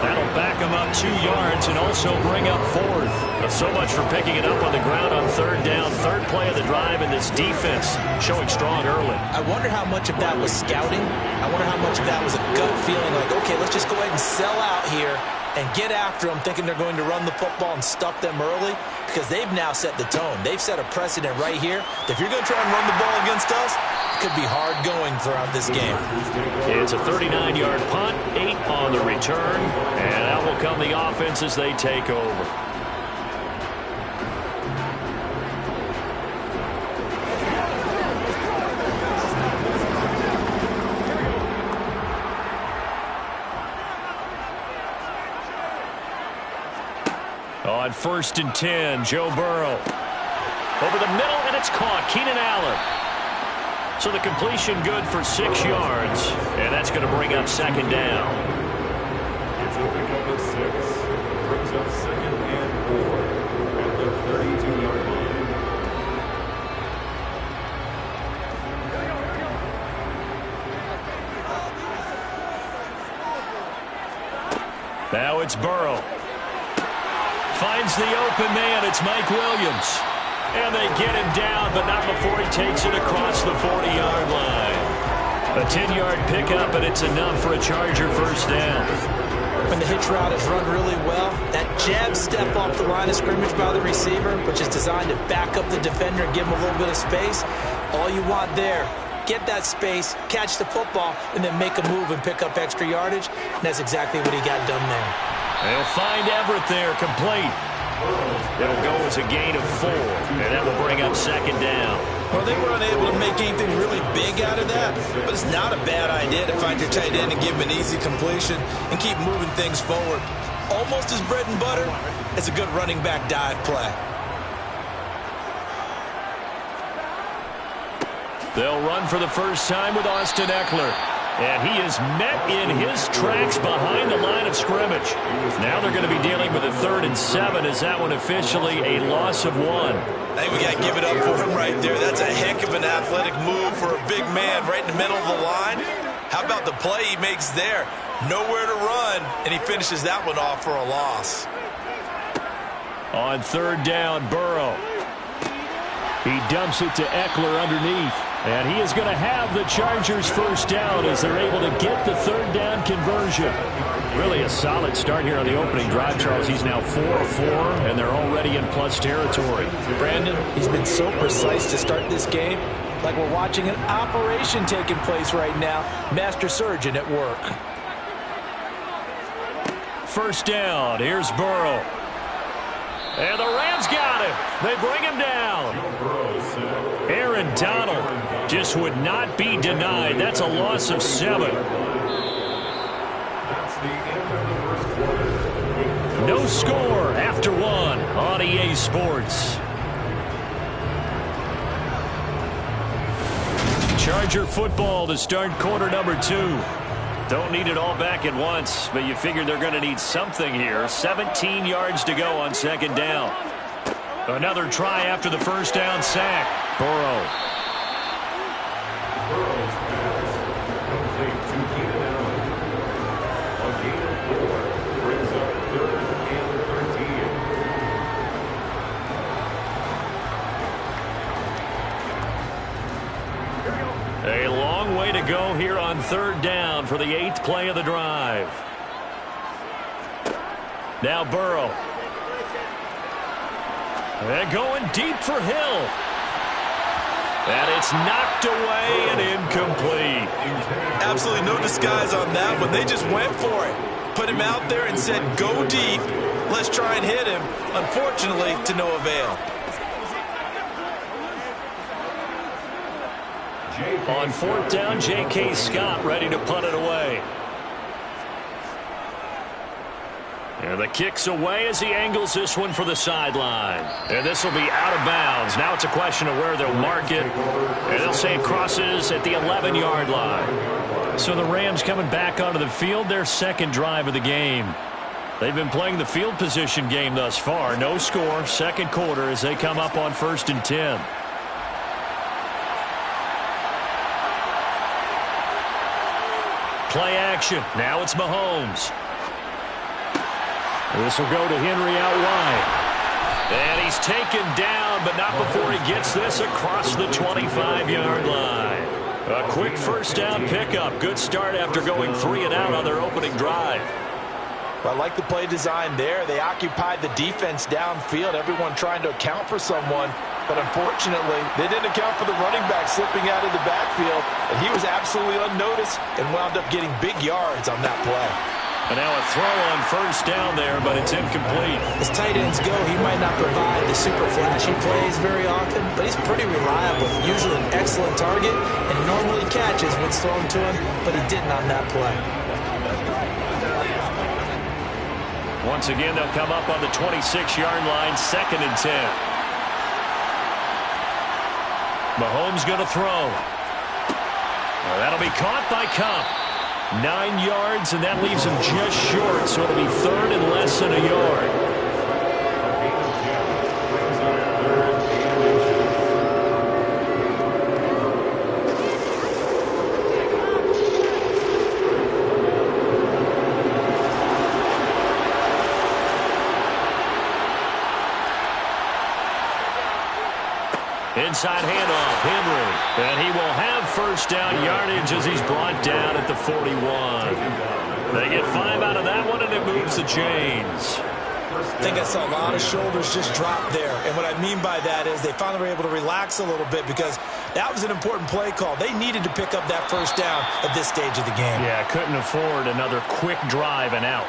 That'll back him up 2 yards and also bring up 4th. So much for picking it up on the ground on 3rd down. 3rd play of the drive, and this defense showing strong early. I wonder how much of that was scouting. I wonder how much of that was a gut feeling like, okay, let's just go ahead and sell out here and get after them, thinking they're going to run the football and stuff them early, because they've now set the tone. They've set a precedent right here. If you're going to try and run the ball against us, it could be hard going throughout this game. It's a 39-yard punt, 8 on the return, and out will come the offense as they take over. On 1st and 10, Joe Burrow. Over the middle, and it's caught. Keenan Allen. So the completion good for 6 yards, and that's going to bring up 2nd down. It's a pickup of 6. Brings up 2nd and 4 at the 32-yard line. Now it's Burrow. Finds the open man. It's Mike Williams. And they get him down, but not before he takes it across the 40-yard line. A 10-yard pickup, and it's enough for a Charger first down. When the hitch route is run really well, that jab step off the line of scrimmage by the receiver, which is designed to back up the defender and give him a little bit of space, all you want there, get that space, catch the football, and then make a move and pick up extra yardage. And that's exactly what he got done there. They'll find Everett there, complete. It'll go as a gain of 4, and that will bring up 2nd down. Well, they were unable to make anything really big out of that, but it's not a bad idea to find your tight end and give him an easy completion and keep moving things forward. Almost as bread and butter, it's a good running back dive play. They'll run for the first time with Austin Eckler. And he is met in his tracks behind the line of scrimmage. Now they're going to be dealing with a 3rd and 7. Is that one officially a loss of 1? I think we got to give it up for him right there. That's a heck of an athletic move for a big man right in the middle of the line. How about the play he makes there? Nowhere to run, and he finishes that one off for a loss. On 3rd down, Burrow. He dumps it to Eckler underneath. And he is going to have the Chargers first down as they're able to get the 3rd down conversion. Really a solid start here on the opening drive, Charles. He's now 4 of 4, and they're already in plus territory. Brandon, he's been so precise to start this game. like we're watching an operation taking place right now. Master surgeon at work. First down. Here's Burrow. And the Rams got him. They bring him down. Aaron Donald just would not be denied. That's a loss of 7. No score after 1 on EA Sports. Charger football to start quarter number 2. Don't need it all back at once, but you figure they're going to need something here. 17 yards to go on second down. Another try after the first down sack. Burrow. Burrow's pass complete to Keenan Allen. A gain of 4 brings up 3rd and 13. A long way to go here on 3rd down for the 8th play of the drive. Now Burrow. And going deep for Hill. And it's knocked away and incomplete. Absolutely no disguise on that one. They just went for it. Put him out there and said, go deep. Let's try and hit him. Unfortunately, to no avail. On 4th down, J.K. Scott ready to punt it away. And the kick's away as he angles this one for the sideline. And this will be out of bounds. Now it's a question of where they'll mark it. And they'll say it crosses at the 11-yard line. So the Rams coming back onto the field, their second drive of the game. They've been playing the field position game thus far. No score, second quarter as they come up on 1st and 10. Play action. Now it's Mahomes. This will go to Henry out wide. And he's taken down, but not before he gets this across the 25-yard line. A quick first down pickup. Good start after going 3 and out on their opening drive. Well, I like the play design there. They occupied the defense downfield, everyone trying to account for someone. But unfortunately, they didn't account for the running back slipping out of the backfield. And he was absolutely unnoticed and wound up getting big yards on that play. And now a throw on first down there, but it's incomplete. As tight ends go, he might not provide the super flashy plays very often, but he's pretty reliable. Usually an excellent target, and normally catches what's thrown to him, but he didn't on that play. Once again, they'll come up on the 26-yard line, 2nd and 10. Mahomes going to throw. Well, that'll be caught by Kupp. 9 yards, and that leaves him just short, so it'll be 3rd and less than a yard. Inside handoff, Henry. And he will have first down yardage as he's brought down at the 41. They get 5 out of that one, and it moves the chains. I think I saw a lot of shoulders just drop there. And what I mean by that is they finally were able to relax a little bit because that was an important play call. They needed to pick up that first down at this stage of the game. Yeah, couldn't afford another quick drive and out.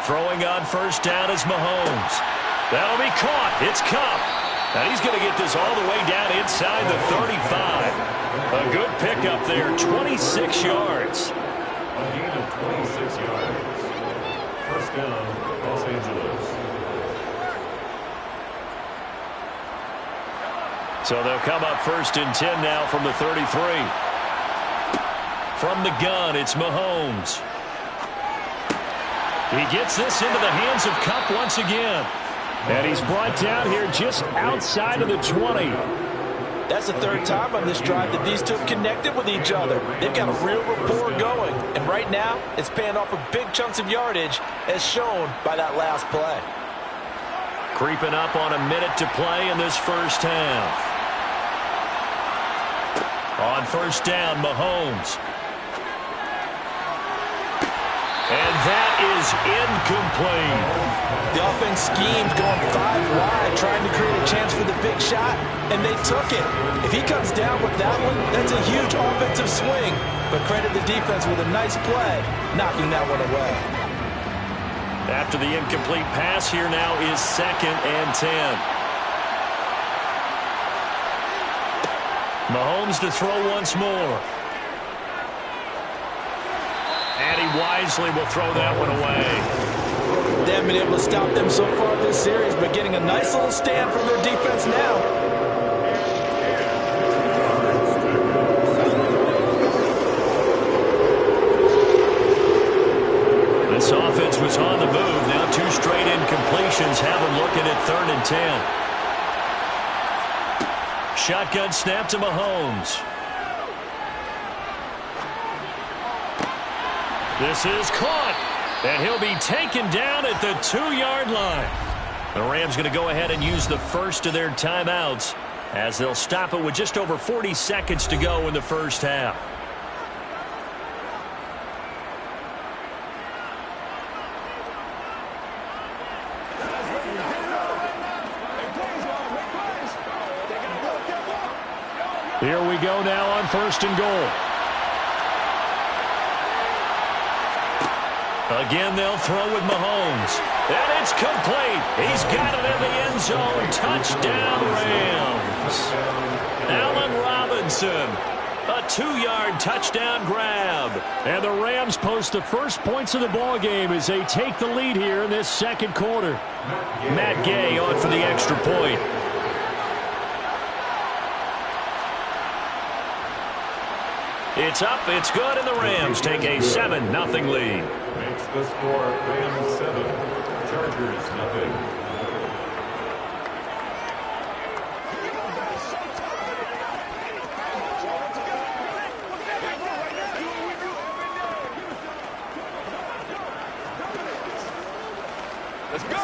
Throwing on first down is Mahomes. That'll be caught. It's Kupp. And he's going to get this all the way down inside the 35. A good pickup there, 26 yards. A gain of 26 yards. First down, Los Angeles. So they'll come up 1st and 10 now from the 33. From the gun, it's Mahomes. He gets this into the hands of Kupp once again. And he's brought down here just outside of the 20. That's the 3rd time on this drive that these two have connected with each other. They've got a real rapport going. And right now, it's paying off with big chunks of yardage as shown by that last play. Creeping up on a minute to play in this first half. On first down, Mahomes. And that is incomplete. The offense schemed going 5 wide, trying to create a chance for the big shot, and they took it. If he comes down with that one, that's a huge offensive swing. But credit the defense with a nice play, knocking that one away. After the incomplete pass, here now is 2nd and 10. Mahomes to throw once more. And he wisely will throw that one away. They haven't been able to stop them so far this series, but getting a nice little stand from their defense now. This offense was on the move. Now 2 straight incompletions have them looking at 3rd and 10. Shotgun snap to Mahomes. This is caught, and he'll be taken down at the 2-yard line. The Rams going to go ahead and use the first of their timeouts as they'll stop it with just over 40 seconds to go in the first half. Here we go now on 1st and goal. Again, they'll throw with Mahomes. And it's complete. He's got it in the end zone. Touchdown, Rams. Allen Robinson. A 2-yard touchdown grab. And the Rams post the first points of the ball game as they take the lead here in this second quarter. Matt Gay on for the extra point. It's up, it's good, and the Rams take a 7-0 lead. Makes the score Rams 7, Chargers 0. Let's go.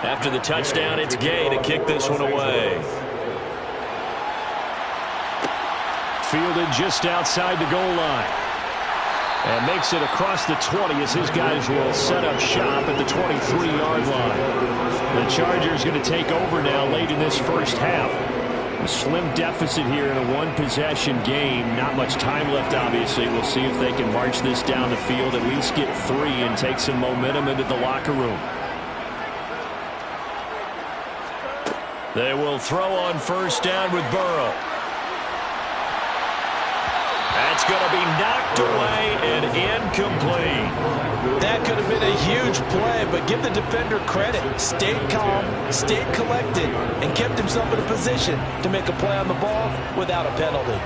After the touchdown, it's Gay to kick this one away. Fielded just outside the goal line. And makes it across the 20 as his guys will set up shop at the 23-yard line. The Chargers going to take over now late in this first half. A slim deficit here in a one-possession game. Not much time left, obviously. We'll see if they can march this down the field, at least get 3 and take some momentum into the locker room. They will throw on first down with Burrow. That's going to be knocked away and incomplete. That could have been a huge play, but give the defender credit. Stayed calm, stayed collected, and kept himself in a position to make a play on the ball without a penalty.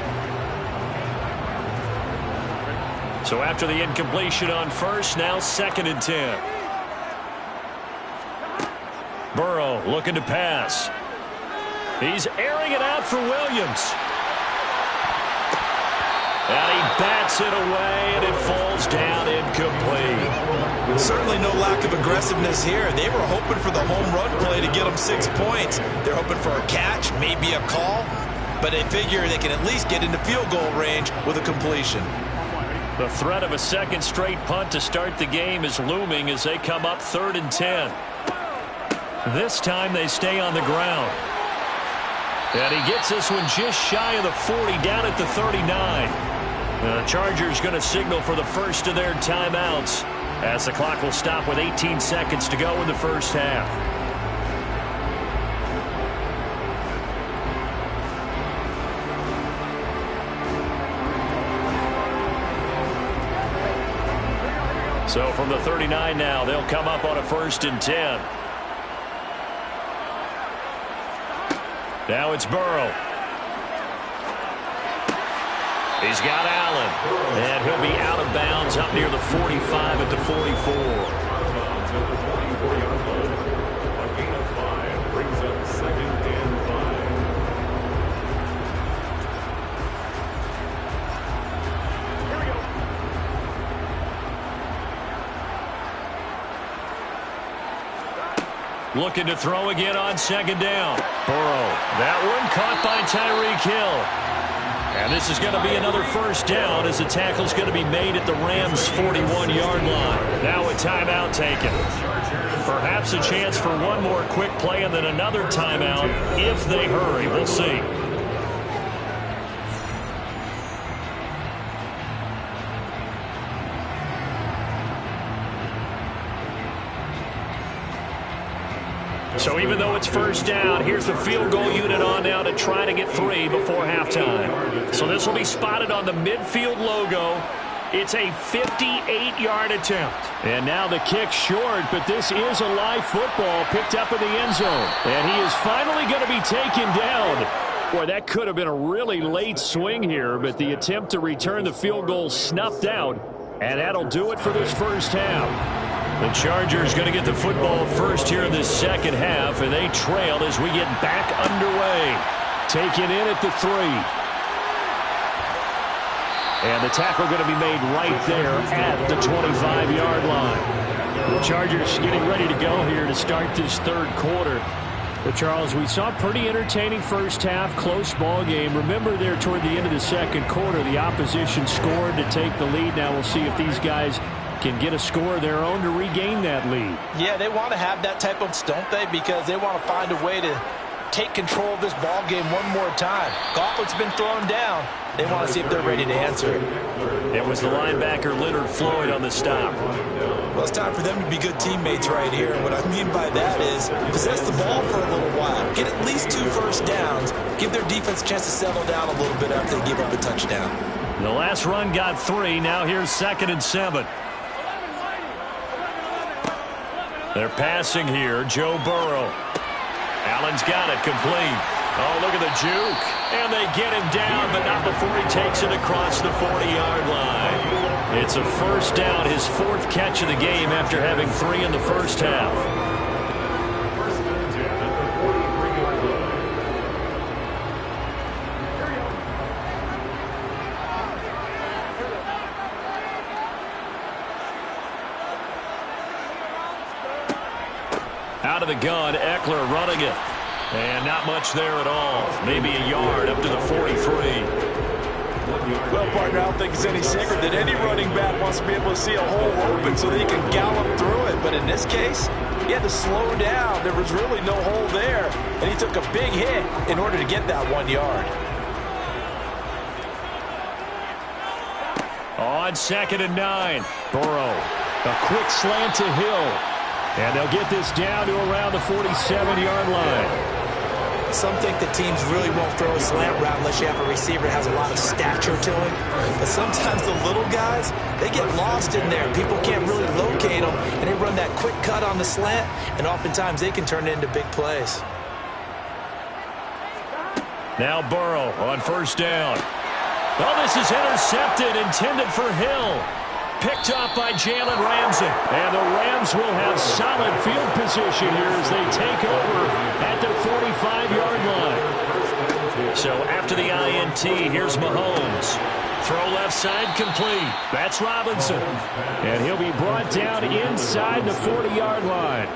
So after the incompletion on first, now 2nd and 10. Burrow looking to pass. He's airing it out for Williams. And he bats it away, and it falls down incomplete. Certainly no lack of aggressiveness here. They were hoping for the home run play to get them 6 points. They're hoping for a catch, maybe a call, but they figure they can at least get into field goal range with a completion. The threat of a second straight punt to start the game is looming as they come up 3rd and 10. This time they stay on the ground. And he gets this one just shy of the 40, down at the 39. The Chargers going to signal for the first of their timeouts as the clock will stop with 18 seconds to go in the first half. So from the 39 now, they'll come up on a 1st and 10. Now it's Burrow. He's got Allen. And he'll be out of bounds up near the 45 at the 44. At the 44-yard line. A gain of 5 brings up 2nd and 5. Here we go. Looking to throw again on 2nd down. Burrow. That one caught by Tyreek Hill. And this is going to be another 1st down as the tackle's going to be made at the Rams' 41-yard line. Now a timeout taken. Perhaps a chance for one more quick play and then another timeout if they hurry. We'll see. So even though it's 1st down, here's the field goal unit on now to try to get 3 before halftime. So this will be spotted on the midfield logo. It's a 58-yard attempt. And now the kick short, but this is a live football picked up in the end zone. And he is finally going to be taken down. Boy, that could have been a really late swing here, but the attempt to return the field goal snuffed out. And that'll do it for this 1st half. The Chargers going to get the football first here in this 2nd half, and they trail as we get back underway. Taken in at the 3. And the tackle going to be made right there at the 25-yard line. The Chargers getting ready to go here to start this 3rd quarter. But Charles, we saw a pretty entertaining 1st half, close ball game. Remember there toward the end of the 2nd quarter, the opposition scored to take the lead. Now we'll see if these guys can get a score of their own to regain that lead. Yeah, they want to have that type of, don't they? Because they want to find a way to take control of this ball game one more time. Gauntlet's been thrown down. They want to see if they're ready to answer it. It was the linebacker Leonard Floyd on the stop. Well, it's time for them to be good teammates right here. And what I mean by that is possess the ball for a little while. Get at least 2 1st downs. Give their defense a chance to settle down a little bit after they give up a touchdown. The last run got 3. Now here's 2nd and 7. They're passing here. Joe Burrow. Allen's got it complete. Oh, look at the juke. And they get him down, but not before he takes it across the 40-yard line. It's a 1st down, his 4th catch of the game after having 3 in the 1st half. First and 10 at the 43-yard line. Out of the gun, Eckler running it. And not much there at all. Maybe a yard up to the 43. Well, partner, I don't think it's any secret that any running back wants to be able to see a hole open so that he can gallop through it. But in this case, he had to slow down. There was really no hole there. And he took a big hit in order to get that 1 yard. On 2nd and 9. Burrow. A quick slant to Hill. And they'll get this down to around the 47-yard line. Some think that teams really won't throw a slant route unless you have a receiver that has a lot of stature to him. But sometimes the little guys, they get lost in there. People can't really locate them, and they run that quick cut on the slant, and oftentimes they can turn it into big plays. Now Burrow on 1st down. Oh, this is intercepted, intended for Hill. Picked off by Jalen Ramsey. And the Rams will have solid field position here as they take over at their 45-yard line. So after the INT, here's Mahomes. Throw left side complete. That's Robinson. And he'll be brought down inside the 40-yard line.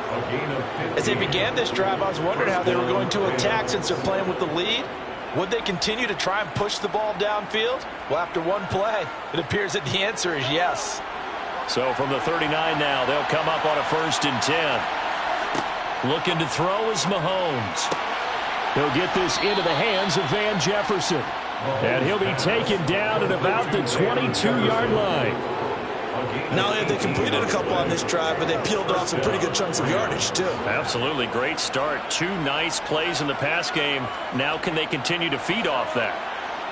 As they began this drive, I was wondering how they were going to attack since they're playing with the lead. Would they continue to try and push the ball downfield? Well, after one play, it appears that the answer is yes. So from the 39 now, they'll come up on a 1st and 10. Looking to throw is Mahomes. He'll get this into the hands of Van Jefferson. And he'll be taken down at about the 22-yard line. Not only have they completed a couple on this drive, but they peeled off some pretty good chunks of yardage, too. Absolutely. Great start. 2 nice plays in the pass game. Now can they continue to feed off that?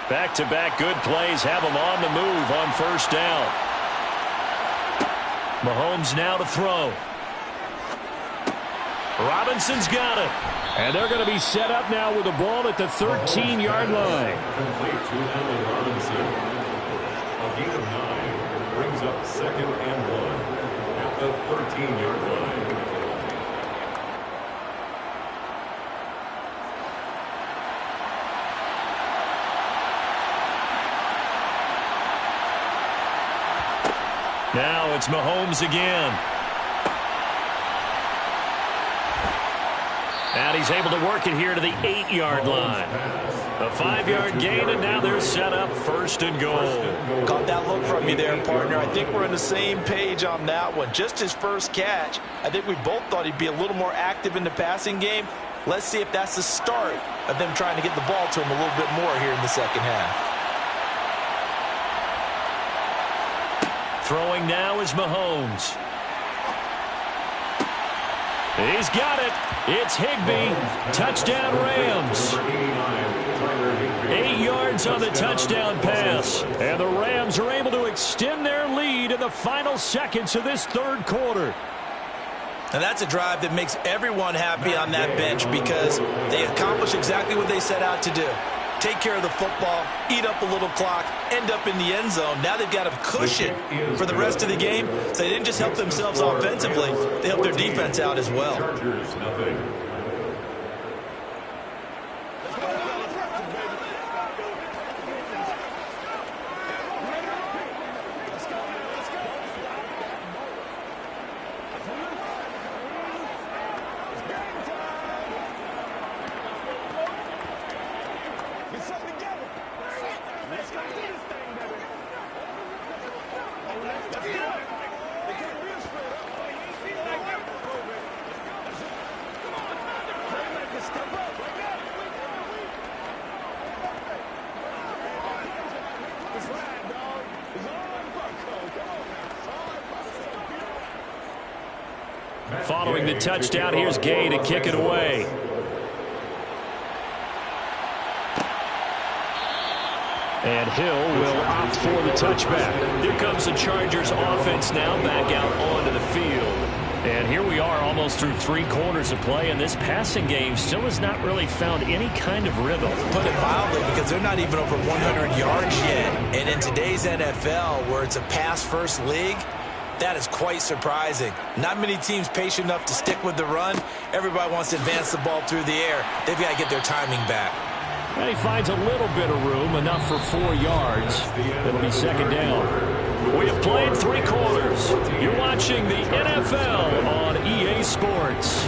Back-to-back good plays have them on the move on 1st down. Mahomes now to throw. Robinson's got it. And they're going to be set up now with the ball at the 13-yard line. Complete to Allen Robinson. A gain of 9 brings up 2nd and 1 at the 13-yard line. Now it's Mahomes again. And he's able to work it here to the 8-yard line. A 5-yard gain, and now they're set up 1st and goal. Got that look from you there, partner. I think we're on the same page on that one. Just his first catch. I think we both thought he'd be a little more active in the passing game. Let's see if that's the start of them trying to get the ball to him a little bit more here in the second half. Throwing now is Mahomes. He's got it. It's Higbee. Touchdown Rams. 8 yards on the touchdown pass. And the Rams are able to extend their lead in the final seconds of this 3rd quarter. And that's a drive that makes everyone happy on that bench because they accomplish exactly what they set out to do. Take care of the football, eat up a little clock, end up in the end zone. Now they've got a cushion for the rest of the game. So they didn't just help themselves offensively, they helped their defense out as well. Chargers, nothing. Following the touchdown, here's Gay to kick it away. And Hill will opt for the touchback. Here comes the Chargers offense now back out onto the field. And here we are almost through 3 quarters of play, and this passing game still has not really found any kind of rhythm. Put it mildly, because they're not even over 100 yards yet. And in today's NFL, where it's a pass-first league, that is quite surprising. Not many teams patient enough to stick with the run. Everybody wants to advance the ball through the air. They've got to get their timing back. And he finds a little bit of room, enough for 4 yards. It'll be 2nd down. We have played 3 quarters. You're watching the NFL on EA Sports.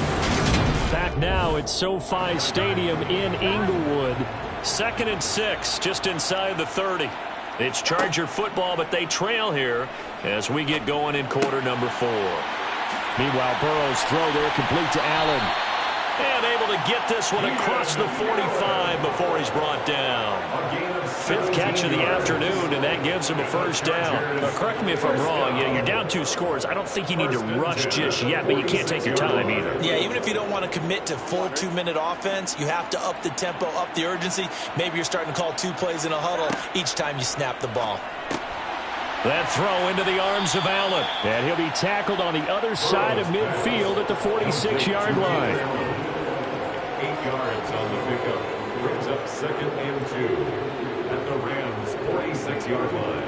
Back now at SoFi Stadium in Inglewood. 2nd and 6, just inside the 30. It's Charger football, but they trail here as we get going in quarter number 4. Meanwhile, Burrow's throw there complete to Allen. And able to get this one across the 45 before he's brought down. 5th catch of the afternoon, and that gives him a 1st down. Now, correct me if I'm wrong. Yeah, you're down 2 scores. I don't think you need to rush just yet, but you can't take your time either. Yeah, even if you don't want to commit to full 2-minute offense, you have to up the tempo, up the urgency. Maybe you're starting to call 2 plays in a huddle each time you snap the ball. That throw into the arms of Allen. And he'll be tackled on the other side of midfield at the 46-yard line. 8 yards on the pickup. Brings up 2nd and 2 at the Rams' 46-yard line.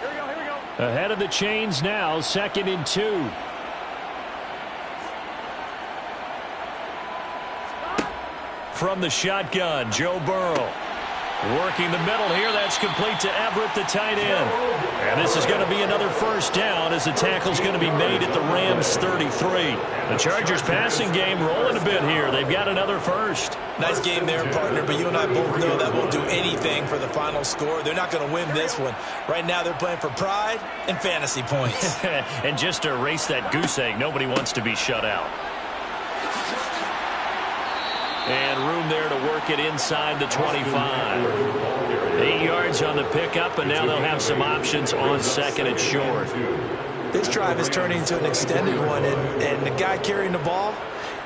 Here we go. Ahead of the chains now, 2nd and 2. From the shotgun, Joe Burrow. Working the middle here, that's complete to Everett, the tight end. And this is going to be another 1st down as the tackle's going to be made at the Rams' 33. The Chargers passing game rolling a bit here. They've got another 1st. Nice game there, partner, but you and I both know that won't do anything for the final score. They're not going to win this one. Right now they're playing for pride and fantasy points. And just to erase that goose egg, nobody wants to be shut out. And room there to work it inside the 25. 8 yards on the pickup, and now they'll have some options on 2nd and short. This drive is turning into an extended one, and the guy carrying the ball,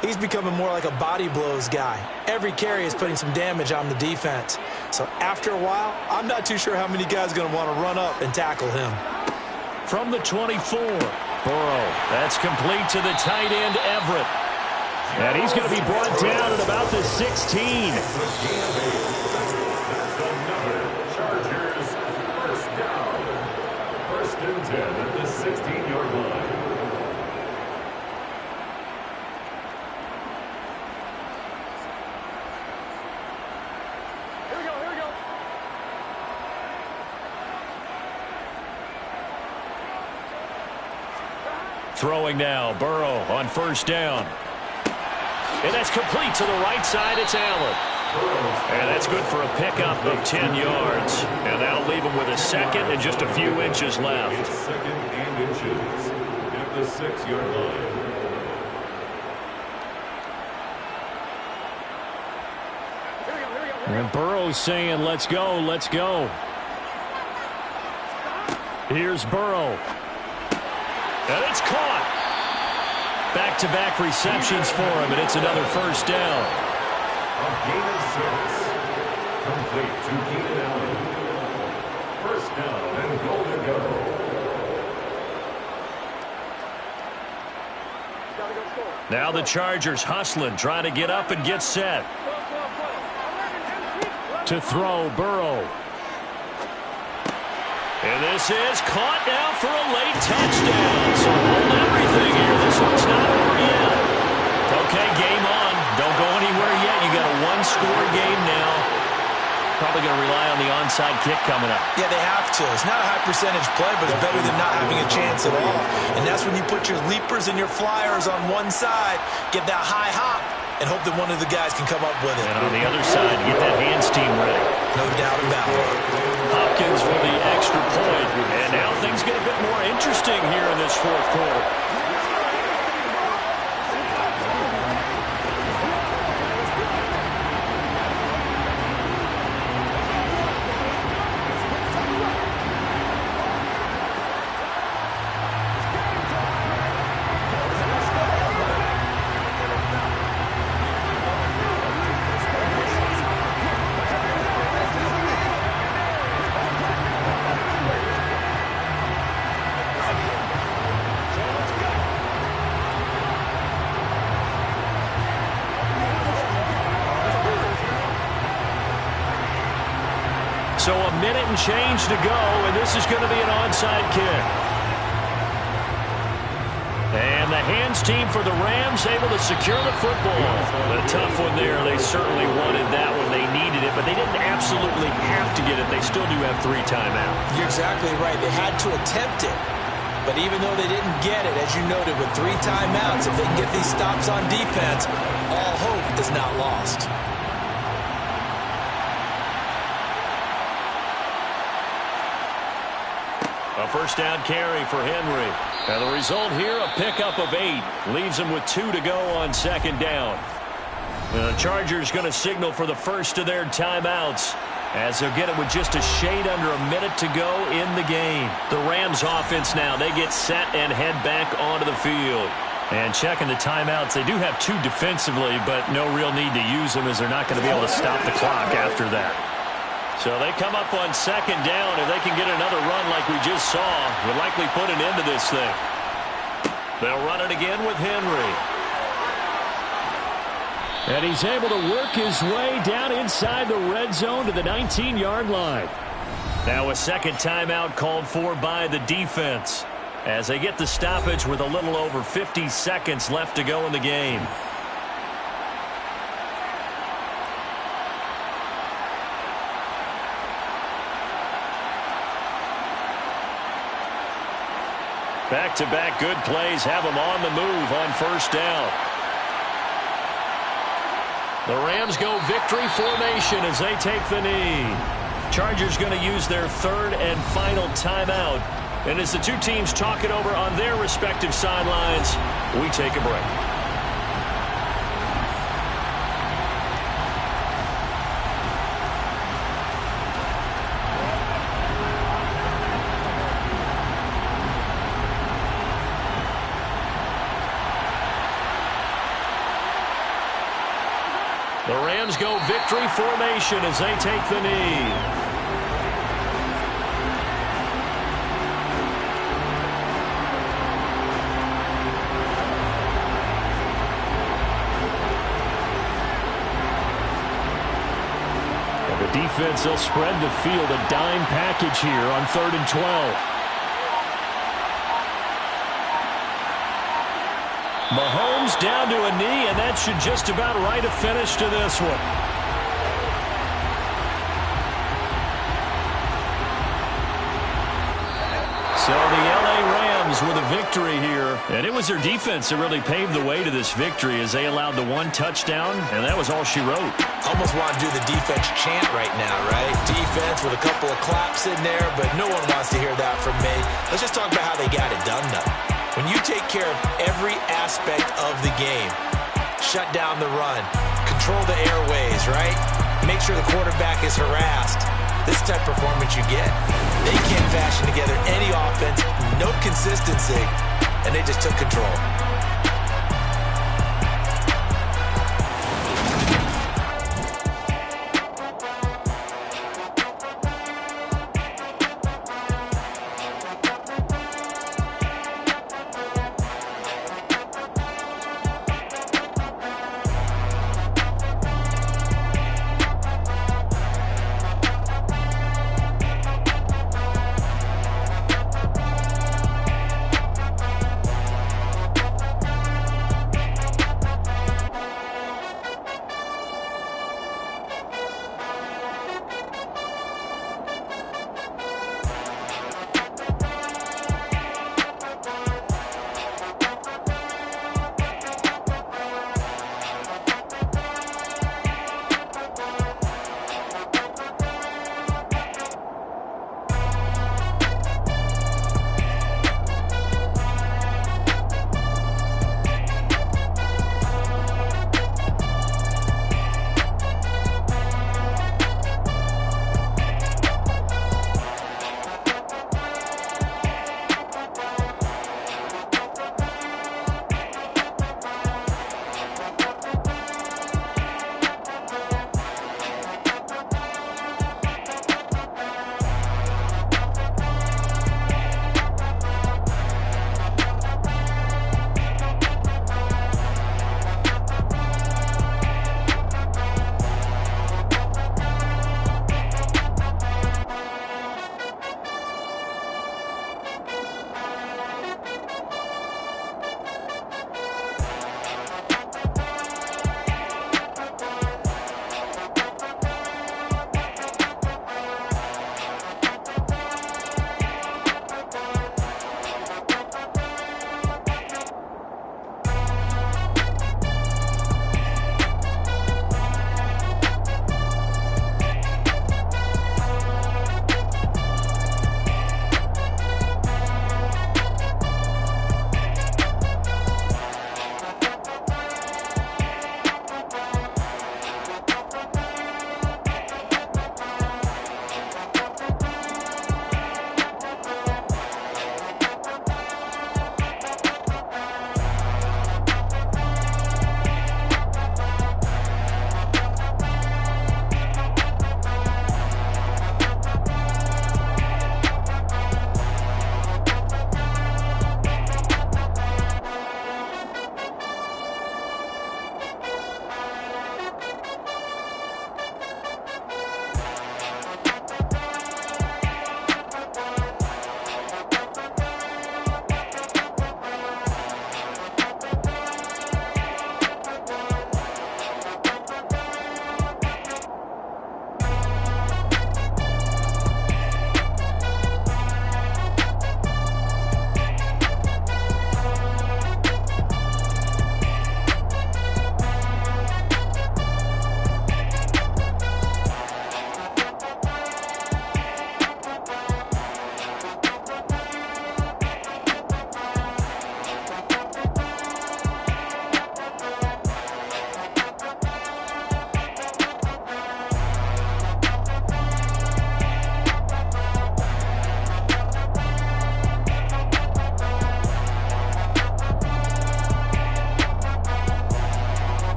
he's becoming more like a body blows guy. Every carry is putting some damage on the defense. So after a while, I'm not too sure how many guys are going to want to run up and tackle him. From the 24, Burrow. That's complete to the tight end, Everett. And he's going to be brought down at about the 16. Chargers first down. 1st and 10 at the 16-yard line. Here we go, here we go. Throwing now, Burrow on 1st down. And that's complete to the right side. It's Allen. And that's good for a pickup of 10 yards. And that'll leave him with a 2nd and just a few inches left. It's 2nd and inches at the 6-yard line. And Burrow's saying, let's go, let's go. Here's Burrow. And it's caught. Back-to-back receptions for him, and it's another 1st down. A gain of 6. Complete to Keenan Allen. 1st down and goal to go. Now the Chargers hustling, trying to get up and get set. To throw, Burrow. And this is caught now for a late touchdown. So hold everything here. This one's not over yet. Okay, game on. Don't go anywhere yet. You got a 1-score game now. Probably going to rely on the onside kick coming up. Yeah, they have to. It's not a high percentage play, but it's better than not having a chance at all. And that's when you put your leapers and your flyers on one side, get that high hop, and hope that one of the guys can come up with it. And on the other side, get that hands team ready. No doubt about it. Hopkins for the extra point. And now things get a bit more interesting here in this 4th quarter. So a minute and change to go, and this is going to be an onside kick. And the hands team for the Rams able to secure the football. A tough one there. They certainly wanted that one. They needed it, but they didn't absolutely have to get it. They still do have 3 timeouts. You're exactly right. They had to attempt it. But even though they didn't get it, as you noted, with 3 timeouts, if they can get these stops on defense, all hope is not lost. A 1st down carry for Henry. And the result here, a pickup of 8. Leaves him with 2 to go on 2nd down. The Chargers going to signal for the first of their timeouts, as they'll get it with just a shade under a minute to go in the game. The Rams offense now, they get set and head back onto the field. And checking the timeouts, they do have 2 defensively, but no real need to use them, as they're not going to be able to stop the clock after that. So they come up on 2nd down. If they can get another run like we just saw, would likely put an end to this thing. They'll run it again with Henry. And he's able to work his way down inside the red zone to the 19-yard line. Now a 2nd timeout called for by the defense, as they get the stoppage with a little over 50 seconds left to go in the game. Back-to-back good plays have them on the move on 1st down. The Rams go victory formation as they take the knee. Chargers going to use their 3rd and final timeout. And as the 2 teams talk it over on their respective sidelines, we take a break. The Rams go victory formation as they take the knee. Defense will spread the field, a dime package here on 3rd and 12. Mahomes down to a knee, and that should just about write a finish to this one. So the L.A. Rams with a victory here. And it was their defense that really paved the way to this victory as they allowed the 1 touchdown, and that was all she wrote. Almost want to do the defense chant right now, right? Defense with a couple of claps in there, but no one wants to hear that from me. Let's just talk about how they got it done, though. When you take care of every aspect of the game, shut down the run, control the airways, right? Make sure the quarterback is harassed. This type of performance you get. They can't fashion together any offense, no consistency, and they just took control.